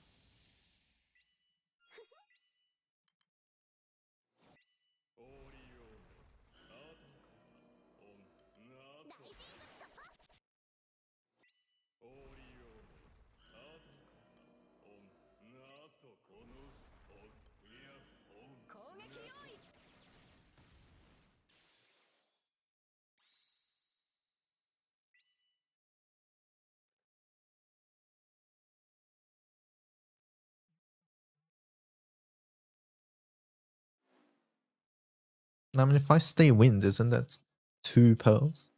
I mean, if I stay wind, isn't that 2 pearls?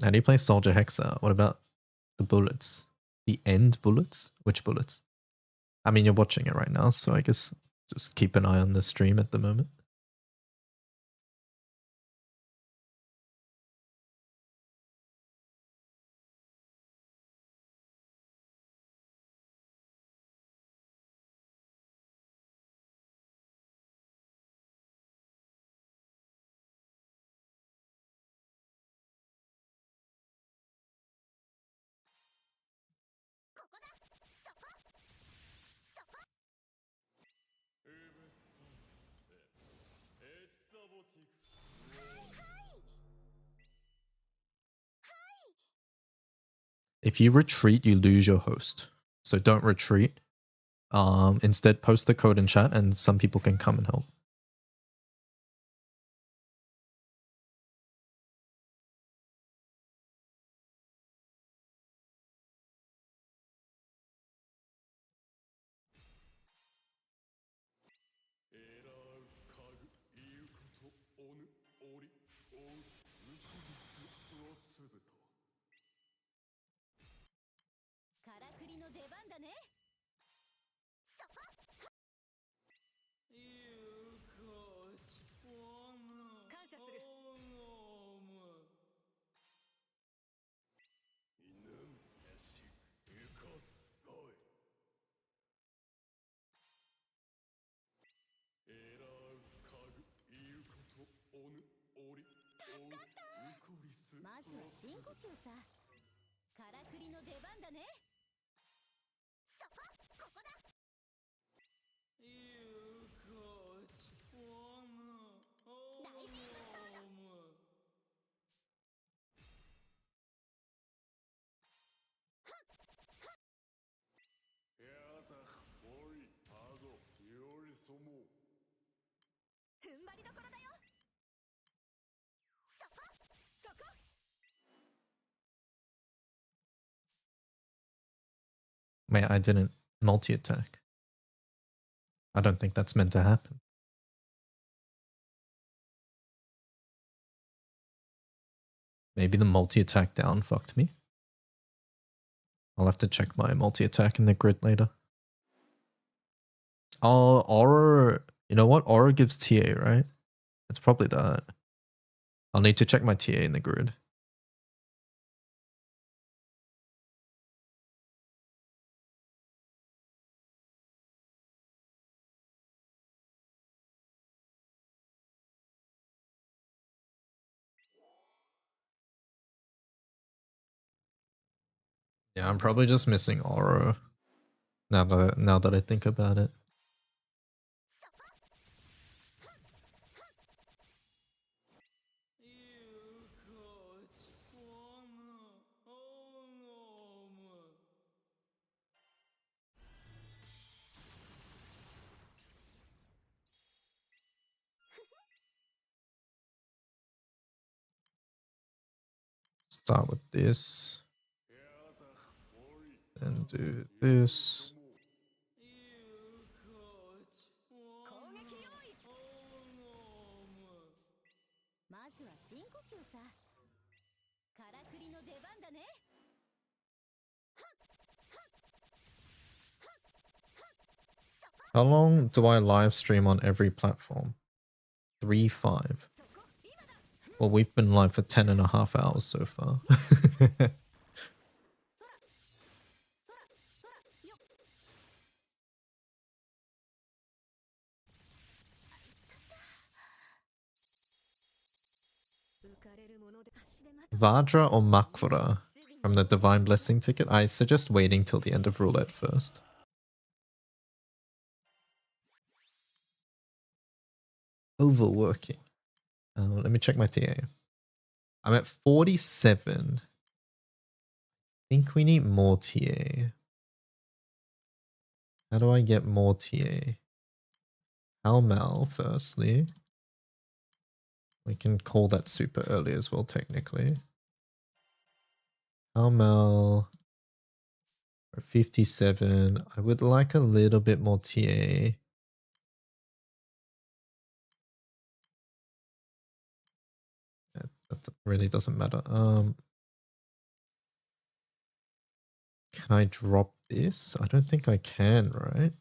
How do you play Soldier Hexa? What about the bullets? The end bullets? Which bullets? I mean, you're watching it right now, so I guess just keep an eye on the stream at the moment. If you retreat, you lose your host. So don't retreat. Instead, post the code in chat and some people can come and help. Wait, I didn't multi-attack. I don't think that's meant to happen. Maybe the multi-attack down fucked me. I'll have to check my multi-attack in the grid later. Oh, Aura. You know what? Aura gives TA, right? It's probably that. I'll need to check my TA in the grid. Yeah, I'm probably just missing Aura. Now that I think about it. Start with this. Then do this. How long do I live stream on every platform? 3-5. Well, we've been live for 10.5 hours so far. Vajra or Makura from the Divine Blessing ticket? I suggest waiting till the end of roulette first. Overworking. Let me check my TA. I'm at 47. I think we need more TA. How do I get more TA? Halmal, firstly. We can call that super early as well, technically. Halmal. 57. I would like a little bit more TA. That really doesn't matter. Can I drop this? I don't think I can, right?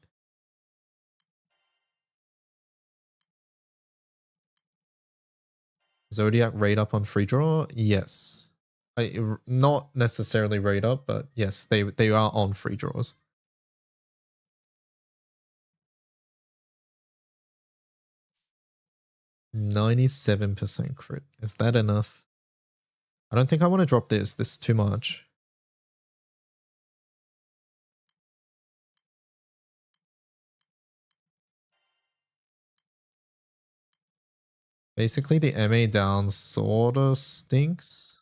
Zodiac rate up on free draw? Yes. Not necessarily rate up, but yes, they are on free draws. %97% crit. Is that enough? I don't think I want to drop this. This is too much. Basically, the MA down sort of stinks.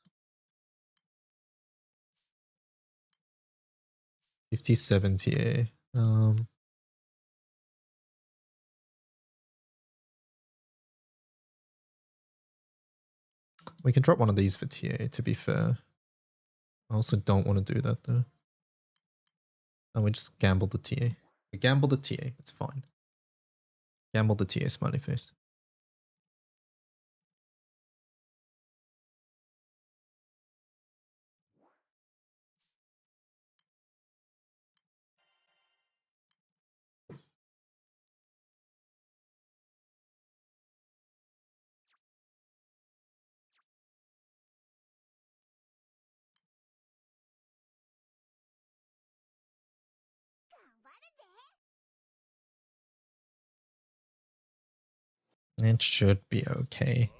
57 TA. We can drop one of these for TA, to be fair. I also don't want to do that, though. And we just gamble the TA. We gamble the TA. It's fine. Gamble the TA, smiley face. It should be okay.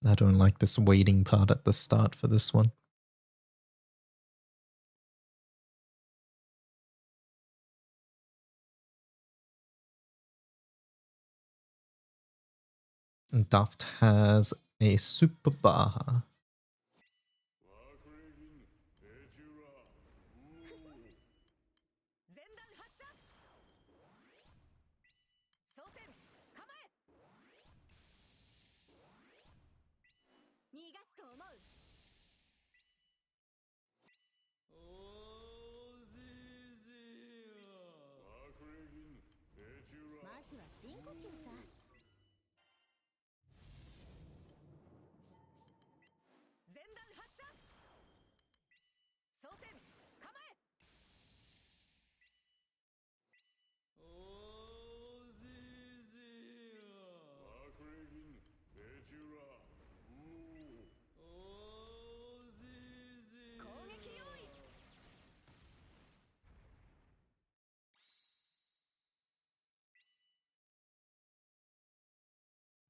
I don't like this waiting part at the start for this one. And Duft has a super bar.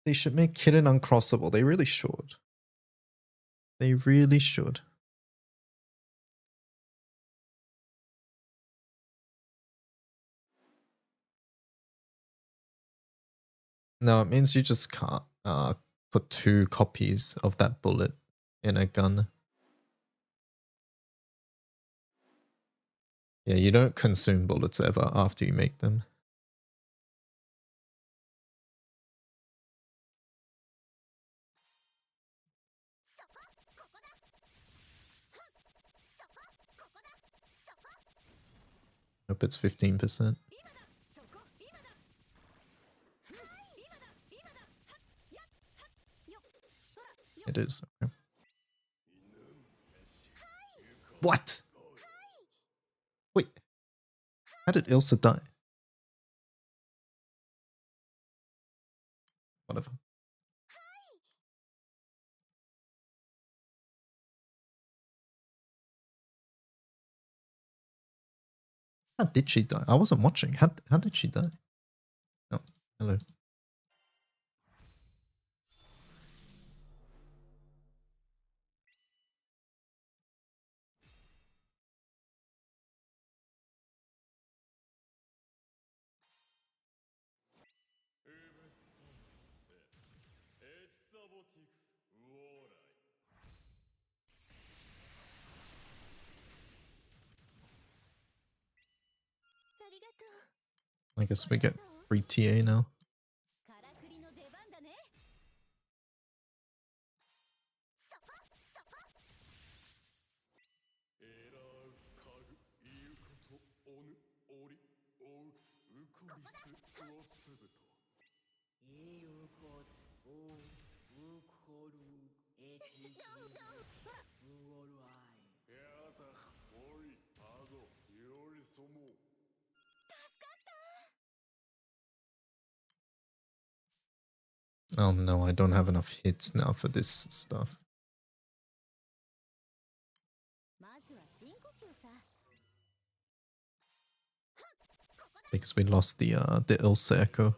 They should make Kitten uncrossable. They really should. They really should. No, it means you just can't put 2 copies of that bullet in a gun. Yeah, you don't consume bullets ever after you make them. Hope it's 15%. It is. Okay. What? Wait. How did Ilsa die? Whatever. How did she die? I wasn't watching. How did she die? Oh, hello. ありがとう。 I guess we get free TA now. からくりの出番だね。そこそこ。えらうかぐいうことおぬおりおううこりすおすぶといいうことおうこるえてしうおるあいやだおいあごよりそも Oh no, I don't have enough hits now for this stuff. まずは深呼吸さ。 Because we lost the Ilse Echo.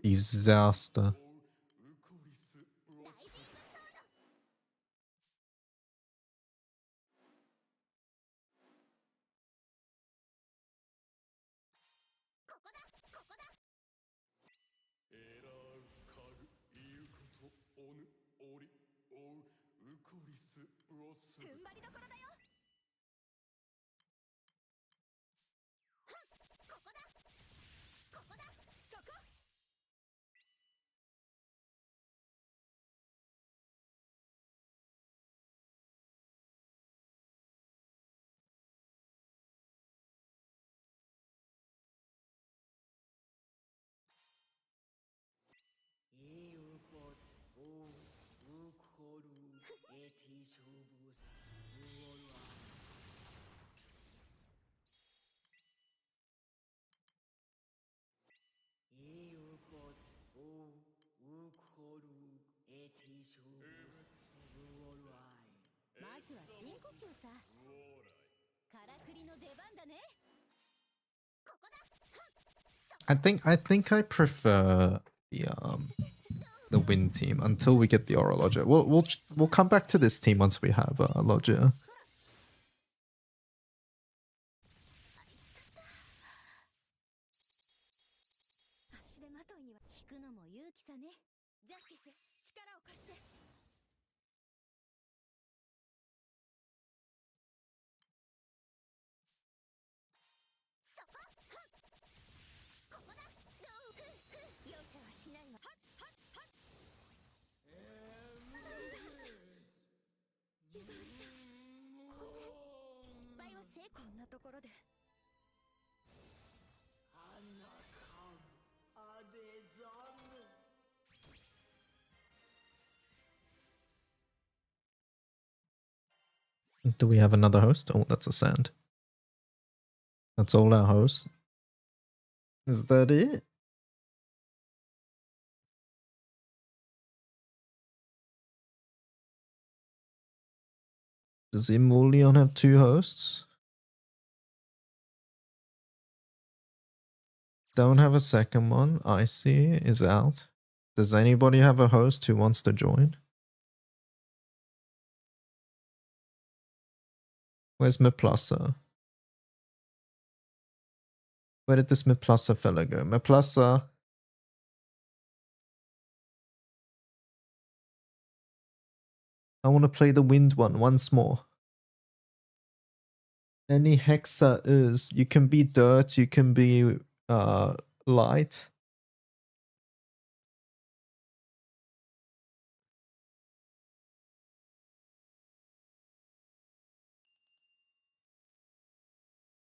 Disaster. うこりすおすぶ ここだここだ。えらうかぐいうことおぬおりおううこりすおすぶ踏ん張りどころだよ。ここだここだそこ。 いいうことおうこるえてしぶさしうおるあいいうことおうこるえてしぶさしうおるあいまずは深呼吸さ。からくりの出番だね。ここだ。 I think I prefer the Wind team until we get the Aura Lodger. We'll come back to this team once we have Lodger. 足手まといには引くのも勇気さね。ジャスティス、力を貸して。そこ。ここだ。容赦はしないわ。油断した。失敗は成功。こんなところで。 あんなかんあでざる Do we have another host? Oh, that's a sand. That's all our hosts. Is that it? Does Emulion have 2 hosts? Don't have a second one. Icy is out. Does anybody have a host who wants to join? Where's Miplasa? Where did this Miplasa fella go? Miplasa! I want to play the wind one once more. Any Hexa is. You can be dirt, you can be light.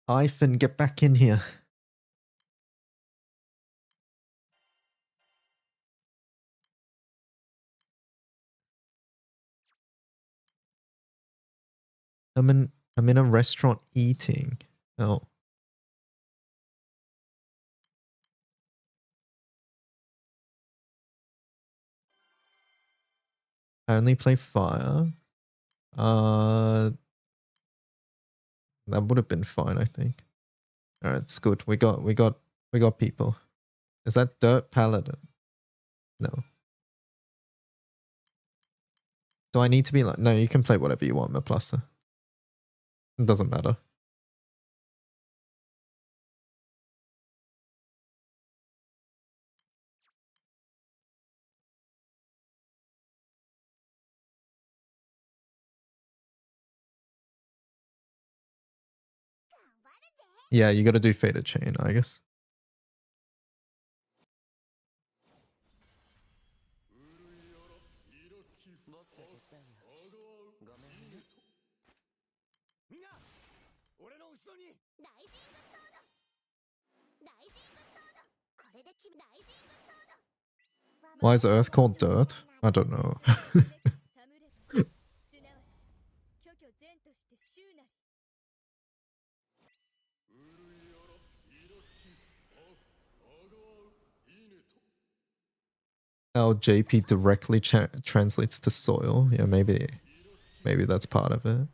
Ivan, get back in here. I'm in a restaurant eating. Oh. I only play fire. That would have been fine, I think. Alright, it's good. We got people. Is that Dirt Paladin? No. Do I need to be like, no, you can play whatever you want, Maplasa. It doesn't matter. Yeah, you gotta do Fated Chain, I guess. 僕が手伝うよ。ごめんね。みんな、俺の後ろに。ライジングソードライジングソードこれでライジングソード Why is Earth called dirt? I don't know. すなわち虚虚然として衆なり How JP directly translates to soil. Yeah, maybe that's part of it.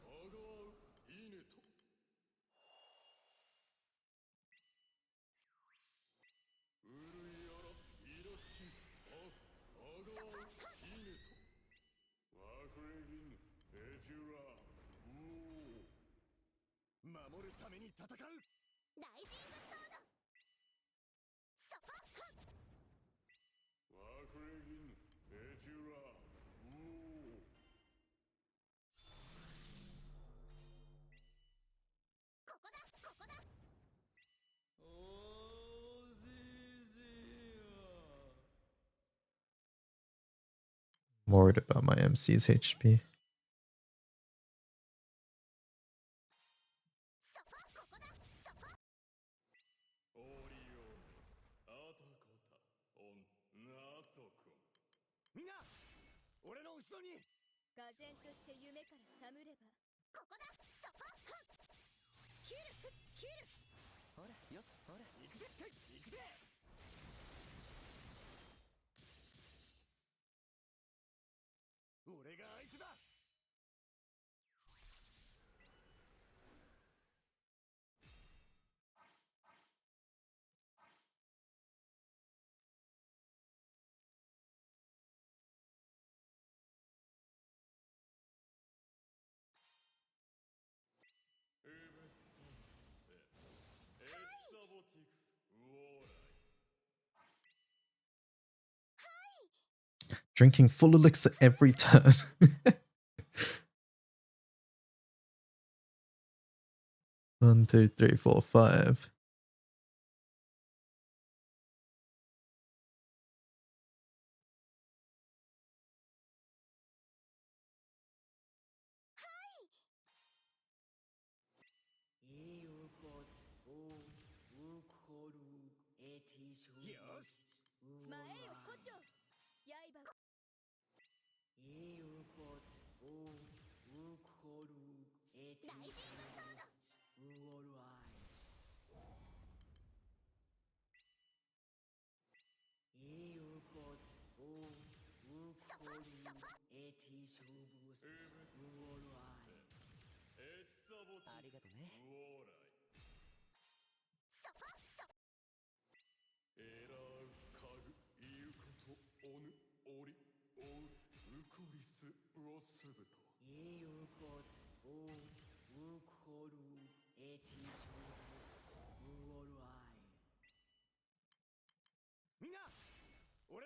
I'm worried about my MC's HP. Drinking full elixir every turn. One, two, three, four, five.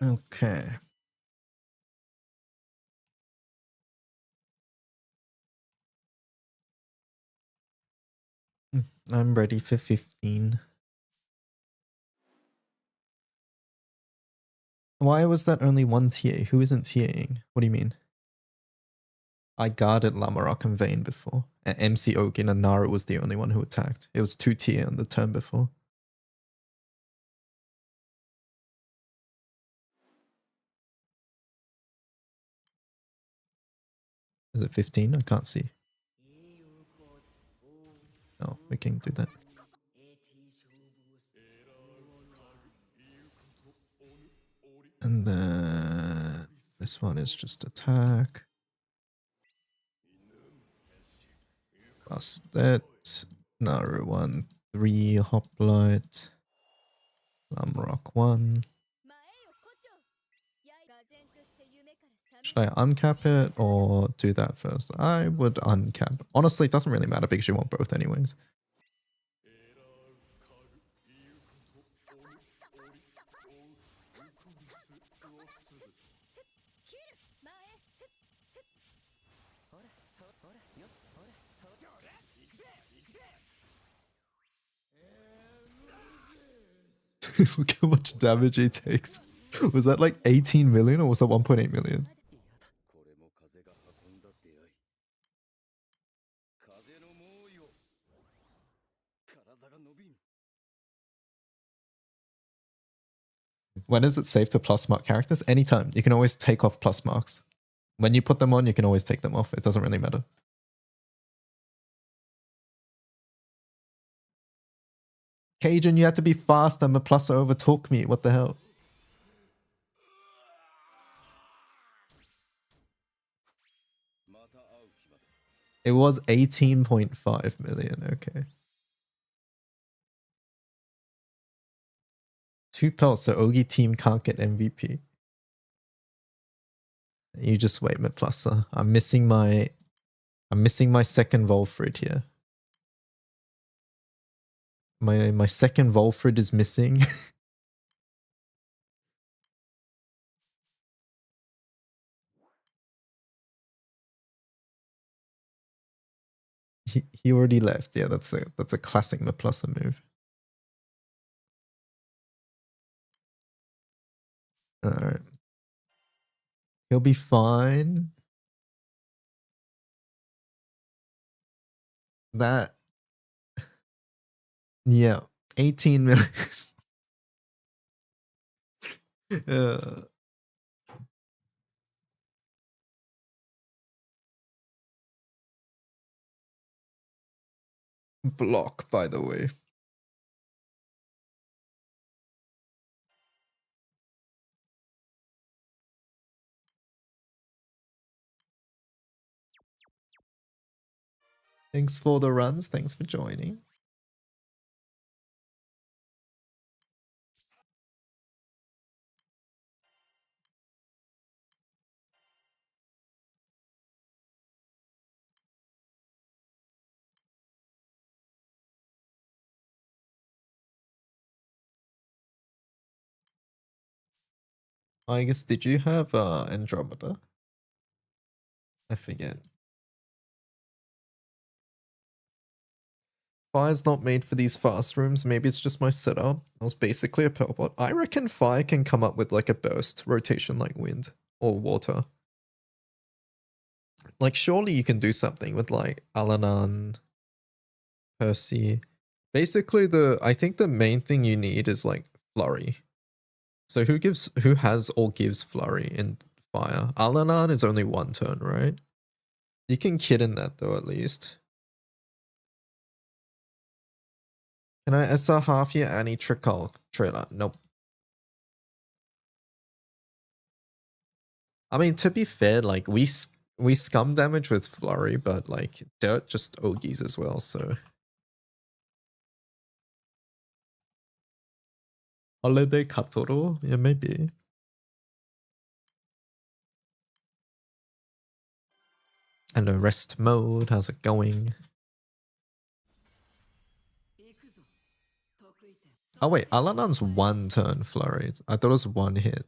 Okay. I'm ready for 15. Why was that only one TA? Who isn't TAing? What do you mean? I guarded Lamarok and Vayne before. And MC Ogin and Nara was the only one who attacked. It was 2 TA on the turn before. Is it 15? I can't see. Oh, we can do that. And then this one is just attack. Bust that. Naru 1, 3, Hoplite. Lamrock 1. Should I uncap it or do that first? I would uncap. Honestly, it doesn't really matter because you want both anyways. Look how much damage he takes. Was that like 18 million or was that 1.8 million? これも風が運んだ出会い風の猛威を体が伸びん When is it safe to plus mark characters? Anytime. You can always take off plus marks. When you put them on, you can always take them off. It doesn't really matter. Cajun, you have to be fast and Maplasa overtook me. What the hell? It was 18.5 million. Okay. 2 pelts, so Ogi team can't get MVP. You just wait, Maplasa. I'm missing my second Volfrid here. My second Volfrid is missing. he already left. Yeah, that's a classic Maplasa move. Alright. He'll be fine. That, yeah, 18 million. Block, by the way. Thanks for the runs. Thanks for joining. I guess, did you have Andromeda? I forget. Fire's not made for these fast rooms. Maybe it's just my setup. I was basically a Pearlbot. I reckon Fire can come up with like a burst rotation like wind or water. Like surely you can do something with like Alanan, Percy. Basically I think the main thing you need is like Flurry. So who has or gives Flurry in Fire? Alanan is only 1 turn, right? You can kid in that though at least. Can I SR half year Annie Trickle trailer? Nope. I mean, to be fair, like we scum damage with Flurry, but like Dirt just Ogies as well, so. Holiday Katoro? Yeah, maybe. Hello, rest mode. How's it going? Oh wait, Alanan's 1 turn Flurry. I thought it was 1 hit.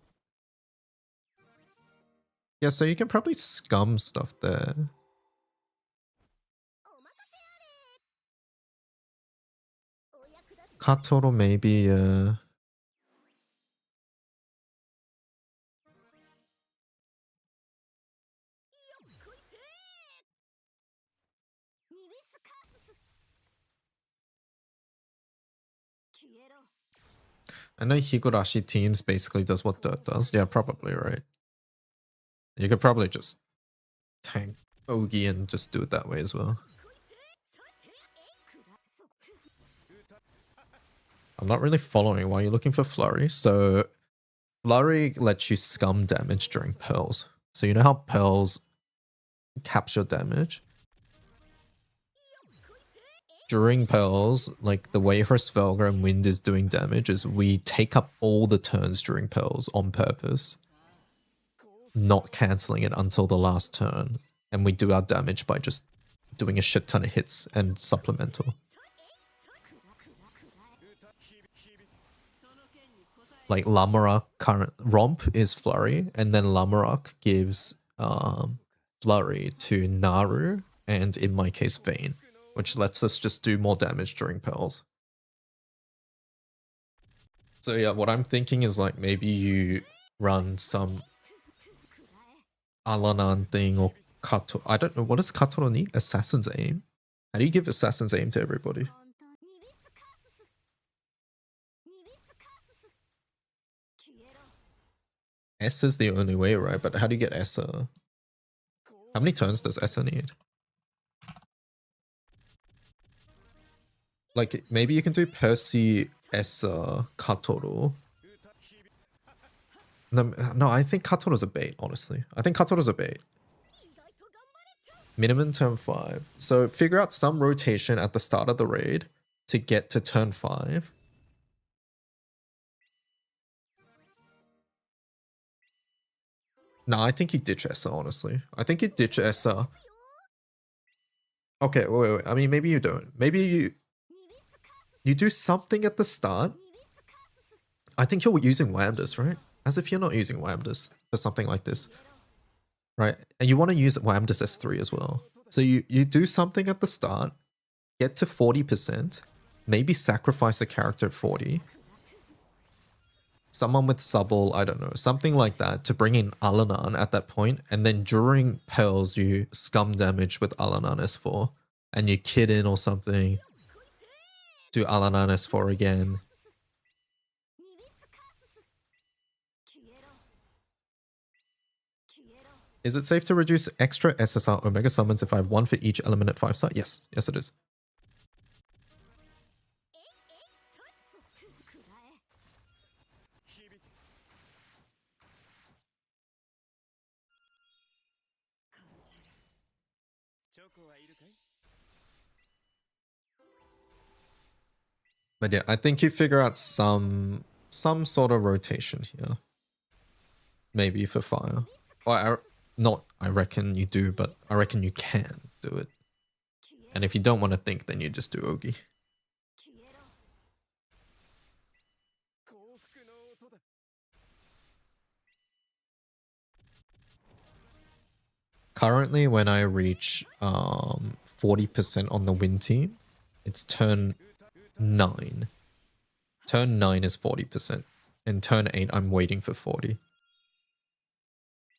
Yeah, so you can probably scum stuff there. Katoro maybe, I know Higurashi teams basically does what Dirt does. Yeah, probably, right? You could probably just tank Ogi and just do it that way as well. I'm not really following why you're looking for Flurry. So Flurry lets you scum damage during Pearls. So you know how Pearls capture damage? During Pearls, like the way Hrisvelga and Wind is doing damage is we take up all the turns during Pearls on purpose, not cancelling it until the last turn. And we do our damage by just doing a shit ton of hits and supplemental. Like Lamorak current Romp is Flurry, and then Lamorak gives Flurry to Naru, and in my case Vayne, which lets us just do more damage during Pearls. So yeah, what I'm thinking is like maybe you run some Alanan thing or Kato. I don't know, what does Katoro need? Assassin's Aim? How do you give Assassin's Aim to everybody? 本当にニビスカースニビスカース消えろ S is the only way, right? But how do you get Essa? How many turns does Essa need? Like, maybe you can do Percy, Essa, Katoro. No, I think Katoro's a bait, honestly. I think Katoro's a bait. 意外と頑張れちゃう Minimum turn 5. So figure out some rotation at the start of the raid to get to turn 5. No, I think you ditch Essa, honestly. I think you ditch Essa. Okay, wait. I mean, maybe you don't. Maybe you do something at the start. I think you're using Wamdus, right? As if you're not using Wamdus for something like this. Right? And you want to use Wamdus S3 as well. So you do something at the start, get to 40%, maybe sacrifice a character at 40. Someone with Subble, I don't know, something like that to bring in Alanan at that point, and then during Pearls you scum damage with Alanan S4, and you kid in or something, do Alanan S4 again. ニビスカース消えろ消えろ Is it safe to reduce extra SSR Omega summons if I have one for each element at 5-star? Yes, yes it is. そくらえ響け感じるチョコはいるかい But yeah, I think you figure out some sort of rotation here. Maybe for fire. Or I reckon you do, but I reckon you can do it. And if you don't want to think, then you just do Ogi. 消えろ幸福の音だ Currently, when I reach 40% on the win team, it's turn 9. Turn 9 is 40%. And turn 8, I'm waiting for 40.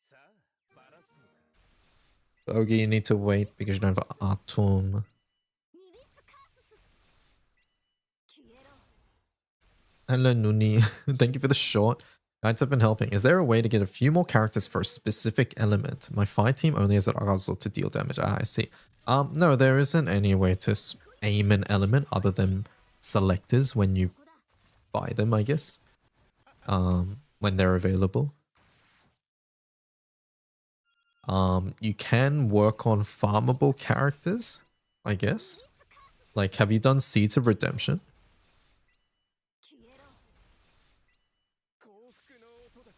さあバラそうか Ogi, you need to wait because you don't have Atum. ニビスカース消えろ Hello, Nuni. Thank you for the short. Guides have been helping. Is there a way to get a few more characters for a specific element? My fight team only has Arazo to deal damage. Ah, I see. No, there isn't any way to aim an element other than selectors when you buy them, I guess. When they're available. You can work on farmable characters, I guess. Like, have you done Seeds of Redemption? 消えろ幸福の音だ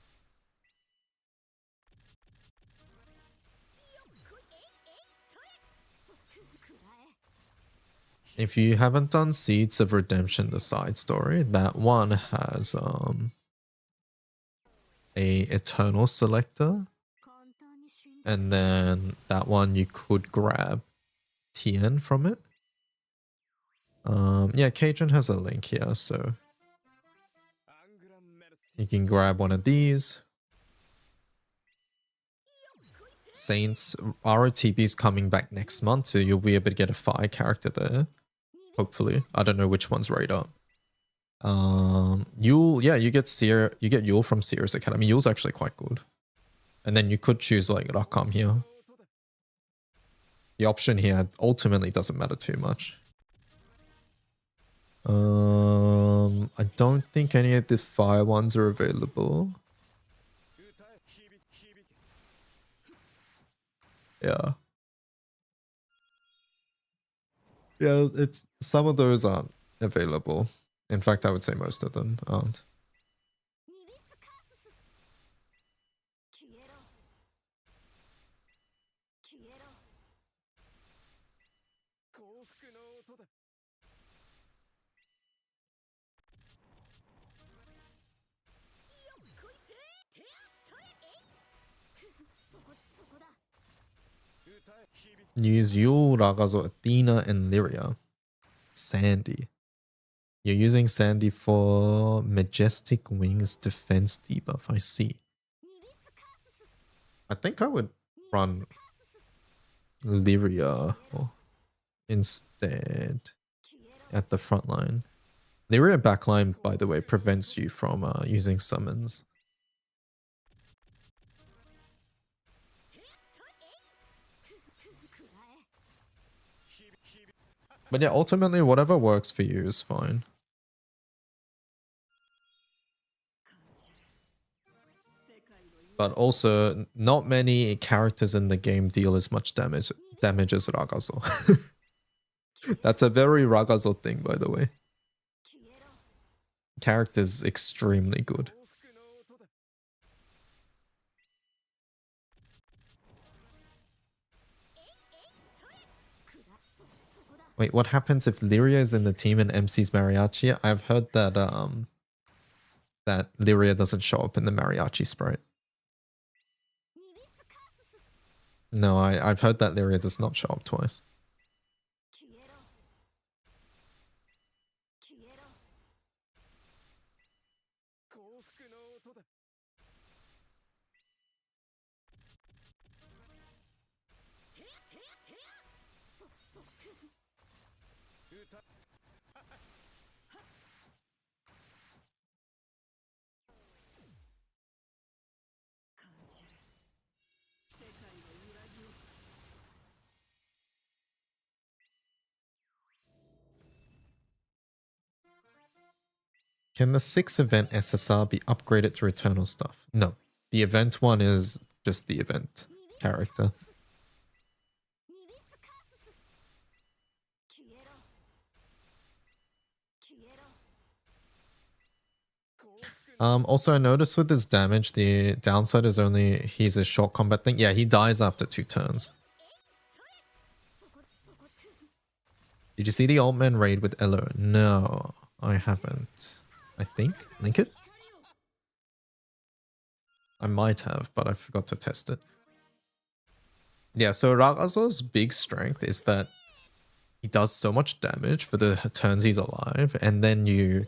そくらえ If you haven't done Seeds of Redemption, the side story, that one has a Eternal Selector. 簡単に死ん And then that one you could grab Tien from it. Yeah, Cajun has a link here, so アングランメルス you can grab one of these. Saints ROTB is coming back next month, so you'll be able to get a fire character there. Hopefully, I don't know which one's right up. Yule, yeah, you get Yule from Seer's Academy. Yule's actually quite good. And then you could choose like Rakam here. The option here ultimately doesn't matter too much. I don't think any of the fire ones are available. 歌え響け Yeah. Yeah, it's some of those aren't available. In fact, I would say most of them aren't. ニビスカース消えろ消えろ幸福の音だ そこだ 歌え響け Use Yule, Ragazo, Athena, and Lyria. Sandy. You're using Sandy for Majestic Wings defense debuff. I see. I think I would run Lyria instead at the front line. Lyria backline, by the way, prevents you from using summons. But yeah, ultimately, whatever works for you is fine. But also, not many characters in the game deal as much damage as Ragazo. That's a very Ragazo thing, by the way. Character's extremely good. Wait, what happens if Lyria is in the team and MC's Mariachi? I've heard that that Lyria doesn't show up in the Mariachi sprite. No, I've heard that Lyria does not show up twice. Can the 6th event SSR be upgraded through Eternal stuff? No. The event one is just the event character. Also, I noticed with his damage, the downside is only he's a short combat thing. Yeah, he dies after 2 turns. Did you see the Old Man raid with Elo? No, I haven't. I think. Link it? I might have, but I forgot to test it. Yeah, so Ragazo's big strength is that he does so much damage for the turns he's alive, and then you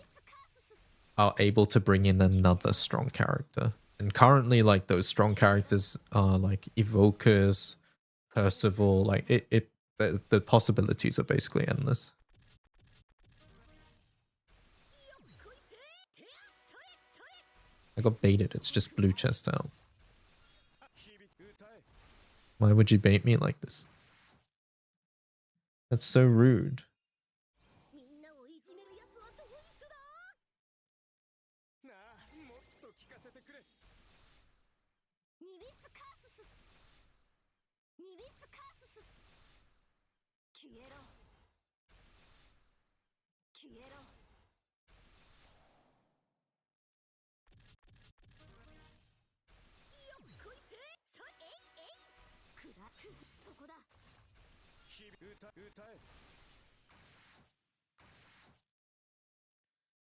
are able to bring in another strong character. And currently, like, those strong characters are like Evokers, Percival, like the possibilities are basically endless. I got baited, it's just blue chest out. Why would you bait me like this? That's so rude.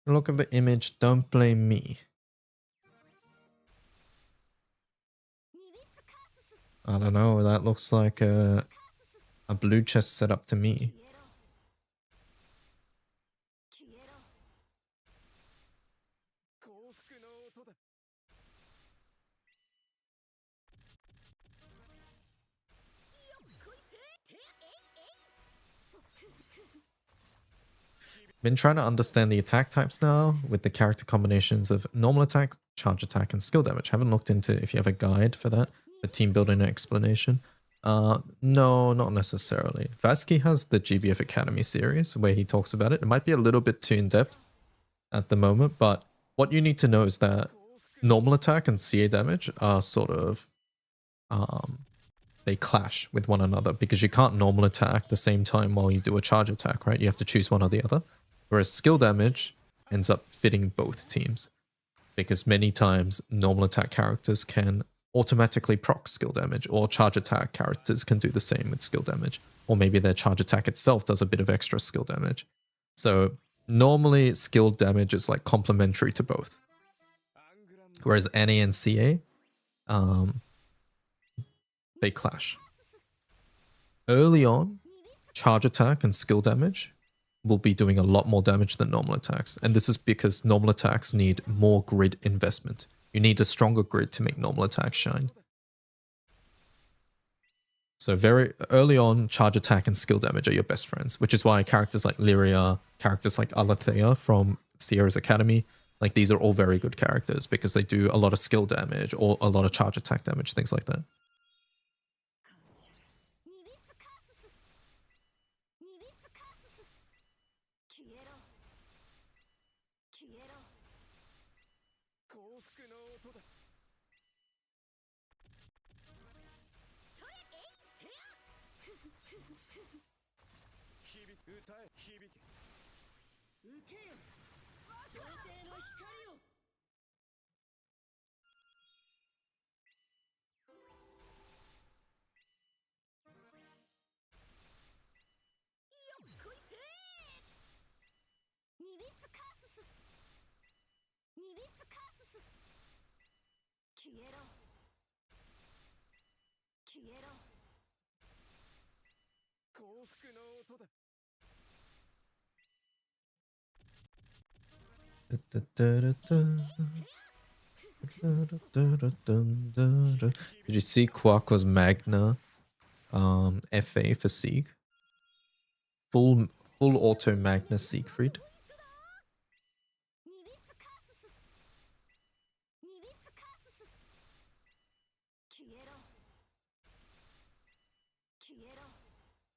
Look at the image, don't blame me. I don't know, that looks like a blue chest setup to me. Been trying to understand the attack types now with the character combinations of normal attack, charge attack, and skill damage. Haven't looked into if you have a guide for that, the team building explanation. No, not necessarily. Vasky has the GBF Academy series where he talks about it. It might be a little bit too in-depth at the moment, but what you need to know is that normal attack and CA damage are sort of they clash with one another because you can't normal attack the same time while you do a charge attack, right? You have to choose one or the other. Whereas skill damage ends up fitting both teams because many times normal attack characters can automatically proc skill damage, or charge attack characters can do the same with skill damage, or maybe their charge attack itself does a bit of extra skill damage. So normally skill damage is like complementary to both. Whereas NA and CA, they clash. Early on, charge attack and skill damage will be doing a lot more damage than normal attacks. And this is because normal attacks need more grid investment. You need a stronger grid to make normal attacks shine. So very early on, charge attack and skill damage are your best friends, which is why characters like Lyria, characters like Alethea from Sierra's Academy, like these are all very good characters because they do a lot of skill damage or a lot of charge attack damage, things like that. 消えろ 幸福の音だ Did you see Quaco's Magna FA for Sieg? Full auto Magna Siegfried.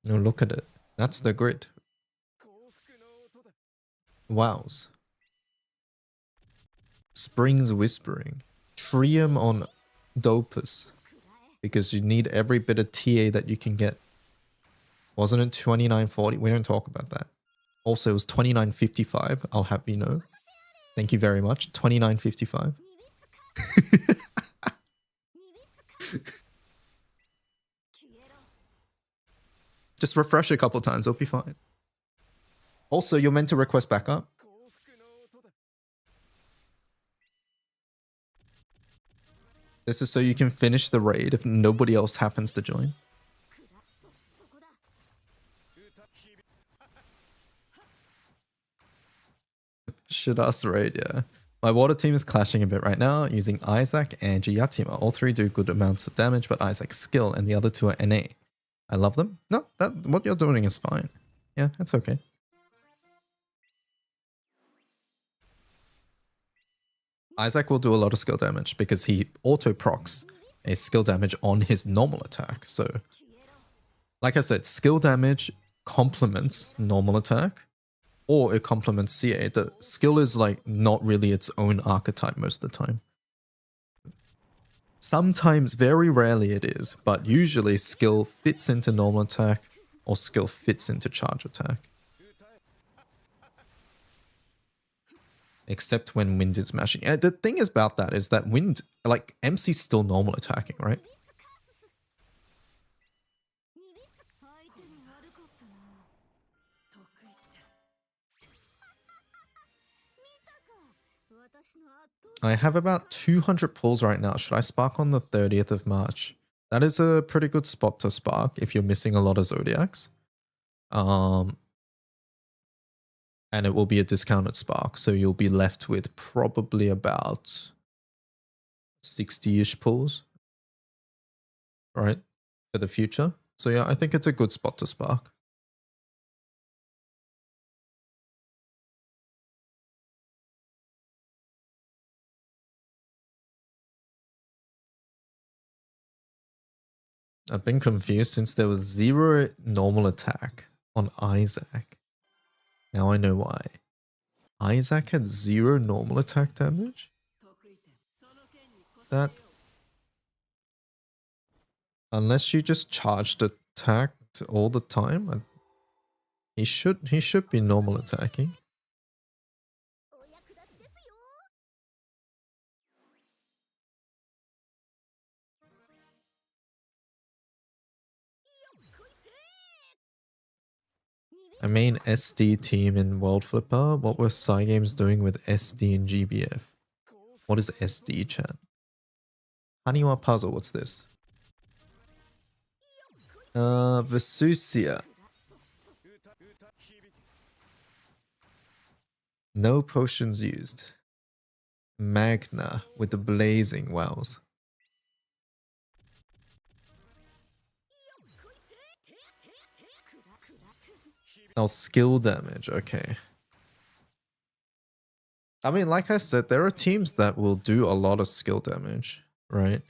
No, look at it. That's the grid. Wows. Spring's Whispering. Trium on Dopus. Because you need every bit of TA that you can get. Wasn't it 2940? We don't talk about that. Also, it was 2955. I'll have you know. Thank you very much. 2955. Just refresh a couple times, it'll be fine. Also, you're meant to request backup. This is so you can finish the raid if nobody else happens to join. Should us raid, yeah. My water team is clashing a bit right now, using Isaac and Yatima. All three do good amounts of damage, but Isaac's skill and the other two are NA. I love them. No, what you're doing is fine. Yeah, it's okay. Isaac will do a lot of skill damage because he auto-procs a skill damage on his normal attack. So, like I said, skill damage complements normal attack or it complements CA. The skill is like not really its own archetype most of the time. Sometimes, very rarely it is, but usually skill fits into normal attack or skill fits into charge attack. Except when Wind is mashing. The thing is about that is that Wind, like MC's still normal attacking, right? I have about 200 pulls right now. Should I spark on the 30th of March? That is a pretty good spot to spark if you're missing a lot of Zodiacs. And it will be a discounted spark. So you'll be left with probably about 60-ish pulls. Right? For the future. So yeah, I think it's a good spot to spark. I've been confused since there was 0 normal attack on Isaac. Now I know why. Isaac had 0 normal attack damage? That... Unless you just charged attacked all the time, he should be normal attacking. I mean SD team in World Flipper. What were Cygames doing with SD and GBF? What is SD, chat? Haniwa Puzzle, what's this? Vesusia. No potions used. Magna with the blazing wells. Oh, skill damage. Okay. I mean, like I said, there are teams that will do a lot of skill damage, right?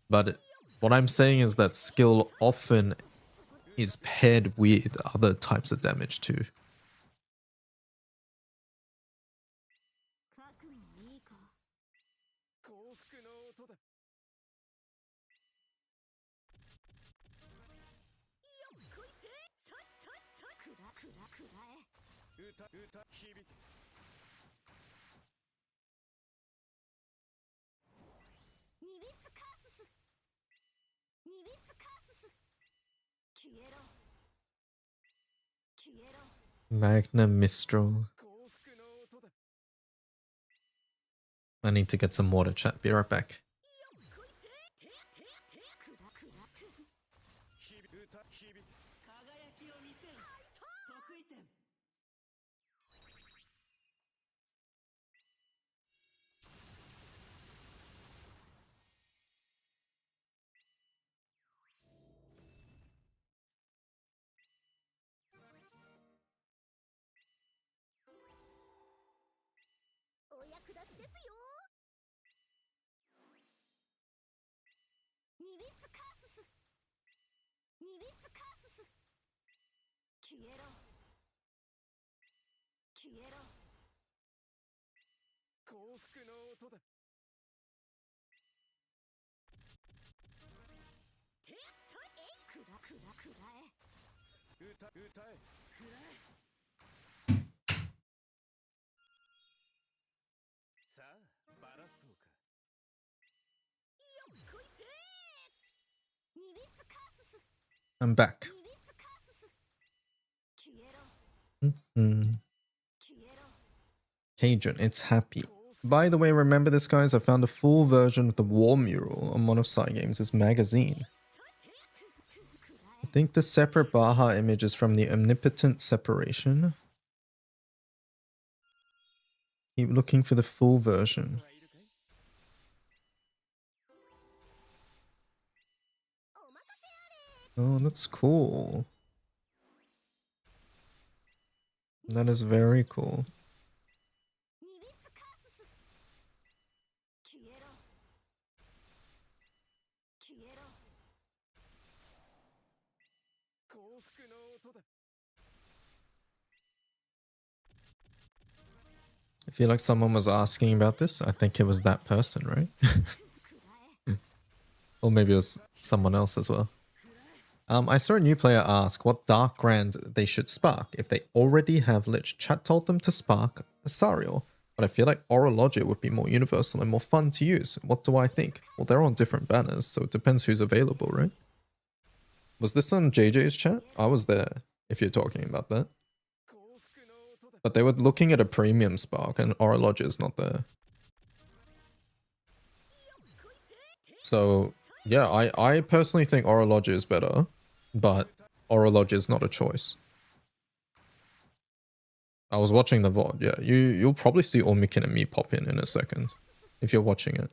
But what I'm saying is that skill often is paired with other types of damage too. 書くにいいか。幸福の音だ。こいつそいそいそいくらくらくらえ。歌響け。ニビスカースス。ニビスカースス。消えろ。消えろ。 Magna Mistral. 幸福の音だ。 I need to get some water, chat. Be right back. こいつくらくら。歌響け。輝きを見せよ得意点 お役立ちですよ。ニビスカースス。ニビスカースス。消えろ。消えろ。幸福の音だ。てそいえくらくらくらえ。歌え。さあ、バラそうか。こいつニビスカースス。 I'm back. ニビスカースス。消えろ。 Hmm. 消えろ。 Cajun, it's happy. By the way, remember this, guys? I found a full version of the War Mural on one of Cygames' magazine. I think the separate Baja image is from the Omnipotent Separation. Keep looking for the full version. Oh, that's cool. That is very cool. ニビスカースス。消えろ。消えろ。 幸福の音だ。 I feel like someone was asking about this. I think it was that person, right? Or maybe it was someone else as well. I saw a new player ask what Dark Grand they should spark if they already have Lich. Chat told them to spark Asariel, but I feel like Orologia would be more universal and more fun to use. What do I think? Well, they're on different banners, so it depends who's available, right? Was this on JJ's chat? I was there, if you're talking about that. 幸福の音だ。 But they were looking at a premium spark and Orologia is not there. So, yeah, I personally think Orologia is better, but Orologia is not a choice. I was watching the VOD, yeah. You'll probably see Ormikin and me pop in a second if you're watching it.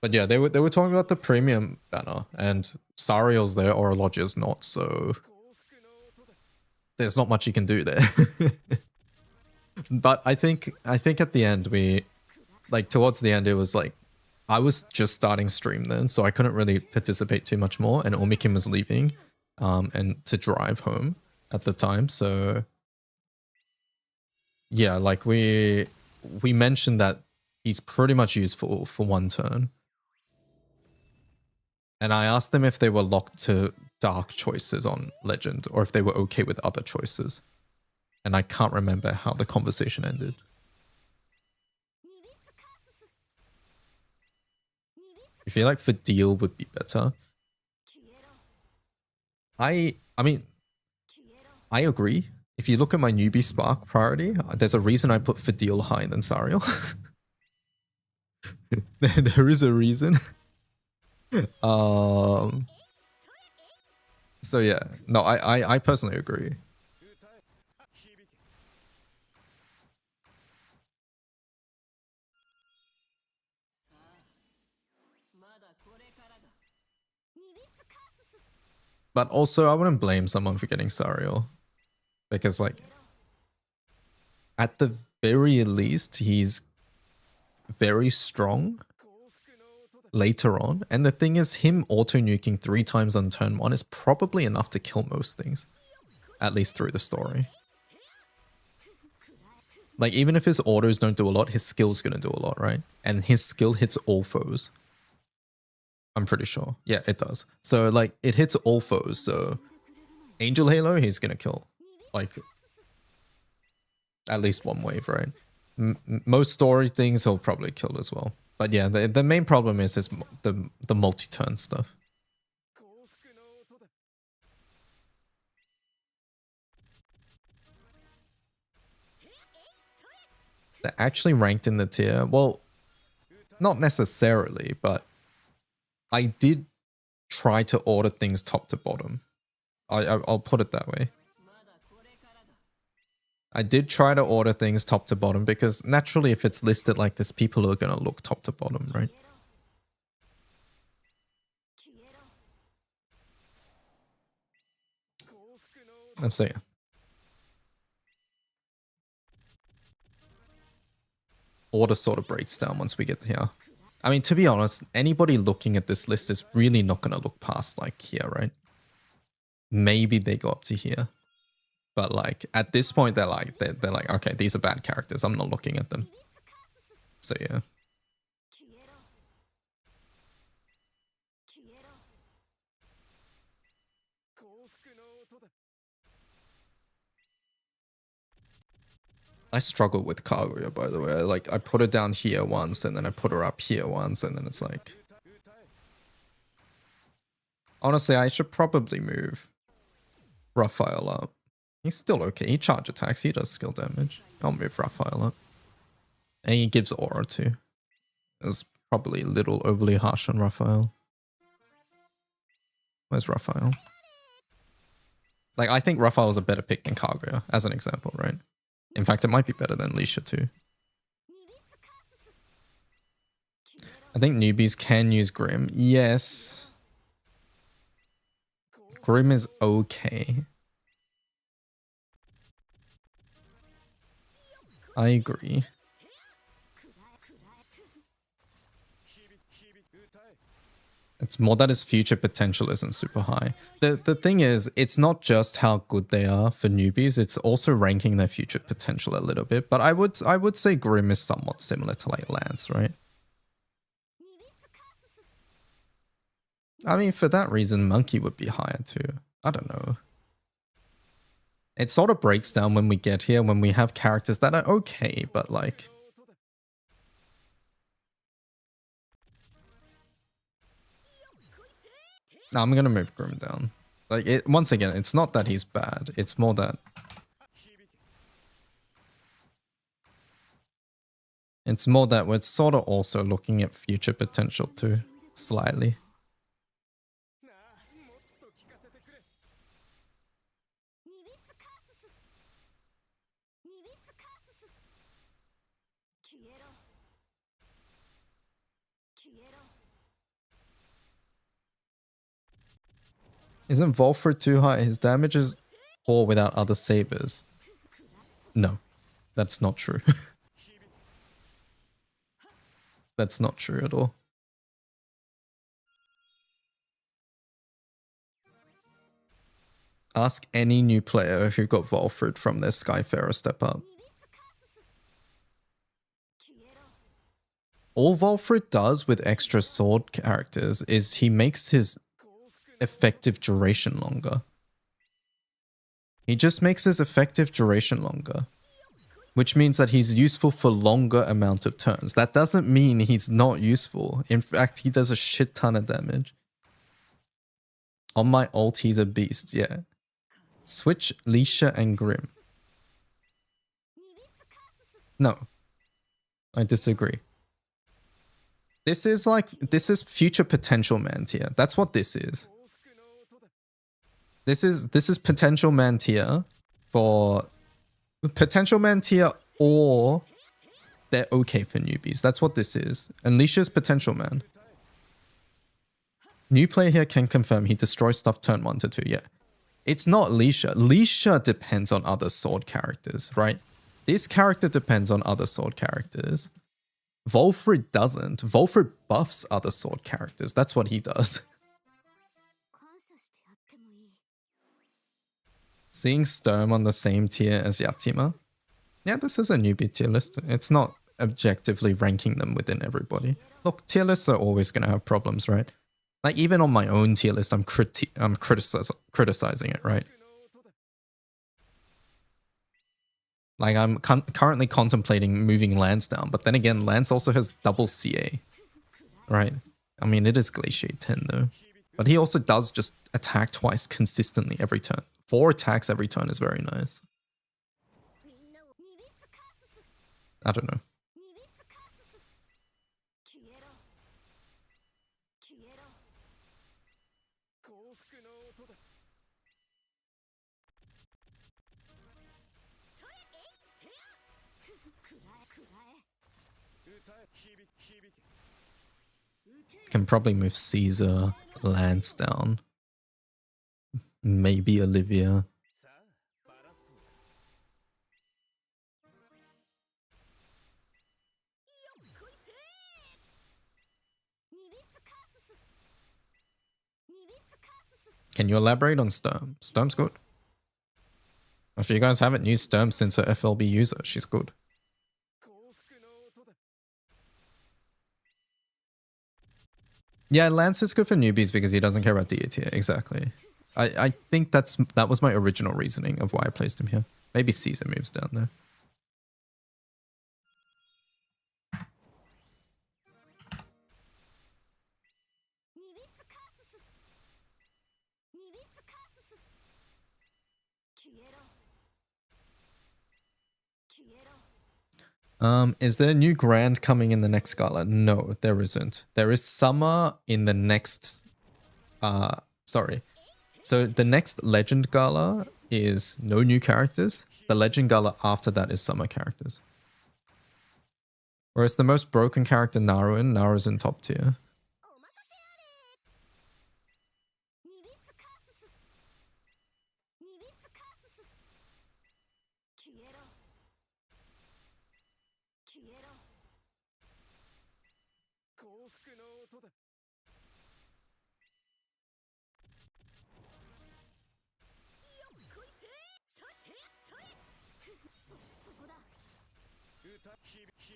But yeah, they were talking about the premium banner, and Sariel's there, Orologia's not, so 幸福の音だ。 there's not much you can do there. But I think at the end towards the end it was like I was just starting stream then, so I couldn't really participate too much more, and Omikin was leaving and to drive home at the time, so yeah, like we mentioned that he's pretty much useful for one turn. And I asked them if they were locked to dark choices on Legend or if they were okay with other choices. And I can't remember how the conversation ended. ニビスカースス。ニビス I feel like Fadil would be better. 消えろ。 I mean, 消えろ。 I agree. If you look at my newbie spark priority, there's a reason I put Fadil higher than Sariel. There is a reason. So yeah, no, I personally agree. But also, I wouldn't blame someone for getting Sariel. Because, like, at the very least, he's very strong later on. And the thing is, him auto-nuking 3 times on turn 1 is probably enough to kill most things. At least through the story. Like, even if his autos don't do a lot, his skill's gonna do a lot, right? And his skill hits all foes. I'm pretty sure. Yeah, it does. So, like, it hits all foes, so... Angel Halo, he's gonna kill. Like... At least one wave, right? Most story things he'll probably kill as well. But yeah, the main problem is the multi-turn stuff. They're actually ranked in the tier. Well, not necessarily, but I did try to order things top to bottom. I'll put it that way. I did try to order things top to bottom because naturally if it's listed like this, people are going to look top to bottom, right? Let's see. Order sort of breaks down once we get here. I mean, to be honest, anybody looking at this list is really not going to look past like here, right? Maybe they go up to here. But like at this point, they're like, okay, these are bad characters. I'm not looking at them. So yeah. I struggle with Kaguya, by the way. Like, I put her down here once, and then I put her up here once, and then it's like... Honestly, I should probably move Raphael up. He's still okay. He charge attacks. He does skill damage. I'll move Raphael up. And he gives aura too. It was probably a little overly harsh on Raphael. Where's Raphael? Like, I think Raphael is a better pick than Kaguya, as an example, right? In fact, it might be better than Lisha too. I think newbies can use Grim. Yes. Grim is okay. I agree. It's more that his future potential isn't super high. The thing is, it's not just how good they are for newbies, it's also ranking their future potential a little bit. But I would say Grim is somewhat similar to like Lance, right? I mean, for that reason, Monkey would be higher too. I don't know. It sort of breaks down when we get here, when we have characters that are okay, but like... I'm gonna move Grim down. Like, once again, it's not that he's bad. It's more that... It's more that we're sort of also looking at future potential too, slightly. Isn't Volfred too high? His damage is poor without other sabers. No, that's not true. That's not true at all. Ask any new player who got Volfred from their Skyfarer step up. All Volfred does with extra sword characters is he makes his effective duration longer. He just makes his effective duration longer, which means that he's useful for longer amount of turns. That doesn't mean he's not useful. In fact, he does a shit ton of damage. On my ult, he's a beast, yeah. Switch Lisha and Grim. No, I disagree. This is future potential man tier. That's what this is. This is potential man tier for potential man tier, or they're okay for newbies. That's what this is. And Lisha's potential man. new player here can confirm he destroys stuff turn 1 to 2. Yeah. It's not Lisha. Lisha depends on other sword characters, right? This character depends on other sword characters. Volfrid doesn't. Volfrid buffs other sword characters. That's what he does. 感謝してやってもいい。 Seeing Sturm on the same tier as Yatima. Yeah, this is a newbie tier list. It's not objectively ranking them within everybody. Look, tier lists are always going to have problems, right? Like, even on my own tier list, I'm criticizing it, right? Like, I'm currently contemplating moving Lance down, but then again, Lance also has double CA, right? I mean, it is Glaciate 10 though. But he also does just attack twice consistently every turn. 4 attacks every turn is very nice. みんなをニビスカースス I don't know. ニビスカースス消えろ消えろ幸福の音だ。それえいてやくらえくらえ 歌え響け。 Can probably move Caesar, Lance down. Maybe Olivia. さあバラそうだ。こいつニビスカーススニビスカースス Can you elaborate on Sturm? Sturm's good. If you guys haven't used Sturm since her FLB user, she's good. 幸福の音だ。 Yeah, Lance is good for newbies because he doesn't care about DA tier. Exactly. I think that was my original reasoning of why I placed him here. Maybe Caesar moves down there. ニビスカーススニビスカースス消えろ消えろ Is there a new Grand coming in the next gala? No, there isn't. There is Summer in the next... sorry. So the next Legend Gala is no new characters. The Legend Gala after that is Summer characters. Whereas the most broken character Naru's in top tier. お任せあれニビスカーススニビスカースス消えろ消えろ幸福の音だ。こいつそってそれそこだ 歌響け。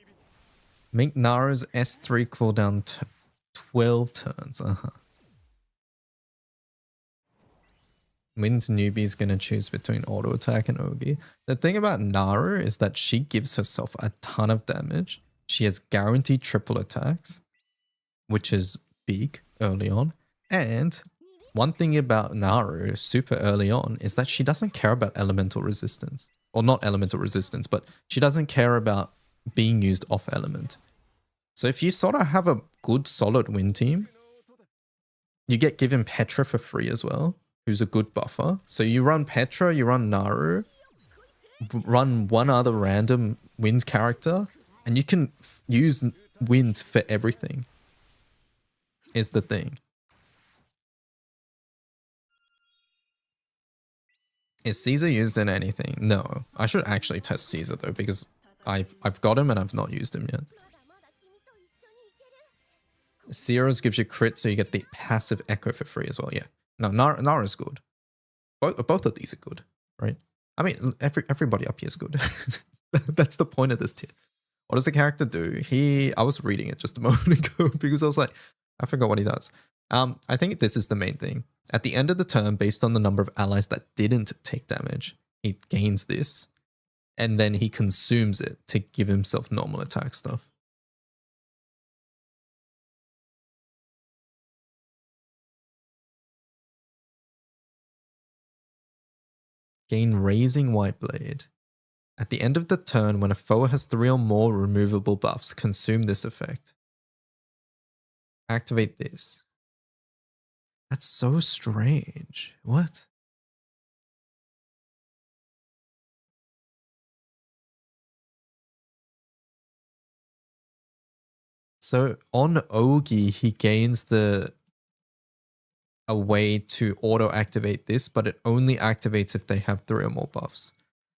Make Naru's S3 cooldown 12 turns. Wind newbie's gonna choose between auto attack and Ogi. The thing about Naru is that she gives herself a ton of damage. She has guaranteed triple attacks, which is big early on. And one thing about Naru super early on is that she doesn't care about elemental resistance. Or not elemental resistance, but she doesn't care about being used off element. So if you sort of have a good solid win team, you get given Petra for free as well, who's a good buffer. So you run Petra, you run Naru, run one other random wind character, and you can use wind for everything, is the thing. Is Caesar used in anything? No. I should actually test Caesar though, because I've got him and I've not used him yet. まだまだ君と一緒に行ける Seros gives you crit, so you get the passive echo for free as well. Yeah. No, Nara's good. Both of these are good, right? I mean, everybody up here is good. That's the point of this tier. What does the character do? I was reading it just a moment ago because I was like, I forgot what he does. I think this is the main thing. At the end of the turn, based on the number of allies that didn't take damage, he gains this, and then he consumes it to give himself normal attack stuff. Gain Raising White Blade. At the end of the turn, when a foe has 3 or more removable buffs, consume this effect. Activate this. That's so strange. What? So on Ogi, he gains the a way to auto activate this, but it only activates if they have 3 or more buffs.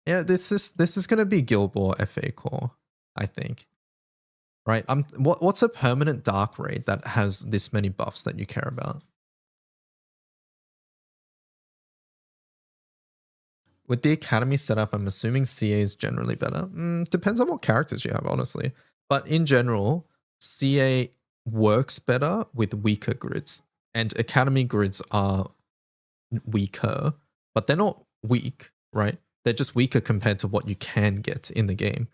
Yeah, this is gonna be Guild War FA core, I think. Right? What's a permanent dark raid that has this many buffs that you care about? With the academy setup, I'm assuming CA is generally better. Depends on what characters you have, honestly. But in general, CA works better with weaker grids. And academy grids are weaker, but they're not weak, right? They're just weaker compared to what you can get in the game.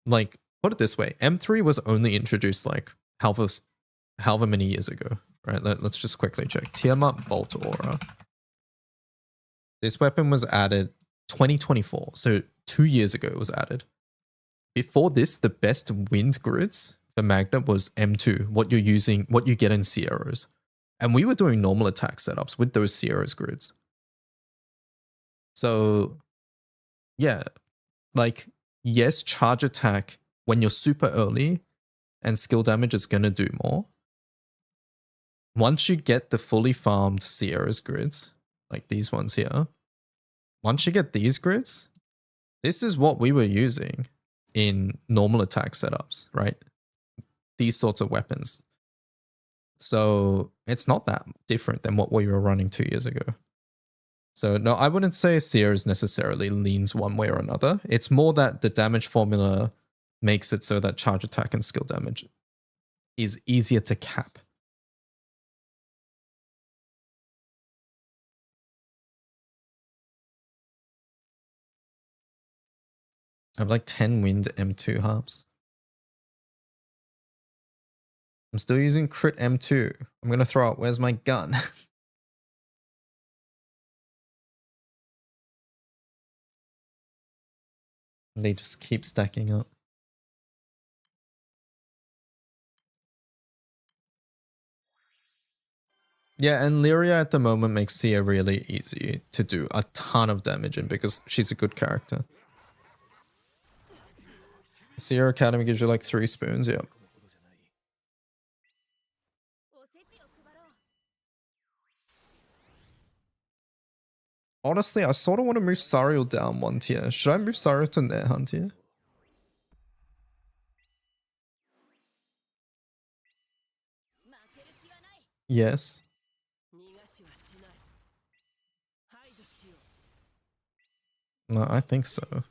Like, put it this way, M3 was only introduced like however many years ago, right? Let's just quickly check. Tiamat Bolt Aura. This weapon was added 2024, so 2 years ago it was added. Before this, the best wind grids for Magna was M2, what you're using, what you get in Sierras. And we were doing normal attack setups with those Sierras grids. So, yeah, like, yes, charge attack when you're super early and skill damage is going to do more. Once you get the fully farmed Sierras grids, like these ones here, once you get these grids, this is what we were using in normal attack setups, right? These sorts of weapons. So it's not that different than what we were running 2 years ago. So no, I wouldn't say Sierras necessarily leans one way or another. It's more that the damage formula makes it so that charge attack and skill damage is easier to cap. I have like 10 wind M2 harps. I'm still using crit M2. I'm going to throw out, where's my gun? They just keep stacking up. Yeah, and Lyria at the moment makes Sia really easy to do a ton of damage in because she's a good character. Sia Academy gives you like 3 spoons, yeah. Honestly, I sort of want to move Sariel down 1 tier. Should I move Sariel to Nehan tier? Yes. No, I think so.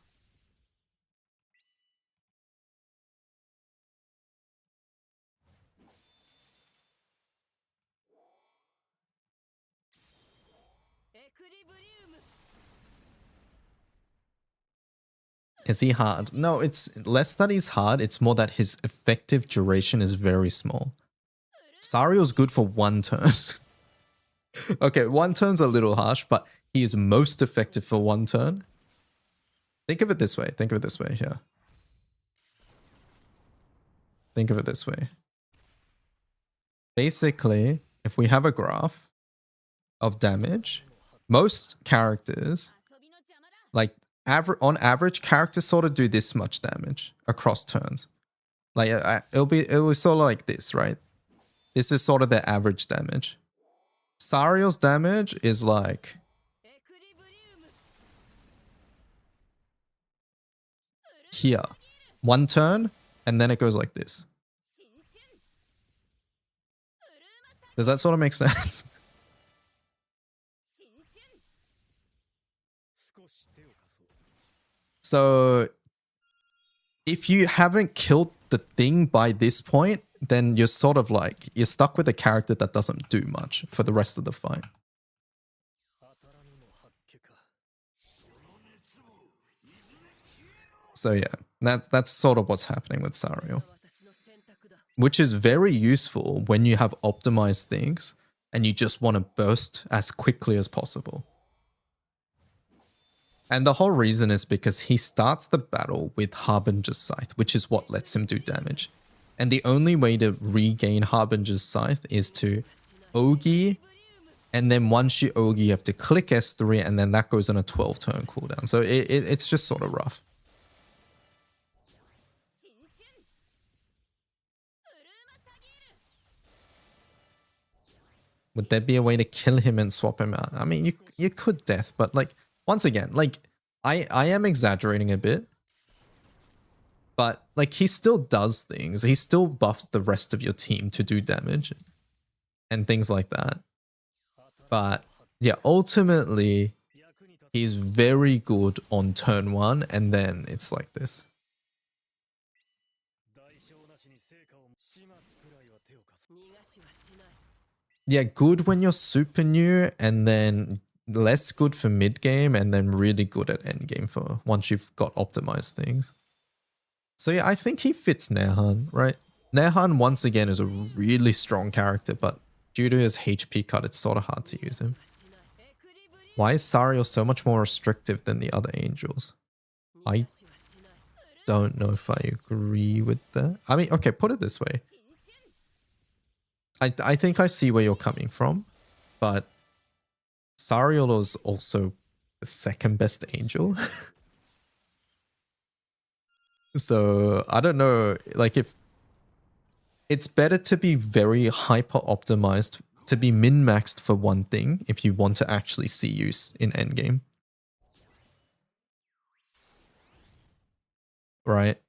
Is he hard? No, it's less that he's hard. It's more that his effective duration is very small. Sariel's good for 1 turn. Okay, 1 turn's a little harsh, but he is most effective for 1 turn. Think of it this way. Think of it this way here. Think of it this way. Basically, if we have a graph of damage, most characters, like on average, characters sort of do this much damage across turns. Like it was sort of like this, right? This is sort of their average damage. Sariel's damage is like here, 1 turn, and then it goes like this. Does that sort of make sense? So if you haven't killed the thing by this point, then you're sort of like, you're stuck with a character that doesn't do much for the rest of the fight. So yeah, that's sort of what's happening with Sariel. Which is very useful when you have optimized things and you just want to burst as quickly as possible. And the whole reason is because he starts the battle with Harbinger's Scythe, which is what lets him do damage. And the only way to regain Harbinger's Scythe is to Ogi, and then once you Ogi, you have to click S3, and then that goes on a 12-turn cooldown. So it's just sort of rough. Would there be a way to kill him and swap him out? I mean, you could death, but like once again, like I am exaggerating a bit. But like he still does things. He still buffs the rest of your team to do damage and things like that. But yeah, ultimately he's very good on turn 1 and then it's like this. Yeah, good when you're super new and then less good for mid game and then really good at end game for once you've got optimized things. So yeah, I think he fits Nehan, right? Nehan once again is a really strong character, but due to his HP cut, it's sort of hard to use him. Why is Sariel so much more restrictive than the other angels? I don't know if I agree with that. I mean, okay, put it this way. I think I see where you're coming from, but Sariel is also the second best angel. So I don't know, like if it's better to be very hyper optimized, to be min-maxed for one thing if you want to actually see use in endgame. Right?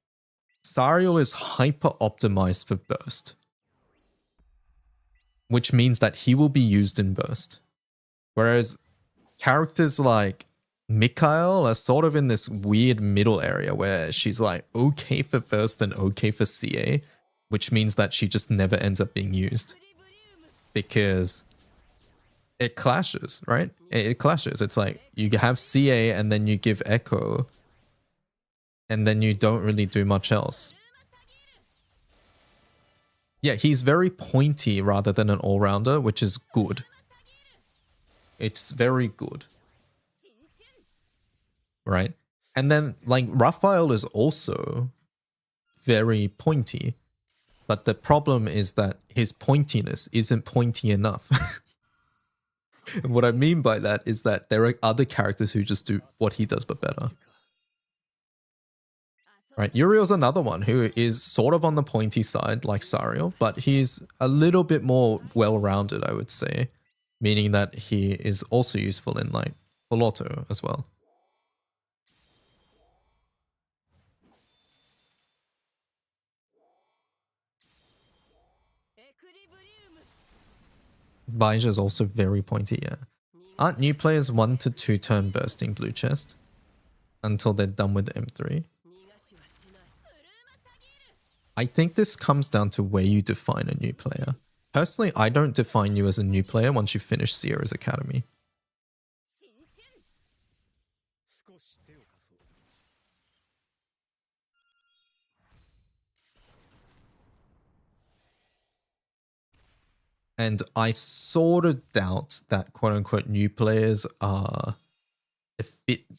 Sariel is hyper optimized for burst, which means that he will be used in burst. Whereas characters like Mikael are sort of in this weird middle area where she's like okay for burst and okay for CA, which means that she just never ends up being used because it clashes, right? It clashes. It's like you have CA and then you give Echo and then you don't really do much else. Yeah, he's very pointy rather than an all-rounder, which is good. It's very good. Right? And then, like, Raphael is also very pointy. But the problem is that his pointiness isn't pointy enough. And what I mean by that is that there are other characters who just do what he does but better. Right, Uriel's another one who is sort of on the pointy side like Sariel, but he's a little bit more well-rounded, I would say. Meaning that he is also useful in like full auto as well. Baija is also very pointy, yeah. Aren't new players 1 to 2 turn bursting blue chest until they're done with M3? I think this comes down to where you define a new player. Personally, I don't define you as a new player once you finish Sierra's Academy. And I sort of doubt that quote-unquote new players are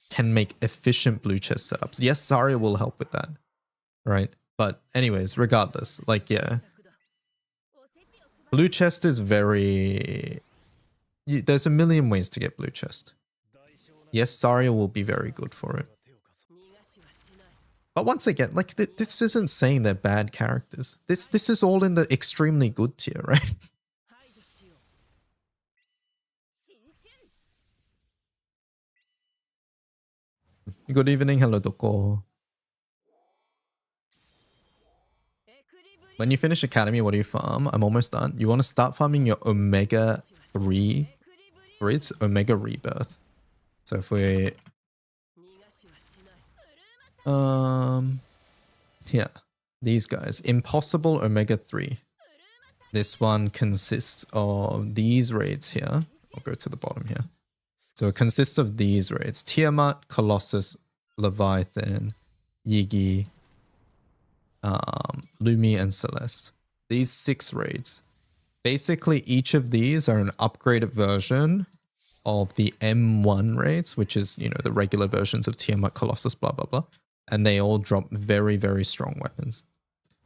can make efficient blue chest setups. Yes, Zarya will help with that, right? But anyways, regardless, like, yeah. Blue chest is very... There's a million ways to get blue chest. Yes, Zarya will be very good for it. But once again, like, this isn't saying they're bad characters. This is all in the extremely good tier, right? Good evening, hello Doko. When you finish Academy, what do you farm? I'm almost done. You want to start farming your Omega 3 grids, Omega Rebirth. So if we... yeah, these guys. Impossible Omega 3. This one consists of these raids here. I'll go to the bottom here. So it consists of these raids. Tiamat, Colossus, Leviathan, Yigi, Lumi, and Celeste. These 6 raids. Basically, each of these are an upgraded version of the M1 raids, which is, you know, the regular versions of Tiamat, Colossus, blah, blah, blah. And they all drop very, very strong weapons.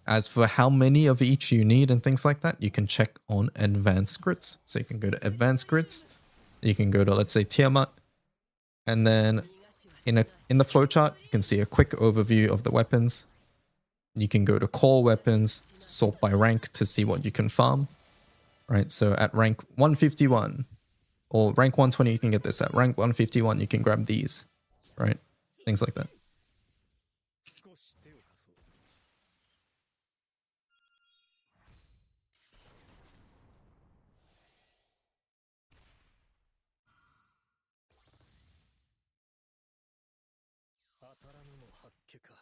As for how many of each you need and things like that, you can check on advanced grids. So you can go to advanced grids. You can go to, let's say, Tiamat. And then in the flowchart, you can see a quick overview of the weapons. You can go to core weapons, sort by rank to see what you can farm. right? So at rank 151 or rank 120, you can get this. At rank 151, you can grab these, right? Things like that. 少し手を貸そう。当たらぬも八卦か。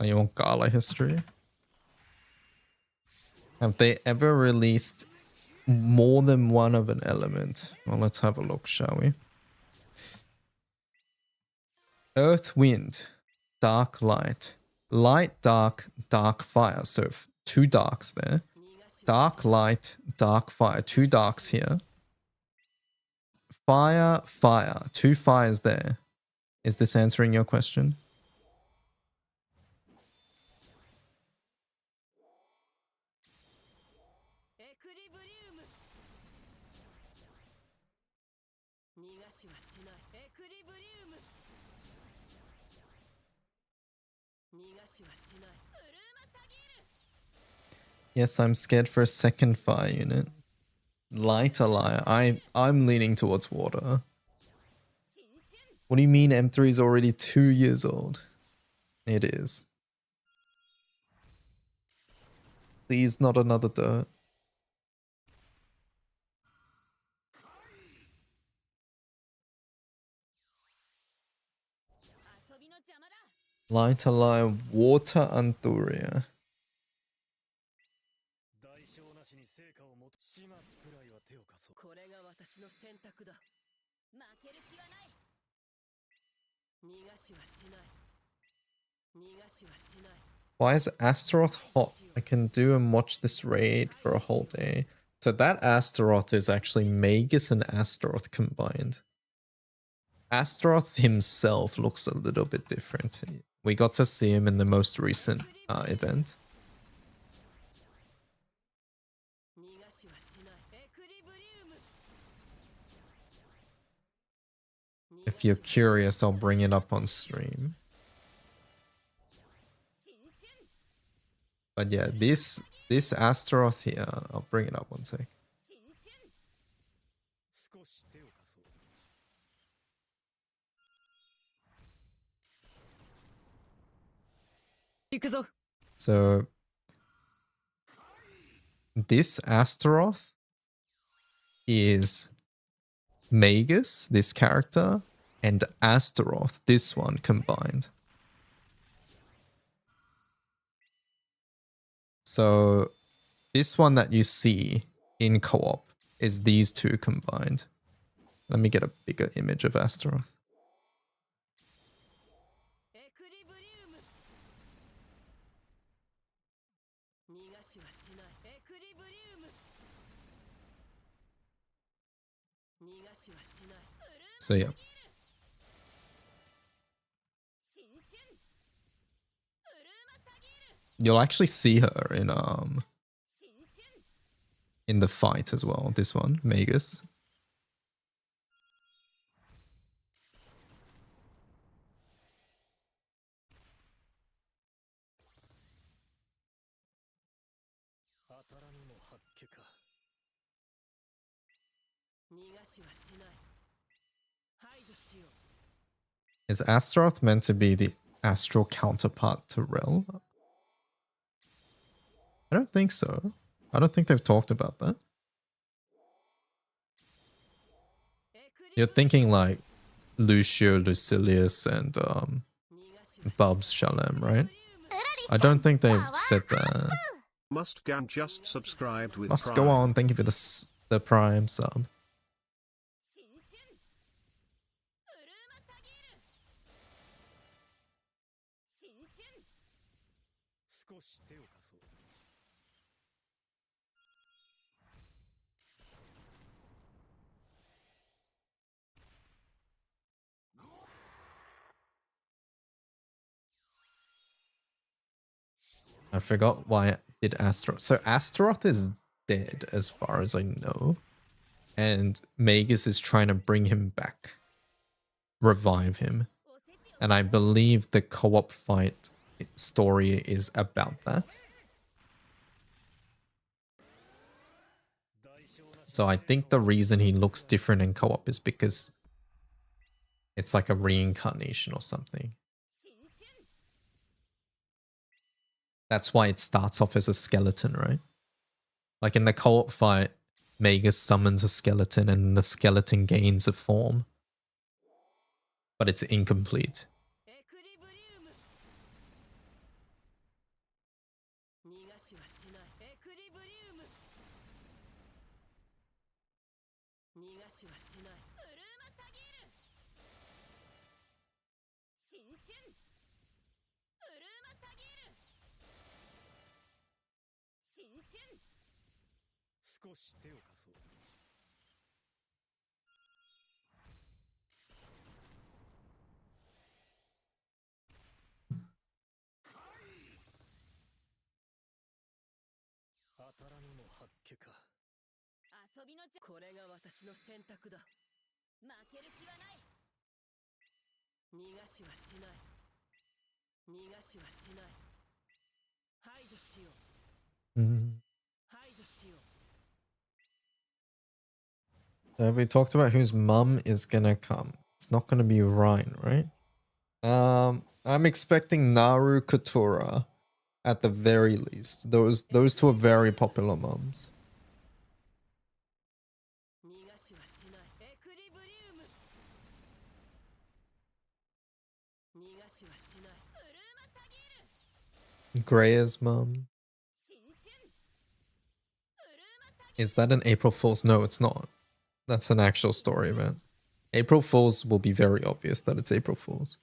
Oh, you want Gala history? Have they ever released more than one of an element? Well, let's have a look, shall we? Earth, wind, dark, light. Light, dark, dark, fire. So two darks there. Dark, light, dark, fire. Two darks here. Fire, fire. Two fires there. Is this answering your question? Yes, I'm scared for a second fire unit. Lighter liar. I'm leaning towards water. What do you mean M3 is already 2 years old? It is. Please, not another dirt. Lighter liar, water Anturia. 代償なしに成果をも始末くらいは手を貸そう。これが私の選択だ。負ける気はない。逃がしはしない。逃がしはしない。 Why is Astaroth hot? I can do and watch this raid for a whole day. So that Astaroth is actually Magus and Astaroth combined. Astaroth himself looks a little bit different. We got to see him in the most recent event. If you're curious, I'll bring it up on stream. But yeah, this Astaroth here, I'll bring it up one sec. 少し手を貸そう。 行くぞ。 So this Astaroth is Magus, this character, and Astaroth, this one combined. So this one that you see in co-op is these two combined. Let me get a bigger image of Astaroth. So yeah. You'll actually see her in the fight as well. This one, Magus. Is Astaroth meant to be the astral counterpart to Rel? I don't think so. I don't think they've talked about that. You're thinking like Lucio, Lucilius, and Bubs Shalem, right? I don't think they've said that. Must Gan just subscribed with Must Prime. go on. Thank you for the Prime sub. I forgot why I did Astaroth. So Astaroth is dead as far as I know. And Magus is trying to bring him back. Revive him. And I believe the co-op fight story is about that. So I think the reason he looks different in co-op is because it's like a reincarnation or something. That's why it starts off as a skeleton, right? Like in the co-op fight, Magus summons a skeleton and the skeleton gains a form. But it's incomplete. エクリブリウム逃がしはしないエクリブリウム逃がしはしないブルーマサギール新春ブルーマサギール新春少し手を貸そう。当たらぬも八卦か。遊びのじゃこれが私の選択だ負ける気はない逃がしはしない逃がしはしない排除しよう Mm. 排除しよう Have we talked about whose mum is gonna come? It's not gonna be Ryan, right? I'm expecting Naru Katura at the very least. Those two are very popular mums. 逃がしはしないエクリブリウム逃がしはしない ブルーマサギール Greya's mum. 新春ブルーマサギ Is that an April Fool's? No, it's not. That's an actual story event. April Fool's will be very obvious that it's April Fool's.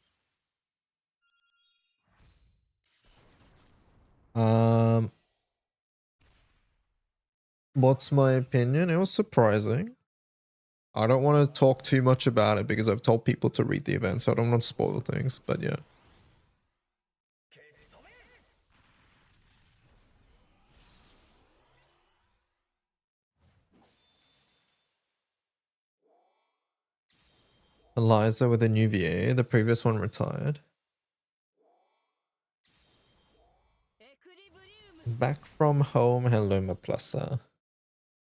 What's my opinion? It was surprising. I don't want to talk too much about it because I've told people to read the event, so I don't want to spoil things, but yeah. Eliza with a new VA, the previous one retired. エクリブリウム Back from home, hello Maplasa.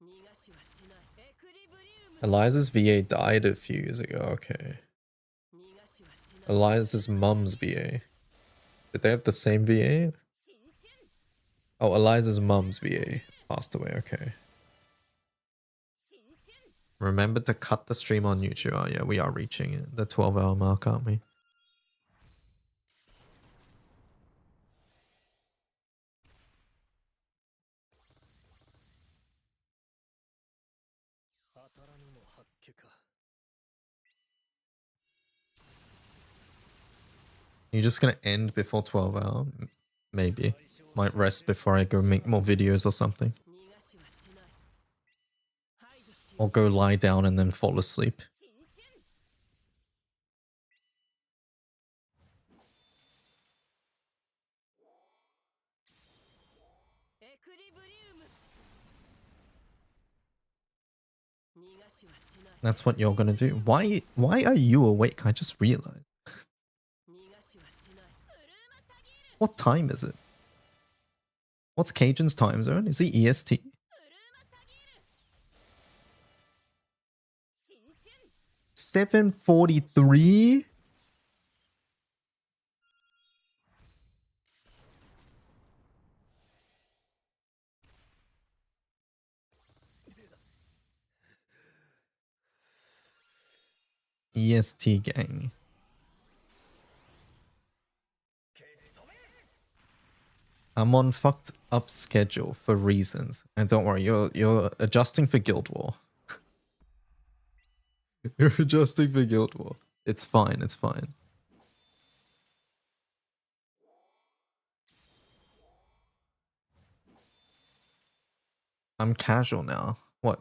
逃がしはしないエクリブリウム Eliza's VA died a few years ago, okay. 逃がしはしない Eliza's mum's VA. Did they have the same VA? 新春 Oh, Eliza's mum's VA passed away, okay. 新春 Remember to cut the stream on YouTube. Oh yeah, we are reaching the 12-hour mark, aren't we? 当たらぬも八卦か。 You're just gonna end before 12-hour? Maybe. Might rest before I go make more videos or something. 逃がしはしない排除しよ Or go lie down and then fall asleep. 新春 うエクリブリウム逃がしはしない That's what you're gonna do. Why are you awake? I just realized. 逃がしはしない ブルーマサギール What time is it? What's Cajun's time zone? Is he EST? ブルーマサギール新春 7:43? EST gang. I'm on fucked up schedule for reasons. And don't worry, you're adjusting for Guild War. You're adjusting for Guild War. It's fine, it's fine. I'm casual now. What?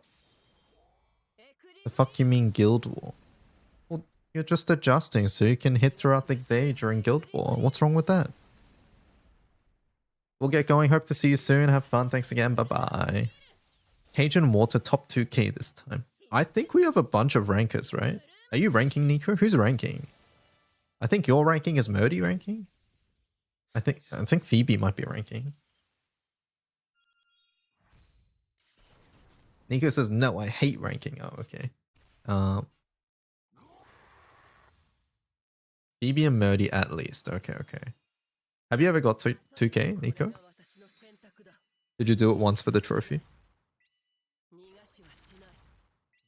エクリ The fuck you mean Guild War? Well, you're just adjusting so you can hit throughout the day during Guild War. What's wrong with that? We'll get going. Hope to see you soon. Have fun. Thanks again. Bye-bye. Cajun Water top 2k this time. I think we have a bunch of rankers, right? Are you ranking, Nico? Who's ranking? I think your ranking is Modi ranking? I think Phoebe might be ranking. Nico says, no, I hate ranking. Oh, okay. Phoebe and Murdy at least. Okay, okay. Have you ever got to 2K, Nico? Did you do it once for the trophy?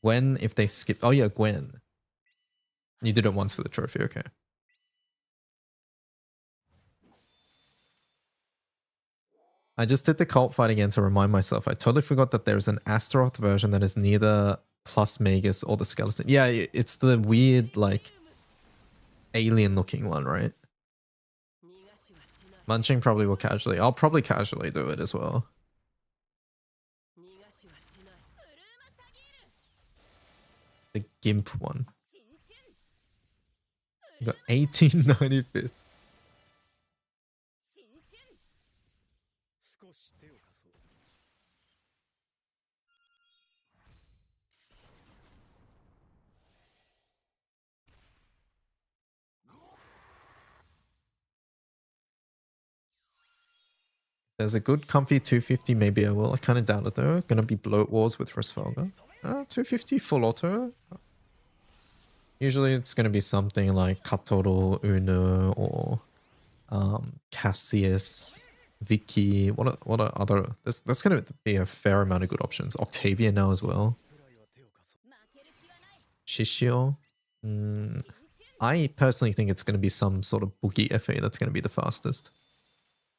Gwen, if they skip... Oh yeah, Gwen. You did it once for the trophy, okay. I just did the cult fight again to remind myself. I totally forgot that there's an Astaroth version that is neither plus Magus or the skeleton. Yeah, it's the weird, like, alien-looking one, right? Munching probably will casually. I'll probably casually do it as well. The Gimp one. You got 1895th. There's a good comfy 250, maybe I will. I kind of doubt it though. Gonna be bloat wars with Rosfelga. 250 full auto. Usually it's gonna be something like Katoro, Uno, or Cassius, Vicky. What are other? There's gonna be a fair amount of good options. Octavia now as well. Shishio. I personally think it's gonna be some sort of boogie FA that's gonna be the fastest.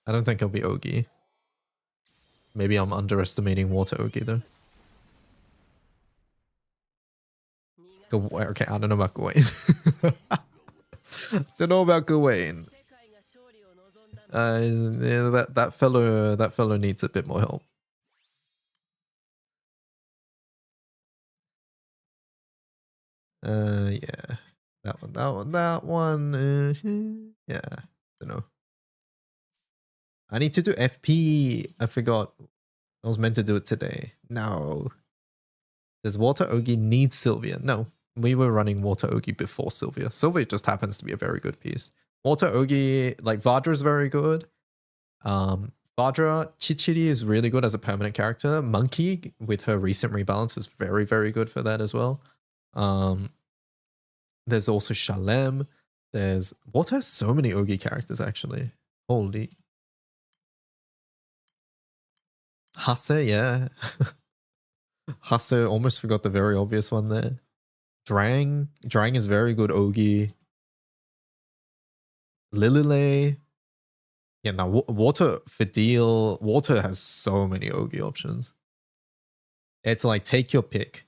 I don't think it'll be Ogi. Maybe I'm underestimating Water Ogi though. Okay, I don't know about Gawain. Don't know about Gawain. Yeah, that fellow needs a bit more help. Yeah, that one. Yeah, don't know. I need to do FP. I forgot. I was meant to do it today. No. Does Water Ogi need Sylvia? No. We were running Water Ogi before Sylvia. Sylvia just happens to be a very good piece. Water Ogi, like Vajra is very good. Vajra, Chichiri is really good as a permanent character. Monkey, with her recent rebalance, is very, very good for that as well. There's also Shalem. There's... Water has so many Ogi characters, actually. Holy... Hase, yeah. Hase, almost forgot the very obvious one there. Drang is very good Ogi. Lililay. Yeah, now Water Fidel. Water has so many Ogi options. It's like, take your pick.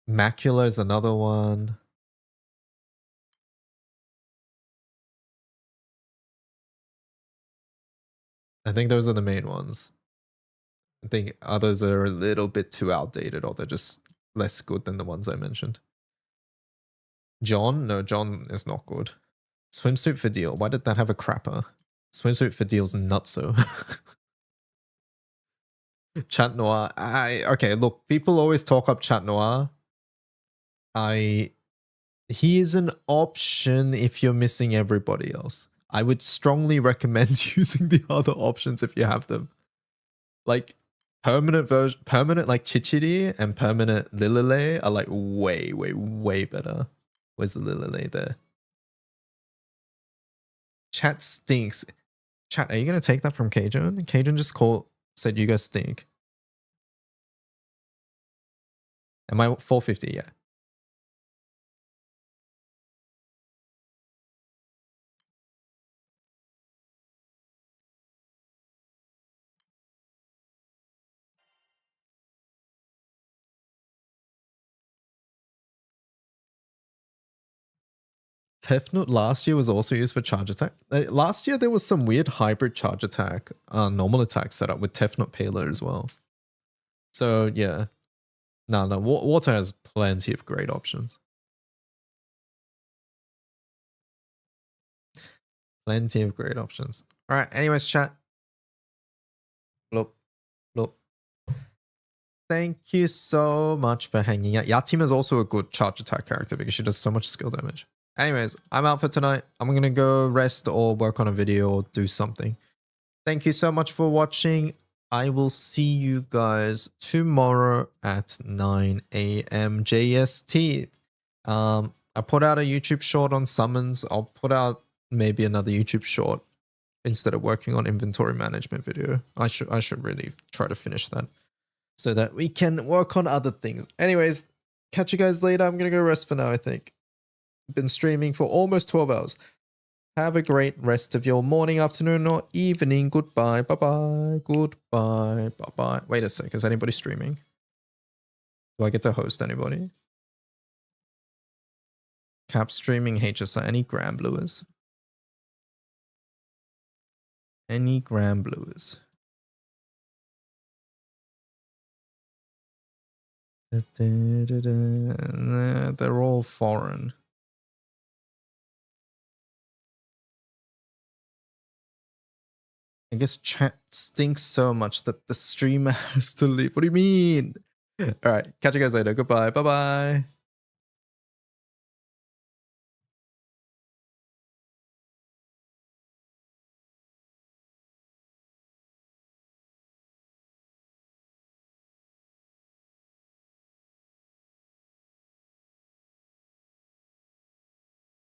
Macula is another one. I think those are the main ones. I think others are a little bit too outdated, or they're just less good than the ones I mentioned. John? No, John is not good. Swimsuit Fidel. Why did that have a crapper? Swimsuit Fidel's nutso. Chat Noir. Okay, look, people always talk up Chat Noir. He is an option if you're missing everybody else. I would strongly recommend using the other options if you have them. Like permanent like Chichiri and permanent Lililay are like way, way, way better. Where's the Lililay there? Chat stinks. Chat, are you gonna take that from Cajun? Cajun just said you guys stink. Am I 450? Yeah. Tefnut last year was also used for charge attack. Last year there was some weird hybrid charge attack, normal attack setup with Tefnut payload as well. So yeah, no, Water has plenty of great options. Plenty of great options. All right. Anyways, chat. Look. Thank you so much for hanging out. Yatima is also a good charge attack character because she does so much skill damage. Anyways, I'm out for tonight. I'm going to go rest or work on a video or do something. Thank you so much for watching. I will see you guys tomorrow at 9 a.m. JST. I put out a YouTube short on summons. I'll put out maybe another YouTube short instead of working on inventory management video. I should really try to finish that so that we can work on other things. Anyways, catch you guys later. I'm gonna go rest for now, I think. Been streaming for almost 12 hours. Have a great rest of your morning, afternoon, or evening. Goodbye. Bye-bye. Goodbye. Bye-bye. Wait a sec. Is anybody streaming? Do I get to host anybody? Cap streaming HSI. Any Granblewers? Any Granblewers? Nah, they're all foreign. I guess chat stinks so much that the streamer has to leave. What do you mean? All right. Catch you guys later. Goodbye. Bye-bye.